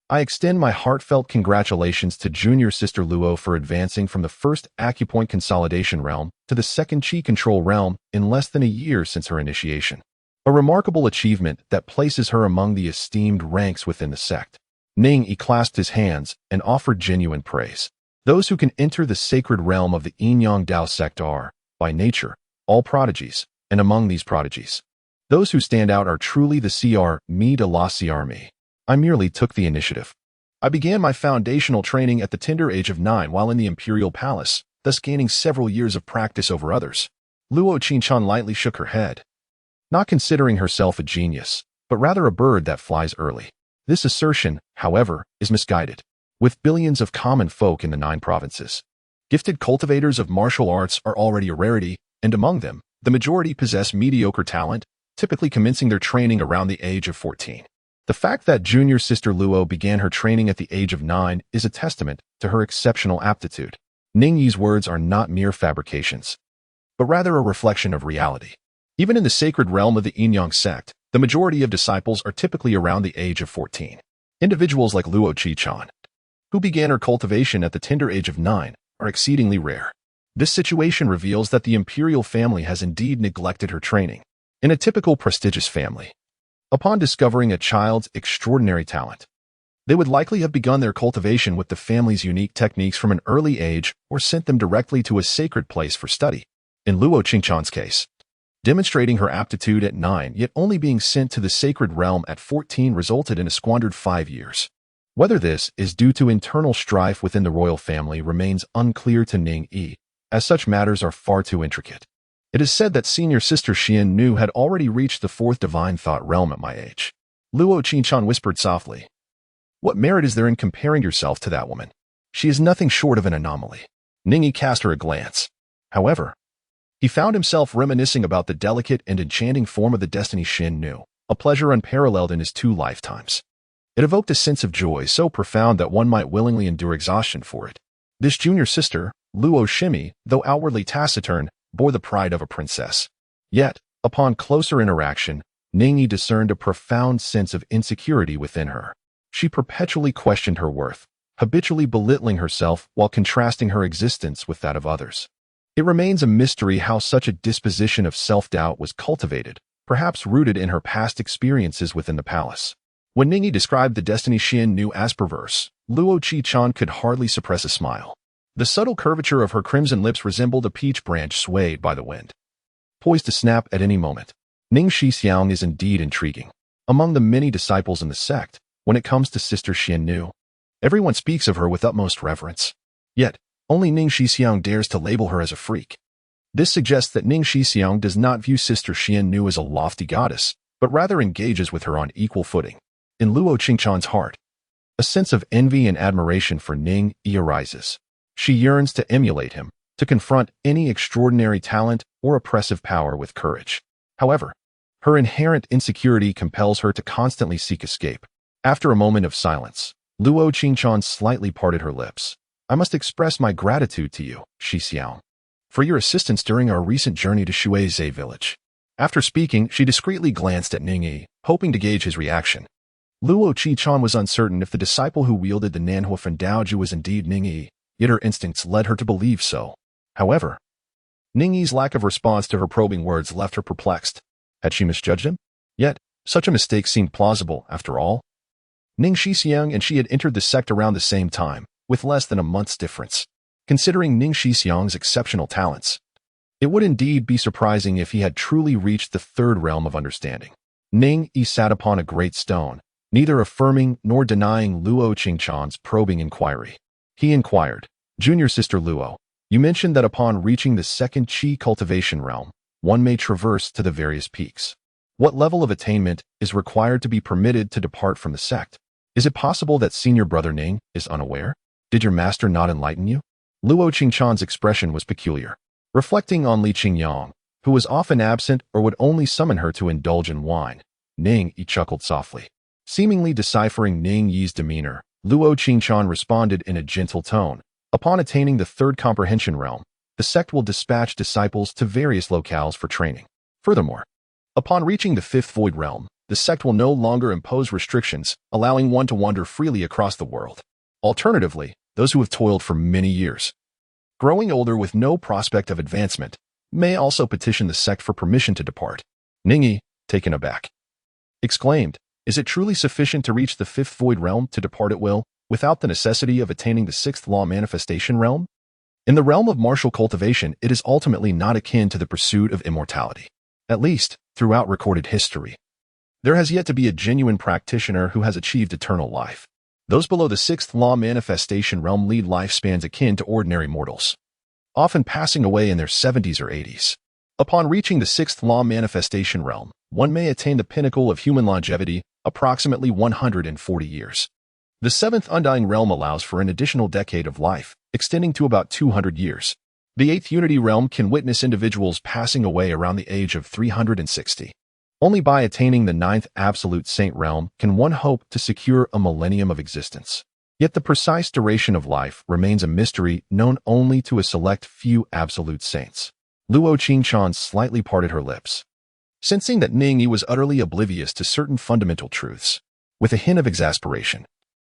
I extend my heartfelt congratulations to junior sister Luo for advancing from the first acupoint consolidation realm to the second Qi control realm in less than a year since her initiation. A remarkable achievement that places her among the esteemed ranks within the sect. Ning Yi clasped his hands and offered genuine praise. Those who can enter the sacred realm of the Yin-Yang Dao Sect are, by nature, all prodigies, and among these prodigies, those who stand out are truly the CR me de la CR me. I merely took the initiative. I began my foundational training at the tender age of 9 while in the imperial palace, thus gaining several years of practice over others. Luo Qingchan lightly shook her head, not considering herself a genius, but rather a bird that flies early. This assertion, however, is misguided. With billions of common folk in the 9 provinces, gifted cultivators of martial arts are already a rarity, and among them, the majority possess mediocre talent, typically commencing their training around the age of 14. The fact that junior sister Luo began her training at the age of 9 is a testament to her exceptional aptitude. Ning Yi's words are not mere fabrications, but rather a reflection of reality. Even in the sacred realm of the Yin-Yang sect, The majority of disciples are typically around the age of 14. Individuals like Luo Qichan, who began her cultivation at the tender age of 9, are exceedingly rare. This situation reveals that the imperial family has indeed neglected her training. In a typical prestigious family, upon discovering a child's extraordinary talent, they would likely have begun their cultivation with the family's unique techniques from an early age or sent them directly to a sacred place for study. In Luo Qingchan's case, demonstrating her aptitude at 9 yet only being sent to the sacred realm at 14 resulted in a squandered 5 years. Whether this is due to internal strife within the royal family remains unclear to Ning Yi, as such matters are far too intricate. It is said that senior sister Xian Nu had already reached the 4th divine thought realm at my age. Luo Qinchan whispered softly, "What merit is there in comparing yourself to that woman? She is nothing short of an anomaly." Ning Yi cast her a glance. However, he found himself reminiscing about the delicate and enchanting form of the destiny Xian Nu, a pleasure unparalleled in his 2 lifetimes. It evoked a sense of joy so profound that one might willingly endure exhaustion for it. This junior sister, Luo Shimi, though outwardly taciturn, bore the pride of a princess. Yet, upon closer interaction, Ning Yi discerned a profound sense of insecurity within her. She perpetually questioned her worth, habitually belittling herself while contrasting her existence with that of others. It remains a mystery how such a disposition of self-doubt was cultivated, perhaps rooted in her past experiences within the palace. When Ning Yi described the destiny Xian Nu as perverse, Luo Qichan could hardly suppress a smile. The subtle curvature of her crimson lips resembled a peach branch swayed by the wind, poised to snap at any moment. Ning Shixiang is indeed intriguing. Among the many disciples in the sect, when it comes to Sister Xian Nu, everyone speaks of her with utmost reverence. Yet, only Ning Shixiang dares to label her as a freak. This suggests that Ning Shixiang does not view Sister Xian Nu as a lofty goddess, but rather engages with her on equal footing. In Luo Qingchan's heart, a sense of envy and admiration for Ning Yi arises. She yearns to emulate him, to confront any extraordinary talent or oppressive power with courage. However, her inherent insecurity compels her to constantly seek escape. After a moment of silence, Luo Qingchan slightly parted her lips. "I must express my gratitude to you, Shixiang, for your assistance during our recent journey to Shuizhe village." After speaking, she discreetly glanced at Ning Yi, hoping to gauge his reaction. Luo Qichan was uncertain if the disciple who wielded the Nanhua and Daoju was indeed Ning Yi, yet her instincts led her to believe so. However, Ning Yi's lack of response to her probing words left her perplexed. Had she misjudged him? Yet, such a mistake seemed plausible, after all. Ning Shixiang and she had entered the sect around the same time, with less than a month's difference. Considering Ning Shixiang's exceptional talents, it would indeed be surprising if he had truly reached the 3rd realm of understanding. Ning Yi sat upon a great stone, neither affirming nor denying Luo Qingchan's probing inquiry. He inquired, "Junior sister Luo, you mentioned that upon reaching the 2nd Qi cultivation realm, one may traverse to the various peaks. What level of attainment is required to be permitted to depart from the sect? Is it possible that senior brother Ning is unaware? Did your master not enlighten you?" Luo Qingchan's expression was peculiar. Reflecting on Li Qingyang, who was often absent or would only summon her to indulge in wine, Ning Yi chuckled softly. Seemingly deciphering Ning Yi's demeanor, Luo Qingchan responded in a gentle tone. "Upon attaining the 3rd comprehension realm, the sect will dispatch disciples to various locales for training. Furthermore, upon reaching the 5th void realm, the sect will no longer impose restrictions, allowing one to wander freely across the world. Alternatively, those who have toiled for many years, growing older with no prospect of advancement, may also petition the sect for permission to depart." Ning Yi, taken aback, exclaimed, "Is it truly sufficient to reach the 5th void realm to depart at will, without the necessity of attaining the 6th law manifestation realm? In the realm of martial cultivation, it is ultimately not akin to the pursuit of immortality. At least, throughout recorded history, there has yet to be a genuine practitioner who has achieved eternal life. Those below the 6th law manifestation realm lead lifespans akin to ordinary mortals, often passing away in their 70s or 80s. Upon reaching the 6th law manifestation realm, one may attain the pinnacle of human longevity, approximately 140 years. The 7th undying realm allows for an additional decade of life, extending to about 200 years. The 8th unity realm can witness individuals passing away around the age of 360. Only by attaining the 9th absolute saint realm can one hope to secure a millennium of existence. Yet the precise duration of life remains a mystery known only to a select few absolute saints. Luo Qingchan slightly parted her lips. Sensing that Ning Yi was utterly oblivious to certain fundamental truths, with a hint of exasperation,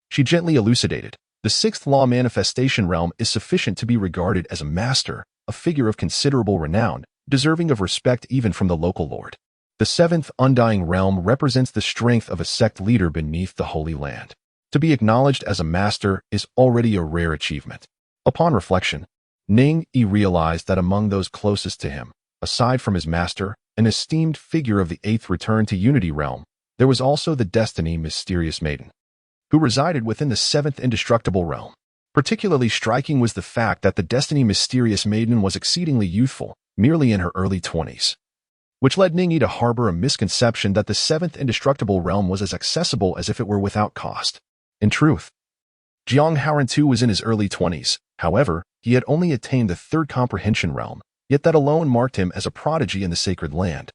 she gently elucidated, the sixth law manifestation realm is sufficient to be regarded as a master, a figure of considerable renown, deserving of respect even from the local lord. The seventh undying realm represents the strength of a sect leader beneath the Holy Land. To be acknowledged as a master is already a rare achievement. Upon reflection, Ning Yi realized that among those closest to him, aside from his master, an esteemed figure of the eighth return to Unity realm, there was also the Destiny Mysterious Maiden, who resided within the seventh indestructible realm. Particularly striking was the fact that the Destiny Mysterious Maiden was exceedingly youthful, merely in her early 20s, which led Ning Yi to harbor a misconception that the seventh indestructible realm was as accessible as if it were without cost. In truth, Jiang Haoran too was in his early 20s. However, he had only attained the third comprehension realm, yet that alone marked him as a prodigy in the sacred land,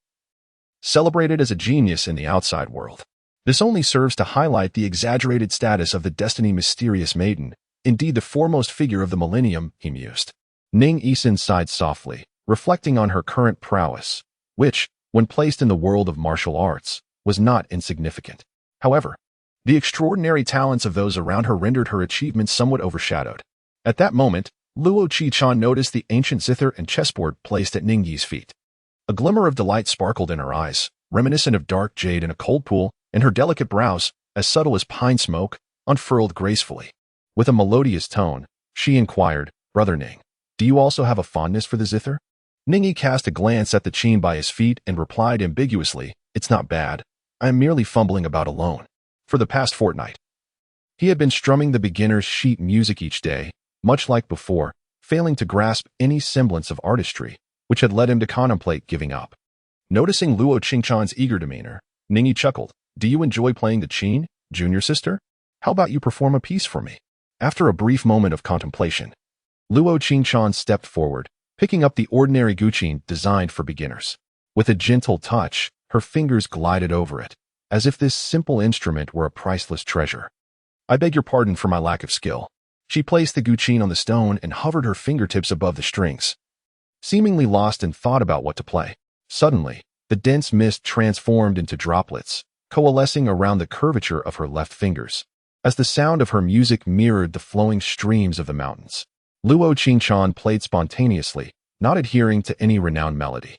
celebrated as a genius in the outside world. This only serves to highlight the exaggerated status of the Destiny Mysterious Maiden, indeed the foremost figure of the millennium, he mused. Ning Yi sighed softly, reflecting on her current prowess, which, when placed in the world of martial arts, was not insignificant. However, the extraordinary talents of those around her rendered her achievements somewhat overshadowed. At that moment, Luo Qichan noticed the ancient zither and chessboard placed at Ning Yi's feet. A glimmer of delight sparkled in her eyes, reminiscent of dark jade in a cold pool, and her delicate brows, as subtle as pine smoke, unfurled gracefully. With a melodious tone, she inquired, "Brother Ning, do you also have a fondness for the zither?" Ning Yi cast a glance at the chain by his feet and replied ambiguously, "It's not bad. I am merely fumbling about alone." For the past fortnight, he had been strumming the beginner's sheet music each day, much like before, failing to grasp any semblance of artistry, which had led him to contemplate giving up. Noticing Luo Qingchan's eager demeanor, Ning Yi chuckled, "Do you enjoy playing the qin, junior sister? How about you perform a piece for me?" After a brief moment of contemplation, Luo Qingchan stepped forward, picking up the ordinary guqin designed for beginners. With a gentle touch, her fingers glided over it, as if this simple instrument were a priceless treasure. "I beg your pardon for my lack of skill." She placed the guqin on the stone and hovered her fingertips above the strings, seemingly lost in thought about what to play. Suddenly, the dense mist transformed into droplets, coalescing around the curvature of her left fingers, as the sound of her music mirrored the flowing streams of the mountains. Luo Qingchan played spontaneously, not adhering to any renowned melody.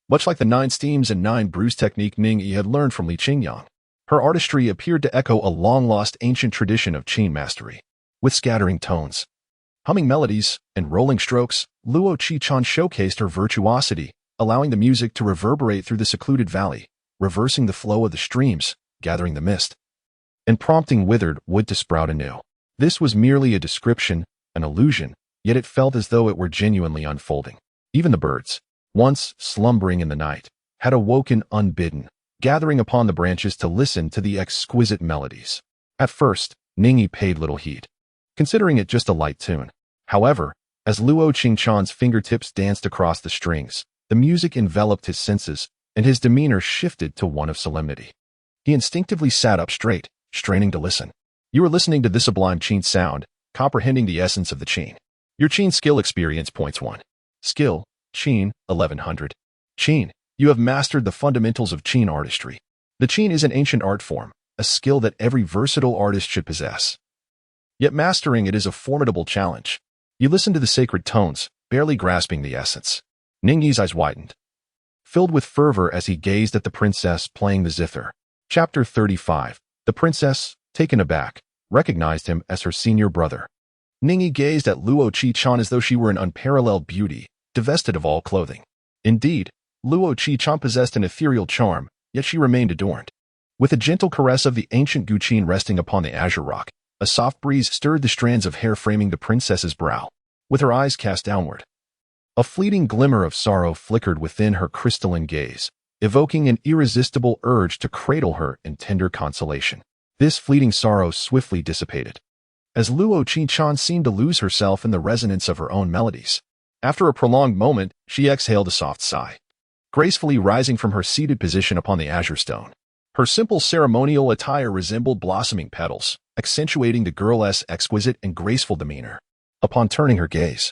Much like the 9 steams and 9 brews technique Ning Yi had learned from Li Qingyang, her artistry appeared to echo a long-lost ancient tradition of qin mastery. With scattering tones, humming melodies, and rolling strokes, Luo Qichan showcased her virtuosity, allowing the music to reverberate through the secluded valley, reversing the flow of the streams, gathering the mist, and prompting withered wood to sprout anew. This was merely a description, an illusion, yet it felt as though it were genuinely unfolding. Even the birds, once slumbering in the night, had awoken unbidden, gathering upon the branches to listen to the exquisite melodies. At first, Ning Yi paid little heed, considering it just a light tune. However, as Luo Qingchan's fingertips danced across the strings, the music enveloped his senses, and his demeanor shifted to one of solemnity. He instinctively sat up straight, straining to listen. "You are listening to the sublime qin sound, comprehending the essence of the qin. Your qin skill experience points 1. Skill, qin, 1100. Qin, you have mastered the fundamentals of qin artistry. The qin is an ancient art form, a skill that every versatile artist should possess. Yet mastering it is a formidable challenge. You listen to the sacred tones, barely grasping the essence." Ning Yi's eyes widened, filled with fervor as he gazed at the princess playing the zither. Chapter 35. The princess, taken aback, recognized him as her senior brother. Ning Yi gazed at Luo Qichan as though she were an unparalleled beauty, divested of all clothing. Indeed, Luo Qichan possessed an ethereal charm, yet she remained adorned. With a gentle caress of the ancient guqin resting upon the azure rock, a soft breeze stirred the strands of hair framing the princess's brow. With her eyes cast downward, a fleeting glimmer of sorrow flickered within her crystalline gaze, evoking an irresistible urge to cradle her in tender consolation. This fleeting sorrow swiftly dissipated, as Luo Qichan seemed to lose herself in the resonance of her own melodies. After a prolonged moment, she exhaled a soft sigh, gracefully rising from her seated position upon the azure stone. Her simple ceremonial attire resembled blossoming petals, accentuating the girl's exquisite and graceful demeanor. Upon turning her gaze,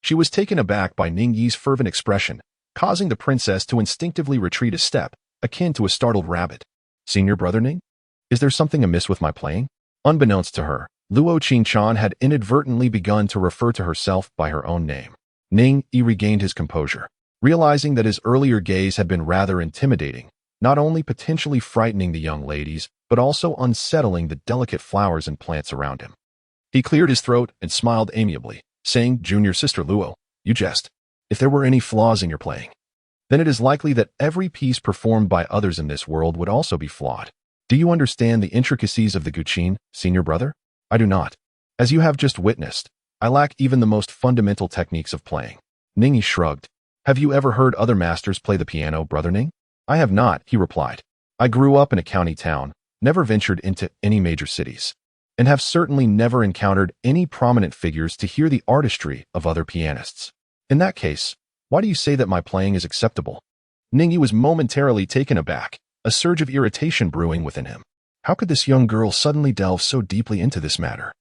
she was taken aback by Ning Yi's fervent expression, causing the princess to instinctively retreat a step, akin to a startled rabbit. Senior brother Ning? Is there something amiss with my playing? Unbeknownst to her, Luo Qingchan had inadvertently begun to refer to herself by her own name. Ning Yi regained his composure, realizing that his earlier gaze had been rather intimidating, not only potentially frightening the young ladies, but also unsettling the delicate flowers and plants around him. He cleared his throat and smiled amiably, saying, "Junior sister Luo, you jest. If there were any flaws in your playing, then it is likely that every piece performed by others in this world would also be flawed. Do you understand the intricacies of the guqin, senior brother? I do not. As you have just witnessed, I lack even the most fundamental techniques of playing." Ning Yi shrugged. "Have you ever heard other masters play the piano, brother Ning?" "I have not," he replied. "I grew up in a county town, never ventured into any major cities, and have certainly never encountered any prominent figures to hear the artistry of other pianists. In that case, why do you say that my playing is acceptable?" Ning Yi was momentarily taken aback, a surge of irritation brewing within him. How could this young girl suddenly delve so deeply into this matter?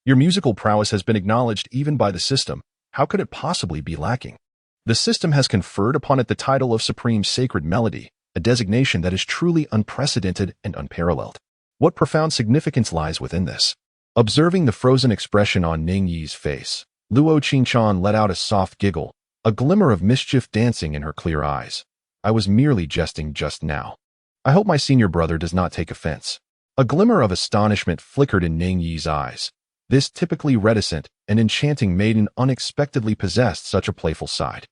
Your musical prowess has been acknowledged even by the system. How could it possibly be lacking? The system has conferred upon it the title of Supreme Sacred Melody, a designation that is truly unprecedented and unparalleled. What profound significance lies within this? Observing the frozen expression on Ning Yi's face, Luo Qingchan let out a soft giggle, a glimmer of mischief dancing in her clear eyes. "I was merely jesting just now. I hope my senior brother does not take offense." A glimmer of astonishment flickered in Ning Yi's eyes. This typically reticent and enchanting maiden unexpectedly possessed such a playful side.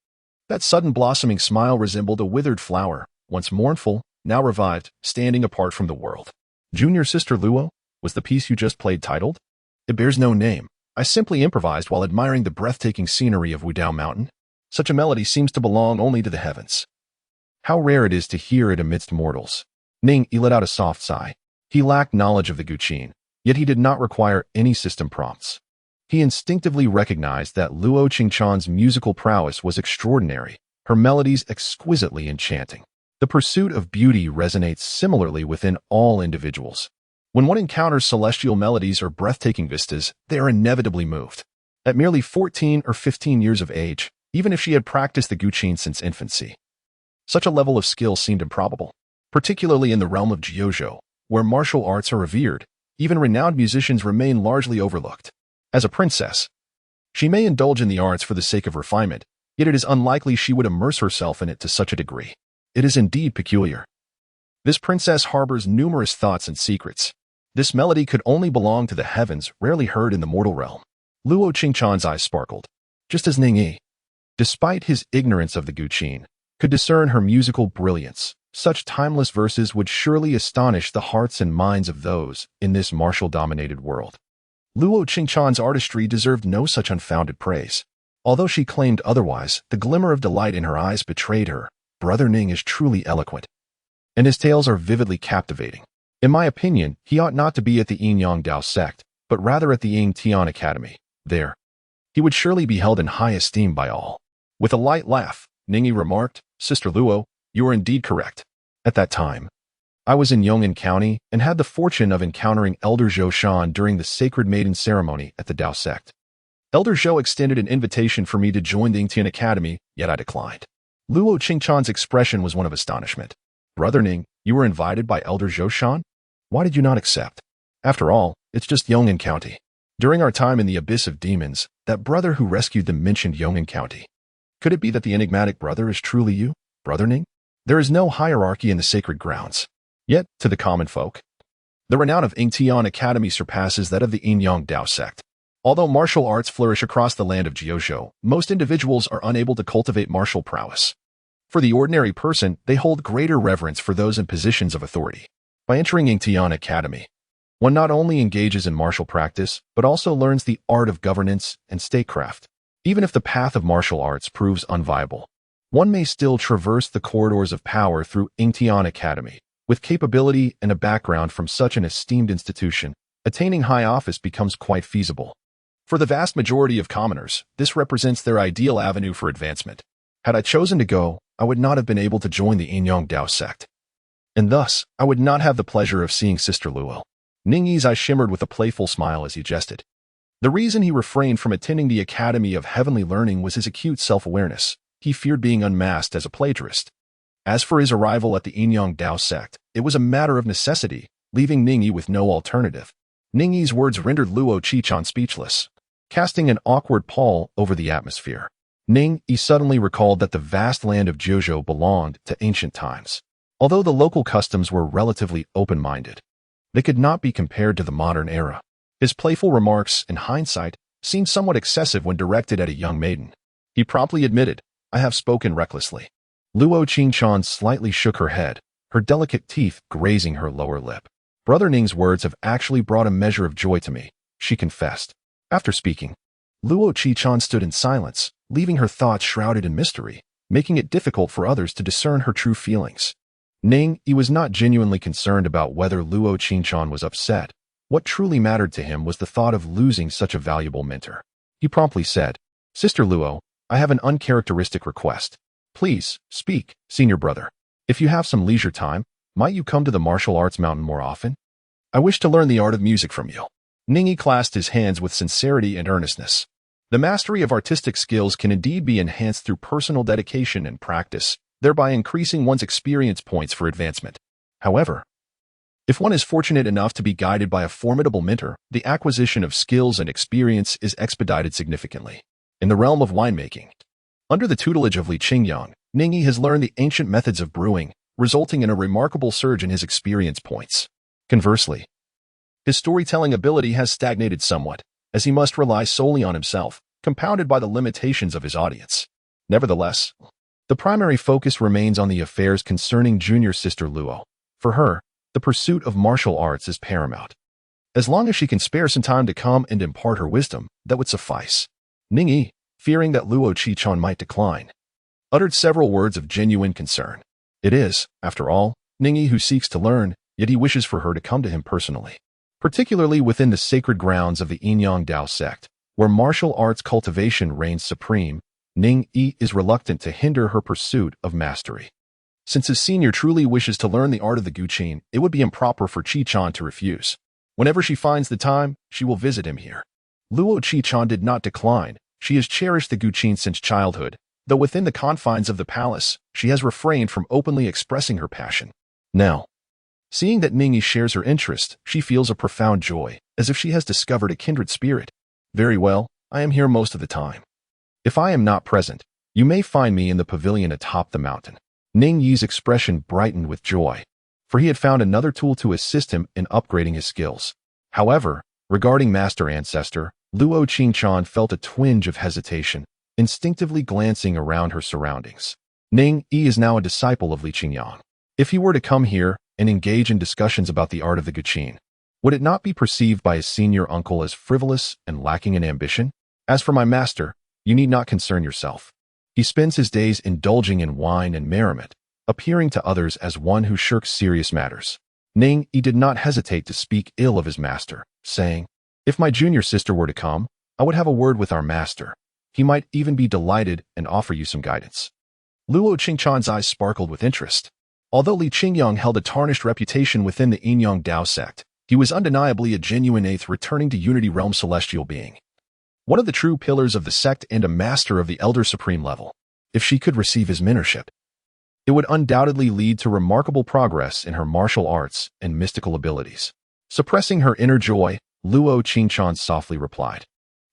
That sudden blossoming smile resembled a withered flower, once mournful, now revived, standing apart from the world. "Junior sister Luo, was the piece you just played titled?" "It bears no name. I simply improvised while admiring the breathtaking scenery of Wudao Mountain. Such a melody seems to belong only to the heavens. How rare it is to hear it amidst mortals." Ning Yi let out a soft sigh. He lacked knowledge of the guqin, yet he did not require any system prompts. He instinctively recognized that Luo Qingchan's musical prowess was extraordinary, her melodies exquisitely enchanting. The pursuit of beauty resonates similarly within all individuals. When one encounters celestial melodies or breathtaking vistas, they are inevitably moved. At merely 14 or 15 years of age, even if she had practiced the guqin since infancy, such a level of skill seemed improbable, particularly in the realm of Jiuzhou, where martial arts are revered. Even renowned musicians remain largely overlooked. As a princess, she may indulge in the arts for the sake of refinement, yet it is unlikely she would immerse herself in it to such a degree. It is indeed peculiar. This princess harbors numerous thoughts and secrets. This melody could only belong to the heavens, rarely heard in the mortal realm. Luo Qingchan's eyes sparkled, just as Ning Yi, despite his ignorance of the guqin, could discern her musical brilliance. Such timeless verses would surely astonish the hearts and minds of those in this martial-dominated world. Luo Qingchan's artistry deserved no such unfounded praise. Although she claimed otherwise, the glimmer of delight in her eyes betrayed her. Brother Ning is truly eloquent, and his tales are vividly captivating. In my opinion, he ought not to be at the Dao Sect, but rather at the Ying Tian Academy. There, he would surely be held in high esteem by all. With a light laugh, Ning Yi remarked, "Sister Luo, you are indeed correct. At that time, I was in Yong'an County and had the fortune of encountering Elder Zhou Shan during the Sacred Maiden ceremony at the Dao Sect. Elder Zhou extended an invitation for me to join the Yingtian Academy, yet I declined." Luo Qingchan's expression was one of astonishment. "Brother Ning, you were invited by Elder Zhou Shan? Why did you not accept? After all, it's just Yong'an County. During our time in the Abyss of Demons, that brother who rescued them mentioned Yong'an County. Could it be that the enigmatic brother is truly you, Brother Ning? There is no hierarchy in the sacred grounds. Yet, to the common folk, the renown of Yingtian Academy surpasses that of the Yin-Yang Dao Sect. Although martial arts flourish across the land of Jiuzhou, most individuals are unable to cultivate martial prowess. For the ordinary person, they hold greater reverence for those in positions of authority. By entering Yingtian Academy, one not only engages in martial practice, but also learns the art of governance and statecraft. Even if the path of martial arts proves unviable, one may still traverse the corridors of power through Yingtian Academy. With capability and a background from such an esteemed institution, attaining high office becomes quite feasible. For the vast majority of commoners, this represents their ideal avenue for advancement. Had I chosen to go, I would not have been able to join the Yin-Yang Dao Sect. And thus, I would not have the pleasure of seeing Sister Luo. Ning Yi's eyes shimmered with a playful smile as he jested. The reason he refrained from attending the Academy of Heavenly Learning was his acute self-awareness. he feared being unmasked as a plagiarist. As for his arrival at the Dao Sect, it was a matter of necessity, leaving Ning Yi with no alternative. Ning Yi's words rendered Luo Qichon speechless, casting an awkward pall over the atmosphere. Ning Yi suddenly recalled that the vast land of Zhou belonged to ancient times. Although the local customs were relatively open-minded, they could not be compared to the modern era. His playful remarks, in hindsight, seemed somewhat excessive when directed at a young maiden. He promptly admitted, "I have spoken recklessly." Luo Qichon slightly shook her head, her delicate teeth grazing her lower lip. "Brother Ning's words have actually brought a measure of joy to me," she confessed. After speaking, Luo Qichon stood in silence, leaving her thoughts shrouded in mystery, making it difficult for others to discern her true feelings. Ning Yi was not genuinely concerned about whether Luo Qichon was upset. What truly mattered to him was the thought of losing such a valuable mentor. He promptly said, "Sister Luo, I have an uncharacteristic request. Please, speak, senior brother. If you have some leisure time, might you come to the martial arts mountain more often? I wish to learn the art of music from you." Ning Yi clasped his hands with sincerity and earnestness. The mastery of artistic skills can indeed be enhanced through personal dedication and practice, thereby increasing one's experience points for advancement. However, if one is fortunate enough to be guided by a formidable mentor, the acquisition of skills and experience is expedited significantly. In the realm of winemaking, under the tutelage of Li Qingyang, Ning Yi has learned the ancient methods of brewing, resulting in a remarkable surge in his experience points. Conversely, his storytelling ability has stagnated somewhat, as he must rely solely on himself, compounded by the limitations of his audience. Nevertheless, the primary focus remains on the affairs concerning junior sister Luo. For her, the pursuit of martial arts is paramount. As long as she can spare some time to come and impart her wisdom, that would suffice. Ning Yi, fearing that Luo Qichon might decline, uttered several words of genuine concern. It is, after all, Ning Yi who seeks to learn, yet he wishes for her to come to him personally. Particularly within the sacred grounds of the Dao Sect, where martial arts cultivation reigns supreme, Ning Yi is reluctant to hinder her pursuit of mastery. Since his senior truly wishes to learn the art of the Guqin, it would be improper for Qichon to refuse. Whenever she finds the time, she will visit him here. Luo Qichon did not decline. She has cherished the Guqin since childhood, though within the confines of the palace, she has refrained from openly expressing her passion. Now, seeing that Ning Yi shares her interest, she feels a profound joy, as if she has discovered a kindred spirit. "Very well, I am here most of the time. If I am not present, you may find me in the pavilion atop the mountain." Ning Yi's expression brightened with joy, for he had found another tool to assist him in upgrading his skills. However, regarding Master Ancestor, Luo Qichon felt a twinge of hesitation, instinctively glancing around her surroundings. Ning Yi is now a disciple of Li Qingyang. If he were to come here and engage in discussions about the art of the Guqin, would it not be perceived by his senior uncle as frivolous and lacking in ambition? As for my master, you need not concern yourself. He spends his days indulging in wine and merriment, appearing to others as one who shirks serious matters. Ning Yi did not hesitate to speak ill of his master, saying, "If my junior sister were to come, I would have a word with our master. He might even be delighted and offer you some guidance." Luo Qichon's eyes sparkled with interest. Although Li Qingyang held a tarnished reputation within the Dao Sect, he was undeniably a genuine eighth returning to Unity Realm celestial being. One of the true pillars of the sect and a master of the Elder Supreme level. If she could receive his mentorship, it would undoubtedly lead to remarkable progress in her martial arts and mystical abilities. Suppressing her inner joy, Luo Qichon softly replied,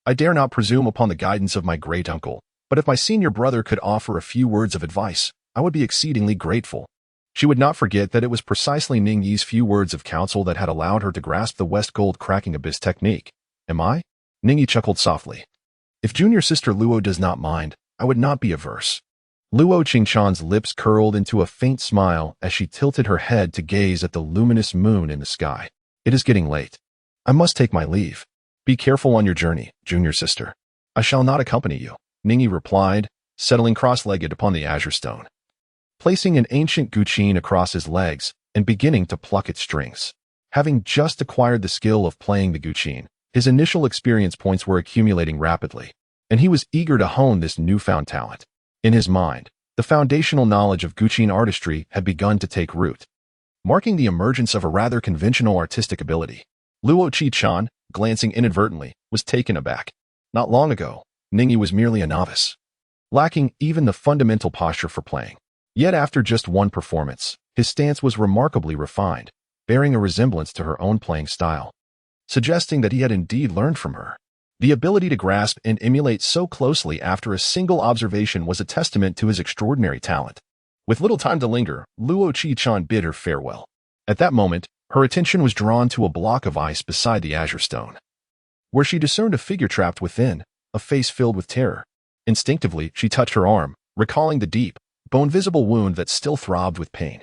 "I dare not presume upon the guidance of my great uncle, but if my senior brother could offer a few words of advice, I would be exceedingly grateful." She would not forget that it was precisely Ning Yi's few words of counsel that had allowed her to grasp the West Gold cracking abyss technique. "Am I?" Ning Yi chuckled softly. "If junior sister Luo does not mind, I would not be averse." Luo Qichon's lips curled into a faint smile as she tilted her head to gaze at the luminous moon in the sky. "It is getting late. I must take my leave. Be careful on your journey, junior sister." "I shall not accompany you," Ning Yi replied, settling cross-legged upon the azure stone, placing an ancient Guqin across his legs and beginning to pluck its strings. Having just acquired the skill of playing the Guqin, his initial experience points were accumulating rapidly, and he was eager to hone this newfound talent. In his mind, the foundational knowledge of Guqin artistry had begun to take root, marking the emergence of a rather conventional artistic ability. Luo Qichon, glancing inadvertently, was taken aback. Not long ago, Ning Yi was merely a novice. lacking even the fundamental posture for playing. Yet after just one performance, his stance was remarkably refined, bearing a resemblance to her own playing style, suggesting that he had indeed learned from her. The ability to grasp and emulate so closely after a single observation was a testament to his extraordinary talent. With little time to linger, Luo Qichan bid her farewell. At that moment, her attention was drawn to a block of ice beside the azure stone, where she discerned a figure trapped within, a face filled with terror. Instinctively, she touched her arm, recalling the deep, bone-visible wound that still throbbed with pain.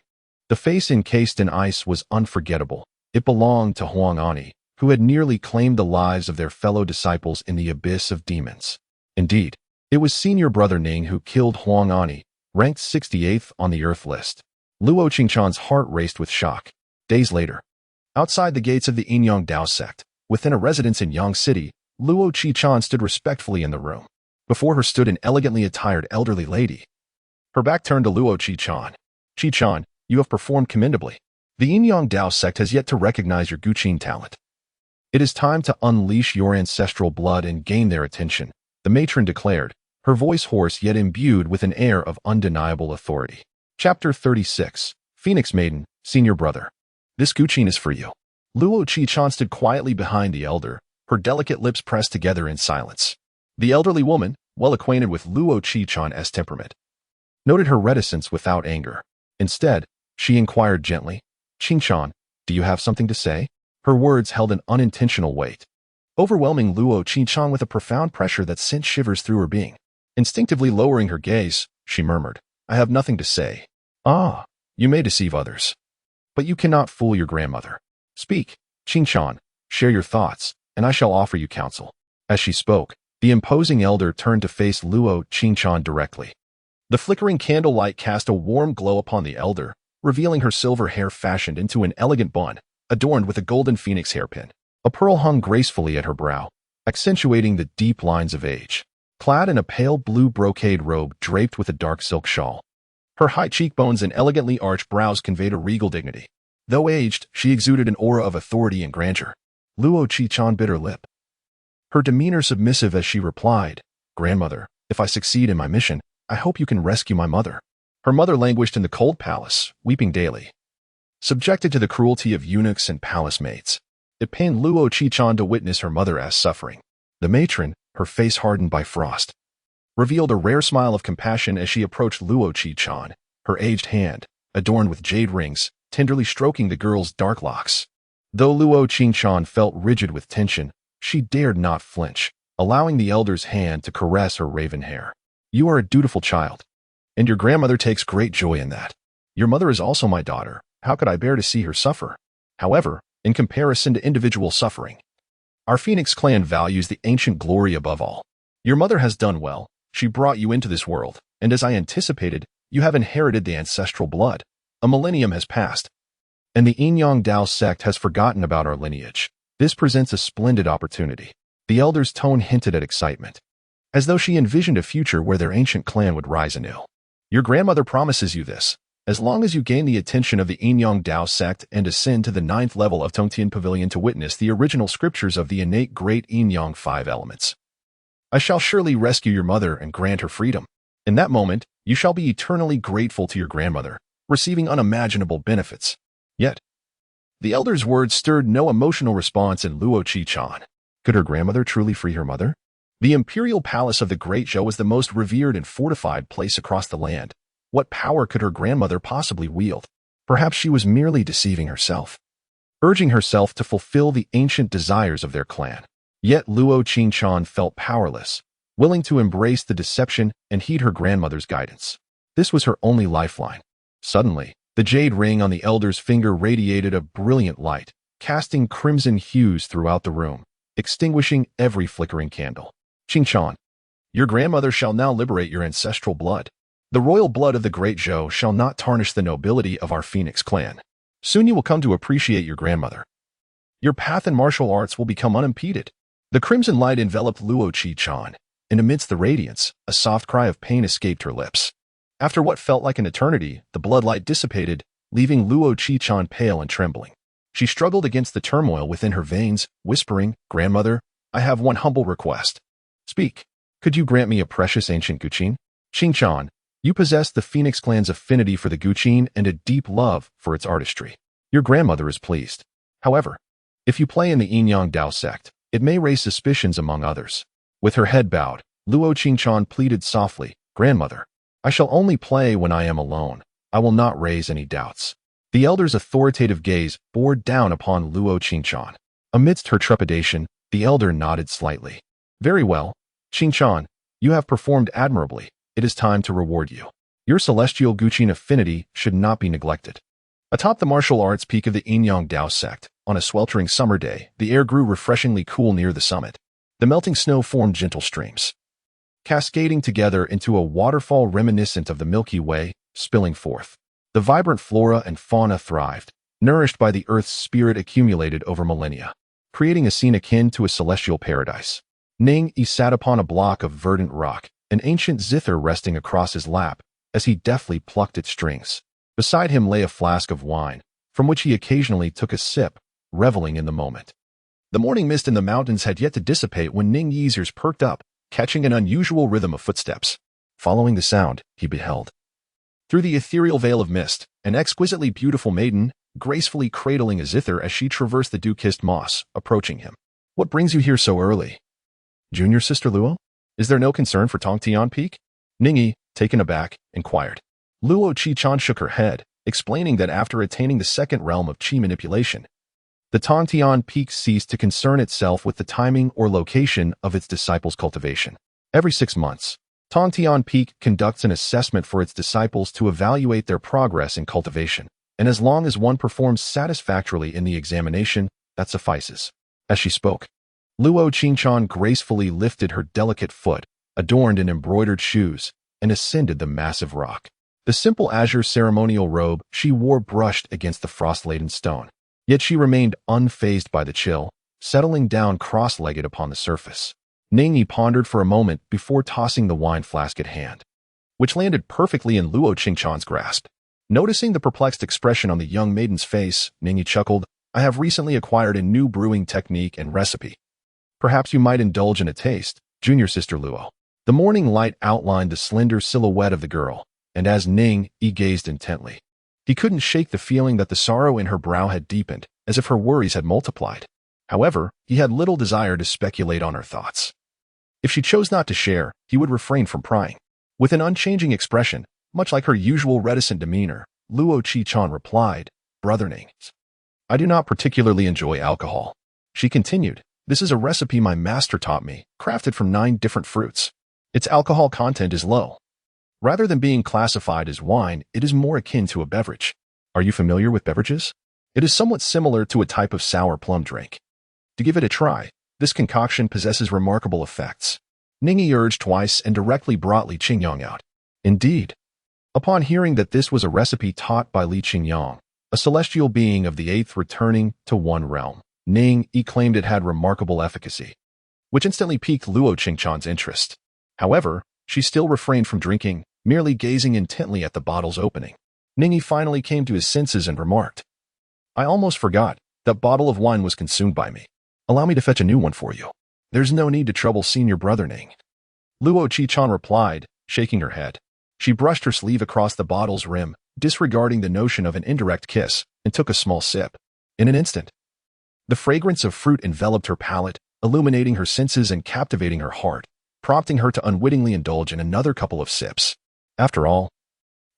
The face encased in ice was unforgettable. It belonged to Huang Ani, who had nearly claimed the lives of their fellow disciples in the abyss of demons. Indeed, it was senior brother Ning who killed Huang Ani, ranked 68th on the Earth list. Luo Qingchan's heart raced with shock. Days later, outside the gates of the Inyang Dao Sect, within a residence in Yang City, Luo Qichan stood respectfully in the room. Before her stood an elegantly attired elderly lady. Her back turned to Luo Qichan. Qichan, you have performed commendably. The Inyang Dao Sect has yet to recognize your Guqin talent. It is time to unleash your ancestral blood and gain their attention, the matron declared, her voice hoarse yet imbued with an air of undeniable authority. Chapter 36. Phoenix Maiden, Senior Brother. This Guqin is for you. Luo Qichan stood quietly behind the elder, her delicate lips pressed together in silence. The elderly woman, well acquainted with Luo Qichan's temperament, noted her reticence without anger. Instead, she inquired gently, Qingchan, do you have something to say? Her words held an unintentional weight, overwhelming Luo Qichan with a profound pressure that sent shivers through her being. Instinctively lowering her gaze, she murmured, I have nothing to say. Ah, you may deceive others, but you cannot fool your grandmother. Speak, Qingchan, share your thoughts, and I shall offer you counsel. As she spoke, the imposing elder turned to face Luo Qichan directly. The flickering candlelight cast a warm glow upon the elder, revealing her silver hair fashioned into an elegant bun, adorned with a golden phoenix hairpin. A pearl hung gracefully at her brow, accentuating the deep lines of age. Clad in a pale blue brocade robe draped with a dark silk shawl, her high cheekbones and elegantly arched brows conveyed a regal dignity. Though aged, she exuded an aura of authority and grandeur. Luo Qichan bit her lip, her demeanor submissive as she replied, Grandmother, if I succeed in my mission, I hope you can rescue my mother. Her mother languished in the cold palace, weeping daily, subjected to the cruelty of eunuchs and palace maids. It pained Luo Qichan to witness her mother as suffering. The matron, her face hardened by frost, revealed a rare smile of compassion as she approached Luo Qichan, her aged hand, adorned with jade rings, tenderly stroking the girl's dark locks. Though Luo Qichan felt rigid with tension, she dared not flinch, allowing the elder's hand to caress her raven hair. You are a dutiful child, and your grandmother takes great joy in that. Your mother is also my daughter. How could I bear to see her suffer? However, in comparison to individual suffering, our Phoenix clan values the ancient glory above all. Your mother has done well. She brought you into this world, and as I anticipated, you have inherited the ancestral blood. A millennium has passed, and the Inyang Dao Sect has forgotten about our lineage. This presents a splendid opportunity. The elder's tone hinted at excitement, as though she envisioned a future where their ancient clan would rise anew. Your grandmother promises you this, as long as you gain the attention of the Inyang Dao Sect and ascend to the 9th level of Tongtian Pavilion to witness the original scriptures of the innate great Inyang 5 elements. I shall surely rescue your mother and grant her freedom. In that moment, you shall be eternally grateful to your grandmother, receiving unimaginable benefits. Yet, the elder's words stirred no emotional response in Luo Qichan. Could her grandmother truly free her mother? The imperial palace of the Great Zhou was the most revered and fortified place across the land. What power could her grandmother possibly wield? Perhaps she was merely deceiving herself, urging herself to fulfill the ancient desires of their clan. Yet Luo Qichan felt powerless, willing to embrace the deception and heed her grandmother's guidance. This was her only lifeline. Suddenly, the jade ring on the elder's finger radiated a brilliant light, casting crimson hues throughout the room, extinguishing every flickering candle. Qingchan, your grandmother shall now liberate your ancestral blood. The royal blood of the Great Zhou shall not tarnish the nobility of our Phoenix clan. Soon you will come to appreciate your grandmother. Your path in martial arts will become unimpeded. The crimson light enveloped Luo Qichan, and amidst the radiance, a soft cry of pain escaped her lips. After what felt like an eternity, the bloodlight dissipated, leaving Luo Qichan pale and trembling. She struggled against the turmoil within her veins, whispering, Grandmother, I have one humble request. Speak. Could you grant me a precious ancient Guqin? Qingchan, you possess the Phoenix clan's affinity for the Guqin and a deep love for its artistry. Your grandmother is pleased. However, if you play in the Yinyang Dao Sect, it may raise suspicions among others. With her head bowed, Luo Qingchan pleaded softly, Grandmother, I shall only play when I am alone. I will not raise any doubts. The elder's authoritative gaze bore down upon Luo Qingchan. Amidst her trepidation, the elder nodded slightly. Very well, Qingchan, you have performed admirably. It is time to reward you. Your celestial Guqin affinity should not be neglected. Atop the martial arts peak of the Yinyang Dao Sect, on a sweltering summer day, the air grew refreshingly cool near the summit. The melting snow formed gentle streams, cascading together into a waterfall reminiscent of the Milky Way, spilling forth. The vibrant flora and fauna thrived, nourished by the Earth's spirit accumulated over millennia, creating a scene akin to a celestial paradise. Ning Yi sat upon a block of verdant rock, an ancient zither resting across his lap, as he deftly plucked its strings. Beside him lay a flask of wine, from which he occasionally took a sip, reveling in the moment. The morning mist in the mountains had yet to dissipate when Ning Yi's ears perked up, catching an unusual rhythm of footsteps. Following the sound, he beheld, through the ethereal veil of mist, an exquisitely beautiful maiden, gracefully cradling a zither as she traversed the dew-kissed moss, approaching him. What brings you here so early? Junior Sister Luo? Is there no concern for Tongtian Peak? Ning Yi, taken aback, inquired. Luo Qingchan shook her head, explaining that after attaining the second realm of qi manipulation, the Tongtian Peak ceased to concern itself with the timing or location of its disciples' cultivation. Every 6 months, Tongtian Peak conducts an assessment for its disciples to evaluate their progress in cultivation, and as long as one performs satisfactorily in the examination, that suffices. As she spoke, Luo Qingchan gracefully lifted her delicate foot, adorned in embroidered shoes, and ascended the massive rock. The simple azure ceremonial robe she wore brushed against the frost-laden stone. Yet she remained unfazed by the chill, settling down cross-legged upon the surface. Ning Yi pondered for a moment before tossing the wine flask at hand, which landed perfectly in Luo Qingchan's grasp. Noticing the perplexed expression on the young maiden's face, Ning Yi chuckled, I have recently acquired a new brewing technique and recipe. Perhaps you might indulge in a taste, Junior Sister Luo. The morning light outlined the slender silhouette of the girl, and as Ning Yi gazed intently, he couldn't shake the feeling that the sorrow in her brow had deepened, as if her worries had multiplied. However, he had little desire to speculate on her thoughts. If she chose not to share, he would refrain from prying. With an unchanging expression, much like her usual reticent demeanor, Luo Qingchan replied, Brother Ning, I do not particularly enjoy alcohol. She continued, This is a recipe my master taught me, crafted from 9 different fruits. Its alcohol content is low. Rather than being classified as wine, it is more akin to a beverage. Are you familiar with beverages? It is somewhat similar to a type of sour plum drink. To give it a try, this concoction possesses remarkable effects. Ning Yi urged twice and directly brought Li Qingyang out. Indeed. Upon hearing that this was a recipe taught by Li Qingyang, a celestial being of the 8th returning to one realm, Ning Yi claimed it had remarkable efficacy, which instantly piqued Luo Qingchan's interest. However, she still refrained from drinking, merely gazing intently at the bottle's opening. Ning Yi finally came to his senses and remarked, I almost forgot, that bottle of wine was consumed by me. Allow me to fetch a new one for you. There's no need to trouble senior brother Ning. Luo Qingchan replied, shaking her head. She brushed her sleeve across the bottle's rim, disregarding the notion of an indirect kiss, and took a small sip. In an instant, the fragrance of fruit enveloped her palate, illuminating her senses and captivating her heart, prompting her to unwittingly indulge in another couple of sips. After all,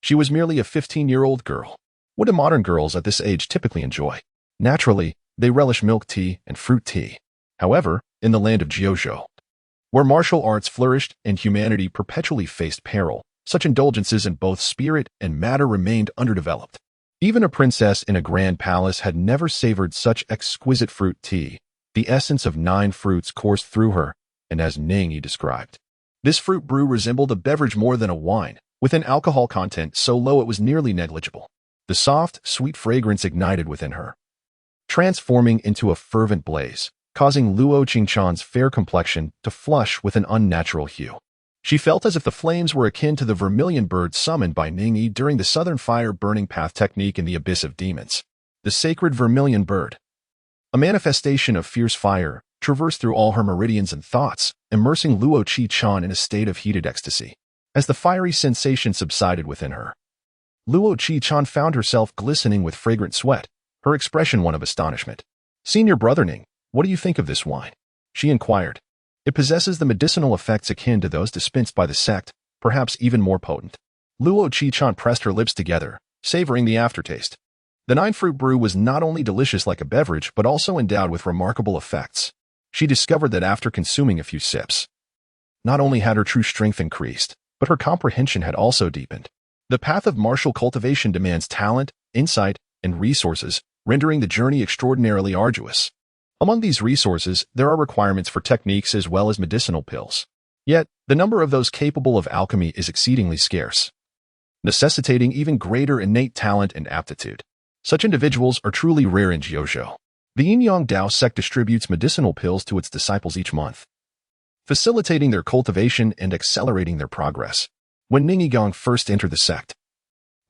she was merely a 15-year-old girl. What do modern girls at this age typically enjoy? Naturally, they relish milk tea and fruit tea. However, in the land of Jiuzhou, where martial arts flourished and humanity perpetually faced peril, such indulgences in both spirit and matter remained underdeveloped. Even a princess in a grand palace had never savored such exquisite fruit tea. The essence of 9 fruits coursed through her, and as Ning Yi described, this fruit brew resembled a beverage more than a wine, with an alcohol content so low it was nearly negligible. The soft, sweet fragrance ignited within her, transforming into a fervent blaze, causing Luo Qingchan's fair complexion to flush with an unnatural hue. She felt as if the flames were akin to the vermilion bird summoned by Ning Yi during the Southern Fire Burning Path technique in the Abyss of Demons. The sacred vermilion bird, a manifestation of fierce fire, traversed through all her meridians and thoughts, immersing Luo Qingchan in a state of heated ecstasy. As the fiery sensation subsided within her, Luo Qi-chan found herself glistening with fragrant sweat, her expression one of astonishment. "Senior brother Ning, what do you think of this wine?" she inquired. "It possesses the medicinal effects akin to those dispensed by the sect, perhaps even more potent." Luo Qi-chan pressed her lips together, savoring the aftertaste. The nine-fruit brew was not only delicious like a beverage but also endowed with remarkable effects. She discovered that after consuming a few sips, not only had her true strength increased, but her comprehension had also deepened. The path of martial cultivation demands talent, insight, and resources, rendering the journey extraordinarily arduous. Among these resources, there are requirements for techniques as well as medicinal pills. Yet, the number of those capable of alchemy is exceedingly scarce, necessitating even greater innate talent and aptitude. Such individuals are truly rare in Jiuzhou. The Yin-Yang Dao Sect distributes medicinal pills to its disciples each month, facilitating their cultivation and accelerating their progress. When Ning Yi first entered the sect,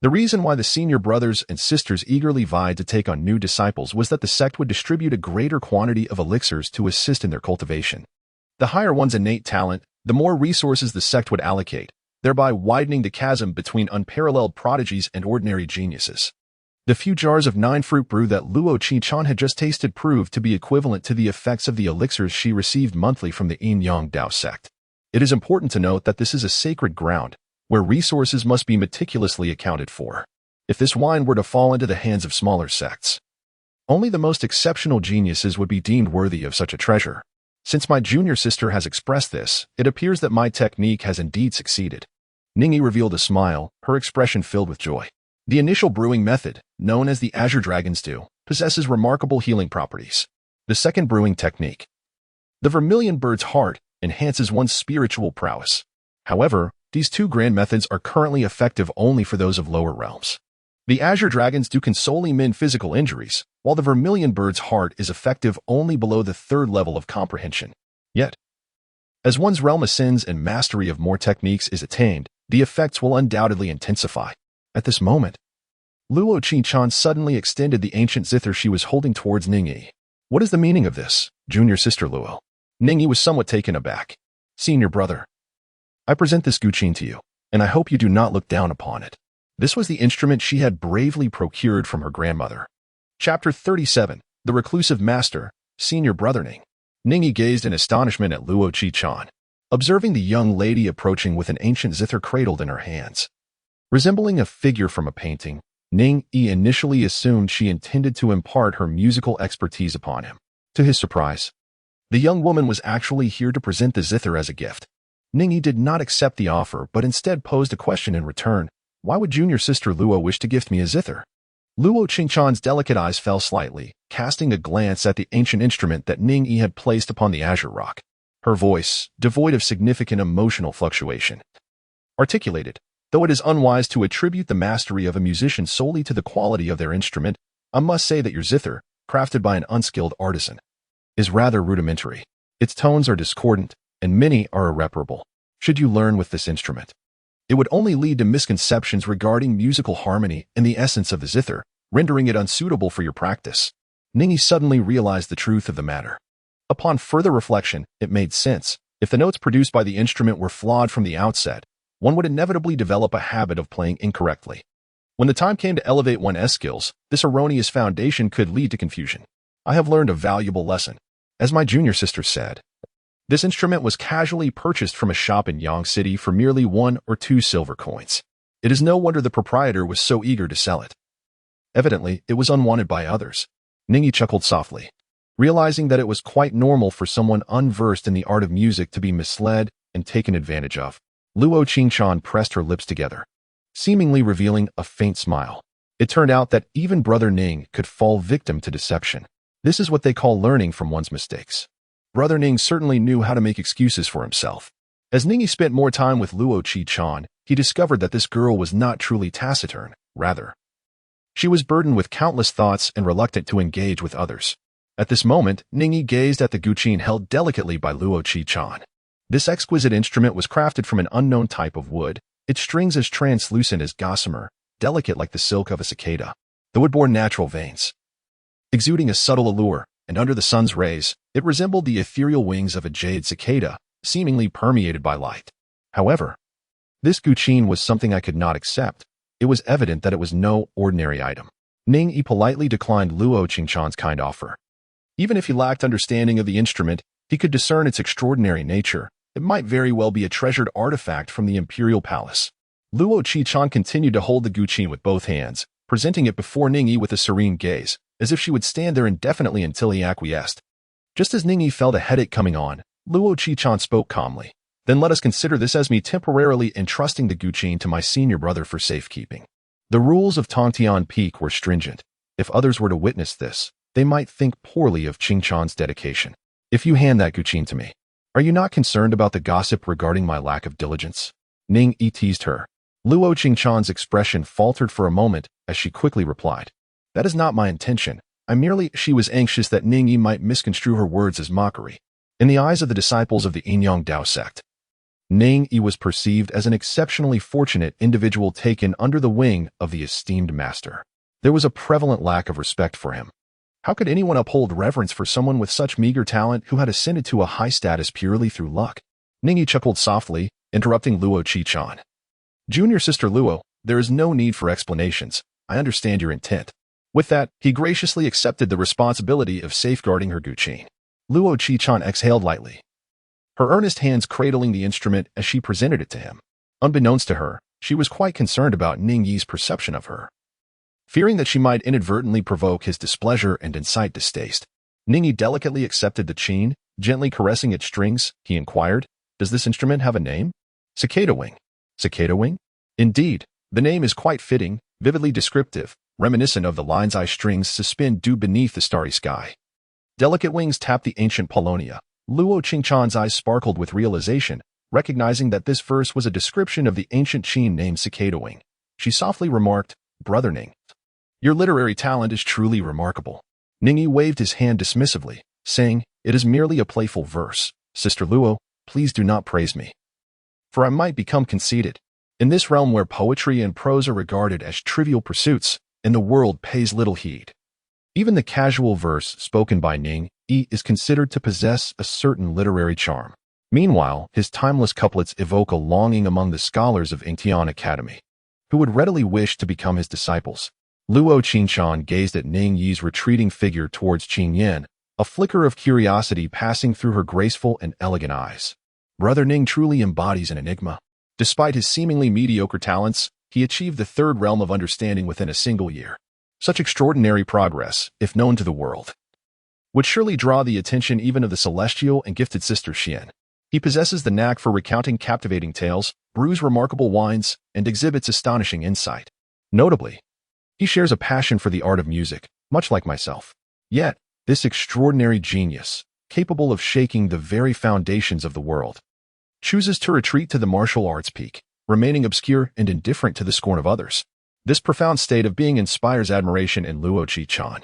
the reason why the senior brothers and sisters eagerly vied to take on new disciples was that the sect would distribute a greater quantity of elixirs to assist in their cultivation. The higher one's innate talent, the more resources the sect would allocate, thereby widening the chasm between unparalleled prodigies and ordinary geniuses. The few jars of nine-fruit brew that Luo Qi-chan had just tasted proved to be equivalent to the effects of the elixirs she received monthly from the Yin-Yang Dao Sect. It is important to note that this is a sacred ground, where resources must be meticulously accounted for. If this wine were to fall into the hands of smaller sects, only the most exceptional geniuses would be deemed worthy of such a treasure. Since my junior sister has expressed this, it appears that my technique has indeed succeeded. Ning Yi revealed a smile, her expression filled with joy. The initial brewing method, known as the Azure Dragon's Dew, possesses remarkable healing properties. The second brewing technique, the Vermilion Bird's Heart, enhances one's spiritual prowess. However, these two grand methods are currently effective only for those of lower realms. The Azure Dragon's Dew can solely mend physical injuries, while the Vermilion Bird's Heart is effective only below the third level of comprehension. Yet, as one's realm ascends and mastery of more techniques is attained, the effects will undoubtedly intensify. At this moment, Luo Qi-chan suddenly extended the ancient zither she was holding towards Ning Yi. "What is the meaning of this, junior sister Luo?" Ning Yi was somewhat taken aback. "Senior brother, I present this guqin to you, and I hope you do not look down upon it." This was the instrument she had bravely procured from her grandmother. Chapter 37, The Reclusive Master, Senior Brother Ning. Ning Yi gazed in astonishment at Luo Qi-chan, observing the young lady approaching with an ancient zither cradled in her hands. Resembling a figure from a painting, Ning Yi initially assumed she intended to impart her musical expertise upon him. To his surprise, the young woman was actually here to present the zither as a gift. Ning Yi did not accept the offer but instead posed a question in return. "Why would junior sister Luo wish to gift me a zither?" Luo Qi-chan's delicate eyes fell slightly, casting a glance at the ancient instrument that Ning Yi had placed upon the azure rock. Her voice, devoid of significant emotional fluctuation, articulated, "Though it is unwise to attribute the mastery of a musician solely to the quality of their instrument, I must say that your zither, crafted by an unskilled artisan, is rather rudimentary. Its tones are discordant, and many are irreparable. Should you learn with this instrument, it would only lead to misconceptions regarding musical harmony and the essence of the zither, rendering it unsuitable for your practice." Ning Yi suddenly realized the truth of the matter. Upon further reflection, it made sense. If the notes produced by the instrument were flawed from the outset, one would inevitably develop a habit of playing incorrectly. When the time came to elevate one's skills, this erroneous foundation could lead to confusion. I have learned a valuable lesson. As my junior sister said, this instrument was casually purchased from a shop in Yang City for merely 1 or 2 silver coins. It is no wonder the proprietor was so eager to sell it. Evidently, it was unwanted by others. Ning Yi chuckled softly, realizing that it was quite normal for someone unversed in the art of music to be misled and taken advantage of. Luo Qi-chan pressed her lips together, seemingly revealing a faint smile. It turned out that even Brother Ning could fall victim to deception. This is what they call learning from one's mistakes. Brother Ning certainly knew how to make excuses for himself. As Ning Yi spent more time with Luo Qi-chan, he discovered that this girl was not truly taciturn. Rather, she was burdened with countless thoughts and reluctant to engage with others. At this moment, Ning Yi gazed at the guqin held delicately by Luo Qi-chan. This exquisite instrument was crafted from an unknown type of wood, its strings as translucent as gossamer, delicate like the silk of a cicada. The wood bore natural veins, exuding a subtle allure, and under the sun's rays, it resembled the ethereal wings of a jade cicada, seemingly permeated by light. However, This guqin was something I could not accept. It was evident that it was no ordinary item. Ning Yi politely declined Luo Qingchan's kind offer. Even if he lacked understanding of the instrument, he could discern its extraordinary nature. It might very well be a treasured artifact from the imperial palace. Luo Qingchan continued to hold the guqin with both hands, presenting it before Ning Yi with a serene gaze, as if she would stand there indefinitely until he acquiesced. Just as Ning Yi felt a headache coming on, Luo Qingchan spoke calmly. Then let us consider this as me temporarily entrusting the guqin to my senior brother for safekeeping. The rules of Tongtian Peak were stringent. If others were to witness this, they might think poorly of Qingchan's dedication. If you hand that guqin to me, are you not concerned about the gossip regarding my lack of diligence? Ning Yi teased her. Luo Qingchan's expression faltered for a moment as she quickly replied. That is not my intention. She was anxious that Ning Yi might misconstrue her words as mockery. In the eyes of the disciples of the Yinyang Dao Sect, Ning Yi was perceived as an exceptionally fortunate individual taken under the wing of the esteemed master. There was a prevalent lack of respect for him. How could anyone uphold reverence for someone with such meager talent who had ascended to a high status purely through luck? Ning Yi chuckled softly, interrupting Luo Qingchan. Junior sister Luo, there is no need for explanations. I understand your intent. With that, he graciously accepted the responsibility of safeguarding her guqin. Luo Qingchan exhaled lightly, her earnest hands cradling the instrument as she presented it to him. Unbeknownst to her, she was quite concerned about Ning Yi's perception of her. Fearing that she might inadvertently provoke his displeasure and incite distaste, Ning Yi delicately accepted the qin, gently caressing its strings. He inquired, does this instrument have a name? Cicada wing. Cicada wing? Indeed, the name is quite fitting, vividly descriptive, reminiscent of the lion's eye strings suspend due beneath the starry sky. Delicate wings tapped the ancient Polonia. Luo Qingchan's eyes sparkled with realization, recognizing that this verse was a description of the ancient qin named Cicada wing. She softly remarked, Brother Ning, your literary talent is truly remarkable. Ning Yi waved his hand dismissively, saying, it is merely a playful verse. Sister Luo, please do not praise me, for I might become conceited. In this realm where poetry and prose are regarded as trivial pursuits, and the world pays little heed, even the casual verse spoken by Ning Yi is considered to possess a certain literary charm. Meanwhile, his timeless couplets evoke a longing among the scholars of Yingtian Academy, who would readily wish to become his disciples. Luo Qingchan gazed at Ning Yi's retreating figure towards Qingyan, a flicker of curiosity passing through her graceful and elegant eyes. Brother Ning truly embodies an enigma. Despite his seemingly mediocre talents, he achieved the third realm of understanding within a single year. Such extraordinary progress, if known to the world, would surely draw the attention even of the celestial and gifted sister Xian. He possesses the knack for recounting captivating tales, brews remarkable wines, and exhibits astonishing insight. Notably, he shares a passion for the art of music, much like myself. Yet, this extraordinary genius, capable of shaking the very foundations of the world, chooses to retreat to the martial arts peak, remaining obscure and indifferent to the scorn of others. This profound state of being inspires admiration in Luo Qingchan.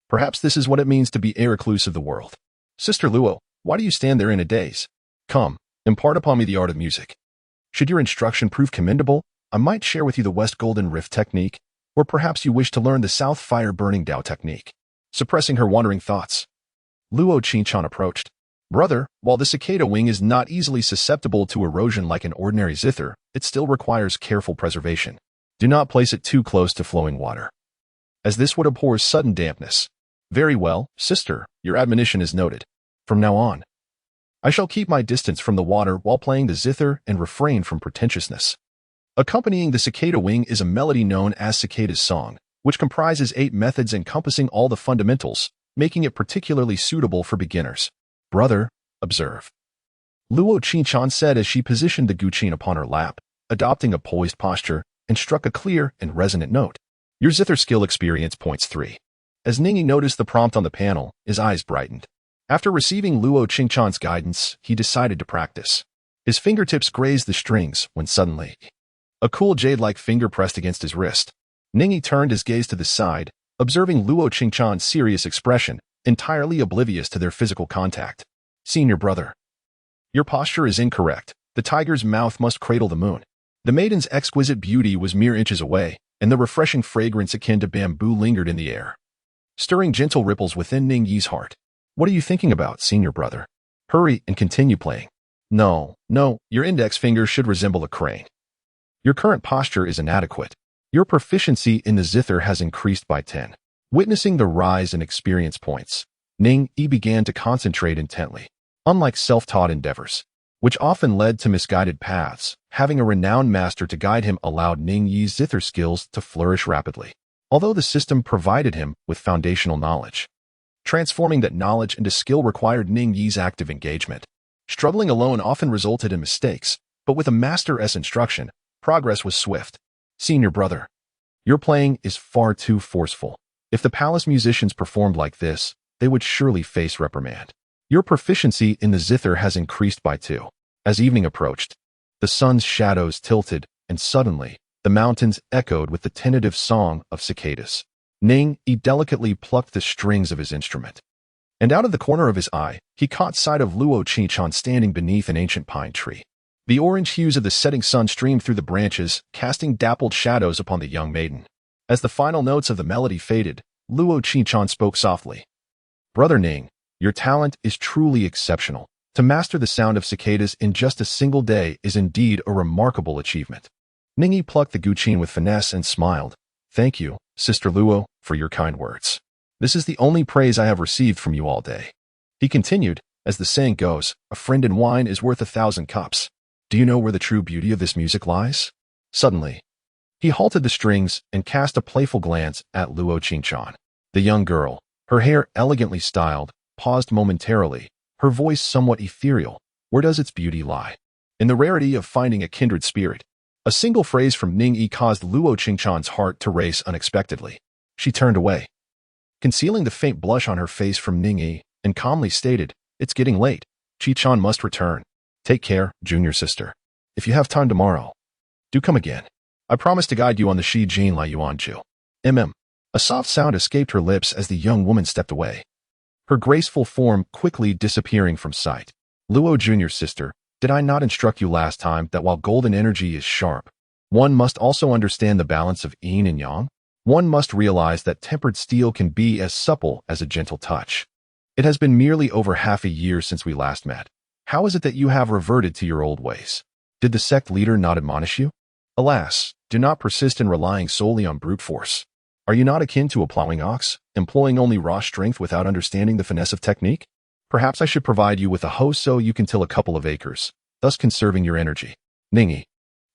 Perhaps this is what it means to be a recluse of the world. Sister Luo, why do you stand there in a daze? Come, impart upon me the art of music. Should your instruction prove commendable, I might share with you the West Golden Rift technique, or perhaps you wish to learn the South Fire Burning Dao technique. Suppressing her wandering thoughts, Luo Qingchan approached. Brother, while the cicada wing is not easily susceptible to erosion like an ordinary zither, it still requires careful preservation. Do not place it too close to flowing water, as this would abhor sudden dampness. Very well, sister, your admonition is noted. From now on, I shall keep my distance from the water while playing the zither and refrain from pretentiousness. Accompanying the cicada wing is a melody known as Cicada's Song, which comprises 8 methods encompassing all the fundamentals, making it particularly suitable for beginners. Brother, observe, Luo Qingchan said as she positioned the guqin upon her lap, adopting a poised posture, and struck a clear and resonant note. Your zither skill experience points 3. As Ning Yi noticed the prompt on the panel, his eyes brightened. After receiving Luo Qingchan's guidance, he decided to practice. His fingertips grazed the strings when suddenly, a cool jade-like finger pressed against his wrist. Ning Yi turned his gaze to the side, observing Luo Qingchan's serious expression, entirely oblivious to their physical contact. Senior brother, your posture is incorrect. The tiger's mouth must cradle the moon. The maiden's exquisite beauty was mere inches away, and the refreshing fragrance akin to bamboo lingered in the air, stirring gentle ripples within Ning Yi's heart. What are you thinking about, senior brother? Hurry and continue playing. No, your index finger should resemble a crane. Your current posture is inadequate. Your proficiency in the zither has increased by 10. Witnessing the rise in experience points, Ning Yi began to concentrate intently. Unlike self-taught endeavors, which often led to misguided paths, having a renowned master to guide him allowed Ning Yi's zither skills to flourish rapidly. Although the system provided him with foundational knowledge, transforming that knowledge into skill required Ning Yi's active engagement. Struggling alone often resulted in mistakes, but with a master's instruction, progress was swift. Senior brother, your playing is far too forceful. If the palace musicians performed like this, they would surely face reprimand. Your proficiency in the zither has increased by 2. As evening approached, the sun's shadows tilted, and suddenly, the mountains echoed with the tentative song of cicadas. Ning Yi delicately plucked the strings of his instrument. And out of the corner of his eye, he caught sight of Luo Qingqian standing beneath an ancient pine tree. The orange hues of the setting sun streamed through the branches, casting dappled shadows upon the young maiden. As the final notes of the melody faded, Luo Qingqian spoke softly. Brother Ning, your talent is truly exceptional. To master the sound of cicadas in just a single day is indeed a remarkable achievement. Ning Yi plucked the guqin with finesse and smiled. Thank you, Sister Luo, for your kind words. This is the only praise I have received from you all day. He continued, as the saying goes, a friend in wine is worth 1,000 cups. Do you know where the true beauty of this music lies? Suddenly, he halted the strings and cast a playful glance at Luo Qingqian. The young girl, her hair elegantly styled, paused momentarily, her voice somewhat ethereal. Where does its beauty lie? In the rarity of finding a kindred spirit. A single phrase from Ning Yi caused Luo Qingqian's heart to race unexpectedly. She turned away, concealing the faint blush on her face from Ning Yi, and calmly stated, It's getting late. Qingqian must return. Take care, junior sister. If you have time tomorrow, do come again. I promise to guide you on the Shi Jin Lai Yuan Ju. A soft sound escaped her lips as the young woman stepped away, her graceful form quickly disappearing from sight. Luo junior sister, did I not instruct you last time that while golden energy is sharp, one must also understand the balance of yin and yang? One must realize that tempered steel can be as supple as a gentle touch. It has been merely over half a year since we last met. How is it that you have reverted to your old ways? Did the sect leader not admonish you? Alas, do not persist in relying solely on brute force. Are you not akin to a plowing ox, employing only raw strength without understanding the finesse of technique? Perhaps I should provide you with a hoe so you can till a couple of acres, thus conserving your energy. Ning Yi,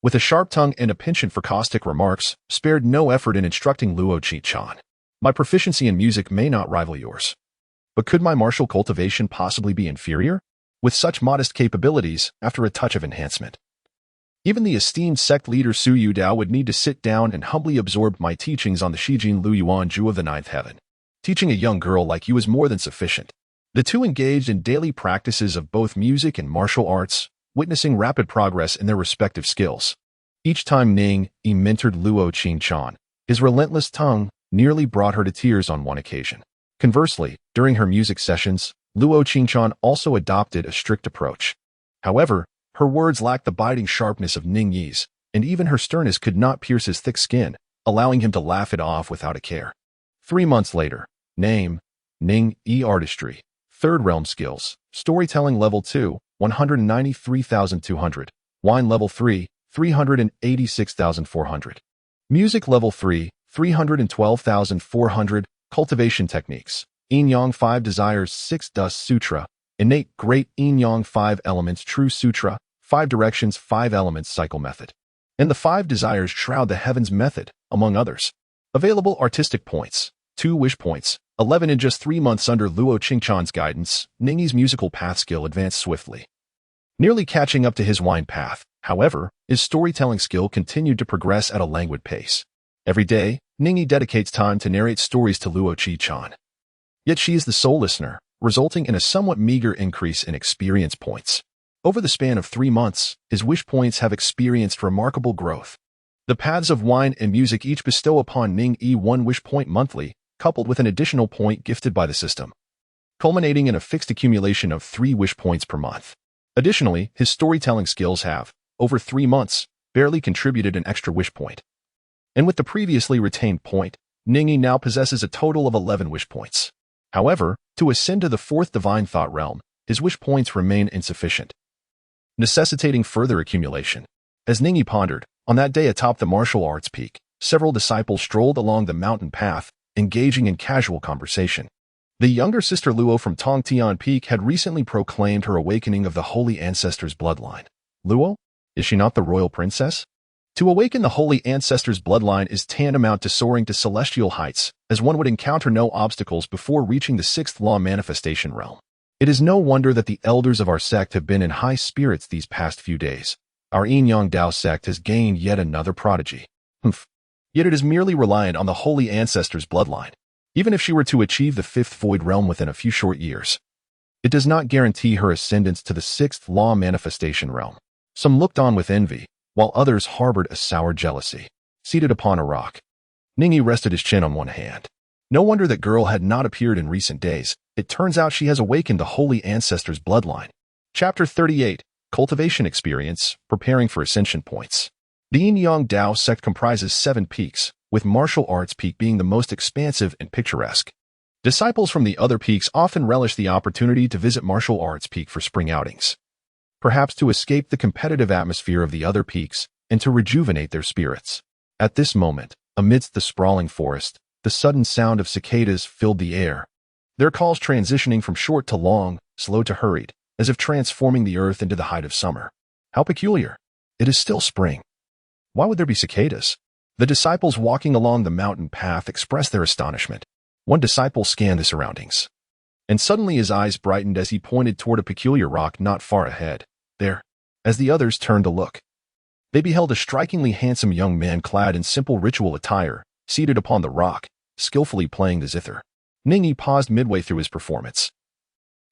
with a sharp tongue and a penchant for caustic remarks, spared no effort in instructing Luo Qingqian. My proficiency in music may not rival yours. But could my martial cultivation possibly be inferior? With such modest capabilities, after a touch of enhancement, even the esteemed sect leader Su Yu Dao would need to sit down and humbly absorb my teachings on the Shijin Lu Yuan Ju of the Ninth Heaven. Teaching a young girl like you is more than sufficient. The two engaged in daily practices of both music and martial arts, witnessing rapid progress in their respective skills. Each time Ning Yi mentored Luo Qingqian, his relentless tongue nearly brought her to tears on one occasion. Conversely, during her music sessions, Luo Qingqian also adopted a strict approach. However, her words lacked the biting sharpness of Ning Yi's, and even her sternness could not pierce his thick skin, allowing him to laugh it off without a care. 3 months later, name, Ning Yi artistry, third realm skills, storytelling level 2, 193,200, wine level 3, 386,400, music level 3, 312,400, cultivation techniques, Yin Yang 5 Desires 6 Dust Sutra, innate great Yin Yang 5 Elements True Sutra, 5 Directions 5 Elements Cycle Method, and the 5 Desires Shroud the Heavens Method, among others. Available artistic points, 2 wish points, 11 in just 3 months under Luo Qingqian's guidance, Ning Yi's musical path skill advanced swiftly. Nearly catching up to his wine path, however, his storytelling skill continued to progress at a languid pace. Every day, Ning Yi dedicates time to narrate stories to Luo Qingqian. Yet she is the sole listener, resulting in a somewhat meager increase in experience points. Over the span of 3 months, his wish points have experienced remarkable growth. The paths of wine and music each bestow upon Ning Yi 1 wish point monthly, coupled with an additional point gifted by the system, culminating in a fixed accumulation of 3 wish points per month. Additionally, his storytelling skills have, over 3 months, barely contributed an extra wish point. And with the previously retained point, Ning Yi now possesses a total of 11 wish points. However, to ascend to the 4th divine thought realm, his wish points remain insufficient, necessitating further accumulation. As Ning Yi pondered, On that day atop the martial arts peak, several disciples strolled along the mountain path, engaging in casual conversation. The younger sister Luo from Tongtian Peak had recently proclaimed her awakening of the Holy Ancestors' bloodline. Luo? Is she not the royal princess? To awaken the Holy Ancestors' bloodline is tantamount to soaring to celestial heights, as one would encounter no obstacles before reaching the sixth law manifestation realm. It is no wonder that the elders of our sect have been in high spirits these past few days. Our Yin-Yang Dao Sect has gained yet another prodigy. Yet it is merely reliant on the Holy Ancestors' bloodline. Even if she were to achieve the fifth void realm within a few short years, it does not guarantee her ascendance to the sixth law manifestation realm. Some looked on with envy, while others harbored a sour jealousy. Seated upon a rock, Ning Yi rested his chin on one hand. No wonder that girl had not appeared in recent days. It turns out she has awakened the Holy Ancestors' bloodline. Chapter 38, Cultivation Experience, Preparing for Ascension Points. The Yin-Yang Dao Sect comprises 7 peaks, with martial arts peak being the most expansive and picturesque. Disciples from the other peaks often relish the opportunity to visit martial arts peak for spring outings, perhaps to escape the competitive atmosphere of the other peaks and to rejuvenate their spirits. At this moment, amidst the sprawling forest, the sudden sound of cicadas filled the air, their calls transitioning from short to long, slow to hurried, as if transforming the earth into the height of summer. How peculiar. It is still spring. Why would there be cicadas? The disciples walking along the mountain path expressed their astonishment. One disciple scanned the surroundings, and suddenly his eyes brightened as he pointed toward a peculiar rock not far ahead. There, as the others turned to look, they beheld a strikingly handsome young man clad in simple ritual attire, seated upon the rock, skillfully playing the zither. Ning Yi paused midway through his performance,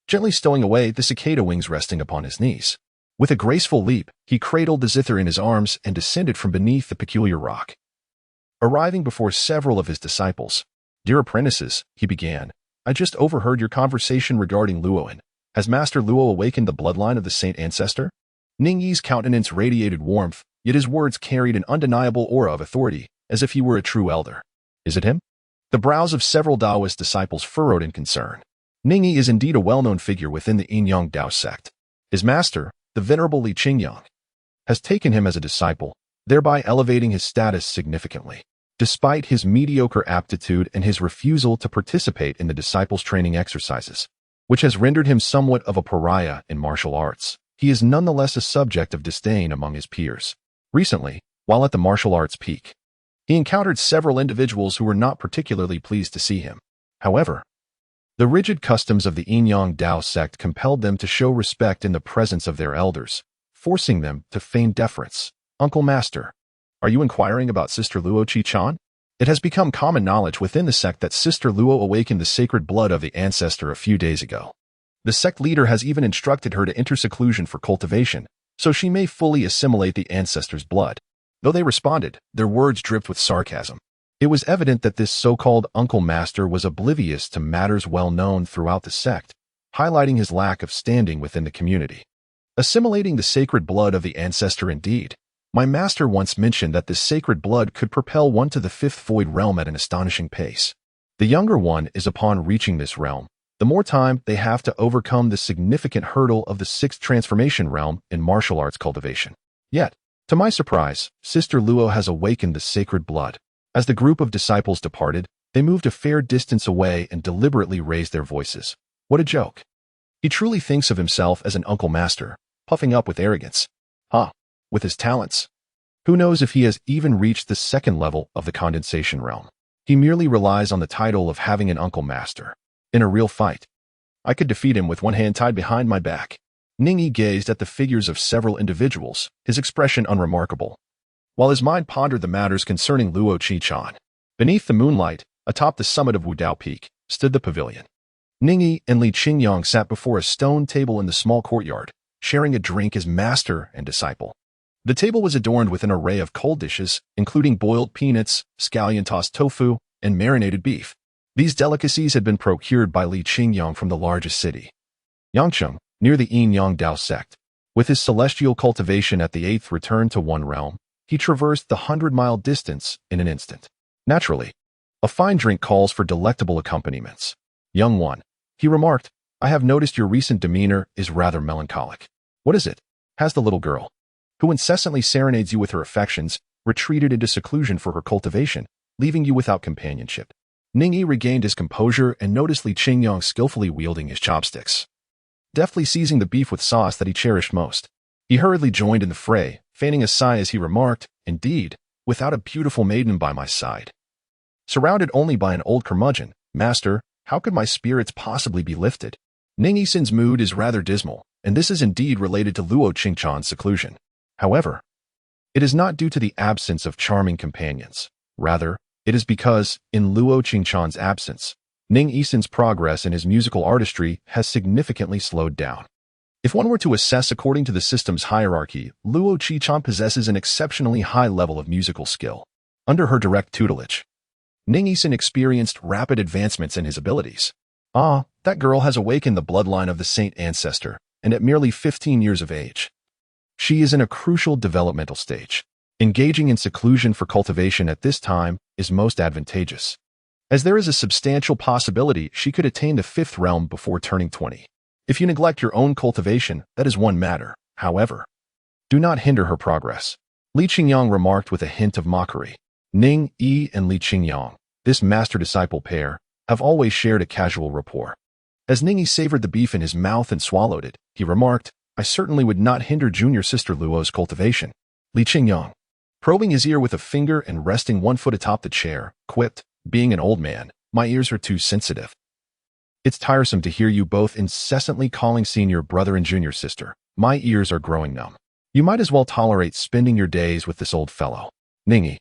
gently stowing away the cicada wings resting upon his knees. With a graceful leap, he cradled the zither in his arms and descended from beneath the peculiar rock. Arriving before several of his disciples, "Dear apprentices," he began, "I just overheard your conversation regarding Luoan. Has Master Luo awakened the bloodline of the Saint Ancestor?" Ning Yi's countenance radiated warmth, yet his words carried an undeniable aura of authority, as if he were a true elder. "Is it him?" The brows of several Taoist disciples furrowed in concern. Ning Yi is indeed a well-known figure within the Yin-Yang Dao Sect. His master, the Venerable Li Qingyang, has taken him as a disciple, thereby elevating his status significantly. Despite his mediocre aptitude and his refusal to participate in the disciples' training exercises, which has rendered him somewhat of a pariah in martial arts, he is nonetheless a subject of disdain among his peers. Recently, while at the martial arts peak, he encountered several individuals who were not particularly pleased to see him. However, the rigid customs of the Yin-Yang Dao Sect compelled them to show respect in the presence of their elders, forcing them to feign deference. "Uncle Master, are you inquiring about Sister Luo Chi-chan?" It has become common knowledge within the sect that Sister Luo awakened the sacred blood of the ancestor a few days ago. The sect leader has even instructed her to enter seclusion for cultivation, so she may fully assimilate the ancestor's blood. Though they responded, their words dripped with sarcasm. It was evident that this so-called Uncle Master was oblivious to matters well known throughout the sect, highlighting his lack of standing within the community. Assimilating the sacred blood of the ancestor indeed. My master once mentioned that this sacred blood could propel one to the fifth void realm at an astonishing pace. The younger one is upon reaching this realm, the more time they have to overcome the significant hurdle of the sixth transformation realm in martial arts cultivation. Yet, to my surprise, Sister Luo has awakened the sacred blood. As the group of disciples departed, they moved a fair distance away and deliberately raised their voices. What a joke. He truly thinks of himself as an Uncle Master, puffing up with arrogance. With his talents, who knows if he has even reached the second level of the condensation realm. He merely relies on the title of having an Uncle Master. In a real fight, I could defeat him with one hand tied behind my back. Ning Yi gazed at the figures of several individuals, his expression unremarkable, while his mind pondered the matters concerning Luo Chi-chan. Beneath the moonlight, atop the summit of Wudao Peak, stood the pavilion. Ning Yi and Li Qingyang sat before a stone table in the small courtyard, sharing a drink as master and disciple. The table was adorned with an array of cold dishes, including boiled peanuts, scallion-tossed tofu, and marinated beef. These delicacies had been procured by Li Qingyang from the largest city, Yangcheng, near the Yin-Yang Dao Sect. With his celestial cultivation at the 8th return to one realm, he traversed the 100-mile distance in an instant. Naturally, a fine drink calls for delectable accompaniments. "Young one," he remarked, "I have noticed your recent demeanor is rather melancholic. What is it?" "Has the little girl who incessantly serenades you with her affections, retreated into seclusion for her cultivation, leaving you without companionship. Ning Yi regained his composure and noticed Li Qingyang skillfully wielding his chopsticks, deftly seizing the beef with sauce that he cherished most. He hurriedly joined in the fray, feigning a sigh as he remarked, "Indeed, without a beautiful maiden by my side, surrounded only by an old curmudgeon, master, how could my spirits possibly be lifted?" Ning Yi's mood is rather dismal, and this is indeed related to Luo Qingchan's seclusion. However, it is not due to the absence of charming companions. Rather, it is because, in Luo Qingchan's absence, Ning Yi's progress in his musical artistry has significantly slowed down. If one were to assess according to the system's hierarchy, Luo Qingchan possesses an exceptionally high level of musical skill. Under her direct tutelage, Ning Yi experienced rapid advancements in his abilities. Ah, that girl has awakened the bloodline of the saint ancestor, and at merely 15 years of age, she is in a crucial developmental stage. Engaging in seclusion for cultivation at this time is most advantageous, as there is a substantial possibility she could attain the 5th realm before turning 20. If you neglect your own cultivation, that is one matter. However, do not hinder her progress. Li Qingyang remarked with a hint of mockery. Ning Yi and Li Qingyang, this master-disciple pair, have always shared a casual rapport. As Ning Yi savored the beef in his mouth and swallowed it, he remarked, "I certainly would not hinder junior sister Luo's cultivation." Li Qingyang, probing his ear with a finger and resting one foot atop the chair, quipped, "Being an old man, my ears are too sensitive. It's tiresome to hear you both incessantly calling senior brother and junior sister. My ears are growing numb. You might as well tolerate spending your days with this old fellow." Ning Yi,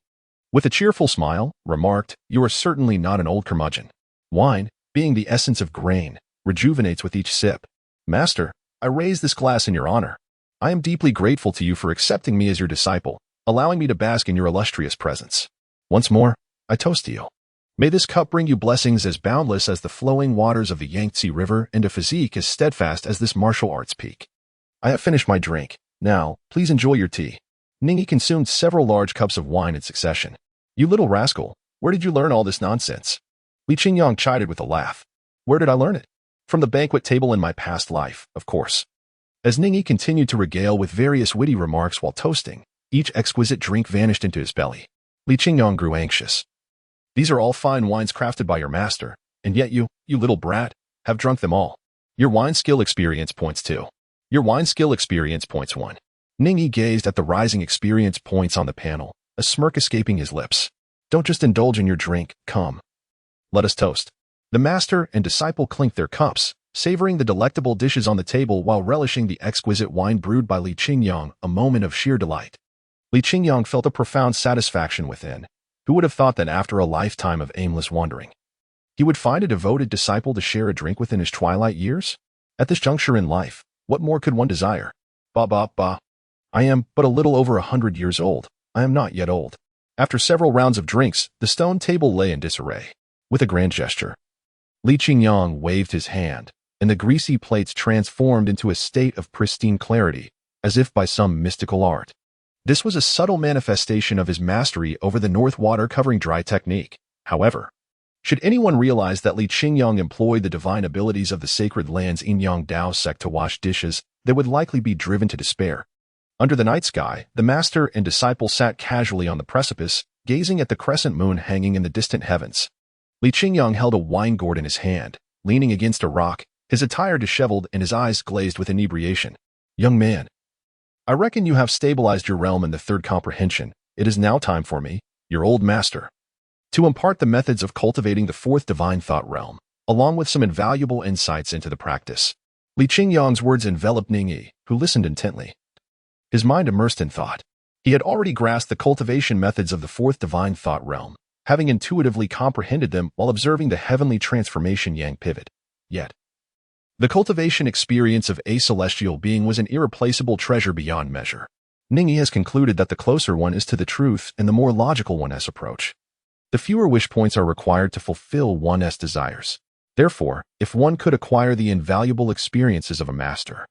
with a cheerful smile, remarked, "You are certainly not an old curmudgeon. Wine, being the essence of grain, rejuvenates with each sip. Master, I raise this glass in your honor. I am deeply grateful to you for accepting me as your disciple, allowing me to bask in your illustrious presence. Once more, I toast to you. May this cup bring you blessings as boundless as the flowing waters of the Yangtze River and a physique as steadfast as this martial arts peak. I have finished my drink. Now, please enjoy your tea." Ning Yi consumed several large cups of wine in succession. "You little rascal, where did you learn all this nonsense?" Li Qingyang chided with a laugh. "Where did I learn it? From the banquet table in my past life, of course." As Ning Yi continued to regale with various witty remarks while toasting, each exquisite drink vanished into his belly. Li Qingyang grew anxious. "These are all fine wines crafted by your master, and yet you little brat, have drunk them all. Your wine skill experience points 2. Your wine skill experience points 1. Ning Yi gazed at the rising experience points on the panel, a smirk escaping his lips. "Don't just indulge in your drink, come. Let us toast." The master and disciple clinked their cups, savoring the delectable dishes on the table while relishing the exquisite wine brewed by Li Qingyang, a moment of sheer delight. Li Qingyang felt a profound satisfaction within. Who would have thought that after a lifetime of aimless wandering, he would find a devoted disciple to share a drink with in his twilight years? At this juncture in life, what more could one desire? Bah. I am but a little over 100 years old. I am not yet old. After several rounds of drinks, the stone table lay in disarray. With a grand gesture, Li Qingyang waved his hand, and the greasy plates transformed into a state of pristine clarity, as if by some mystical art. This was a subtle manifestation of his mastery over the North Water Covering Dry technique. However, should anyone realize that Li Qingyang employed the divine abilities of the sacred land's Yin-Yang Dao Sect to wash dishes, they would likely be driven to despair. Under the night sky, the master and disciple sat casually on the precipice, gazing at the crescent moon hanging in the distant heavens. Li Qingyang held a wine gourd in his hand, leaning against a rock, his attire disheveled and his eyes glazed with inebriation. "Young man, I reckon you have stabilized your realm in the 3rd comprehension. It is now time for me, your old master, to impart the methods of cultivating the 4th divine thought realm, along with some invaluable insights into the practice." Li Qingyang's words enveloped Ning Yi, who listened intently. His mind immersed in thought. He had already grasped the cultivation methods of the 4th divine thought realm, having intuitively comprehended them while observing the heavenly transformation yang pivot. Yet, the cultivation experience of a celestial being was an irreplaceable treasure beyond measure. Ning Yi has concluded that the closer one is to the truth and the more logical one's approach, the fewer wish points are required to fulfill one's desires. Therefore, if one could acquire the invaluable experiences of a master,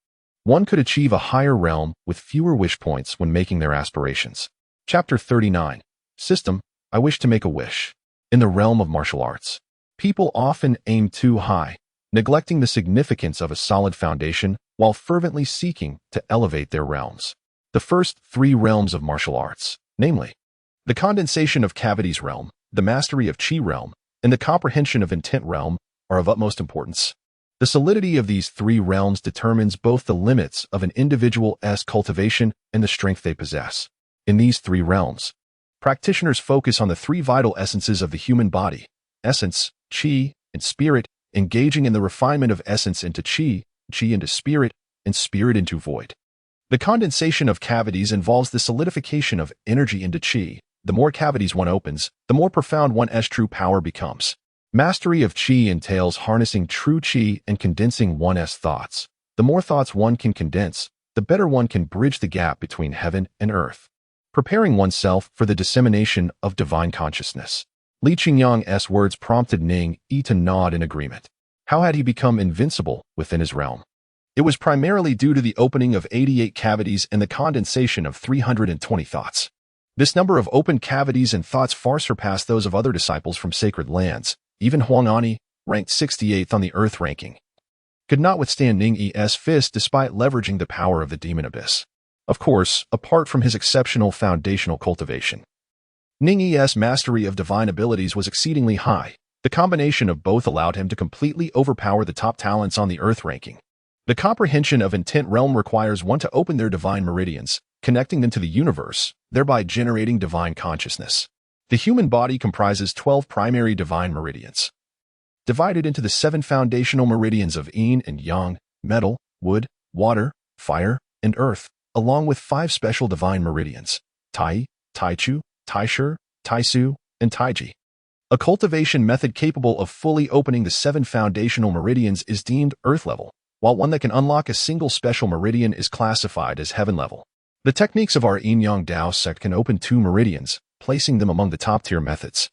one could achieve a higher realm with fewer wish points when making their aspirations. Chapter 39. System. I wish to make a wish. In the realm of martial arts, people often aim too high, neglecting the significance of a solid foundation while fervently seeking to elevate their realms. the first three realms of martial arts, namely, the condensation of cavities realm, the mastery of chi realm, and the comprehension of intent realm, are of utmost importance. The solidity of these three realms determines both the limits of an individual's cultivation and the strength they possess. In these three realms, practitioners focus on the three vital essences of the human body: essence, chi, and spirit, engaging in the refinement of essence into chi, chi into spirit, and spirit into void. The condensation of cavities involves the solidification of energy into chi. The more cavities one opens, the more profound one's true power becomes. Mastery of chi entails harnessing true chi and condensing one's thoughts. The more thoughts one can condense, the better one can bridge the gap between heaven and earth, preparing oneself for the dissemination of divine consciousness. Li Qingyang's words prompted Ning Yi to nod in agreement. How had he become invincible within his realm? It was primarily due to the opening of 88 cavities and the condensation of 320 thoughts. This number of open cavities and thoughts far surpassed those of other disciples from sacred lands. Even Huangani, ranked 68th on the Earth ranking, could not withstand Ning Yi's fist despite leveraging the power of the demon abyss. Of course, apart from his exceptional foundational cultivation, Ning Yi's mastery of divine abilities was exceedingly high. The combination of both allowed him to completely overpower the top talents on the Earth ranking. The comprehension of intent realm requires one to open their divine meridians, connecting them to the universe, thereby generating divine consciousness. The human body comprises 12 primary divine meridians, divided into the 7 foundational meridians of yin and yang, metal, wood, water, fire, and earth, along with 5 special divine meridians: Tai, Taichu, Taishu, Taisu, and Taiji. A cultivation method capable of fully opening the 7 foundational meridians is deemed earth level, while one that can unlock a single special meridian is classified as heaven level. The techniques of our Yin-Yang Dao Sect can open 2 meridians, placing them among the top-tier methods.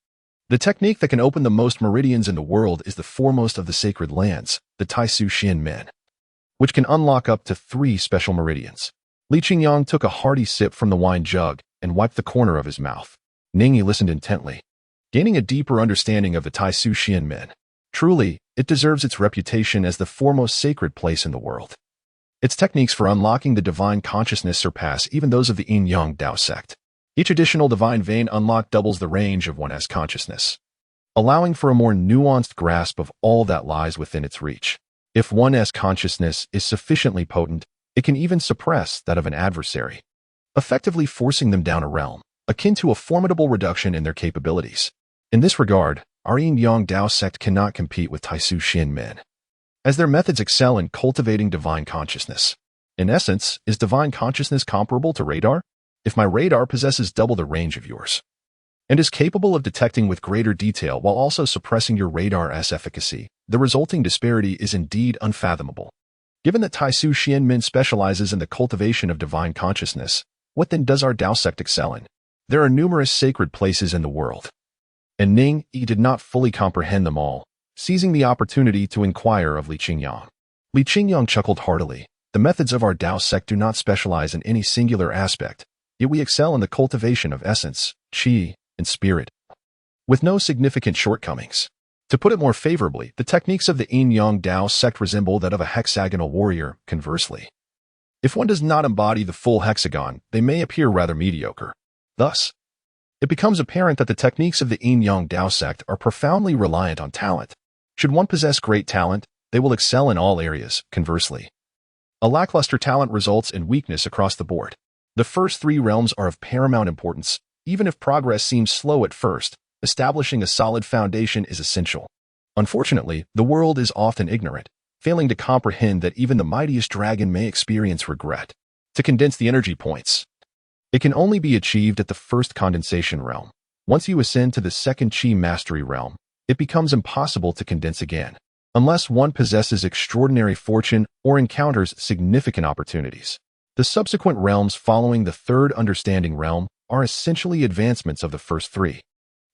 The technique that can open the most meridians in the world is the foremost of the sacred lands, the Taisu Xian Men, which can unlock up to 3 special meridians. Li Qingyang took a hearty sip from the wine jug and wiped the corner of his mouth. Ning Yi listened intently, gaining a deeper understanding of the Taisu Xian Men. Truly, it deserves its reputation as the foremost sacred place in the world. Its techniques for unlocking the divine consciousness surpass even those of the Yin-Yang Dao Sect. Each additional divine vein unlocked doubles the range of one's consciousness, allowing for a more nuanced grasp of all that lies within its reach. If one's consciousness is sufficiently potent, it can even suppress that of an adversary, effectively forcing them down a realm, akin to a formidable reduction in their capabilities. In this regard, our Yin-Yang Dao Sect cannot compete with Taisu Xian Men, as their methods excel in cultivating divine consciousness. In essence, is divine consciousness comparable to radar? If my radar possesses double the range of yours, and is capable of detecting with greater detail while also suppressing your radar's efficacy, the resulting disparity is indeed unfathomable. Given that Taisu Xian Men specializes in the cultivation of divine consciousness, what then does our Dao Sect excel in? There are numerous sacred places in the world, and Ning Yi did not fully comprehend them all, seizing the opportunity to inquire of Li Qingyang. Li Qingyang chuckled heartily. The methods of our Dao Sect do not specialize in any singular aspect, yet we excel in the cultivation of essence, chi, and spirit, with no significant shortcomings. To put it more favorably, the techniques of the Yin-Yang Dao Sect resemble that of a hexagonal warrior, conversely. If one does not embody the full hexagon, they may appear rather mediocre. Thus, it becomes apparent that the techniques of the Yin-Yang Dao Sect are profoundly reliant on talent. Should one possess great talent, they will excel in all areas, conversely. A lackluster talent results in weakness across the board. The first 3 realms are of paramount importance. Even if progress seems slow at first, establishing a solid foundation is essential. Unfortunately, the world is often ignorant, failing to comprehend that even the mightiest dragon may experience regret. To condense the energy points, it can only be achieved at the first condensation realm. Once you ascend to the second chi mastery realm, it becomes impossible to condense again, unless one possesses extraordinary fortune or encounters significant opportunities. The subsequent realms following the third understanding realm are essentially advancements of the first 3.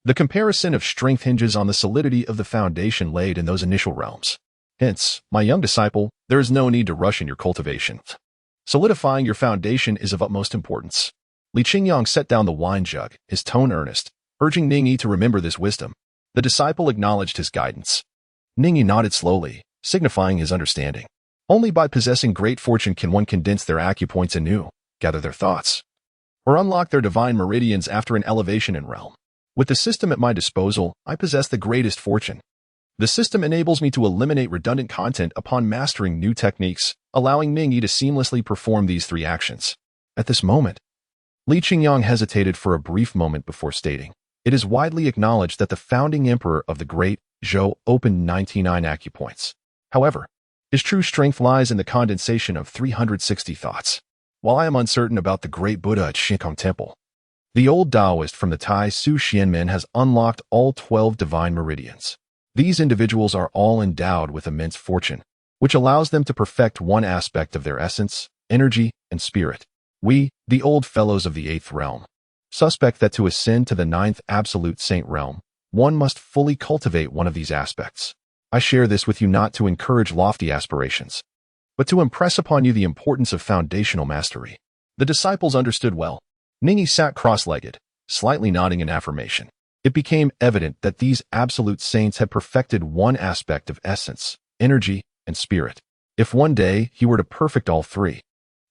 The comparison of strength hinges on the solidity of the foundation laid in those initial realms. Hence, my young disciple, there is no need to rush in your cultivation. Solidifying your foundation is of utmost importance. Li Qingyang set down the wine jug, his tone earnest, urging Ning Yi to remember this wisdom. The disciple acknowledged his guidance. Ning Yi nodded slowly, signifying his understanding. Only by possessing great fortune can one condense their acupoints anew. gather their thoughts, or unlock their divine meridians after an elevation in realm. With the system at my disposal, I possess the greatest fortune. The system enables me to eliminate redundant content upon mastering new techniques, allowing Ning Yi to seamlessly perform these three actions. At this moment, Li Qingyang hesitated for a brief moment before stating, "It is widely acknowledged that the founding emperor of the great Zhou opened 99 acupoints. However, his true strength lies in the condensation of 360 thoughts. While I am uncertain about the great Buddha at Shikong Temple, the old Taoist from the Tai Su Xianmen has unlocked all 12 divine meridians. These individuals are all endowed with immense fortune, which allows them to perfect one aspect of their essence, energy, and spirit. We, the old fellows of the 8th realm, suspect that to ascend to the 9th absolute saint realm, one must fully cultivate one of these aspects. I share this with you not to encourage lofty aspirations, but to impress upon you the importance of foundational mastery." The disciples understood well. Ning Yi sat cross-legged, slightly nodding in affirmation. It became evident that these absolute saints had perfected one aspect of essence, energy, and spirit. If one day he were to perfect all three,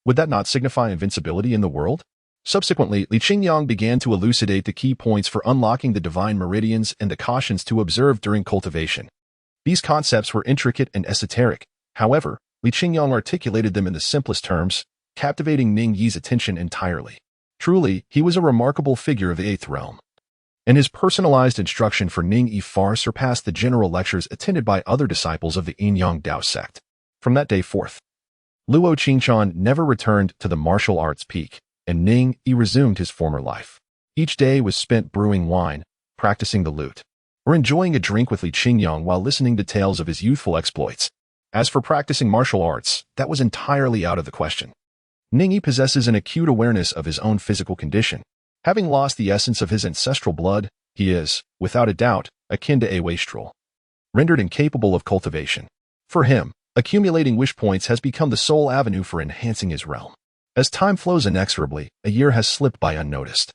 would that not signify invincibility in the world? Subsequently, Li Qingyang began to elucidate the key points for unlocking the divine meridians and the cautions to observe during cultivation. These concepts were intricate and esoteric. However, Li Qingyang articulated them in the simplest terms, captivating Ning Yi's attention entirely. Truly, he was a remarkable figure of the 8th realm, and his personalized instruction for Ning Yi far surpassed the general lectures attended by other disciples of the Yin-Yang Dao Sect. From that day forth, Luo Qingquan never returned to the martial arts peak, and Ning Yi resumed his former life. Each day was spent brewing wine, practicing the lute, or enjoying a drink with Li Qingyang while listening to tales of his youthful exploits. As for practicing martial arts, that was entirely out of the question. Ning Yi possesses an acute awareness of his own physical condition. Having lost the essence of his ancestral blood, he is, without a doubt, akin to a wastrel, rendered incapable of cultivation. For him, accumulating wish points has become the sole avenue for enhancing his realm. As time flows inexorably, a year has slipped by unnoticed.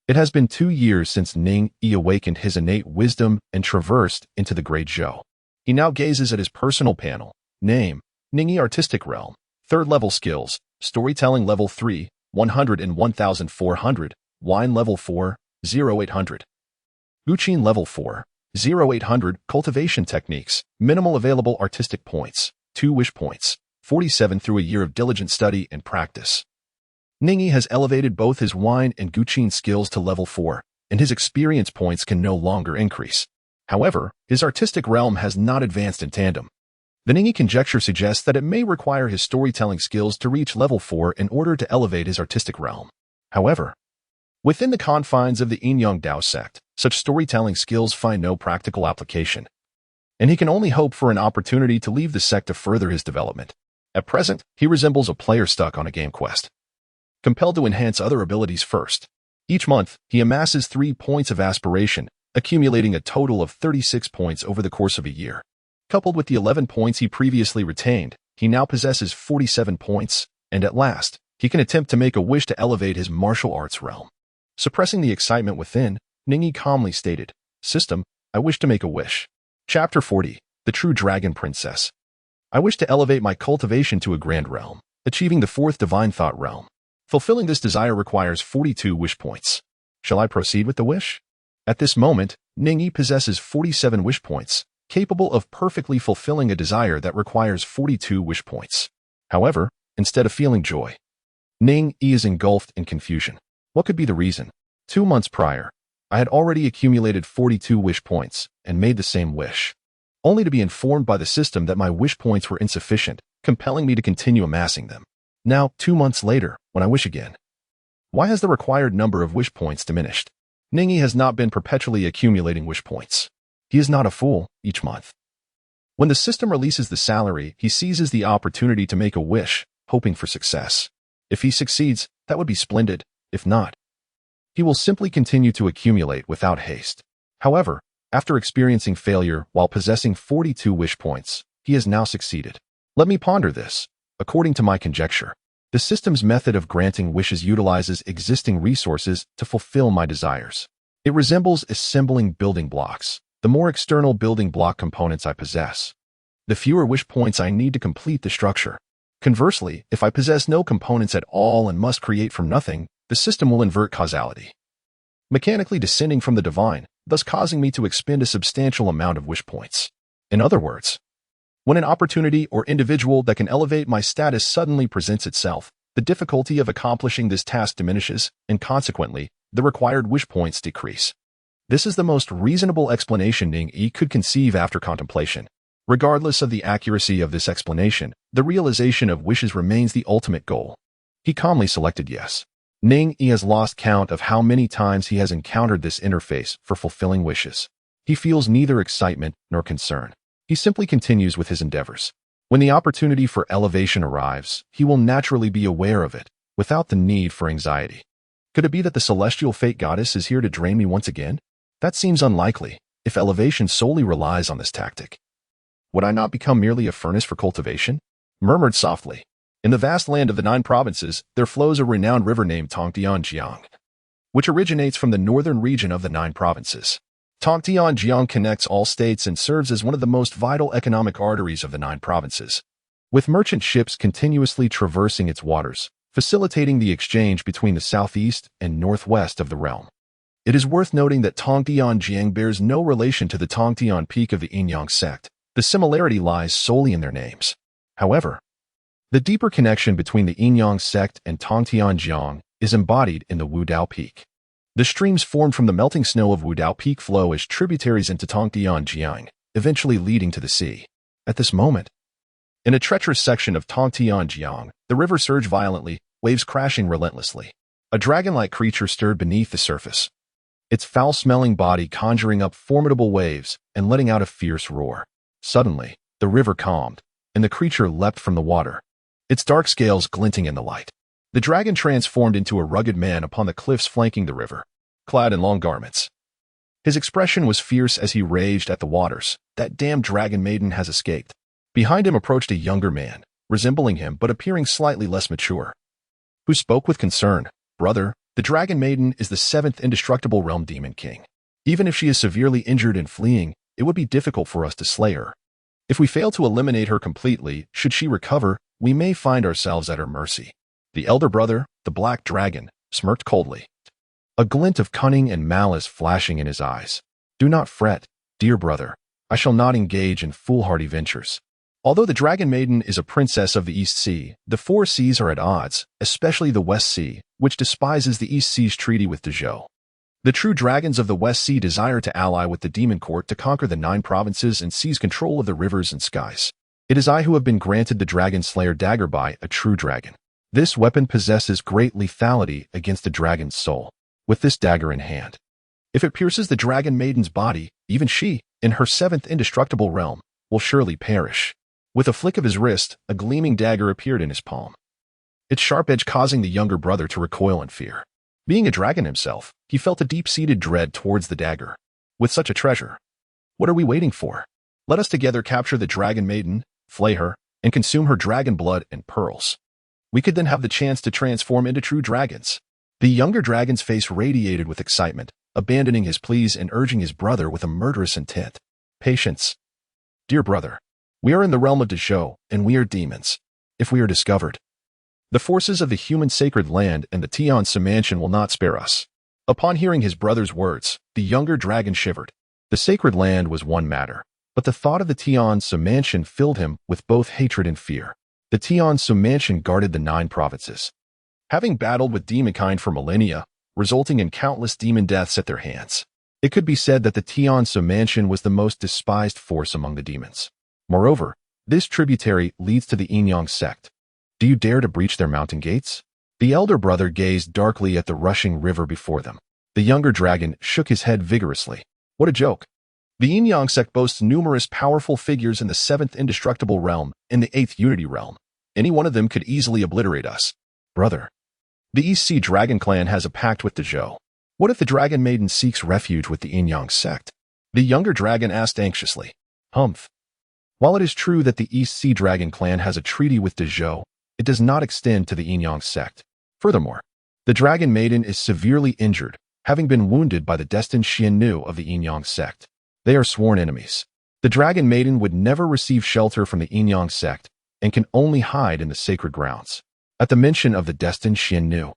It has been 2 years since Ning Yi awakened his innate wisdom and traversed into the great Zhou. He now gazes at his personal panel. Name: Ning Yi Artistic Realm. 3rd level skills: Storytelling level 3, 101,400. Wine level 4, 0800. Guqin level 4, 0800. Cultivation techniques: minimal available artistic points, 2 wish points, 47 through a year of diligent study and practice. Ning Yi has elevated both his wine and Guqin skills to level 4, and his experience points can no longer increase. However, his artistic realm has not advanced in tandem. The Ning Yi conjecture suggests that it may require his storytelling skills to reach level 4 in order to elevate his artistic realm. However, within the confines of the Yin-Yang Dao Sect, such storytelling skills find no practical application, and he can only hope for an opportunity to leave the sect to further his development. At present, he resembles a player stuck on a game quest, compelled to enhance other abilities first. Each month, he amasses 3 points of aspiration, accumulating a total of 36 points over the course of a year. Coupled with the 11 points he previously retained, he now possesses 47 points, and at last, he can attempt to make a wish to elevate his martial arts realm. Suppressing the excitement within, Ning Yi calmly stated, "System, I wish to make a wish." Chapter 40, The True Dragon Princess. I wish to elevate my cultivation to a grand realm, achieving the 4th divine thought realm. Fulfilling this desire requires 42 wish points. Shall I proceed with the wish? At this moment, Ning Yi possesses 47 wish points, capable of perfectly fulfilling a desire that requires 42 wish points. However, instead of feeling joy, Ning Yi is engulfed in confusion. What could be the reason? 2 months prior, I had already accumulated 42 wish points and made the same wish, only to be informed by the system that my wish points were insufficient, compelling me to continue amassing them. Now, 2 months later, when I wish again, why has the required number of wish points diminished? Ning Yi has not been perpetually accumulating wish points. He is not a fool each month. When the system releases the salary, he seizes the opportunity to make a wish, hoping for success. If he succeeds, that would be splendid. If not, he will simply continue to accumulate without haste. However, after experiencing failure while possessing 42 wish points, he has now succeeded. Let me ponder this. According to my conjecture, the system's method of granting wishes utilizes existing resources to fulfill my desires. It resembles assembling building blocks. The more external building block components I possess, the fewer wish points I need to complete the structure. Conversely, if I possess no components at all and must create from nothing, the system will invert causality, mechanically descending from the divine, thus causing me to expend a substantial amount of wish points. In other words, when an opportunity or individual that can elevate my status suddenly presents itself, the difficulty of accomplishing this task diminishes, and consequently, the required wish points decrease. This is the most reasonable explanation Ning Yi could conceive after contemplation. Regardless of the accuracy of this explanation, the realization of wishes remains the ultimate goal. He calmly selected yes. Ning Yi has lost count of how many times he has encountered this interface for fulfilling wishes. He feels neither excitement nor concern. He simply continues with his endeavors. When the opportunity for elevation arrives, he will naturally be aware of it, without the need for anxiety. Could it be that the celestial fate goddess is here to drain me once again? That seems unlikely, if elevation solely relies on this tactic. Would I not become merely a furnace for cultivation? Murmured softly. In the vast land of the 9 provinces, there flows a renowned river named Tongtianjiang, which originates from the northern region of the 9 provinces. Tongtianjiang connects all states and serves as one of the most vital economic arteries of the 9 provinces, with merchant ships continuously traversing its waters, facilitating the exchange between the southeast and northwest of the realm. It is worth noting that Tongtianjiang bears no relation to the Tongtian Peak of the Yin Sect. The similarity lies solely in their names. However, the deeper connection between the Yin Sect and Tongtianjiang is embodied in the Wudao Peak. The streams formed from the melting snow of Wudao Peak flow as tributaries into Tongtianjiang, eventually leading to the sea. At this moment, in a treacherous section of Tongtianjiang, the river surged violently, waves crashing relentlessly. A dragon-like creature stirred beneath the surface, its foul-smelling body conjuring up formidable waves and letting out a fierce roar. Suddenly, the river calmed, and the creature leapt from the water, its dark scales glinting in the light. The dragon transformed into a rugged man upon the cliffs flanking the river, clad in long garments. His expression was fierce as he raged at the waters. That damned dragon maiden has escaped. Behind him approached a younger man, resembling him but appearing slightly less mature, who spoke with concern. Brother, the dragon maiden is the 7th indestructible realm demon king. Even if she is severely injured and fleeing, it would be difficult for us to slay her. If we fail to eliminate her completely, should she recover, we may find ourselves at her mercy. The elder brother, the black dragon, smirked coldly, a glint of cunning and malice flashing in his eyes. Do not fret, dear brother. I shall not engage in foolhardy ventures. Although the dragon maiden is a princess of the East Sea, the 4 seas are at odds, especially the West Sea, which despises the East Sea's treaty with Zhou. The true dragons of the West Sea desire to ally with the demon court to conquer the 9 provinces and seize control of the rivers and skies. It is I who have been granted the Dragon Slayer dagger by a true dragon. This weapon possesses great lethality against the dragon's soul. With this dagger in hand, if it pierces the dragon maiden's body, even she, in her 7th indestructible realm, will surely perish. With a flick of his wrist, a gleaming dagger appeared in his palm, its sharp edge causing the younger brother to recoil in fear. Being a dragon himself, he felt a deep-seated dread towards the dagger. With such a treasure, what are we waiting for? Let us together capture the dragon maiden, flay her, and consume her dragon blood and pearls. We could then have the chance to transform into true dragons. The younger dragon's face radiated with excitement, abandoning his pleas and urging his brother with a murderous intent. Patience. Dear brother, we are in the realm of Zhou, and we are demons. If we are discovered, the forces of the human sacred land and the Tian Mansion will not spare us. Upon hearing his brother's words, the younger dragon shivered. The sacred land was one matter, but the thought of the Tian Mansion filled him with both hatred and fear. The Tian Mansion guarded the 9 provinces, having battled with demonkind for millennia, resulting in countless demon deaths at their hands. It could be said that the Tian Mansion was the most despised force among the demons. Moreover, this tributary leads to the Yin Sect. Do you dare to breach their mountain gates? The elder brother gazed darkly at the rushing river before them. The younger dragon shook his head vigorously. What a joke. The Yin Sect boasts numerous powerful figures in the 7th indestructible realm and the 8th unity realm. Any one of them could easily obliterate us. Brother, the East Sea Dragon Clan has a pact with Zhou. What if the Dragon Maiden seeks refuge with the Yin Sect? The younger dragon asked anxiously. Humph. While it is true that the East Sea Dragon Clan has a treaty with Zhou, it does not extend to the Yin Sect. Furthermore, the Dragon Maiden is severely injured, having been wounded by the destined Xiannu of the Yin Sect. They are sworn enemies. The Dragon Maiden would never receive shelter from the Yin Sect, and can only hide in the sacred grounds. At the mention of the destined Xiannu,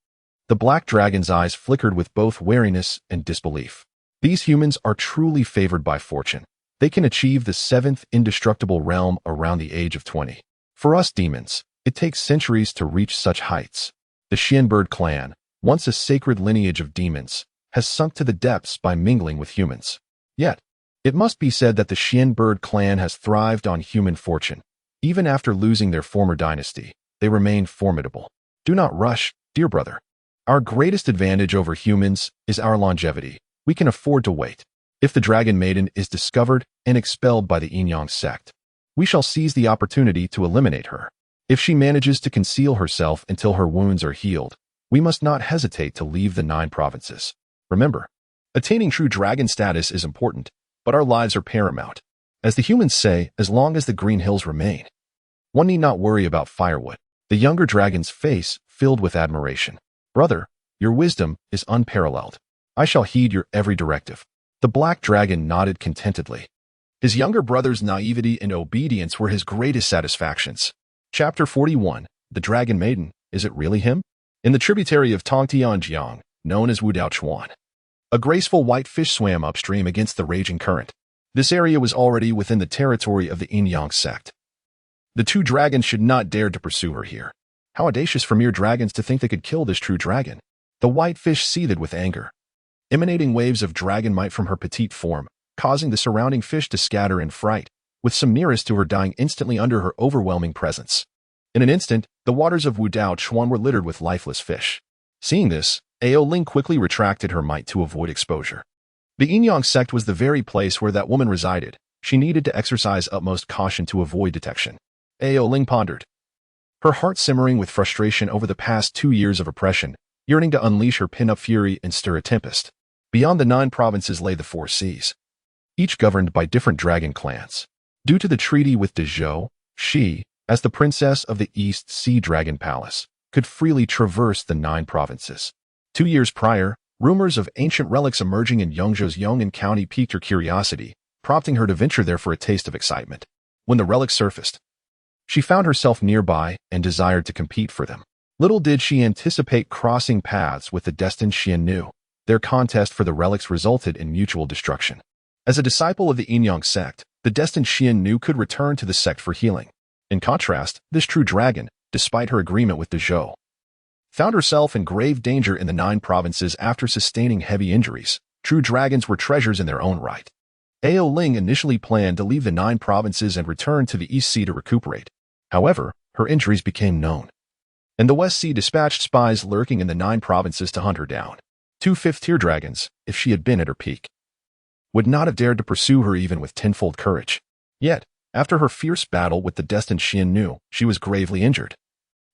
the black dragon's eyes flickered with both wariness and disbelief. These humans are truly favored by fortune. They can achieve the 7th indestructible realm around the age of 20. For us demons, it takes centuries to reach such heights. The Xianbird clan, once a sacred lineage of demons, has sunk to the depths by mingling with humans. Yet, it must be said that the Xianbird clan has thrived on human fortune. Even after losing their former dynasty, they remain formidable. Do not rush, dear brother. Our greatest advantage over humans is our longevity. We can afford to wait. If the Dragon Maiden is discovered and expelled by the Dao Sect, we shall seize the opportunity to eliminate her. If she manages to conceal herself until her wounds are healed, we must not hesitate to leave the 9 provinces. Remember, attaining true dragon status is important, but our lives are paramount. As the humans say, as long as the green hills remain, one need not worry about firewood. The younger dragon's face filled with admiration. Brother, your wisdom is unparalleled. I shall heed your every directive. The black dragon nodded contentedly. His younger brother's naivety and obedience were his greatest satisfactions. Chapter 41. The Dragon Maiden. Is it really him? In the tributary of Tongtianjiang, known as Wudaochuan, a graceful white fish swam upstream against the raging current. This area was already within the territory of the Dao Sect. The 2 dragons should not dare to pursue her here. How audacious for mere dragons to think they could kill this true dragon. The white fish seethed with anger, emanating waves of dragon might from her petite form, causing the surrounding fish to scatter in fright, with some nearest to her dying instantly under her overwhelming presence. In an instant, the waters of Wudaochuan were littered with lifeless fish. Seeing this, Ao Ling quickly retracted her might to avoid exposure. The Dao Sect was the very place where that woman resided. She needed to exercise utmost caution to avoid detection. Ao Ling pondered, her heart simmering with frustration over the past 2 years of oppression, yearning to unleash her pin-up fury and stir a tempest. Beyond the 9 provinces lay the 4 seas, each governed by different dragon clans. Due to the treaty with Zhou, she, as the princess of the East Sea Dragon Palace, could freely traverse the 9 provinces. 2 years prior, rumors of ancient relics emerging in Yongzhou's Yong'an County piqued her curiosity, prompting her to venture there for a taste of excitement. When the relics surfaced, she found herself nearby and desired to compete for them. Little did she anticipate crossing paths with the destined Xiannu. Their contest for the relics resulted in mutual destruction. As a disciple of the Dao Sect, the destined Xiannu could return to the sect for healing. In contrast, this true dragon, despite her agreement with Zhou, found herself in grave danger in the 9 provinces after sustaining heavy injuries. True dragons were treasures in their own right. Ao Ling initially planned to leave the 9 provinces and return to the East Sea to recuperate. However, her injuries became known, and the West Sea dispatched spies lurking in the 9 provinces to hunt her down. 2 fifth-tier dragons, if she had been at her peak, would not have dared to pursue her even with tenfold courage. Yet, after her fierce battle with the destined Xiannu, she was gravely injured.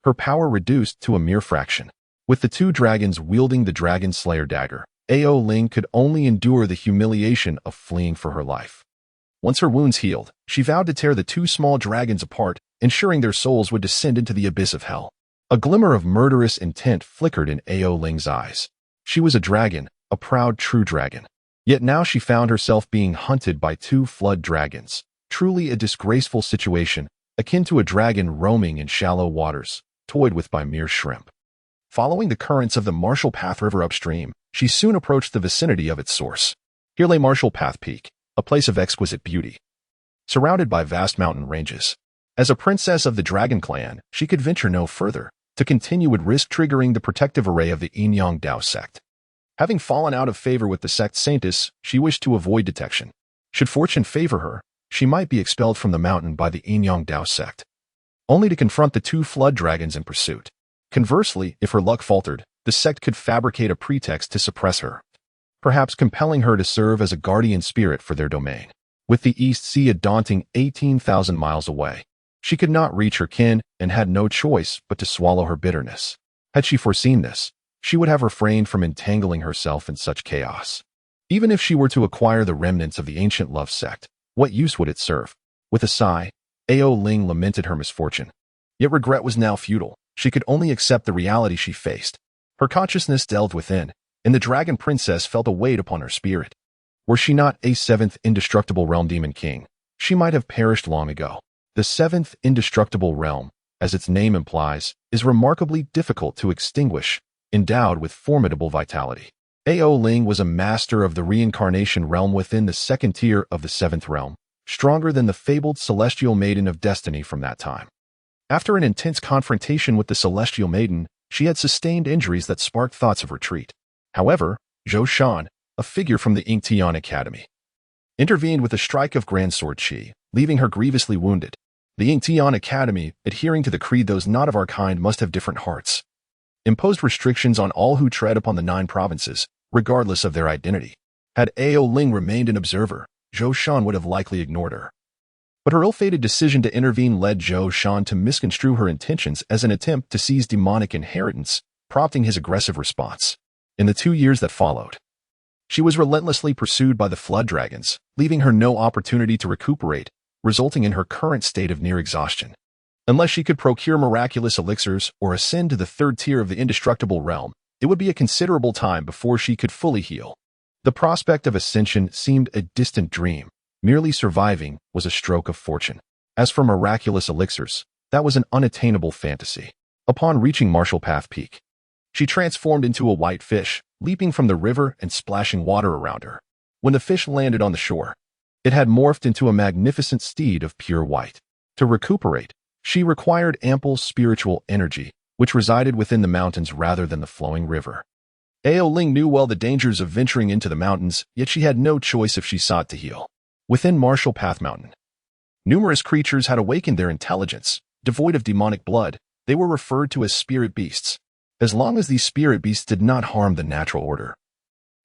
Her power reduced to a mere fraction. With the 2 dragons wielding the Dragon Slayer dagger, Ao Ling could only endure the humiliation of fleeing for her life. Once her wounds healed, she vowed to tear the 2 small dragons apart, ensuring their souls would descend into the abyss of hell. A glimmer of murderous intent flickered in Ao Ling's eyes. She was a dragon, a proud true dragon. Yet now she found herself being hunted by 2 flood dragons. Truly a disgraceful situation, akin to a dragon roaming in shallow waters, toyed with by mere shrimp. Following the currents of the Marshall Path River upstream, she soon approached the vicinity of its source. Here lay Marshall Path Peak, a place of exquisite beauty, surrounded by vast mountain ranges. As a princess of the Dragon Clan, she could venture no further. To continue would risk triggering the protective array of the Dao Sect. Having fallen out of favor with the sect's saintess, she wished to avoid detection. Should fortune favor her, she might be expelled from the mountain by the Dao Sect, only to confront the 2 flood dragons in pursuit. Conversely, if her luck faltered, the sect could fabricate a pretext to suppress her, perhaps compelling her to serve as a guardian spirit for their domain. With the East Sea a daunting 18,000 miles away, she could not reach her kin and had no choice but to swallow her bitterness. Had she foreseen this, she would have refrained from entangling herself in such chaos. Even if she were to acquire the remnants of the ancient love sect, what use would it serve? With a sigh, Ao Ling lamented her misfortune. Yet regret was now futile. She could only accept the reality she faced. Her consciousness delved within, and the Dragon Princess felt a weight upon her spirit. Were she not a 7th indestructible realm demon king, she might have perished long ago. The seventh indestructible realm, as its name implies, is remarkably difficult to extinguish, endowed with formidable vitality. Ao Ling was a master of the reincarnation realm within the second tier of the seventh realm, stronger than the fabled celestial maiden of destiny from that time. After an intense confrontation with the celestial maiden, she had sustained injuries that sparked thoughts of retreat. However, Zhou Shan, a figure from the Yingtian Academy, intervened with a strike of Grand Sword Qi, leaving her grievously wounded. The Yingtian Academy, adhering to the creed those not of our kind must have different hearts, imposed restrictions on all who tread upon the 9 provinces, regardless of their identity. Had Ao Ling remained an observer, Zhou Shan would have likely ignored her. But her ill-fated decision to intervene led Zhou Shan to misconstrue her intentions as an attempt to seize demonic inheritance, prompting his aggressive response. In the 2 years that followed, she was relentlessly pursued by the flood dragons, leaving her no opportunity to recuperate, resulting in her current state of near exhaustion. Unless she could procure miraculous elixirs or ascend to the 3rd tier of the indestructible realm, it would be a considerable time before she could fully heal. The prospect of ascension seemed a distant dream. Merely surviving was a stroke of fortune. As for miraculous elixirs, that was an unattainable fantasy. Upon reaching Marshall Path Peak, she transformed into a white fish, leaping from the river and splashing water around her. When the fish landed on the shore, it had morphed into a magnificent steed of pure white. To recuperate, she required ample spiritual energy, which resided within the mountains rather than the flowing river. Ao Ling knew well the dangers of venturing into the mountains, yet she had no choice if she sought to heal. Within Marshall Path Mountain, numerous creatures had awakened their intelligence. Devoid of demonic blood, they were referred to as spirit beasts, as long as these spirit beasts did not harm the natural order.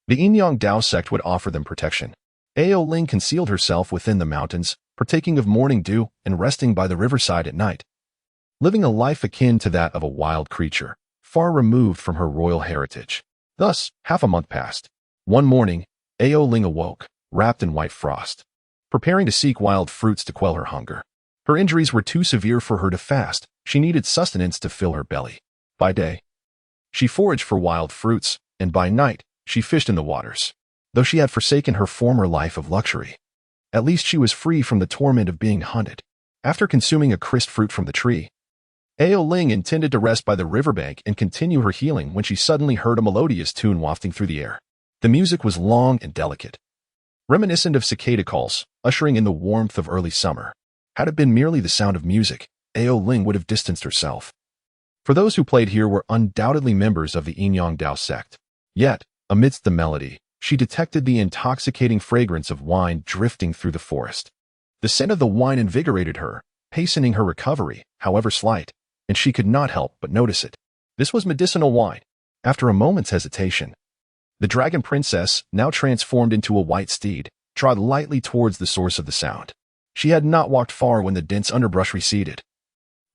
The Yin-Yang Dao Sect would offer them protection. Ao Ling concealed herself within the mountains, partaking of morning dew and resting by the riverside at night, living a life akin to that of a wild creature, far removed from her royal heritage. Thus, half a month passed. One morning, Ao Ling awoke, wrapped in white frost, preparing to seek wild fruits to quell her hunger. Her injuries were too severe for her to fast. She needed sustenance to fill her belly. By day, she foraged for wild fruits, and by night, she fished in the waters. Though she had forsaken her former life of luxury, at least she was free from the torment of being hunted. After consuming a crisp fruit from the tree, Ao Ling intended to rest by the riverbank and continue her healing when she suddenly heard a melodious tune wafting through the air. The music was long and delicate, reminiscent of cicada calls, ushering in the warmth of early summer. Had it been merely the sound of music, Ao Ling would have distanced herself. For those who played here were undoubtedly members of the Yin-Yang Dao Sect. Yet, amidst the melody, she detected the intoxicating fragrance of wine drifting through the forest. The scent of the wine invigorated her, hastening her recovery, however slight, and she could not help but notice it. This was medicinal wine. After a moment's hesitation, the dragon princess, now transformed into a white steed, trod lightly towards the source of the sound. She had not walked far when the dense underbrush receded,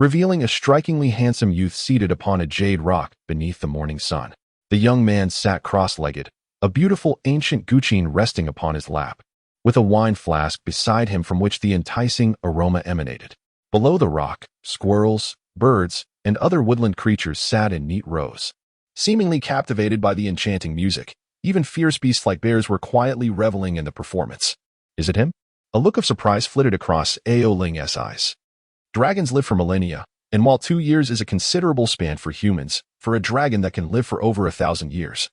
revealing a strikingly handsome youth seated upon a jade rock beneath the morning sun. The young man sat cross-legged, a beautiful ancient guqin resting upon his lap, with a wine flask beside him from which the enticing aroma emanated. Below the rock, squirrels, birds, and other woodland creatures sat in neat rows, seemingly captivated by the enchanting music. Even fierce beasts like bears were quietly reveling in the performance. Is it him? A look of surprise flitted across Ao Ling's eyes. Dragons live for millennia, and while 2 years is a considerable span for humans, for a dragon that can live for over 1,000 years,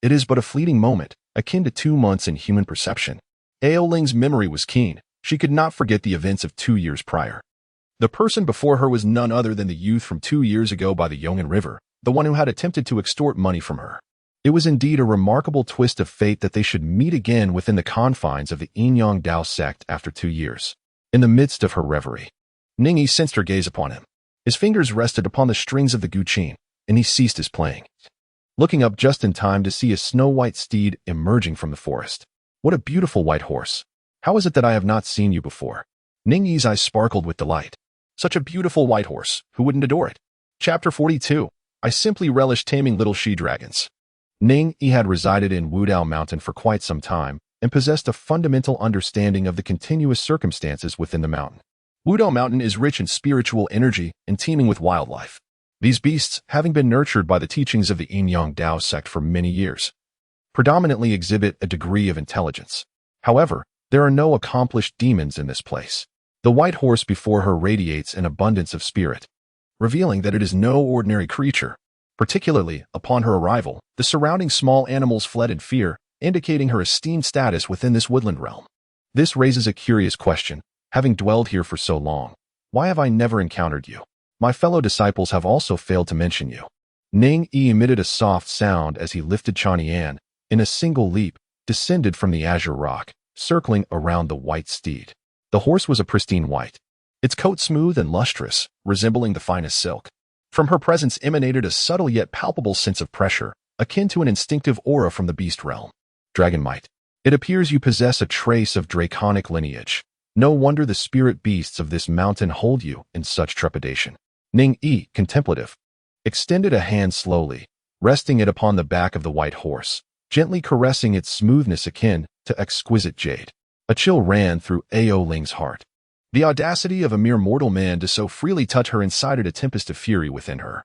it is but a fleeting moment, akin to 2 months in human perception. Ao Ling's memory was keen. She could not forget the events of 2 years prior. The person before her was none other than the youth from 2 years ago by the Yong'an River, the one who had attempted to extort money from her. It was indeed a remarkable twist of fate that they should meet again within the confines of the Yin-Yang Dao Sect after 2 years. In the midst of her reverie, Ning Yi sensed her gaze upon him. His fingers rested upon the strings of the guqin, and he ceased his playing, looking up just in time to see a snow-white steed emerging from the forest. What a beautiful white horse! How is it that I have not seen you before? Ning Yi's eyes sparkled with delight. Such a beautiful white horse, who wouldn't adore it? Chapter 42. I simply relish taming little she-dragons. Ning Yi had resided in Wudao Mountain for quite some time and possessed a fundamental understanding of the continuous circumstances within the mountain. Wudao Mountain is rich in spiritual energy and teeming with wildlife. These beasts, having been nurtured by the teachings of the Yin-Yang Dao Sect for many years, predominantly exhibit a degree of intelligence. However, there are no accomplished demons in this place. The white horse before her radiates an abundance of spirit, revealing that it is no ordinary creature. Particularly, upon her arrival, the surrounding small animals fled in fear, indicating her esteemed status within this woodland realm. This raises a curious question. Having dwelled here for so long, why have I never encountered you? My fellow disciples have also failed to mention you. Ning Yi emitted a soft sound as he lifted Chanian, in a single leap, descended from the azure rock, circling around the white steed. The horse was a pristine white, its coat smooth and lustrous, resembling the finest silk. From her presence emanated a subtle yet palpable sense of pressure, akin to an instinctive aura from the beast realm. Dragon might. It appears you possess a trace of draconic lineage. No wonder the spirit beasts of this mountain hold you in such trepidation. Ning Yi, contemplative, extended a hand slowly, resting it upon the back of the white horse, gently caressing its smoothness akin to exquisite jade. A chill ran through Ao Ling's heart. The audacity of a mere mortal man to so freely touch her incited a tempest of fury within her,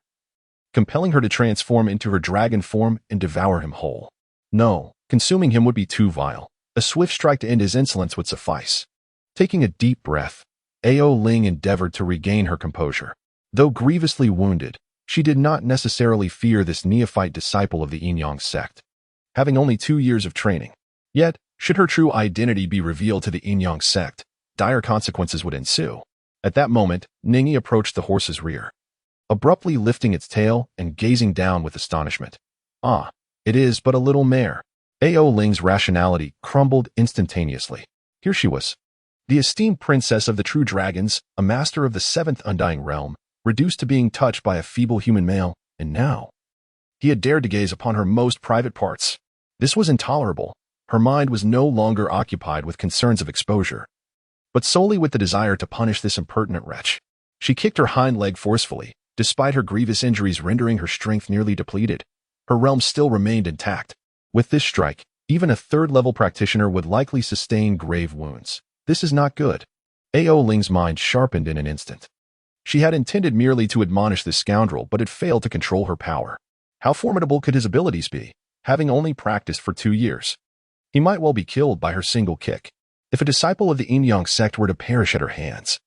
compelling her to transform into her dragon form and devour him whole. No, consuming him would be too vile. A swift strike to end his insolence would suffice. Taking a deep breath, Ao Ling endeavored to regain her composure. Though grievously wounded, she did not necessarily fear this neophyte disciple of the Yin Sect, having only 2 years of training. Yet, should her true identity be revealed to the Yin Sect, dire consequences would ensue. At that moment, Ning Yi approached the horse's rear, abruptly lifting its tail and gazing down with astonishment. Ah, it is but a little mare. Ao Ling's rationality crumbled instantaneously. Here she was, the esteemed princess of the true dragons, a master of the 7th undying realm, reduced to being touched by a feeble human male, and now he had dared to gaze upon her most private parts. This was intolerable. Her mind was no longer occupied with concerns of exposure, but solely with the desire to punish this impertinent wretch. She kicked her hind leg forcefully, despite her grievous injuries rendering her strength nearly depleted. Her realm still remained intact. With this strike, even a 3rd-level practitioner would likely sustain grave wounds. This is not good. Ao Ling's mind sharpened in an instant. She had intended merely to admonish this scoundrel, but had failed to control her power. How formidable could his abilities be, having only practiced for 2 years? He might well be killed by her single kick. If a disciple of the Yin Sect were to perish at her hands,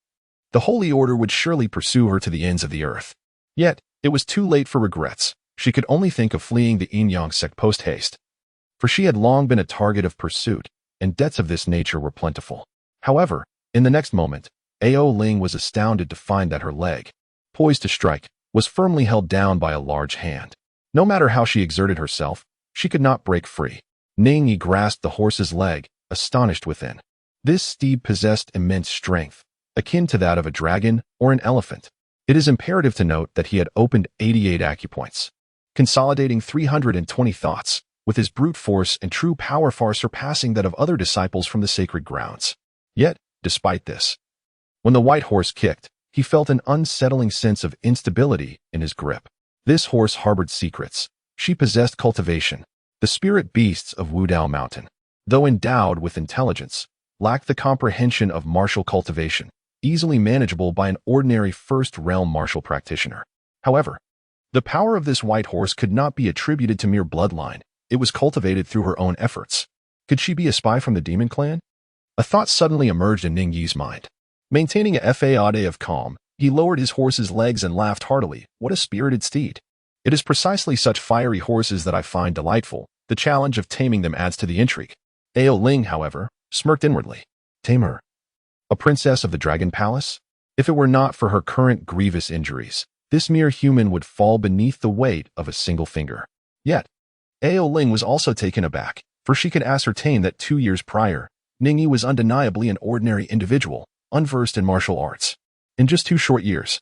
the Holy Order would surely pursue her to the ends of the earth. Yet, it was too late for regrets. She could only think of fleeing the Yin Sect post-haste, for she had long been a target of pursuit, and debts of this nature were plentiful. However, in the next moment, Ao Ling was astounded to find that her leg, poised to strike, was firmly held down by a large hand. No matter how she exerted herself, she could not break free. Ning Yi grasped the horse's leg, astonished within. This steed possessed immense strength, akin to that of a dragon or an elephant. It is imperative to note that he had opened 88 acupoints, consolidating 320 thoughts, with his brute force and true power far surpassing that of other disciples from the sacred grounds. Yet, despite this, when the white horse kicked, he felt an unsettling sense of instability in his grip. This horse harbored secrets. She possessed cultivation. The spirit beasts of Wudao Mountain, though endowed with intelligence, lacked the comprehension of martial cultivation, easily manageable by an ordinary first-realm martial practitioner. However, the power of this white horse could not be attributed to mere bloodline. It was cultivated through her own efforts. Could she be a spy from the demon clan? A thought suddenly emerged in Ning Yi's mind. Maintaining a faade of calm, he lowered his horse's legs and laughed heartily. What a spirited steed. It is precisely such fiery horses that I find delightful. The challenge of taming them adds to the intrigue. Ao Ling, however, smirked inwardly. Tame her? A princess of the Dragon Palace? If it were not for her current grievous injuries, this mere human would fall beneath the weight of a single finger. Yet, Ao Ling was also taken aback, for she could ascertain that 2 years prior, Ning Yi was undeniably an ordinary individual, unversed in martial arts. In just 2 short years,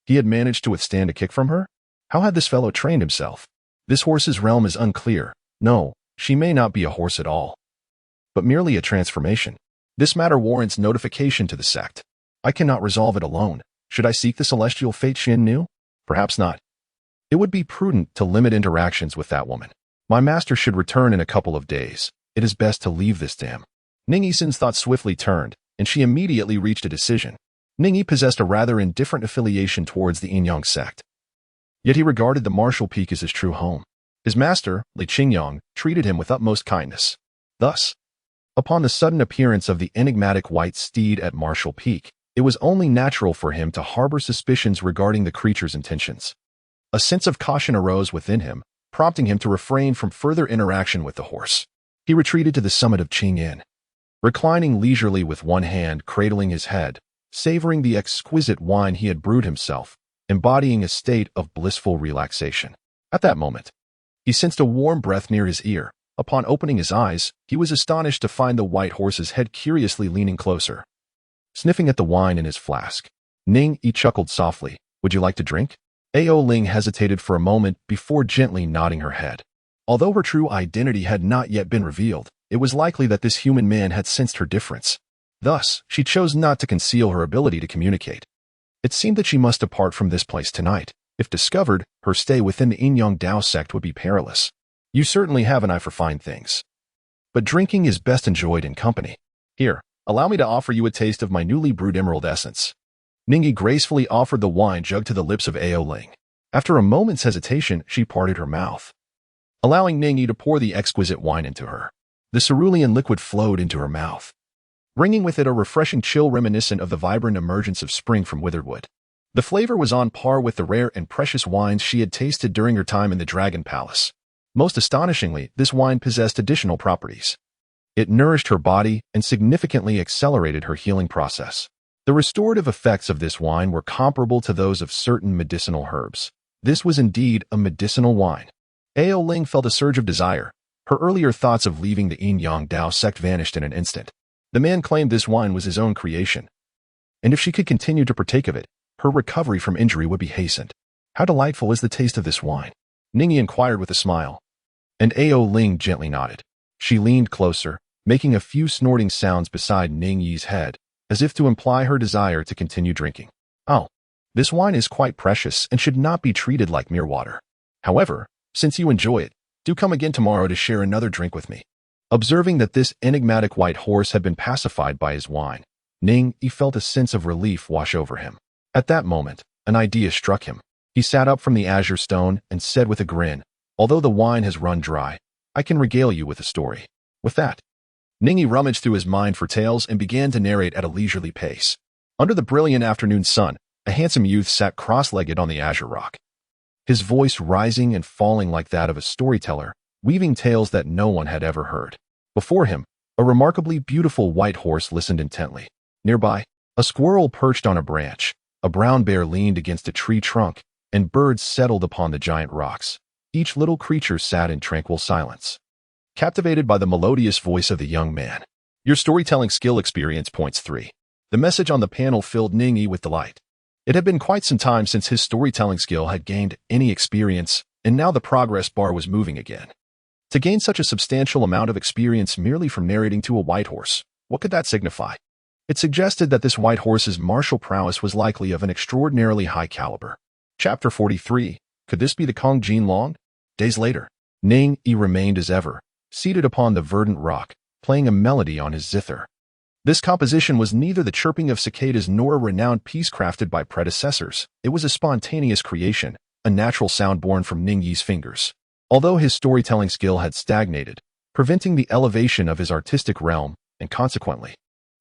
he had managed to withstand a kick from her? How had this fellow trained himself? This horse's realm is unclear. No, she may not be a horse at all, but merely a transformation. This matter warrants notification to the sect. I cannot resolve it alone. Should I seek the celestial fate Xin knew? Perhaps not. It would be prudent to limit interactions with that woman. My master should return in a couple of days. It is best to leave this dam. Ning Yi's thoughts swiftly turned, and she immediately reached a decision. Ning Yi possessed a rather indifferent affiliation towards the Yin Sect. Yet he regarded the Martial Peak as his true home. His master, Li Qingyang, treated him with utmost kindness. Thus, upon the sudden appearance of the enigmatic white steed at Martial Peak, It was only natural for him to harbor suspicions regarding the creature's intentions. A sense of caution arose within him, prompting him to refrain from further interaction with the horse. He retreated to the summit of Qing Yin, reclining leisurely with one hand cradling his head, savoring the exquisite wine he had brewed himself, embodying a state of blissful relaxation. At that moment, he sensed a warm breath near his ear. Upon opening his eyes, he was astonished to find the white horse's head curiously leaning closer, sniffing at the wine in his flask. Ning Yi chuckled softly. "Would you like to drink?" Ao Ling hesitated for a moment before gently nodding her head. Although her true identity had not yet been revealed, it was likely that this human man had sensed her difference. Thus, she chose not to conceal her ability to communicate. It seemed that she must depart from this place tonight. If discovered, her stay within the Yin Dao Sect would be perilous. "You certainly have an eye for fine things. But drinking is best enjoyed in company. Here, allow me to offer you a taste of my newly brewed emerald essence." Ning Yi gracefully offered the wine jug to the lips of Ao Ling. After a moment's hesitation, she parted her mouth, allowing Ning Yi to pour the exquisite wine into her. The cerulean liquid flowed into her mouth, bringing with it a refreshing chill reminiscent of the vibrant emergence of spring from withered wood. The flavor was on par with the rare and precious wines she had tasted during her time in the Dragon Palace. Most astonishingly, this wine possessed additional properties. It nourished her body and significantly accelerated her healing process. The restorative effects of this wine were comparable to those of certain medicinal herbs. This was indeed a medicinal wine. Ao Ling felt a surge of desire. Her earlier thoughts of leaving the Yin Dao Sect vanished in an instant. The man claimed this wine was his own creation, and if she could continue to partake of it, her recovery from injury would be hastened. "How delightful is the taste of this wine?" Ning Yi inquired with a smile, and Ao Ling gently nodded. She leaned closer, making a few snorting sounds beside Ning Yi's head, as if to imply her desire to continue drinking. "Oh, this wine is quite precious and should not be treated like mere water. However, since you enjoy it, do come again tomorrow to share another drink with me." Observing that this enigmatic white horse had been pacified by his wine, Ning Yi felt a sense of relief wash over him. At that moment, an idea struck him. He sat up from the azure stone and said with a grin, "Although the wine has run dry, I can regale you with a story." With that, Ning Yi rummaged through his mind for tales and began to narrate at a leisurely pace. Under the brilliant afternoon sun, a handsome youth sat cross-legged on the azure rock, his voice rising and falling like that of a storyteller, weaving tales that no one had ever heard. Before him, a remarkably beautiful white horse listened intently. Nearby, a squirrel perched on a branch, a brown bear leaned against a tree trunk, and birds settled upon the giant rocks. Each little creature sat in tranquil silence, captivated by the melodious voice of the young man. "Your storytelling skill experience points 3. The message on the panel filled Ning Yi with delight. It had been quite some time since his storytelling skill had gained any experience, and now the progress bar was moving again. To gain such a substantial amount of experience merely from narrating to a white horse, what could that signify? It suggested that this white horse's martial prowess was likely of an extraordinarily high caliber. Chapter 43. Could this be the Kong Jin Long? Days later, Ning Yi remained as ever, seated upon the verdant rock, playing a melody on his zither. This composition was neither the chirping of cicadas nor a renowned piece crafted by predecessors. It was a spontaneous creation, a natural sound born from Ning Yi's fingers. Although his storytelling skill had stagnated, preventing the elevation of his artistic realm, and consequently,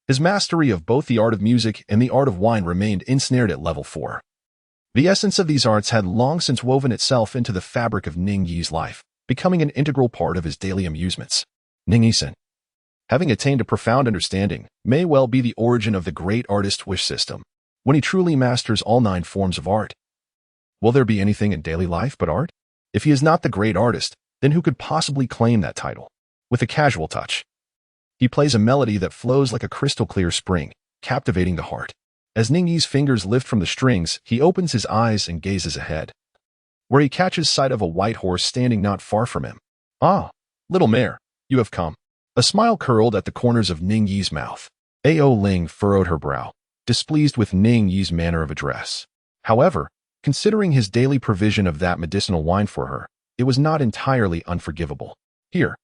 his mastery of both the art of music and the art of wine remained ensnared at level 4. The essence of these arts had long since woven itself into the fabric of Ning Yi's life, becoming an integral part of his daily amusements. Ning Yi-san, having attained a profound understanding, may well be the origin of the great artist's wish system. When he truly masters all 9 forms of art, will there be anything in daily life but art? If he is not the great artist, then who could possibly claim that title? With a casual touch, he plays a melody that flows like a crystal-clear spring, captivating the heart. As Ning Yi's fingers lift from the strings, he opens his eyes and gazes ahead, where he catches sight of a white horse standing not far from him. "Ah, little mare, you have come." A smile curled at the corners of Ning Yi's mouth. Ao Ling furrowed her brow, displeased with Ning Yi's manner of address. However, considering his daily provision of that medicinal wine for her, it was not entirely unforgivable. "Here,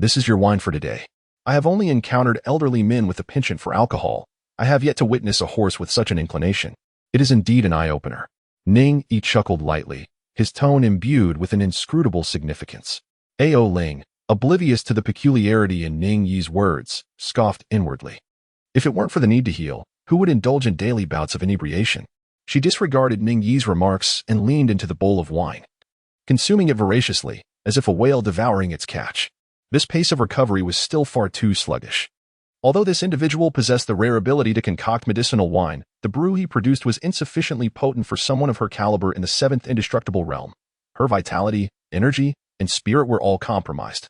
this is your wine for today. I have only encountered elderly men with a penchant for alcohol. I have yet to witness a horse with such an inclination. It is indeed an eye-opener." Ning Yi chuckled lightly, his tone imbued with an inscrutable significance. Ao Ling, oblivious to the peculiarity in Ning Yi's words, scoffed inwardly. If it weren't for the need to heal, who would indulge in daily bouts of inebriation. She disregarded Ning Yi's remarks and leaned into the bowl of wine, consuming it voraciously, as if a whale devouring its catch. This pace of recovery was still far too sluggish. Although this individual possessed the rare ability to concoct medicinal wine, the brew he produced was insufficiently potent for someone of her caliber in the seventh indestructible realm. Her vitality, energy, and spirit were all compromised.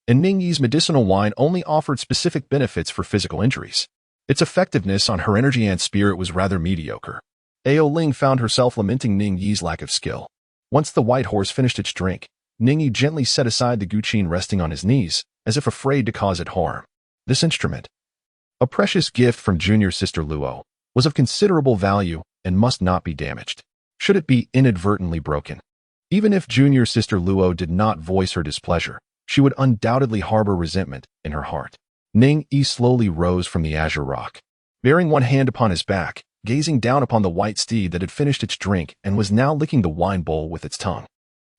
And Ning Yi's medicinal wine only offered specific benefits for physical injuries. Its effectiveness on her energy and spirit was rather mediocre. Ao Ling found herself lamenting Ning Yi's lack of skill. Once the white horse finished its drink, Ning Yi gently set aside the guqin resting on his knees, as if afraid to cause it harm. This instrument, a precious gift from junior sister Luo, was of considerable value and must not be damaged, should it be inadvertently broken. Even if junior sister Luo did not voice her displeasure, she would undoubtedly harbor resentment in her heart. Ning Yi slowly rose from the azure rock, bearing one hand upon his back, gazing down upon the white steed that had finished its drink and was now licking the wine bowl with its tongue.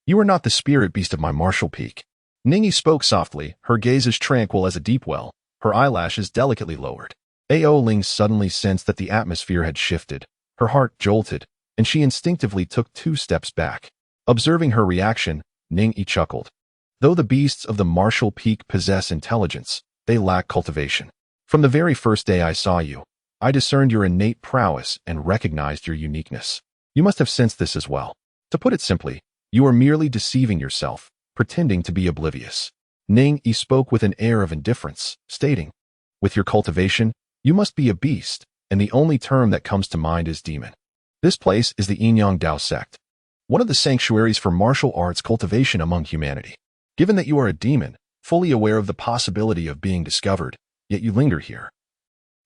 You are not the spirit beast of my martial peak. Ning Yi spoke softly, her gaze as tranquil as a deep well, her eyelashes delicately lowered. Ao Ling suddenly sensed that the atmosphere had shifted. Her heart jolted, and she instinctively took 2 steps back. Observing her reaction, Ning Yi chuckled. Though the beasts of the martial peak possess intelligence, they lack cultivation. From the very first day I saw you, I discerned your innate prowess and recognized your uniqueness. You must have sensed this as well. To put it simply, you are merely deceiving yourself, pretending to be oblivious. Ning Yi spoke with an air of indifference, stating, with your cultivation, you must be a beast, and the only term that comes to mind is demon. This place is the Dao Sect, one of the sanctuaries for martial arts cultivation among humanity. Given that you are a demon, fully aware of the possibility of being discovered, yet you linger here,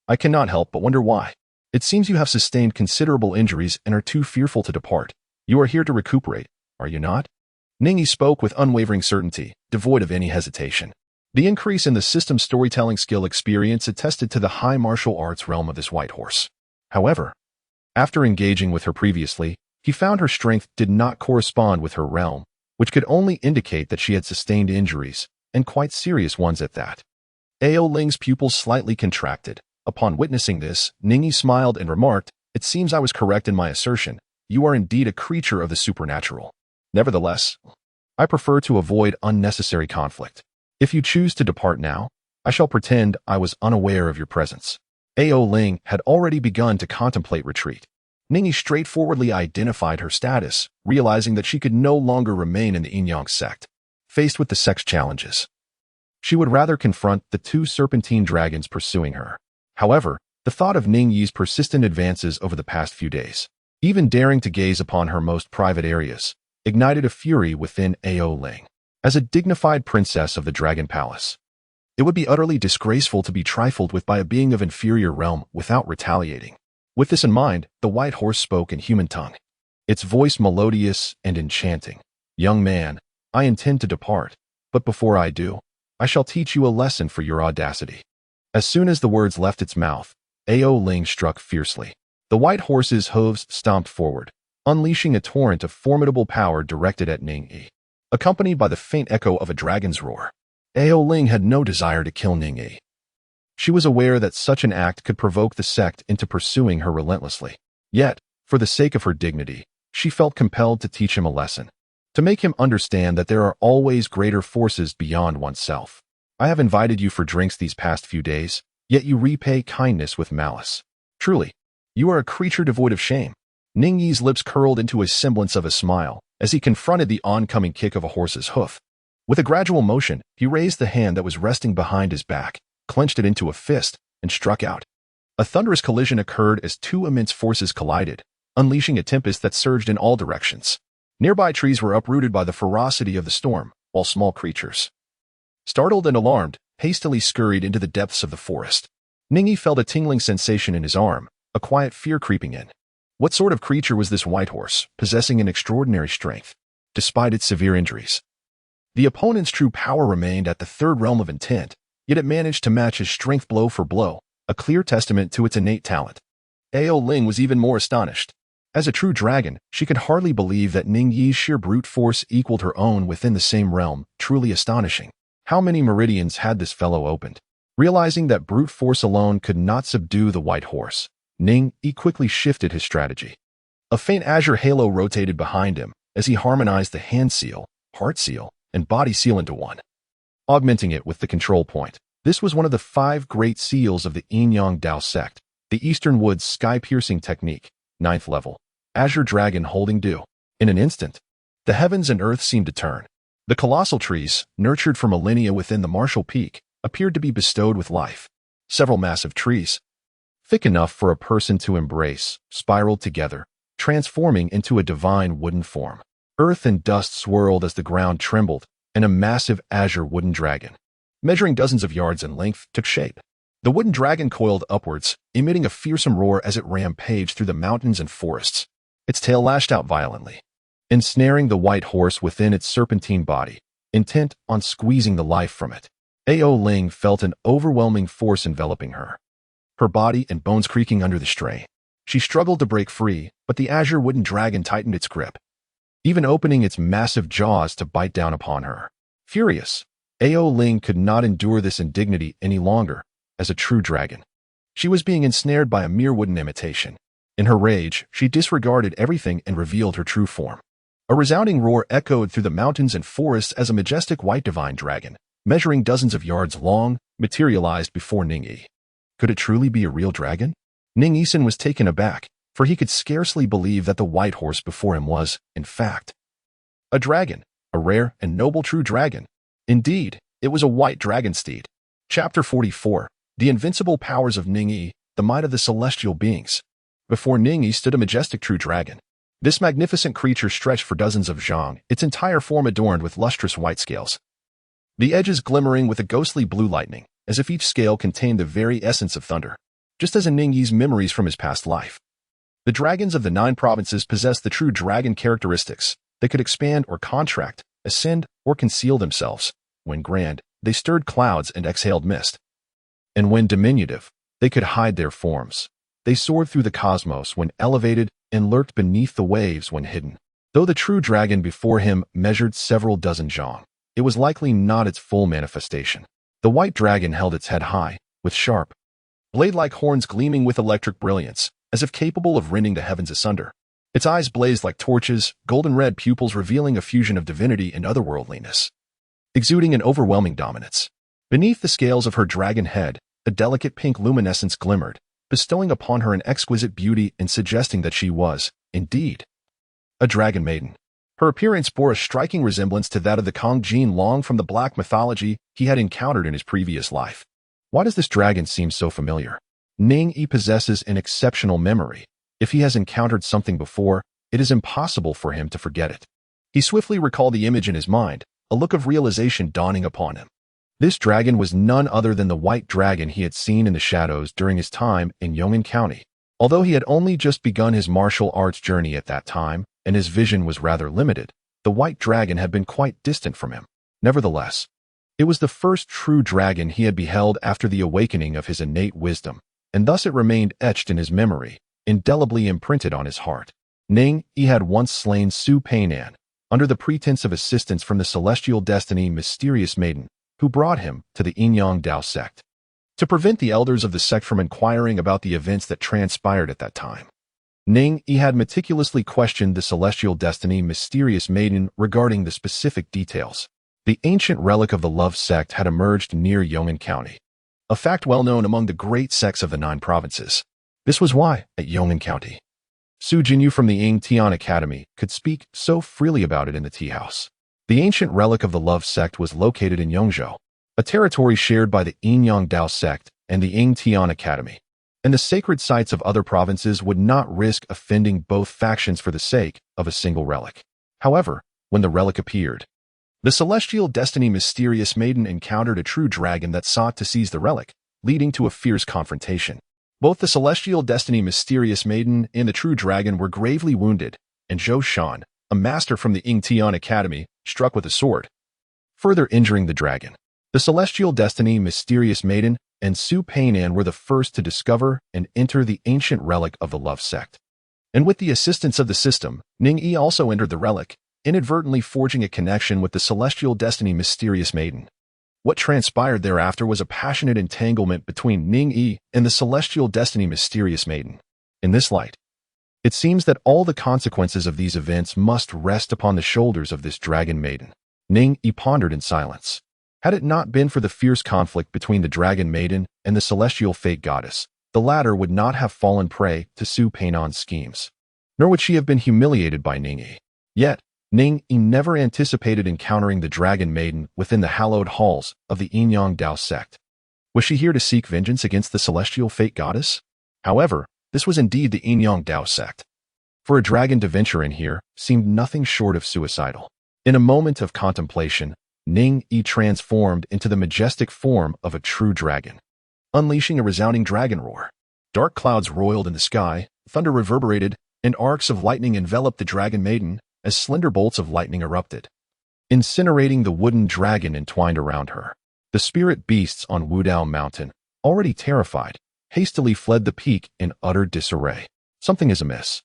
I cannot help but wonder why. It seems you have sustained considerable injuries and are too fearful to depart. You are here to recuperate, are you not? Ning Yi spoke with unwavering certainty, devoid of any hesitation. The increase in the system's storytelling skill experience attested to the high martial arts realm of this white horse. However, after engaging with her previously, he found her strength did not correspond with her realm, which could only indicate that she had sustained injuries, and quite serious ones at that. Ao Ling's pupils slightly contracted. Upon witnessing this, Ning Yi smiled and remarked, it seems I was correct in my assertion. You are indeed a creature of the supernatural. Nevertheless, I prefer to avoid unnecessary conflict. If you choose to depart now, I shall pretend I was unaware of your presence. Ao Ling had already begun to contemplate retreat. Ning Yi straightforwardly identified her status, realizing that she could no longer remain in the Dao Sect. Faced with the sect's challenges, she would rather confront the 2 serpentine dragons pursuing her. However, the thought of Ning Yi's persistent advances over the past few days, even daring to gaze upon her most private areas, ignited a fury within Ao Ling. As a dignified princess of the Dragon Palace, it would be utterly disgraceful to be trifled with by a being of inferior realm without retaliating. With this in mind, the white horse spoke in human tongue, its voice melodious and enchanting. Young man, I intend to depart, but before I do, I shall teach you a lesson for your audacity. As soon as the words left its mouth, Ao Ling struck fiercely. The white horse's hooves stomped forward, unleashing a torrent of formidable power directed at Ning Yi. Accompanied by the faint echo of a dragon's roar, Ao Ling had no desire to kill Ning Yi. She was aware that such an act could provoke the sect into pursuing her relentlessly. Yet, for the sake of her dignity, she felt compelled to teach him a lesson, to make him understand that there are always greater forces beyond oneself. I have invited you for drinks these past few days, yet you repay kindness with malice. Truly, you are a creature devoid of shame. Ning Yi's lips curled into a semblance of a smile as he confronted the oncoming kick of a horse's hoof. With a gradual motion, he raised the hand that was resting behind his back, clenched it into a fist, and struck out. A thunderous collision occurred as 2 immense forces collided, unleashing a tempest that surged in all directions. Nearby trees were uprooted by the ferocity of the storm, while small creatures, startled and alarmed, hastily scurried into the depths of the forest. Ning Yi felt a tingling sensation in his arm, a quiet fear creeping in. What sort of creature was this white horse, possessing an extraordinary strength, despite its severe injuries? The opponent's true power remained at the 3rd realm of intent, yet it managed to match his strength blow for blow, a clear testament to its innate talent. Ao Ling was even more astonished. As a true dragon, she could hardly believe that Ning Yi's sheer brute force equaled her own within the same realm, truly astonishing. How many meridians had this fellow opened? Realizing that brute force alone could not subdue the white horse, Ning Yi quickly shifted his strategy. A faint azure halo rotated behind him as he harmonized the hand seal, heart seal, and body seal into one, augmenting it with the control point. This was one of the 5 great seals of the Yin-Yang Dao Sect, the Eastern Woods sky-piercing technique, 9th level, Azure Dragon holding dew. In an instant, the heavens and earth seemed to turn. The colossal trees, nurtured for millennia within the Martial Peak, appeared to be bestowed with life. Several massive trees, thick enough for a person to embrace, spiraled together, transforming into a divine wooden form. Earth and dust swirled as the ground trembled, and a massive azure wooden dragon, measuring dozens of yards in length, took shape. The wooden dragon coiled upwards, emitting a fearsome roar as it rampaged through the mountains and forests. Its tail lashed out violently, ensnaring the white horse within its serpentine body, intent on squeezing the life from it. Ao Ling felt an overwhelming force enveloping her, her body and bones creaking under the strain. She struggled to break free, but the azure wooden dragon tightened its grip, even opening its massive jaws to bite down upon her. Furious, Ao Ling could not endure this indignity any longer. As a true dragon, she was being ensnared by a mere wooden imitation. In her rage, she disregarded everything and revealed her true form. A resounding roar echoed through the mountains and forests as a majestic white divine dragon, measuring dozens of yards long, materialized before Ning Yi. Could it truly be a real dragon? Ning Yi was taken aback, for he could scarcely believe that the white horse before him was, in fact, a dragon, a rare and noble true dragon. Indeed, it was a white dragon steed. Chapter 44. The invincible powers of Ning Yi, the might of the celestial beings. Before Ning Yi stood a majestic true dragon. This magnificent creature stretched for dozens of zhang, its entire form adorned with lustrous white scales, the edges glimmering with a ghostly blue lightning, as if each scale contained the very essence of thunder, just as in Ning Yi's memories from his past life. The dragons of the 9 provinces possessed the true dragon characteristics. They could expand or contract, ascend or conceal themselves. When grand, they stirred clouds and exhaled mist. And when diminutive, they could hide their forms. They soared through the cosmos when elevated and lurked beneath the waves when hidden. Though the true dragon before him measured several dozen zhang, it was likely not its full manifestation. The white dragon held its head high, with sharp, blade-like horns gleaming with electric brilliance, as if capable of rending the heavens asunder. Its eyes blazed like torches, golden red pupils revealing a fusion of divinity and otherworldliness, exuding an overwhelming dominance. Beneath the scales of her dragon head, a delicate pink luminescence glimmered, bestowing upon her an exquisite beauty and suggesting that she was, indeed, a dragon maiden. Her appearance bore a striking resemblance to that of the Kong Jin Long from the black mythology he had encountered in his previous life. Why does this dragon seem so familiar? Ning Yi possesses an exceptional memory. If he has encountered something before, it is impossible for him to forget it. He swiftly recalled the image in his mind, a look of realization dawning upon him. This dragon was none other than the white dragon he had seen in the shadows during his time in Yong'an County. Although he had only just begun his martial arts journey at that time, and his vision was rather limited, the white dragon had been quite distant from him. Nevertheless, it was the first true dragon he had beheld after the awakening of his innate wisdom, and thus it remained etched in his memory, indelibly imprinted on his heart. Ning Yi had once slain Zhou Dynasty, under the pretense of assistance from the celestial destiny mysterious maiden, who brought him to the Yin-Yang Dao Sect, to prevent the elders of the sect from inquiring about the events that transpired at that time. Ning Yi had meticulously questioned the celestial destiny mysterious maiden regarding the specific details. The ancient relic of the Love Sect had emerged near Yong'an County, a fact well known among the great sects of the 9 provinces. This was why, at Yong'an County, Su Jinyu from the Ying Tian Academy could speak so freely about it in the tea house. The ancient relic of the Love Sect was located in Yongzhou, a territory shared by the Yin-Yang Dao Sect and the Ying Tian Academy, and the sacred sites of other provinces would not risk offending both factions for the sake of a single relic. However, when the relic appeared, the celestial destiny mysterious maiden encountered a true dragon that sought to seize the relic, leading to a fierce confrontation. Both the celestial destiny mysterious maiden and the true dragon were gravely wounded, and Zhou Shan, a master from the Ying Tian Academy, struck with a sword, further injuring the dragon. The celestial destiny mysterious maiden and Zhou Dynasty were the first to discover and enter the ancient relic of the Love Sect. And with the assistance of the system, Ning Yi also entered the relic, inadvertently forging a connection with the celestial destiny mysterious maiden. What transpired thereafter was a passionate entanglement between Ning Yi and the celestial destiny mysterious maiden. In this light, it seems that all the consequences of these events must rest upon the shoulders of this dragon maiden. Ning Yi pondered in silence. Had it not been for the fierce conflict between the dragon maiden and the celestial fate goddess, the latter would not have fallen prey to Su Peinan's schemes. Nor would she have been humiliated by Ning Yi. Yet, Ning Yi never anticipated encountering the dragon maiden within the hallowed halls of the Dao Sect. Was she here to seek vengeance against the celestial fate goddess? However, this was indeed the Dao Sect. For a dragon to venture in here seemed nothing short of suicidal. In a moment of contemplation, Ning Yi transformed into the majestic form of a true dragon, unleashing a resounding dragon roar. Dark clouds roiled in the sky, thunder reverberated, and arcs of lightning enveloped the dragon maiden as slender bolts of lightning erupted, incinerating the wooden dragon entwined around her. The spirit beasts on Wudao Mountain, already terrified, hastily fled the peak in utter disarray. Something is amiss.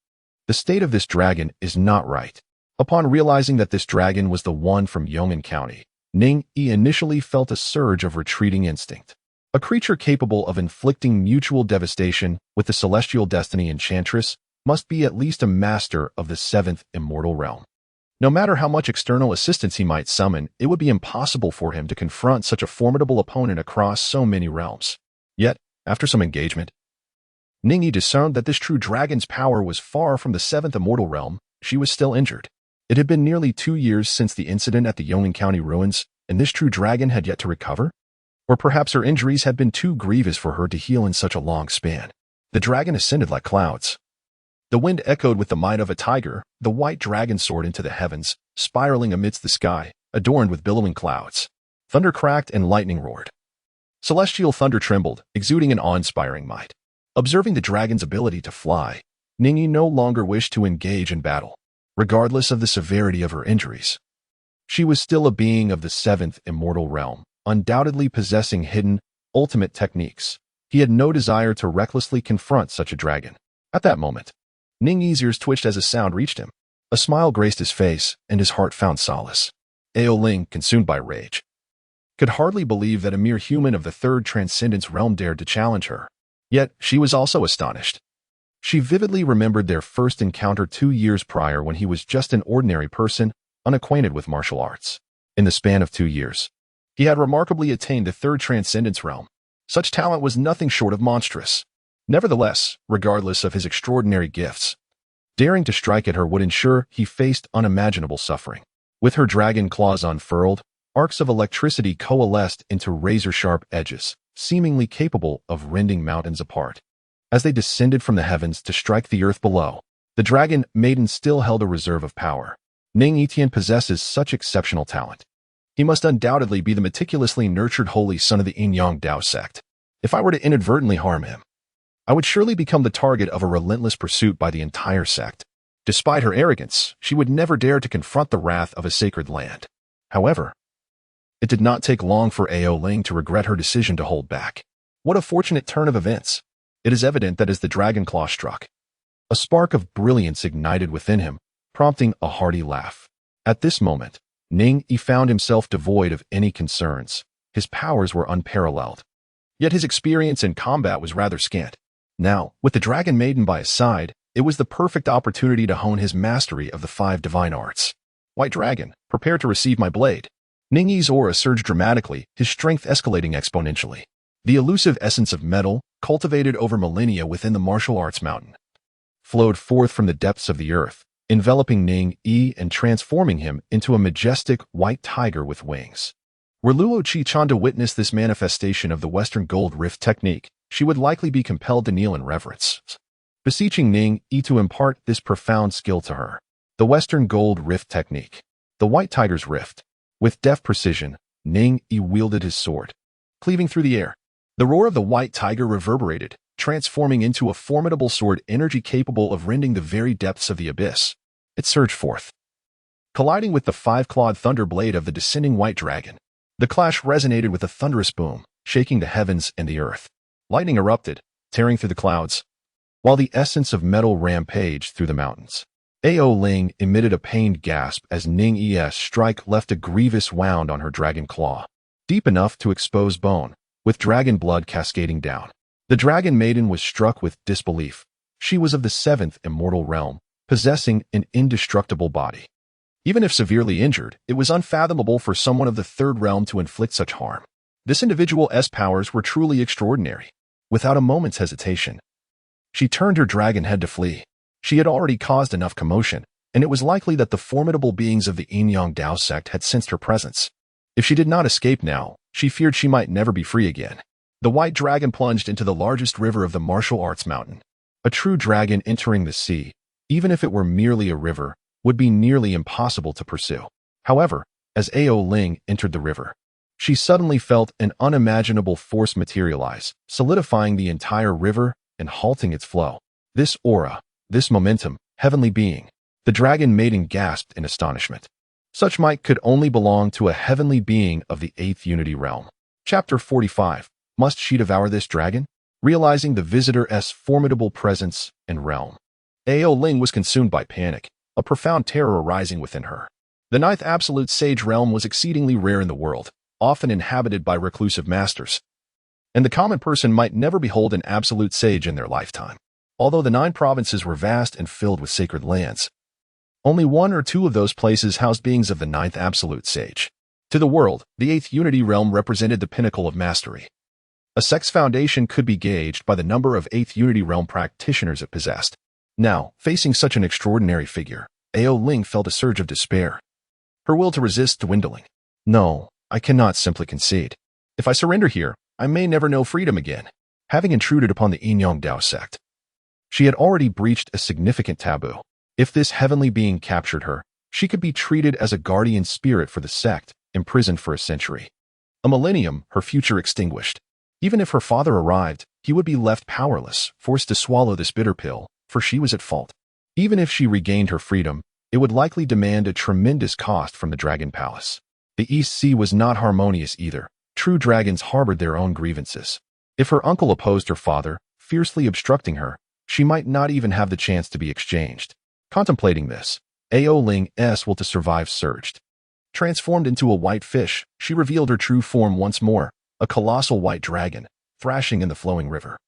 The state of this dragon is not right. Upon realizing that this dragon was the one from Yong'an County, Ning Yi initially felt a surge of retreating instinct. A creature capable of inflicting mutual devastation with the celestial destiny enchantress must be at least a master of the seventh immortal realm. No matter how much external assistance he might summon, it would be impossible for him to confront such a formidable opponent across so many realms. Yet, after some engagement, Ning Yi discerned that this true dragon's power was far from the seventh immortal realm. She was still injured. It had been nearly 2 years since the incident at the Yong'an County ruins, and this true dragon had yet to recover? Or perhaps her injuries had been too grievous for her to heal in such a long span. The dragon ascended like clouds. The wind echoed with the might of a tiger. The white dragon soared into the heavens, spiraling amidst the sky, adorned with billowing clouds. Thunder cracked and lightning roared. Celestial thunder trembled, exuding an awe-inspiring might. Observing the dragon's ability to fly, Ning Yi no longer wished to engage in battle, regardless of the severity of her injuries. She was still a being of the seventh immortal realm, undoubtedly possessing hidden, ultimate techniques. He had no desire to recklessly confront such a dragon. At that moment, Ning Yi's ears twitched as a sound reached him. A smile graced his face, and his heart found solace. Ao Ling, consumed by rage, could hardly believe that a mere human of the third transcendence realm dared to challenge her. Yet, she was also astonished. She vividly remembered their first encounter 2 years prior when he was just an ordinary person, unacquainted with martial arts. In the span of 2 years, he had remarkably attained the third transcendence realm. Such talent was nothing short of monstrous. Nevertheless, regardless of his extraordinary gifts, daring to strike at her would ensure he faced unimaginable suffering. With her dragon claws unfurled, arcs of electricity coalesced into razor-sharp edges, seemingly capable of rending mountains apart. As they descended from the heavens to strike the earth below, the dragon maiden still held a reserve of power. Ning Yi possesses such exceptional talent. He must undoubtedly be the meticulously nurtured holy son of the Dao Sect. If I were to inadvertently harm him, I would surely become the target of a relentless pursuit by the entire sect. Despite her arrogance, she would never dare to confront the wrath of a sacred land. However, it did not take long for Ao Ling to regret her decision to hold back. What a fortunate turn of events! It is evident that as the dragon claw struck, a spark of brilliance ignited within him, prompting a hearty laugh. At this moment, Ning Yi found himself devoid of any concerns. His powers were unparalleled. Yet his experience in combat was rather scant. Now, with the dragon maiden by his side, it was the perfect opportunity to hone his mastery of the 5 divine arts. White dragon, prepare to receive my blade. Ning Yi's aura surged dramatically, his strength escalating exponentially. The elusive essence of metal, cultivated over millennia within the martial arts mountain, flowed forth from the depths of the earth, enveloping Ning Yi and transforming him into a majestic white tiger with wings. Were Luo Qi-chan to witness this manifestation of the Western Gold Rift technique, she would likely be compelled to kneel in reverence, beseeching Ning Yi to impart this profound skill to her. The Western Gold Rift technique. The White Tiger's Rift. With deft precision, Ning Yi wielded his sword, cleaving through the air. The roar of the White Tiger reverberated, transforming into a formidable sword energy capable of rending the very depths of the abyss. It surged forth, colliding with the 5-clawed thunder blade of the descending white dragon. The clash resonated with a thunderous boom, shaking the heavens and the earth. Lightning erupted, tearing through the clouds, while the essence of metal rampaged through the mountains. Ao Ling emitted a pained gasp as Ning Yi's strike left a grievous wound on her dragon claw. deep enough to expose bone, with dragon blood cascading down. The Dragon Maiden was struck with disbelief. She was of the 7th immortal realm, possessing an indestructible body. Even if severely injured, it was unfathomable for someone of the 3rd realm to inflict such harm. This individual's powers were truly extraordinary. Without a moment's hesitation, she turned her dragon head to flee. She had already caused enough commotion, and it was likely that the formidable beings of the Yin-Yang Dao Sect had sensed her presence. If she did not escape now, she feared she might never be free again. The white dragon plunged into the largest river of the martial arts mountain. A true dragon entering the sea, even if it were merely a river, would be nearly impossible to pursue. However, as Ao Ling entered the river, she suddenly felt an unimaginable force materialize, solidifying the entire river and halting its flow. This aura, this momentum, heavenly being. The Dragon Maiden gasped in astonishment. Such might could only belong to a heavenly being of the 8th Unity realm. Chapter 45. Must she devour this dragon? Realizing the visitor's formidable presence and realm, Ao Ling was consumed by panic, a profound terror arising within her. The 9th Absolute Sage realm was exceedingly rare in the world, often inhabited by reclusive masters, and the common person might never behold an absolute sage in their lifetime. Although the 9 provinces were vast and filled with sacred lands, only 1 or 2 of those places housed beings of the 9th Absolute Sage. To the world, the 8th Unity realm represented the pinnacle of mastery. A sect's foundation could be gauged by the number of 8th Unity realm practitioners it possessed. Now, facing such an extraordinary figure, Ao Ling felt a surge of despair. Her will to resist dwindling. No, I cannot simply concede. If I surrender here, I may never know freedom again. Having intruded upon the Yin-Yang Dao Sect, she had already breached a significant taboo. If this heavenly being captured her, she could be treated as a guardian spirit for the sect, imprisoned for a century. A millennium, her future extinguished. Even if her father arrived, he would be left powerless, forced to swallow this bitter pill, for she was at fault. Even if she regained her freedom, it would likely demand a tremendous cost from the Dragon Palace. The East Sea was not harmonious either. True dragons harbored their own grievances. If her uncle opposed her father, fiercely obstructing her, she might not even have the chance to be exchanged. Contemplating this, Ao Ling's will to survive surged. Transformed into a white fish, she revealed her true form once more, a colossal white dragon, thrashing in the flowing river.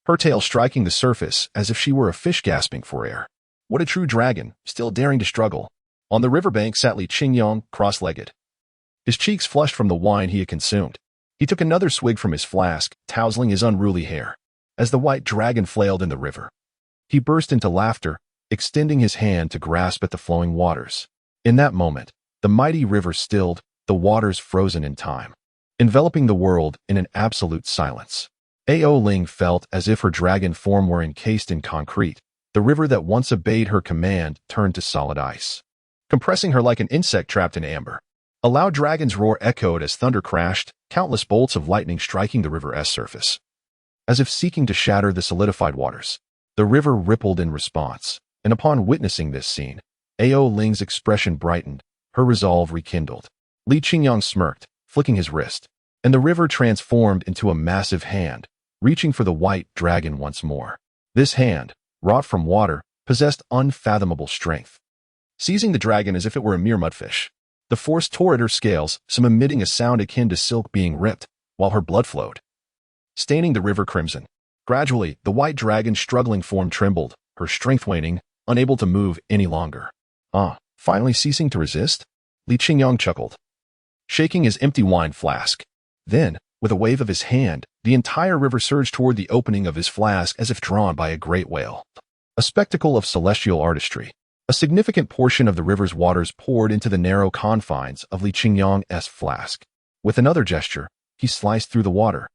Her tail striking the surface as if she were a fish gasping for air. What a true dragon, still daring to struggle. On the riverbank sat Li Qingyong, cross-legged. His cheeks flushed from the wine he had consumed. He took another swig from his flask, tousling his unruly hair. As the white dragon flailed in the river, he burst into laughter, extending his hand to grasp at the flowing waters. In that moment, the mighty river stilled, the waters frozen in time, enveloping the world in an absolute silence. Ao Ling felt as if her dragon form were encased in concrete. The river that once obeyed her command turned to solid ice, compressing her like an insect trapped in amber. A loud dragon's roar echoed as thunder crashed, countless bolts of lightning striking the river's surface. As if seeking to shatter the solidified waters, the river rippled in response, and upon witnessing this scene, Ao Ling's expression brightened, her resolve rekindled. Li Qingyong smirked, flicking his wrist, and the river transformed into a massive hand, reaching for the white dragon once more. This hand, wrought from water, possessed unfathomable strength. Seizing the dragon as if it were a mere mudfish, the force tore at her scales, some emitting a sound akin to silk being ripped, while her blood flowed, staining the river crimson. Gradually, the white dragon's struggling form trembled, her strength waning, unable to move any longer. Finally ceasing to resist? Li Qingyong chuckled, shaking his empty wine flask. Then, with a wave of his hand, the entire river surged toward the opening of his flask as if drawn by a great whale. A spectacle of celestial artistry. A significant portion of the river's waters poured into the narrow confines of Li Qingyong's flask. With another gesture, he sliced through the water,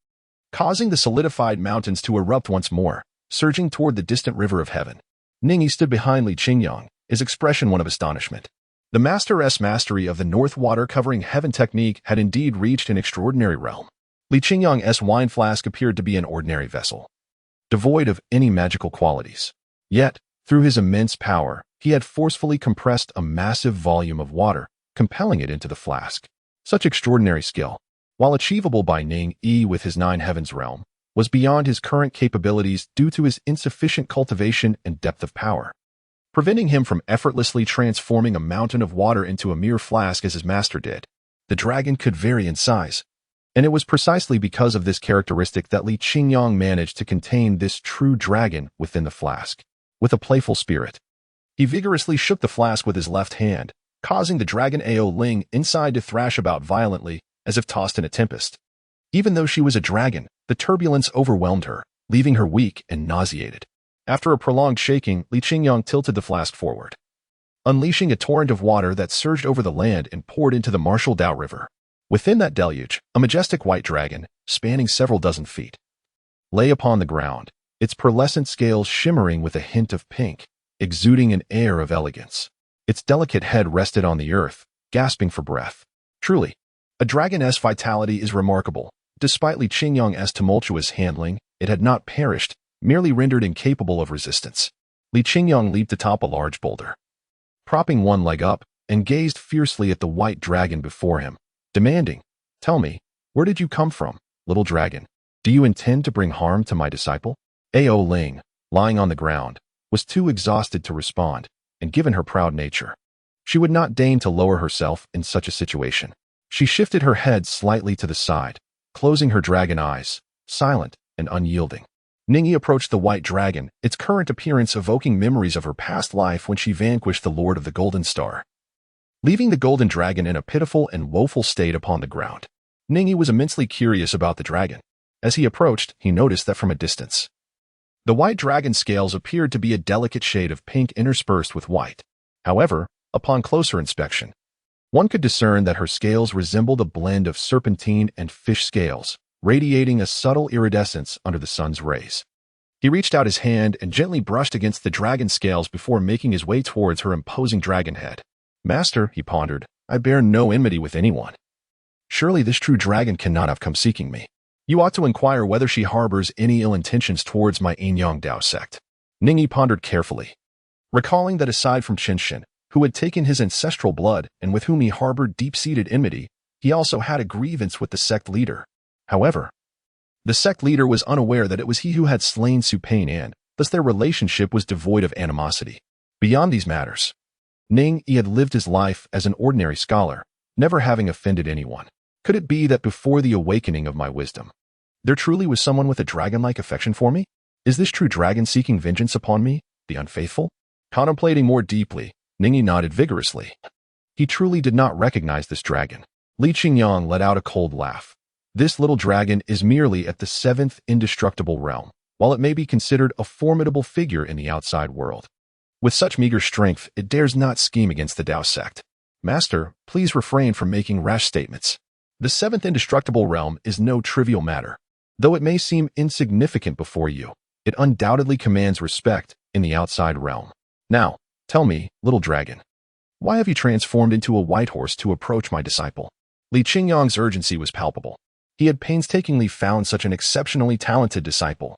causing the solidified mountains to erupt once more, surging toward the distant river of heaven. Ning Yi stood behind Li Qingyong, his expression one of astonishment. The master's mastery of the North Water covering heaven technique had indeed reached an extraordinary realm. Li Qingyong's wine flask appeared to be an ordinary vessel, devoid of any magical qualities. Yet, through his immense power, he had forcefully compressed a massive volume of water, compelling it into the flask. Such extraordinary skill, while achievable by Ning Yi with his 9 heavens realm, was beyond his current capabilities due to his insufficient cultivation and depth of power, preventing him from effortlessly transforming a mountain of water into a mere flask as his master did. The dragon could vary in size, And it was precisely because of this characteristic that Li Qingyang managed to contain this true dragon within the flask. With a playful spirit, he vigorously shook the flask with his left hand, causing the dragon Ao Ling inside to thrash about violently as if tossed in a tempest. Even though she was a dragon, the turbulence overwhelmed her, leaving her weak and nauseated. After a prolonged shaking, Li Qingyang tilted the flask forward, unleashing a torrent of water that surged over the land and poured into the martial Dao River. Within that deluge, a majestic white dragon, spanning several dozen feet, lay upon the ground, its pearlescent scales shimmering with a hint of pink, exuding an air of elegance. Its delicate head rested on the earth, gasping for breath. Truly, a dragoness vitality is remarkable. Despite Li Qingyang's tumultuous handling, it had not perished, merely rendered incapable of resistance. Li Qingyang leaped atop a large boulder, propping one leg up, and gazed fiercely at the white dragon before him, demanding, "Tell me, where did you come from, little dragon? Do you intend to bring harm to my disciple?" Ao Ling, lying on the ground, was too exhausted to respond, and given her proud nature, she would not deign to lower herself in such a situation. She shifted her head slightly to the side, closing her dragon eyes, silent and unyielding. Ning Yi approached the white dragon, its current appearance evoking memories of her past life when she vanquished the Lord of the Golden Star, leaving the golden dragon in a pitiful and woeful state upon the ground. Ning Yi was immensely curious about the dragon. As he approached, he noticed that from a distance, the white dragon's scales appeared to be a delicate shade of pink interspersed with white. However, upon closer inspection, one could discern that her scales resembled a blend of serpentine and fish scales, radiating a subtle iridescence under the sun's rays. He reached out his hand and gently brushed against the dragon's scales before making his way towards her imposing dragon head. "Master," he pondered, "I bear no enmity with anyone. Surely this true dragon cannot have come seeking me. You ought to inquire whether she harbors any ill intentions towards my Yinyang Dao Sect." Ning Yi pondered carefully, recalling that aside from Qinshin, who had taken his ancestral blood and with whom he harbored deep-seated enmity, he also had a grievance with the sect leader. However, the sect leader was unaware that it was he who had slain Su Pain, and thus their relationship was devoid of animosity. Beyond these matters, Ning Yi had lived his life as an ordinary scholar, never having offended anyone. Could it be that before the awakening of my wisdom, there truly was someone with a dragon-like affection for me? Is this true dragon seeking vengeance upon me, the unfaithful? Contemplating more deeply, Ning Yi nodded vigorously. He truly did not recognize this dragon. Li Qingyang let out a cold laugh. This little dragon is merely at the 7th indestructible realm, while it may be considered a formidable figure in the outside world. With such meager strength, it dares not scheme against the Dao Sect. Master, please refrain from making rash statements. The 7th indestructible realm is no trivial matter. Though it may seem insignificant before you, it undoubtedly commands respect in the outside realm. Now, tell me, little dragon, why have you transformed into a white horse to approach my disciple? Li Qingyang's urgency was palpable. He had painstakingly found such an exceptionally talented disciple,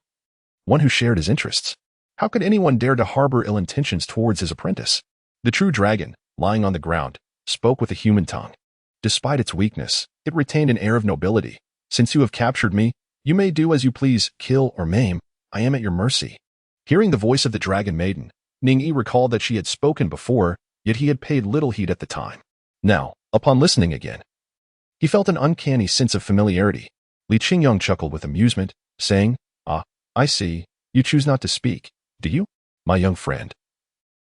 one who shared his interests. How could anyone dare to harbor ill intentions towards his apprentice? The true dragon, lying on the ground, spoke with a human tongue. Despite its weakness, it retained an air of nobility. "Since you have captured me, you may do as you please, kill or maim. I am at your mercy." Hearing the voice of the dragon maiden, Ning Yi recalled that she had spoken before, yet he had paid little heed at the time. Now, upon listening again, he felt an uncanny sense of familiarity. Li Qingyang chuckled with amusement, saying, "Ah, I see, you choose not to speak, do you? My young friend,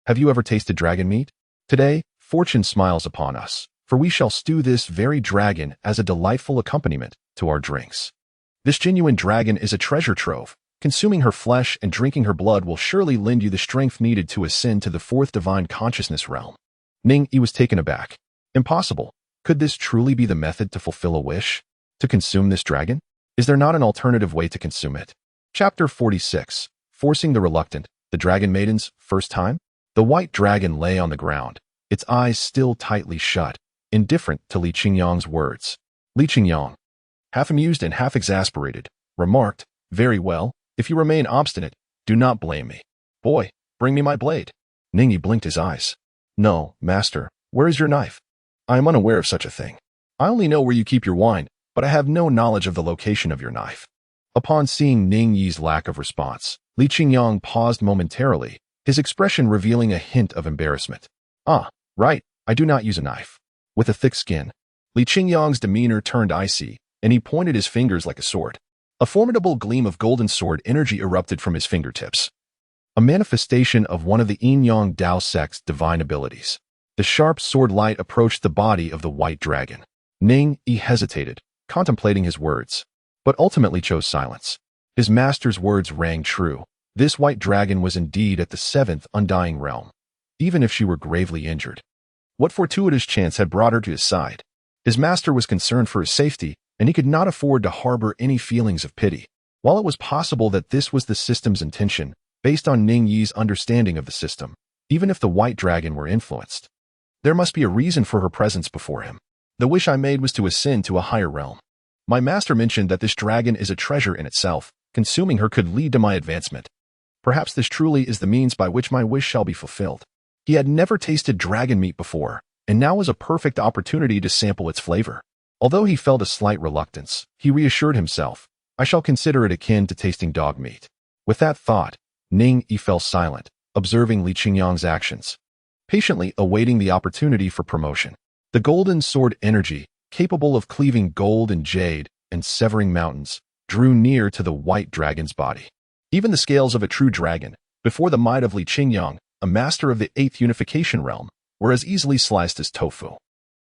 have you ever tasted dragon meat? Today, fortune smiles upon us, for we shall stew this very dragon as a delightful accompaniment to our drinks. This genuine dragon is a treasure trove. Consuming her flesh and drinking her blood will surely lend you the strength needed to ascend to the 4th divine consciousness realm." Ning Yi was taken aback. Impossible. Could this truly be the method to fulfill a wish? To consume this dragon? Is there not an alternative way to consume it? Chapter 46. Forcing the Reluctant, the Dragon Maiden's First Time? The white dragon lay on the ground, its eyes still tightly shut, indifferent to Li Qingyang's words. Li Qingyang, half amused and half exasperated, remarked, "Very well, if you remain obstinate, do not blame me. Boy, bring me my blade." Ning Yi blinked his eyes. "No, master, where is your knife? I am unaware of such a thing. I only know where you keep your wine, but I have no knowledge of the location of your knife." Upon seeing Ning Yi's lack of response, Li Qingyang paused momentarily, his expression revealing a hint of embarrassment. "Ah, right, I do not use a knife." With a thick skin, Li Qingyang's demeanor turned icy, and he pointed his fingers like a sword. A formidable gleam of golden sword energy erupted from his fingertips, a manifestation of one of the Yin-Yang Dao Sect's divine abilities. The sharp sword light approached the body of the white dragon. Ning Yi hesitated, contemplating his words, but ultimately chose silence. His master's words rang true. This white dragon was indeed at the seventh undying realm, even if she were gravely injured. What fortuitous chance had brought her to his side? His master was concerned for his safety, and he could not afford to harbor any feelings of pity. While it was possible that this was the system's intention, based on Ning Yi's understanding of the system, even if the white dragon were influenced, there must be a reason for her presence before him. The wish I made was to ascend to a higher realm. My master mentioned that this dragon is a treasure in itself. Consuming her could lead to my advancement. Perhaps this truly is the means by which my wish shall be fulfilled. He had never tasted dragon meat before, and now was a perfect opportunity to sample its flavor. Although he felt a slight reluctance, he reassured himself, I shall consider it akin to tasting dog meat. With that thought, Ning Yi fell silent, observing Li Qingyang's actions, patiently awaiting the opportunity for promotion. The golden sword energy, capable of cleaving gold and jade and severing mountains, drew near to the white dragon's body. Even the scales of a true dragon, before the might of Li Qingyang, a master of the eighth unification realm, were as easily sliced as tofu.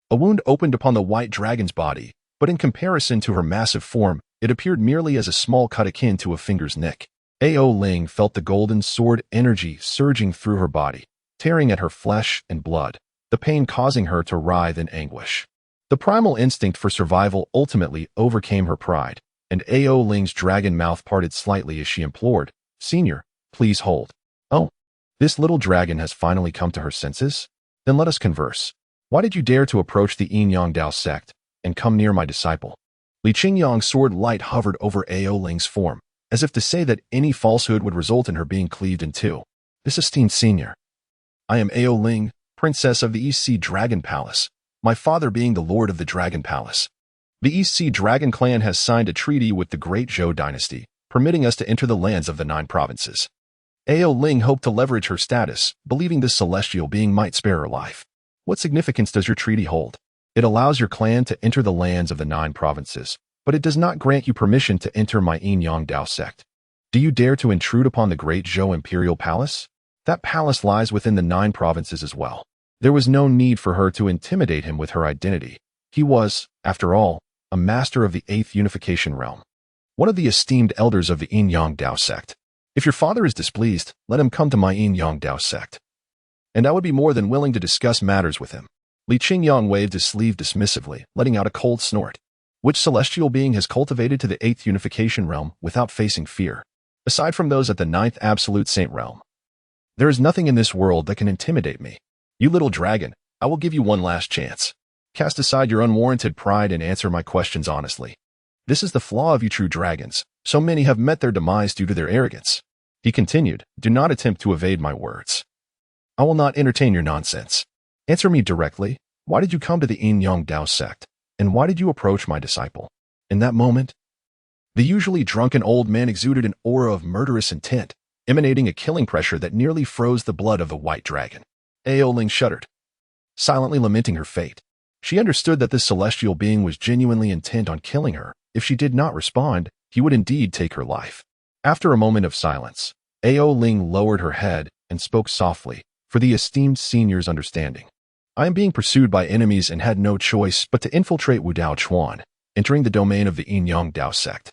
A wound opened upon the white dragon's body, but in comparison to her massive form, it appeared merely as a small cut akin to a finger's nick. Ao Ling felt the golden sword energy surging through her body, tearing at her flesh and blood, the pain causing her to writhe in anguish. The primal instinct for survival ultimately overcame her pride, and Ao Ling's dragon mouth parted slightly as she implored, Senior, please hold. Oh, this little dragon has finally come to her senses? Then let us converse. Why did you dare to approach the Yin-Yang Dao Sect and come near my disciple? Li Qingyang's sword light hovered over Ao Ling's form, as if to say that any falsehood would result in her being cleaved in two. This esteemed senior, I am Ao Ling, princess of the East Sea Dragon Palace, my father being the lord of the Dragon Palace. The East Sea Dragon clan has signed a treaty with the great Zhou Dynasty, permitting us to enter the lands of the 9 provinces. Ao Ling hoped to leverage her status, believing this celestial being might spare her life. What significance does your treaty hold? It allows your clan to enter the lands of the 9 provinces, but it does not grant you permission to enter my Yin-Yang Dao Sect. Do you dare to intrude upon the great Zhou Imperial Palace? That palace lies within the 9 provinces as well. There was no need for her to intimidate him with her identity. He was, after all, a master of the 8th unification realm, one of the esteemed elders of the Yin-Yang Dao Sect. If your father is displeased, let him come to my Yin-Yang Dao Sect, and I would be more than willing to discuss matters with him. Li Qingyang waved his sleeve dismissively, letting out a cold snort. Which celestial being has cultivated to the 8th unification realm without facing fear? Aside from those at the 9th absolute saint realm, there is nothing in this world that can intimidate me. You little dragon, I will give you one last chance. Cast aside your unwarranted pride and answer my questions honestly. This is the flaw of you true dragons. So many have met their demise due to their arrogance. He continued, do not attempt to evade my words. I will not entertain your nonsense. Answer me directly. Why did you come to the Yin-Yang Dao Sect? And why did you approach my disciple? In that moment, the usually drunken old man exuded an aura of murderous intent, emanating a killing pressure that nearly froze the blood of the white dragon. Ao Ling shuddered, silently lamenting her fate. She understood that this celestial being was genuinely intent on killing her. If she did not respond, he would indeed take her life. After a moment of silence, Ao Ling lowered her head and spoke softly, for the esteemed senior's understanding. I am being pursued by enemies and had no choice but to infiltrate Wudao Chuan, entering the domain of the Yin-Yang Dao Sect.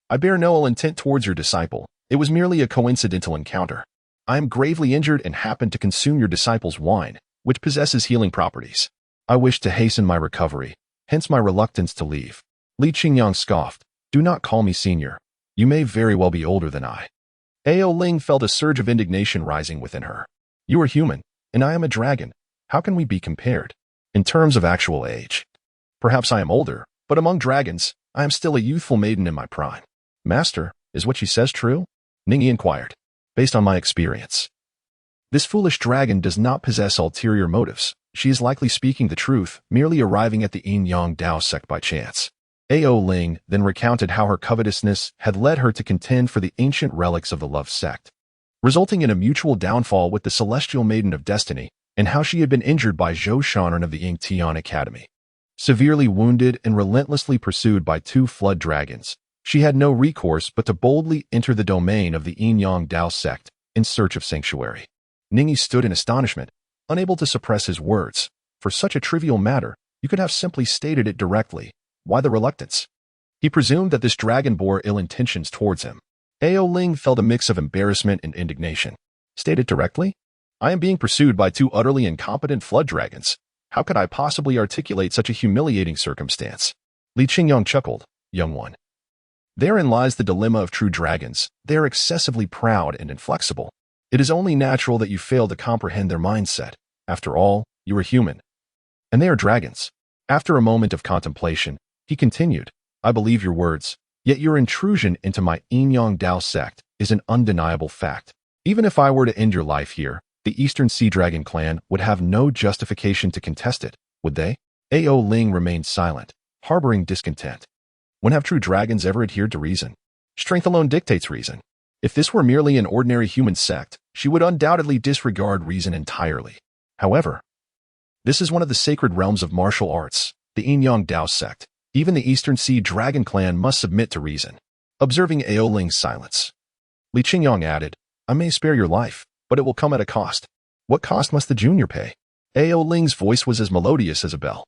I bear no ill intent towards your disciple. It was merely a coincidental encounter. I am gravely injured and happened to consume your disciple's wine, which possesses healing properties. I wish to hasten my recovery, hence my reluctance to leave. Li Qingyang scoffed, do not call me senior. You may very well be older than I. Ao Ling felt a surge of indignation rising within her. You are human, and I am a dragon. How can we be compared? In terms of actual age, perhaps I am older, but among dragons, I am still a youthful maiden in my prime. Master, is what she says true? Ning Yi inquired. Based on my experience, this foolish dragon does not possess ulterior motives. She is likely speaking the truth, merely arriving at the Yin-Yang Dao Sect by chance. Ao Ling then recounted how her covetousness had led her to contend for the ancient relics of the Love Sect, resulting in a mutual downfall with the Celestial Maiden of Destiny, and how she had been injured by Zhou Shanren of the Ying Tian Academy. Severely wounded and relentlessly pursued by two flood dragons, she had no recourse but to boldly enter the domain of the Dao Sect in search of sanctuary. Ning Yi stood in astonishment, unable to suppress his words. For such a trivial matter, you could have simply stated it directly. Why the reluctance? He presumed that this dragon bore ill intentions towards him. Ao Ling felt a mix of embarrassment and indignation. State it directly? I am being pursued by two utterly incompetent flood dragons. How could I possibly articulate such a humiliating circumstance? Li Qingyang chuckled. Young one. Therein lies the dilemma of true dragons. They are excessively proud and inflexible. It is only natural that you fail to comprehend their mindset. After all, you are human. And they are dragons. After a moment of contemplation, he continued, I believe your words, yet your intrusion into my Dao Sect is an undeniable fact. Even if I were to end your life here, the Eastern Sea Dragon clan would have no justification to contest it, would they? Ao Ling remained silent, harboring discontent. When have true dragons ever adhered to reason? Strength alone dictates reason. If this were merely an ordinary human sect, she would undoubtedly disregard reason entirely. However, this is one of the sacred realms of martial arts, the Dao Sect. Even the Eastern Sea Dragon clan must submit to reason. Observing Ao Ling's silence, Li Qingyang added, I may spare your life, but it will come at a cost. What cost must the junior pay? Ao Ling's voice was as melodious as a bell.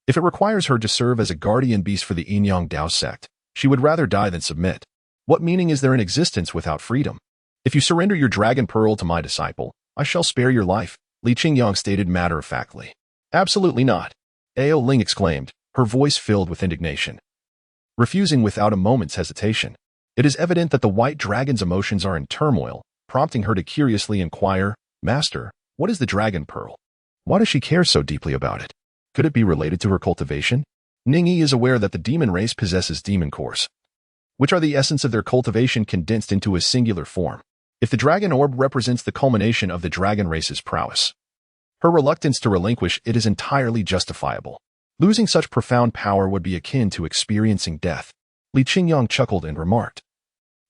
If it requires her to serve as a guardian beast for the Dao Sect, she would rather die than submit. What meaning is there in existence without freedom? If you surrender your dragon pearl to my disciple, I shall spare your life, Li Qingyang stated matter-of-factly. Absolutely not, Ao Ling exclaimed, her voice filled with indignation. Refusing without a moment's hesitation. It is evident that the white dragon's emotions are in turmoil, prompting her to curiously inquire, Master, what is the dragon pearl? Why does she care so deeply about it? Could it be related to her cultivation? Ning Yi is aware that the demon race possesses demon cores, which are the essence of their cultivation condensed into a singular form. If the dragon orb represents the culmination of the dragon race's prowess, her reluctance to relinquish it is entirely justifiable. Losing such profound power would be akin to experiencing death. Li Qingyang chuckled and remarked,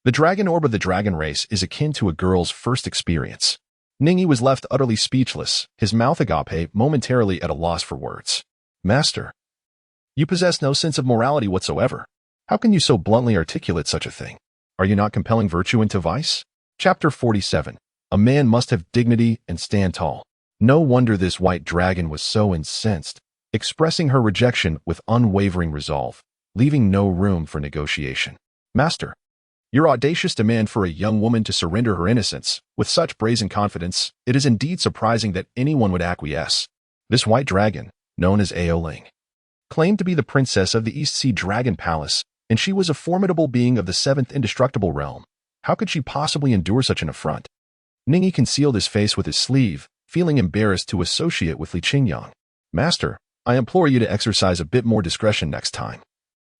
the dragon orb of the dragon race is akin to a girl's first experience. Ning Yi was left utterly speechless, his mouth agape momentarily at a loss for words. Master, you possess no sense of morality whatsoever. How can you so bluntly articulate such a thing? Are you not compelling virtue into vice? Chapter 47. A man must have dignity and stand tall. No wonder this white dragon was so incensed, expressing her rejection with unwavering resolve, leaving no room for negotiation. Master, your audacious demand for a young woman to surrender her innocence, with such brazen confidence, it is indeed surprising that anyone would acquiesce. This white dragon, known as Ao Ling, claimed to be the princess of the East Sea Dragon Palace, and she was a formidable being of the seventh indestructible realm. How could she possibly endure such an affront? Ning Yi concealed his face with his sleeve, feeling embarrassed to associate with Li Qingyang. Master, I implore you to exercise a bit more discretion next time.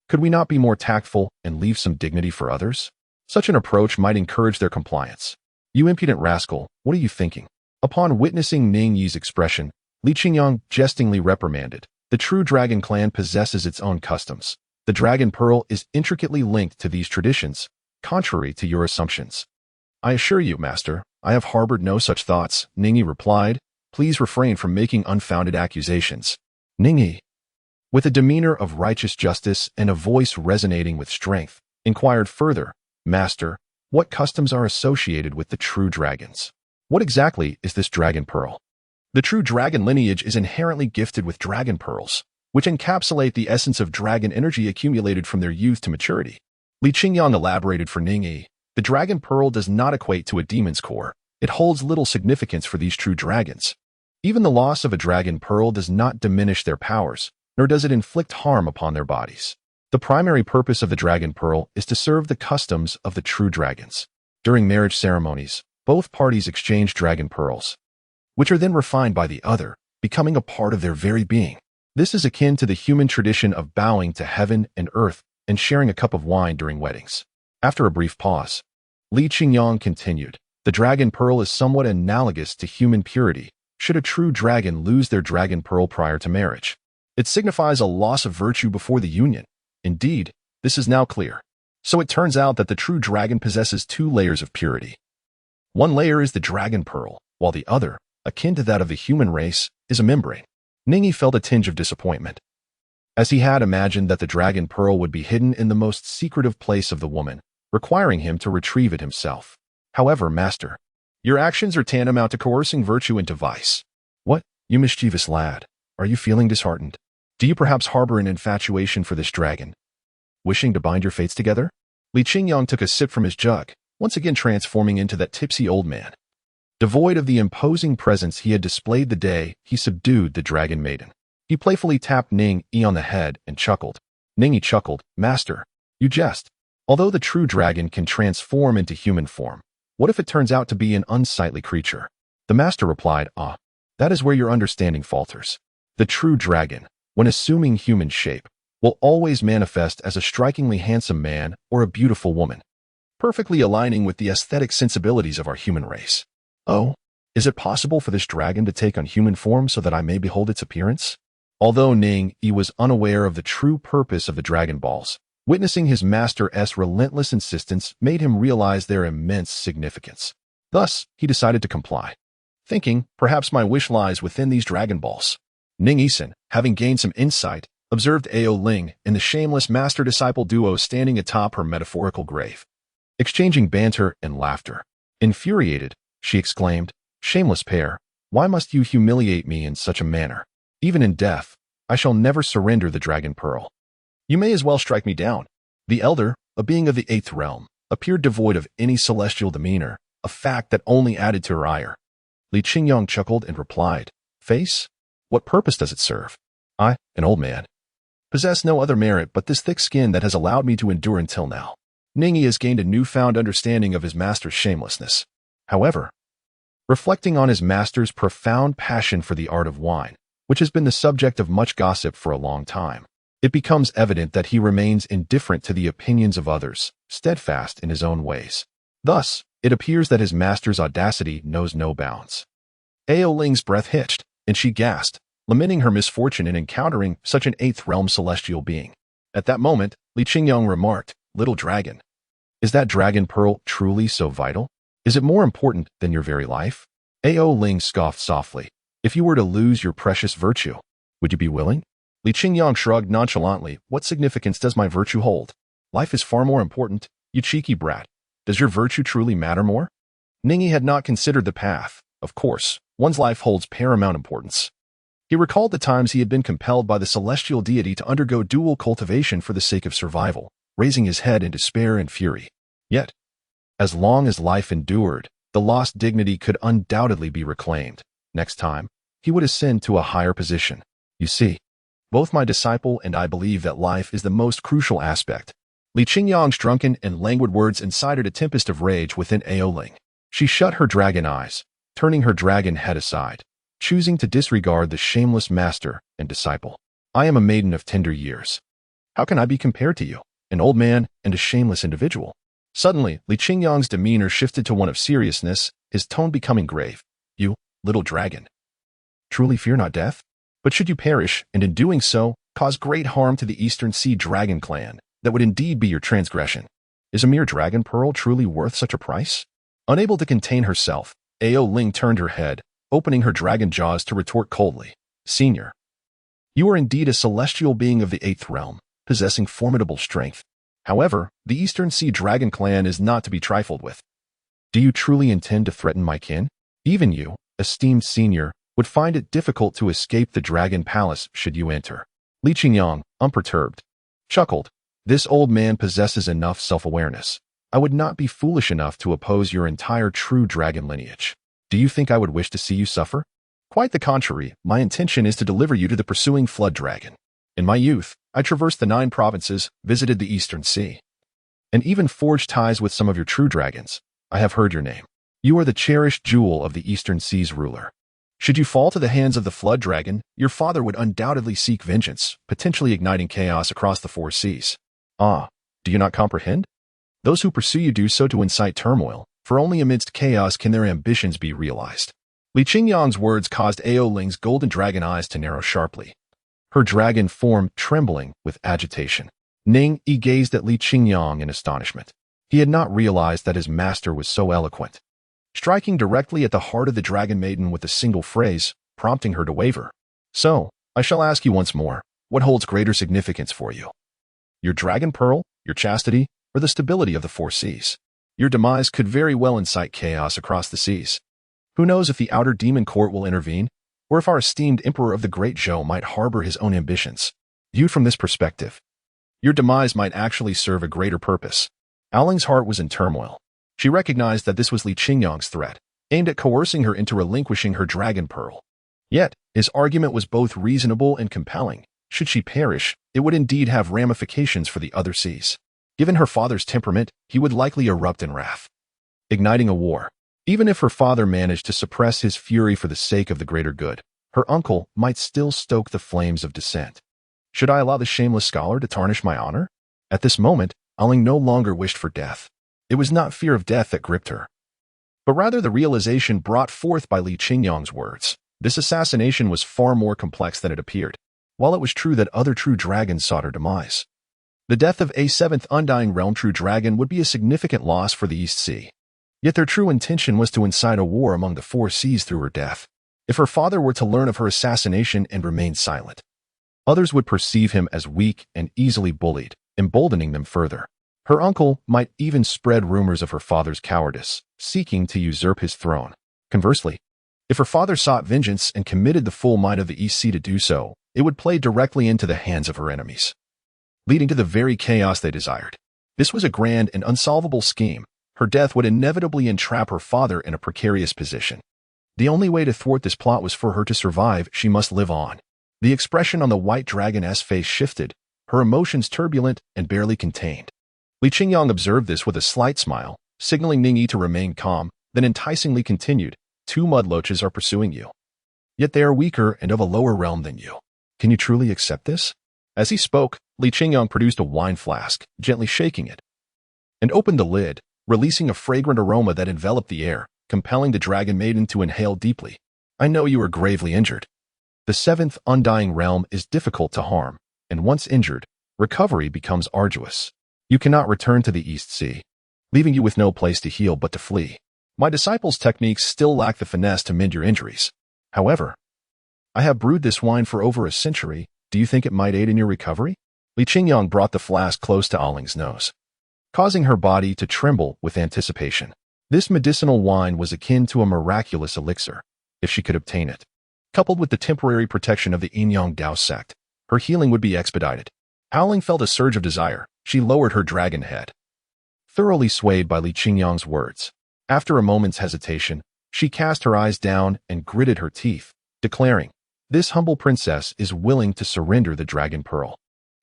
Could we not be more tactful and leave some dignity for others? Such an approach might encourage their compliance. You impudent rascal, what are you thinking? Upon witnessing Ning Yi's expression, Li Qingyang jestingly reprimanded. The true dragon clan possesses its own customs. The dragon pearl is intricately linked to these traditions, contrary to your assumptions. I assure you, Master, I have harbored no such thoughts, Ning Yi replied. Please refrain from making unfounded accusations. Ning Yi, with a demeanor of righteous justice and a voice resonating with strength, inquired further, Master, what customs are associated with the true dragons? What exactly is this dragon pearl? The true dragon lineage is inherently gifted with dragon pearls, which encapsulate the essence of dragon energy accumulated from their youth to maturity. Li Qingyang elaborated for Ning Yi, the dragon pearl does not equate to a demon's core. It holds little significance for these true dragons. Even the loss of a dragon pearl does not diminish their powers, nor does it inflict harm upon their bodies. The primary purpose of the dragon pearl is to serve the customs of the true dragons. During marriage ceremonies, both parties exchange dragon pearls, which are then refined by the other, becoming a part of their very being. This is akin to the human tradition of bowing to heaven and earth and sharing a cup of wine during weddings. After a brief pause, Li Qingyang continued, the dragon pearl is somewhat analogous to human purity. Should a true dragon lose their dragon pearl prior to marriage, it signifies a loss of virtue before the union. Indeed, this is now clear. So it turns out that the true dragon possesses two layers of purity. One layer is the dragon pearl, while the other, akin to that of the human race, is a membrane. Ning Yi felt a tinge of disappointment. as he had imagined that the dragon pearl would be hidden in the most secretive place of the woman, requiring him to retrieve it himself. However, master, your actions are tantamount to coercing virtue into vice. What, you mischievous lad? Are you feeling disheartened? Do you perhaps harbor an infatuation for this dragon, wishing to bind your fates together? Li Qingyang took a sip from his jug, once again transforming into that tipsy old man. Devoid of the imposing presence he had displayed the day he subdued the Dragon Maiden. He playfully tapped Ning Yi on the head and chuckled. Ning Yi chuckled, Master, you jest. Although the true dragon can transform into human form, what if it turns out to be an unsightly creature? The master replied, that is where your understanding falters. The true dragon, when assuming human shape, will always manifest as a strikingly handsome man or a beautiful woman, perfectly aligning with the aesthetic sensibilities of our human race. Oh, is it possible for this dragon to take on human form so that I may behold its appearance? Although Ning Yi was unaware of the true purpose of the Dragon Balls, witnessing his master's relentless insistence made him realize their immense significance. Thus, he decided to comply, thinking, perhaps my wish lies within these Dragon Balls. Ning Yi, having gained some insight, observed Ao Ling and the shameless master-disciple duo standing atop her metaphorical grave, exchanging banter and laughter. Infuriated, she exclaimed, shameless pair, why must you humiliate me in such a manner? Even in death, I shall never surrender the Dragon Pearl. You may as well strike me down. The elder, a being of the 8th realm, appeared devoid of any celestial demeanor, a fact that only added to her ire. Li Qingyang chuckled and replied, Face? What purpose does it serve? I, an old man, possess no other merit but this thick skin that has allowed me to endure until now. Ning Yi has gained a newfound understanding of his master's shamelessness. However, reflecting on his master's profound passion for the art of wine, which has been the subject of much gossip for a long time, it becomes evident that he remains indifferent to the opinions of others, steadfast in his own ways. Thus, it appears that his master's audacity knows no bounds. Ao Ling's breath hitched, and she gasped, lamenting her misfortune in encountering such an 8th realm celestial being. At that moment, Li Qingyang remarked, Little dragon, is that dragon pearl truly so vital? Is it more important than your very life? Ao Ling scoffed softly. If you were to lose your precious virtue, would you be willing? Li Qingyang shrugged nonchalantly. What significance does my virtue hold? Life is far more important, you cheeky brat. Does your virtue truly matter more? Ning Yi had not considered the path. Of course, one's life holds paramount importance. He recalled the times he had been compelled by the celestial deity to undergo dual cultivation for the sake of survival, raising his head in despair and fury. Yet, as long as life endured, the lost dignity could undoubtedly be reclaimed. Next time, he would ascend to a higher position. You see, both my disciple and I believe that life is the most crucial aspect. Li Qingyang's drunken and languid words incited a tempest of rage within Ao Ling. She shut her dragon eyes, turning her dragon head aside, choosing to disregard the shameless master and disciple. I am a maiden of tender years. How can I be compared to you, an old man and a shameless individual? Suddenly, Li Qingyang's demeanor shifted to one of seriousness, his tone becoming grave. You, little dragon, truly fear not death? But should you perish, and in doing so, cause great harm to the Eastern Sea Dragon clan, that would indeed be your transgression. Is a mere dragon pearl truly worth such a price? Unable to contain herself, Ao Ling turned her head, opening her dragon jaws to retort coldly. Senior, you are indeed a celestial being of the 8th realm, possessing formidable strength. However, the Eastern Sea Dragon clan is not to be trifled with. Do you truly intend to threaten my kin? Even you, esteemed senior, would find it difficult to escape the Dragon Palace should you enter. Li Qingyang, unperturbed, chuckled. This old man possesses enough self-awareness. I would not be foolish enough to oppose your entire true dragon lineage. Do you think I would wish to see you suffer? Quite the contrary, my intention is to deliver you to the pursuing flood dragon. In my youth, I traversed the 9 provinces, visited the Eastern Sea, and even forged ties with some of your true dragons. I have heard your name. You are the cherished jewel of the Eastern Sea's ruler. Should you fall to the hands of the flood dragon, your father would undoubtedly seek vengeance, potentially igniting chaos across the 4 seas. Ah, do you not comprehend? Those who pursue you do so to incite turmoil, for only amidst chaos can their ambitions be realized. Li Qingyang's words caused Ao Ling's golden dragon eyes to narrow sharply, her dragon form trembling with agitation. Ning Yi gazed at Li Qingyang in astonishment. He had not realized that his master was so eloquent, striking directly at the heart of the Dragon Maiden with a single phrase, prompting her to waver. So, I shall ask you once more, What holds greater significance for you? Your dragon pearl, your chastity, or the stability of the four seas? Your demise could very well incite chaos across the seas. Who knows if the outer demon court will intervene, or if our esteemed emperor of the great Zhou might harbor his own ambitions. Viewed from this perspective, your demise might actually serve a greater purpose. Owling's heart was in turmoil. She recognized that this was Li Qingyang's threat, aimed at coercing her into relinquishing her dragon pearl. Yet, his argument was both reasonable and compelling. Should she perish, it would indeed have ramifications for the other seas. Given her father's temperament, he would likely erupt in wrath, igniting a war. Even if her father managed to suppress his fury for the sake of the greater good, her uncle might still stoke the flames of dissent. Should I allow the shameless scholar to tarnish my honor? At this moment, Owling no longer wished for death. It was not fear of death that gripped her, but rather the realization brought forth by Li Qingyang's words. This assassination was far more complex than it appeared. While it was true that other true dragons sought her demise, the death of a seventh Undying Realm true dragon would be a significant loss for the East Sea. Yet their true intention was to incite a war among the four seas through her death. If her father were to learn of her assassination and remain silent, others would perceive him as weak and easily bullied, emboldening them further. Her uncle might even spread rumors of her father's cowardice, seeking to usurp his throne. Conversely, if her father sought vengeance and committed the full might of the East Sea to do so, it would play directly into the hands of her enemies, leading to the very chaos they desired. This was a grand and unsolvable scheme. Her death would inevitably entrap her father in a precarious position. The only way to thwart this plot was for her to survive. She must live on. The expression on the white dragon's face shifted, her emotions turbulent and barely contained. Li Qingyang observed this with a slight smile, signaling Ning Yi to remain calm, then enticingly continued, "Two mudloaches are pursuing you. Yet they are weaker and of a lower realm than you. Can you truly accept this?" As he spoke, Li Qingyang produced a wine flask, gently shaking it, and opened the lid, releasing a fragrant aroma that enveloped the air, compelling the dragon maiden to inhale deeply. "I know you are gravely injured. The seventh Undying Realm is difficult to harm, and once injured, recovery becomes arduous. You cannot return to the East Sea, leaving you with no place to heal but to flee. My disciples' techniques still lack the finesse to mend your injuries. However, I have brewed this wine for over a century. Do you think it might aid in your recovery?" Li Qingyang brought the flask close to Owling's nose, causing her body to tremble with anticipation. This medicinal wine was akin to a miraculous elixir, if she could obtain it. Coupled with the temporary protection of the Dao Sect, her healing would be expedited. Owling felt a surge of desire. She lowered her dragon head, thoroughly swayed by Li Qingyang's words. After a moment's hesitation, she cast her eyes down and gritted her teeth, declaring, "This humble princess is willing to surrender the dragon pearl.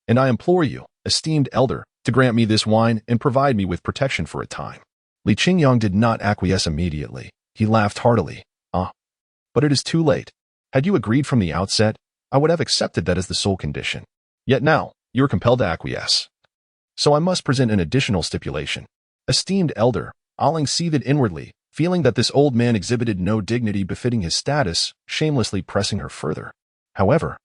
And I implore you, esteemed elder, to grant me this wine and provide me with protection for a time." Li Qingyang did not acquiesce immediately. He laughed heartily. But it is too late. Had you agreed from the outset, I would have accepted that as the sole condition. Yet now, you are compelled to acquiesce. So I must present an additional stipulation. Esteemed elder, Owling seethed inwardly, feeling that this old man exhibited no dignity befitting his status, shamelessly pressing her further. However,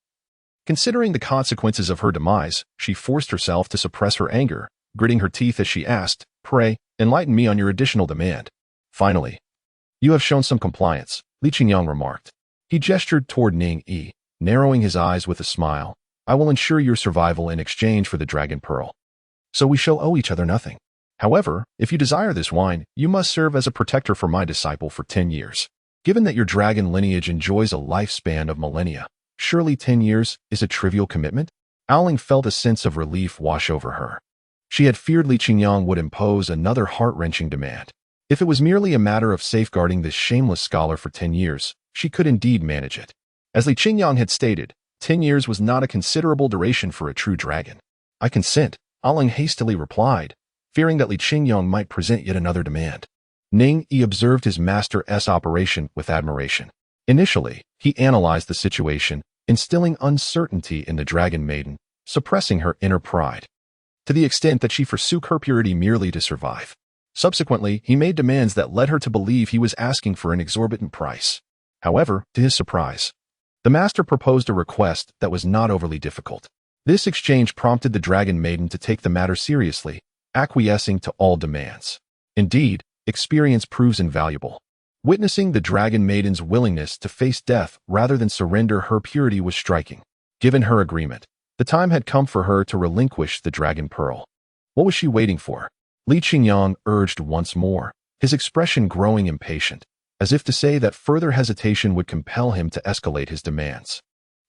considering the consequences of her demise, she forced herself to suppress her anger, gritting her teeth as she asked, "Pray, enlighten me on your additional demand." "Finally, you have shown some compliance," Li Qingyang remarked. He gestured toward Ning Yi, narrowing his eyes with a smile. "I will ensure your survival in exchange for the dragon pearl. So we shall owe each other nothing. However, if you desire this wine, you must serve as a protector for my disciple for 10 years. Given that your dragon lineage enjoys a lifespan of millennia, surely 10 years is a trivial commitment?" Owling felt a sense of relief wash over her. She had feared Li Qingyang would impose another heart-wrenching demand. If it was merely a matter of safeguarding this shameless scholar for 10 years, she could indeed manage it. As Li Qingyang had stated, 10 years was not a considerable duration for a true dragon. "I consent," Owling hastily replied, fearing that Li Qingyang might present yet another demand. Ning Yi observed his master's operation with admiration. Initially, he analyzed the situation, instilling uncertainty in the dragon maiden, suppressing her inner pride, to the extent that she forsook her purity merely to survive. Subsequently, he made demands that led her to believe he was asking for an exorbitant price. However, to his surprise, the master proposed a request that was not overly difficult. This exchange prompted the dragon maiden to take the matter seriously, acquiescing to all demands. Indeed, experience proves invaluable. Witnessing the dragon maiden's willingness to face death rather than surrender her purity was striking. Given her agreement, The time had come for her to relinquish the dragon pearl. What was she waiting for? Li Qingyang urged once more, his expression growing impatient, as if to say that further hesitation would compel him to escalate his demands.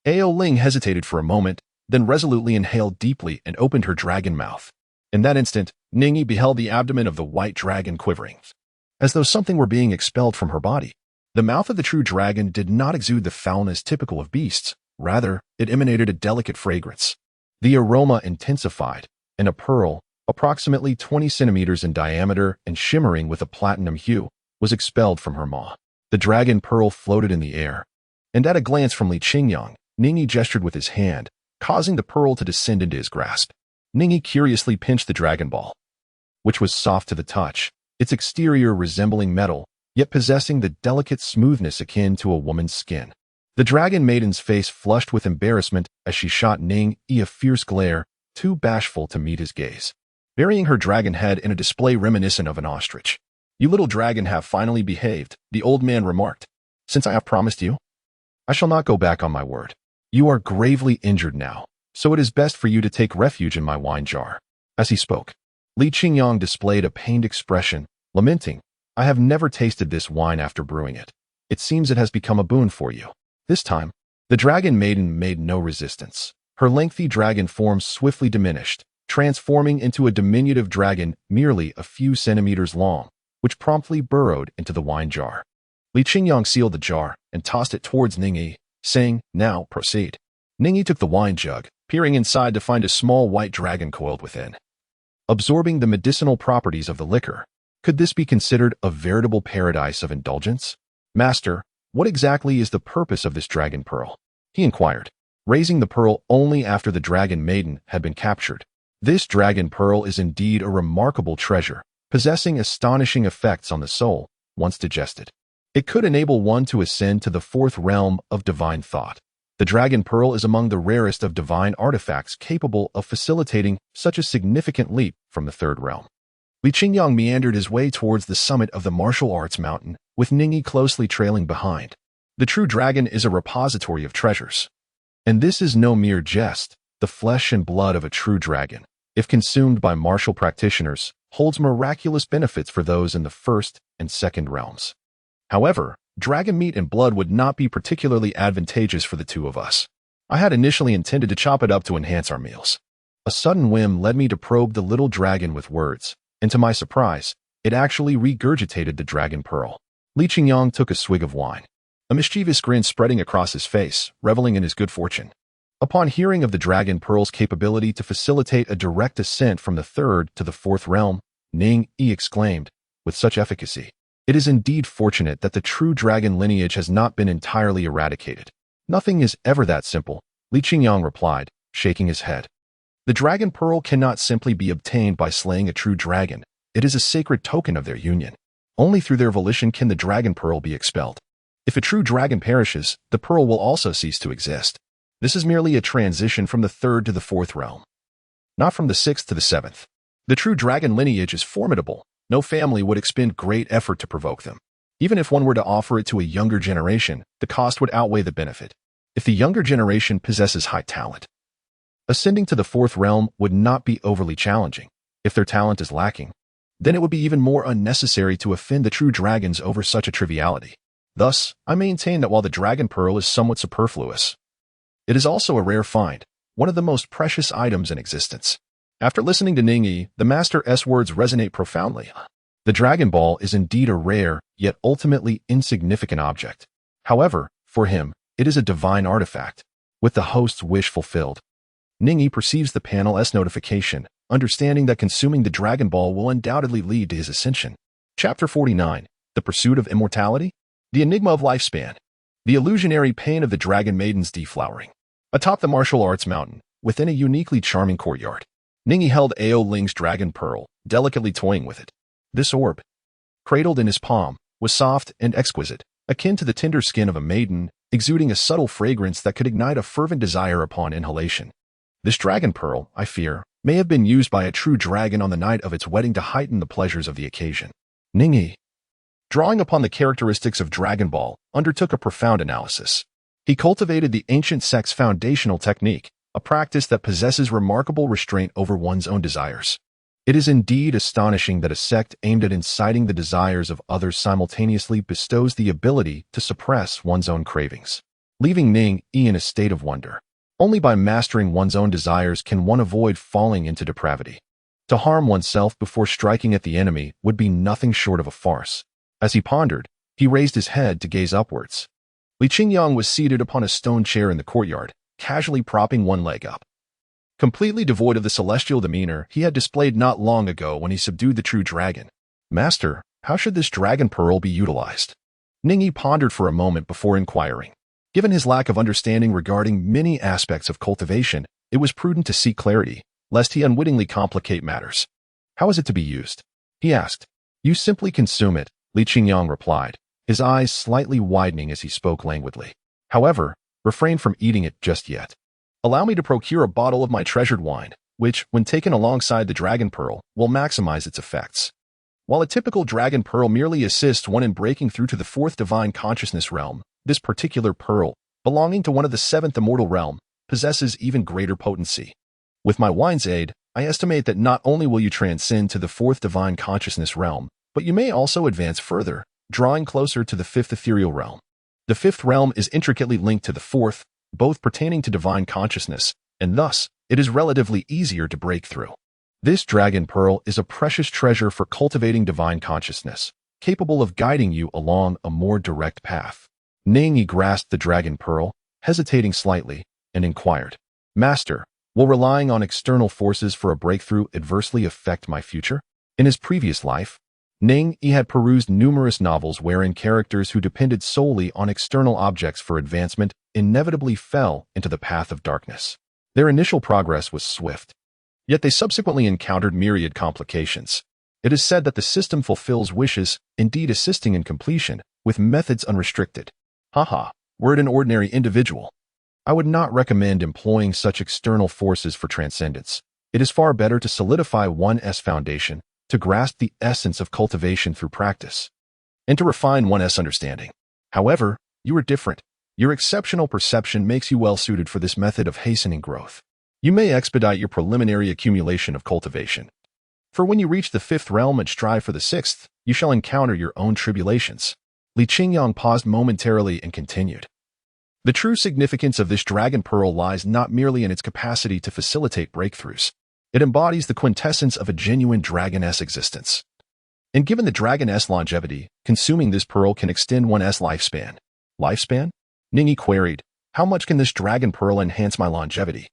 Ao Ling hesitated for a moment, then resolutely inhaled deeply and opened her dragon mouth. In that instant, Ning Yi beheld the abdomen of the white dragon quivering, as though something were being expelled from her body. The mouth of the true dragon did not exude the foulness typical of beasts. Rather, it emanated a delicate fragrance. The aroma intensified, and a pearl, approximately 20 centimeters in diameter and shimmering with a platinum hue, was expelled from her maw. The dragon pearl floated in the air, and at a glance from Li Qingyang, Ning Yi gestured with his hand, causing the pearl to descend into his grasp. Ning Yi curiously pinched the dragon ball, which was soft to the touch, its exterior resembling metal, yet possessing the delicate smoothness akin to a woman's skin. The dragon maiden's face flushed with embarrassment as she shot Ning Yi a fierce glare, too bashful to meet his gaze. Burying her dragon head in a display reminiscent of an ostrich. "You little dragon have finally behaved," the old man remarked. "Since I have promised you, I shall not go back on my word. You are gravely injured now, so it is best for you to take refuge in my wine jar." As he spoke, Li Qingyang displayed a pained expression, lamenting, "I have never tasted this wine after brewing it. It seems it has become a boon for you." This time, the dragon maiden made no resistance. Her lengthy dragon form swiftly diminished, transforming into a diminutive dragon merely a few centimeters long, which promptly burrowed into the wine jar. Li Qingyang sealed the jar and tossed it towards Ning Yi, saying, "Now, proceed." Ning Yi took the wine jug, peering inside to find a small white dragon coiled within, absorbing the medicinal properties of the liquor. Could this be considered a veritable paradise of indulgence? "Master, what exactly is the purpose of this dragon pearl?" he inquired, raising the pearl only after the dragon maiden had been captured. "This dragon pearl is indeed a remarkable treasure, possessing astonishing effects on the soul, once digested. It could enable one to ascend to the fourth realm of divine thought. The dragon pearl is among the rarest of divine artifacts capable of facilitating such a significant leap from the third realm." Li Qingyang meandered his way towards the summit of the martial arts mountain, with Ning Yi closely trailing behind. The true dragon is a repository of treasures. And this is no mere jest. The flesh and blood of a true dragon, if consumed by martial practitioners, holds miraculous benefits for those in the first and second realms. However, dragon meat and blood would not be particularly advantageous for the two of us. I had initially intended to chop it up to enhance our meals. A sudden whim led me to probe the little dragon with words, and to my surprise, it actually regurgitated the dragon pearl. Li Qingyang took a swig of wine, a mischievous grin spreading across his face, reveling in his good fortune. Upon hearing of the dragon pearl's capability to facilitate a direct ascent from the third to the fourth realm, Ning Yi exclaimed, with such efficacy, "It is indeed fortunate that the true dragon lineage has not been entirely eradicated." "Nothing is ever that simple," Li Qingyang replied, shaking his head. "The dragon pearl cannot simply be obtained by slaying a true dragon. It is a sacred token of their union. Only through their volition can the dragon pearl be expelled. If a true dragon perishes, the pearl will also cease to exist. This is merely a transition from the third to the fourth realm, not from the sixth to the seventh. The true dragon lineage is formidable. No family would expend great effort to provoke them. Even if one were to offer it to a younger generation, the cost would outweigh the benefit. If the younger generation possesses high talent, ascending to the fourth realm would not be overly challenging. If their talent is lacking, then it would be even more unnecessary to offend the true dragons over such a triviality. Thus, I maintain that while the dragon pearl is somewhat superfluous, it is also a rare find, one of the most precious items in existence." After listening to Ning Yi, the Master's words resonate profoundly. The dragon ball is indeed a rare, yet ultimately insignificant object. However, for him, it is a divine artifact, with the host's wish fulfilled. Ning Yi perceives the panel S notification, understanding that consuming the dragon ball will undoubtedly lead to his ascension. Chapter 49. The Pursuit of Immortality? The Enigma of Lifespan. The illusionary pain of the dragon maiden's deflowering. Atop the martial arts mountain, within a uniquely charming courtyard, Ning Yi held Ao Ling's dragon pearl, delicately toying with it. This orb, cradled in his palm, was soft and exquisite, akin to the tender skin of a maiden, exuding a subtle fragrance that could ignite a fervent desire upon inhalation. This dragon pearl, I fear, may have been used by a true dragon on the night of its wedding to heighten the pleasures of the occasion. Ning Yi, drawing upon the characteristics of Dragon Ball, undertook a profound analysis. He cultivated the ancient sect's foundational technique, a practice that possesses remarkable restraint over one's own desires. It is indeed astonishing that a sect aimed at inciting the desires of others simultaneously bestows the ability to suppress one's own cravings, leaving Ning Yi in a state of wonder. Only by mastering one's own desires can one avoid falling into depravity. To harm oneself before striking at the enemy would be nothing short of a farce. As he pondered, he raised his head to gaze upwards. Li Qingyang was seated upon a stone chair in the courtyard, casually propping one leg up. Completely devoid of the celestial demeanor he had displayed not long ago when he subdued the true dragon. Master, how should this dragon pearl be utilized? Ning Yi pondered for a moment before inquiring. Given his lack of understanding regarding many aspects of cultivation, it was prudent to seek clarity, lest he unwittingly complicate matters. How is it to be used? He asked. You simply consume it, Li Qingyang replied, his eyes slightly widening as he spoke languidly. However, refrain from eating it just yet. Allow me to procure a bottle of my treasured wine, which, when taken alongside the dragon pearl, will maximize its effects. While a typical dragon pearl merely assists one in breaking through to the fourth divine consciousness realm, this particular pearl, belonging to one of the seventh immortal realm, possesses even greater potency. With my wine's aid, I estimate that not only will you transcend to the fourth divine consciousness realm, but you may also advance further, drawing closer to the fifth ethereal realm. The fifth realm is intricately linked to the fourth, both pertaining to divine consciousness, and thus, it is relatively easier to break through. This dragon pearl is a precious treasure for cultivating divine consciousness, capable of guiding you along a more direct path. Ning Yi grasped the dragon pearl, hesitating slightly, and inquired, Master, will relying on external forces for a breakthrough adversely affect my future? In his previous life, Ning Yi had perused numerous novels wherein characters who depended solely on external objects for advancement inevitably fell into the path of darkness. Their initial progress was swift, yet they subsequently encountered myriad complications. It is said that the system fulfills wishes, indeed assisting in completion, with methods unrestricted. Haha, were it an ordinary individual, I would not recommend employing such external forces for transcendence. It is far better to solidify one's foundation, to grasp the essence of cultivation through practice, and to refine one's understanding. However, you are different. Your exceptional perception makes you well suited for this method of hastening growth. You may expedite your preliminary accumulation of cultivation. For when you reach the fifth realm and strive for the sixth, you shall encounter your own tribulations. Li Qingyang paused momentarily and continued. The true significance of this dragon pearl lies not merely in its capacity to facilitate breakthroughs. It embodies the quintessence of a genuine dragoness existence. And given the dragoness longevity, consuming this pearl can extend one's lifespan. Lifespan? Ning Yi queried, how much can this dragon pearl enhance my longevity?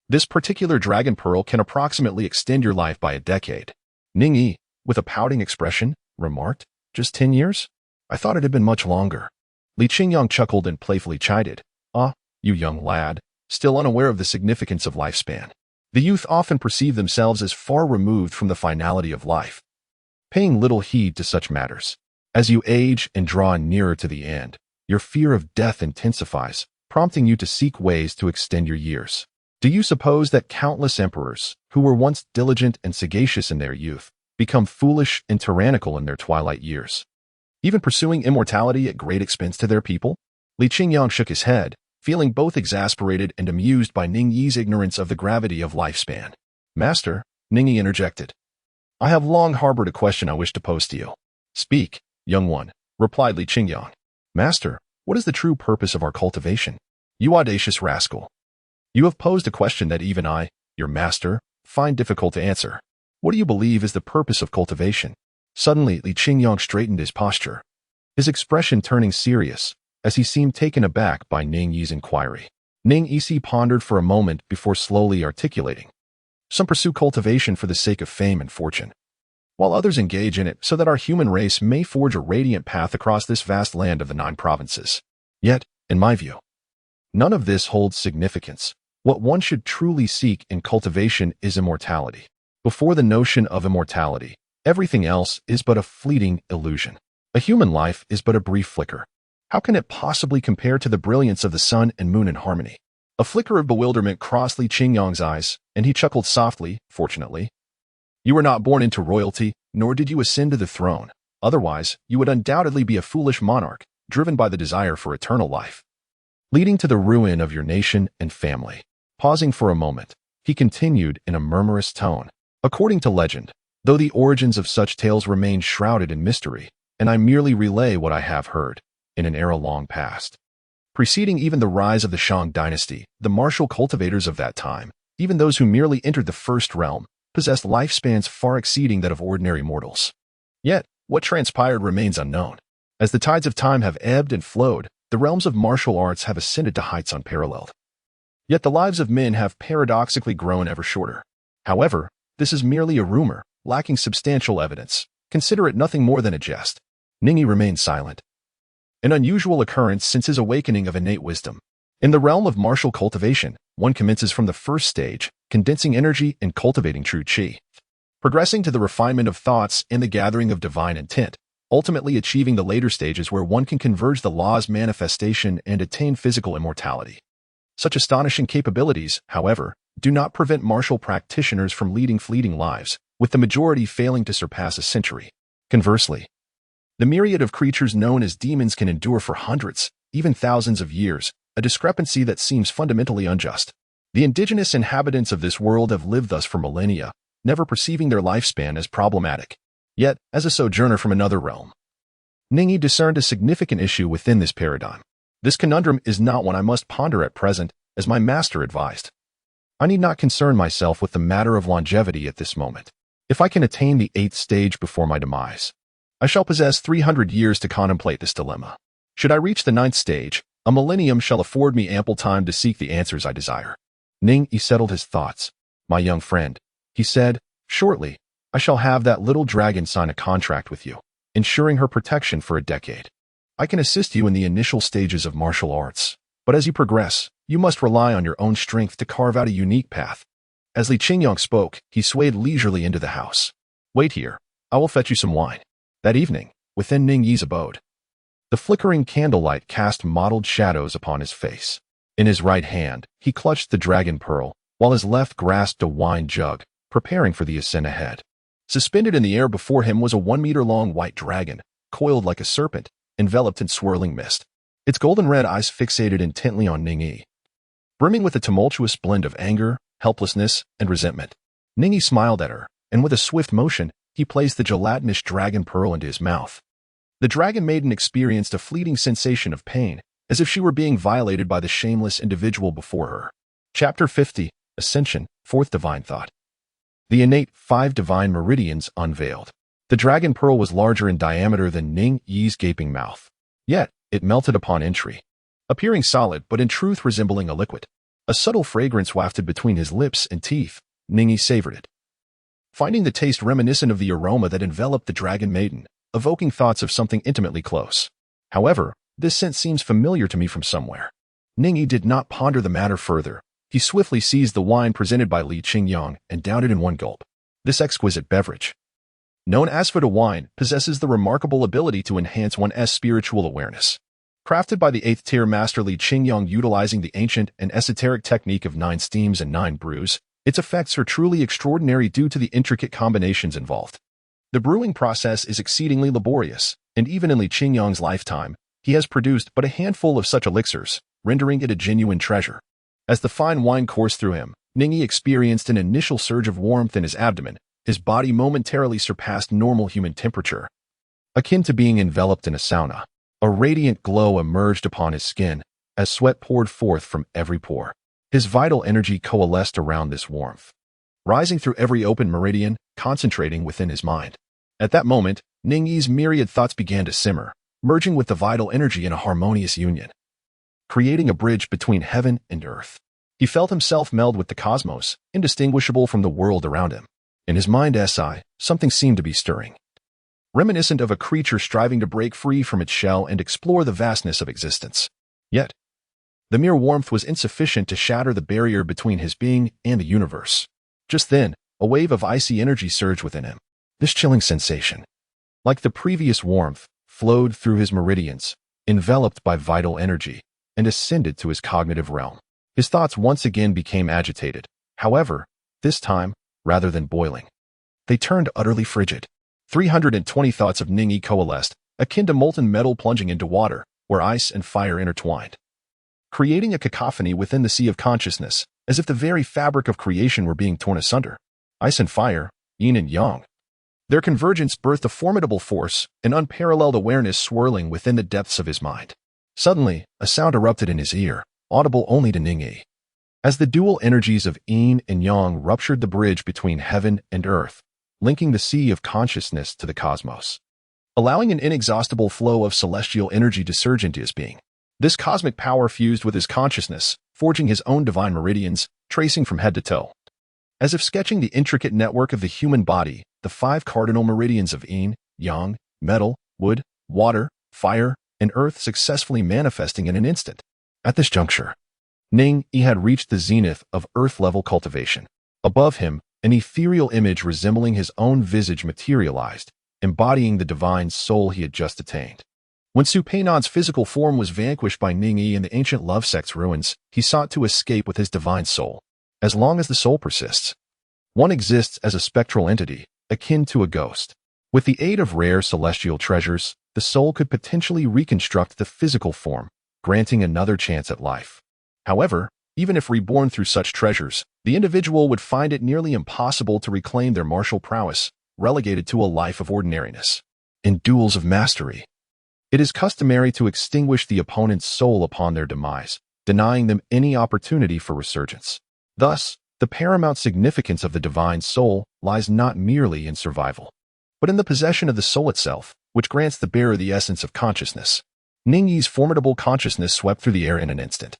This particular dragon pearl can approximately extend your life by a decade. Ning Yi, with a pouting expression, remarked, just 10 years? I thought it had been much longer. Li Qingyang chuckled and playfully chided, Ah, you young lad, still unaware of the significance of lifespan. The youth often perceive themselves as far removed from the finality of life, paying little heed to such matters. As you age and draw nearer to the end, your fear of death intensifies, prompting you to seek ways to extend your years. Do you suppose that countless emperors, who were once diligent and sagacious in their youth, become foolish and tyrannical in their twilight years, even pursuing immortality at great expense to their people? Li Qingyang shook his head, feeling both exasperated and amused by Ning Yi's ignorance of the gravity of lifespan. Master, Ning Yi interjected, I have long harbored a question I wish to pose to you. Speak, young one, replied Li Qingyang. Master, what is the true purpose of our cultivation? You audacious rascal. You have posed a question that even I, your master, find difficult to answer. What do you believe is the purpose of cultivation? Suddenly, Li Qingyang straightened his posture, his expression turning serious, as he seemed taken aback by Ning Yi's inquiry. Ning Yi pondered for a moment before slowly articulating. Some pursue cultivation for the sake of fame and fortune, while others engage in it so that our human race may forge a radiant path across this vast land of the 9 provinces. Yet, in my view, none of this holds significance. What one should truly seek in cultivation is immortality. Before the notion of immortality, everything else is but a fleeting illusion. A human life is but a brief flicker. How can it possibly compare to the brilliance of the sun and moon in harmony? A flicker of bewilderment crossed Li Qingyang's eyes, and he chuckled softly, fortunately. You were not born into royalty, nor did you ascend to the throne. Otherwise, you would undoubtedly be a foolish monarch, driven by the desire for eternal life, leading to the ruin of your nation and family. Pausing for a moment, he continued in a murmurous tone. According to legend, though the origins of such tales remain shrouded in mystery, and I merely relay what I have heard, in an era long past. Preceding even the rise of the Zhou Dynasty, the martial cultivators of that time, even those who merely entered the first realm, possessed lifespans far exceeding that of ordinary mortals. Yet, what transpired remains unknown. As the tides of time have ebbed and flowed, the realms of martial arts have ascended to heights unparalleled. Yet the lives of men have paradoxically grown ever shorter. However, this is merely a rumor, lacking substantial evidence. Consider it nothing more than a jest. Ning Yi remained silent. An unusual occurrence since his awakening of innate wisdom. In the realm of martial cultivation, one commences from the first stage, condensing energy and cultivating true qi, progressing to the refinement of thoughts and the gathering of divine intent, ultimately achieving the later stages where one can converge the law's manifestation and attain physical immortality. Such astonishing capabilities, however, do not prevent martial practitioners from leading fleeting lives, with the majority failing to surpass a century. Conversely, the myriad of creatures known as demons can endure for hundreds, even thousands of years, a discrepancy that seems fundamentally unjust. The indigenous inhabitants of this world have lived thus for millennia, never perceiving their lifespan as problematic. Yet, as a sojourner from another realm, Ning Yi discerned a significant issue within this paradigm. This conundrum is not one I must ponder at present, as my master advised. I need not concern myself with the matter of longevity at this moment. If I can attain the 8th stage before my demise, I shall possess 300 years to contemplate this dilemma. Should I reach the 9th stage, a millennium shall afford me ample time to seek the answers I desire. Ning Yi settled his thoughts. My young friend, he said, shortly, I shall have that little dragon sign a contract with you, ensuring her protection for a decade. I can assist you in the initial stages of martial arts, but as you progress, you must rely on your own strength to carve out a unique path. As Li Qingyong spoke, he swayed leisurely into the house. Wait here, I will fetch you some wine. That evening, within Ning Yi's abode, the flickering candlelight cast mottled shadows upon his face. In his right hand, he clutched the dragon pearl, while his left grasped a wine jug, preparing for the ascent ahead. Suspended in the air before him was a 1-meter-long white dragon, coiled like a serpent, enveloped in swirling mist. Its golden red eyes fixated intently on Ning Yi, brimming with a tumultuous blend of anger, helplessness, and resentment. Ning Yi smiled at her, and with a swift motion, he placed the gelatinous dragon pearl into his mouth. The dragon maiden experienced a fleeting sensation of pain, as if she were being violated by the shameless individual before her. Chapter 50, Ascension, 4th Divine Thought. The innate 5 divine meridians unveiled. The dragon pearl was larger in diameter than Ning Yi's gaping mouth. Yet, it melted upon entry, appearing solid but in truth resembling a liquid. A subtle fragrance wafted between his lips and teeth. Ning Yi savored it, finding the taste reminiscent of the aroma that enveloped the dragon maiden, evoking thoughts of something intimately close. However, this scent seems familiar to me from somewhere. Ning Yi did not ponder the matter further. He swiftly seized the wine presented by Li Qingyong and downed it in one gulp. This exquisite beverage, known as Veda wine, possesses the remarkable ability to enhance one's spiritual awareness. Crafted by the 8th-tier master Li Qingyong utilizing the ancient and esoteric technique of 9 steams and 9 brews, its effects are truly extraordinary due to the intricate combinations involved. The brewing process is exceedingly laborious, and even in Li Qingyong's lifetime, he has produced but a handful of such elixirs, rendering it a genuine treasure. As the fine wine coursed through him, Ning Yi experienced an initial surge of warmth in his abdomen. His body momentarily surpassed normal human temperature, akin to being enveloped in a sauna. A radiant glow emerged upon his skin, as sweat poured forth from every pore. His vital energy coalesced around this warmth, rising through every open meridian, concentrating within his mind. At that moment, Ning Yi's myriad thoughts began to simmer, merging with the vital energy in a harmonious union, creating a bridge between heaven and earth. He felt himself meld with the cosmos, indistinguishable from the world around him. In his mind's eye, something seemed to be stirring, reminiscent of a creature striving to break free from its shell and explore the vastness of existence. Yet, the mere warmth was insufficient to shatter the barrier between his being and the universe. Just then, a wave of icy energy surged within him. This chilling sensation, like the previous warmth, flowed through his meridians, enveloped by vital energy, and ascended to his cognitive realm. His thoughts once again became agitated. However, this time, rather than boiling, they turned utterly frigid. 320 thoughts of Ning Yi coalesced, akin to molten metal plunging into water, where ice and fire intertwined, creating a cacophony within the sea of consciousness. as if the very fabric of creation were being torn asunder. Ice and fire, yin and yang. Their convergence birthed a formidable force, an unparalleled awareness swirling within the depths of his mind. Suddenly, a sound erupted in his ear, audible only to Ning Yi. As the dual energies of yin and yang ruptured the bridge between heaven and earth, linking the sea of consciousness to the cosmos, allowing an inexhaustible flow of celestial energy to surge into his being. This cosmic power fused with his consciousness, forging his own divine meridians, tracing from head to toe. As if sketching the intricate network of the human body, the 5 cardinal meridians of yin, yang, metal, wood, water, fire, and earth successfully manifesting in an instant. At this juncture, Ning Yi had reached the zenith of earth-level cultivation. Above him, an ethereal image resembling his own visage materialized, embodying the divine soul he had just attained. When Supainon's physical form was vanquished by Ning Yi in the ancient love sect's ruins, he sought to escape with his divine soul. As long as the soul persists, one exists as a spectral entity, akin to a ghost. With the aid of rare celestial treasures, the soul could potentially reconstruct the physical form, granting another chance at life. However, even if reborn through such treasures, the individual would find it nearly impossible to reclaim their martial prowess, relegated to a life of ordinariness. In duels of mastery, it is customary to extinguish the opponent's soul upon their demise, denying them any opportunity for resurgence. Thus, the paramount significance of the divine soul lies not merely in survival, but in the possession of the soul itself, which grants the bearer the essence of consciousness. Ning Yi's formidable consciousness swept through the air in an instant,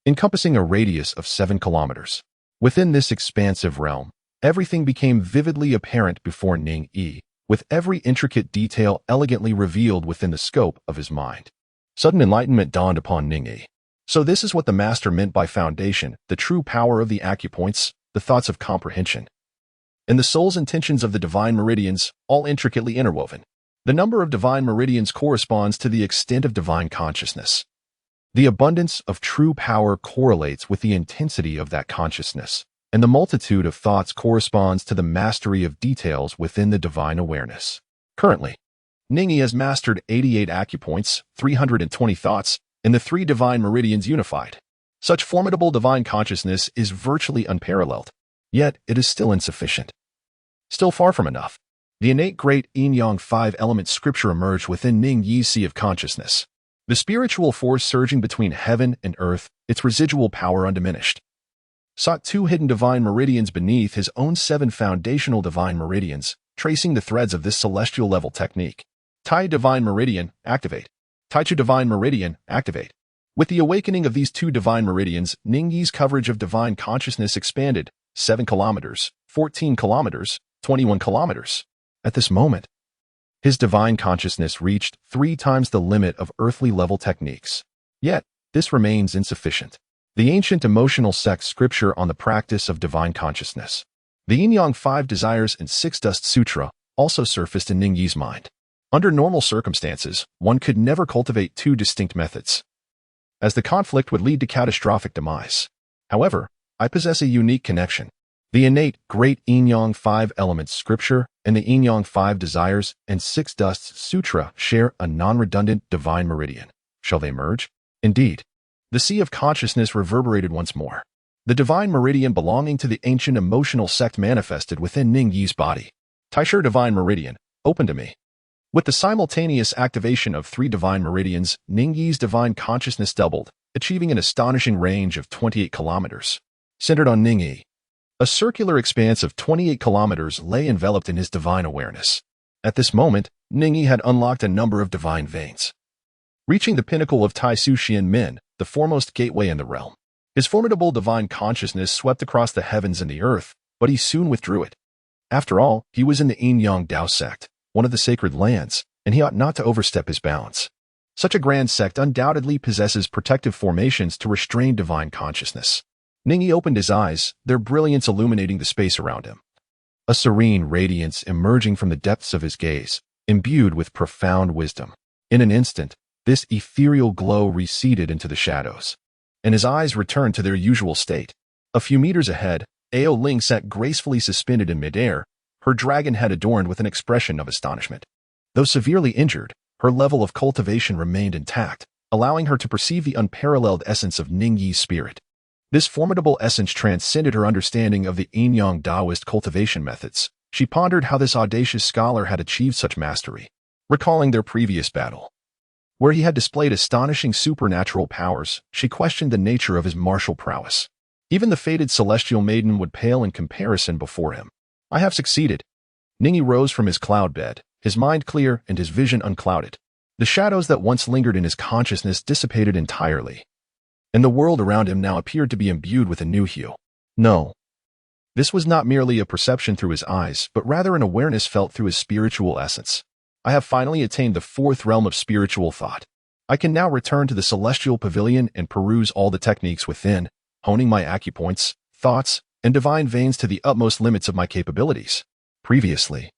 encompassing a radius of 7 kilometers. Within this expansive realm, everything became vividly apparent before Ning Yi, with every intricate detail elegantly revealed within the scope of his mind. Sudden enlightenment dawned upon Ning Yi. So this is what the master meant by foundation, the true power of the acupoints, the thoughts of comprehension, and the soul's intentions of the divine meridians, all intricately interwoven. The number of divine meridians corresponds to the extent of divine consciousness. The abundance of true power correlates with the intensity of that consciousness, and the multitude of thoughts corresponds to the mastery of details within the divine awareness. Currently, Ning Yi has mastered 88 acupoints, 320 thoughts, and the 3 divine meridians unified. Such formidable divine consciousness is virtually unparalleled, yet it is still insufficient. Still far from enough. The innate great yin-yang 5-element scripture emerged within Ning Yi's sea of consciousness. The spiritual force surging between heaven and earth, its residual power undiminished, sought 2 hidden divine meridians beneath his own 7 foundational divine meridians, tracing the threads of this celestial level technique. Tai Divine Meridian, activate. Taichu Divine Meridian, activate. With the awakening of these 2 divine meridians, Ning Yi's coverage of divine consciousness expanded, 7 kilometers, 14 kilometers, 21 kilometers. At this moment, his divine consciousness reached 3 times the limit of earthly level techniques. Yet, this remains insufficient. The ancient emotional sect scripture on the practice of divine consciousness, the Yin-Yang 5 Desires and 6 Dust Sutra, also surfaced in Ning Yi's mind. Under normal circumstances, one could never cultivate 2 distinct methods, as the conflict would lead to catastrophic demise. However, I possess a unique connection. The innate great Yin-Yang 5 Elements scripture and the Yin-Yang 5 Desires and 6 Dusts Sutra share a non-redundant divine meridian. Shall they merge? Indeed. The sea of consciousness reverberated once more. The divine meridian belonging to the ancient emotional sect manifested within Ning Yi's body. Taishu Divine Meridian, open to me. With the simultaneous activation of 3 divine meridians, Ning Yi's divine consciousness doubled, achieving an astonishing range of 28 kilometers. Centered on Ning Yi, a circular expanse of 28 kilometers lay enveloped in his divine awareness. At this moment, Ning Yi had unlocked a number of divine veins, reaching the pinnacle of Tai Su Xian Min, the foremost gateway in the realm. His formidable divine consciousness swept across the heavens and the earth, but he soon withdrew it. After all, he was in the Yin-Yang Dao Sect, one of the sacred lands, and he ought not to overstep his bounds. Such a grand sect undoubtedly possesses protective formations to restrain divine consciousness. Ning Yi opened his eyes, their brilliance illuminating the space around him. A serene radiance emerging from the depths of his gaze, imbued with profound wisdom. In an instant, this ethereal glow receded into the shadows, and his eyes returned to their usual state. A few meters ahead, Ao Ling sat gracefully suspended in midair, her dragon head adorned with an expression of astonishment. Though severely injured, her level of cultivation remained intact, allowing her to perceive the unparalleled essence of Ning Yi's spirit. This formidable essence transcended her understanding of the yin-yang Taoist cultivation methods. She pondered how this audacious scholar had achieved such mastery, recalling their previous battle, where he had displayed astonishing supernatural powers. She questioned the nature of his martial prowess. Even the fated celestial maiden would pale in comparison before him. I have succeeded. Ning Yi rose from his cloud bed, his mind clear and his vision unclouded. The shadows that once lingered in his consciousness dissipated entirely, and the world around him now appeared to be imbued with a new hue. No, this was not merely a perception through his eyes, but rather an awareness felt through his spiritual essence. I have finally attained the fourth realm of spiritual thought. I can now return to the celestial pavilion and peruse all the techniques within, honing my acupoints, thoughts, and divine veins to the utmost limits of my capabilities. Previously,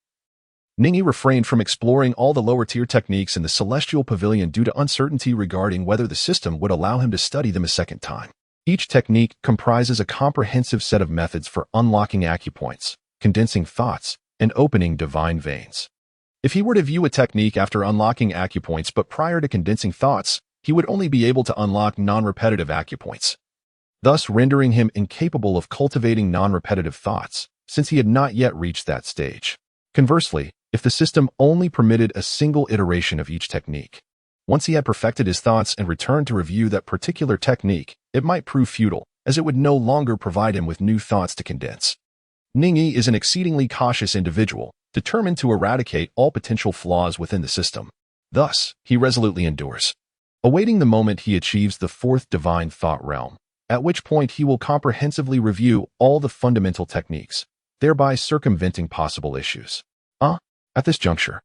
Ning Yi refrained from exploring all the lower-tier techniques in the celestial pavilion due to uncertainty regarding whether the system would allow him to study them a second time. Each technique comprises a comprehensive set of methods for unlocking acupoints, condensing thoughts, and opening divine veins. If he were to view a technique after unlocking acupoints but prior to condensing thoughts, he would only be able to unlock non-repetitive acupoints, thus rendering him incapable of cultivating non-repetitive thoughts, since he had not yet reached that stage. Conversely, if the system only permitted a single iteration of each technique, once he had perfected his thoughts and returned to review that particular technique, it might prove futile, as it would no longer provide him with new thoughts to condense. Ning Yi is an exceedingly cautious individual, determined to eradicate all potential flaws within the system. Thus, he resolutely endures, awaiting the moment he achieves the fourth divine thought realm, at which point he will comprehensively review all the fundamental techniques, thereby circumventing possible issues. At this juncture,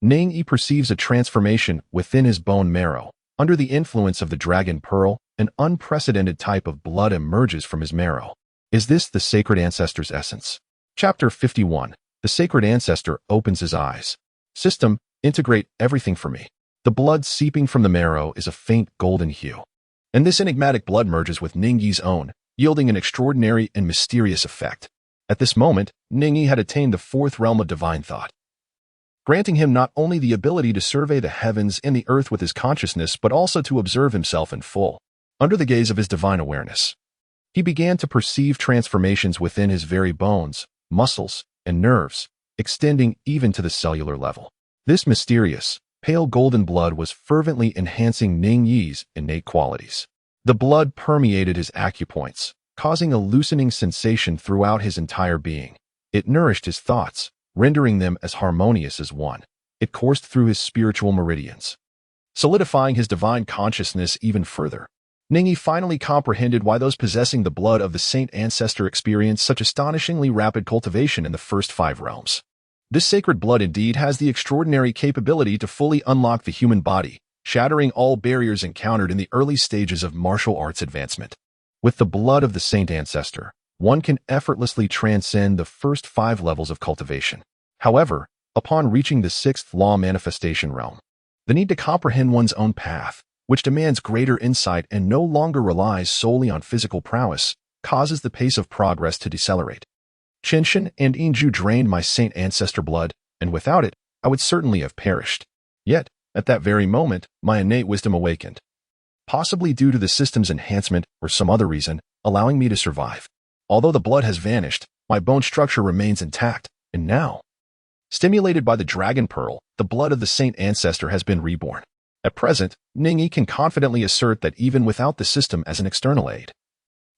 Ning Yi perceives a transformation within his bone marrow. Under the influence of the dragon pearl, an unprecedented type of blood emerges from his marrow. Is this the sacred ancestor's essence? Chapter 51. The sacred ancestor opens his eyes. System, integrate everything for me. The blood seeping from the marrow is a faint golden hue, and this enigmatic blood merges with Ning Yi's own, yielding an extraordinary and mysterious effect. At this moment, Ning Yi had attained the fourth realm of divine thought, granting him not only the ability to survey the heavens and the earth with his consciousness but also to observe himself in full. Under the gaze of his divine awareness, he began to perceive transformations within his very bones, muscles, and nerves, extending even to the cellular level. This mysterious, pale golden blood was fervently enhancing Ning Yi's innate qualities. The blood permeated his acupoints, causing a loosening sensation throughout his entire being. It nourished his thoughts, rendering them as harmonious as one. It coursed through his spiritual meridians, solidifying his divine consciousness even further. Ning Yi finally comprehended why those possessing the blood of the saint ancestor experienced such astonishingly rapid cultivation in the first 5 realms. This sacred blood indeed has the extraordinary capability to fully unlock the human body, shattering all barriers encountered in the early stages of martial arts advancement. With the blood of the saint ancestor, one can effortlessly transcend the first 5 levels of cultivation. However, upon reaching the 6th law manifestation realm, the need to comprehend one's own path, which demands greater insight and no longer relies solely on physical prowess, causes the pace of progress to decelerate. Qinshan and Yingzhu drained my saint ancestor blood, and without it, I would certainly have perished. Yet, at that very moment, my innate wisdom awakened, possibly due to the system's enhancement or some other reason, allowing me to survive. Although the blood has vanished, my bone structure remains intact, and now, stimulated by the dragon pearl, the blood of the saint ancestor has been reborn. At present, Ning Yi can confidently assert that even without the system as an external aid,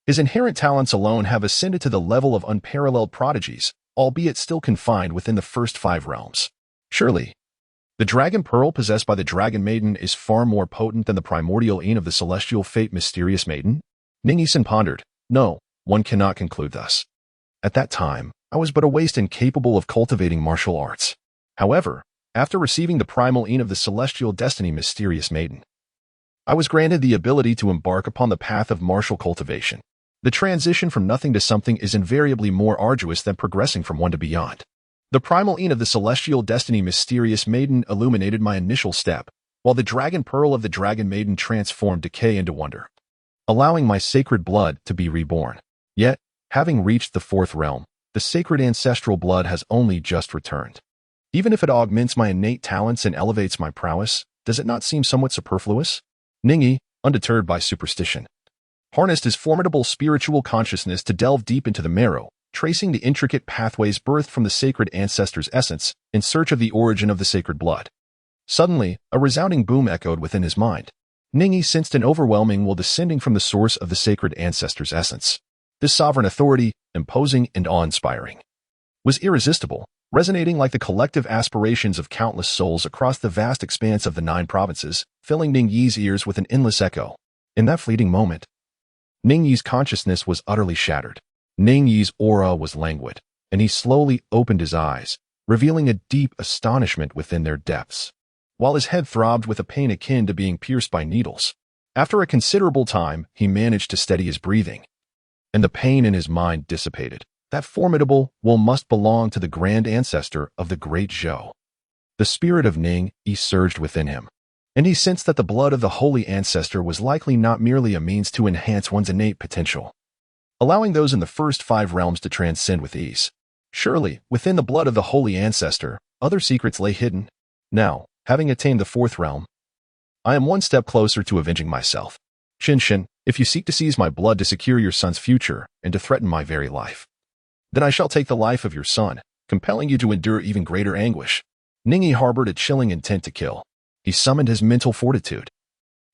his inherent talents alone have ascended to the level of unparalleled prodigies, albeit still confined within the first 5 realms. Surely, the dragon pearl possessed by the dragon maiden is far more potent than the primordial yin of the celestial fate mysterious maiden? Ning Yi pondered. No, one cannot conclude thus. At that time, I was but a waste incapable of cultivating martial arts. However, after receiving the primal yin of the celestial destiny mysterious maiden, I was granted the ability to embark upon the path of martial cultivation. The transition from nothing to something is invariably more arduous than progressing from one to beyond. The primal yin of the celestial destiny mysterious maiden illuminated my initial step, while the dragon pearl of the dragon maiden transformed decay into wonder, allowing my sacred blood to be reborn. Yet, having reached the 4th realm, the sacred ancestral blood has only just returned. Even if it augments my innate talents and elevates my prowess, does it not seem somewhat superfluous? Ning Yi, undeterred by superstition, harnessed his formidable spiritual consciousness to delve deep into the marrow, tracing the intricate pathways birthed from the sacred ancestor's essence in search of the origin of the sacred blood. Suddenly, a resounding boom echoed within his mind. Ning Yi sensed an overwhelming will descending from the source of the sacred ancestor's essence. This sovereign authority, imposing and awe-inspiring, was irresistible, resonating like the collective aspirations of countless souls across the vast expanse of the 9 provinces, filling Ning Yi's ears with an endless echo. In that fleeting moment, Ning Yi's consciousness was utterly shattered. Ning Yi's aura was languid, and he slowly opened his eyes, revealing a deep astonishment within their depths, while his head throbbed with a pain akin to being pierced by needles. After a considerable time, he managed to steady his breathing, and the pain in his mind dissipated. That formidable will must belong to the grand ancestor of the great Zhou. The spirit of Ning Yi surged within him, and he sensed that the blood of the holy ancestor was likely not merely a means to enhance one's innate potential, allowing those in the first 5 realms to transcend with ease. Surely, within the blood of the holy ancestor, other secrets lay hidden. Now, having attained the 4th realm, I am one step closer to avenging myself. Qinshin, if you seek to seize my blood to secure your son's future and to threaten my very life, then I shall take the life of your son, compelling you to endure even greater anguish. Ning Yi harbored a chilling intent to kill. He summoned his mental fortitude,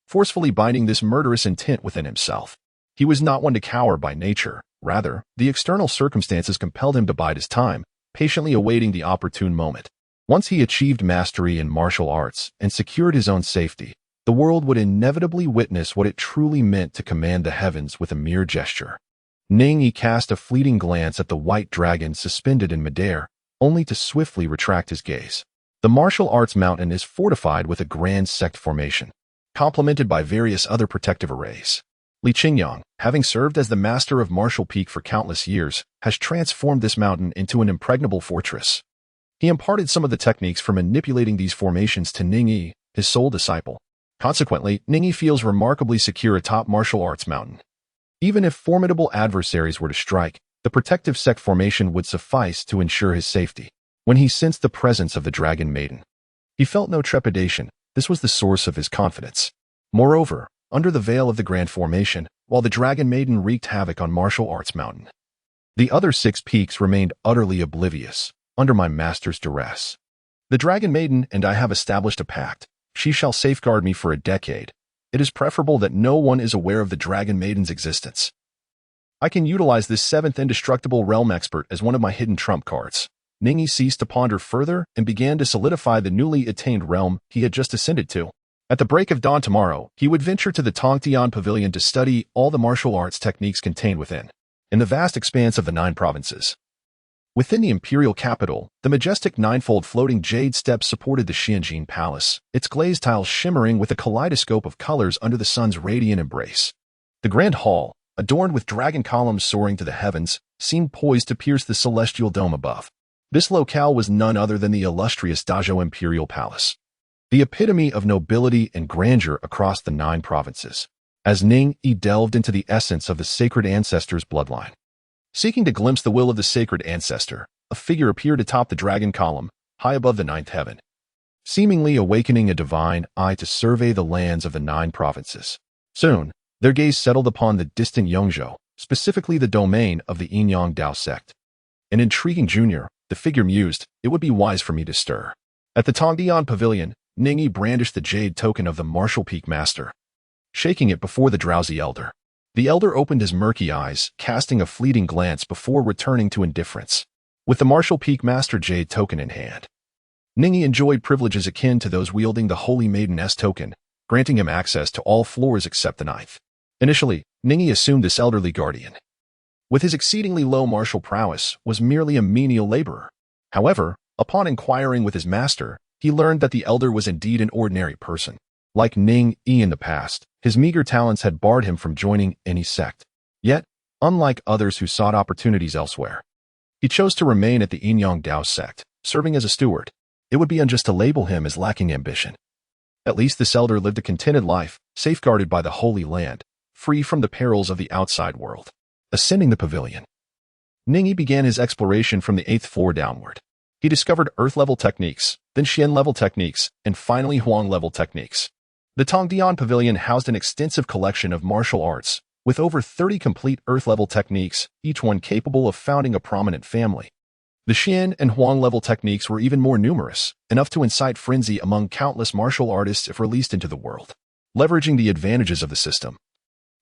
forcefully binding this murderous intent within himself. He was not one to cower by nature. Rather, the external circumstances compelled him to bide his time, patiently awaiting the opportune moment. Once he achieved mastery in martial arts and secured his own safety, the world would inevitably witness what it truly meant to command the heavens with a mere gesture. Ning Yi cast a fleeting glance at the white dragon suspended in midair, only to swiftly retract his gaze. The martial arts mountain is fortified with a grand sect formation, complemented by various other protective arrays. Li Qingyang, having served as the master of Martial Peak for countless years, has transformed this mountain into an impregnable fortress. He imparted some of the techniques for manipulating these formations to Ning Yi, his sole disciple. Consequently, Ning Yi feels remarkably secure atop martial arts mountain. Even if formidable adversaries were to strike, the protective sect formation would suffice to ensure his safety. When he sensed the presence of the Dragon Maiden, he felt no trepidation. This was the source of his confidence. Moreover, under the veil of the Grand Formation, while the Dragon Maiden wreaked havoc on Martial Arts Mountain, the other 6 peaks remained utterly oblivious, under my master's duress. The Dragon Maiden and I have established a pact. She shall safeguard me for a decade. It is preferable that no one is aware of the Dragon Maiden's existence. I can utilize this 7th indestructible realm expert as one of my hidden trump cards. Ning Yi ceased to ponder further and began to solidify the newly attained realm he had just ascended to. At the break of dawn tomorrow, he would venture to the Tongtian Pavilion to study all the martial arts techniques contained within, in the vast expanse of the 9 provinces. Within the imperial capital, the majestic 9-fold floating jade steps supported the Xianjin Palace, its glazed tiles shimmering with a kaleidoscope of colors under the sun's radiant embrace. The grand hall, adorned with dragon columns soaring to the heavens, seemed poised to pierce the celestial dome above. This locale was none other than the illustrious Dazhou Imperial Palace, the epitome of nobility and grandeur across the 9 provinces. As Ning Yi delved into the essence of the sacred ancestor's bloodline, seeking to glimpse the will of the sacred ancestor, a figure appeared atop the dragon column, high above the 9th heaven, seemingly awakening a divine eye to survey the lands of the 9 provinces. Soon, their gaze settled upon the distant Yongzhou, specifically the domain of the Yinyang Dao Sect. An intriguing junior, the figure mused, it would be wise for me to stir. At the Tongdian Pavilion, Ning Yi brandished the jade token of the Martial Peak Master, shaking it before the drowsy elder. The elder opened his murky eyes, casting a fleeting glance before returning to indifference. With the Martial Peak Master Jade token in hand, Ning Yi enjoyed privileges akin to those wielding the Holy Maiden S token, granting him access to all floors except the 9th. Initially, Ning Yi assumed this elderly guardian, with his exceedingly low martial prowess, was merely a menial laborer. However, upon inquiring with his master, he learned that the elder was indeed an ordinary person. Like Ning Yi in the past, his meager talents had barred him from joining any sect. Yet, unlike others who sought opportunities elsewhere, he chose to remain at the Yinyang Dao Sect, serving as a steward. It would be unjust to label him as lacking ambition. At least this elder lived a contented life, safeguarded by the Holy Land, free from the perils of the outside world. Ascending the pavilion, Ning Yi began his exploration from the 8th floor downward. He discovered Earth-level techniques, then Xian-level techniques, and finally Huang-level techniques. The Tongdian Pavilion housed an extensive collection of martial arts, with over 30 complete Earth-level techniques, each one capable of founding a prominent family. The Xian and Huang-level techniques were even more numerous, enough to incite frenzy among countless martial artists if released into the world. Leveraging the advantages of the system,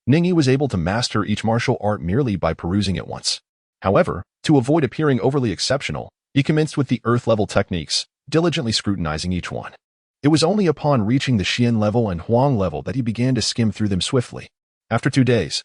Ning Yi was able to master each martial art merely by perusing it once. However, to avoid appearing overly exceptional, he commenced with the Earth-level techniques, diligently scrutinizing each one. It was only upon reaching the Xian level and Huang level that he began to skim through them swiftly. After 2 days,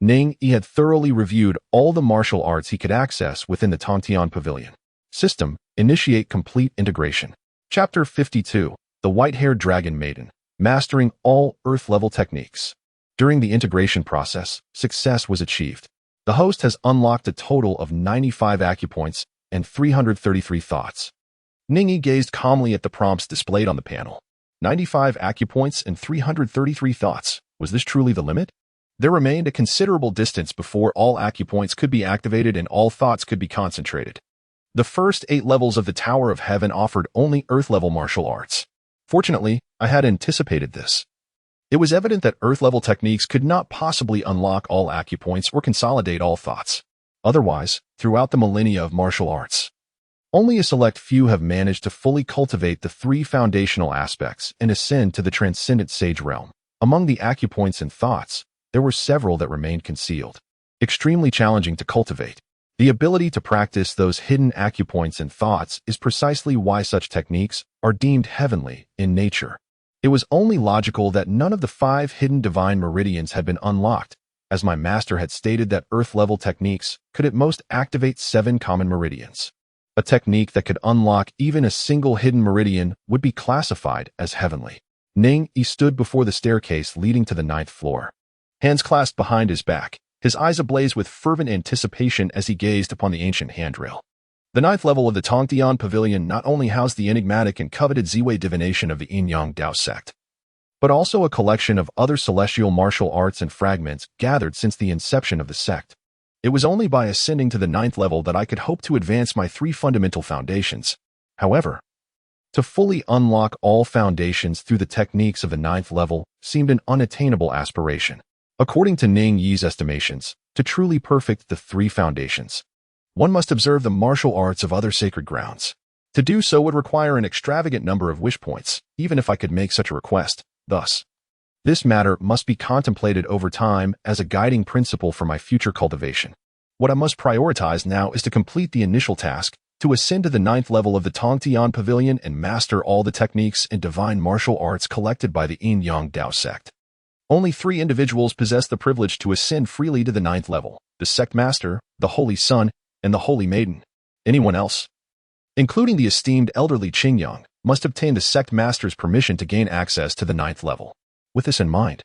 Ning Yi had thoroughly reviewed all the martial arts he could access within the Tongtian Pavilion. System, initiate complete integration. Chapter 52, The White-Haired Dragon Maiden, mastering all Earth-level techniques. During the integration process, success was achieved. The host has unlocked a total of 95 acupoints and 333 thoughts. Ning Yi gazed calmly at the prompts displayed on the panel. 95 acupoints and 333 thoughts. Was this truly the limit? There remained a considerable distance before all acupoints could be activated and all thoughts could be concentrated. The first 8 levels of the Tower of Heaven offered only Earth-level martial arts. Fortunately, I had anticipated this. It was evident that Earth-level techniques could not possibly unlock all acupoints or consolidate all thoughts. Otherwise, throughout the millennia of martial arts, only a select few have managed to fully cultivate the 3 foundational aspects and ascend to the transcendent sage realm. Among the acupoints and thoughts, there were several that remained concealed, extremely challenging to cultivate. The ability to practice those hidden acupoints and thoughts is precisely why such techniques are deemed heavenly in nature. It was only logical that none of the 5 hidden divine meridians had been unlocked, as my master had stated that Earth-level techniques could at most activate 7 common meridians. A technique that could unlock even a single hidden meridian would be classified as heavenly. Ning Yi stood before the staircase leading to the 9th floor. Hands clasped behind his back, his eyes ablaze with fervent anticipation as he gazed upon the ancient handrail. The 9th level of the Tongtian Pavilion not only housed the enigmatic and coveted Ziwei divination of the Yin-Yang Dao Sect, but also a collection of other celestial martial arts and fragments gathered since the inception of the sect. It was only by ascending to the 9th level that I could hope to advance my 3 fundamental foundations. However, to fully unlock all foundations through the techniques of the 9th level seemed an unattainable aspiration. According to Ning Yi's estimations, to truly perfect the 3 foundations, one must observe the martial arts of other sacred grounds. To do so would require an extravagant number of wish points, even if I could make such a request. Thus, this matter must be contemplated over time as a guiding principle for my future cultivation. What I must prioritize now is to complete the initial task, to ascend to the 9th level of the Tongtian Pavilion and master all the techniques and divine martial arts collected by the Yin-Yang Dao Sect. Only 3 individuals possess the privilege to ascend freely to the 9th level: the sect master, the Holy Son, and the Holy Maiden. Anyone else, including the esteemed elderly Qingyang, must obtain the sect master's permission to gain access to the 9th level. With this in mind,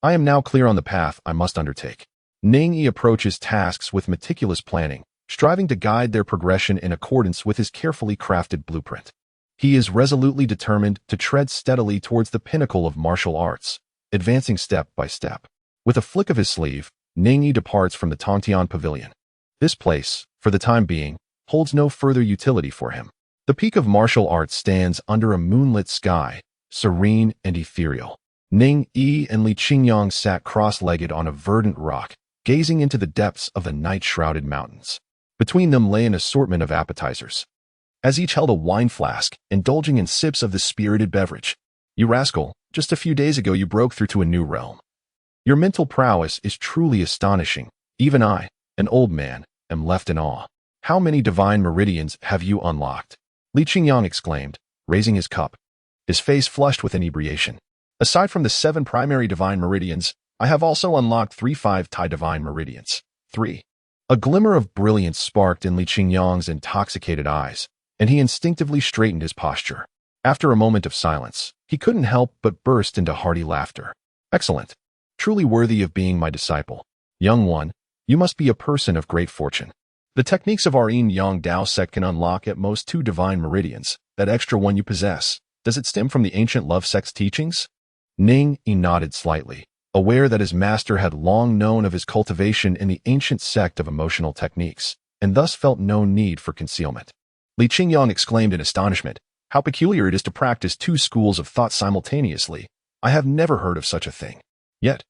I am now clear on the path I must undertake. Ning Yi approaches tasks with meticulous planning, striving to guide their progression in accordance with his carefully crafted blueprint. He is resolutely determined to tread steadily towards the pinnacle of martial arts, advancing step by step. With a flick of his sleeve, Ning Yi departs from the Tongtian Pavilion. This place, for the time being, holds no further utility for him. The peak of martial arts stands under a moonlit sky, serene and ethereal. Ning Yi and Li Qingyang sat cross-legged on a verdant rock, gazing into the depths of the night-shrouded mountains. Between them lay an assortment of appetizers, as each held a wine flask, indulging in sips of the spirited beverage. "You rascal, just a few days ago you broke through to a new realm. Your mental prowess is truly astonishing. Even I, an old man, am left in awe. How many divine meridians have you unlocked?" Li Qingyang exclaimed, raising his cup, his face flushed with inebriation. "Aside from the 7 primary divine meridians, I have also unlocked 3 5-Tai divine meridians." 3. A glimmer of brilliance sparked in Li Qingyang's intoxicated eyes, and he instinctively straightened his posture. After a moment of silence, he couldn't help but burst into hearty laughter. "Excellent. Truly worthy of being my disciple. Young one, you must be a person of great fortune. The techniques of our Yin-Yang Dao Sect can unlock at most 2 divine meridians. That extra one you possess, does it stem from the ancient love sect's teachings?" Ning Yi nodded slightly, aware that his master had long known of his cultivation in the ancient sect of emotional techniques, and thus felt no need for concealment. Li Qingyang exclaimed in astonishment, "How peculiar it is to practice 2 schools of thought simultaneously. I have never heard of such a thing. Yet,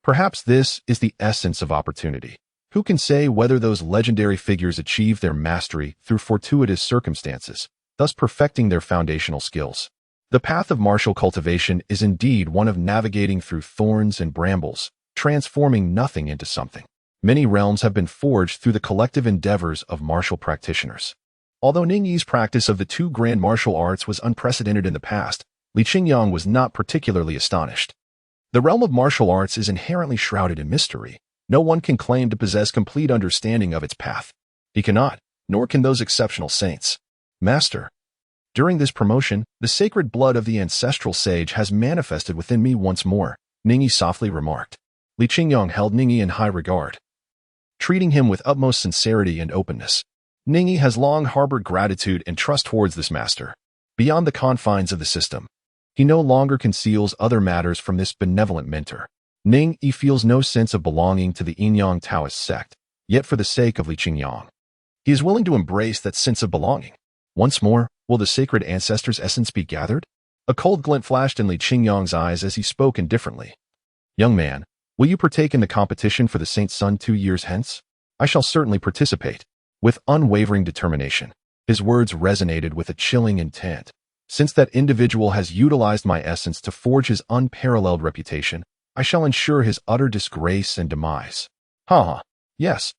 Perhaps this is the essence of opportunity. Who can say whether those legendary figures achieved their mastery through fortuitous circumstances, thus perfecting their foundational skills? The path of martial cultivation is indeed one of navigating through thorns and brambles, transforming nothing into something. Many realms have been forged through the collective endeavors of martial practitioners. Although Ning Yi's practice of the two grand martial arts was unprecedented in the past, Li Qingyang was not particularly astonished. The realm of martial arts is inherently shrouded in mystery. No one can claim to possess complete understanding of its path. He cannot, nor can those exceptional saints. Master, during this promotion, the sacred blood of the ancestral sage has manifested within me once more, Ning Yi softly remarked. Li Qingyang held Ning Yi in high regard, treating him with utmost sincerity and openness. Ning Yi has long harbored gratitude and trust towards this master. Beyond the confines of the system, he no longer conceals other matters from this benevolent mentor. Ning Yi feels no sense of belonging to the Yinyang Taoist sect, yet for the sake of Li Qingyang, he is willing to embrace that sense of belonging. Once more, will the sacred ancestor's essence be gathered? A cold glint flashed in Li Qingyang's eyes as he spoke indifferently. Young man, will you partake in the competition for the Saint's Son 2 years hence? I shall certainly participate. With unwavering determination, his words resonated with a chilling intent. Since that individual has utilized my essence to forge his unparalleled reputation, I shall ensure his utter disgrace and demise. Yes,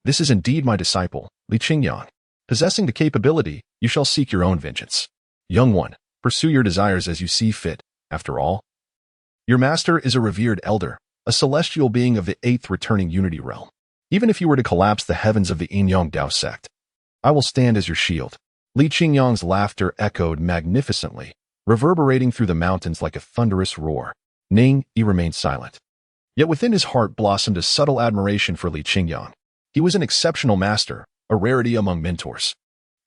this is indeed my disciple, Li Qingyang. Possessing the capability, you shall seek your own vengeance. Young one, pursue your desires as you see fit. After all, your master is a revered elder, a celestial being of the 8th returning unity realm. Even if you were to collapse the heavens of the Yinyang Dao Sect, I will stand as your shield. Li Qingyang's laughter echoed magnificently, reverberating through the mountains like a thunderous roar. Ning Yi remained silent. Yet within his heart blossomed a subtle admiration for Li Qingyang. He was an exceptional master, a rarity among mentors.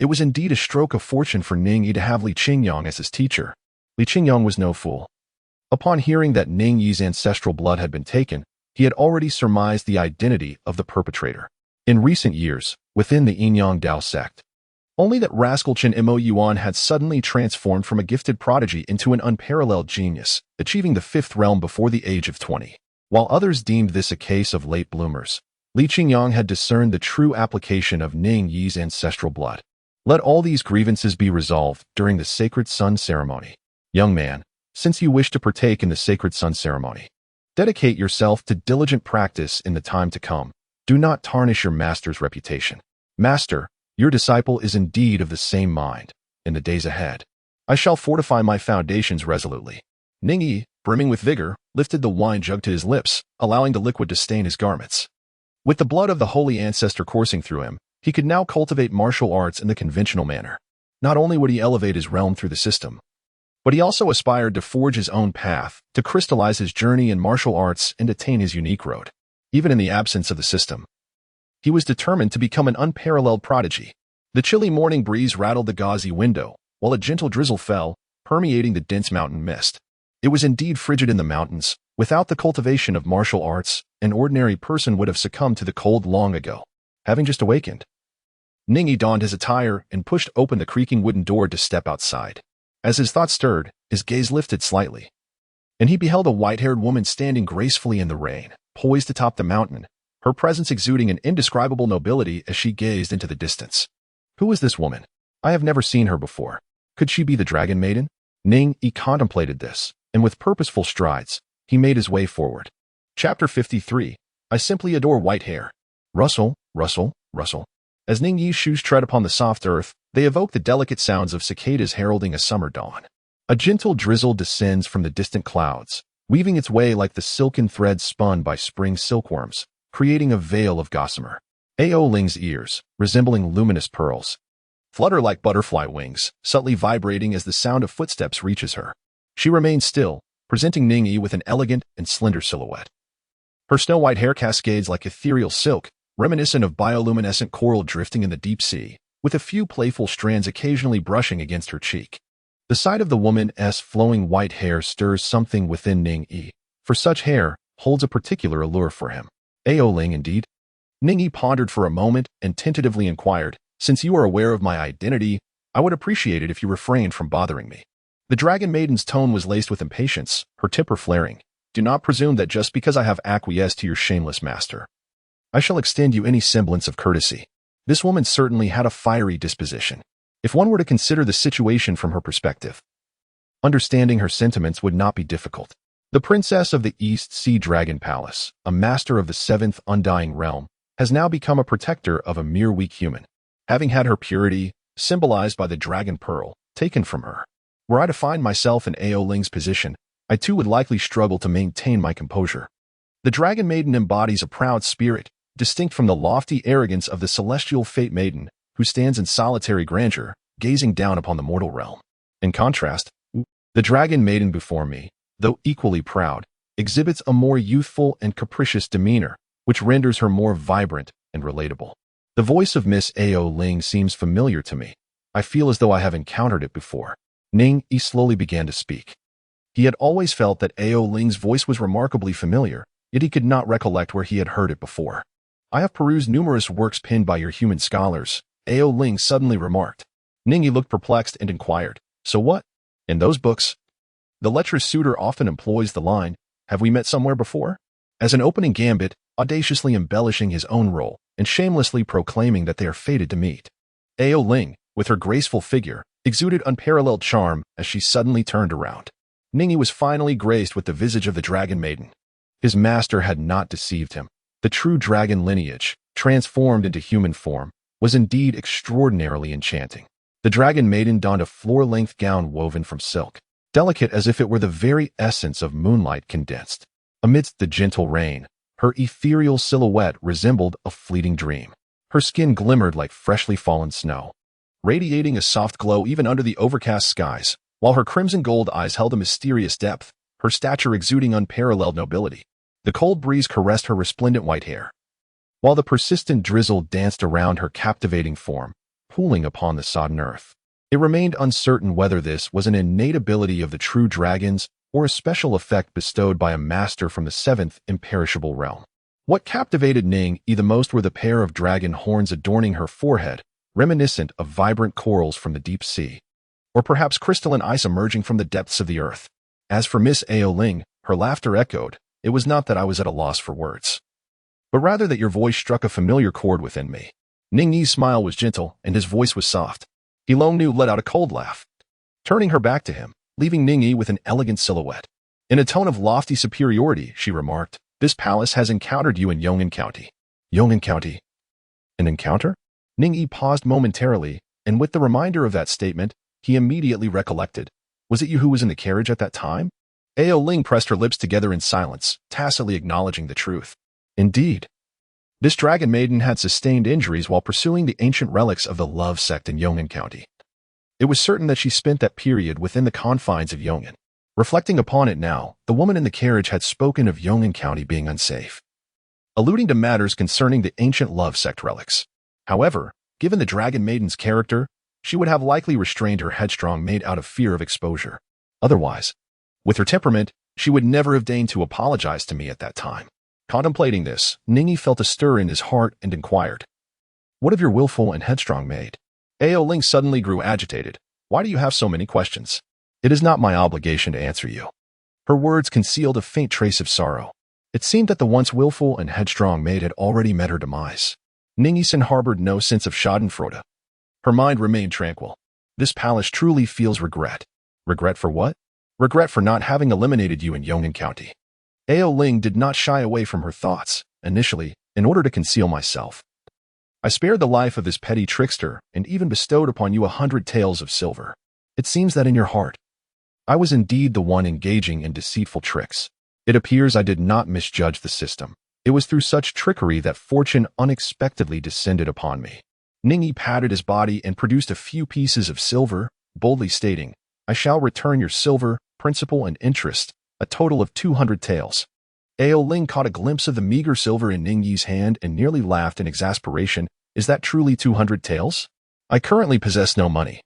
It was indeed a stroke of fortune for Ning Yi to have Li Qingyang as his teacher. Li Qingyang was no fool. Upon hearing that Ning Yi's ancestral blood had been taken, he had already surmised the identity of the perpetrator. In recent years, within the Yinyang Dao Sect, only that rascal Chen Mo Yuan had suddenly transformed from a gifted prodigy into an unparalleled genius, achieving the 5th realm before the age of 20. While others deemed this a case of late bloomers, Li Qingyang had discerned the true application of Ning Yi's ancestral blood. Let all these grievances be resolved during the Sacred Sun ceremony. Young man, since you wish to partake in the Sacred Sun ceremony, dedicate yourself to diligent practice in the time to come. Do not tarnish your master's reputation. Master, your disciple is indeed of the same mind. In the days ahead, I shall fortify my foundations resolutely. Ning Yi, brimming with vigor, lifted the wine jug to his lips, allowing the liquid to stain his garments. With the blood of the holy ancestor coursing through him, he could now cultivate martial arts in the conventional manner. Not only would he elevate his realm through the system, but he also aspired to forge his own path, to crystallize his journey in martial arts and attain his unique road. Even in the absence of the system, he was determined to become an unparalleled prodigy. The chilly morning breeze rattled the gauzy window, while a gentle drizzle fell, permeating the dense mountain mist. It was indeed frigid in the mountains. Without the cultivation of martial arts, an ordinary person would have succumbed to the cold long ago, having just awakened. Ning Yi donned his attire and pushed open the creaking wooden door to step outside. As his thoughts stirred, his gaze lifted slightly, and he beheld a white-haired woman standing gracefully in the rain, poised atop the mountain, her presence exuding an indescribable nobility as she gazed into the distance. Who was this woman? I have never seen her before. Could she be the Dragon Maiden? Ning Yi contemplated this, and with purposeful strides, he made his way forward. Chapter 53. I simply adore white hair. Rustle, rustle, rustle. As Ning Yi's shoes tread upon the soft earth, they evoke the delicate sounds of cicadas heralding a summer dawn. A gentle drizzle descends from the distant clouds, weaving its way like the silken threads spun by spring silkworms, creating a veil of gossamer. Ao Ling's ears, resembling luminous pearls, flutter like butterfly wings, subtly vibrating as the sound of footsteps reaches her. She remains still, presenting Ning Yi with an elegant and slender silhouette. Her snow-white hair cascades like ethereal silk, reminiscent of bioluminescent coral drifting in the deep sea, with a few playful strands occasionally brushing against her cheek. The sight of the woman's flowing white hair stirs something within Ning Yi, for such hair holds a particular allure for him. Ao Ling, indeed? Ning Yi pondered for a moment and tentatively inquired, since you are aware of my identity, I would appreciate it if you refrained from bothering me. The Dragon Maiden's tone was laced with impatience, her temper flaring. Do not presume that just because I have acquiesced to your shameless master, I shall extend you any semblance of courtesy. This woman certainly had a fiery disposition. If one were to consider the situation from her perspective, understanding her sentiments would not be difficult. The princess of the East Sea Dragon Palace, a master of the seventh undying realm, has now become a protector of a mere weak human, having had her purity, symbolized by the dragon pearl, taken from her. Were I to find myself in Ao Ling's position, I too would likely struggle to maintain my composure. The Dragon Maiden embodies a proud spirit, distinct from the lofty arrogance of the celestial Fate Maiden, who stands in solitary grandeur, gazing down upon the mortal realm. In contrast, the Dragon Maiden before me, though equally proud, exhibits a more youthful and capricious demeanor, which renders her more vibrant and relatable. The voice of Miss Ao Ling seems familiar to me. I feel as though I have encountered it before. Ning Yi slowly began to speak. He had always felt that Ao Ling's voice was remarkably familiar, yet he could not recollect where he had heard it before. I have perused numerous works penned by your human scholars, Ao Ling suddenly remarked. Ning Yi looked perplexed and inquired, so what? In those books? The lecherous suitor often employs the line, have we met somewhere before? As an opening gambit, audaciously embellishing his own role and shamelessly proclaiming that they are fated to meet. Ao Ling, with her graceful figure, exuded unparalleled charm as she suddenly turned around. Ning Yi was finally graced with the visage of the Dragon Maiden. His master had not deceived him. The true dragon lineage, transformed into human form, was indeed extraordinarily enchanting. The Dragon Maiden donned a floor-length gown woven from silk, delicate as if it were the very essence of moonlight condensed. Amidst the gentle rain, her ethereal silhouette resembled a fleeting dream. Her skin glimmered like freshly fallen snow, radiating a soft glow even under the overcast skies, while her crimson gold eyes held a mysterious depth, her stature exuding unparalleled nobility. The cold breeze caressed her resplendent white hair, while the persistent drizzle danced around her captivating form, pooling upon the sodden earth. It remained uncertain whether this was an innate ability of the true dragons or a special effect bestowed by a master from the seventh imperishable realm. What captivated Ning Yi the most were the pair of dragon horns adorning her forehead, reminiscent of vibrant corals from the deep sea, or perhaps crystalline ice emerging from the depths of the earth. As for Miss Ao Ling, her laughter echoed. It was not that I was at a loss for words, but rather that your voice struck a familiar chord within me. Ning Yi's smile was gentle, and his voice was soft. He Long Nu let out a cold laugh, turning her back to him, leaving Ning Yi with an elegant silhouette. In a tone of lofty superiority, she remarked, this palace has encountered you in Yong'an County. Yong'an County? An encounter? Ning Yi paused momentarily, and with the reminder of that statement, he immediately recollected. Was it you who was in the carriage at that time? Ao Ling pressed her lips together in silence, tacitly acknowledging the truth. Indeed. This Dragon Maiden had sustained injuries while pursuing the ancient relics of the Dao Sect in Yong'an County. It was certain that she spent that period within the confines of Yong'an. Reflecting upon it now, the woman in the carriage had spoken of Yong'an County being unsafe, alluding to matters concerning the ancient Dao Sect relics. However, given the Dragon Maiden's character, she would have likely restrained her headstrong maid out of fear of exposure. Otherwise, with her temperament, she would never have deigned to apologize to me at that time. Contemplating this, Ning Yi felt a stir in his heart and inquired, what of your willful and headstrong maid? Ao Ling suddenly grew agitated. Why do you have so many questions? It is not my obligation to answer you. Her words concealed a faint trace of sorrow. It seemed that the once willful and headstrong maid had already met her demise. Ning Yi harbored no sense of schadenfreude. Her mind remained tranquil. This palace truly feels regret. Regret for what? Regret for not having eliminated you in Yong'an County. Ao Ling did not shy away from her thoughts. Initially, in order to conceal myself, I spared the life of this petty trickster and even bestowed upon you 100 taels of silver. It seems that in your heart, I was indeed the one engaging in deceitful tricks. It appears I did not misjudge the system. It was through such trickery that fortune unexpectedly descended upon me. Ning Yi patted his body and produced a few pieces of silver, boldly stating, I shall return your silver, principal and interest, a total of 200 taels. Ao Ling caught a glimpse of the meager silver in Ning Yi's hand and nearly laughed in exasperation. Is that truly 200 taels? I currently possess no money.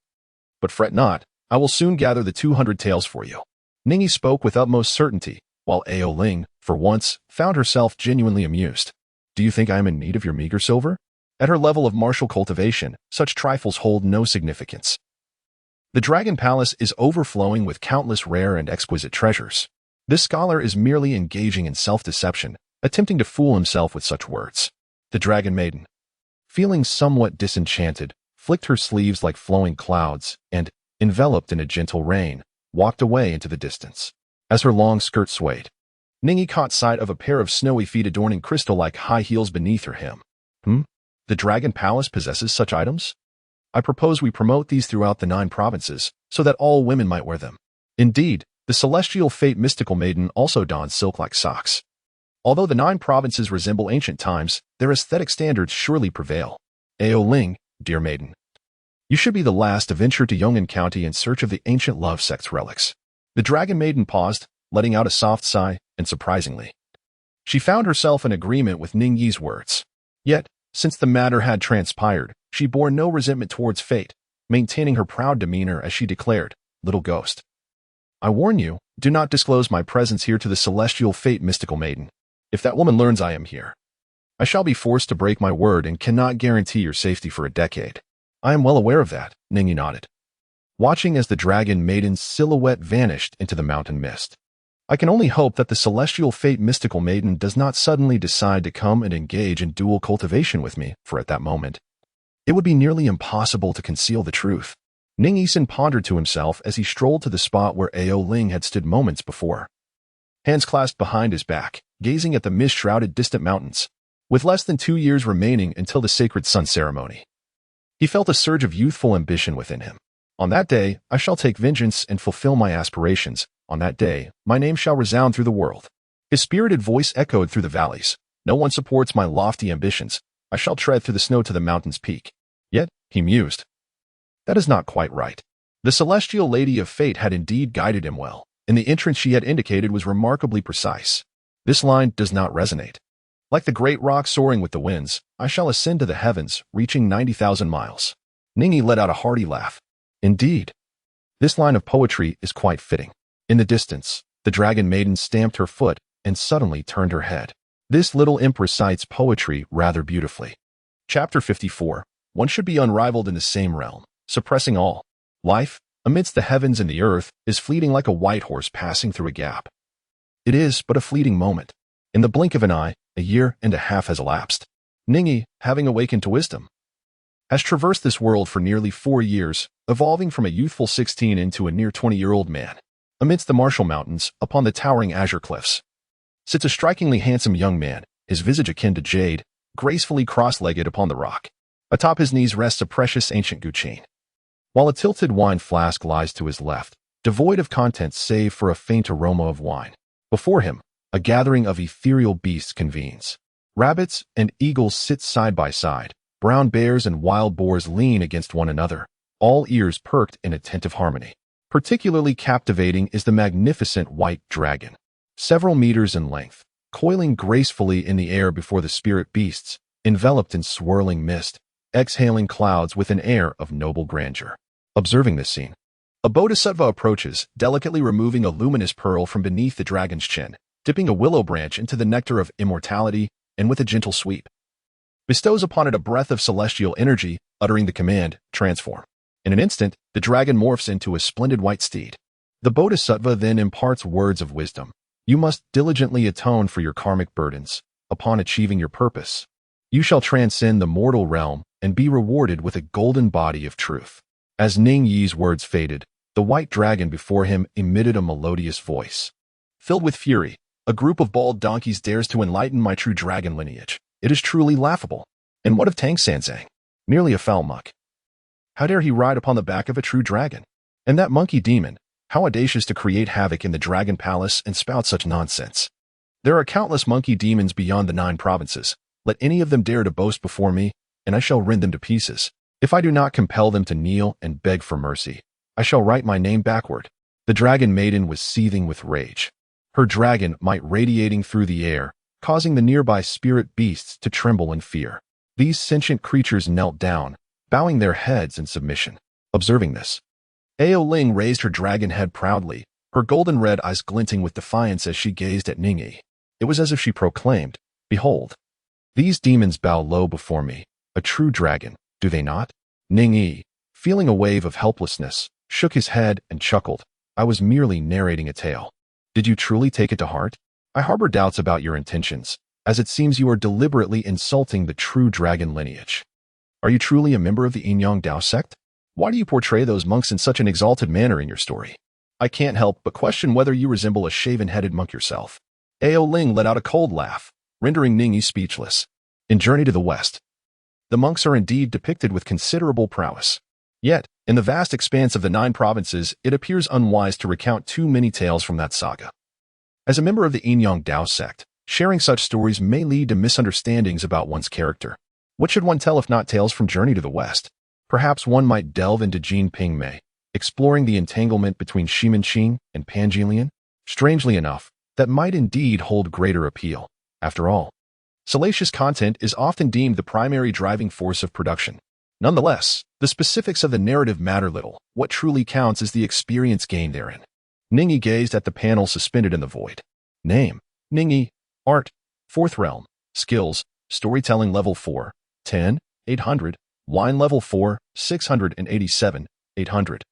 But fret not, I will soon gather the 200 taels for you. Ning Yi spoke with utmost certainty, while Ao Ling, for once, found herself genuinely amused. Do you think I am in need of your meager silver? At her level of martial cultivation, such trifles hold no significance. The Dragon Palace is overflowing with countless rare and exquisite treasures. This scholar is merely engaging in self-deception, attempting to fool himself with such words. The Dragon Maiden, feeling somewhat disenchanted, flicked her sleeves like flowing clouds and, enveloped in a gentle rain, walked away into the distance. As her long skirt swayed, Ning Yi caught sight of a pair of snowy feet adorning crystal-like high heels beneath her hem. The Dragon Palace possesses such items? I propose we promote these throughout the 9 provinces, so that all women might wear them. Indeed, the celestial fate mystical maiden also dons silk-like socks. Although the 9 provinces resemble ancient times, their aesthetic standards surely prevail. Ao Ling, dear maiden, you should be the last to venture to Yong'an County in search of the ancient Love Sect's relics. The Dragon Maiden paused, letting out a soft sigh, and surprisingly, she found herself in agreement with Ning Yi's words. Yet, since the matter had transpired, she bore no resentment towards fate, maintaining her proud demeanor as she declared, "Little ghost, I warn you, do not disclose my presence here to the celestial fate mystical maiden. If that woman learns I am here, I shall be forced to break my word and cannot guarantee your safety for a decade." I am well aware of that, Ning Yi nodded, watching as the Dragon Maiden's silhouette vanished into the mountain mist. I can only hope that the celestial fate mystical maiden does not suddenly decide to come and engage in dual cultivation with me, for at that moment, it would be nearly impossible to conceal the truth. Ning Yi pondered to himself as he strolled to the spot where Ao Ling had stood moments before, hands clasped behind his back, gazing at the mist-shrouded distant mountains. With less than 2 years remaining until the sacred sun ceremony, he felt a surge of youthful ambition within him. On that day, I shall take vengeance and fulfill my aspirations. On that day, my name shall resound through the world. His spirited voice echoed through the valleys. No one supports my lofty ambitions. I shall tread through the snow to the mountain's peak. Yet, he mused, that is not quite right. The celestial lady of fate had indeed guided him well, and the entrance she had indicated was remarkably precise. This line does not resonate. Like the great rock soaring with the winds, I shall ascend to the heavens, reaching 90,000 miles. Ning Yi let out a hearty laugh. Indeed, this line of poetry is quite fitting. In the distance, the Dragon Maiden stamped her foot and suddenly turned her head. This little empress cites poetry rather beautifully. Chapter 54. One should be unrivaled in the same realm, suppressing all. Life, amidst the heavens and the earth, is fleeting like a white horse passing through a gap. It is but a fleeting moment. In the blink of an eye, a year and a half has elapsed. Ning Yi, having awakened to wisdom, has traversed this world for nearly 4 years, evolving from a youthful 16 into a near 20-year-old man. Amidst the Martial Mountains, upon the towering azure cliffs, sits a strikingly handsome young man, his visage akin to jade, gracefully cross-legged upon the rock. Atop his knees rests a precious ancient gu chain, while a tilted wine flask lies to his left, devoid of contents save for a faint aroma of wine. Before him, a gathering of ethereal beasts convenes. Rabbits and eagles sit side by side. Brown bears and wild boars lean against one another, all ears perked in attentive harmony. Particularly captivating is the magnificent white dragon, several meters in length, coiling gracefully in the air before the spirit beasts, enveloped in swirling mist, exhaling clouds with an air of noble grandeur. Observing this scene, a bodhisattva approaches, delicately removing a luminous pearl from beneath the dragon's chin, dipping a willow branch into the nectar of immortality, and with a gentle sweep, bestows upon it a breath of celestial energy, uttering the command, transform. In an instant, the dragon morphs into a splendid white steed. The bodhisattva then imparts words of wisdom. You must diligently atone for your karmic burdens. Upon achieving your purpose, you shall transcend the mortal realm and be rewarded with a golden body of truth. As Ning Yi's words faded, the white dragon before him emitted a melodious voice. Filled with fury, a group of bald donkeys dares to enlighten my true dragon lineage. It is truly laughable. And what of Tang Sanzang? Merely a foul muck. How dare he ride upon the back of a true dragon? And that monkey demon, how audacious to create havoc in the dragon palace and spout such nonsense. There are countless monkey demons beyond the 9 provinces. Let any of them dare to boast before me, and I shall rend them to pieces. If I do not compel them to kneel and beg for mercy, I shall write my name backward. The Dragon Maiden was seething with rage, her dragon might radiating through the air, causing the nearby spirit beasts to tremble in fear. These sentient creatures knelt down, bowing their heads in submission. Observing this, Ao Ling raised her dragon head proudly, her golden red eyes glinting with defiance as she gazed at Ning Yi. It was as if she proclaimed, "Behold, these demons bow low before me, a true dragon, do they not?" Ning Yi, feeling a wave of helplessness, shook his head and chuckled. I was merely narrating a tale. Did you truly take it to heart? I harbor doubts about your intentions, as it seems you are deliberately insulting the true dragon lineage. Are you truly a member of the Dao Sect? Why do you portray those monks in such an exalted manner in your story? I can't help but question whether you resemble a shaven-headed monk yourself. Ao Ling let out a cold laugh, rendering Ning Yi speechless. In Journey to the West, the monks are indeed depicted with considerable prowess. Yet, in the vast expanse of the 9 provinces, it appears unwise to recount too many tales from that saga. As a member of the Dao Sect, sharing such stories may lead to misunderstandings about one's character. What should one tell if not tales from Journey to the West? Perhaps one might delve into Jin Ping Mei, exploring the entanglement between Shimen Qing and Pangelian. Strangely enough, that might indeed hold greater appeal. After all, salacious content is often deemed the primary driving force of production. Nonetheless, the specifics of the narrative matter little. What truly counts is the experience gained therein. Ning Yi gazed at the panel suspended in the void. Name: Ning Yi. Art: 4th Realm. Skills: Storytelling Level 4, 10, 800. Wine Level 4, 687, 800.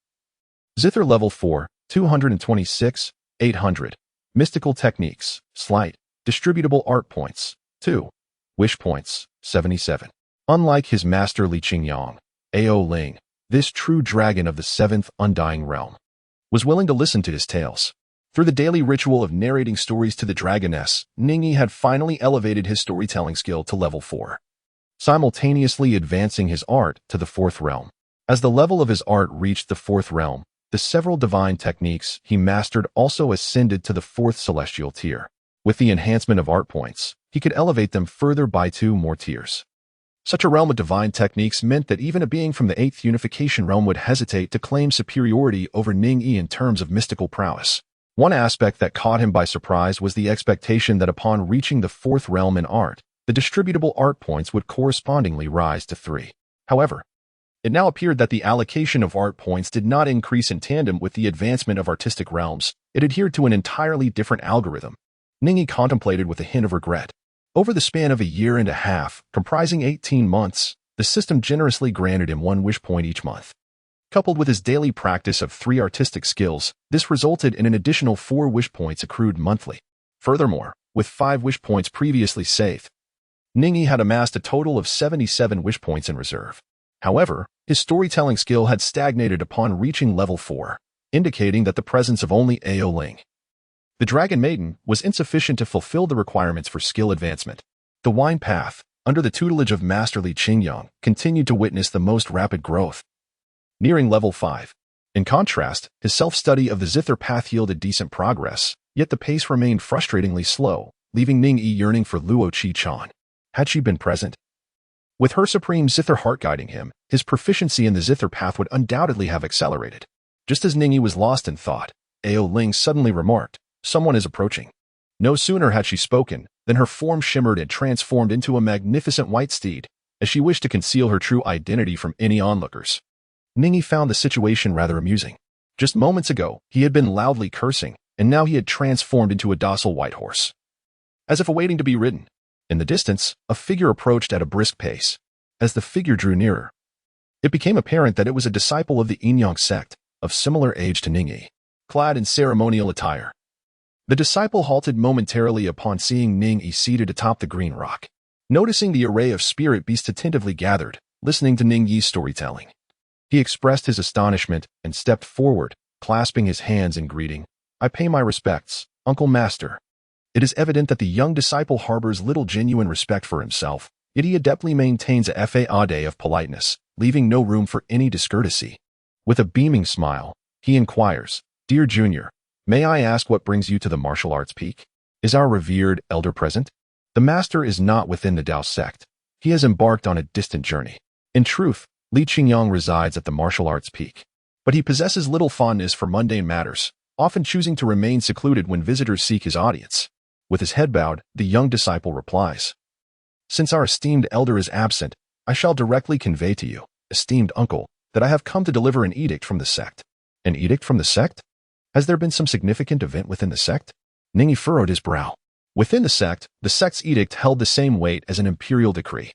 Zither Level 4, 226, 800. Mystical Techniques: Sleight. Distributable Art Points: 2. Wish Points: 77. Unlike his master Li Qingyang, Ao Ling, this true dragon of the 7th Undying Realm, was willing to listen to his tales. Through the daily ritual of narrating stories to the dragoness, Ning Yi had finally elevated his storytelling skill to level 4, simultaneously advancing his art to the 4th realm. As the level of his art reached the 4th realm, the several divine techniques he mastered also ascended to the 4th celestial tier. With the enhancement of art points, he could elevate them further by 2 more tiers. Such a realm of divine techniques meant that even a being from the 8th unification realm would hesitate to claim superiority over Ning Yi in terms of mystical prowess. One aspect that caught him by surprise was the expectation that upon reaching the 4th realm in art, the distributable art points would correspondingly rise to 3. However, it now appeared that the allocation of art points did not increase in tandem with the advancement of artistic realms. It adhered to an entirely different algorithm. Ning Yi contemplated with a hint of regret. Over the span of a year and a half, comprising 18 months, the system generously granted him 1 wish point each month. Coupled with his daily practice of 3 artistic skills, this resulted in an additional 4 wish points accrued monthly. Furthermore, with 5 wish points previously saved, Ning Yi had amassed a total of 77 wish points in reserve. However, his storytelling skill had stagnated upon reaching level 4, indicating that the presence of only Ao Ling, the Dragon Maiden, was insufficient to fulfill the requirements for skill advancement. The Wine Path, under the tutelage of Master Li Qingyang, continued to witness the most rapid growth, nearing level 5. In contrast, his self-study of the Zither Path yielded decent progress, yet the pace remained frustratingly slow, leaving Ning Yi yearning for Luo Qi-chan. Had she been present? With her supreme Zither heart guiding him, his proficiency in the Zither Path would undoubtedly have accelerated. Just as Ning Yi was lost in thought, Ao Ling suddenly remarked, "Someone is approaching." No sooner had she spoken than her form shimmered and transformed into a magnificent white steed, as she wished to conceal her true identity from any onlookers. Ning Yi found the situation rather amusing. Just moments ago, he had been loudly cursing, and now he had transformed into a docile white horse, as if awaiting to be ridden. In the distance, a figure approached at a brisk pace. As the figure drew nearer, it became apparent that it was a disciple of the Dao Sect, of similar age to Ning Yi, clad in ceremonial attire. The disciple halted momentarily upon seeing Ning Yi seated atop the green rock. Noticing the array of spirit beasts attentively gathered, listening to Ning Yi's storytelling, he expressed his astonishment and stepped forward, clasping his hands in greeting. "I pay my respects, Uncle Master." It is evident that the young disciple harbors little genuine respect for himself, yet he adeptly maintains a facade of politeness, leaving no room for any discourtesy. With a beaming smile, he inquires, "Dear Junior, may I ask what brings you to the martial arts peak? Is our revered elder present?" The master is not within the Dao Sect. He has embarked on a distant journey. In truth, Li Qingyang resides at the martial arts peak, but he possesses little fondness for mundane matters, often choosing to remain secluded when visitors seek his audience. With his head bowed, the young disciple replies, "Since our esteemed elder is absent, I shall directly convey to you, esteemed uncle, that I have come to deliver an edict from the sect." "An edict from the sect? Has there been some significant event within the sect?" Ning Yi furrowed his brow. Within the sect's edict held the same weight as an imperial decree,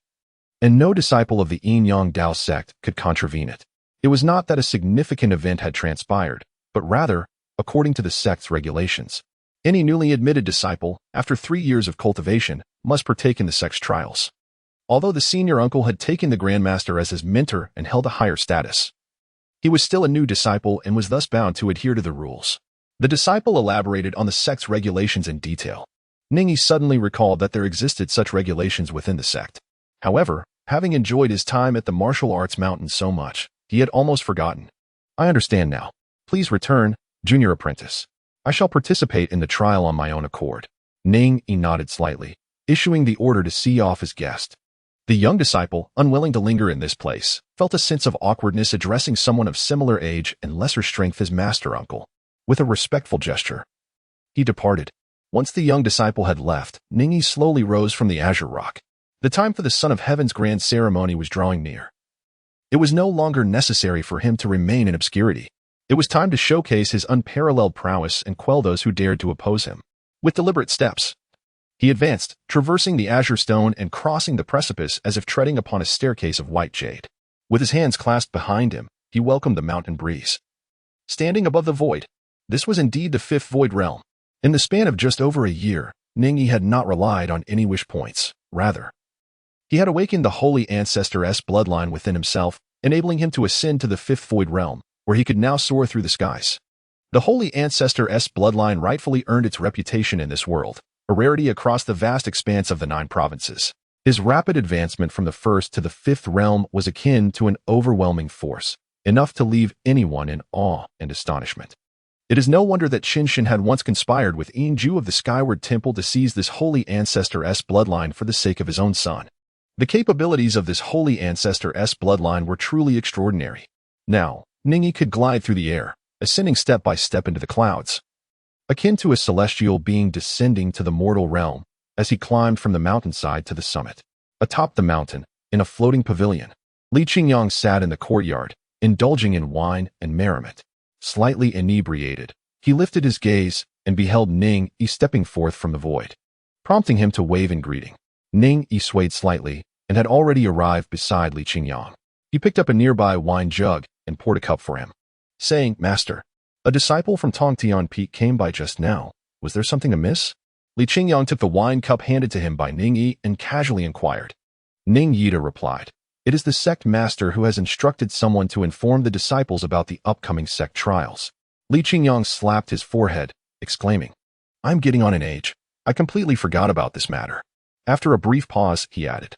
and no disciple of the Dao Sect could contravene it. It was not that a significant event had transpired, but rather, according to the sect's regulations, Any newly admitted disciple, after 3 years of cultivation, must partake in the sect's trials. Although the senior uncle had taken the Grandmaster as his mentor and held a higher status, he was still a new disciple and was thus bound to adhere to the rules. The disciple elaborated on the sect's regulations in detail. Ning Yi suddenly recalled that there existed such regulations within the sect. However, having enjoyed his time at the martial arts mountain so much, he had almost forgotten. I understand now. Please return, junior apprentice. I shall participate in the trial on my own accord. Ning Yi nodded slightly, issuing the order to see off his guest. The young disciple, unwilling to linger in this place, felt a sense of awkwardness addressing someone of similar age and lesser strength as master uncle. With a respectful gesture, he departed. Once the young disciple had left, Ning Yi slowly rose from the azure rock. The time for the Son of Heaven's grand ceremony was drawing near. It was no longer necessary for him to remain in obscurity. It was time to showcase his unparalleled prowess and quell those who dared to oppose him. With deliberate steps, he advanced, traversing the azure stone and crossing the precipice as if treading upon a staircase of white jade. With his hands clasped behind him, he welcomed the mountain breeze. Standing above the void, this was indeed the fifth void realm. In the span of just over a year, Ning Yi had not relied on any wish points. Rather, he had awakened the Holy Ancestor-S bloodline within himself, enabling him to ascend to the fifth void realm, where he could now soar through the skies. The Holy Ancestor-S bloodline rightfully earned its reputation in this world, a rarity across the vast expanse of the 9 provinces. His rapid advancement from the first to the fifth realm was akin to an overwhelming force, enough to leave anyone in awe and astonishment. It is no wonder that Qinshan had once conspired with Yingju of the Skyward Temple to seize this Holy Ancestor-S bloodline for the sake of his own son. The capabilities of this Holy Ancestor-S bloodline were truly extraordinary. Now, Ning Yi could glide through the air, ascending step by step into the clouds, akin to a celestial being descending to the mortal realm as he climbed from the mountainside to the summit. Atop the mountain, in a floating pavilion, Li Qingyang sat in the courtyard, indulging in wine and merriment. Slightly inebriated, he lifted his gaze and beheld Ning Yi stepping forth from the void, prompting him to wave in greeting. Ning Yi swayed slightly and had already arrived beside Li Qingyang. He picked up a nearby wine jug and poured a cup for him, saying, "Master, a disciple from Tongtian Peak came by just now. Was there something amiss?" Li Qingyang took the wine cup handed to him by Ning Yi and casually inquired. Ning Yi replied, "It is the sect master who has instructed someone to inform the disciples about the upcoming sect trials." Li Qingyang slapped his forehead, exclaiming, "I'm getting on in age. I completely forgot about this matter." After a brief pause, he added,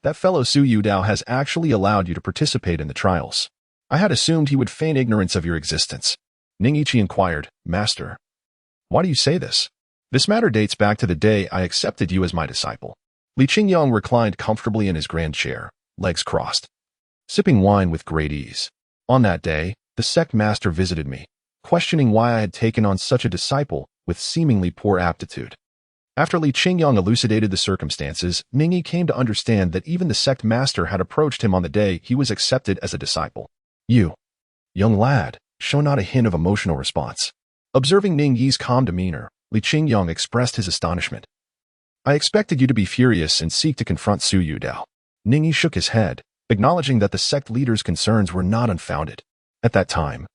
"That fellow Su Yudao has actually allowed you to participate in the trials. I had assumed he would feign ignorance of your existence." Ning Yi inquired, "Master, why do you say this?" "This matter dates back to the day I accepted you as my disciple." Li Qingyang reclined comfortably in his grand chair, legs crossed, sipping wine with great ease. "On that day, the sect master visited me, questioning why I had taken on such a disciple with seemingly poor aptitude. After Li Qingyang elucidated the circumstances, Ning Yi came to understand that even the sect master had approached him on the day he was accepted as a disciple. "You, young lad, show not a hint of emotional response." Observing Ning Yi's calm demeanor, Li Qingyang expressed his astonishment. "I expected you to be furious and seek to confront Su Yudao." Ning Yi shook his head, acknowledging that the sect leader's concerns were not unfounded. "At that time,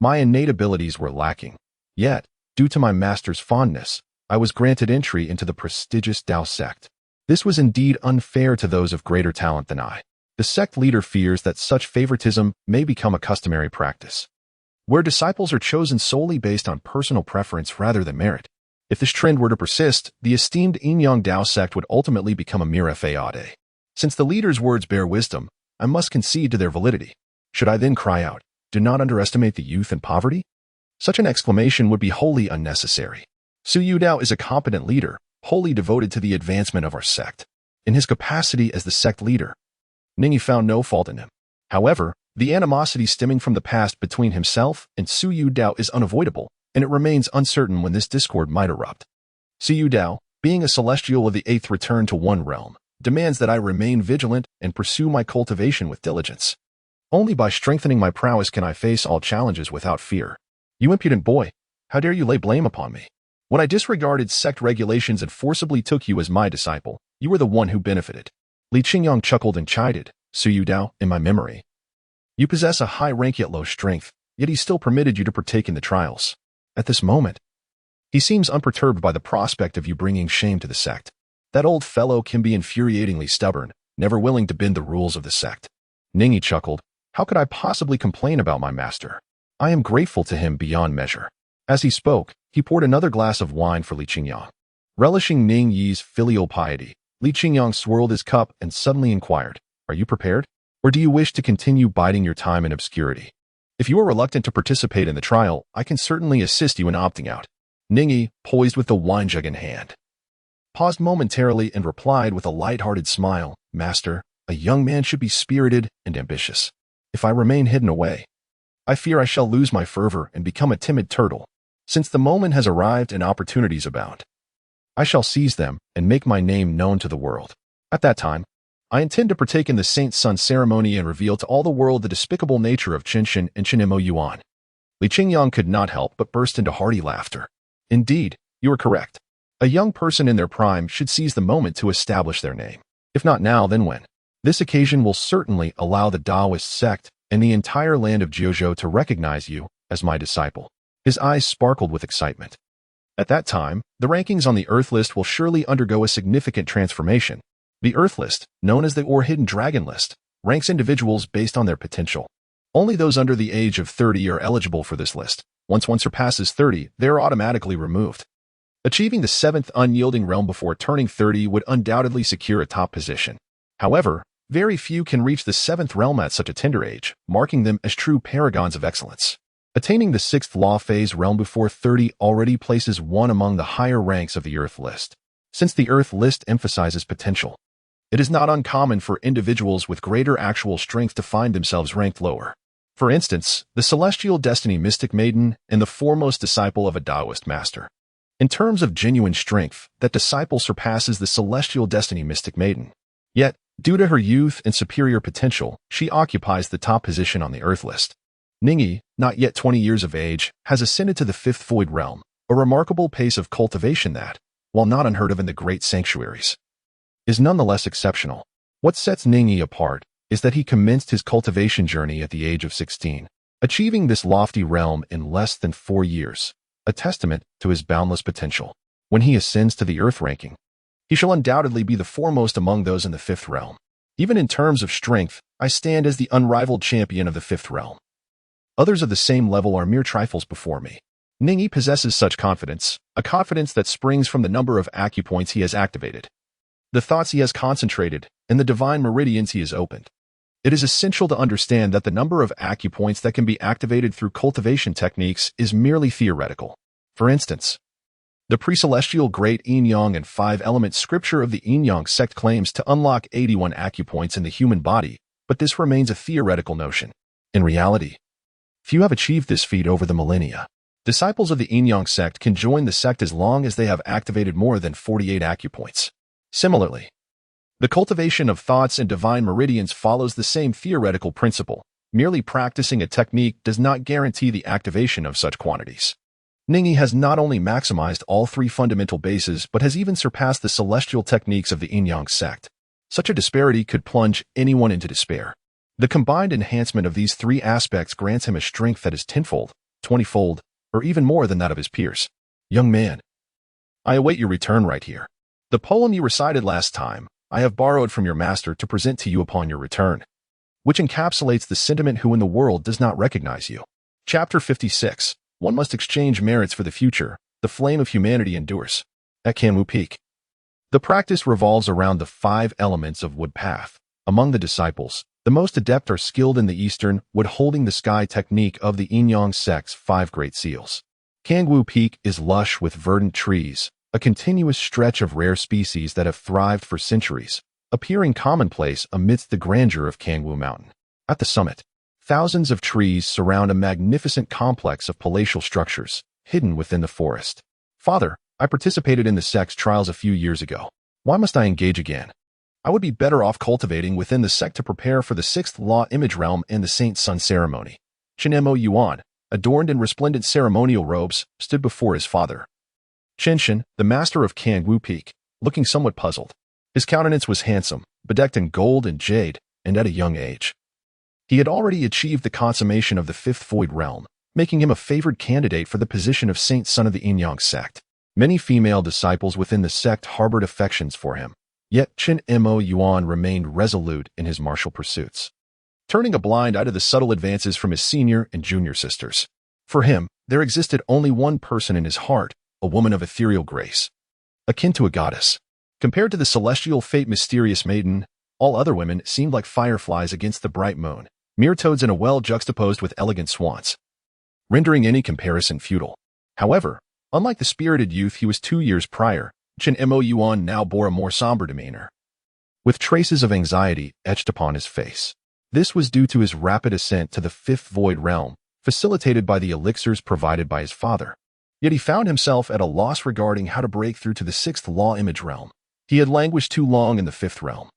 my innate abilities were lacking. Yet, due to my master's fondness, I was granted entry into the prestigious Dao Sect. This was indeed unfair to those of greater talent than I. The sect leader fears that such favoritism may become a customary practice, where disciples are chosen solely based on personal preference rather than merit. If this trend were to persist, the esteemed Yinyang Dao Sect would ultimately become a mere fade. Since the leader's words bear wisdom, I must concede to their validity. Should I then cry out, 'Do not underestimate the youth and poverty'? Such an exclamation would be wholly unnecessary. Su Yudao is a competent leader, wholly devoted to the advancement of our sect. In his capacity as the sect leader, Ning Yi found no fault in him. However, the animosity stemming from the past between himself and Su Yudao is unavoidable, and it remains uncertain when this discord might erupt. Su Yudao, being a celestial of the 8th return to one realm, demands that I remain vigilant and pursue my cultivation with diligence. Only by strengthening my prowess can I face all challenges without fear. You impudent boy, how dare you lay blame upon me? When I disregarded sect regulations and forcibly took you as my disciple, you were the one who benefited." Li Qingyang chuckled and chided, "Su Yudao, in my memory, you possess a high rank yet low strength, yet he still permitted you to partake in the trials. At this moment, He seems unperturbed by the prospect of you bringing shame to the sect. That old fellow can be infuriatingly stubborn, never willing to bend the rules of the sect. Ning Yi chuckled. How could I possibly complain about my master? I am grateful to him beyond measure. As he spoke, he poured another glass of wine for Li Qingyang. Relishing Ning Yi's filial piety, Li Qingyang swirled his cup and suddenly inquired, Are you prepared? Or do you wish to continue biding your time in obscurity? If you are reluctant to participate in the trial, I can certainly assist you in opting out. Ning Yi, poised with the wine jug in hand, paused momentarily and replied with a light-hearted smile, Master, a young man should be spirited and ambitious. If I remain hidden away, I fear I shall lose my fervor and become a timid turtle. Since the moment has arrived and opportunities abound, I shall seize them and make my name known to the world. At that time, I intend to partake in the Saint's Son ceremony and reveal to all the world the despicable nature of Qinshan and Qinemo Yuan. Li Qingyang could not help but burst into hearty laughter. Indeed, you are correct. A young person in their prime should seize the moment to establish their name. If not now, then when? This occasion will certainly allow the Daoist sect and the entire land of Jiuzhou to recognize you as my disciple. His eyes sparkled with excitement. At that time, the rankings on the Earth list will surely undergo a significant transformation. The Earth list, known as the Hidden Dragon list, ranks individuals based on their potential. Only those under the age of 30 are eligible for this list. Once one surpasses 30, they are automatically removed. Achieving the 7th unyielding realm before turning 30 would undoubtedly secure a top position. However, very few can reach the 7th realm at such a tender age, marking them as true paragons of excellence. Attaining the 6th law phase realm before 30 already places one among the higher ranks of the Earth list. Since the Earth list emphasizes potential, it is not uncommon for individuals with greater actual strength to find themselves ranked lower. For instance, the celestial destiny mystic maiden and the foremost disciple of a Daoist master. In terms of genuine strength, that disciple surpasses the celestial destiny mystic maiden. Yet, due to her youth and superior potential, she occupies the top position on the Earth list. Ning Yi, not yet 20 years of age, has ascended to the 5th void realm, a remarkable pace of cultivation that, while not unheard of in the great sanctuaries, is nonetheless exceptional. What sets Ning Yi apart is that he commenced his cultivation journey at the age of 16, achieving this lofty realm in less than 4 years, a testament to his boundless potential. When he ascends to the Earth ranking, he shall undoubtedly be the foremost among those in the 5th realm. Even in terms of strength, I stand as the unrivaled champion of the 5th realm. Others of the same level are mere trifles before me. Ning Yi possesses such confidence, a confidence that springs from the number of acupoints he has activated, the thoughts he has concentrated, and the divine meridians he has opened. It is essential to understand that the number of acupoints that can be activated through cultivation techniques is merely theoretical. For instance, the pre-celestial great yin-yang and 5-element scripture of the yin-yang sect claims to unlock 81 acupoints in the human body, but this remains a theoretical notion. In reality, few have achieved this feat over the millennia. Disciples of the yin-yang sect can join the sect as long as they have activated more than 48 acupoints. Similarly, the cultivation of thoughts and divine meridians follows the same theoretical principle. Merely practicing a technique does not guarantee the activation of such quantities. Ning Yi has not only maximized all 3 fundamental bases but has even surpassed the celestial techniques of the yin-yang sect. Such a disparity could plunge anyone into despair. The combined enhancement of these 3 aspects grants him a strength that is 10-fold, 20-fold, or even more than that of his peers. Young man, I await your return right here. The poem you recited last time, I have borrowed from your master to present to you upon your return, which encapsulates the sentiment who in the world does not recognize you. Chapter 56. One must exchange merits for the future. The flame of humanity endures. At Kanwu Peak. The practice revolves around the 5 elements of wood path. Among the disciples, the most adept are skilled in the Eastern wood holding the sky technique of the yin-yang sect's 5 great seals. Kanwu Peak is lush with verdant trees, a continuous stretch of rare species that have thrived for centuries, appearing commonplace amidst the grandeur of Kanwu Mountain. At the summit, thousands of trees surround a magnificent complex of palatial structures, hidden within the forest. Father, I participated in the sect's trials a few years ago. Why must I engage again? I would be better off cultivating within the sect to prepare for the 6th law image realm and the Saint's Son ceremony. Qinemo Yuan, adorned in resplendent ceremonial robes, stood before his father. Qinshan, the master of Kanwu Peak, looking somewhat puzzled. His countenance was handsome, bedecked in gold and jade, and at a young age. He had already achieved the consummation of the 5th void realm, making him a favored candidate for the position of Saint Son of the Dao Sect. Many female disciples within the sect harbored affections for him, yet Chen Mo Yuan remained resolute in his martial pursuits, turning a blind eye to the subtle advances from his senior and junior sisters. For him, there existed only one person in his heart, a woman of ethereal grace, akin to a goddess. Compared to the celestial fate mysterious maiden, all other women seemed like fireflies against the bright moon, mere toads in a well juxtaposed with elegant swans, rendering any comparison futile. However, unlike the spirited youth he was 2 years prior, Chen Mo Yuan now bore a more somber demeanor, with traces of anxiety etched upon his face. This was due to his rapid ascent to the fifth void realm, facilitated by the elixirs provided by his father. Yet he found himself at a loss regarding how to break through to the sixth law image realm. He had languished too long in the fifth realm.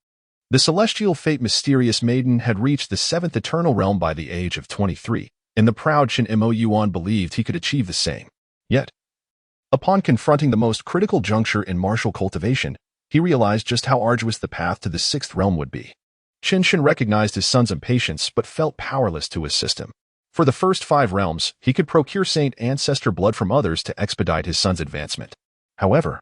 The celestial fate mysterious maiden had reached the seventh eternal realm by the age of 23, and the proud Chen Mo Yuan believed he could achieve the same. Yet, upon confronting the most critical juncture in martial cultivation, he realized just how arduous the path to the sixth realm would be. Chen recognized his son's impatience but felt powerless to assist him. For the first 5 realms, he could procure saint ancestor blood from others to expedite his son's advancement. However,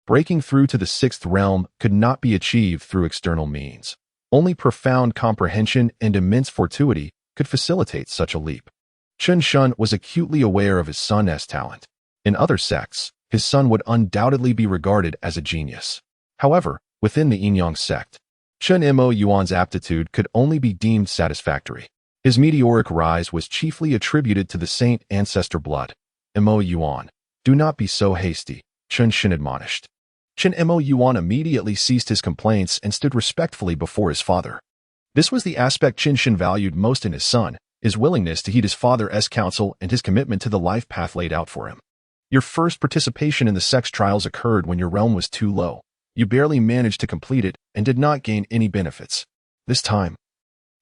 breaking through to the sixth realm could not be achieved through external means. Only profound comprehension and immense fortuity could facilitate such a leap. Chen was acutely aware of his son's talent. In other sects, his son would undoubtedly be regarded as a genius. However, within the Dao Sect, Chen Mo Yuan's aptitude could only be deemed satisfactory. His meteoric rise was chiefly attributed to the saint ancestor blood. Mo Yuan, do not be so hasty, Chen admonished. Chen Mo Yuan immediately ceased his complaints and stood respectfully before his father. This was the aspect Chen valued most in his son, his willingness to heed his father's counsel and his commitment to the life path laid out for him. Your first participation in the sex trials occurred when your realm was too low. You barely managed to complete it and did not gain any benefits. This time,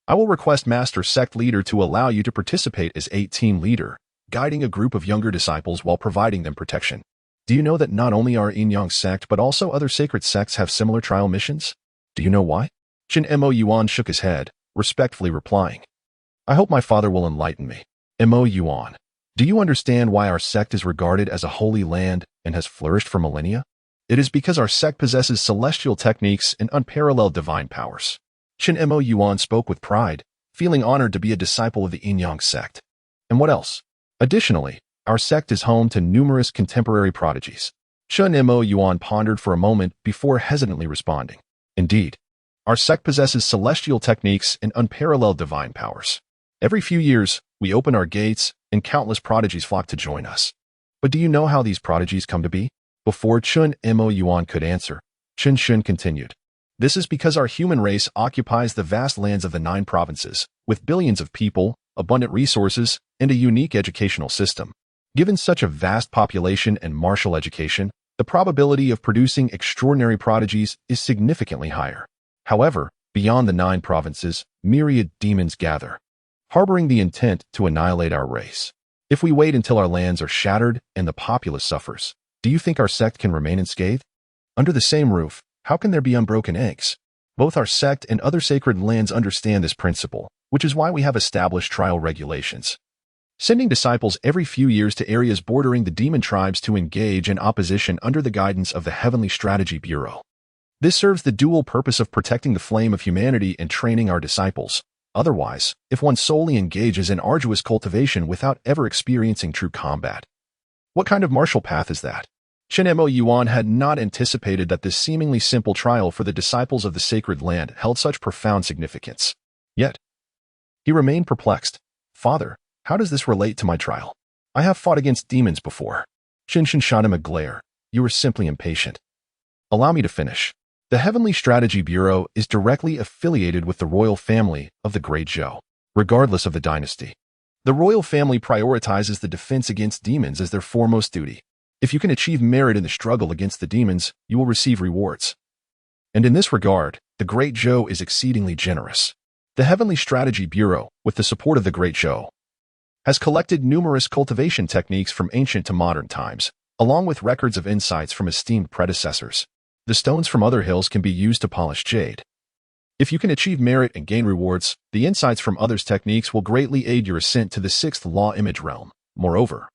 I will request Master Sect Leader to allow you to participate as team leader, guiding a group of younger disciples while providing them protection. Do you know that not only our Dao Sect but also other sacred sects have similar trial missions? Do you know why? Chen Mo Yuan shook his head, respectfully replying, I hope my father will enlighten me. Mo Yuan, do you understand why our sect is regarded as a holy land and has flourished for millennia? It is because our sect possesses celestial techniques and unparalleled divine powers. Chen Mo Yuan spoke with pride, feeling honored to be a disciple of the Dao Sect. And what else? Additionally, our sect is home to numerous contemporary prodigies. Chen Mo Yuan pondered for a moment before hesitantly responding. Indeed, our sect possesses celestial techniques and unparalleled divine powers. Every few years, we open our gates, and countless prodigies flock to join us. But do you know how these prodigies come to be? Before Chen Mo Yuan could answer, Chen continued. This is because our human race occupies the vast lands of the 9 provinces, with billions of people, abundant resources, and a unique educational system. Given such a vast population and martial education, the probability of producing extraordinary prodigies is significantly higher. However, beyond the 9 provinces, myriad demons gather, harboring the intent to annihilate our race. If we wait until our lands are shattered and the populace suffers, do you think our sect can remain unscathed? Under the same roof, how can there be unbroken eggs? Both our sect and other sacred lands understand this principle, which is why we have established trial regulations, sending disciples every few years to areas bordering the demon tribes to engage in opposition under the guidance of the Heavenly Strategy Bureau. This serves the dual purpose of protecting the flame of humanity and training our disciples. Otherwise, if one solely engages in arduous cultivation without ever experiencing true combat, what kind of martial path is that? Chen Mo Yuan had not anticipated that this seemingly simple trial for the disciples of the sacred land held such profound significance. Yet, he remained perplexed. Father, how does this relate to my trial? I have fought against demons before. Chen shot him a glare. You are simply impatient. Allow me to finish. The Heavenly Strategy Bureau is directly affiliated with the royal family of the Great Zhou, regardless of the dynasty. The royal family prioritizes the defense against demons as their foremost duty. If you can achieve merit in the struggle against the demons, you will receive rewards. And in this regard, the Great Zhou is exceedingly generous. The Heavenly Strategy Bureau, with the support of the Great Zhou, has collected numerous cultivation techniques from ancient to modern times, along with records of insights from esteemed predecessors. The stones from other hills can be used to polish jade, If you can achieve merit and gain rewards, the insights from others' techniques will greatly aid your ascent to the sixth law image realm. Moreover,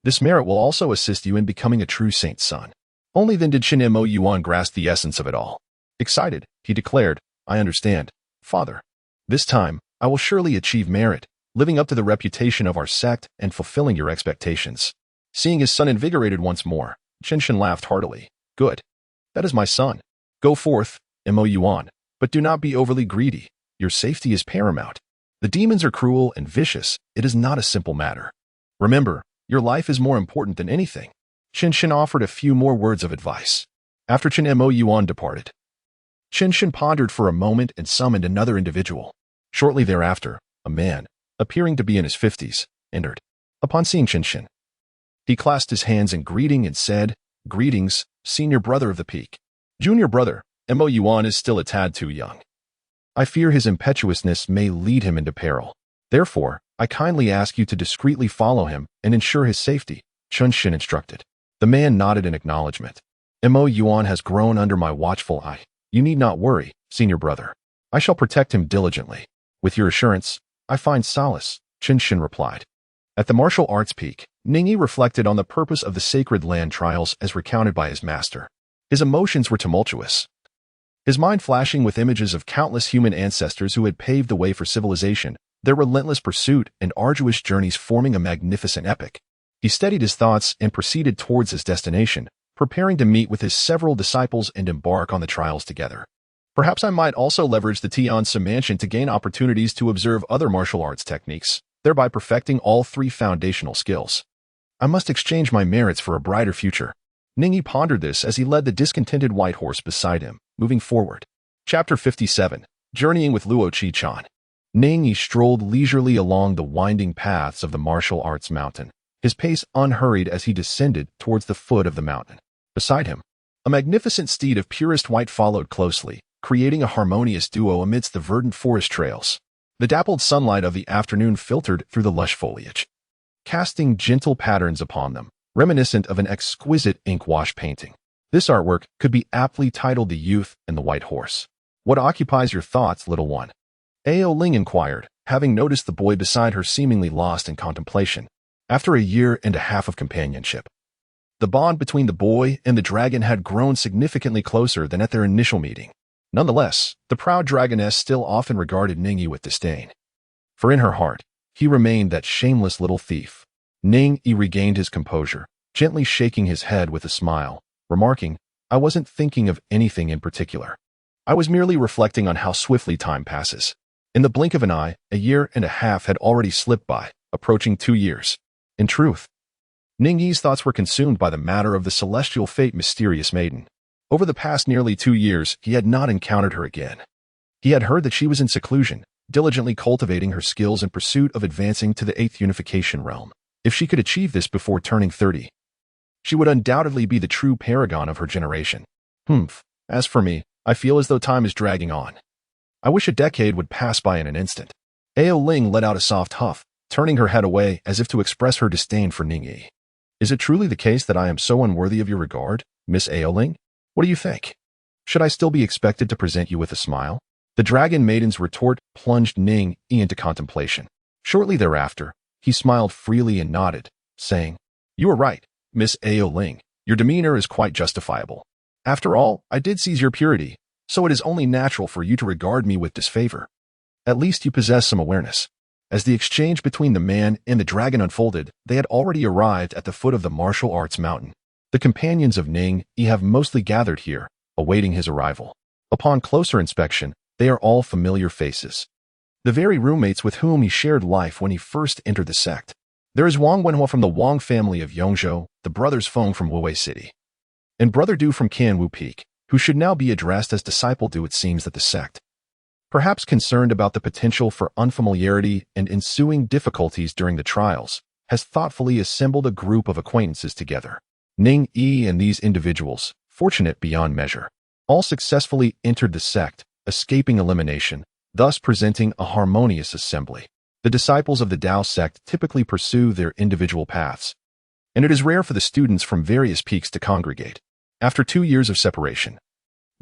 this merit will also assist you in becoming a true saint's son. Only then did Chen Mo Yuan grasp the essence of it all. Excited, he declared, I understand, Father. This time, I will surely achieve merit, living up to the reputation of our sect and fulfilling your expectations. Seeing his son invigorated once more, Chen laughed heartily. Good. That is my son. Go forth, Mo Yuan, but do not be overly greedy. Your safety is paramount. The demons are cruel and vicious. It is not a simple matter. Remember, your life is more important than anything. Chen offered a few more words of advice. After Chen Mo Yuan departed, Chen pondered for a moment and summoned another individual. Shortly thereafter, a man, appearing to be in his 50s, entered. Upon seeing Chen, he clasped his hands in greeting and said, Greetings, senior brother of the peak. Junior brother, Mo Yuan is still a tad too young. I fear his impetuousness may lead him into peril. Therefore, I kindly ask you to discreetly follow him and ensure his safety, Chen instructed. The man nodded in acknowledgement. Mo Yuan has grown under my watchful eye. You need not worry, senior brother. I shall protect him diligently. With your assurance, I find solace, Chen replied. At the martial arts peak, Ning Yi reflected on the purpose of the sacred land trials as recounted by his master. His emotions were tumultuous, his mind flashing with images of countless human ancestors who had paved the way for civilization, their relentless pursuit and arduous journeys forming a magnificent epic. He steadied his thoughts and proceeded towards his destination, preparing to meet with his several disciples and embark on the trials together. Perhaps I might also leverage the Tianzi mansion to gain opportunities to observe other martial arts techniques, thereby perfecting all three foundational skills. I must exchange my merits for a brighter future. Ning Yi pondered this as he led the discontented white horse beside him, moving forward. Chapter 57. Journeying with Luo Qi-chan. Ning Yi strolled leisurely along the winding paths of the martial arts mountain, his pace unhurried as he descended towards the foot of the mountain. Beside him, a magnificent steed of purest white followed closely, creating a harmonious duo amidst the verdant forest trails. The dappled sunlight of the afternoon filtered through the lush foliage, casting gentle patterns upon them, reminiscent of an exquisite ink wash painting. This artwork could be aptly titled The Youth and the White Horse. What occupies your thoughts, little one? Ao Ling inquired, having noticed the boy beside her seemingly lost in contemplation. After a year and a half of companionship, the bond between the boy and the dragon had grown significantly closer than at their initial meeting. Nonetheless, the proud dragoness still often regarded Ning Yi with disdain. For in her heart, he remained that shameless little thief. Ning Yi regained his composure, gently shaking his head with a smile, remarking, I wasn't thinking of anything in particular. I was merely reflecting on how swiftly time passes. In the blink of an eye, a year and a half had already slipped by, approaching 2 years. In truth, Ning Yi's thoughts were consumed by the matter of the celestial fate mysterious maiden. Over the past nearly 2 years, he had not encountered her again. He had heard that she was in seclusion, diligently cultivating her skills in pursuit of advancing to the 8th unification realm. If she could achieve this before turning 30, she would undoubtedly be the true paragon of her generation. As for me, I feel as though time is dragging on. I wish a decade would pass by in an instant. Ao Ling let out a soft huff, turning her head away as if to express her disdain for Ning Yi. Is it truly the case that I am so unworthy of your regard, Miss Ao Ling? What do you think? Should I still be expected to present you with a smile? The dragon maiden's retort plunged Ning Yi into contemplation. Shortly thereafter, he smiled freely and nodded, saying, You are right, Miss Ao Ling. Your demeanor is quite justifiable. After all, I did seize your purity, so it is only natural for you to regard me with disfavor. At least you possess some awareness. As the exchange between the man and the dragon unfolded, they had already arrived at the foot of the martial arts mountain. The companions of Ning Yi have mostly gathered here, awaiting his arrival. Upon closer inspection, they are all familiar faces. The very roommates with whom he shared life when he first entered the sect. There is Wang Wenhua from the Wang family of Yongzhou, the brothers Feng from Wuwei City, and Brother Du from Qianwu Peak, who should now be addressed as Disciple Du. It seems that the sect, perhaps concerned about the potential for unfamiliarity and ensuing difficulties during the trials, has thoughtfully assembled a group of acquaintances together. Ning Yi and these individuals, fortunate beyond measure, all successfully entered the sect, escaping elimination, thus presenting a harmonious assembly. The disciples of the Dao Sect typically pursue their individual paths, and it is rare for the students from various peaks to congregate. After 2 years of separation,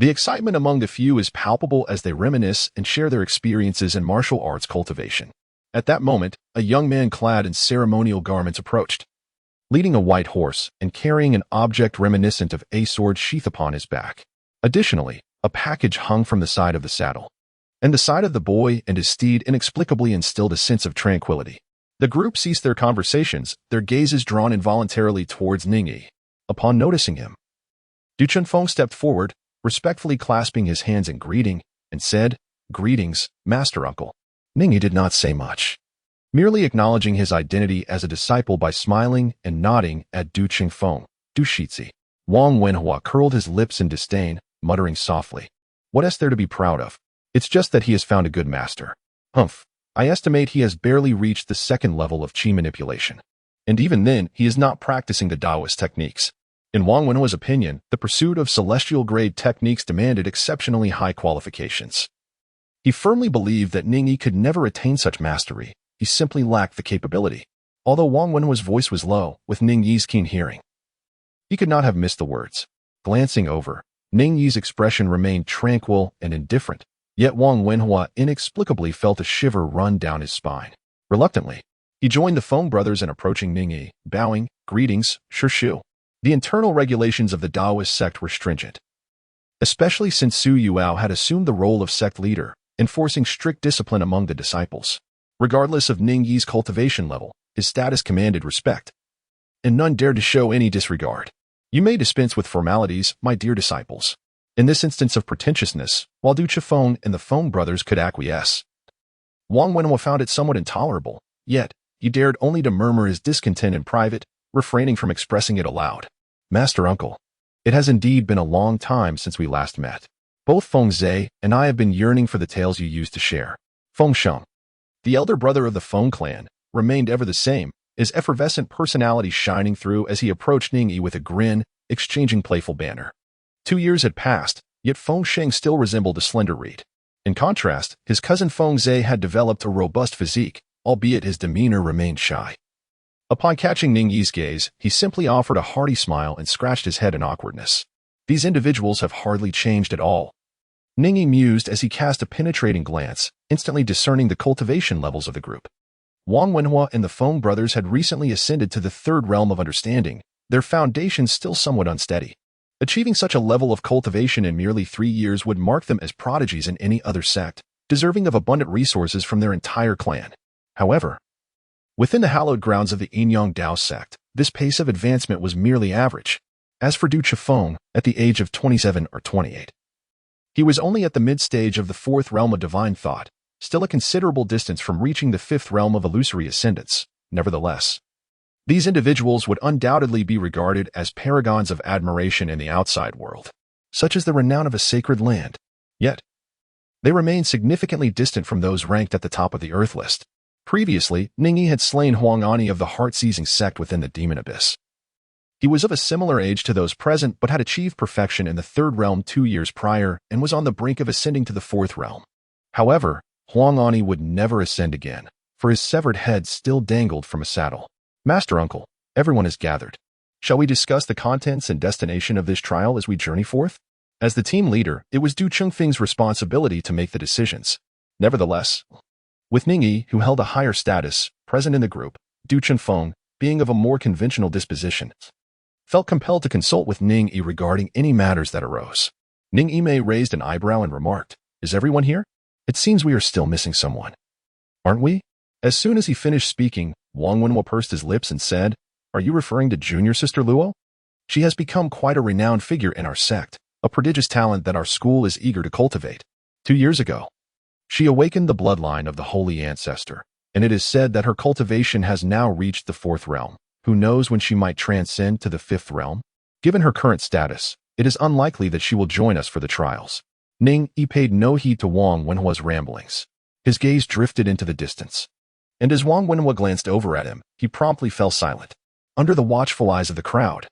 The excitement among the few is palpable as they reminisce and share their experiences in martial arts cultivation. At that moment, a young man clad in ceremonial garments approached, leading a white horse and carrying an object reminiscent of a sword sheath upon his back. Additionally, a package hung from the side of the saddle, and the sight of the boy and his steed inexplicably instilled a sense of tranquility. The group ceased their conversations, their gazes drawn involuntarily towards Ning Yi. Upon noticing him, Du Chunfeng stepped forward, respectfully clasping his hands in greeting, and said, "Greetings, Master Uncle." Ning Yi did not say much, merely acknowledging his identity as a disciple by smiling and nodding at Du Chunfeng. Du Shizi. Wang Wenhua curled his lips in disdain, muttering softly, "What is there to be proud of? It's just that he has found a good master. Humph. I estimate he has barely reached the second level of qi manipulation. And even then, he is not practicing the Taoist techniques." In Wang Wenhua's opinion, the pursuit of celestial-grade techniques demanded exceptionally high qualifications. He firmly believed that Ning Yi could never attain such mastery. He simply lacked the capability. Although Wang Wenhua's voice was low, with Ning Yi's keen hearing, he could not have missed the words. Glancing over, Ning Yi's expression remained tranquil and indifferent, yet Wang Wenhua inexplicably felt a shiver run down his spine. Reluctantly, he joined the Feng brothers in approaching Ning Yi, bowing, "Greetings, Shu." The internal regulations of the Daoist sect were stringent, especially since Su Yuao had assumed the role of sect leader, enforcing strict discipline among the disciples. Regardless of Ning Yi's cultivation level, his status commanded respect, and none dared to show any disregard. "You may dispense with formalities, my dear disciples." In this instance of pretentiousness, while Du Chifeng and the Feng brothers could acquiesce, Wang Wenhua found it somewhat intolerable, yet he dared only to murmur his discontent in private, refraining from expressing it aloud. "Master Uncle, it has indeed been a long time since we last met. Both Feng Zhe and I have been yearning for the tales you used to share." Feng Sheng, the elder brother of the Feng clan, remained ever the same, his effervescent personality shining through as he approached Ning Yi with a grin, exchanging playful banter. 2 years had passed, yet Feng Sheng still resembled a slender reed. In contrast, his cousin Feng Zhe had developed a robust physique, albeit his demeanor remained shy. Upon catching Ning Yi's gaze, he simply offered a hearty smile and scratched his head in awkwardness. These individuals have hardly changed at all. Ning Yi mused as he cast a penetrating glance, instantly discerning the cultivation levels of the group. Wang Wenhua and the Feng brothers had recently ascended to the third realm of understanding, their foundations still somewhat unsteady. Achieving such a level of cultivation in merely 3 years would mark them as prodigies in any other sect, deserving of abundant resources from their entire clan. However, within the hallowed grounds of the Yinyang Dao Sect, this pace of advancement was merely average. As for Du Chifeng, at the age of 27 or 28, he was only at the mid-stage of the fourth realm of divine thought, still a considerable distance from reaching the fifth realm of illusory ascendance. Nevertheless, these individuals would undoubtedly be regarded as paragons of admiration in the outside world, such as the renown of a sacred land. Yet, they remained significantly distant from those ranked at the top of the earth list. Previously, Ning Yi had slain Huang Ani of the heart-seizing sect within the demon abyss. He was of a similar age to those present but had achieved perfection in the third realm 2 years prior and was on the brink of ascending to the fourth realm. However, Huang Ani would never ascend again, for his severed head still dangled from a saddle. "Master Uncle, everyone is gathered. Shall we discuss the contents and destination of this trial as we journey forth?" As the team leader, it was Du Chunfeng's responsibility to make the decisions. Nevertheless, with Ning Yi, who held a higher status, present in the group, Du Chunfeng, being of a more conventional disposition, felt compelled to consult with Ning Yi regarding any matters that arose. Ning Yi raised an eyebrow and remarked, "Is everyone here? It seems we are still missing someone. Aren't we?" As soon as he finished speaking, Wang Wenhua pursed his lips and said, "Are you referring to junior sister Luo? She has become quite a renowned figure in our sect, a prodigious talent that our school is eager to cultivate. 2 years ago, she awakened the bloodline of the holy ancestor, and it is said that her cultivation has now reached the fourth realm. Who knows when she might transcend to the fifth realm? Given her current status, it is unlikely that she will join us for the trials." Ning Yi paid no heed to Wang Wenhua's ramblings. His gaze drifted into the distance, and as Wang Wenhua glanced over at him, he promptly fell silent. Under the watchful eyes of the crowd,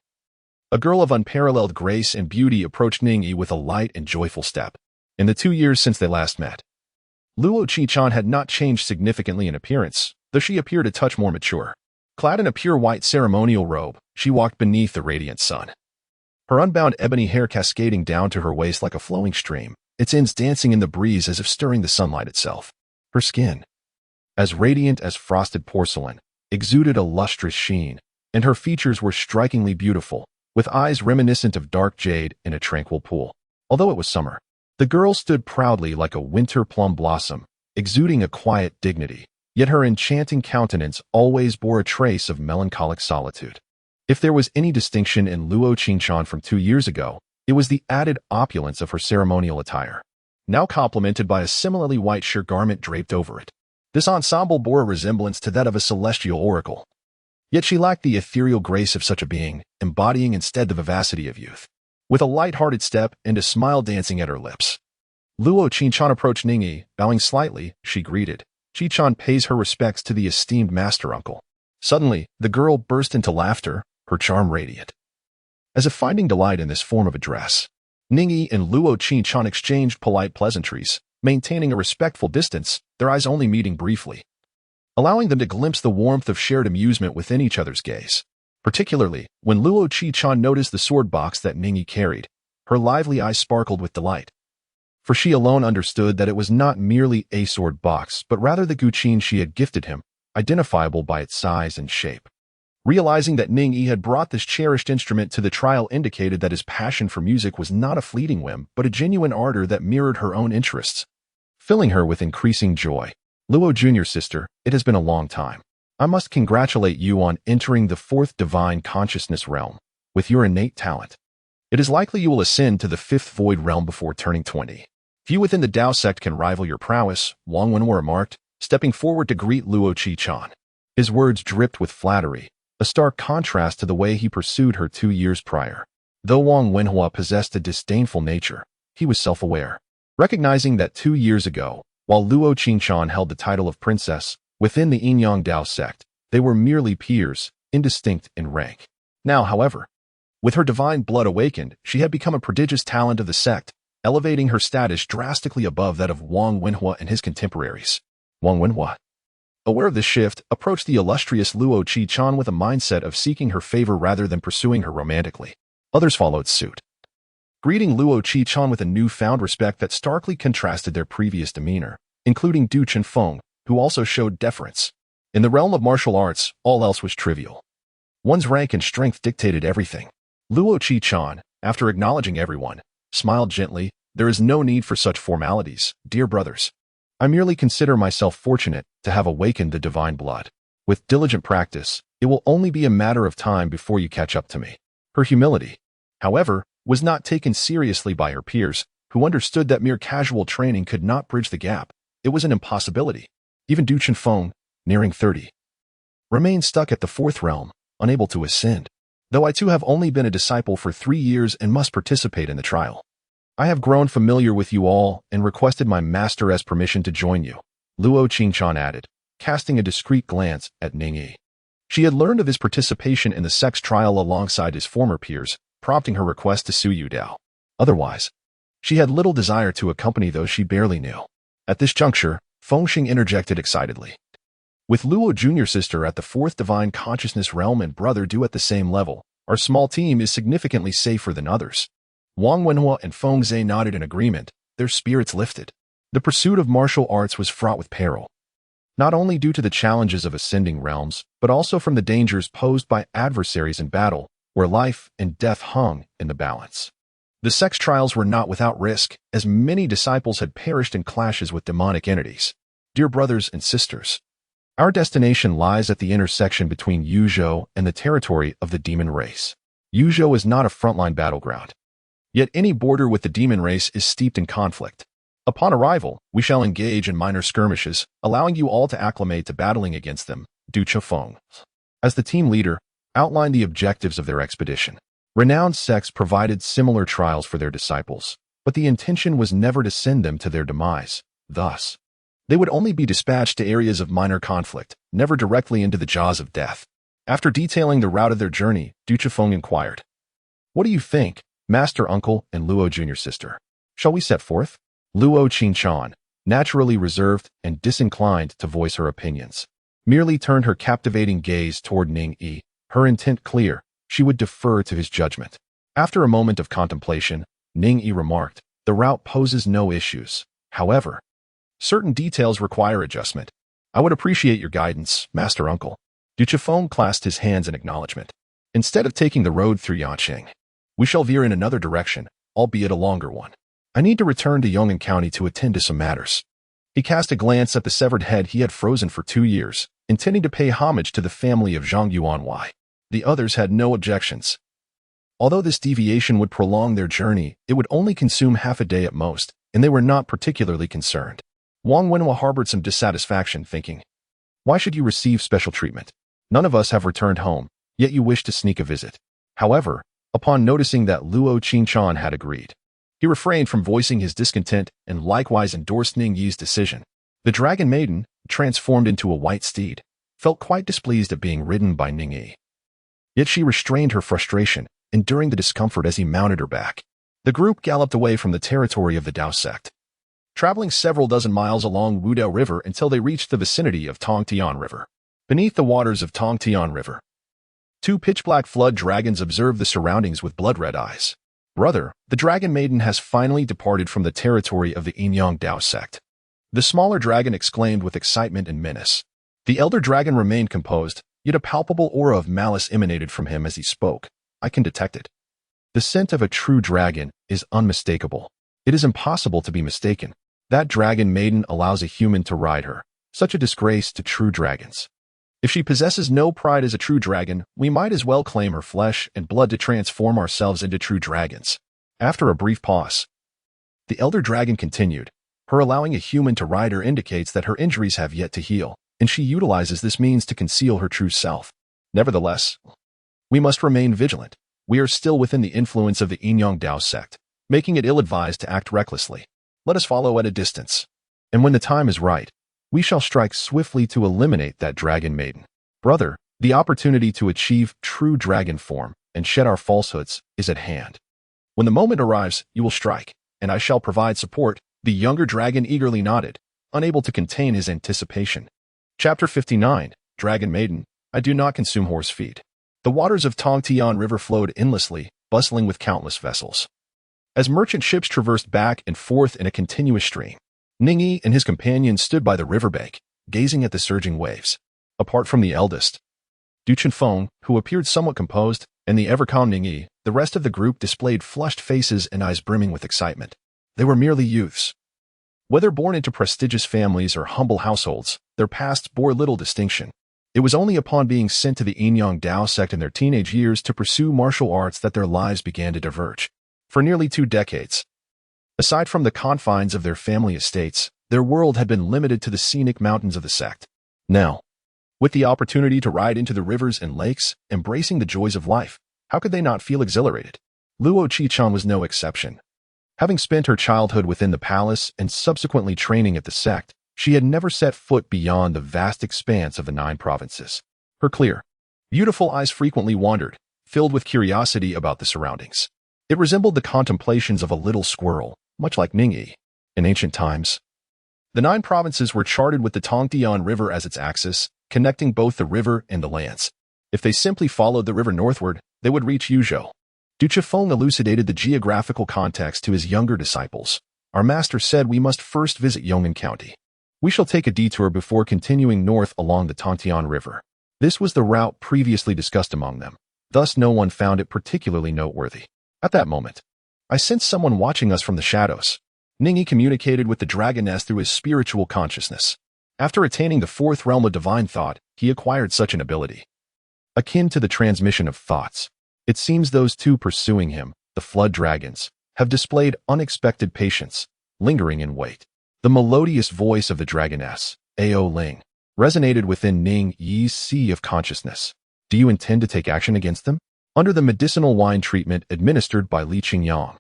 a girl of unparalleled grace and beauty approached Ning Yi with a light and joyful step. In the 2 years since they last met, Luo Qichan had not changed significantly in appearance, though she appeared a touch more mature. Clad in a pure white ceremonial robe, she walked beneath the radiant sun, her unbound ebony hair cascading down to her waist like a flowing stream, its ends dancing in the breeze as if stirring the sunlight itself. Her skin, as radiant as frosted porcelain, exuded a lustrous sheen, and her features were strikingly beautiful, with eyes reminiscent of dark jade in a tranquil pool. Although it was summer, the girl stood proudly like a winter plum blossom, exuding a quiet dignity, yet her enchanting countenance always bore a trace of melancholic solitude. If there was any distinction in Luo Qingchuan from 2 years ago, it was the added opulence of her ceremonial attire, now complemented by a similarly white sheer garment draped over it. This ensemble bore a resemblance to that of a celestial oracle. Yet she lacked the ethereal grace of such a being, embodying instead the vivacity of youth. With a light-hearted step and a smile dancing at her lips, Luo Qingchuan approached Ning Yi. Bowing slightly, she greeted. Qingchuan pays her respects to the esteemed master uncle. Suddenly, the girl burst into laughter, her charm radiant. As if finding delight in this form of address, Ning Yi and Luo Qingchuan exchanged polite pleasantries, maintaining a respectful distance, their eyes only meeting briefly, allowing them to glimpse the warmth of shared amusement within each other's gaze. Particularly, when Luo Qingchuan noticed the sword box that Ning Yi carried, her lively eyes sparkled with delight. For she alone understood that it was not merely a sword box, but rather the guqin she had gifted him, identifiable by its size and shape. Realizing that Ning Yi had brought this cherished instrument to the trial indicated that his passion for music was not a fleeting whim, but a genuine ardor that mirrored her own interests, filling her with increasing joy. Luo Jr. sister, it has been a long time. I must congratulate you on entering the 4th divine consciousness realm. With your innate talent, it is likely you will ascend to the 5th void realm before turning 20. Few within the Dao Sect can rival your prowess, Wang Wenhua remarked, stepping forward to greet Luo Qingchuan. His words dripped with flattery, a stark contrast to the way he pursued her 2 years prior. Though Wang Wenhua possessed a disdainful nature, he was self-aware, recognizing that 2 years ago, while Luo Qingchuan held the title of princess within the Yinyang Dao Sect, they were merely peers, indistinct in rank. Now, however, with her divine blood awakened, she had become a prodigious talent of the sect, elevating her status drastically above that of Wang Wenhua and his contemporaries. Wang Wenhua, aware of this shift, approached the illustrious Luo Qingchuan with a mindset of seeking her favor rather than pursuing her romantically. Others followed suit, greeting Luo Qingchuan with a newfound respect that starkly contrasted their previous demeanor, including Du Chenfeng, who also showed deference. In the realm of martial arts, all else was trivial. One's rank and strength dictated everything. Luo Qingchuan, after acknowledging everyone, smiled gently. There is no need for such formalities, dear brothers. I merely consider myself fortunate to have awakened the divine blood. With diligent practice, it will only be a matter of time before you catch up to me. Her humility, however, was not taken seriously by her peers, who understood that mere casual training could not bridge the gap. It was an impossibility. Even Du Chenfeng, nearing 30, remained stuck at the 4th realm, unable to ascend. Though I too have only been a disciple for 3 years and must participate in the trial, I have grown familiar with you all and requested my master's permission to join you, Luo Qingchuan added, casting a discreet glance at Ning Yi. She had learned of his participation in the sect's trial alongside his former peers, prompting her request to Su Yu Dao. Otherwise, she had little desire to accompany those she barely knew. At this juncture, Fengxing interjected excitedly. With Luo Jr. sister at the 4th divine consciousness realm and brother due at the same level, our small team is significantly safer than others. Wang Wenhua and Feng Zhe nodded in agreement, their spirits lifted. The pursuit of martial arts was fraught with peril, not only due to the challenges of ascending realms, but also from the dangers posed by adversaries in battle, where life and death hung in the balance. The sect's trials were not without risk, as many disciples had perished in clashes with demonic entities. Dear brothers and sisters, our destination lies at the intersection between Yuzhou and the territory of the demon race. Yuzhou is not a frontline battleground, yet any border with the demon race is steeped in conflict. Upon arrival, we shall engage in minor skirmishes, allowing you all to acclimate to battling against them, Du Chenfeng, as the team leader, outlined the objectives of their expedition. Renowned sects provided similar trials for their disciples, but the intention was never to send them to their demise. Thus, they would only be dispatched to areas of minor conflict, never directly into the jaws of death. After detailing the route of their journey, Du Chenfeng inquired, "What do you think, Master Uncle and Luo Jr. sister? Shall we set forth?" Luo Qingchuan, naturally reserved and disinclined to voice her opinions, merely turned her captivating gaze toward Ning Yi, her intent clear. She would defer to his judgment. After a moment of contemplation, Ning Yi remarked, "The route poses no issues. However, certain details require adjustment. I would appreciate your guidance, Master Uncle." Du Chifeng clasped his hands in acknowledgement. "Instead of taking the road through Yanqing, we shall veer in another direction, albeit a longer one. I need to return to Yong'an County to attend to some matters." He cast a glance at the severed head he had frozen for 2 years, intending to pay homage to the family of Zhang Yuanwei. The others had no objections. Although this deviation would prolong their journey, it would only consume half a day at most, and they were not particularly concerned. Wang Wenhua harbored some dissatisfaction, thinking, "Why should you receive special treatment? None of us have returned home, yet you wish to sneak a visit." However, upon noticing that Luo Qinchan had agreed, he refrained from voicing his discontent and likewise endorsed Ning Yi's decision. The Dragon Maiden, transformed into a white steed, felt quite displeased at being ridden by Ning Yi. Yet she restrained her frustration, enduring the discomfort as he mounted her back. The group galloped away from the territory of the Dao Sect, traveling several dozen miles along Wudao River until they reached the vicinity of Tongtian River. Beneath the waters of Tongtian River, 2 pitch-black flood dragons observed the surroundings with blood-red eyes. "Brother, the Dragon Maiden has finally departed from the territory of the Yinyang Dao Sect." The smaller dragon exclaimed with excitement and menace. The elder dragon remained composed, yet a palpable aura of malice emanated from him as he spoke. "I can detect it. The scent of a true dragon is unmistakable. It is impossible to be mistaken. That Dragon Maiden allows a human to ride her. Such a disgrace to true dragons. If she possesses no pride as a true dragon, we might as well claim her flesh and blood to transform ourselves into true dragons." After a brief pause, the elder dragon continued, "Her allowing a human to ride her indicates that her injuries have yet to heal, and she utilizes this means to conceal her true self. Nevertheless, we must remain vigilant. We are still within the influence of the Yinyang Dao Sect, making it ill-advised to act recklessly. Let us follow at a distance, and when the time is right, we shall strike swiftly to eliminate that Dragon Maiden. Brother, the opportunity to achieve true dragon form and shed our falsehoods is at hand. When the moment arrives, you will strike, and I shall provide support." The younger dragon eagerly nodded, unable to contain his anticipation. Chapter 59, Dragon Maiden. I do not consume horse feed. The waters of Tongtian River flowed endlessly, bustling with countless vessels. As merchant ships traversed back and forth in a continuous stream, Ning Yi and his companions stood by the riverbank, gazing at the surging waves. Apart from the eldest, Du Chifeng, who appeared somewhat composed, and the ever-calm Ning Yi, the rest of the group displayed flushed faces and eyes brimming with excitement. They were merely youths. Whether born into prestigious families or humble households, their pasts bore little distinction. It was only upon being sent to the Yinyang Dao Sect in their teenage years to pursue martial arts that their lives began to diverge. For nearly 2 decades, aside from the confines of their family estates, their world had been limited to the scenic mountains of the sect. Now, with the opportunity to ride into the rivers and lakes, embracing the joys of life, how could they not feel exhilarated? Luo Qinchan was no exception. Having spent her childhood within the palace and subsequently training at the sect, she had never set foot beyond the vast expanse of the 9 provinces. Her clear, beautiful eyes frequently wandered, filled with curiosity about the surroundings. It resembled the contemplations of a little squirrel, much like Ning Yi. In ancient times, the 9 provinces were charted with the Tongtian River as its axis, connecting both the river and the lands. If they simply followed the river northward, they would reach Yuzhou. Du Chifeng elucidated the geographical context to his younger disciples. "Our master said we must first visit Yong'an County. We shall take a detour before continuing north along the Tongtian River." This was the route previously discussed among them. Thus no one found it particularly noteworthy. At that moment, "I sensed someone watching us from the shadows." Ning Yi communicated with the dragoness through his spiritual consciousness. After attaining the 4th realm of divine thought, he acquired such an ability, akin to the transmission of thoughts. It seems those 2 pursuing him, the flood dragons, have displayed unexpected patience, lingering in wait. The melodious voice of the dragoness, Ao Ling, resonated within Ning Yi's sea of consciousness. "Do you intend to take action against them?" Under the medicinal wine treatment administered by Li Qingyang,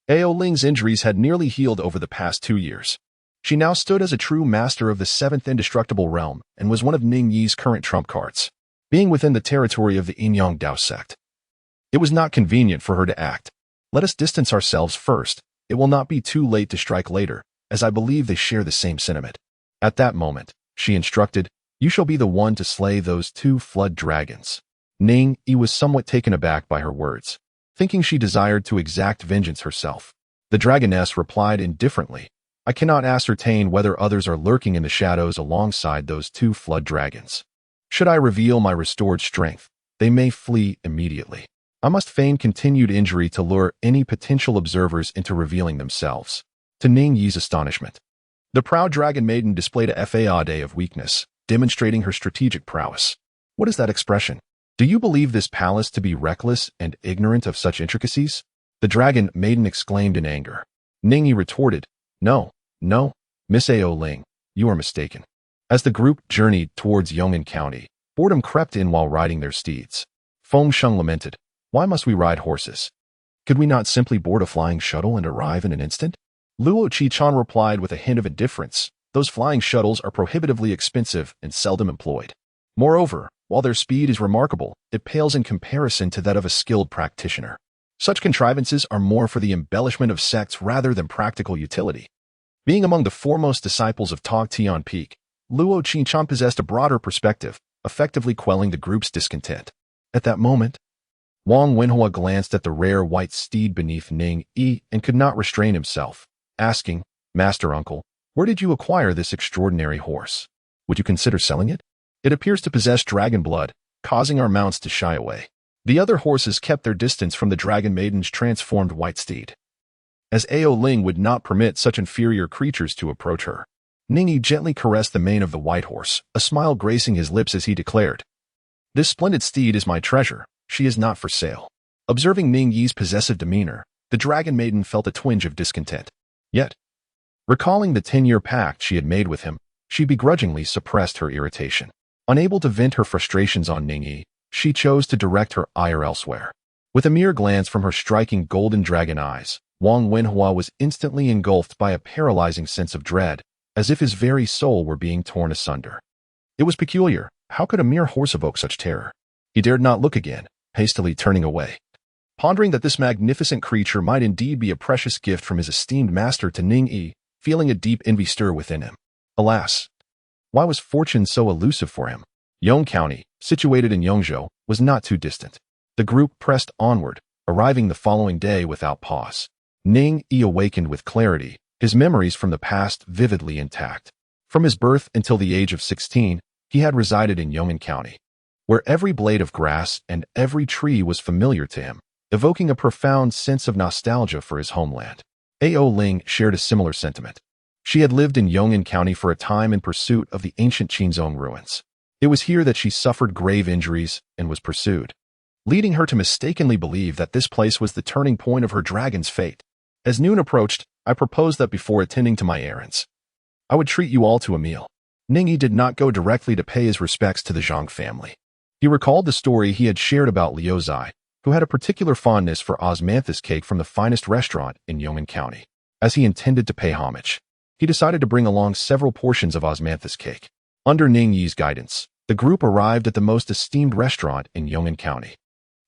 Ao Ling's injuries had nearly healed over the past 2 years. She now stood as a true master of the 7th indestructible realm and was one of Ning Yi's current trump cards. Being within the territory of the Yinyang Dao Sect, it was not convenient for her to act. "Let us distance ourselves first. It will not be too late to strike later, as I believe they share the same sentiment." At that moment, she instructed, "You shall be the one to slay those 2 flood dragons." Ning Yi was somewhat taken aback by her words, thinking she desired to exact vengeance herself. The dragoness replied indifferently, I cannot ascertain whether others are lurking in the shadows alongside those two flood dragons. Should I reveal my restored strength, they may flee immediately. I must feign continued injury to lure any potential observers into revealing themselves. To Ning Yi's astonishment, the proud dragon maiden displayed a facade of weakness, demonstrating her strategic prowess. What is that expression? Do you believe this palace to be reckless and ignorant of such intricacies? The dragon maiden exclaimed in anger. Ning Yi retorted, No, Miss Ao Ling, you are mistaken. As the group journeyed towards Yong'an County, boredom crept in while riding their steeds. Feng Sheng lamented, Why must we ride horses? Could we not simply board a flying shuttle and arrive in an instant? Luo Qichan replied with a hint of indifference, Those flying shuttles are prohibitively expensive and seldom employed. Moreover, while their speed is remarkable, it pales in comparison to that of a skilled practitioner. Such contrivances are more for the embellishment of sects rather than practical utility. Being among the foremost disciples of Tog Tian Peak, Luo Qichan possessed a broader perspective, effectively quelling the group's discontent. At that moment, Wang Wenhua glanced at the rare white steed beneath Ning Yi and could not restrain himself, asking, Master Uncle, where did you acquire this extraordinary horse? Would you consider selling it? It appears to possess dragon blood, causing our mounts to shy away. The other horses kept their distance from the dragon maiden's transformed white steed, as Ao Ling would not permit such inferior creatures to approach her. Ning Yi gently caressed the mane of the white horse, a smile gracing his lips as he declared, This splendid steed is my treasure. She is not for sale. Observing Ning Yi's possessive demeanor, the dragon maiden felt a twinge of discontent. Yet, recalling the 10-year pact she had made with him, she begrudgingly suppressed her irritation. Unable to vent her frustrations on Ning Yi, she chose to direct her ire elsewhere. With a mere glance from her striking golden dragon eyes, Wang Wenhua was instantly engulfed by a paralyzing sense of dread, as if his very soul were being torn asunder. It was peculiar. How could a mere horse evoke such terror? He dared not look again, hastily turning away. Pondering that this magnificent creature might indeed be a precious gift from his esteemed master to Ning Yi, feeling a deep envy stir within him. Alas, why was fortune so elusive for him? Yong County, situated in Yongzhou, was not too distant. The group pressed onward, arriving the following day without pause. Ning Yi awakened with clarity, his memories from the past vividly intact. From his birth until the age of 16, he had resided in Yong'an County, where every blade of grass and every tree was familiar to him, evoking a profound sense of nostalgia for his homeland. Ao Ling shared a similar sentiment. She had lived in Yong'an County for a time in pursuit of the ancient Qinzhong ruins. It was here that she suffered grave injuries and was pursued, leading her to mistakenly believe that this place was the turning point of her dragon's fate. As noon approached, I proposed that before attending to my errands, I would treat you all to a meal. Ning Yi did not go directly to pay his respects to the Zhang family. He recalled the story he had shared about Liu Zai, who had a particular fondness for osmanthus cake from the finest restaurant in Yong'an County. As he intended to pay homage, he decided to bring along several portions of osmanthus cake. Under Ning Yi's guidance, the group arrived at the most esteemed restaurant in Yong'an County.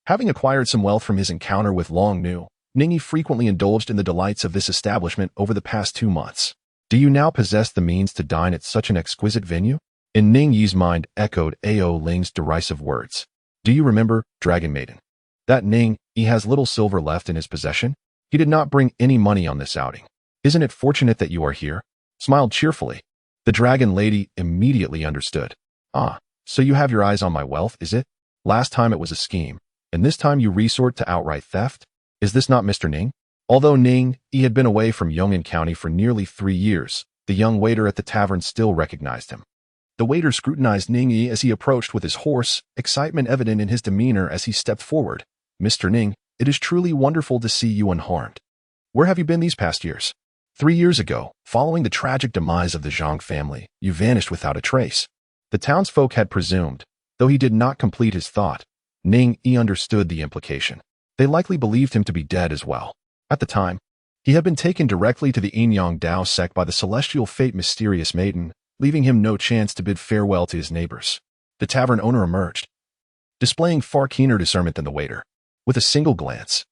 Having acquired some wealth from his encounter with Long Nu, Ning Yi frequently indulged in the delights of this establishment over the past 2 months. Do you now possess the means to dine at such an exquisite venue? In Ning Yi's mind echoed Ao Ling's derisive words. Do you remember, Dragon Maiden? That Ning Yi has little silver left in his possession? He did not bring any money on this outing. Isn't it fortunate that you are here? Smiled cheerfully. The dragon lady immediately understood. Ah, so you have your eyes on my wealth, is it? Last time it was a scheme, and this time you resort to outright theft? Is this not Mr. Ning? Although Ning Yi had been away from Yong'an County for nearly 3 years, the young waiter at the tavern still recognized him. The waiter scrutinized Ning Yi as he approached with his horse, excitement evident in his demeanor as he stepped forward. Mr. Ning, it is truly wonderful to see you unharmed. Where have you been these past years? 3 years ago, following the tragic demise of the Zhang family, you vanished without a trace. The townsfolk had presumed, though he did not complete his thought. Ning Yi understood the implication. They likely believed him to be dead as well. At the time, he had been taken directly to the Yinyang Dao Sect by the celestial fate mysterious maiden, leaving him no chance to bid farewell to his neighbors. The tavern owner emerged, displaying far keener discernment than the waiter. With a single glance,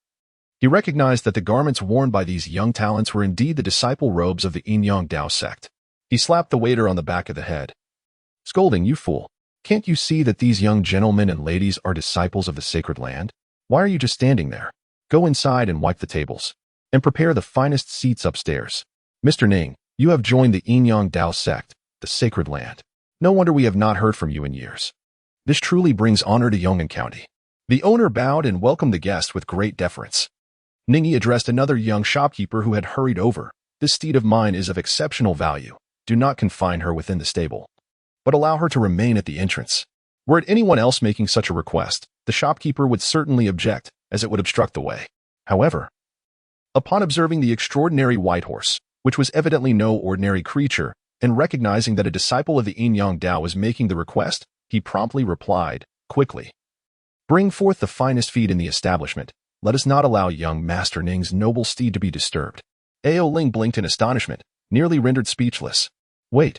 he recognized that the garments worn by these young talents were indeed the disciple robes of the Yinyang Dao Sect. He slapped the waiter on the back of the head, scolding, You fool! Can't you see that these young gentlemen and ladies are disciples of the sacred land? Why are you just standing there? Go inside and wipe the tables. And prepare the finest seats upstairs. Mr. Ning, you have joined the Dao Sect, the sacred land. No wonder we have not heard from you in years. This truly brings honor to Yong'an County. The owner bowed and welcomed the guest with great deference. Ning Yi addressed another young shopkeeper who had hurried over. This steed of mine is of exceptional value. Do not confine her within the stable, but allow her to remain at the entrance. Were it anyone else making such a request, the shopkeeper would certainly object, as it would obstruct the way. However, upon observing the extraordinary white horse, which was evidently no ordinary creature, and recognizing that a disciple of the Dao was making the request, he promptly replied, quickly, "Bring forth the finest feed in the establishment. Let us not allow young Master Ning's noble steed to be disturbed." Ao Ling blinked in astonishment, nearly rendered speechless. "Wait.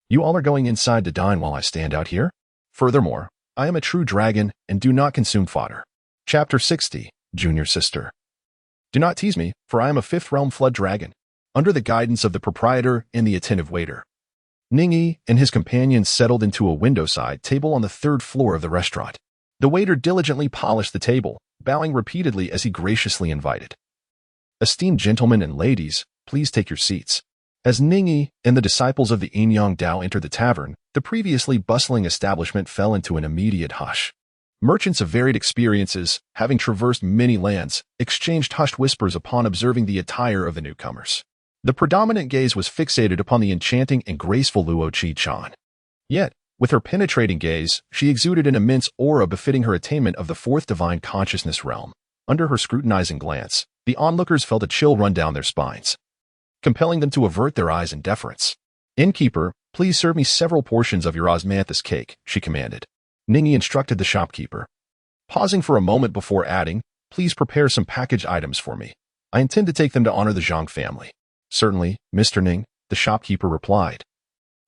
You all are going inside to dine while I stand out here? Furthermore, I am a true dragon and do not consume fodder." Chapter 60, Junior Sister. Do not tease me, for I am a fifth realm flood dragon. Under the guidance of the proprietor and the attentive waiter, Ning Yi and his companions settled into a window-side table on the third floor of the restaurant. The waiter diligently polished the table, bowing repeatedly as he graciously invited, "Esteemed gentlemen and ladies, please take your seats." As Ning Yi and the disciples of the Dao entered the tavern, the previously bustling establishment fell into an immediate hush. Merchants of varied experiences, having traversed many lands, exchanged hushed whispers upon observing the attire of the newcomers. The predominant gaze was fixated upon the enchanting and graceful Luo Qi-chan. Yet, with her penetrating gaze, she exuded an immense aura befitting her attainment of the fourth divine consciousness realm. Under her scrutinizing glance, the onlookers felt a chill run down their spines, compelling them to avert their eyes in deference. "Innkeeper, please serve me several portions of your osmanthus cake," she commanded. Ning Yi instructed the shopkeeper, pausing for a moment before adding, "Please prepare some packaged items for me. I intend to take them to honor the Zhang family." "Certainly, Mr. Ning," the shopkeeper replied.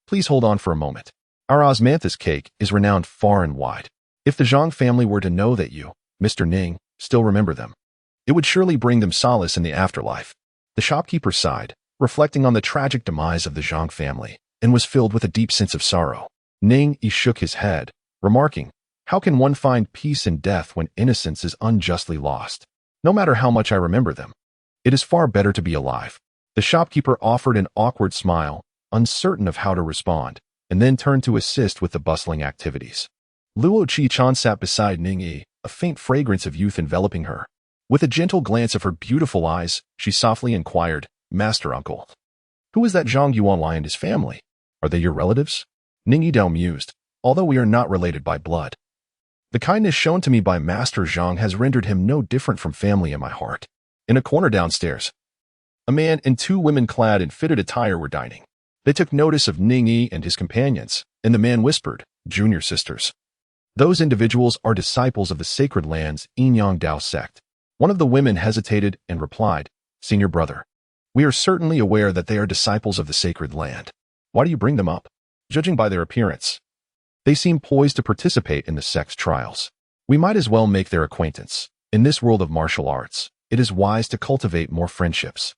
"Please hold on for a moment. Our osmanthus cake is renowned far and wide. If the Zhang family were to know that you, Mr. Ning, still remember them, it would surely bring them solace in the afterlife." The shopkeeper sighed, reflecting on the tragic demise of the Zhang family, and was filled with a deep sense of sorrow. Ning Yi shook his head, remarking, "How can one find peace in death when innocence is unjustly lost? No matter how much I remember them, it is far better to be alive." The shopkeeper offered an awkward smile, uncertain of how to respond, and then turned to assist with the bustling activities. Luo Qi-chan sat beside Ning Yi, a faint fragrance of youth enveloping her. With a gentle glance of her beautiful eyes, she softly inquired, "Master Uncle, who is that Zhang Yuanlai and his family? Are they your relatives?" Ning Yi mused, "Although we are not related by blood, the kindness shown to me by Master Zhang has rendered him no different from family in my heart." In a corner downstairs, a man and two women clad in fitted attire were dining. They took notice of Ning Yi and his companions, and the man whispered, "Junior sisters. Those individuals are disciples of the sacred land's Dao Sect." One of the women hesitated and replied, "Senior brother, we are certainly aware that they are disciples of the sacred land. Why do you bring them up? Judging by their appearance, they seem poised to participate in the sect's trials. We might as well make their acquaintance. In this world of martial arts, it is wise to cultivate more friendships."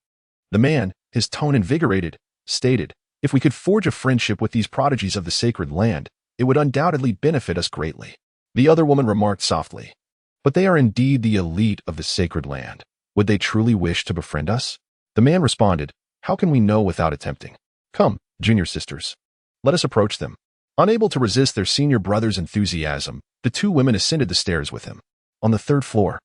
The man, his tone invigorated, stated, "If we could forge a friendship with these prodigies of the sacred land, it would undoubtedly benefit us greatly." The other woman remarked softly, "But they are indeed the elite of the sacred land. Would they truly wish to befriend us?" The man responded, "How can we know without attempting? Come, junior sisters, let us approach them." Unable to resist their senior brother's enthusiasm, the two women ascended the stairs with him. On the third floor,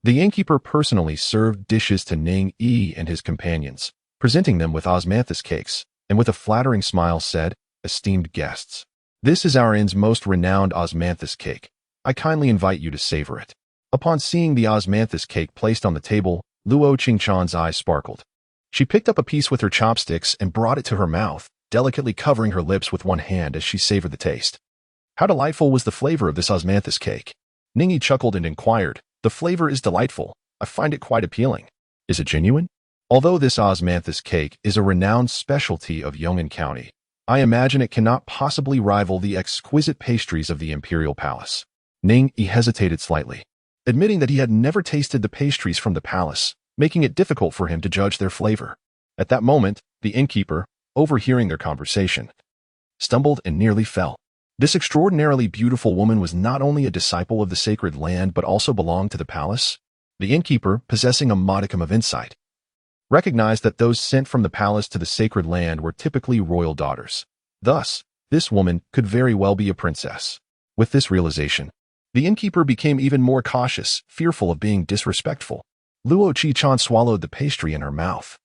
the innkeeper personally served dishes to Ning Yi and his companions, presenting them with osmanthus cakes, and with a flattering smile said, "Esteemed guests, this is our inn's most renowned osmanthus cake. I kindly invite you to savor it." Upon seeing the osmanthus cake placed on the table, Luo Qingchan's eyes sparkled. She picked up a piece with her chopsticks and brought it to her mouth, delicately covering her lips with one hand as she savored the taste. How delightful was the flavor of this osmanthus cake? Ning Yi chuckled and inquired, "The flavor is delightful. I find it quite appealing. Is it genuine?" Although this osmanthus cake is a renowned specialty of Yong'an County, I imagine it cannot possibly rival the exquisite pastries of the Imperial Palace. Ning Yi hesitated slightly, admitting that he had never tasted the pastries from the palace, making it difficult for him to judge their flavor. At that moment, the innkeeper, overhearing their conversation, stumbled and nearly fell. This extraordinarily beautiful woman was not only a disciple of the sacred land but also belonged to the palace. The innkeeper, possessing a modicum of insight, recognized that those sent from the palace to the sacred land were typically royal daughters. Thus, this woman could very well be a princess. With this realization, the innkeeper became even more cautious, fearful of being disrespectful. Luo Qichan swallowed the pastry in her mouth,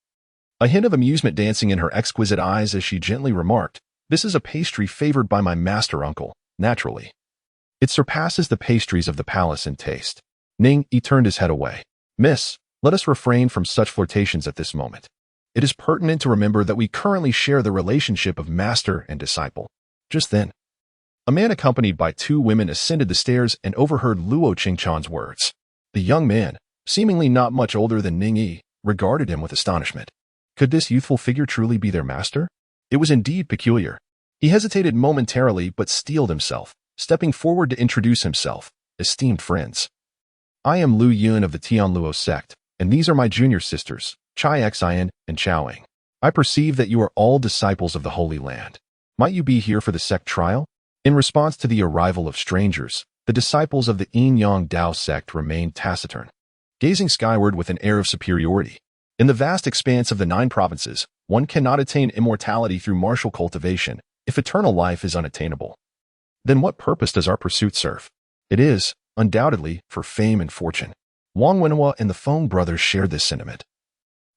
a hint of amusement dancing in her exquisite eyes as she gently remarked, "This is a pastry favored by my master uncle, naturally. It surpasses the pastries of the palace in taste." Ning Yi turned his head away. "Miss, let us refrain from such flirtations at this moment. It is pertinent to remember that we currently share the relationship of master and disciple." Just then, a man accompanied by two women ascended the stairs and overheard Luo Qingchan's words. The young man, seemingly not much older than Ning Yi, regarded him with astonishment. Could this youthful figure truly be their master? It was indeed peculiar. He hesitated momentarily but steeled himself, stepping forward to introduce himself. "Esteemed friends, I am Lu Yun of the Tianluo sect, and these are my junior sisters, Chai Xian and Chaoing. I perceive that you are all disciples of the Holy Land. Might you be here for the sect trial?" In response to the arrival of strangers, the disciples of the Yin-Yang Dao Sect remained taciturn, gazing skyward with an air of superiority. In the vast expanse of the 9 provinces, one cannot attain immortality through martial cultivation if eternal life is unattainable. Then what purpose does our pursuit serve? It is, undoubtedly, for fame and fortune. Wang Wenhua and the Feng brothers shared this sentiment,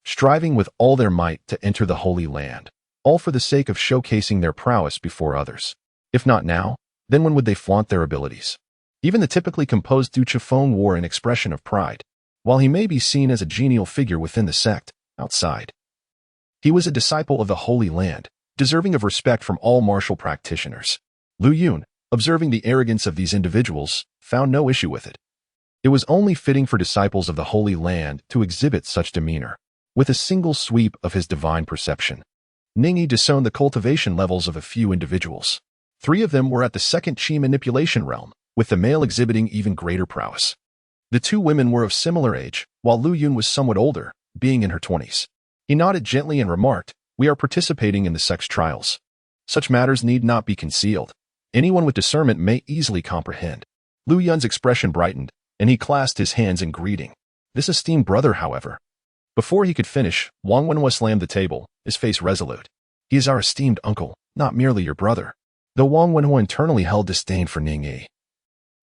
striving with all their might to enter the Holy Land, all for the sake of showcasing their prowess before others. If not now, then when would they flaunt their abilities? Even the typically composed Du Chifeng wore an expression of pride. While he may be seen as a genial figure within the sect, outside, he was a disciple of the Holy Land, deserving of respect from all martial practitioners. Lu Yun, observing the arrogance of these individuals, found no issue with it. It was only fitting for disciples of the Holy Land to exhibit such demeanor. With a single sweep of his divine perception, Ning Yi discerned the cultivation levels of a few individuals. 3 of them were at the second chi manipulation realm, with the male exhibiting even greater prowess. The 2 women were of similar age, while Lu Yun was somewhat older, being in her 20s. He nodded gently and remarked, "We are participating in the sex trials. Such matters need not be concealed. Anyone with discernment may easily comprehend." Lu Yun's expression brightened, and he clasped his hands in greeting. This esteemed brother, however. Before he could finish, Wang Wenhua slammed the table, his face resolute. "He is our esteemed uncle, not merely your brother." Though Wang Wenhua internally held disdain for Ning Yi,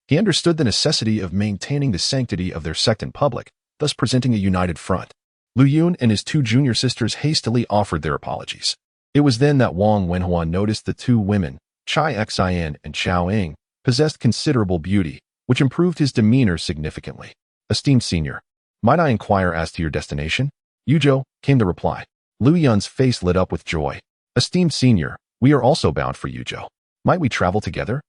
he understood the necessity of maintaining the sanctity of their sect in public, thus presenting a united front. Lu Yun and his 2 junior sisters hastily offered their apologies. It was then that Wang Wenhua noticed the 2 women, Chai Xian and Chaoing, possessed considerable beauty, which improved his demeanor significantly. "Esteemed senior, might I inquire as to your destination?" "Yuzhou," came the reply. Lu Yun's face lit up with joy. "Esteemed senior, we are also bound for Yuzhou. Might we travel together?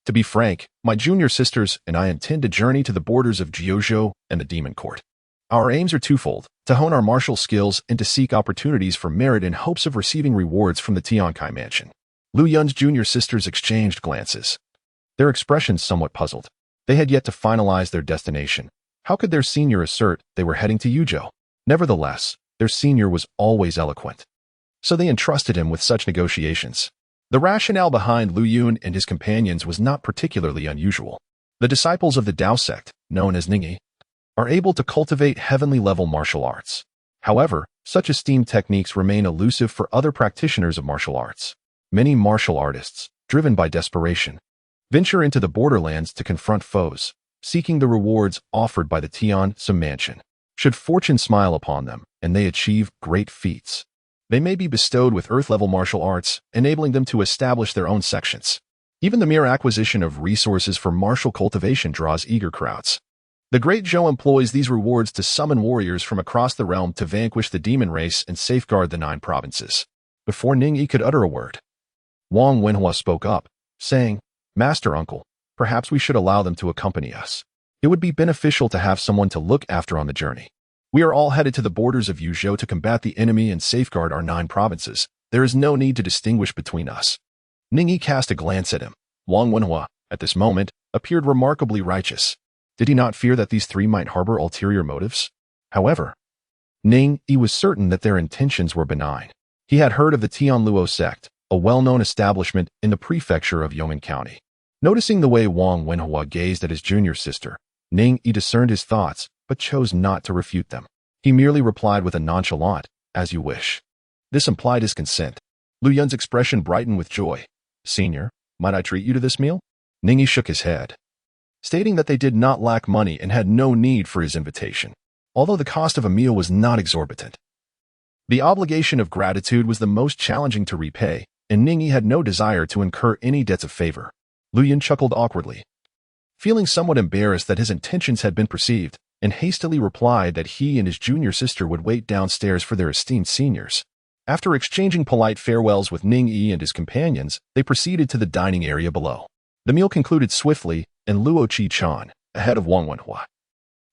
To be frank, my junior sisters and I intend to journey to the borders of Jiuzhou and the Demon Court. Our aims are twofold, to hone our martial skills and to seek opportunities for merit in hopes of receiving rewards from the Tiankai mansion." Lu Yun's junior sisters exchanged glances, their expressions somewhat puzzled. They had yet to finalize their destination. How could their senior assert they were heading to Yuzhou? Nevertheless, their senior was always eloquent, so they entrusted him with such negotiations. The rationale behind Lu Yun and his companions was not particularly unusual. The disciples of the Dao Sect, known as Ning Yi, are able to cultivate heavenly-level martial arts. However, such esteemed techniques remain elusive for other practitioners of martial arts. Many martial artists, driven by desperation, venture into the borderlands to confront foes, seeking the rewards offered by the Tian mansion. Should fortune smile upon them, and they achieve great feats, they may be bestowed with earth-level martial arts, enabling them to establish their own sections. Even the mere acquisition of resources for martial cultivation draws eager crowds. The Great Zhou employs these rewards to summon warriors from across the realm to vanquish the demon race and safeguard the 9 provinces. Before Ning Yi could utter a word, Wang Wenhua spoke up, saying, "Master uncle, perhaps we should allow them to accompany us. It would be beneficial to have someone to look after on the journey. We are all headed to the borders of Yuzhou to combat the enemy and safeguard our 9 provinces. There is no need to distinguish between us." Ning Yi cast a glance at him. Wang Wenhua, at this moment, appeared remarkably righteous. Did he not fear that these 3 might harbor ulterior motives? However, Ning Yi was certain that their intentions were benign. He had heard of the Tianluo sect, a well-known establishment in the prefecture of Yong'an County. Noticing the way Wang Wenhua gazed at his junior sister, Ning Yi discerned his thoughts, but chose not to refute them. He merely replied with a nonchalant, "As you wish." This implied his consent. Lu Yun's expression brightened with joy. "Senior, might I treat you to this meal?" Ning Yi shook his head, stating that they did not lack money and had no need for his invitation, although the cost of a meal was not exorbitant. The obligation of gratitude was the most challenging to repay, and Ning Yi had no desire to incur any debts of favor. Lu Yun chuckled awkwardly, feeling somewhat embarrassed that his intentions had been perceived, and hastily replied that he and his junior sister would wait downstairs for their esteemed seniors. After exchanging polite farewells with Ning Yi and his companions, they proceeded to the dining area below. The meal concluded swiftly, and Luo Qi-chan, ahead of Wang Wenhua,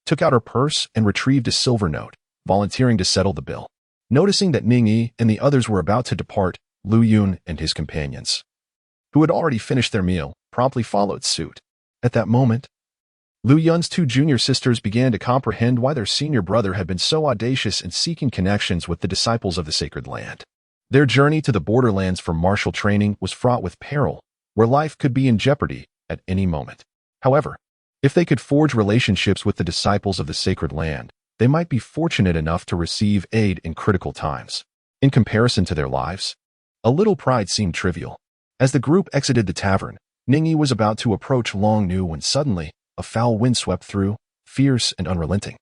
took out her purse and retrieved a silver note, volunteering to settle the bill. Noticing that Ning Yi and the others were about to depart, Lu Yun and his companions, who had already finished their meal, promptly followed suit. At that moment, Lu Yun's two junior sisters began to comprehend why their senior brother had been so audacious in seeking connections with the disciples of the sacred land. Their journey to the borderlands for martial training was fraught with peril, where life could be in jeopardy at any moment. However, if they could forge relationships with the disciples of the sacred land, they might be fortunate enough to receive aid in critical times. In comparison to their lives, a little pride seemed trivial. As the group exited the tavern, Ning Yi was about to approach Long Nu when suddenly, a foul wind swept through, fierce and unrelenting.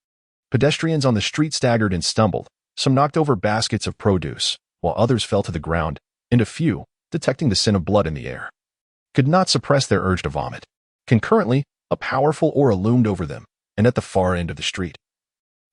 Pedestrians on the street staggered and stumbled, some knocked over baskets of produce, while others fell to the ground, and a few, detecting the scent of blood in the air, could not suppress their urge to vomit. Concurrently, a powerful aura loomed over them, and at the far end of the street,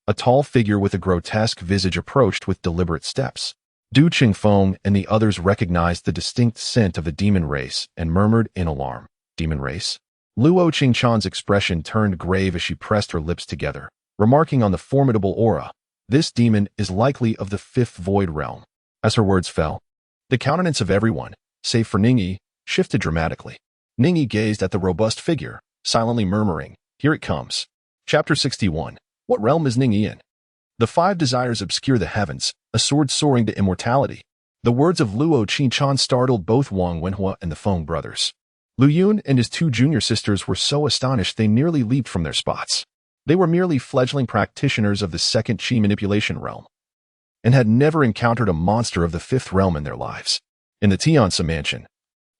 a tall figure with a grotesque visage approached with deliberate steps. Du Qingfeng and the others recognized the distinct scent of the demon race and murmured in alarm, "Demon race?" Luo Qingchan's expression turned grave as she pressed her lips together, remarking on the formidable aura, "This demon is likely of the fifth void realm." As her words fell, the countenance of everyone, save for Ning Yi, shifted dramatically. Ning Yi gazed at the robust figure, silently murmuring, "Here it comes." Chapter 61. What realm is Ning Yi in? The five desires obscure the heavens, a sword soaring to immortality. The words of Luo Qingchan startled both Wang Wenhua and the Feng brothers. Lu Yun and his two junior sisters were so astonished they nearly leaped from their spots. They were merely fledgling practitioners of the second Qi manipulation realm, and had never encountered a monster of the fifth realm in their lives. In the Tiansa mansion,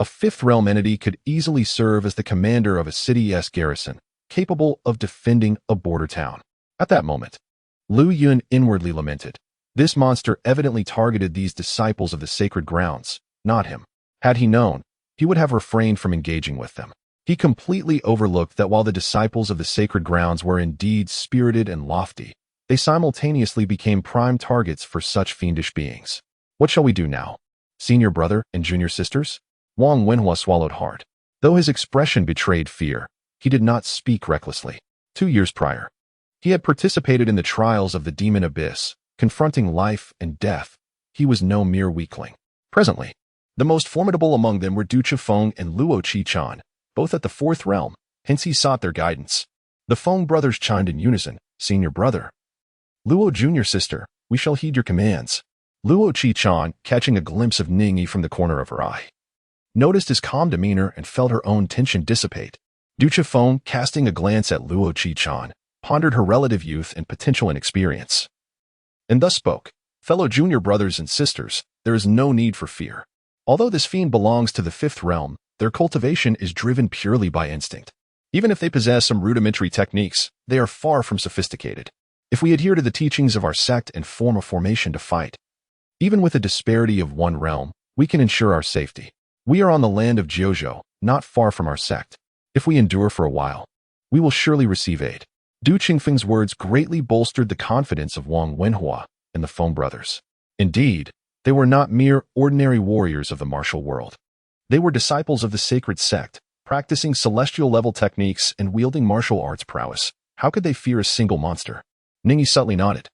a fifth realm entity could easily serve as the commander of a city's garrison, capable of defending a border town. At that moment, Lu Yun inwardly lamented. This monster evidently targeted these disciples of the sacred grounds, not him. Had he known, he would have refrained from engaging with them. He completely overlooked that while the disciples of the sacred grounds were indeed spirited and lofty, they simultaneously became prime targets for such fiendish beings. What shall we do now? Senior brother and junior sisters? Wang Wenhua swallowed hard. Though his expression betrayed fear, he did not speak recklessly. 2 years prior, he had participated in the trials of the demon abyss, confronting life and death. He was no mere weakling. Presently, the most formidable among them were Du Qifeng and Luo Qi-chan, both at the fourth realm, hence he sought their guidance. The Feng brothers chimed in unison, "Senior brother." "Luo junior sister, we shall heed your commands." Luo Qi-chan, catching a glimpse of Ning Yi from the corner of her eye, noticed his calm demeanor and felt her own tension dissipate. Du Qifeng, casting a glance at Luo Qi-chan, pondered her relative youth and potential inexperience, and thus spoke, "Fellow junior brothers and sisters, there is no need for fear. Although this fiend belongs to the fifth realm, their cultivation is driven purely by instinct. Even if they possess some rudimentary techniques, they are far from sophisticated. If we adhere to the teachings of our sect and form a formation to fight, even with a disparity of one realm, we can ensure our safety. We are on the land of Jiuzhou, not far from our sect. If we endure for a while, we will surely receive aid." Du Qingfeng's words greatly bolstered the confidence of Wang Wenhua and the Feng brothers. Indeed, they were not mere ordinary warriors of the martial world. They were disciples of the sacred sect, practicing celestial-level techniques and wielding martial arts prowess. How could they fear a single monster? Ning Yi subtly nodded,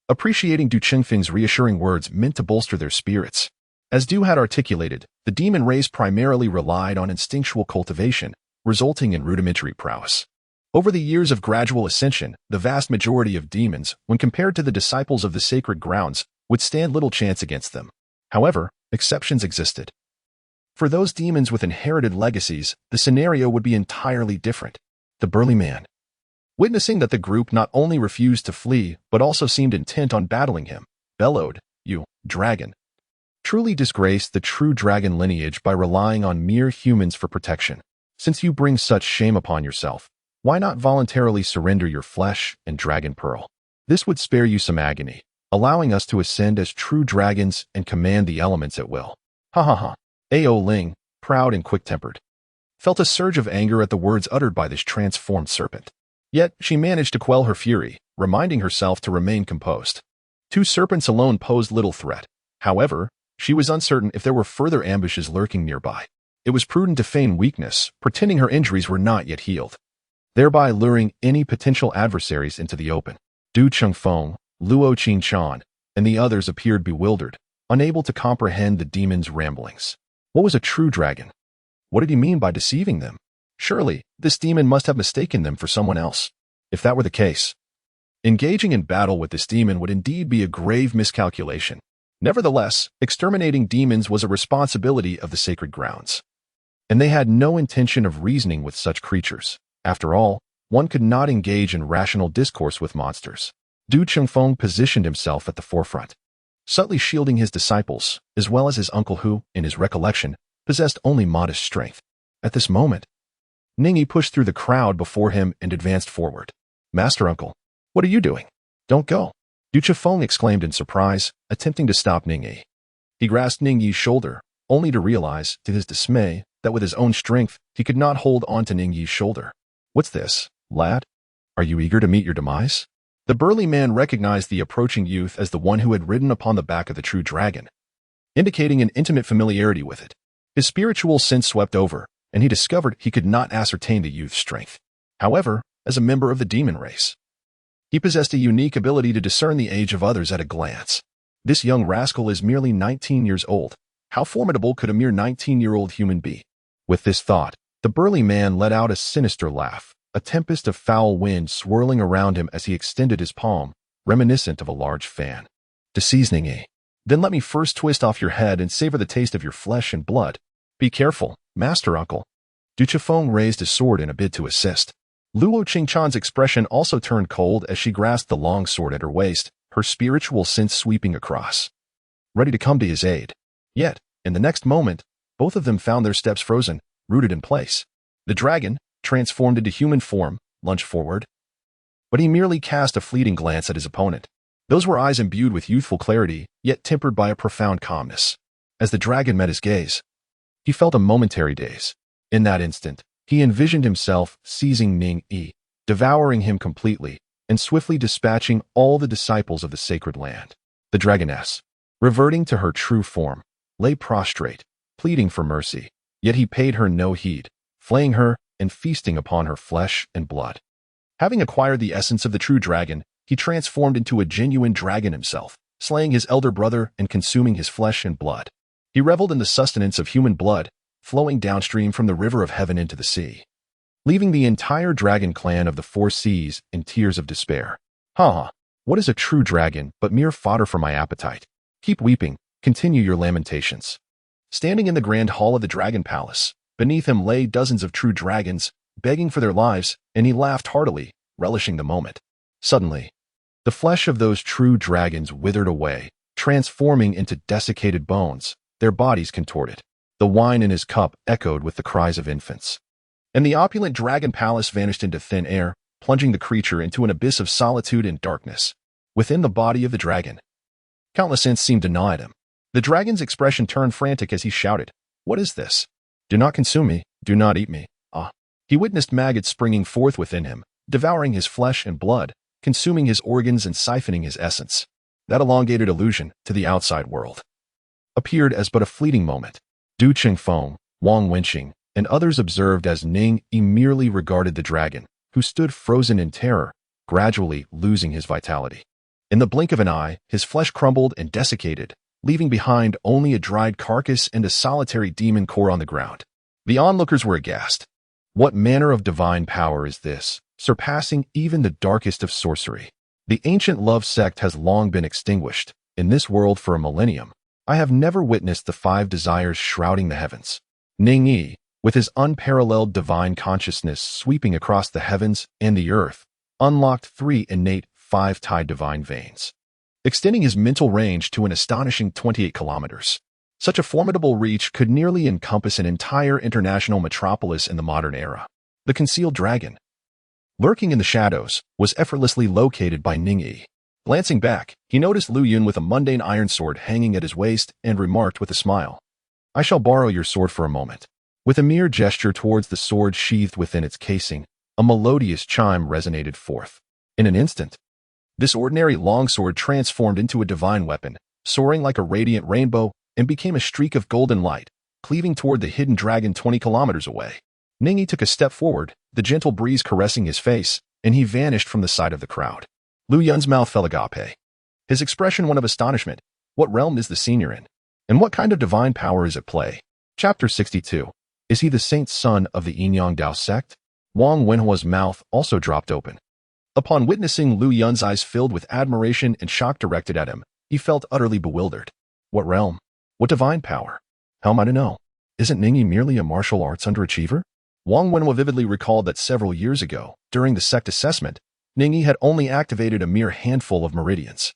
appreciating Du Qingfeng's reassuring words meant to bolster their spirits. As Du had articulated, the demon race primarily relied on instinctual cultivation, resulting in rudimentary prowess. Over the years of gradual ascension, the vast majority of demons, when compared to the disciples of the sacred grounds, would stand little chance against them. However, exceptions existed. For those demons with inherited legacies, the scenario would be entirely different. The burly man, Witnessing that the group not only refused to flee, but also seemed intent on battling him, bellowed, "You, dragon, truly disgrace the true dragon lineage by relying on mere humans for protection. Since you bring such shame upon yourself, why not voluntarily surrender your flesh and dragon pearl? This would spare you some agony, allowing us to ascend as true dragons and command the elements at will." Ha ha ha. Ao Ling, proud and quick-tempered, felt a surge of anger at the words uttered by this transformed serpent. Yet she managed to quell her fury, reminding herself to remain composed. Two serpents alone posed little threat. However, she was uncertain if there were further ambushes lurking nearby. It was prudent to feign weakness, pretending her injuries were not yet healed, thereby luring any potential adversaries into the open. Du Chengfeng, Luo Qingchan, and the others appeared bewildered, unable to comprehend the demon's ramblings. What was a true dragon? What did he mean by deceiving them? Surely, this demon must have mistaken them for someone else. If that were the case, engaging in battle with this demon would indeed be a grave miscalculation. Nevertheless, exterminating demons was a responsibility of the sacred grounds, and they had no intention of reasoning with such creatures. After all, one could not engage in rational discourse with monsters. Du Chengfeng positioned himself at the forefront, subtly shielding his disciples, as well as his uncle who, in his recollection, possessed only modest strength. At this moment, Ning Yi pushed through the crowd before him and advanced forward. "Master Uncle, what are you doing? Don't go!" Du Chengfeng exclaimed in surprise, attempting to stop Ning Yi. He grasped Ning Yi's shoulder, only to realize, to his dismay, that with his own strength, he could not hold onto Ning Yi's shoulder. "What's this, lad? Are you eager to meet your demise?" The burly man recognized the approaching youth as the one who had ridden upon the back of the true dragon, indicating an intimate familiarity with it. His spiritual sense swept over, and he discovered he could not ascertain the youth's strength. However, as a member of the demon race, he possessed a unique ability to discern the age of others at a glance. This young rascal is merely 19 years old. How formidable could a mere 19-year-old human be? With this thought, the burly man let out a sinister laugh, a tempest of foul wind swirling around him as he extended his palm, reminiscent of a large fan. "To seize Ning Yi. Then let me first twist off your head and savor the taste of your flesh and blood. Be careful, Master Uncle." Du Chengfeng raised his sword in a bid to assist. Luo Qingchan's expression also turned cold as she grasped the long sword at her waist, her spiritual sense sweeping across, ready to come to his aid. Yet, in the next moment, both of them found their steps frozen, rooted in place. The dragon, transformed into human form, lunged forward, but he merely cast a fleeting glance at his opponent. Those were eyes imbued with youthful clarity, yet tempered by a profound calmness. As the dragon met his gaze, he felt a momentary daze. In that instant, he envisioned himself seizing Ning Yi, devouring him completely, and swiftly dispatching all the disciples of the sacred land. The dragoness, reverting to her true form, lay prostrate, pleading for mercy, yet he paid her no heed, flaying her and feasting upon her flesh and blood. Having acquired the essence of the true dragon, he transformed into a genuine dragon himself, slaying his elder brother and consuming his flesh and blood. He reveled in the sustenance of human blood, flowing downstream from the river of heaven into the sea, leaving the entire dragon clan of the four seas in tears of despair. Ha! What is a true dragon but mere fodder for my appetite? Keep weeping, continue your lamentations. Standing in the grand hall of the dragon palace, beneath him lay dozens of true dragons, begging for their lives, and he laughed heartily, relishing the moment. Suddenly, the flesh of those true dragons withered away, transforming into desiccated bones, their bodies contorted. The wine in his cup echoed with the cries of infants. And the opulent dragon palace vanished into thin air, plunging the creature into an abyss of solitude and darkness. Within the body of the dragon, countless ants seemed to gnaw at him. The dragon's expression turned frantic as he shouted, "What is this? Do not consume me, do not eat me." He witnessed maggots springing forth within him, devouring his flesh and blood, consuming his organs and siphoning his essence. That elongated illusion, to the outside world, appeared as but a fleeting moment. Du Chengfeng, Wang Wenqing, and others observed as Ning Yi merely regarded the dragon, who stood frozen in terror, gradually losing his vitality. In the blink of an eye, his flesh crumbled and desiccated, leaving behind only a dried carcass and a solitary demon core on the ground. The onlookers were aghast. What manner of divine power is this, surpassing even the darkest of sorcery? The ancient love sect has long been extinguished. In this world for a millennium, I have never witnessed the 5 desires shrouding the heavens. Ning Yi, with his unparalleled divine consciousness sweeping across the heavens and the earth, unlocked 3 innate 5-tide divine veins, extending his mental range to an astonishing 28 kilometers. Such a formidable reach could nearly encompass an entire international metropolis in the modern era. The concealed dragon, lurking in the shadows, was effortlessly located by Ning Yi. Glancing back, he noticed Lu Yun with a mundane iron sword hanging at his waist and remarked with a smile, "I shall borrow your sword for a moment." With a mere gesture towards the sword sheathed within its casing, a melodious chime resonated forth. In an instant, this ordinary longsword transformed into a divine weapon, soaring like a radiant rainbow, and became a streak of golden light, cleaving toward the hidden dragon 20 kilometers away. Ning Yi took a step forward, the gentle breeze caressing his face, and he vanished from the sight of the crowd. Lu Yun's mouth fell agape, his expression one of astonishment. What realm is the senior in? And what kind of divine power is at play? Chapter 62. Is he the saint's son of the Dao Sect? Wang Wenhua's mouth also dropped open. Upon witnessing Lu Yun's eyes filled with admiration and shock directed at him, he felt utterly bewildered. What realm? What divine power? How am I to know? Isn't Ning Yi merely a martial arts underachiever? Wang Wenhua vividly recalled that several years ago, during the sect assessment, Ning Yi had only activated a mere handful of meridians.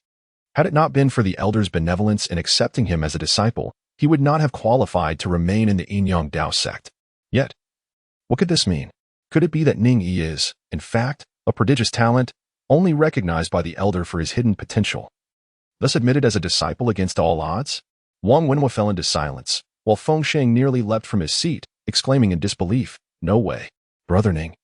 Had it not been for the elder's benevolence in accepting him as a disciple, he would not have qualified to remain in the Dao Sect. Yet, what could this mean? Could it be that Ning Yi is, in fact, a prodigious talent, only recognized by the elder for his hidden potential, thus admitted as a disciple against all odds? Wang Wenhua fell into silence, while Feng Sheng nearly leapt from his seat, exclaiming in disbelief, "No way. Brother Ning.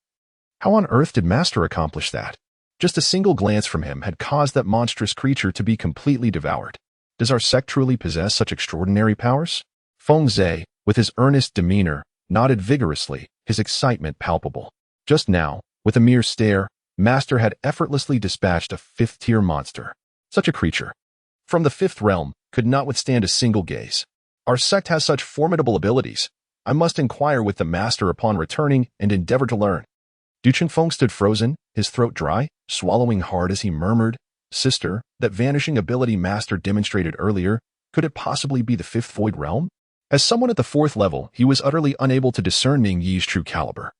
How on earth did Master accomplish that?" Just a single glance from him had caused that monstrous creature to be completely devoured. Does our sect truly possess such extraordinary powers? Feng Zhe, with his earnest demeanor, nodded vigorously, his excitement palpable. Just now, with a mere stare, Master had effortlessly dispatched a 5th-tier monster. Such a creature, from the 5th realm, could not withstand a single gaze. Our sect has such formidable abilities. I must inquire with the Master upon returning and endeavor to learn. Du Chengfeng stood frozen, his throat dry, swallowing hard as he murmured, "Sister, that vanishing ability Master demonstrated earlier, could it possibly be the 5th void realm?" As someone at the 4th level, he was utterly unable to discern Ning Yi's true caliber.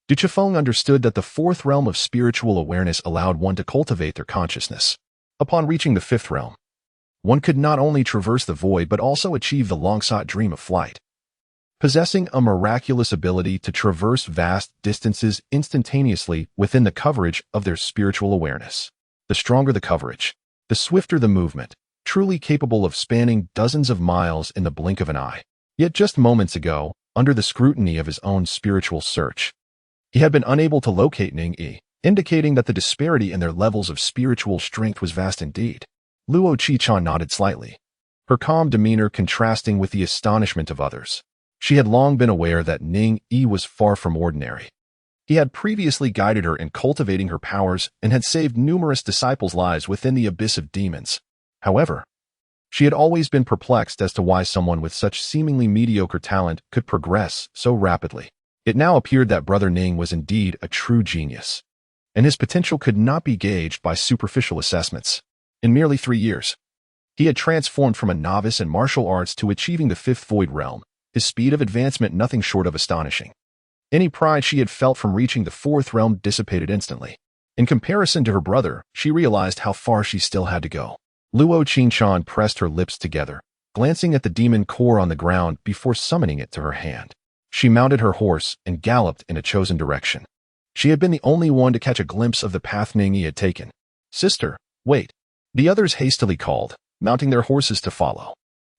Du Chengfeng understood that the 4th realm of spiritual awareness allowed one to cultivate their consciousness. Upon reaching the 5th realm, one could not only traverse the void but also achieve the long-sought dream of flight. Possessing a miraculous ability to traverse vast distances instantaneously within the coverage of their spiritual awareness. The stronger the coverage, the swifter the movement, truly capable of spanning dozens of miles in the blink of an eye. Yet just moments ago, under the scrutiny of his own spiritual search, he had been unable to locate Ning Yi, indicating that the disparity in their levels of spiritual strength was vast indeed. Luo Qichan nodded slightly, her calm demeanor contrasting with the astonishment of others. She had long been aware that Ning Yi was far from ordinary. He had previously guided her in cultivating her powers and had saved numerous disciples' lives within the abyss of demons. However, she had always been perplexed as to why someone with such seemingly mediocre talent could progress so rapidly. It now appeared that Brother Ning was indeed a true genius, and his potential could not be gauged by superficial assessments. In merely 3 years, he had transformed from a novice in martial arts to achieving the 5th void realm, his speed of advancement nothing short of astonishing. Any pride she had felt from reaching the 4th realm dissipated instantly. In comparison to her brother, she realized how far she still had to go. Luo Qingchan pressed her lips together, glancing at the demon core on the ground before summoning it to her hand. She mounted her horse and galloped in a chosen direction. She had been the only one to catch a glimpse of the path Ning Yi had taken. "Sister, wait." The others hastily called, mounting their horses to follow.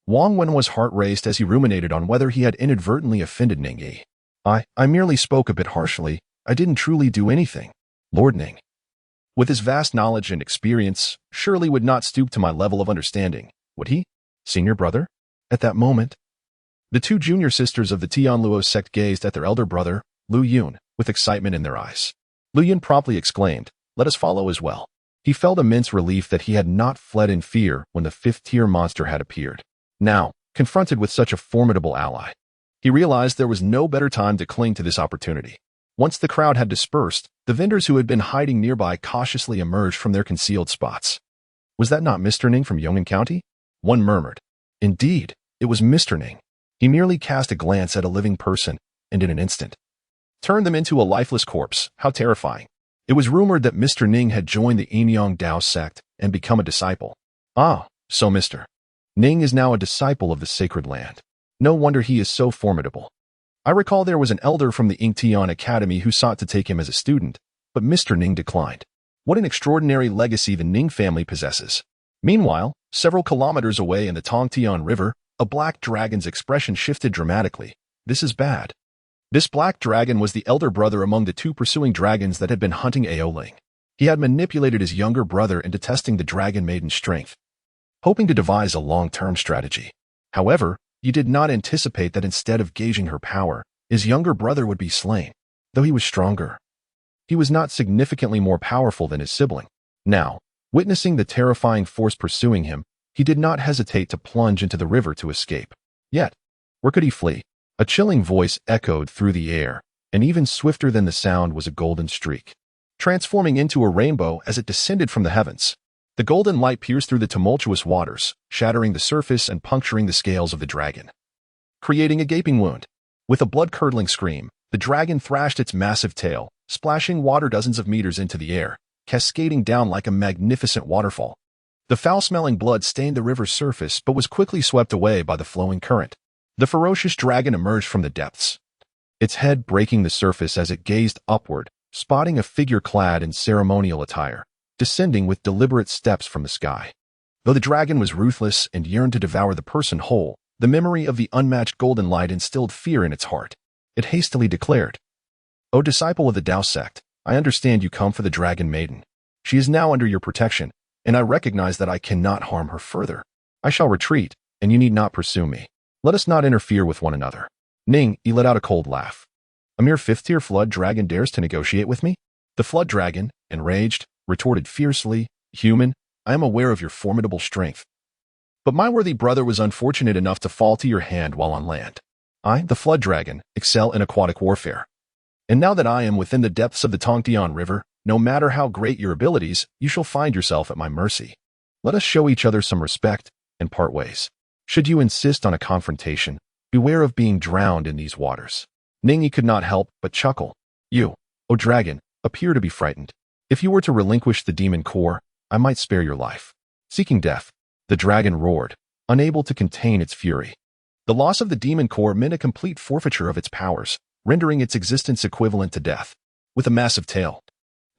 Wang Wenhua's heart raced as he ruminated on whether he had inadvertently offended Ning Yi. I merely spoke a bit harshly. I didn't truly do anything. Lord Ning, with his vast knowledge and experience, surely would not stoop to my level of understanding, would he? Senior brother? At that moment, the 2 junior sisters of the Tianluo sect gazed at their elder brother, Lu Yun, with excitement in their eyes. Lu Yun promptly exclaimed, "Let us follow as well." He felt immense relief that he had not fled in fear when the 5th-tier monster had appeared. Now, confronted with such a formidable ally, he realized there was no better time to cling to this opportunity. Once the crowd had dispersed, the vendors who had been hiding nearby cautiously emerged from their concealed spots. "Was that not Mr. Ning from Yong'an County?" One murmured. Indeed, it was Mr. Ning. He merely cast a glance at a living person, and in an instant, turned them into a lifeless corpse. How terrifying. It was rumored that Mr. Ning had joined the Dao Sect and become a disciple. Ah, so Mr. Ning is now a disciple of the sacred land. No wonder he is so formidable. I recall there was an elder from the Ingtian Academy who sought to take him as a student, but Mr. Ning declined. What an extraordinary legacy the Ning family possesses. Meanwhile, several kilometers away in the Tongtian River, a black dragon's expression shifted dramatically. This is bad. This black dragon was the elder brother among the two pursuing dragons that had been hunting Aoling. He had manipulated his younger brother into testing the Dragon Maiden's strength, hoping to devise a long-term strategy. However, he did not anticipate that instead of gauging her power, his younger brother would be slain. Though he was stronger, he was not significantly more powerful than his sibling. Now, witnessing the terrifying force pursuing him, he did not hesitate to plunge into the river to escape. Yet, where could he flee? A chilling voice echoed through the air, and even swifter than the sound was a golden streak, transforming into a rainbow as it descended from the heavens. The golden light pierced through the tumultuous waters, shattering the surface and puncturing the scales of the dragon, creating a gaping wound. With a blood-curdling scream, the dragon thrashed its massive tail, splashing water dozens of meters into the air, cascading down like a magnificent waterfall. The foul-smelling blood stained the river's surface but was quickly swept away by the flowing current. The ferocious dragon emerged from the depths, its head breaking the surface as it gazed upward, spotting a figure clad in ceremonial attire, descending with deliberate steps from the sky. Though the dragon was ruthless and yearned to devour the person whole, the memory of the unmatched golden light instilled fear in its heart. It hastily declared, "O disciple of the Dao Sect, I understand you come for the Dragon Maiden. She is now under your protection, and I recognize that I cannot harm her further. I shall retreat, and you need not pursue me. Let us not interfere with one another." Ning Yi let out a cold laugh. "A mere fifth-tier flood dragon dares to negotiate with me?" The flood dragon, enraged, retorted fiercely, "Human, I am aware of your formidable strength. But my worthy brother was unfortunate enough to fall to your hand while on land. I, the flood dragon, excel in aquatic warfare. And now that I am within the depths of the Tongtian River, no matter how great your abilities, you shall find yourself at my mercy. Let us show each other some respect and part ways. Should you insist on a confrontation, beware of being drowned in these waters." Ning Yi could not help but chuckle. "You, O dragon, appear to be frightened. If you were to relinquish the demon core, I might spare your life." Seeking death, the dragon roared, unable to contain its fury. The loss of the demon core meant a complete forfeiture of its powers, rendering its existence equivalent to death. With a massive tail,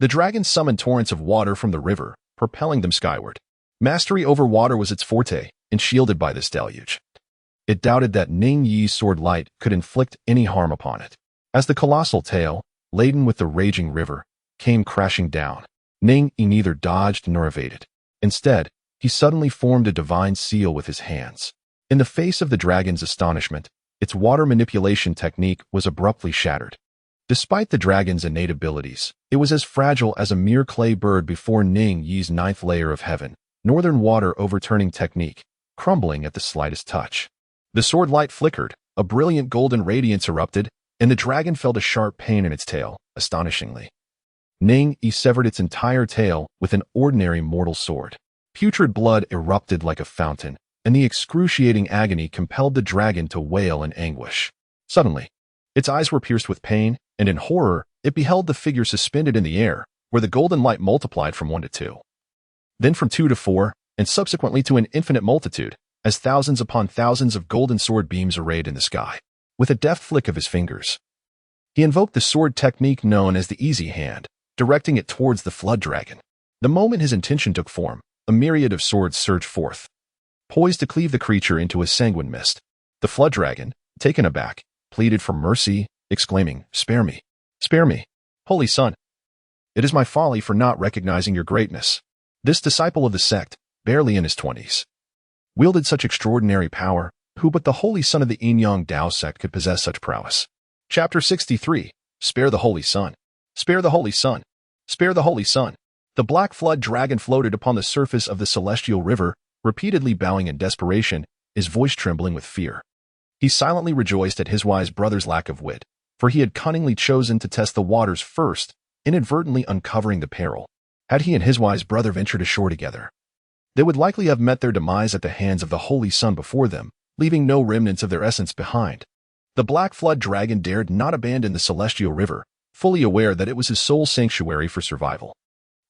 the dragon summoned torrents of water from the river, propelling them skyward. Mastery over water was its forte, and shielded by this deluge, it doubted that Ning Yi's sword light could inflict any harm upon it. As the colossal tail, laden with the raging river, came crashing down, Ning Yi neither dodged nor evaded. Instead, he suddenly formed a divine seal with his hands. In the face of the dragon's astonishment, its water manipulation technique was abruptly shattered. Despite the dragon's innate abilities, it was as fragile as a mere clay bird before Ning Yi's ninth layer of heaven, northern water overturning technique, crumbling at the slightest touch. The sword light flickered, a brilliant golden radiance erupted, and the dragon felt a sharp pain in its tail, astonishingly. Ning Yi severed its entire tail with an ordinary mortal sword. Putrid blood erupted like a fountain, and the excruciating agony compelled the dragon to wail in anguish. Suddenly, its eyes were pierced with pain, and in horror, it beheld the figure suspended in the air, where the golden light multiplied from 1 to 2. Then from 2 to 4, and subsequently to an infinite multitude, as thousands upon thousands of golden sword beams arrayed in the sky. With a deft flick of his fingers, he invoked the sword technique known as the Easy Hand, directing it towards the flood dragon. The moment his intention took form, a myriad of swords surged forth, poised to cleave the creature into a sanguine mist. The flood dragon, taken aback, pleaded for mercy, exclaiming, "Spare me! Spare me! Holy Son! It is my folly for not recognizing your greatness." This disciple of the sect, barely in his 20s, wielded such extraordinary power. Who but the Holy Son of the Dao Sect could possess such prowess? Chapter 63. Spare the Holy Son. Spare the Holy Son. Spare the Holy Son. The black flood dragon floated upon the surface of the celestial river, repeatedly bowing in desperation, his voice trembling with fear. He silently rejoiced at his wise brother's lack of wit, for he had cunningly chosen to test the waters first, inadvertently uncovering the peril. Had he and his wise brother ventured ashore together, they would likely have met their demise at the hands of the Holy Son before them, leaving no remnants of their essence behind. The black flood dragon dared not abandon the celestial river, fully aware that it was his sole sanctuary for survival.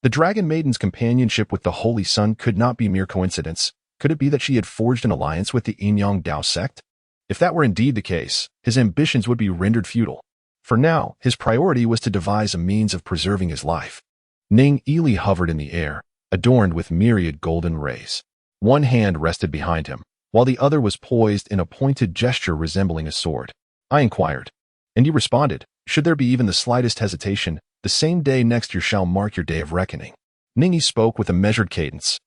The Dragon Maiden's companionship with the Holy Sun could not be mere coincidence. Could it be that she had forged an alliance with the Dao Sect? If that were indeed the case, his ambitions would be rendered futile. For now, his priority was to devise a means of preserving his life. Ning Yi hovered in the air, adorned with myriad golden rays. One hand rested behind him, while the other was poised in a pointed gesture resembling a sword. I inquired. And he responded, should there be even the slightest hesitation, the same day next year shall mark your day of reckoning. Ning Yi spoke with a measured cadence,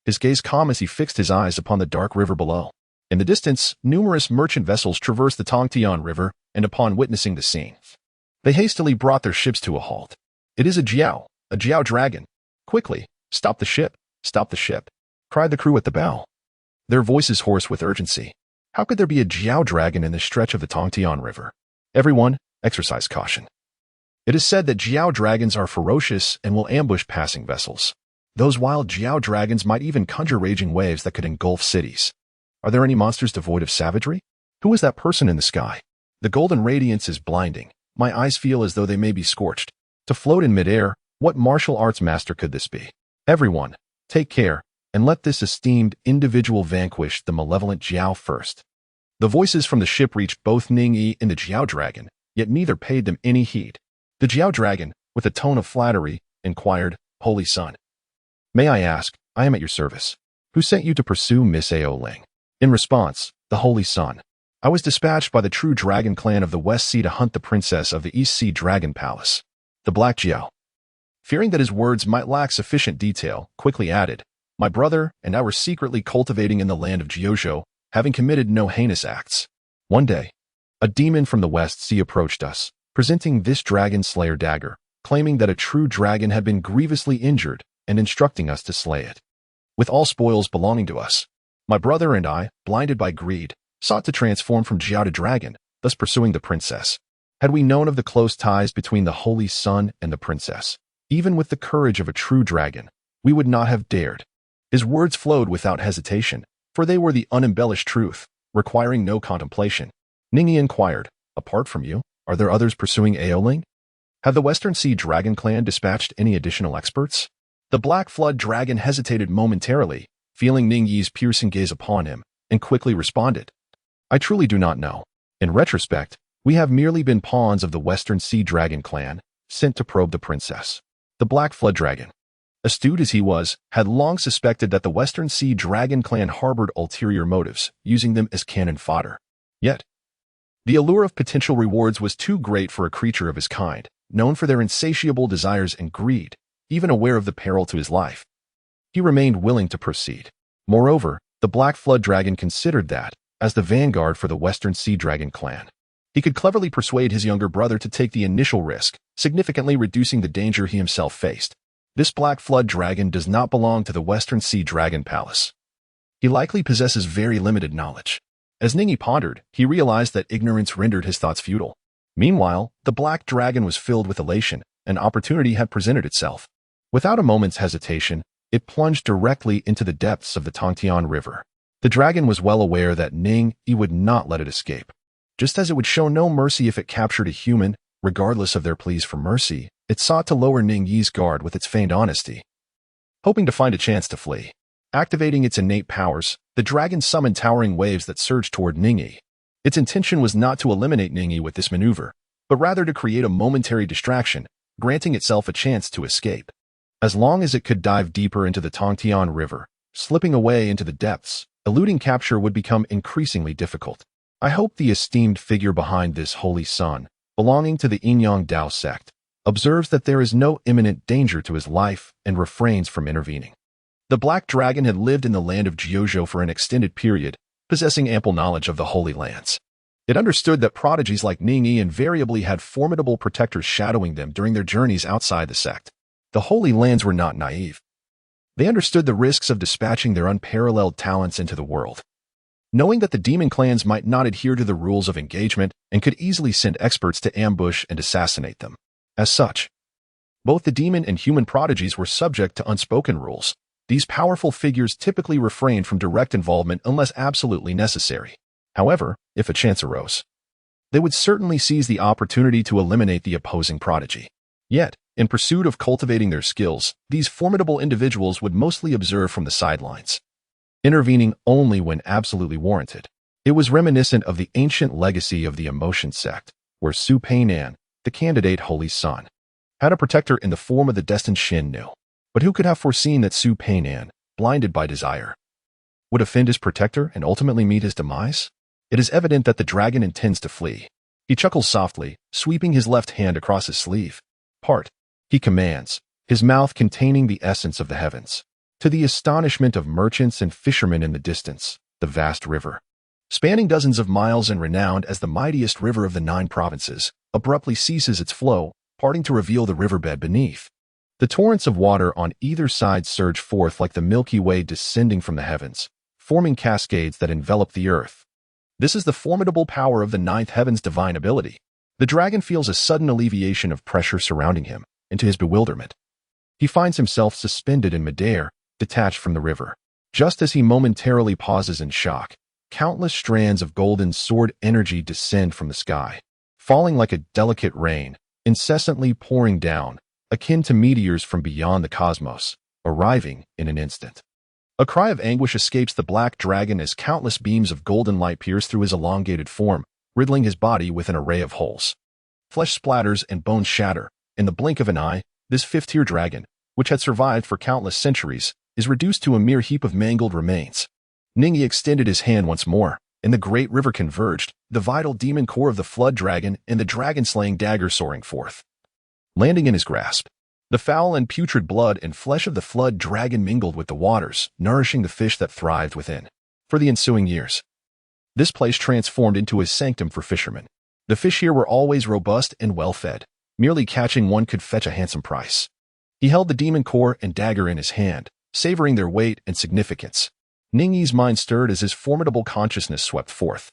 his gaze calm as he fixed his eyes upon the dark river below. In the distance, numerous merchant vessels traversed the Tongtian River, and upon witnessing the scene, they hastily brought their ships to a halt. It is a Jiao dragon. Quickly, stop the ship, cried the crew at the bow, their voices hoarse with urgency. How could there be a Jiao dragon in this stretch of the Tongtian River? Everyone, exercise caution. It is said that Jiao dragons are ferocious and will ambush passing vessels. Those wild Jiao dragons might even conjure raging waves that could engulf cities. Are there any monsters devoid of savagery? Who is that person in the sky? The golden radiance is blinding. My eyes feel as though they may be scorched. To float in midair, what martial arts master could this be? Everyone, take care, and let this esteemed individual vanquish the malevolent Jiao first. The voices from the ship reached both Ning Yi and the Jiao dragon, yet neither paid them any heed. The Jiao dragon, with a tone of flattery, inquired, Holy Sun, may I ask, I am at your service. Who sent you to pursue Miss Ao Ling? In response, the Holy Sun, I was dispatched by the true dragon clan of the West Sea to hunt the princess of the East Sea Dragon Palace. The Black Jiao, fearing that his words might lack sufficient detail, quickly added, my brother and I were secretly cultivating in the land of Jiuzhou, having committed no heinous acts. One day, a demon from the West Sea approached us, presenting this dragon slayer dagger, claiming that a true dragon had been grievously injured and instructing us to slay it. With all spoils belonging to us, my brother and I, blinded by greed, sought to transform from Jiao to dragon, thus pursuing the princess. Had we known of the close ties between the Holy Sun and the princess, even with the courage of a true dragon, we would not have dared. His words flowed without hesitation, for they were the unembellished truth, requiring no contemplation. Ning Yi inquired, apart from you, are there others pursuing Ao Ling? Have the Western Sea Dragon Clan dispatched any additional experts? The Black Flood Dragon hesitated momentarily, feeling Ning Yi's piercing gaze upon him, and quickly responded, I truly do not know. In retrospect, we have merely been pawns of the Western Sea Dragon Clan, sent to probe the princess. The Black Flood Dragon, astute as he was, had long suspected that the Western Sea Dragon Clan harbored ulterior motives, using them as cannon fodder. Yet, the allure of potential rewards was too great for a creature of his kind, known for their insatiable desires and greed, even aware of the peril to his life. He remained willing to proceed. Moreover, the Black Flood Dragon considered that, as the vanguard for the Western Sea Dragon Clan, he could cleverly persuade his younger brother to take the initial risk, significantly reducing the danger he himself faced. This Black Flood Dragon does not belong to the Western Sea Dragon Palace. He likely possesses very limited knowledge. As Ning Yi pondered, he realized that ignorance rendered his thoughts futile. Meanwhile, the Black Dragon was filled with elation. An opportunity had presented itself. Without a moment's hesitation, it plunged directly into the depths of the Tongtian River. The dragon was well aware that Ning Yi would not let it escape. Just as it would show no mercy if it captured a human, regardless of their pleas for mercy, it sought to lower Ning Yi's guard with its feigned honesty, hoping to find a chance to flee. Activating its innate powers, the dragon summoned towering waves that surged toward Ning Yi. Its intention was not to eliminate Ning Yi with this maneuver, but rather to create a momentary distraction, granting itself a chance to escape. As long as it could dive deeper into the Tongtian River, slipping away into the depths, eluding capture would become increasingly difficult. I hope the esteemed figure behind this Holy Sun, belonging to the Dao Sect, observes that there is no imminent danger to his life and refrains from intervening. The Black Dragon had lived in the land of Jiuzhou for an extended period, possessing ample knowledge of the Holy Lands. It understood that prodigies like Ning Yi invariably had formidable protectors shadowing them during their journeys outside the sect. The Holy Lands were not naive. They understood the risks of dispatching their unparalleled talents into the world. Knowing that the demon clans might not adhere to the rules of engagement and could easily send experts to ambush and assassinate them. As such, both the demon and human prodigies were subject to unspoken rules. These powerful figures typically refrained from direct involvement unless absolutely necessary. However, if a chance arose, they would certainly seize the opportunity to eliminate the opposing prodigy. Yet, in pursuit of cultivating their skills, these formidable individuals would mostly observe from the sidelines, intervening only when absolutely warranted. It was reminiscent of the ancient legacy of the Emotion Sect, where Su Peinan, the candidate Holy Son, had a protector in the form of the destined Shin Nu. But who could have foreseen that Su Peinan, blinded by desire, would offend his protector and ultimately meet his demise? It is evident that the dragon intends to flee. He chuckles softly, sweeping his left hand across his sleeve. Part, he commands, his mouth containing the essence of the heavens. To the astonishment of merchants and fishermen in the distance, the vast river, spanning dozens of miles and renowned as the mightiest river of the 9 provinces, abruptly ceases its flow, parting to reveal the riverbed beneath. The torrents of water on either side surge forth like the Milky Way descending from the heavens, forming cascades that envelop the earth. This is the formidable power of the 9th heaven's divine ability. The dragon feels a sudden alleviation of pressure surrounding him, and to his bewilderment, he finds himself suspended in midair, detached from the river. Just as he momentarily pauses in shock, countless strands of golden sword energy descend from the sky, falling like a delicate rain, incessantly pouring down, akin to meteors from beyond the cosmos, arriving in an instant. A cry of anguish escapes the black dragon as countless beams of golden light pierce through his elongated form, riddling his body with an array of holes. Flesh splatters and bones shatter. In the blink of an eye, this 5th-tier dragon, which had survived for countless centuries, is reduced to a mere heap of mangled remains. Ning Yi extended his hand once more, and the great river converged, the vital demon core of the flood dragon and the dragon-slaying dagger soaring forth. Landing in his grasp, the foul and putrid blood and flesh of the flood dragon mingled with the waters, nourishing the fish that thrived within. For the ensuing years, this place transformed into a sanctum for fishermen. The fish here were always robust and well-fed. Merely catching one could fetch a handsome price. He held the demon core and dagger in his hand, savoring their weight and significance. Ning Yi's mind stirred as his formidable consciousness swept forth,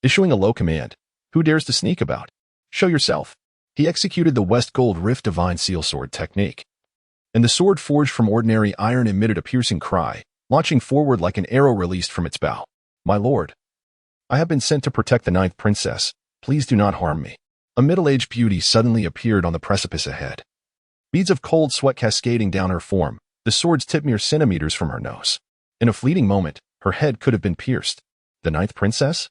issuing a low command. Who dares to sneak about? Show yourself. He executed the West Gold Rift Divine Seal Sword technique, and the sword forged from ordinary iron emitted a piercing cry, launching forward like an arrow released from its bow. My lord, I have been sent to protect the 9th princess. Please do not harm me. A middle-aged beauty suddenly appeared on the precipice ahead. Beads of cold sweat cascading down her form, the sword's tip mere centimeters from her nose. In a fleeting moment, her head could have been pierced. The 9th princess?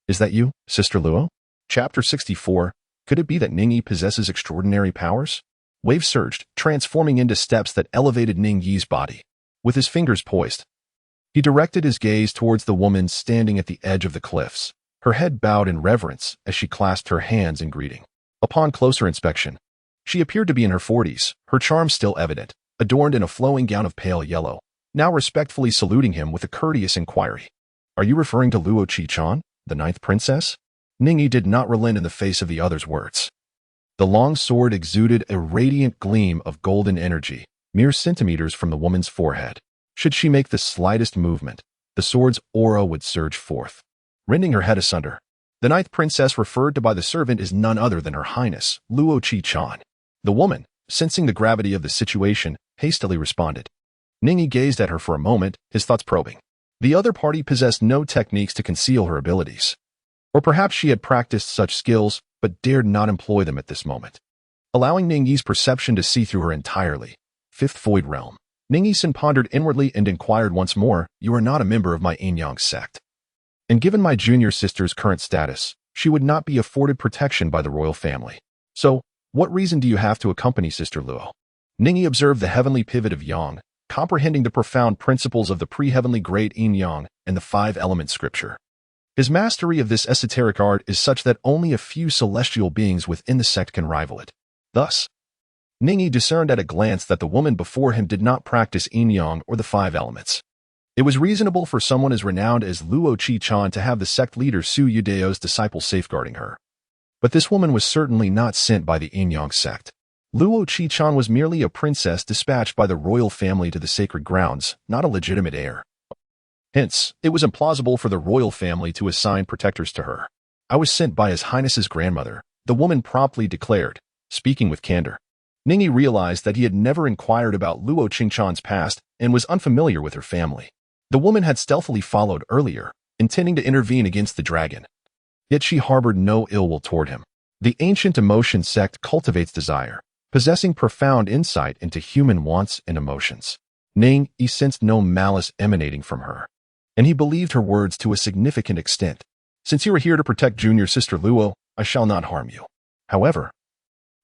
Is that you, Sister Luo? Chapter 64. Could it be that Ning Yi possesses extraordinary powers? Waves surged, transforming into steps that elevated Ning Yi's body. With his fingers poised, he directed his gaze towards the woman standing at the edge of the cliffs, her head bowed in reverence as she clasped her hands in greeting. Upon closer inspection, she appeared to be in her 40s, her charm still evident, adorned in a flowing gown of pale yellow, now respectfully saluting him with a courteous inquiry. Are you referring to Luo Qichan, the 9th princess? Ning Yi did not relent in the face of the other's words. The long sword exuded a radiant gleam of golden energy, mere centimeters from the woman's forehead. Should she make the slightest movement, the sword's aura would surge forth, rending her head asunder. The 9th princess referred to by the servant is none other than Her Highness, Luo Qichan. The woman, sensing the gravity of the situation, hastily responded. Ning Yi gazed at her for a moment, his thoughts probing. The other party possessed no techniques to conceal her abilities. Or perhaps she had practiced such skills, but dared not employ them at this moment, allowing Ning Yi's perception to see through her entirely. 5th Void Realm. Ning Yi pondered inwardly and inquired once more, you are not a member of my Yin-Yang sect. And given my junior sister's current status, she would not be afforded protection by the royal family. So, what reason do you have to accompany Sister Luo? Ning Yi observed the heavenly pivot of Yang, comprehending the profound principles of the pre-heavenly great Yin-Yang and the 5-element scripture. His mastery of this esoteric art is such that only a few celestial beings within the sect can rival it. Thus, Ning Yi discerned at a glance that the woman before him did not practice Yin-Yang or the 5 elements. It was reasonable for someone as renowned as Luo Qichan to have the sect leader Su Yudeo's disciple safeguarding her. But this woman was certainly not sent by the Yin-Yang sect. Luo Qichan was merely a princess dispatched by the royal family to the sacred grounds, not a legitimate heir. Hence, it was implausible for the royal family to assign protectors to her. I was sent by His Highness's grandmother, the woman promptly declared, speaking with candor. Ning Yi realized that he had never inquired about Luo Qichan's past and was unfamiliar with her family. The woman had stealthily followed earlier, intending to intervene against the dragon. yet she harbored no ill will toward him. The ancient emotion sect cultivates desire, possessing profound insight into human wants and emotions. Ning Yi sensed no malice emanating from her, and he believed her words to a significant extent. Since you are here to protect junior sister Luo, I shall not harm you. However,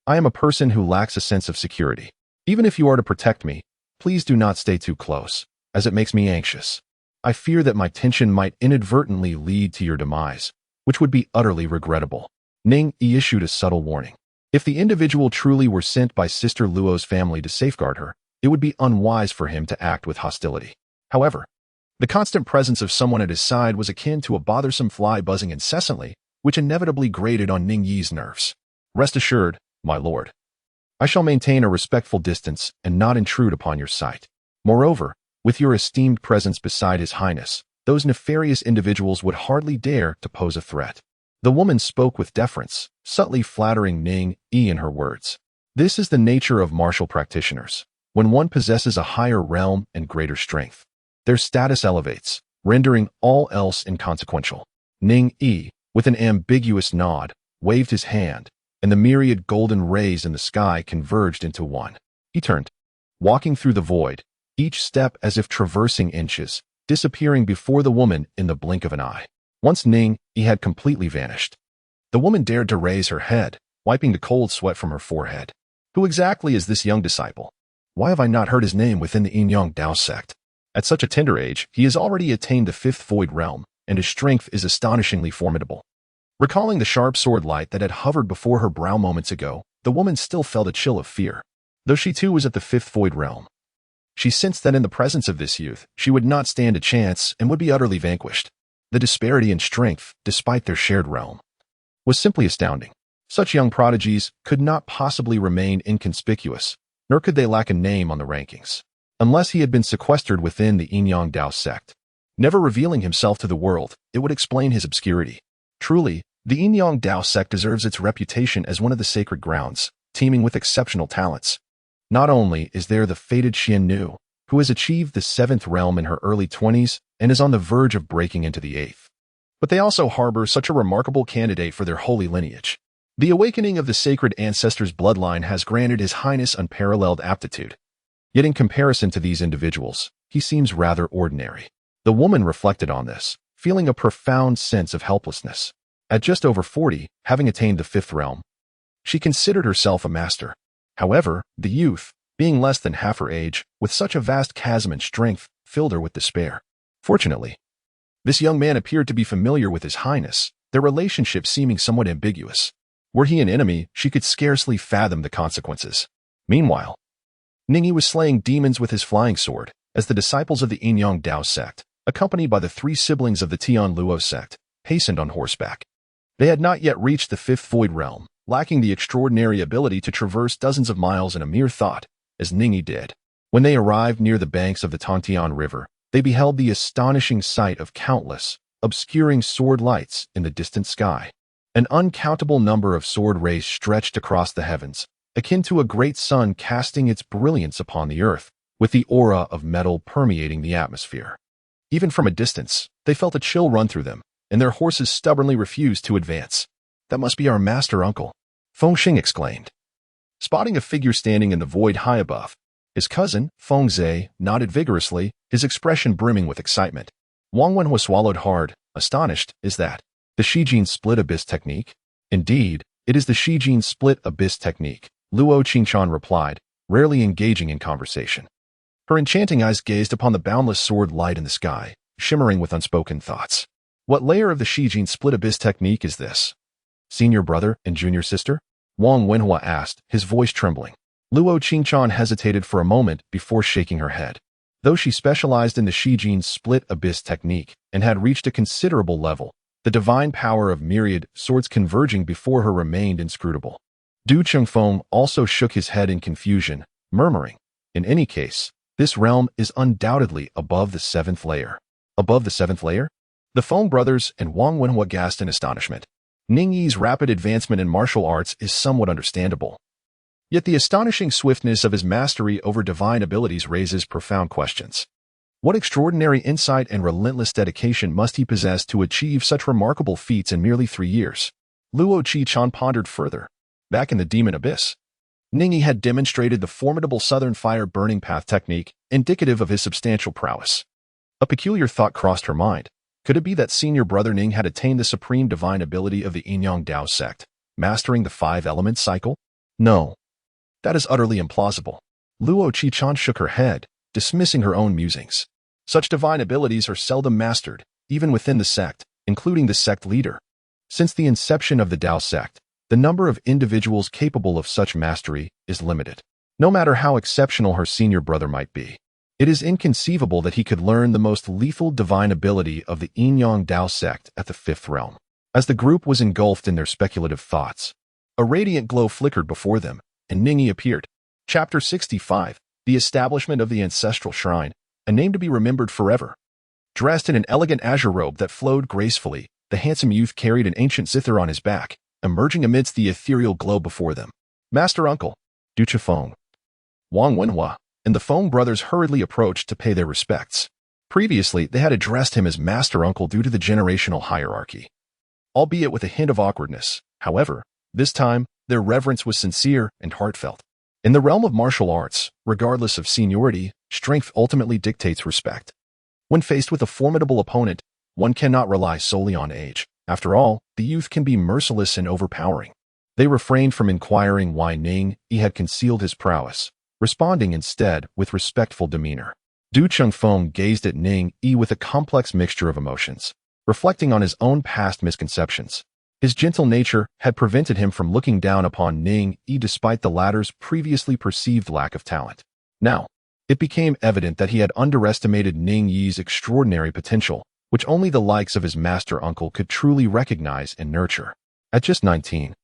I am a person who lacks a sense of security. Even if you are to protect me, please do not stay too close, as it makes me anxious. I fear that my tension might inadvertently lead to your demise, which would be utterly regrettable. Ning Yi issued a subtle warning. If the individual truly were sent by Sister Luo's family to safeguard her, it would be unwise for him to act with hostility. However, the constant presence of someone at his side was akin to a bothersome fly buzzing incessantly, which inevitably grated on Ning Yi's nerves. Rest assured, my lord, I shall maintain a respectful distance and not intrude upon your sight. Moreover, with your esteemed presence beside His Highness, those nefarious individuals would hardly dare to pose a threat. The woman spoke with deference, subtly flattering Ning Yi in her words. This is the nature of martial practitioners. When one possesses a higher realm and greater strength, their status elevates, rendering all else inconsequential. Ning Yi, with an ambiguous nod, waved his hand, and the myriad golden rays in the sky converged into one. He turned, walking through the void, each step as if traversing inches, disappearing before the woman in the blink of an eye. Once Ning Yi had completely vanished, the woman dared to raise her head, wiping the cold sweat from her forehead. Who exactly is this young disciple? Why have I not heard his name within the Yin Dao Sect? At such a tender age, he has already attained the fifth void realm, and his strength is astonishingly formidable. Recalling the sharp sword light that had hovered before her brow moments ago, the woman still felt a chill of fear. Though she too was at the fifth void realm, she sensed that in the presence of this youth, she would not stand a chance and would be utterly vanquished. The disparity in strength, despite their shared realm, was simply astounding. Such young prodigies could not possibly remain inconspicuous, nor could they lack a name on the rankings, unless he had been sequestered within the Yin Dao Sect. Never revealing himself to the world, it would explain his obscurity. Truly, the Yin Dao Sect deserves its reputation as one of the sacred grounds, teeming with exceptional talents. Not only is there the fated Xian Nu, who has achieved the seventh realm in her early 20s and is on the verge of breaking into the eighth, but they also harbor such a remarkable candidate for their holy lineage. The awakening of the sacred ancestor's bloodline has granted His Highness unparalleled aptitude. Yet in comparison to these individuals, he seems rather ordinary. The woman reflected on this, feeling a profound sense of helplessness. At just over 40, having attained the fifth realm, she considered herself a master. However, the youth, being less than half her age, with such a vast chasm in strength, filled her with despair. Fortunately, this young man appeared to be familiar with His Highness, their relationship seeming somewhat ambiguous. Were he an enemy, she could scarcely fathom the consequences. Meanwhile, Ning Yi was slaying demons with his flying sword, as the disciples of the Yin Dao Sect, accompanied by the three siblings of the Tian Luo Sect, hastened on horseback. They had not yet reached the fifth void realm, lacking the extraordinary ability to traverse dozens of miles in a mere thought, as Ning Yi did. When they arrived near the banks of the Tongtian River, they beheld the astonishing sight of countless, obscuring sword lights in the distant sky. An uncountable number of sword rays stretched across the heavens, akin to a great sun casting its brilliance upon the earth, with the aura of metal permeating the atmosphere. Even from a distance, they felt a chill run through them, and their horses stubbornly refused to advance. That must be our master uncle, Feng Xing exclaimed. Spotting a figure standing in the void high above, his cousin, Feng Zhe, nodded vigorously, his expression brimming with excitement. Wang Wenhua swallowed hard, astonished. Is that the Shijin split abyss technique? Indeed, it is the Shijin split abyss technique, Luo Qingchan replied, rarely engaging in conversation. Her enchanting eyes gazed upon the boundless sword light in the sky, shimmering with unspoken thoughts. What layer of the Shijin split abyss technique is this? Senior brother and junior sister? Wang Wenhua asked, his voice trembling. Luo Qingchan hesitated for a moment before shaking her head. Though she specialized in the Shijin split abyss technique and had reached a considerable level, the divine power of myriad swords converging before her remained inscrutable. Du Chengfeng also shook his head in confusion, murmuring, in any case, this realm is undoubtedly above the seventh layer. Above the seventh layer? The Feng brothers and Wang Wenhua gasped in astonishment. Ning Yi's rapid advancement in martial arts is somewhat understandable. Yet the astonishing swiftness of his mastery over divine abilities raises profound questions. What extraordinary insight and relentless dedication must he possess to achieve such remarkable feats in merely 3 years? Luo Qi-chan pondered further. Back in the demon abyss, Ning Yi had demonstrated the formidable southern fire burning path technique, indicative of his substantial prowess. A peculiar thought crossed her mind. Could it be that senior brother Ning had attained the supreme divine ability of the Yin-Yang Dao Sect, mastering the 5-element cycle? No. That is utterly implausible. Luo Qi-chan shook her head, dismissing her own musings. Such divine abilities are seldom mastered, even within the sect, including the sect leader. Since the inception of the Dao Sect, the number of individuals capable of such mastery is limited. No matter how exceptional her senior brother might be, it is inconceivable that he could learn the most lethal divine ability of the Yin-Yang Dao Sect at the 5th realm. As the group was engulfed in their speculative thoughts, a radiant glow flickered before them, and Ning Yi appeared. Chapter 65, The Establishment of the Ancestral Shrine, a name to be remembered forever. Dressed in an elegant azure robe that flowed gracefully, the handsome youth carried an ancient zither on his back, emerging amidst the ethereal glow before them. Master Uncle, Du Feng, Wang Wenhua, and the Feng brothers hurriedly approached to pay their respects. Previously, they had addressed him as Master Uncle due to the generational hierarchy, albeit with a hint of awkwardness. However, this time, their reverence was sincere and heartfelt. In the realm of martial arts, regardless of seniority, strength ultimately dictates respect. When faced with a formidable opponent, one cannot rely solely on age. After all, the youth can be merciless and overpowering. They refrained from inquiring why Ning Yi had concealed his prowess, responding instead with respectful demeanor. Du Feng gazed at Ning Yi with a complex mixture of emotions, reflecting on his own past misconceptions. His gentle nature had prevented him from looking down upon Ning Yi despite the latter's previously perceived lack of talent. Now, it became evident that he had underestimated Ning Yi's extraordinary potential, which only the likes of his master uncle could truly recognize and nurture. At just 19,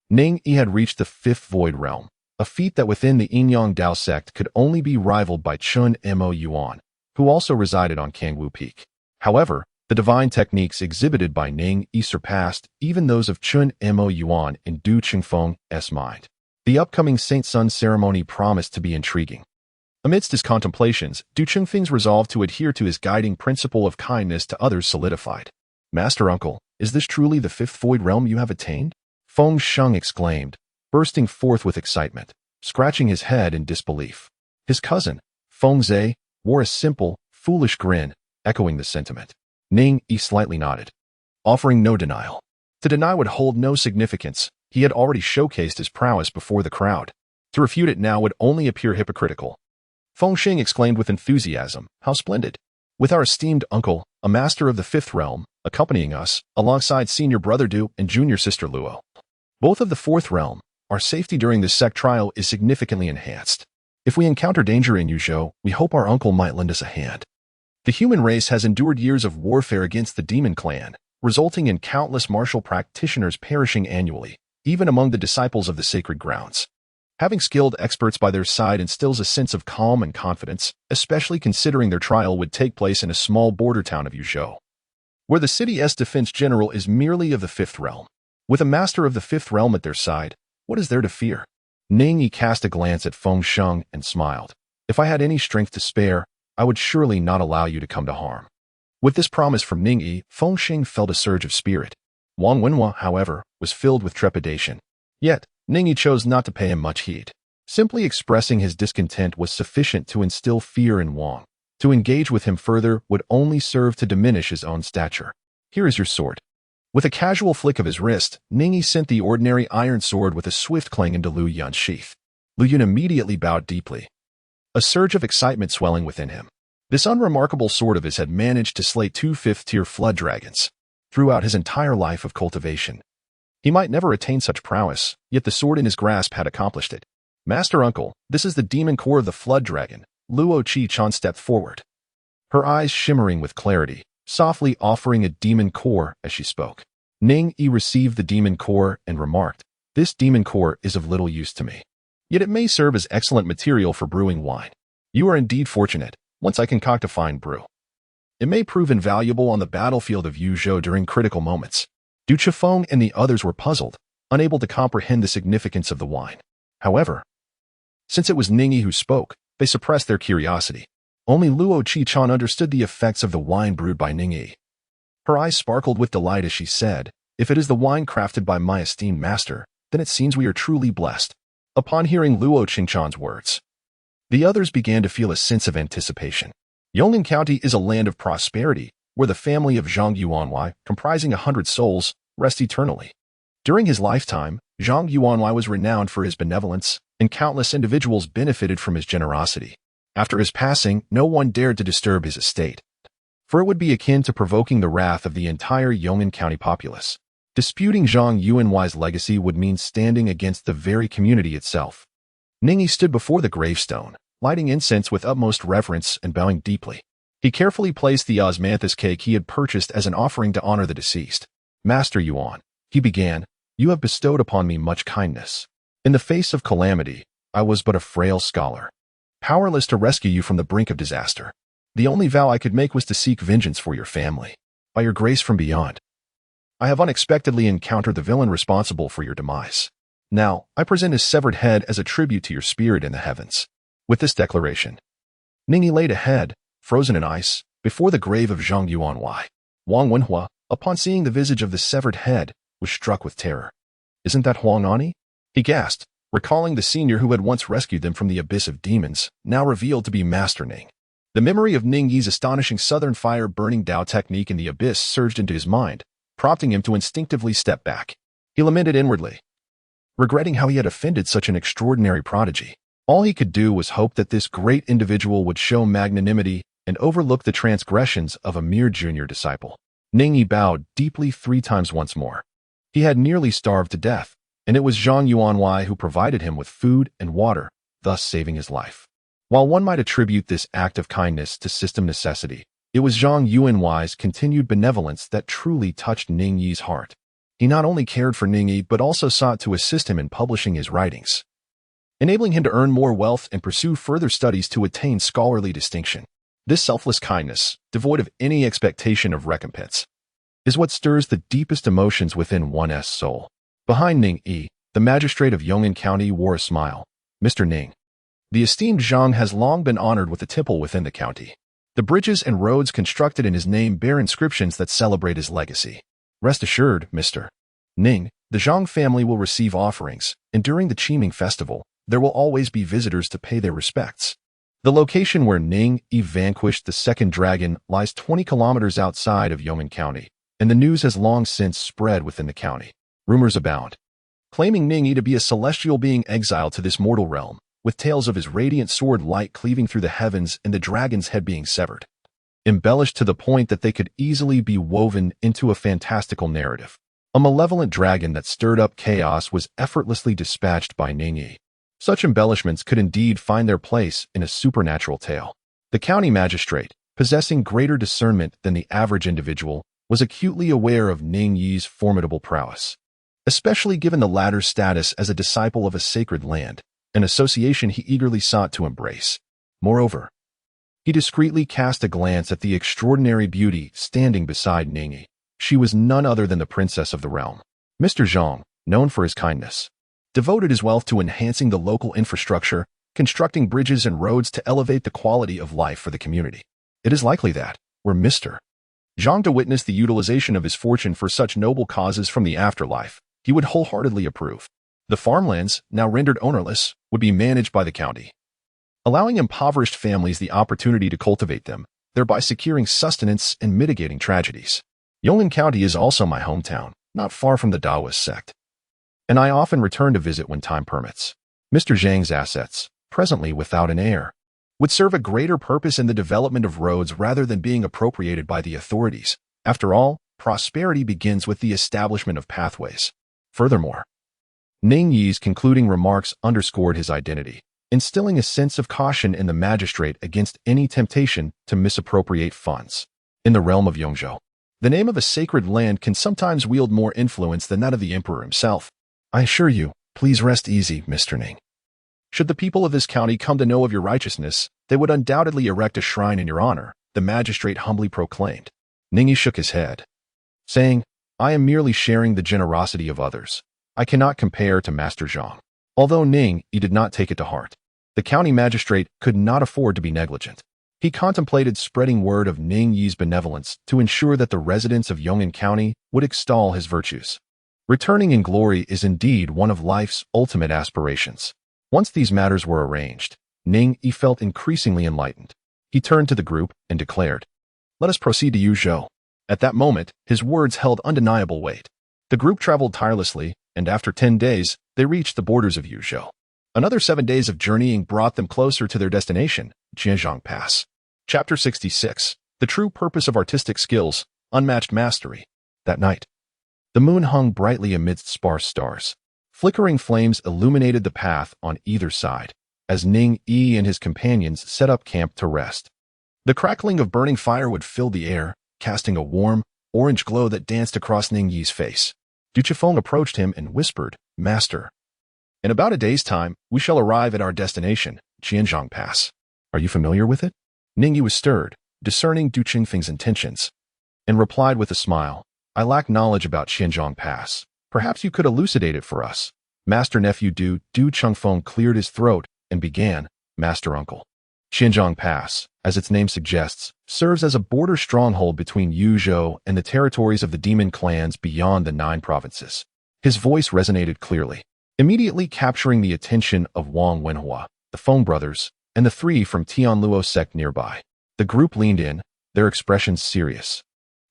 Ning Yi had reached the 5th void realm, a feat that within the Yin-Yang Dao Sect could only be rivaled by Chun Mo Yuan, who also resided on Kangwu Peak. However, the divine techniques exhibited by Ning Yi surpassed even those of Chun Mo Yuan in Du Feng's mind. The upcoming Saint Sun ceremony promised to be intriguing. Amidst his contemplations, Du Feng's resolve to adhere to his guiding principle of kindness to others solidified. Master Uncle, is this truly the 5th void realm you have attained? Feng Sheng exclaimed, bursting forth with excitement, scratching his head in disbelief. His cousin, Feng Zhe, wore a simple, foolish grin, echoing the sentiment. Ning Yi slightly nodded, offering no denial. To deny would hold no significance. He had already showcased his prowess before the crowd. To refute it now would only appear hypocritical. Feng Sheng exclaimed with enthusiasm, "How splendid! With our esteemed uncle, a master of the 5th realm, accompanying us, alongside senior brother Du and junior sister Luo, both of the 4th realm, our safety during this sect trial is significantly enhanced. If we encounter danger in Yuzhou, we hope our uncle might lend us a hand. The human race has endured years of warfare against the demon clan, resulting in countless martial practitioners perishing annually, even among the disciples of the sacred grounds. Having skilled experts by their side instills a sense of calm and confidence, especially considering their trial would take place in a small border town of Yuzhou, where the city's defense general is merely of the 5th realm. With a master of the 5th realm at their side, what is there to fear?" Ning Yi cast a glance at Feng Sheng and smiled. "If I had any strength to spare, I would surely not allow you to come to harm." With this promise from Ning Yi, Feng Sheng felt a surge of spirit. Wang Wenhua, however, was filled with trepidation. Yet, Ning Yi chose not to pay him much heed. Simply expressing his discontent was sufficient to instill fear in Wang. To engage with him further would only serve to diminish his own stature. "Here is your sword." With a casual flick of his wrist, Ning Yi sent the ordinary iron sword with a swift clang into Lu Yun's sheath. Lu Yun immediately bowed deeply, a surge of excitement swelling within him. This unremarkable sword of his had managed to slay 2 5th-tier flood dragons throughout his entire life of cultivation. He might never attain such prowess, yet the sword in his grasp had accomplished it. "Master Uncle, this is the demon core of the flood dragon." Luo Qi-chan stepped forward, her eyes shimmering with clarity, softly offering a demon core as she spoke. Ning Yi received the demon core and remarked, "This demon core is of little use to me, yet it may serve as excellent material for brewing wine. You are indeed fortunate. Once I concoct a fine brew, it may prove invaluable on the battlefield of Yuzhou during critical moments." Du Feng and the others were puzzled, unable to comprehend the significance of the wine. However, since it was Ning Yi who spoke, they suppressed their curiosity. Only Luo Qichan understood the effects of the wine brewed by Ning Yi. Her eyes sparkled with delight as she said, "If it is the wine crafted by my esteemed master, then it seems we are truly blessed." Upon hearing Luo Qingchan's words, the others began to feel a sense of anticipation. Yongnan County is a land of prosperity, where the family of Zhang Yuanwei, comprising 100 souls, rest eternally. During his lifetime, Zhang Yuanwei was renowned for his benevolence, and countless individuals benefited from his generosity. After his passing, no one dared to disturb his estate, for it would be akin to provoking the wrath of the entire Yongnan County populace. Disputing Zhang Yuanwei's legacy would mean standing against the very community itself. Ning Yi stood before the gravestone, lighting incense with utmost reverence and bowing deeply. He carefully placed the osmanthus cake he had purchased as an offering to honor the deceased. "Master Yuan," he began, "you have bestowed upon me much kindness. In the face of calamity, I was but a frail scholar, powerless to rescue you from the brink of disaster. The only vow I could make was to seek vengeance for your family. By your grace from beyond, I have unexpectedly encountered the villain responsible for your demise. Now, I present his severed head as a tribute to your spirit in the heavens." With this declaration, Ning Yi laid a head, frozen in ice, before the grave of Zhang Yuanwei. Wang Wenhua, upon seeing the visage of the severed head, was struck with terror. "Isn't that Huang Nani?" he gasped, recalling the senior who had once rescued them from the abyss of demons, now revealed to be Master Ning. The memory of Ning Yi's astonishing southern fire-burning Dao technique in the abyss surged into his mind, prompting him to instinctively step back. He lamented inwardly, regretting how he had offended such an extraordinary prodigy. All he could do was hope that this great individual would show magnanimity and overlook the transgressions of a mere junior disciple. Ning Yi bowed deeply 3 times once more. He had nearly starved to death, and it was Zhang Yuanwei who provided him with food and water, thus saving his life. While one might attribute this act of kindness to system necessity, it was Zhang Yuanwei's continued benevolence that truly touched Ning Yi's heart. He not only cared for Ning Yi but also sought to assist him in publishing his writings, enabling him to earn more wealth and pursue further studies to attain scholarly distinction. This selfless kindness, devoid of any expectation of recompense, is what stirs the deepest emotions within one's soul. Behind Ning Yi, the magistrate of Yongnan County wore a smile. "Mr. Ning, the esteemed Zhang has long been honored with a temple within the county. The bridges and roads constructed in his name bear inscriptions that celebrate his legacy. Rest assured, Mr. Ning, the Zhang family will receive offerings, and during the Qiming festival, there will always be visitors to pay their respects." The location where Ning Yi vanquished the second dragon lies 20 kilometers outside of Yongnan County, and the news has long since spread within the county. Rumors abound, claiming Ning Yi to be a celestial being exiled to this mortal realm, with tales of his radiant sword light cleaving through the heavens and the dragon's head being severed, embellished to the point that they could easily be woven into a fantastical narrative. A malevolent dragon that stirred up chaos was effortlessly dispatched by Ning Yi. Such embellishments could indeed find their place in a supernatural tale. The county magistrate, possessing greater discernment than the average individual, was acutely aware of Ning Yi's formidable prowess, especially given the latter's status as a disciple of a sacred land, an association he eagerly sought to embrace. Moreover, he discreetly cast a glance at the extraordinary beauty standing beside Ning Yi. She was none other than the princess of the realm. Mr. Zhang, known for his kindness, devoted his wealth to enhancing the local infrastructure, constructing bridges and roads to elevate the quality of life for the community. It is likely that, were Mr. Zhang to witness the utilization of his fortune for such noble causes from the afterlife, he would wholeheartedly approve. The farmlands, now rendered ownerless, would be managed by the county, allowing impoverished families the opportunity to cultivate them, thereby securing sustenance and mitigating tragedies. Yongnan County is also my hometown, not far from the Dao Sect, and I often return to visit when time permits. Mr. Zhang's assets, presently without an heir, would serve a greater purpose in the development of roads rather than being appropriated by the authorities. After all, prosperity begins with the establishment of pathways. Furthermore, Ning Yi's concluding remarks underscored his identity, instilling a sense of caution in the magistrate against any temptation to misappropriate funds. In the realm of Yongzhou, the name of a sacred land can sometimes wield more influence than that of the emperor himself. I assure you, please rest easy, Mr. Ning. Should the people of this county come to know of your righteousness, they would undoubtedly erect a shrine in your honor, the magistrate humbly proclaimed. Ning Yi shook his head, saying, I am merely sharing the generosity of others. I cannot compare to Master Zhang. Although Ning Yi did not take it to heart, the county magistrate could not afford to be negligent. He contemplated spreading word of Ning Yi's benevolence to ensure that the residents of Yong'an County would extol his virtues. Returning in glory is indeed one of life's ultimate aspirations. Once these matters were arranged, Ning Yi felt increasingly enlightened. He turned to the group and declared, "Let us proceed to Yuzhou." At that moment, his words held undeniable weight. The group traveled tirelessly, and after 10 days, they reached the borders of Yuzhou. Another 7 days of journeying brought them closer to their destination, Jianzhong Pass. Chapter 66. The True Purpose of Artistic Skills, Unmatched Mastery. That night, the moon hung brightly amidst sparse stars. Flickering flames illuminated the path on either side, as Ning Yi and his companions set up camp to rest. The crackling of burning firewood filled the air, casting a warm, orange glow that danced across Ning Yi's face. Du Chifeng approached him and whispered, "Master, in about a day's time, we shall arrive at our destination, Jianzhong Pass. Are you familiar with it?" Ning Yi was stirred, discerning Du Chifeng's intentions, and replied with a smile, "I lack knowledge about Jianzhong Pass. Perhaps you could elucidate it for us." Master-nephew Du Chifeng cleared his throat and began, "Master-uncle. Jianzhong Pass, as its name suggests, serves as a border stronghold between Yuzhou and the territories of the demon clans beyond the 9 provinces." His voice resonated clearly, immediately capturing the attention of Wang Wenhua, the Feng brothers, and the 3 from Tianluo sect nearby. The group leaned in, their expressions serious.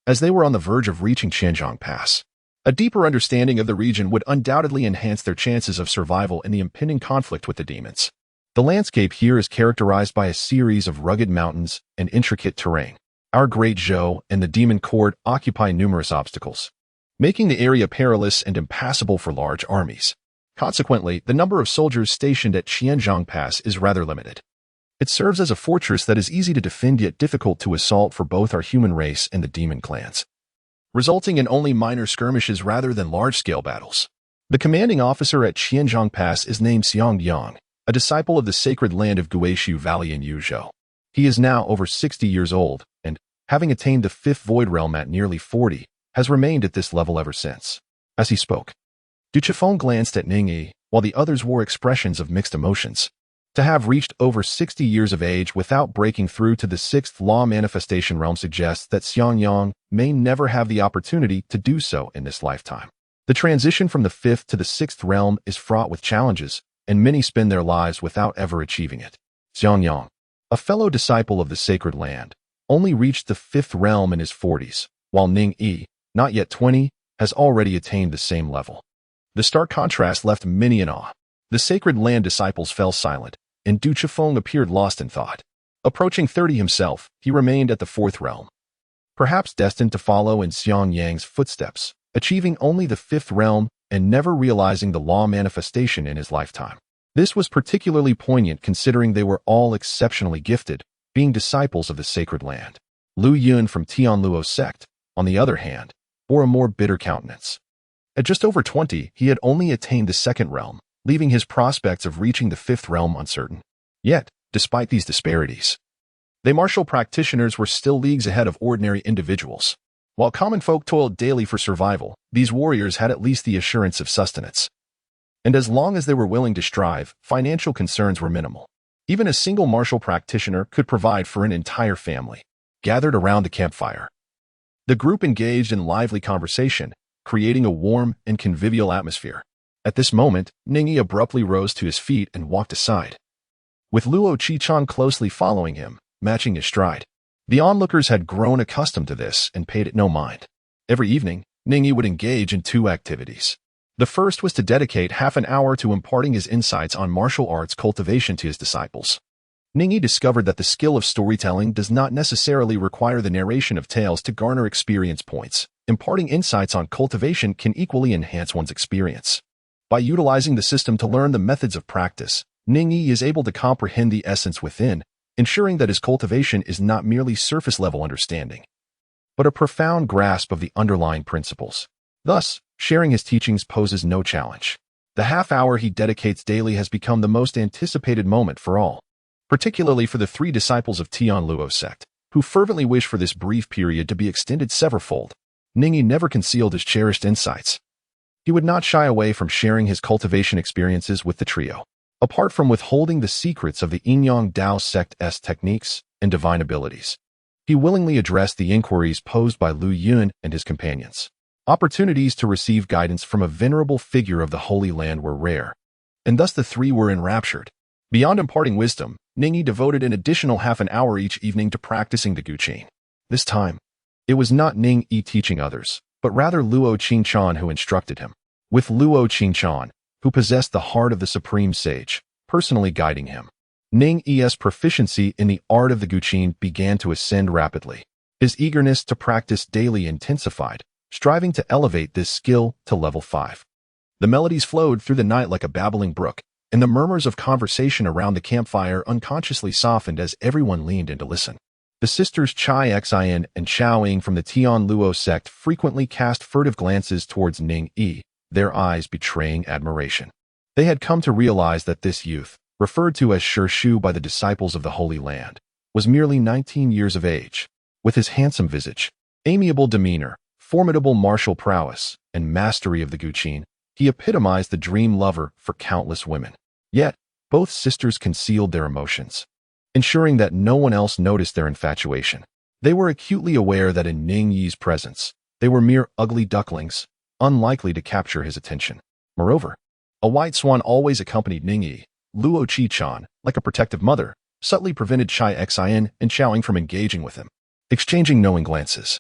As they were on the verge of reaching Jianzhong Pass, a deeper understanding of the region would undoubtedly enhance their chances of survival in the impending conflict with the demons. The landscape here is characterized by a series of rugged mountains and intricate terrain. Our Great Zhou and the Demon Court occupy numerous obstacles, making the area perilous and impassable for large armies. Consequently, the number of soldiers stationed at Jianzhong Pass is rather limited. It serves as a fortress that is easy to defend yet difficult to assault for both our human race and the demon clans, resulting in only minor skirmishes rather than large-scale battles. The commanding officer at Jianzhong Pass is named Xiang Yang, a disciple of the sacred land of Guishu Valley in Yuzhou. He is now over 60 years old, and, having attained the 5th Void Realm at nearly 40, has remained at this level ever since. As he spoke, Du Chifeng glanced at Ning Yi, while the others wore expressions of mixed emotions. To have reached over 60 years of age without breaking through to the 6th Law Manifestation Realm suggests that Xiang Yang may never have the opportunity to do so in this lifetime. The transition from the 5th to the 6th realm is fraught with challenges, and many spend their lives without ever achieving it. Xiang Yang, a fellow disciple of the sacred land, only reached the 5th realm in his 40s, while Ning Yi, not yet 20, has already attained the same level. The stark contrast left many in awe. The sacred land disciples fell silent, and Du Chifeng appeared lost in thought. Approaching 30 himself, he remained at the 4th realm, perhaps destined to follow in Xiang Yang's footsteps, achieving only the 5th realm and never realizing the law manifestation in his lifetime. This was particularly poignant considering they were all exceptionally gifted, being disciples of the sacred land. Lu Yun from Tianluo sect, on the other hand, bore a more bitter countenance. At just over 20, he had only attained the 2nd realm, leaving his prospects of reaching the 5th realm uncertain. Yet, despite these disparities, they martial practitioners were still leagues ahead of ordinary individuals. While common folk toiled daily for survival, these warriors had at least the assurance of sustenance. And as long as they were willing to strive, financial concerns were minimal. Even a single martial practitioner could provide for an entire family. Gathered around the campfire, the group engaged in lively conversation, creating a warm and convivial atmosphere. At this moment, Ning Yi abruptly rose to his feet and walked aside, with Luo Qichang closely following him, matching his stride. The onlookers had grown accustomed to this and paid it no mind. Every evening, Ning Yi would engage in 2 activities. The first was to dedicate half an hour to imparting his insights on martial arts cultivation to his disciples. Ning Yi discovered that the skill of storytelling does not necessarily require the narration of tales to garner experience points. Imparting insights on cultivation can equally enhance one's experience. By utilizing the system to learn the methods of practice, Ning Yi is able to comprehend the essence within, ensuring that his cultivation is not merely surface-level understanding, but a profound grasp of the underlying principles. Thus, sharing his teachings poses no challenge. The half-hour he dedicates daily has become the most anticipated moment for all, particularly for the 3 disciples of Tianluo sect, who fervently wish for this brief period to be extended severalfold. Ning Yi never concealed his cherished insights. He would not shy away from sharing his cultivation experiences with the trio. Apart from withholding the secrets of the Yin Yang Dao Sect's techniques and divine abilities. He willingly addressed the inquiries posed by Lu Yun and his companions. Opportunities to receive guidance from a venerable figure of the Holy Land were rare, and thus the three were enraptured. Beyond imparting wisdom, Ning Yi devoted an additional half an hour each evening to practicing the Guqin. This time, it was not Ning Yi teaching others, but rather Luo Qingchan who instructed him, with Luo Qingchan, who possessed the heart of the supreme sage, personally guiding him. Ning Yi's proficiency in the art of the Guqin began to ascend rapidly. His eagerness to practice daily intensified, striving to elevate this skill to level 5. The melodies flowed through the night like a babbling brook, and the murmurs of conversation around the campfire unconsciously softened as everyone leaned in to listen. The sisters Chai Xin and Chao Ying from the Tian Luo sect frequently cast furtive glances towards Ning Yi, their eyes betraying admiration. They had come to realize that this youth, referred to as Shu by the disciples of the Holy Land, was merely 19 years of age. With his handsome visage, amiable demeanor, formidable martial prowess, and mastery of the Guqin, he epitomized the dream lover for countless women. Yet, both sisters concealed their emotions, ensuring that no one else noticed their infatuation. They were acutely aware that in Ning Yi's presence, they were mere ugly ducklings, unlikely to capture his attention. Moreover, a white swan always accompanied Ning Yi. Luo Qingchan, like a protective mother, subtly prevented Chai Xin and Chao Ying from engaging with him, exchanging knowing glances.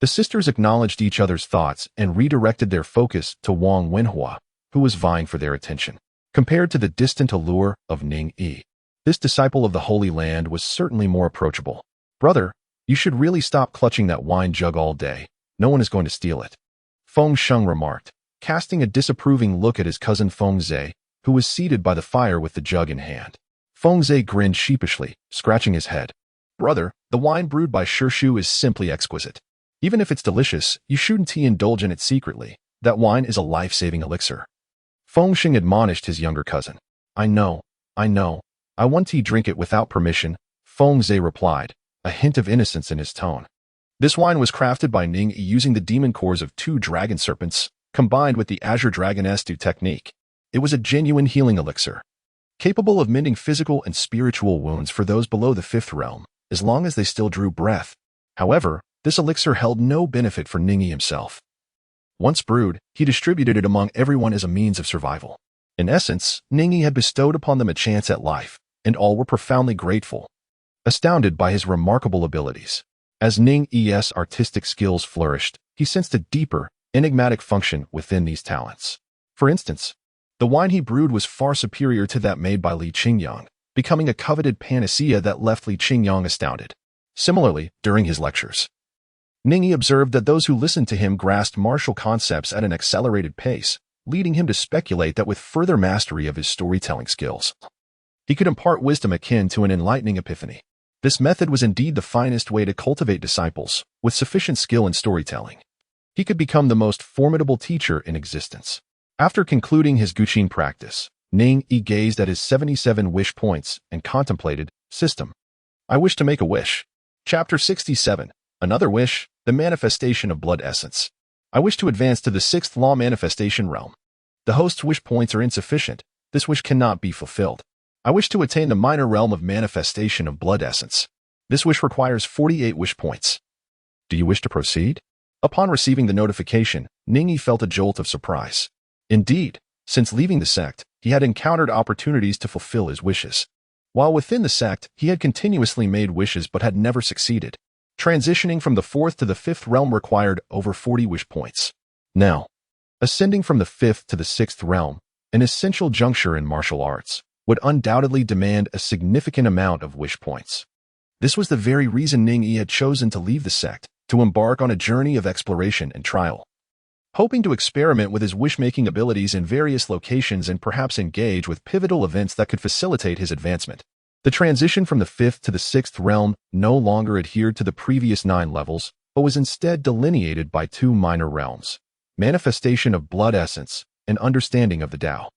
The sisters acknowledged each other's thoughts and redirected their focus to Wang Wenhua, who was vying for their attention. Compared to the distant allure of Ning Yi, this disciple of the Holy Land was certainly more approachable. "Brother, you should really stop clutching that wine jug all day. No one is going to steal it," Feng Sheng remarked, casting a disapproving look at his cousin Feng Zhe, who was seated by the fire with the jug in hand. Feng Zhe grinned sheepishly, scratching his head. "Brother, the wine brewed by Shu is simply exquisite. Even if it's delicious, you shouldn't indulge in it secretly. That wine is a life-saving elixir." Feng Sheng admonished his younger cousin. I know. I want to drink it without permission," Feng Zhe replied, a hint of innocence in his tone. This wine was crafted by Ning Yi using the demon cores of 2 dragon serpents, combined with the Azure Dragon Estu technique. It was a genuine healing elixir, capable of mending physical and spiritual wounds for those below the 5th realm, as long as they still drew breath. However, this elixir held no benefit for Ning Yi himself. Once brewed, he distributed it among everyone as a means of survival. In essence, Ning Yi had bestowed upon them a chance at life, and all were profoundly grateful, astounded by his remarkable abilities. As Ning Yi's artistic skills flourished, he sensed a deeper, enigmatic function within these talents. For instance, the wine he brewed was far superior to that made by Li Qingyang, becoming a coveted panacea that left Li Qingyang astounded. Similarly, during his lectures, Ning Yi observed that those who listened to him grasped martial concepts at an accelerated pace, leading him to speculate that with further mastery of his storytelling skills, he could impart wisdom akin to an enlightening epiphany. This method was indeed the finest way to cultivate disciples, with sufficient skill in storytelling. He could become the most formidable teacher in existence. After concluding his Guqin practice, Ning Yi gazed at his 77 wish points and contemplated, System. I wish to make a wish. Chapter 67. Another wish, the manifestation of blood essence. I wish to advance to the 6th law manifestation realm. The host's wish points are insufficient. This wish cannot be fulfilled. I wish to attain the minor realm of manifestation of blood essence. This wish requires 48 wish points. Do you wish to proceed? Upon receiving the notification, Ning Yi felt a jolt of surprise. Indeed, since leaving the sect, he had encountered opportunities to fulfill his wishes. While within the sect, he had continuously made wishes but had never succeeded. Transitioning from the 4th to the 5th realm required over 40 wish points. Now, ascending from the 5th to the 6th realm, an essential juncture in martial arts, would undoubtedly demand a significant amount of wish points. This was the very reason Ning Yi had chosen to leave the sect, to embark on a journey of exploration and trial. Hoping to experiment with his wish-making abilities in various locations and perhaps engage with pivotal events that could facilitate his advancement. The transition from the 5th to the 6th realm no longer adhered to the previous 9 levels, but was instead delineated by 2 minor realms: manifestation of blood essence and understanding of the Tao.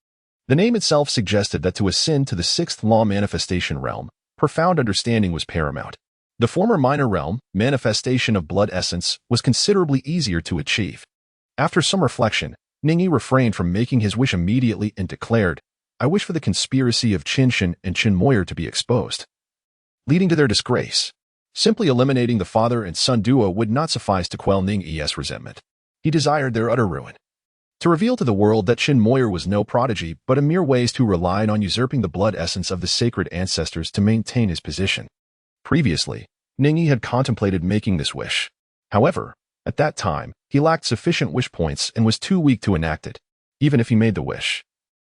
The name itself suggested that to ascend to the 6th law manifestation realm, profound understanding was paramount. The former minor realm, manifestation of blood essence, was considerably easier to achieve. After some reflection, Ning Yi refrained from making his wish immediately and declared, I wish for the conspiracy of Qinshan and Qin Moyer to be exposed. leading to their disgrace. Simply eliminating the father and son duo would not suffice to quell Ning Yi's resentment. He desired their utter ruin. To reveal to the world that Qin Moyer was no prodigy, but a mere waste who relied on usurping the blood essence of the sacred ancestors to maintain his position. Previously, Ning Yi had contemplated making this wish. However, at that time, he lacked sufficient wish points and was too weak to enact it, even if he made the wish.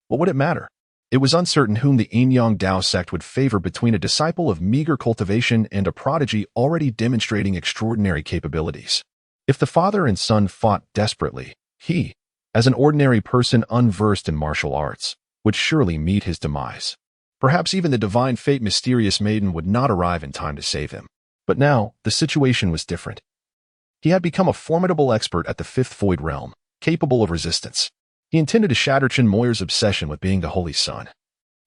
What would it matter? It was uncertain whom the Yin-Yang Dao Sect would favor between a disciple of meager cultivation and a prodigy already demonstrating extraordinary capabilities. If the father and son fought desperately, he, as an ordinary person unversed in martial arts, would surely meet his demise. Perhaps even the divine fate mysterious maiden would not arrive in time to save him. But now, the situation was different. He had become a formidable expert at the Fifth Void Realm, capable of resistance. He intended to shatter Qin Moyer's obsession with being the Holy Son.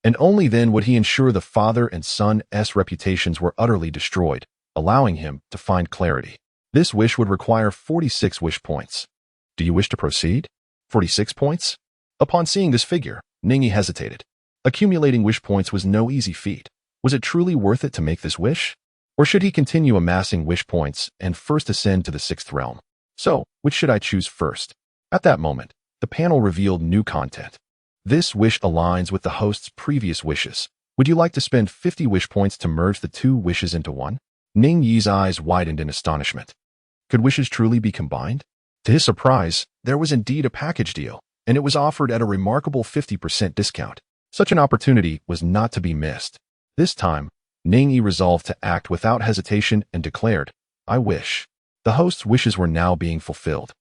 And only then would he ensure the father and son's reputations were utterly destroyed, allowing him to find clarity. This wish would require 46 wish points. Do you wish to proceed? 46 points? Upon seeing this figure, Ning Yi hesitated. Accumulating wish points was no easy feat. Was it truly worth it to make this wish? Or should he continue amassing wish points and first ascend to the Sixth Realm? So, which should I choose first? At that moment, the panel revealed new content. This wish aligns with the host's previous wishes. Would you like to spend 50 wish points to merge the two wishes into one? Ning Yi's eyes widened in astonishment. Could wishes truly be combined? To his surprise, there was indeed a package deal, and it was offered at a remarkable 50% discount. Such an opportunity was not to be missed. This time, Ning Yi resolved to act without hesitation and declared, "I wish." The host's wishes were now being fulfilled.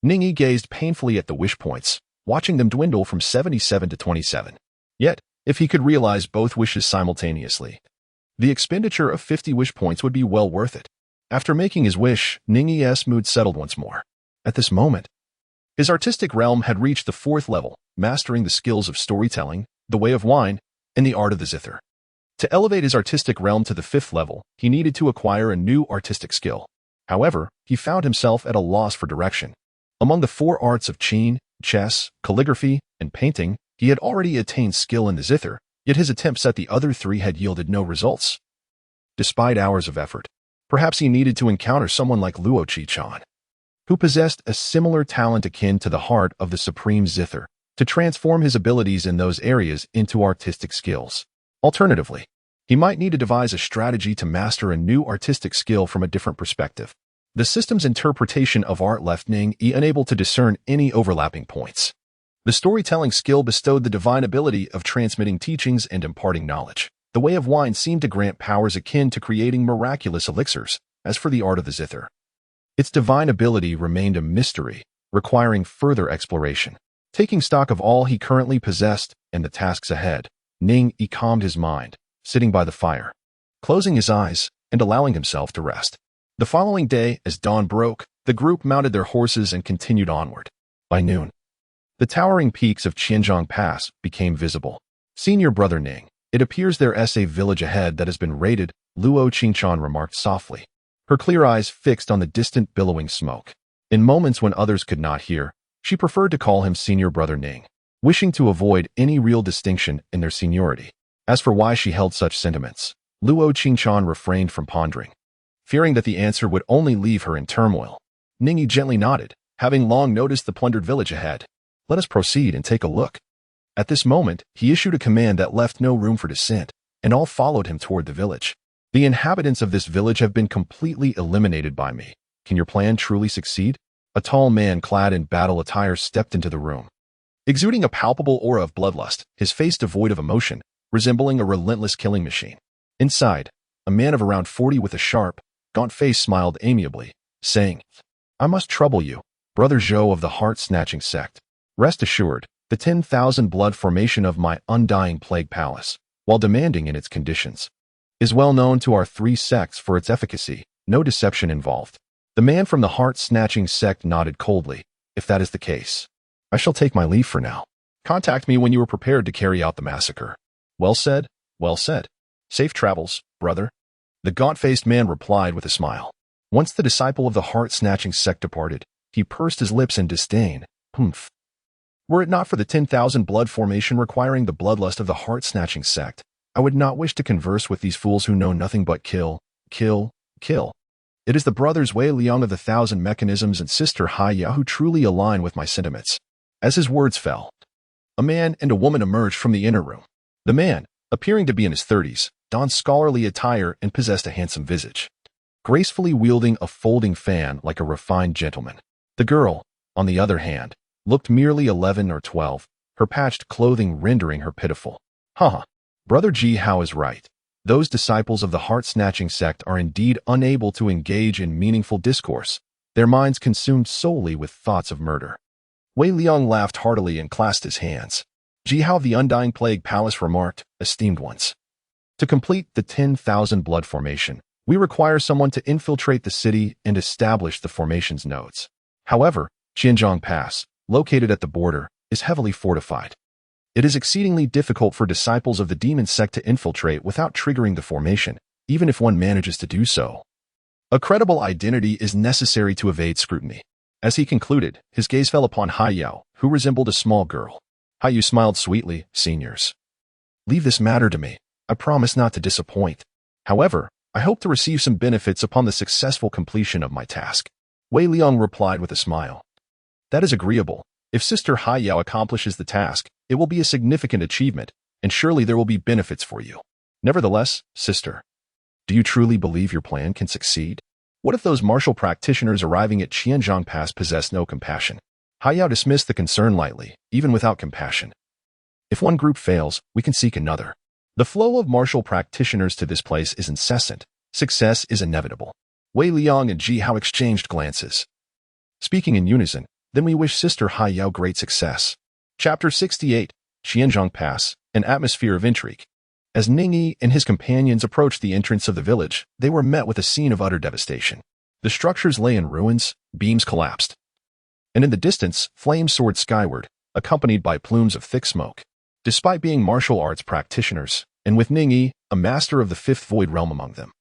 Ning Yi gazed painfully at the wish points, watching them dwindle from 77 to 27. Yet, if he could realize both wishes simultaneously, the expenditure of 50 wish points would be well worth it. After making his wish, Ning Yi's mood settled once more. At this moment, his artistic realm had reached the 4th level, mastering the skills of storytelling, the way of wine, and the art of the zither. To elevate his artistic realm to the 5th level, he needed to acquire a new artistic skill. However, he found himself at a loss for direction. Among the 4 arts of qin, chess, calligraphy, and painting, he had already attained skill in the zither, yet his attempts at the other 3 had yielded no results. Despite hours of effort, perhaps he needed to encounter someone like Luo Qichan, who possessed a similar talent akin to the heart of the supreme zither, to transform his abilities in those areas into artistic skills. Alternatively, he might need to devise a strategy to master a new artistic skill from a different perspective. The system's interpretation of art left Ning Yi unable to discern any overlapping points. The storytelling skill bestowed the divine ability of transmitting teachings and imparting knowledge. The way of wine seemed to grant powers akin to creating miraculous elixirs. As for the art of the zither, its divine ability remained a mystery, requiring further exploration. Taking stock of all he currently possessed and the tasks ahead, Ning Yi calmed his mind, sitting by the fire, closing his eyes and allowing himself to rest. The following day, as dawn broke, the group mounted their horses and continued onward. By noon, the towering peaks of Qianzhong Pass became visible. "Senior brother Ning, it appears there's a village ahead that has been raided," Luo Qingchan remarked softly, her clear eyes fixed on the distant billowing smoke. In moments when others could not hear, she preferred to call him Senior brother Ning, wishing to avoid any real distinction in their seniority. As for why she held such sentiments, Luo Qingchan refrained from pondering, fearing that the answer would only leave her in turmoil. Ning Yi gently nodded, having long noticed the plundered village ahead. "Let us proceed and take a look." At this moment, he issued a command that left no room for dissent, and all followed him toward the village. "The inhabitants of this village have been completely eliminated by me. Can your plan truly succeed?" A tall man clad in battle attire stepped into the room, exuding a palpable aura of bloodlust, his face devoid of emotion, resembling a relentless killing machine. Inside, a man of around 40 with a sharp, gaunt face smiled amiably, saying, "I must trouble you, Brother Zhou of the Heart-Snatching Sect. Rest assured, the 10,000 blood formation of my undying plague palace, while demanding in its conditions, is well known to our 3 sects for its efficacy, no deception involved." The man from the Heart-Snatching Sect nodded coldly. "If that is the case, I shall take my leave for now. Contact me when you are prepared to carry out the massacre." "Well said, well said. Safe travels, brother," the gaunt-faced man replied with a smile. Once the disciple of the Heart-Snatching Sect departed, he pursed his lips in disdain. Were it not for the 10,000 blood formation requiring the bloodlust of the Heart-Snatching Sect, I would not wish to converse with these fools who know nothing but kill, kill, kill. It is the brothers Wei Liang of the Thousand Mechanisms and sister Hai Yao who truly align with my sentiments. As his words fell, a man and a woman emerged from the inner room. The man, appearing to be in his 30s, donned scholarly attire and possessed a handsome visage, gracefully wielding a folding fan like a refined gentleman. The girl, on the other hand, looked merely 11 or 12, her patched clothing rendering her pitiful. Haha, Brother Ji Hao is right. Those disciples of the heart-snatching sect are indeed unable to engage in meaningful discourse, their minds consumed solely with thoughts of murder. Wei Liang laughed heartily and clasped his hands. Ji Hao of the Undying Plague Palace remarked, esteemed ones. To complete the 10,000 blood formation, we require someone to infiltrate the city and establish the formation's nodes. However, Qianzhong Pass, located at the border, is heavily fortified. It is exceedingly difficult for disciples of the demon sect to infiltrate without triggering the formation, even if one manages to do so. A credible identity is necessary to evade scrutiny. As he concluded, his gaze fell upon Hai Yao, who resembled a small girl. Hai Yu smiled sweetly, seniors. Leave this matter to me. I promise not to disappoint. However, I hope to receive some benefits upon the successful completion of my task. Wei Liang replied with a smile. That is agreeable. If Sister Hai Yao accomplishes the task, it will be a significant achievement, and surely there will be benefits for you. Nevertheless, sister, do you truly believe your plan can succeed? What if those martial practitioners arriving at Qianzhong Pass possess no compassion? Hai Yao dismissed the concern lightly, even without compassion. If one group fails, we can seek another. The flow of martial practitioners to this place is incessant. Success is inevitable. Wei Liang and Ji Hao exchanged glances. Speaking in unison, then we wish Sister Hai Yao great success. Chapter 68, Qianzhong Pass, an atmosphere of intrigue. As Ning Yi and his companions approached the entrance of the village, they were met with a scene of utter devastation. The structures lay in ruins, beams collapsed, and in the distance, flames soared skyward, accompanied by plumes of thick smoke. Despite being martial arts practitioners, and with Ning Yi, a master of the fifth void realm among them,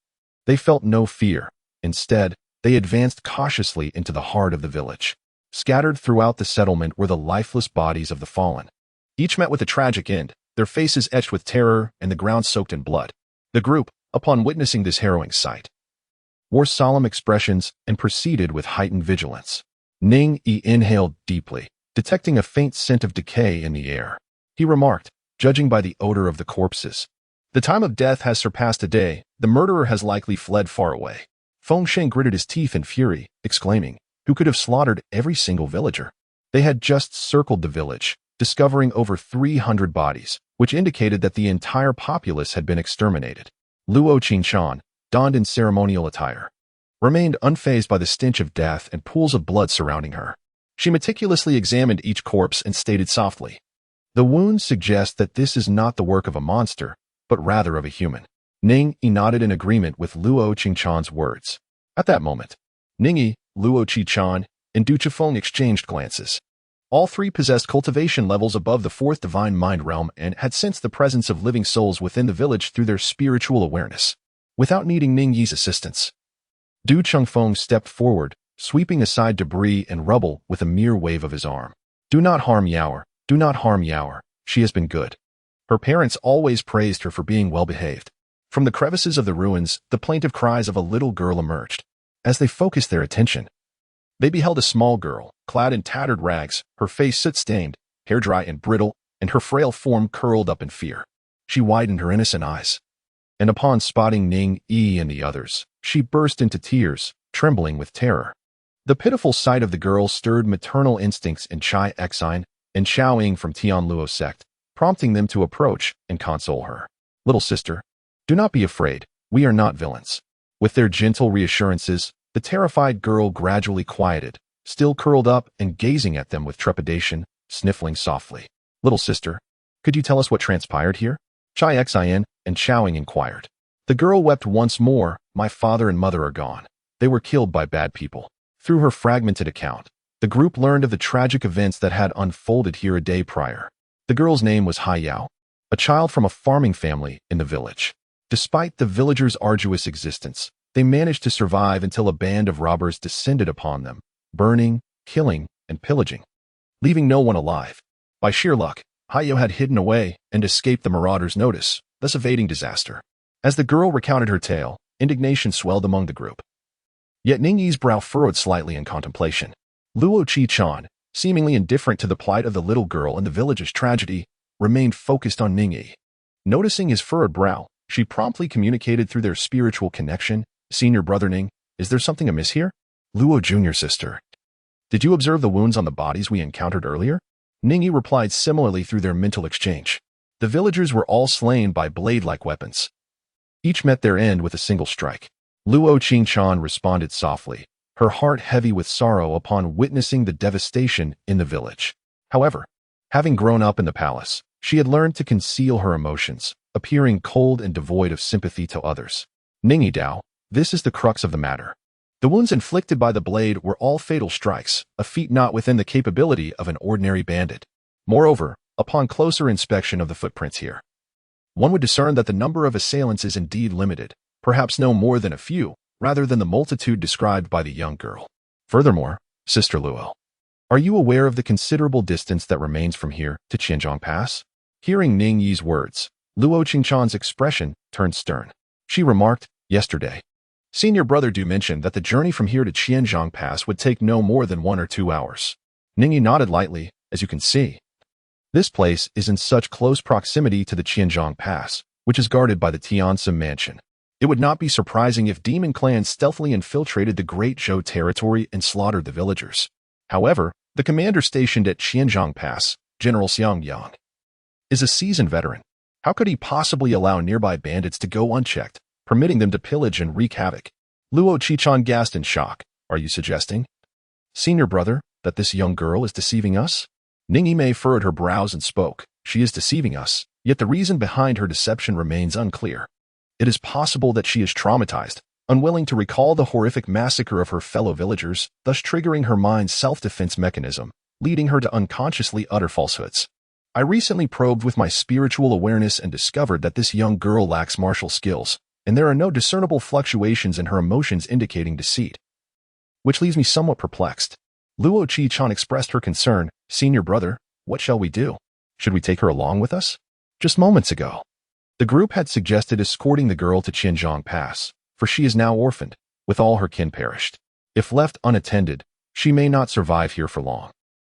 they felt no fear. Instead, they advanced cautiously into the heart of the village. Scattered throughout the settlement were the lifeless bodies of the fallen. Each met with a tragic end, their faces etched with terror and the ground soaked in blood. The group, upon witnessing this harrowing sight, wore solemn expressions and proceeded with heightened vigilance. Ning Yi inhaled deeply, detecting a faint scent of decay in the air. He remarked, judging by the odor of the corpses, the time of death has surpassed a day, the murderer has likely fled far away. Feng Sheng gritted his teeth in fury, exclaiming, who could have slaughtered every single villager? They had just circled the village, discovering over 300 bodies, which indicated that the entire populace had been exterminated. Luo Qingshan, donned in ceremonial attire, remained unfazed by the stench of death and pools of blood surrounding her. She meticulously examined each corpse and stated softly, the wounds suggest that this is not the work of a monster, but rather of a human. Ning Yi nodded in agreement with Luo Qingshan's words. At that moment, Ning Yi, Luo Qingshan, and Du Chifeng exchanged glances. All three possessed cultivation levels above the fourth divine mind realm and had sensed the presence of living souls within the village through their spiritual awareness. Without needing Ning Yi's assistance, Du Changfeng stepped forward, sweeping aside debris and rubble with a mere wave of his arm. Do not harm Yaoer, do not harm Yaoer, she has been good. Her parents always praised her for being well-behaved. From the crevices of the ruins, the plaintive cries of a little girl emerged. As they focused their attention, they beheld a small girl, clad in tattered rags, her face soot-stained, hair dry and brittle, and her frail form curled up in fear. She widened her innocent eyes, and upon spotting Ning Yi and the others, she burst into tears, trembling with terror. The pitiful sight of the girl stirred maternal instincts in Chai Xine and Xiaoying from Tianluo sect, prompting them to approach and console her. Little sister, do not be afraid, we are not villains. With their gentle reassurances, the terrified girl gradually quieted, still curled up and gazing at them with trepidation, sniffling softly. Little sister, could you tell us what transpired here? Chai Xine and Xiaoying inquired. The girl wept once more, my father and mother are gone. They were killed by bad people. Through her fragmented account, the group learned of the tragic events that had unfolded here a day prior. The girl's name was Hai Yao, a child from a farming family in the village. Despite the villagers' arduous existence, they managed to survive until a band of robbers descended upon them, burning, killing, and pillaging, leaving no one alive. By sheer luck, Hai Yao had hidden away and escaped the marauders' notice, thus evading disaster. As the girl recounted her tale, indignation swelled among the group. Yet Ning Yi's brow furrowed slightly in contemplation. Luo Qi-chan, seemingly indifferent to the plight of the little girl and the village's tragedy, remained focused on Ning Yi. Noticing his furrowed brow, she promptly communicated through their spiritual connection, "Senior brother Ning, is there something amiss here?" Luo junior sister, did you observe the wounds on the bodies we encountered earlier? Ning Yi replied similarly through their mental exchange. The villagers were all slain by blade-like weapons. Each met their end with a single strike. Luo Qing-chan responded softly, her heart heavy with sorrow upon witnessing the devastation in the village. However, having grown up in the palace, she had learned to conceal her emotions, appearing cold and devoid of sympathy to others. Ning Yi Dao, this is the crux of the matter. The wounds inflicted by the blade were all fatal strikes, a feat not within the capability of an ordinary bandit. Moreover, upon closer inspection of the footprints here, one would discern that the number of assailants is indeed limited, perhaps no more than a few, rather than the multitude described by the young girl. Furthermore, Sister Luo, are you aware of the considerable distance that remains from here to Qianzhong Pass? Hearing Ning Yi's words, Luo Qingchan's expression turned stern. She remarked, yesterday, Senior brother Du mentioned that the journey from here to Qianzhong Pass would take no more than 1 or 2 hours. Ning Yi nodded lightly, as you can see. This place is in such close proximity to the Qianzhong Pass, which is guarded by the Tiansim Mansion. It would not be surprising if demon clans stealthily infiltrated the Great Zhou territory and slaughtered the villagers. However, the commander stationed at Qianzhong Pass, General Xiang Yang, is a seasoned veteran. How could he possibly allow nearby bandits to go unchecked, permitting them to pillage and wreak havoc? Luo Qi-chan gasped in shock. Are you suggesting, Senior brother, that this young girl is deceiving us? Ning Yi furrowed her brows and spoke. She is deceiving us, yet the reason behind her deception remains unclear. It is possible that she is traumatized, unwilling to recall the horrific massacre of her fellow villagers, thus triggering her mind's self-defense mechanism, leading her to unconsciously utter falsehoods. I recently probed with my spiritual awareness and discovered that this young girl lacks martial skills, and there are no discernible fluctuations in her emotions indicating deceit, which leaves me somewhat perplexed. Luo Qi-chan expressed her concern. Senior brother, what shall we do? Should we take her along with us? Just moments ago, the group had suggested escorting the girl to Qianzhong Pass, for she is now orphaned, with all her kin perished. If left unattended, she may not survive here for long.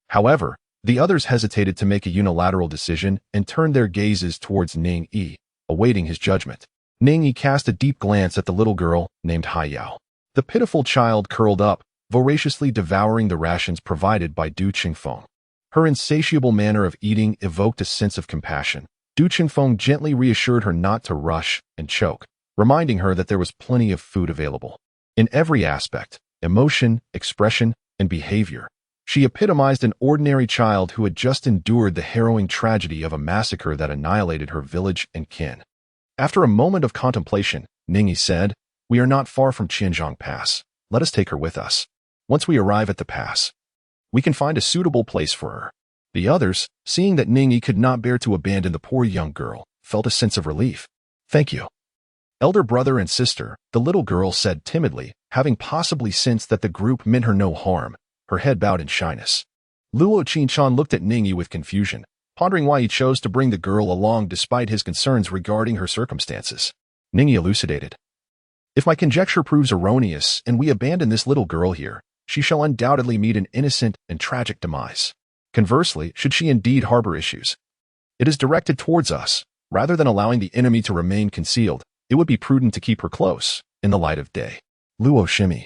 However, the others hesitated to make a unilateral decision and turned their gazes towards Ning Yi, awaiting his judgment. Ning Yi cast a deep glance at the little girl, named Haiyao. The pitiful child curled up, voraciously devouring the rations provided by Du Qingfeng. Her insatiable manner of eating evoked a sense of compassion. Du Qingfeng gently reassured her not to rush and choke, reminding her that there was plenty of food available. In every aspect, emotion, expression, and behavior, she epitomized an ordinary child who had just endured the harrowing tragedy of a massacre that annihilated her village and kin. After a moment of contemplation, Ning Yi said, "We are not far from Qianzhong Pass. Let us take her with us. Once we arrive at the pass, we can find a suitable place for her." The others, seeing that Ning Yi could not bear to abandon the poor young girl, felt a sense of relief. "Thank you, elder brother and sister," the little girl said timidly, having possibly sensed that the group meant her no harm, her head bowed in shyness. Luo Qin-chan looked at Ning Yi with confusion, pondering why he chose to bring the girl along despite his concerns regarding her circumstances. Ning Yi elucidated. "If my conjecture proves erroneous and we abandon this little girl here, she shall undoubtedly meet an innocent and tragic demise. Conversely, should she indeed harbor issues, it is directed towards us. Rather than allowing the enemy to remain concealed, it would be prudent to keep her close, in the light of day. Luo Shimi,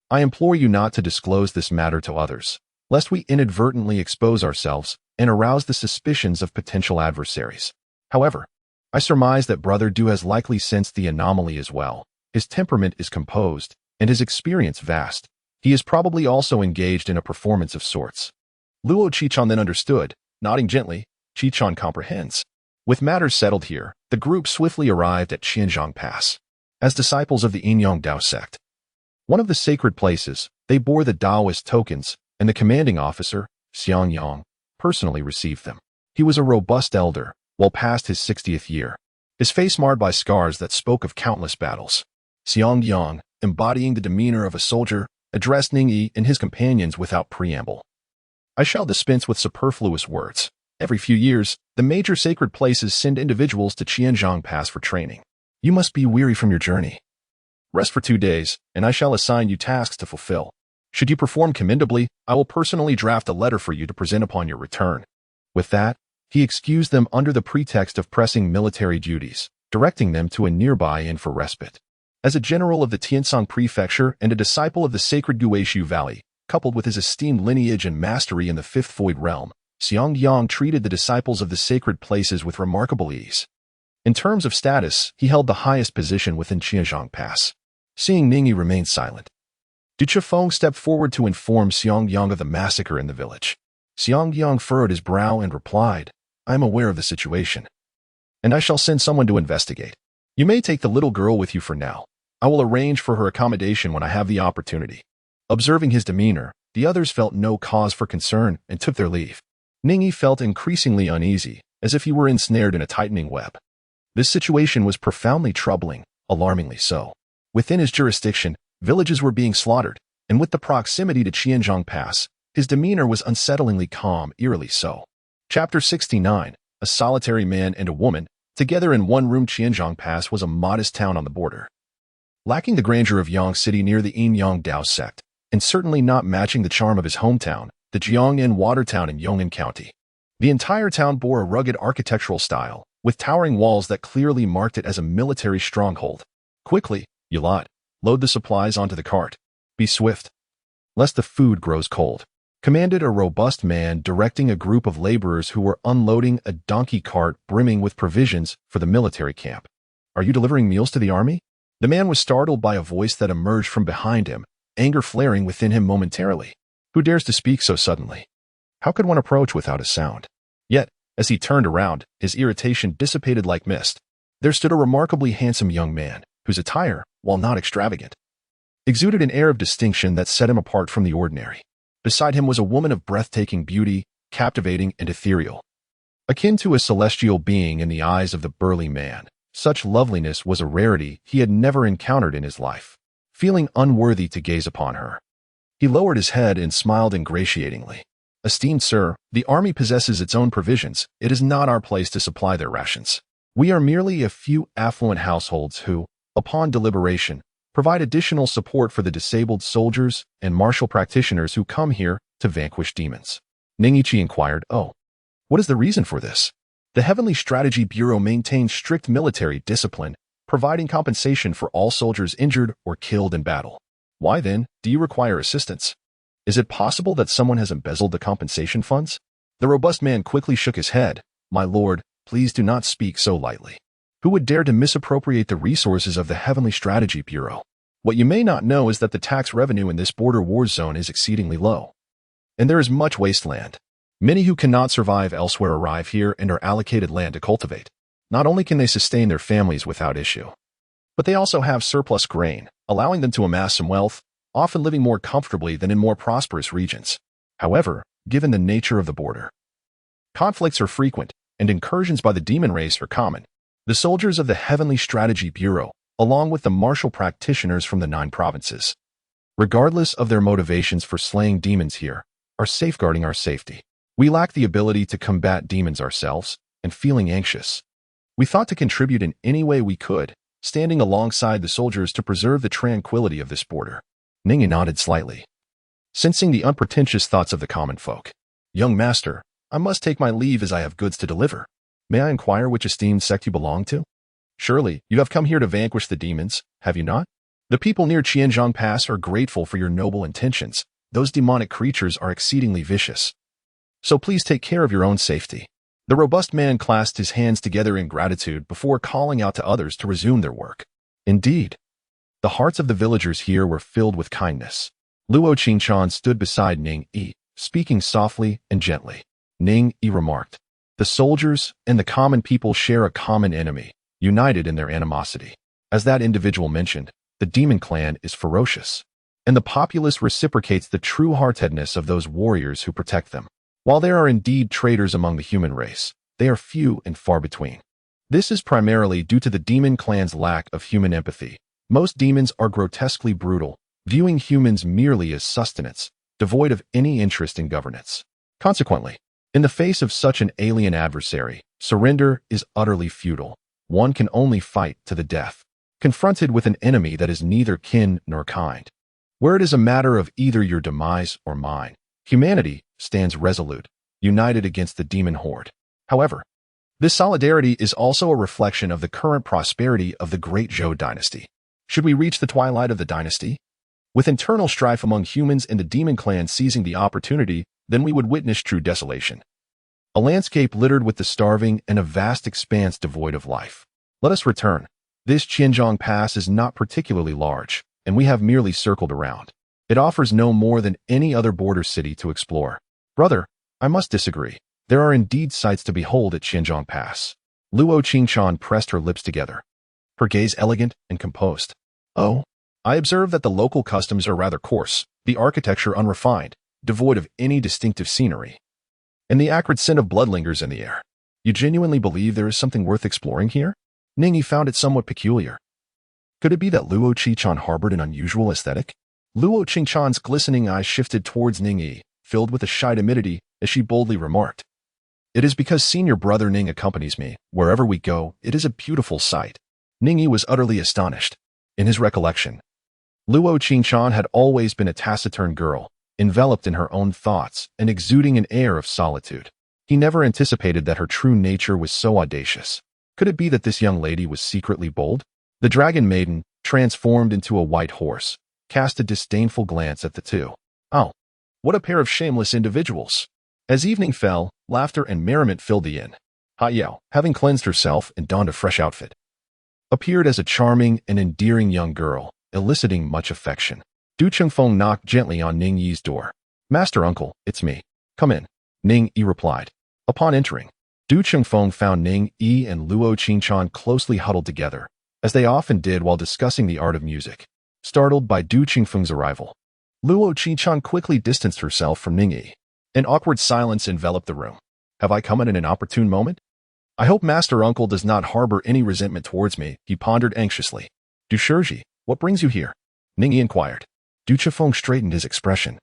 I implore you not to disclose this matter to others, lest we inadvertently expose ourselves and arouse the suspicions of potential adversaries. However, I surmise that Brother Du has likely sensed the anomaly as well. His temperament is composed, and his experience vast. He is probably also engaged in a performance of sorts." Luo Qi-chan then understood, nodding gently. Qi-chan comprehends. With matters settled here, the group swiftly arrived at Qianzhong Pass. As disciples of the Yinyang Dao Sect, one of the sacred places, they bore the Taoist tokens, and the commanding officer, Xiang Yang, personally received them. He was a robust elder, well past his 60th year, his face marred by scars that spoke of countless battles. Xiang Yang, embodying the demeanor of a soldier, addressed Ning Yi and his companions without preamble. "I shall dispense with superfluous words. Every few years, the major sacred places send individuals to Qianzhong Pass for training. You must be weary from your journey. Rest for 2 days, and I shall assign you tasks to fulfill. Should you perform commendably, I will personally draft a letter for you to present upon your return. With that, he excused them under the pretext of pressing military duties, directing them to a nearby inn for respite. As a general of the Tiansong Prefecture and a disciple of the sacred Guishu Valley, coupled with his esteemed lineage and mastery in the Fifth Void Realm, Xiong Yang treated the disciples of the sacred places with remarkable ease. In terms of status, he held the highest position within Qianzhong Pass. Seeing Ning Yi remain silent, Du Chifeng stepped forward to inform Xiong Yang of the massacre in the village. Xiong Yang furrowed his brow and replied, I am aware of the situation, and I shall send someone to investigate. You may take the little girl with you for now. I will arrange for her accommodation when I have the opportunity. Observing his demeanor, the others felt no cause for concern and took their leave. Ning Yi felt increasingly uneasy, as if he were ensnared in a tightening web. This situation was profoundly troubling, alarmingly so. Within his jurisdiction, villages were being slaughtered, and with the proximity to Qianzhong Pass, his demeanor was unsettlingly calm, eerily so. Chapter 69, A Solitary Man and a Woman, together in one room. Qianzhong Pass was a modest town on the border. Lacking the grandeur of Yang City near the Yin-Yang Dao Sect, and certainly not matching the charm of his hometown, the Jiangnan Watertown in Yong'an County. The entire town bore a rugged architectural style, with towering walls that clearly marked it as a military stronghold. Quickly, you lot, load the supplies onto the cart. Be swift, lest the food grows cold, commanded a robust man directing a group of laborers who were unloading a donkey cart brimming with provisions for the military camp. Are you delivering meals to the army? The man was startled by a voice that emerged from behind him, anger flaring within him momentarily. Who dares to speak so suddenly? How could one approach without a sound? Yet, as he turned around, his irritation dissipated like mist. There stood a remarkably handsome young man, whose attire, while not extravagant, exuded an air of distinction that set him apart from the ordinary. Beside him was a woman of breathtaking beauty, captivating and ethereal. Akin to a celestial being in the eyes of the burly man, such loveliness was a rarity he had never encountered in his life. Feeling unworthy to gaze upon her, he lowered his head and smiled ingratiatingly. Esteemed sir, the army possesses its own provisions. It is not our place to supply their rations. We are merely a few affluent households who, upon deliberation, provide additional support for the disabled soldiers and martial practitioners who come here to vanquish demons. Ning Yi inquired, Oh, what is the reason for this? The Heavenly Strategy Bureau maintains strict military discipline, providing compensation for all soldiers injured or killed in battle. Why then, do you require assistance? Is it possible that someone has embezzled the compensation funds? The robust man quickly shook his head. My lord, please do not speak so lightly. Who would dare to misappropriate the resources of the Heavenly Strategy Bureau? What you may not know is that the tax revenue in this border war zone is exceedingly low, and there is much wasteland. Many who cannot survive elsewhere arrive here and are allocated land to cultivate. Not only can they sustain their families without issue, but they also have surplus grain, allowing them to amass some wealth, often living more comfortably than in more prosperous regions. However, given the nature of the border, conflicts are frequent, and incursions by the demon race are common. The soldiers of the Heavenly Strategy Bureau, along with the martial practitioners from the 9 provinces, regardless of their motivations for slaying demons here, are safeguarding our safety. We lack the ability to combat demons ourselves, and feeling anxious, we thought to contribute in any way we could, standing alongside the soldiers to preserve the tranquility of this border. Ning Yi nodded slightly, sensing the unpretentious thoughts of the common folk. Young master, I must take my leave as I have goods to deliver. May I inquire which esteemed sect you belong to? Surely, you have come here to vanquish the demons, have you not? The people near Qianzhong Pass are grateful for your noble intentions. Those demonic creatures are exceedingly vicious. So please take care of your own safety. The robust man clasped his hands together in gratitude before calling out to others to resume their work. Indeed, the hearts of the villagers here were filled with kindness. Luo Qinchan stood beside Ning Yi, speaking softly and gently. Ning Yi remarked, The soldiers and the common people share a common enemy, united in their animosity. As that individual mentioned, the demon clan is ferocious, and the populace reciprocates the true heartedness of those warriors who protect them. While there are indeed traitors among the human race, they are few and far between. This is primarily due to the demon clan's lack of human empathy. Most demons are grotesquely brutal, viewing humans merely as sustenance, devoid of any interest in governance. Consequently, In the face of such an alien adversary, surrender is utterly futile. One can only fight to the death, confronted with an enemy that is neither kin nor kind. Where it is a matter of either your demise or mine, humanity stands resolute, united against the demon horde. However, this solidarity is also a reflection of the current prosperity of the great Zhou Dynasty. Should we reach the twilight of the dynasty, with internal strife among humans and the demon clan seizing the opportunity, then we would witness true desolation. A landscape littered with the starving and a vast expanse devoid of life. Let us return. This Qianzhong Pass is not particularly large, and we have merely circled around. It offers no more than any other border city to explore. Brother, I must disagree. There are indeed sights to behold at Qianzhong Pass. Luo Qingchan pressed her lips together, her gaze elegant and composed. Oh, I observe that the local customs are rather coarse, the architecture unrefined, devoid of any distinctive scenery, and the acrid scent of blood lingers in the air. You genuinely believe there is something worth exploring here? Ning Yi found it somewhat peculiar. Could it be that Luo Qingchan harbored an unusual aesthetic? Luo Qingchan's glistening eyes shifted towards Ning Yi, filled with a shy timidity, as she boldly remarked. It is because senior brother Ning accompanies me. Wherever we go, it is a beautiful sight. Ning Yi was utterly astonished. In his recollection, Luo Qingchan had always been a taciturn girl, enveloped in her own thoughts and exuding an air of solitude. He never anticipated that her true nature was so audacious. Could it be that this young lady was secretly bold? The dragon maiden, transformed into a white horse, cast a disdainful glance at the two. Oh, what a pair of shameless individuals! As evening fell, laughter and merriment filled the inn. Ha Yao, having cleansed herself and donned a fresh outfit, appeared as a charming and endearing young girl, eliciting much affection. Du Chengfeng knocked gently on Ning Yi's door. Master uncle, it's me. Come in. Ning Yi replied. Upon entering, Du Chengfeng found Ning Yi and Luo Qingchan closely huddled together, as they often did while discussing the art of music. Startled by Du Chengfeng's arrival, Luo Qingchan quickly distanced herself from Ning Yi. An awkward silence enveloped the room. Have I come at an inopportune moment? I hope Master Uncle does not harbor any resentment towards me, he pondered anxiously. Du Shiji, what brings you here? Ning Yi inquired. Du Chengfeng straightened his expression,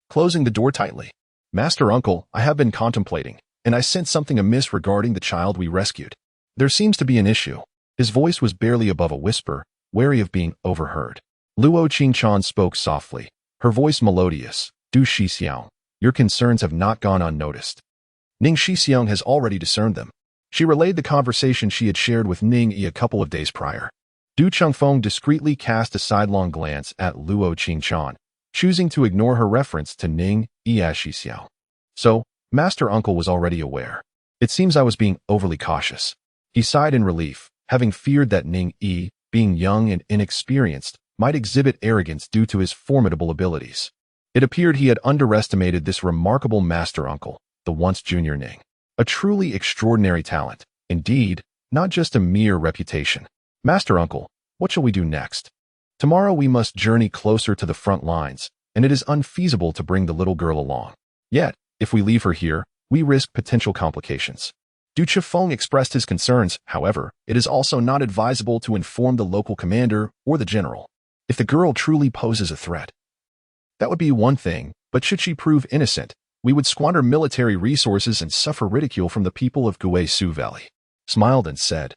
closing the door tightly. Master Uncle, I have been contemplating, and I sense something amiss regarding the child we rescued. There seems to be an issue. His voice was barely above a whisper, wary of being overheard. Luo Qingchan spoke softly, her voice melodious. Du Shixiang, your concerns have not gone unnoticed. Ning Shixiang has already discerned them. She relayed the conversation she had shared with Ning Yi a couple of days prior. Du Chengfeng discreetly cast a sidelong glance at Luo Qingchan, choosing to ignore her reference to Ning Yi as Shixiao. So, Master Uncle was already aware. It seems I was being overly cautious. He sighed in relief, having feared that Ning Yi, being young and inexperienced, might exhibit arrogance due to his formidable abilities. It appeared he had underestimated this remarkable Master Uncle, the once junior Ning. A truly extraordinary talent, indeed, not just a mere reputation. Master Uncle, what shall we do next? Tomorrow we must journey closer to the front lines, and it is unfeasible to bring the little girl along. Yet, if we leave her here, we risk potential complications. Du Chengfeng expressed his concerns. However, it is also not advisable to inform the local commander or the general. If the girl truly poses a threat, that would be one thing, but should she prove innocent, we would squander military resources and suffer ridicule from the people of Guizhou Valley. Smiled and said,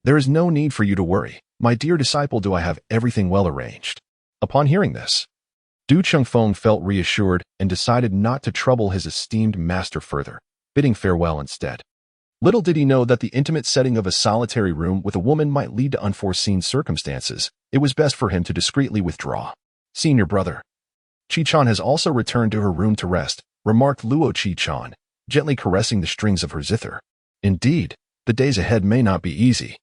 There is no need for you to worry. My dear disciple, do I have everything well arranged? Upon hearing this, Du Chengfeng felt reassured and decided not to trouble his esteemed master further, bidding farewell instead. Little did he know that the intimate setting of a solitary room with a woman might lead to unforeseen circumstances. It was best for him to discreetly withdraw. Senior brother Qichan has also returned to her room to rest, remarked Luo Qichan, gently caressing the strings of her zither. Indeed, the days ahead may not be easy.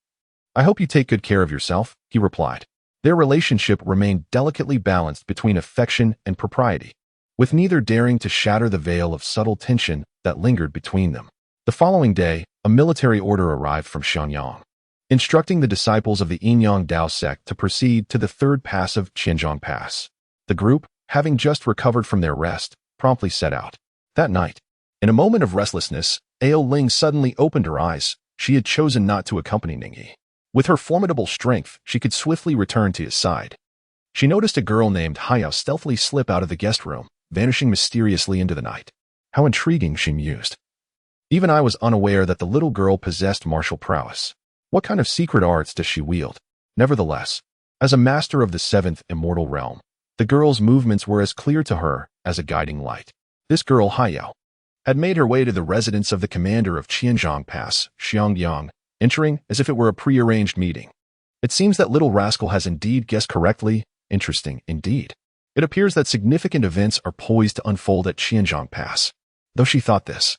I hope you take good care of yourself, he replied. Their relationship remained delicately balanced between affection and propriety, with neither daring to shatter the veil of subtle tension that lingered between them. The following day, a military order arrived from Xianyang, instructing the disciples of the Yinyang Dao Sect to proceed to the third pass of Qianzhong Pass. The group, having just recovered from their rest, promptly set out. That night, in a moment of restlessness, Ao Ling suddenly opened her eyes. She had chosen not to accompany Ning Yi. With her formidable strength, she could swiftly return to his side. She noticed a girl named Hayao stealthily slip out of the guest room, vanishing mysteriously into the night. How intriguing, she mused. Even I was unaware that the little girl possessed martial prowess. What kind of secret arts does she wield? Nevertheless, as a master of the seventh immortal realm, the girl's movements were as clear to her as a guiding light. This girl, Haiyao, had made her way to the residence of the commander of Qianzhong Pass, Xiangyang, entering as if it were a prearranged meeting. It seems that little rascal has indeed guessed correctly. Interesting, indeed. It appears that significant events are poised to unfold at Qianzhong Pass. Though she thought this,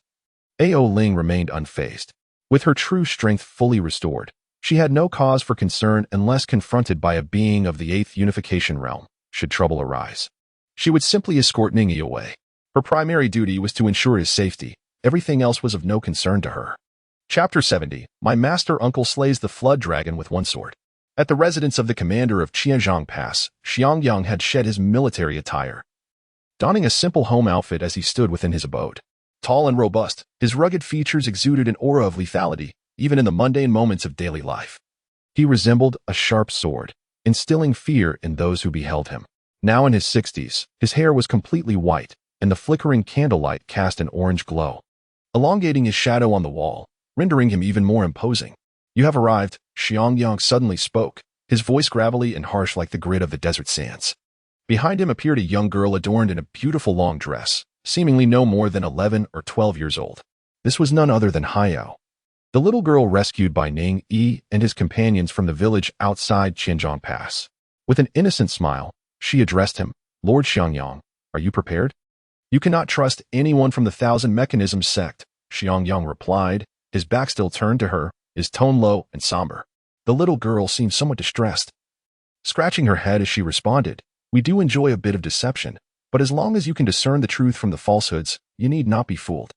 Ao Ling remained unfazed. With her true strength fully restored, she had no cause for concern unless confronted by a being of the eighth unification realm, should trouble arise. She would simply escort Ning Yi away. Her primary duty was to ensure his safety. Everything else was of no concern to her. Chapter 70. My master uncle slays the flood dragon with one sword. At the residence of the commander of Qianzhong Pass, Xiangyang had shed his military attire, donning a simple home outfit as he stood within his abode. Tall and robust, his rugged features exuded an aura of lethality, even in the mundane moments of daily life. He resembled a sharp sword, instilling fear in those who beheld him. Now in his 60s, his hair was completely white, and the flickering candlelight cast an orange glow, elongating his shadow on the wall, rendering him even more imposing. You have arrived, Xiangyang suddenly spoke, his voice gravelly and harsh like the grit of the desert sands. Behind him appeared a young girl adorned in a beautiful long dress, seemingly no more than 11 or 12 years old. This was none other than Haiyao, the little girl rescued by Ning Yi and his companions from the village outside Qianzhong Pass. With an innocent smile, she addressed him. Lord Xiangyang, are you prepared? You cannot trust anyone from the Thousand Mechanisms sect, Xiangyang replied, his back still turned to her, his tone low and somber. The little girl seemed somewhat distressed, scratching her head as she responded, we do enjoy a bit of deception, but as long as you can discern the truth from the falsehoods, you need not be fooled.